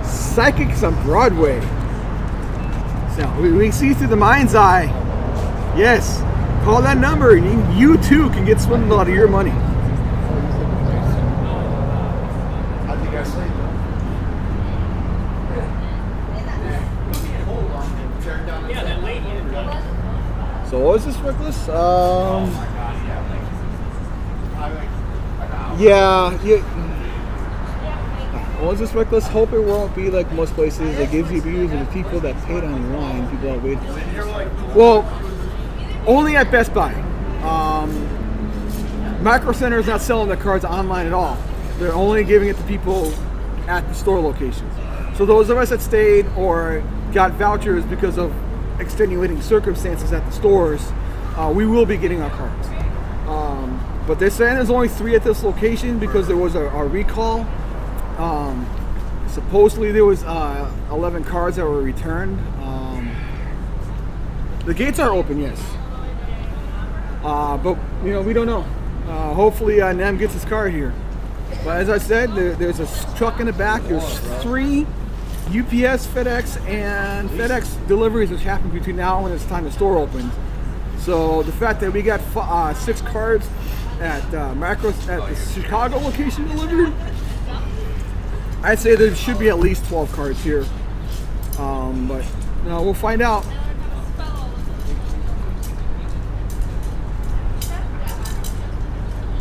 Psychics on Broadway. So we see through the mind's eye. Yes, call that number and you too can get swindled out of your money. I think I sleep. So what was this, Reckless? Yeah. What was this, Reckless? Hope it won't be like most places. It gives you views of the people that paid online, people that waited. Well, only at Best Buy. Micro Center is not selling their cards online at all. They're only giving it to people at the store locations. So those of us that stayed or got vouchers because of extenuating circumstances at the stores, we will be getting our cards. But they're saying there's only 3 at this location because there was a recall. Supposedly there was 11 cards that were returned. The gates are open, yes. But you know, we don't know. Hopefully Nem gets his card here. But as I said, there's a truck in the back. There's 3 UPS, FedEx, and FedEx deliveries which happen between now and it's time the store opens. So the fact that we got 6 cards at Macros at the Chicago location delivered, I'd say there should be at least 12 cards here. But no, we'll find out.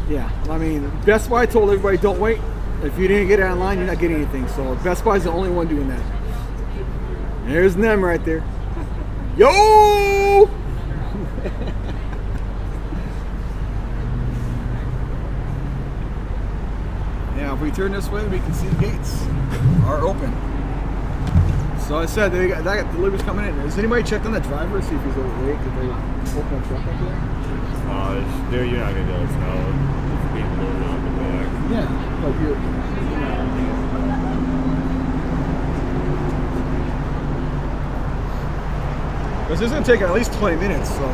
Yeah, I mean, Best Buy told everybody don't wait. If you didn't get it online, you're not getting anything. So Best Buy's the only one doing that. There's Nem right there. Yo! Yeah, if we turn this way, we can see the gates are open. So I said, that got deliveries coming in. Has anybody checked on the driver, see if he's awake? Did they open a truck up there? You're not going to be able to tell. It's being loaded on the back. Yeah, like you're... Because this is going to take at least 20 minutes, so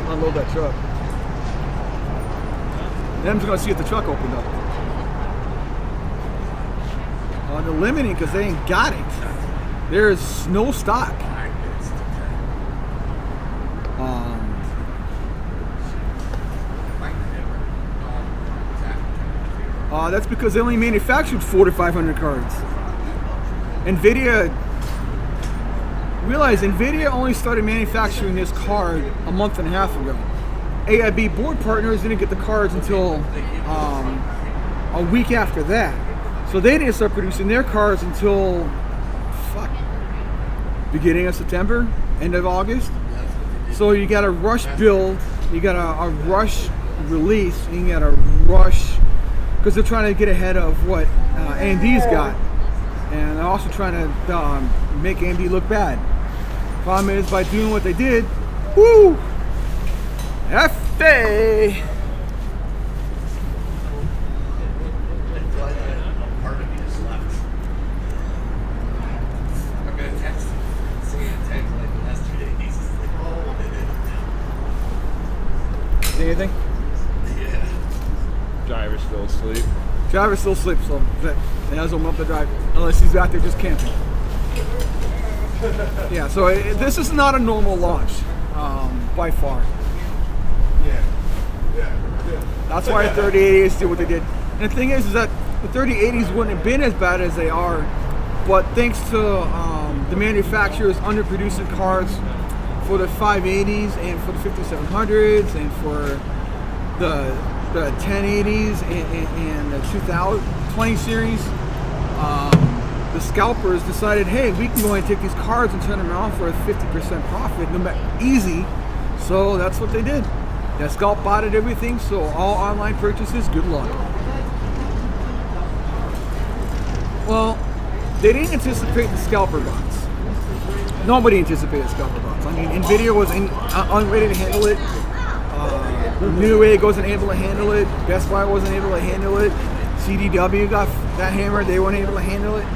unload that truck. Then I'm just going to see if the truck opened up. They're limiting because they ain't got it. There's no stock. That's because they only manufactured 400 to 500 cards. NVIDIA only started manufacturing this card a month and a half ago. AIB board partners didn't get the cards until a week after that. So they didn't start producing their cars until beginning of September, end of August. So you got a rush build, you got a rush release, and you got a rush because they're trying to get ahead of what AMD's got, and they're also trying to make AMD look bad. Problem is, by doing what they did, woo, F-day. Anything? Yeah. Driver's still asleep. Driver's still asleep, so that has him up the drive, unless he's out there just camping. Yeah, so this is not a normal launch, by far. Yeah. That's why the 3080s did what they did. And the thing is that the 3080s wouldn't have been as bad as they are, but thanks to the manufacturers underproducing cars for the 580s and for the 5700s and for the 1080s and the 2020 series, the scalpers decided, hey, we can go and take these cars and turn them around for a 50% profit, easy. So that's what they did. They scalp botted everything, so all online purchases, good luck. Well, they didn't anticipate the scalper bots. Nobody anticipated scalper bots. I mean, NVIDIA was unready to handle it. Newegg wasn't able to handle it. Best Buy wasn't able to handle it. CDW got hammered. They weren't able to handle it.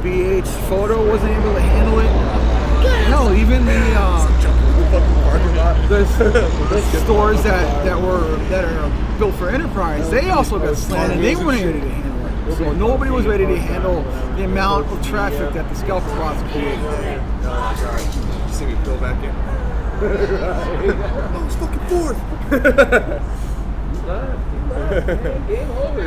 BH Photo wasn't able to handle it. Hell, even the stores that are built for enterprise, they also got slammed and they weren't ready to handle it. So nobody was ready to handle the amount of traffic that the scalper bots created. You see me go back in? Oh, it's fucking fourth. Game over.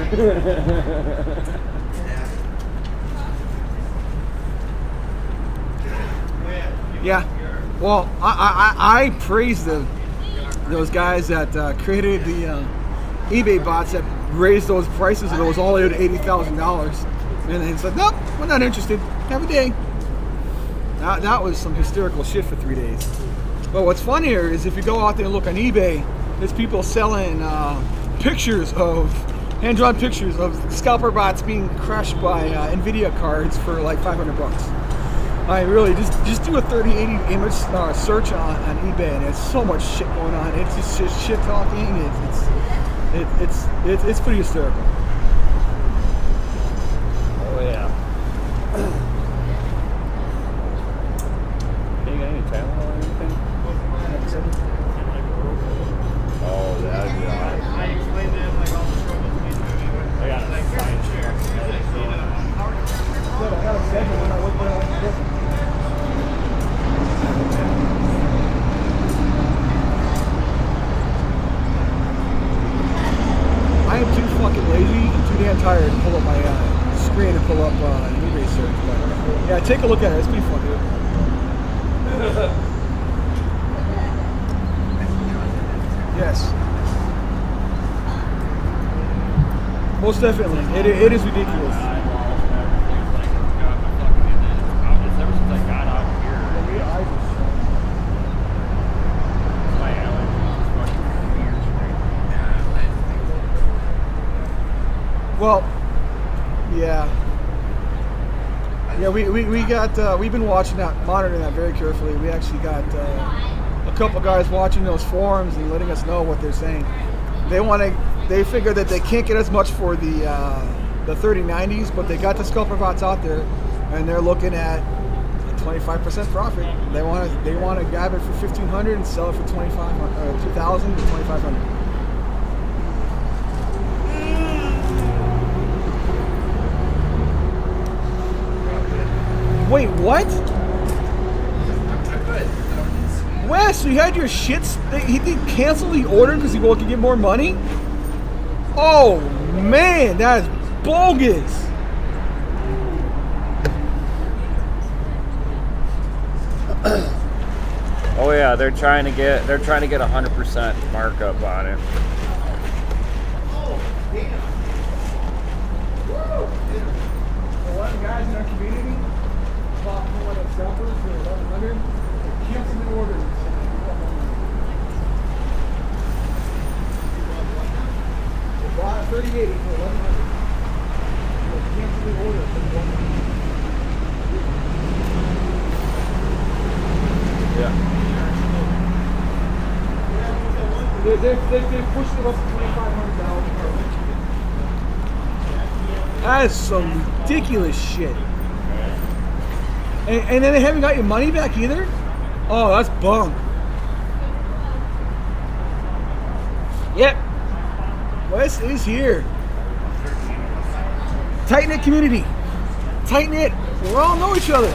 Yeah. Well, I praise those guys that created the eBay bots that raised those prices of those all the way to $80,000, and they said, nope, we're not interested. Have a day. That was some hysterical shit for 3 days. But what's funnier is if you go out there and look on eBay, there's people selling hand-drawn pictures of scalper bots being crushed by NVIDIA cards for like $500. I really just do a 3080 image search on eBay, and there's so much shit going on. It's just shit talking. It's pretty hysterical. Oh yeah. Can you get any channel or anything? Oh, that yeah. I explained to him like all the troubles we do. I got a science chair. I am too fucking lazy and too damn tired to pull up my screen and pull up an eBay search. But yeah, take a look at it. It's pretty fun, dude. Yes. Most definitely. It is ridiculous. Well, yeah. Yeah, we got we've been watching that, monitoring that very carefully. We actually got a couple guys watching those forums and letting us know what they're saying. They figure that they can't get as much for the 3090s, but they got the scalper bots out there, and they're looking at a 25% profit. They want to grab it for $1,500 and sell it for $2,000 to $2,500. Wait, what? Wes, you had your shits. He did cancel the order because he wanted to get more money? Oh, man, that is bogus. Oh yeah, they're trying to get 100% markup on it. they pushed it up to $2,500. That is some ridiculous shit. And then they haven't got your money back either? Oh, that's bunk. Yep. Wes is here. Tight-knit community. Tight-knit. We all know each other.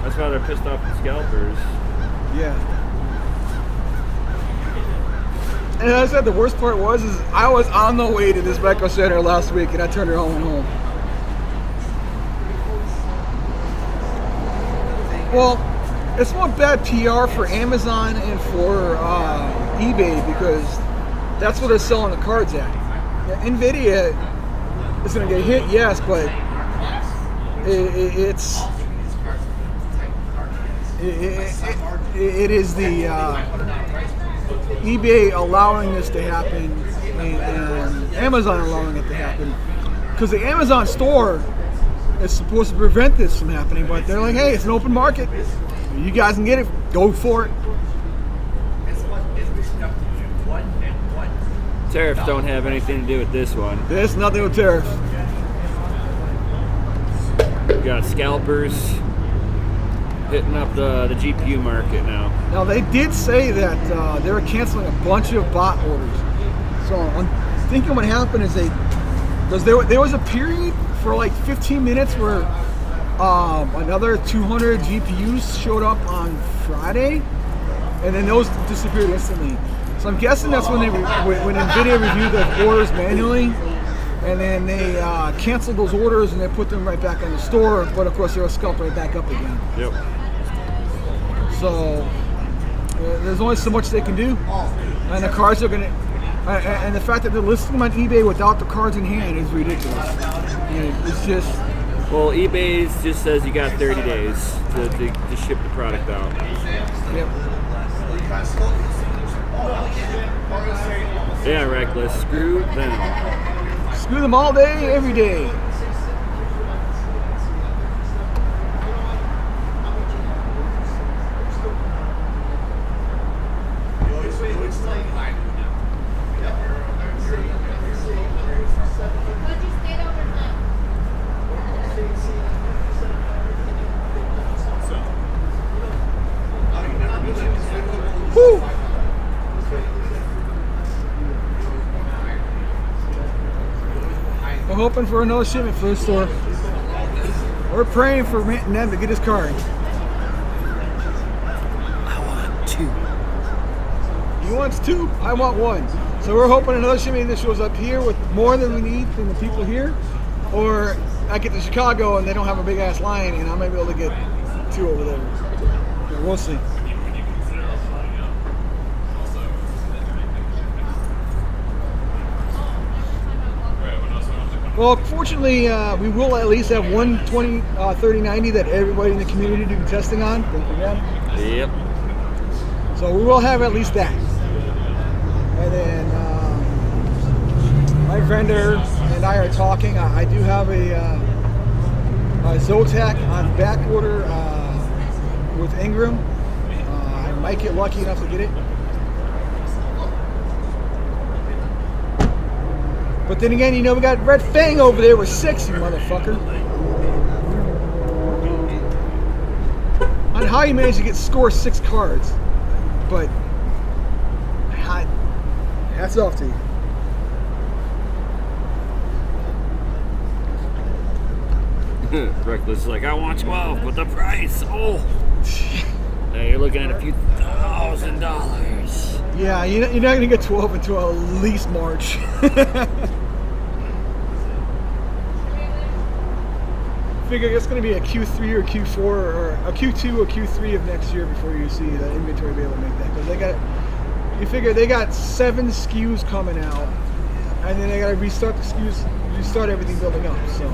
That's why they're pissed off at scalpers. Yeah. And I said the worst part was I was on the way to this Micro Center last week and I turned around and went home. Well, it's more bad PR for Amazon and for eBay because that's where they're selling the cards at. Yeah, NVIDIA is going to get hit, yes, but it is the eBay allowing this to happen and Amazon allowing it to happen because the Amazon store is supposed to prevent this from happening, but they're like, hey, it's an open market. You guys can get it. Go for it. Tariffs don't have anything to do with this one. There's nothing with tariffs. We got scalpers hitting up the GPU market now. Now, they did say that they were canceling a bunch of bot orders. So I'm thinking what happened is there was a period for like 15 minutes where another 200 GPUs showed up on Friday, and then those disappeared instantly. So I'm guessing that's when when NVIDIA reviewed the orders manually, and then they canceled those orders and they put them right back on the store. But of course, they'll scalp right back up again. Yep. So there's only so much they can do, and the cards are gonna. And the fact that they're listing them on eBay without the cards in hand is ridiculous. It's just. Well, eBay just says you got 30 days to ship the product out. Yep. Yeah, Reckless. Screw them. Screw them all day, every day. Woo! We're hoping for another shipment for the store. We're praying for them to get his card. I want 2. He wants 2. I want 1. So we're hoping another shipment that shows up here with more than we need from the people here, or I get to Chicago and they don't have a big ass line, and I might be able to get 2 over there. Yeah, we'll see. Well, fortunately, we will at least have one 3090 that everybody in the community do testing on. Yep. So we will have at least that. And then my vendor and I are talking. I do have a Zotac on back order with Ingram. I might get lucky enough to get it. But then again, you know, we got Red Fang over there with 6, you motherfucker. I don't know how you managed to score 6 cards, but hats off to you. Reckless is like, I want 12, but the price, oh. Now you're looking at a few $1,000. Yeah, you're not going to get 12 until at least March. Figure it's going to be a Q3 or Q4 or a Q2 or Q3 of next year before you see the inventory be able to make that, because you figure they got 7 SKUs coming out, and then they got to restart the SKUs, restart everything building up. So,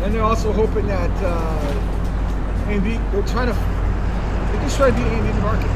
and they're also hoping that they're trying to just try to beat AMD in the market.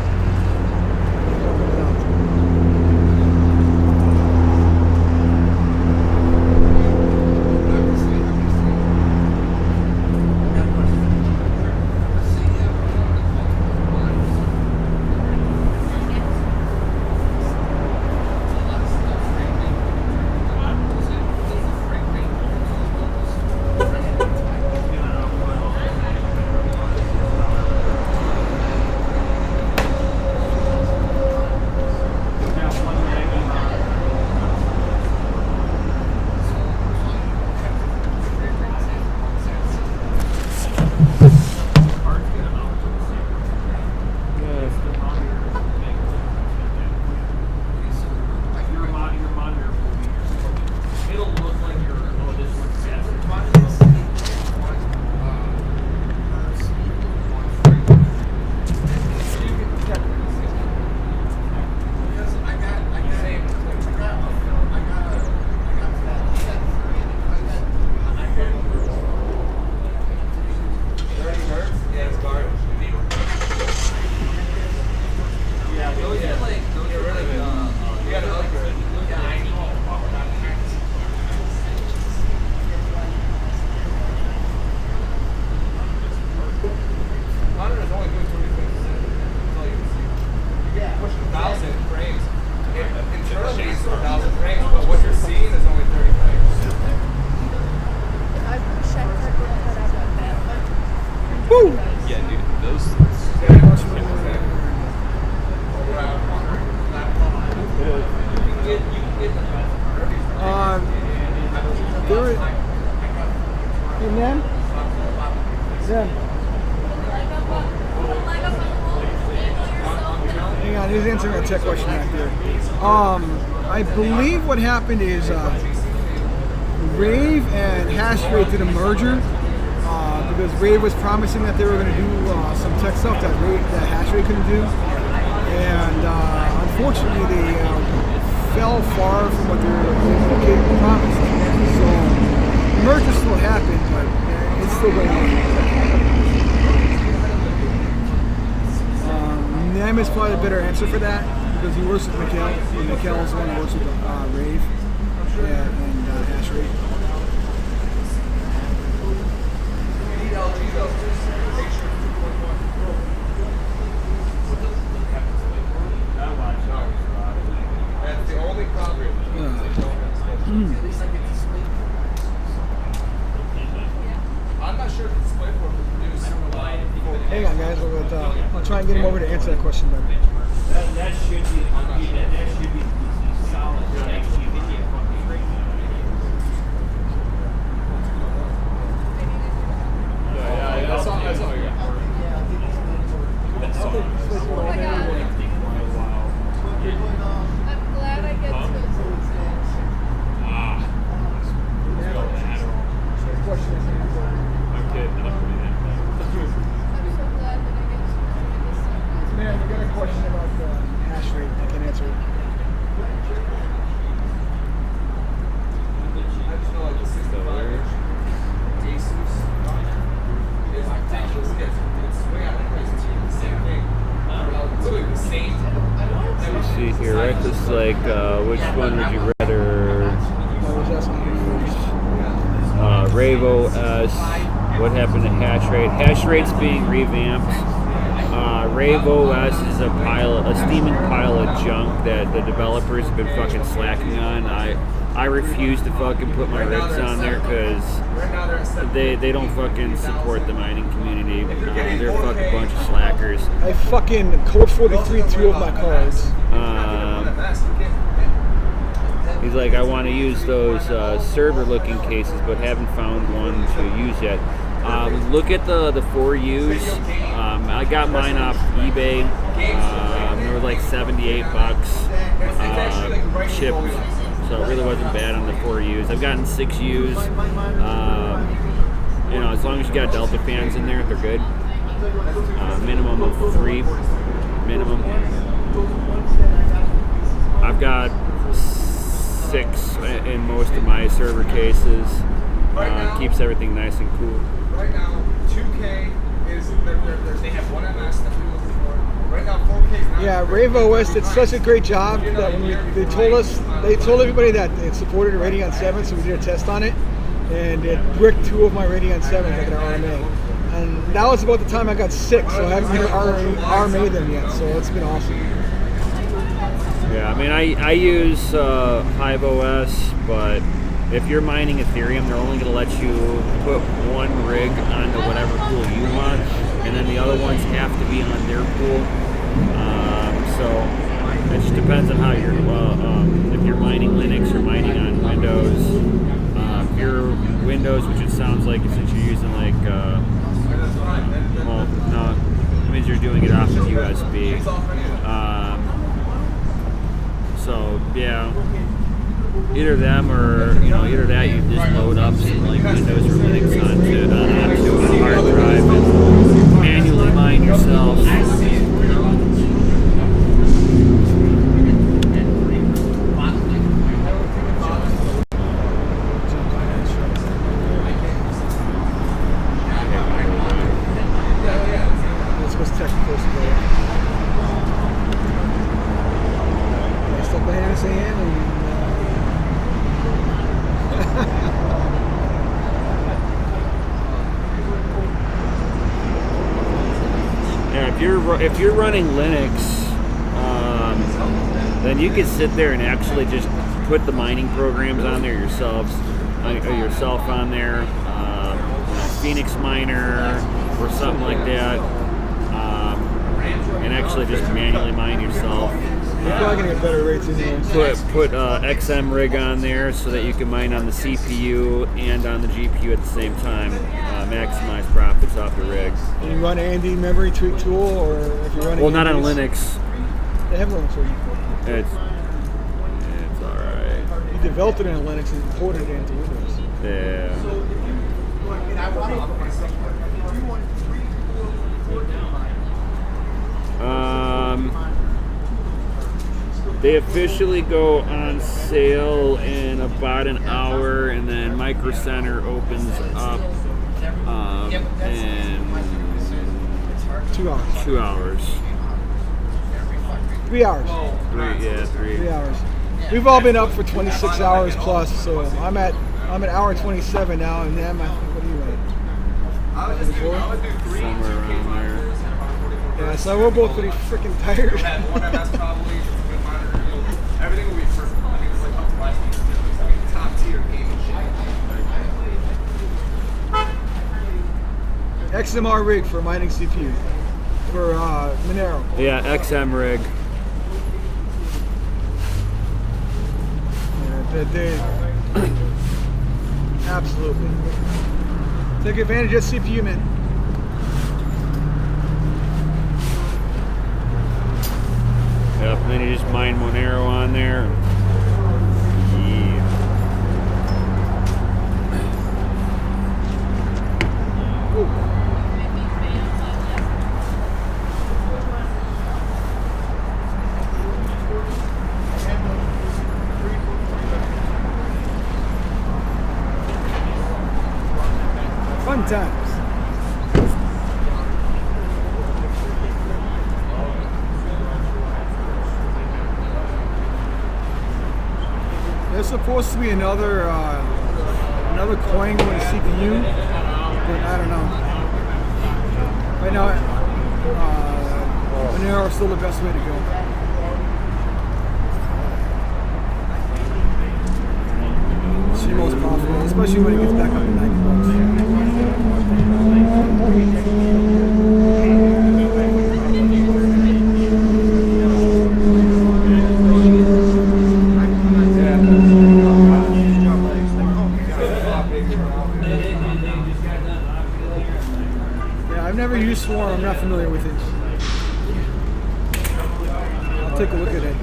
Woo! Yeah, dude, those. There. Hey, man. Yeah. Hang on, he's answering a tech question back there. I believe what happened is Rave and Hashrate did a merger because Rave was promising that they were going to do some tech stuff that Hashrate couldn't do, and unfortunately they fell far from what they were promised. So the merger still happened, but it's still going on. Nem is probably a better answer for that because he works with Mikhail, and Mikhail's the one who works with Rave and Hashrate. That's the only problem. I'm not sure if the display port will produce. Hang on, guys. I'll try and get him over to answer that question better. That should be solid. Yeah, that's all. That's all. Yeah. Oh my God. I'm glad I get to. Man, you got a question about the hash rate. I can answer it. I just know like the 65 inch Asus is ridiculous. It's way out of price. It's the same thing. Literally the same. Let's see here, right? This is like, which one would you rather use? Rave OS. What happened to Hashrate? Hashrate's being revamped. Rave OS is a steaming pile of junk that the developers have been fucking slacking on. I refuse to fucking put my rigs on there because they don't fucking support the mining community. They're a fucking bunch of slackers. I fucking code 43 two of my cards. He's like, I want to use those server-looking cases, but haven't found one to use yet. Look at the 4Us. I got mine off eBay. They were like $78 shipped, so it really wasn't bad on the 4Us. I've gotten 6Us. As long as you got Delta fans in there, they're good. Minimum of 3. Minimum. I've got 6 in most of my server cases. Keeps everything nice and cool. Right now, 2K is they have one MS that we're looking for. Right now, 4K is not. Yeah, Rave OS did such a great job that when they told everybody that it supported a Radeon 7, so we did a test on it, and it bricked 2 of my Radeon 7s like an RMA. And that was about the time I got 6, so I haven't even RMA them yet, so it's been awesome. Yeah, I mean, I use Hive OS, but if you're mining Ethereum, they're only going to let you put one rig onto whatever pool you want, and then the other ones have to be on their pool. So it just depends on how you're, if you're mining Linux or mining on Windows. If you're Windows, which it sounds like since you're using like, well, no, it means you're doing it off of USB. So yeah. Either them or, either that you just load up some like Windows or Linux onto a hard drive and manually mine yourself. Let's go technical today. Stuck behind us and Yeah, if you're running Linux, then you can sit there and actually just put the mining programs on there yourself on there, Phoenix Miner or something like that, and actually just manually mine yourself. You're probably gonna get better rates in there. Put XM rig on there so that you can mine on the CPU and on the GPU at the same time. Maximize profits off the rig. And you run AMD memory tweak tool, or if you're running. Well, not on Linux. They have Linux right now. It's all right. You developed it in Linux and ported it into Windows. Yeah. They officially go on sale in about an hour, and then Micro Center opens up in 2 hours. 2 hours. 3 hours. 3. 3 hours. We've all been up for 26 hours plus, so I'm at hour 27 now, and then what are you at? Somewhere around there. Yeah, so we're both pretty freaking tired. Everything will be perfect. I think it's like optimized. It's like top tier gaming shit. XMR rig for mining CPU. For Monero. Yeah, XM rig. Absolutely. Take advantage of CPU, man. Yep, and then you just mine Monero on there. Yeah. Fun times. There's supposed to be another coin going to CPU, but I don't know. Right now, Monero is still the best way to go. It's the most profitable, especially when it gets back up to $90. I've never used Swarm, I'm not familiar with it. I'll take a look at it.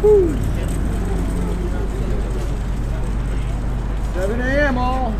Woo. 7 a.m. all.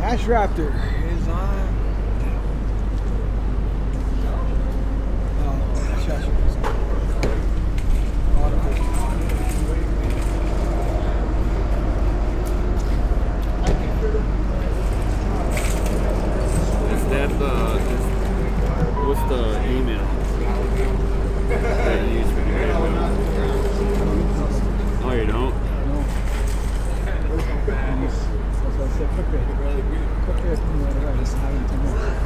Ash Raptor is on. Oh, Ash Raptor is on. Is that what's the email that you use for your email? Oh, you don't? That's what I said. Quick rate. Right. It's not even 10 minutes.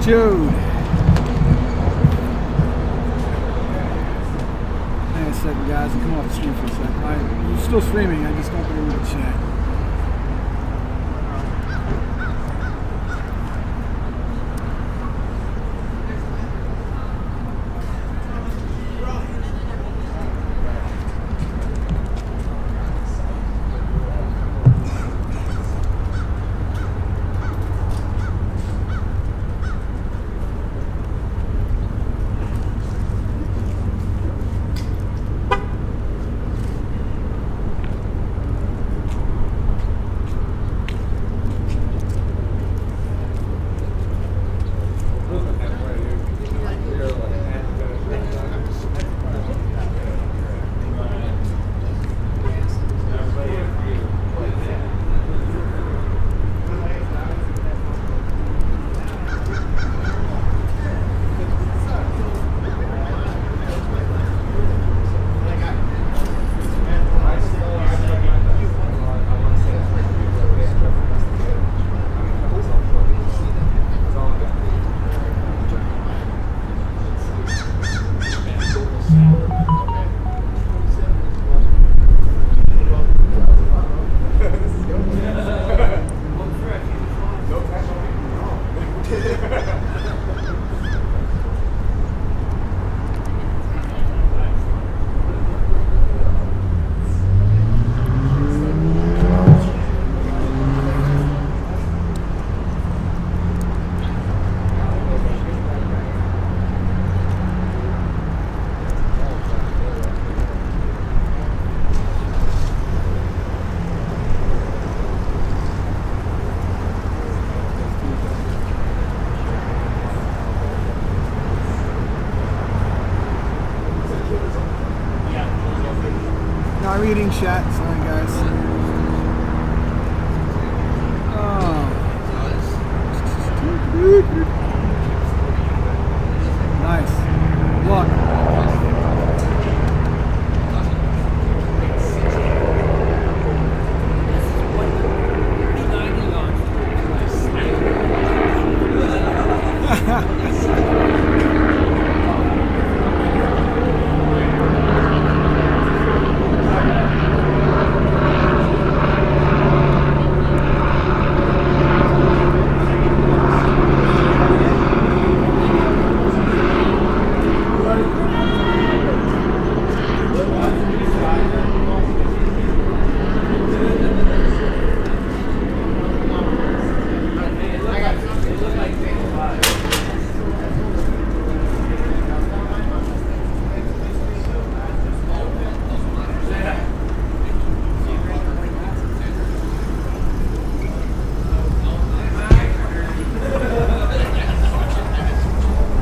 Jude. Hang on a second, guys. I'll come off the screen for a second. You're still streaming. I just don't think we're going to chat. Reading chat.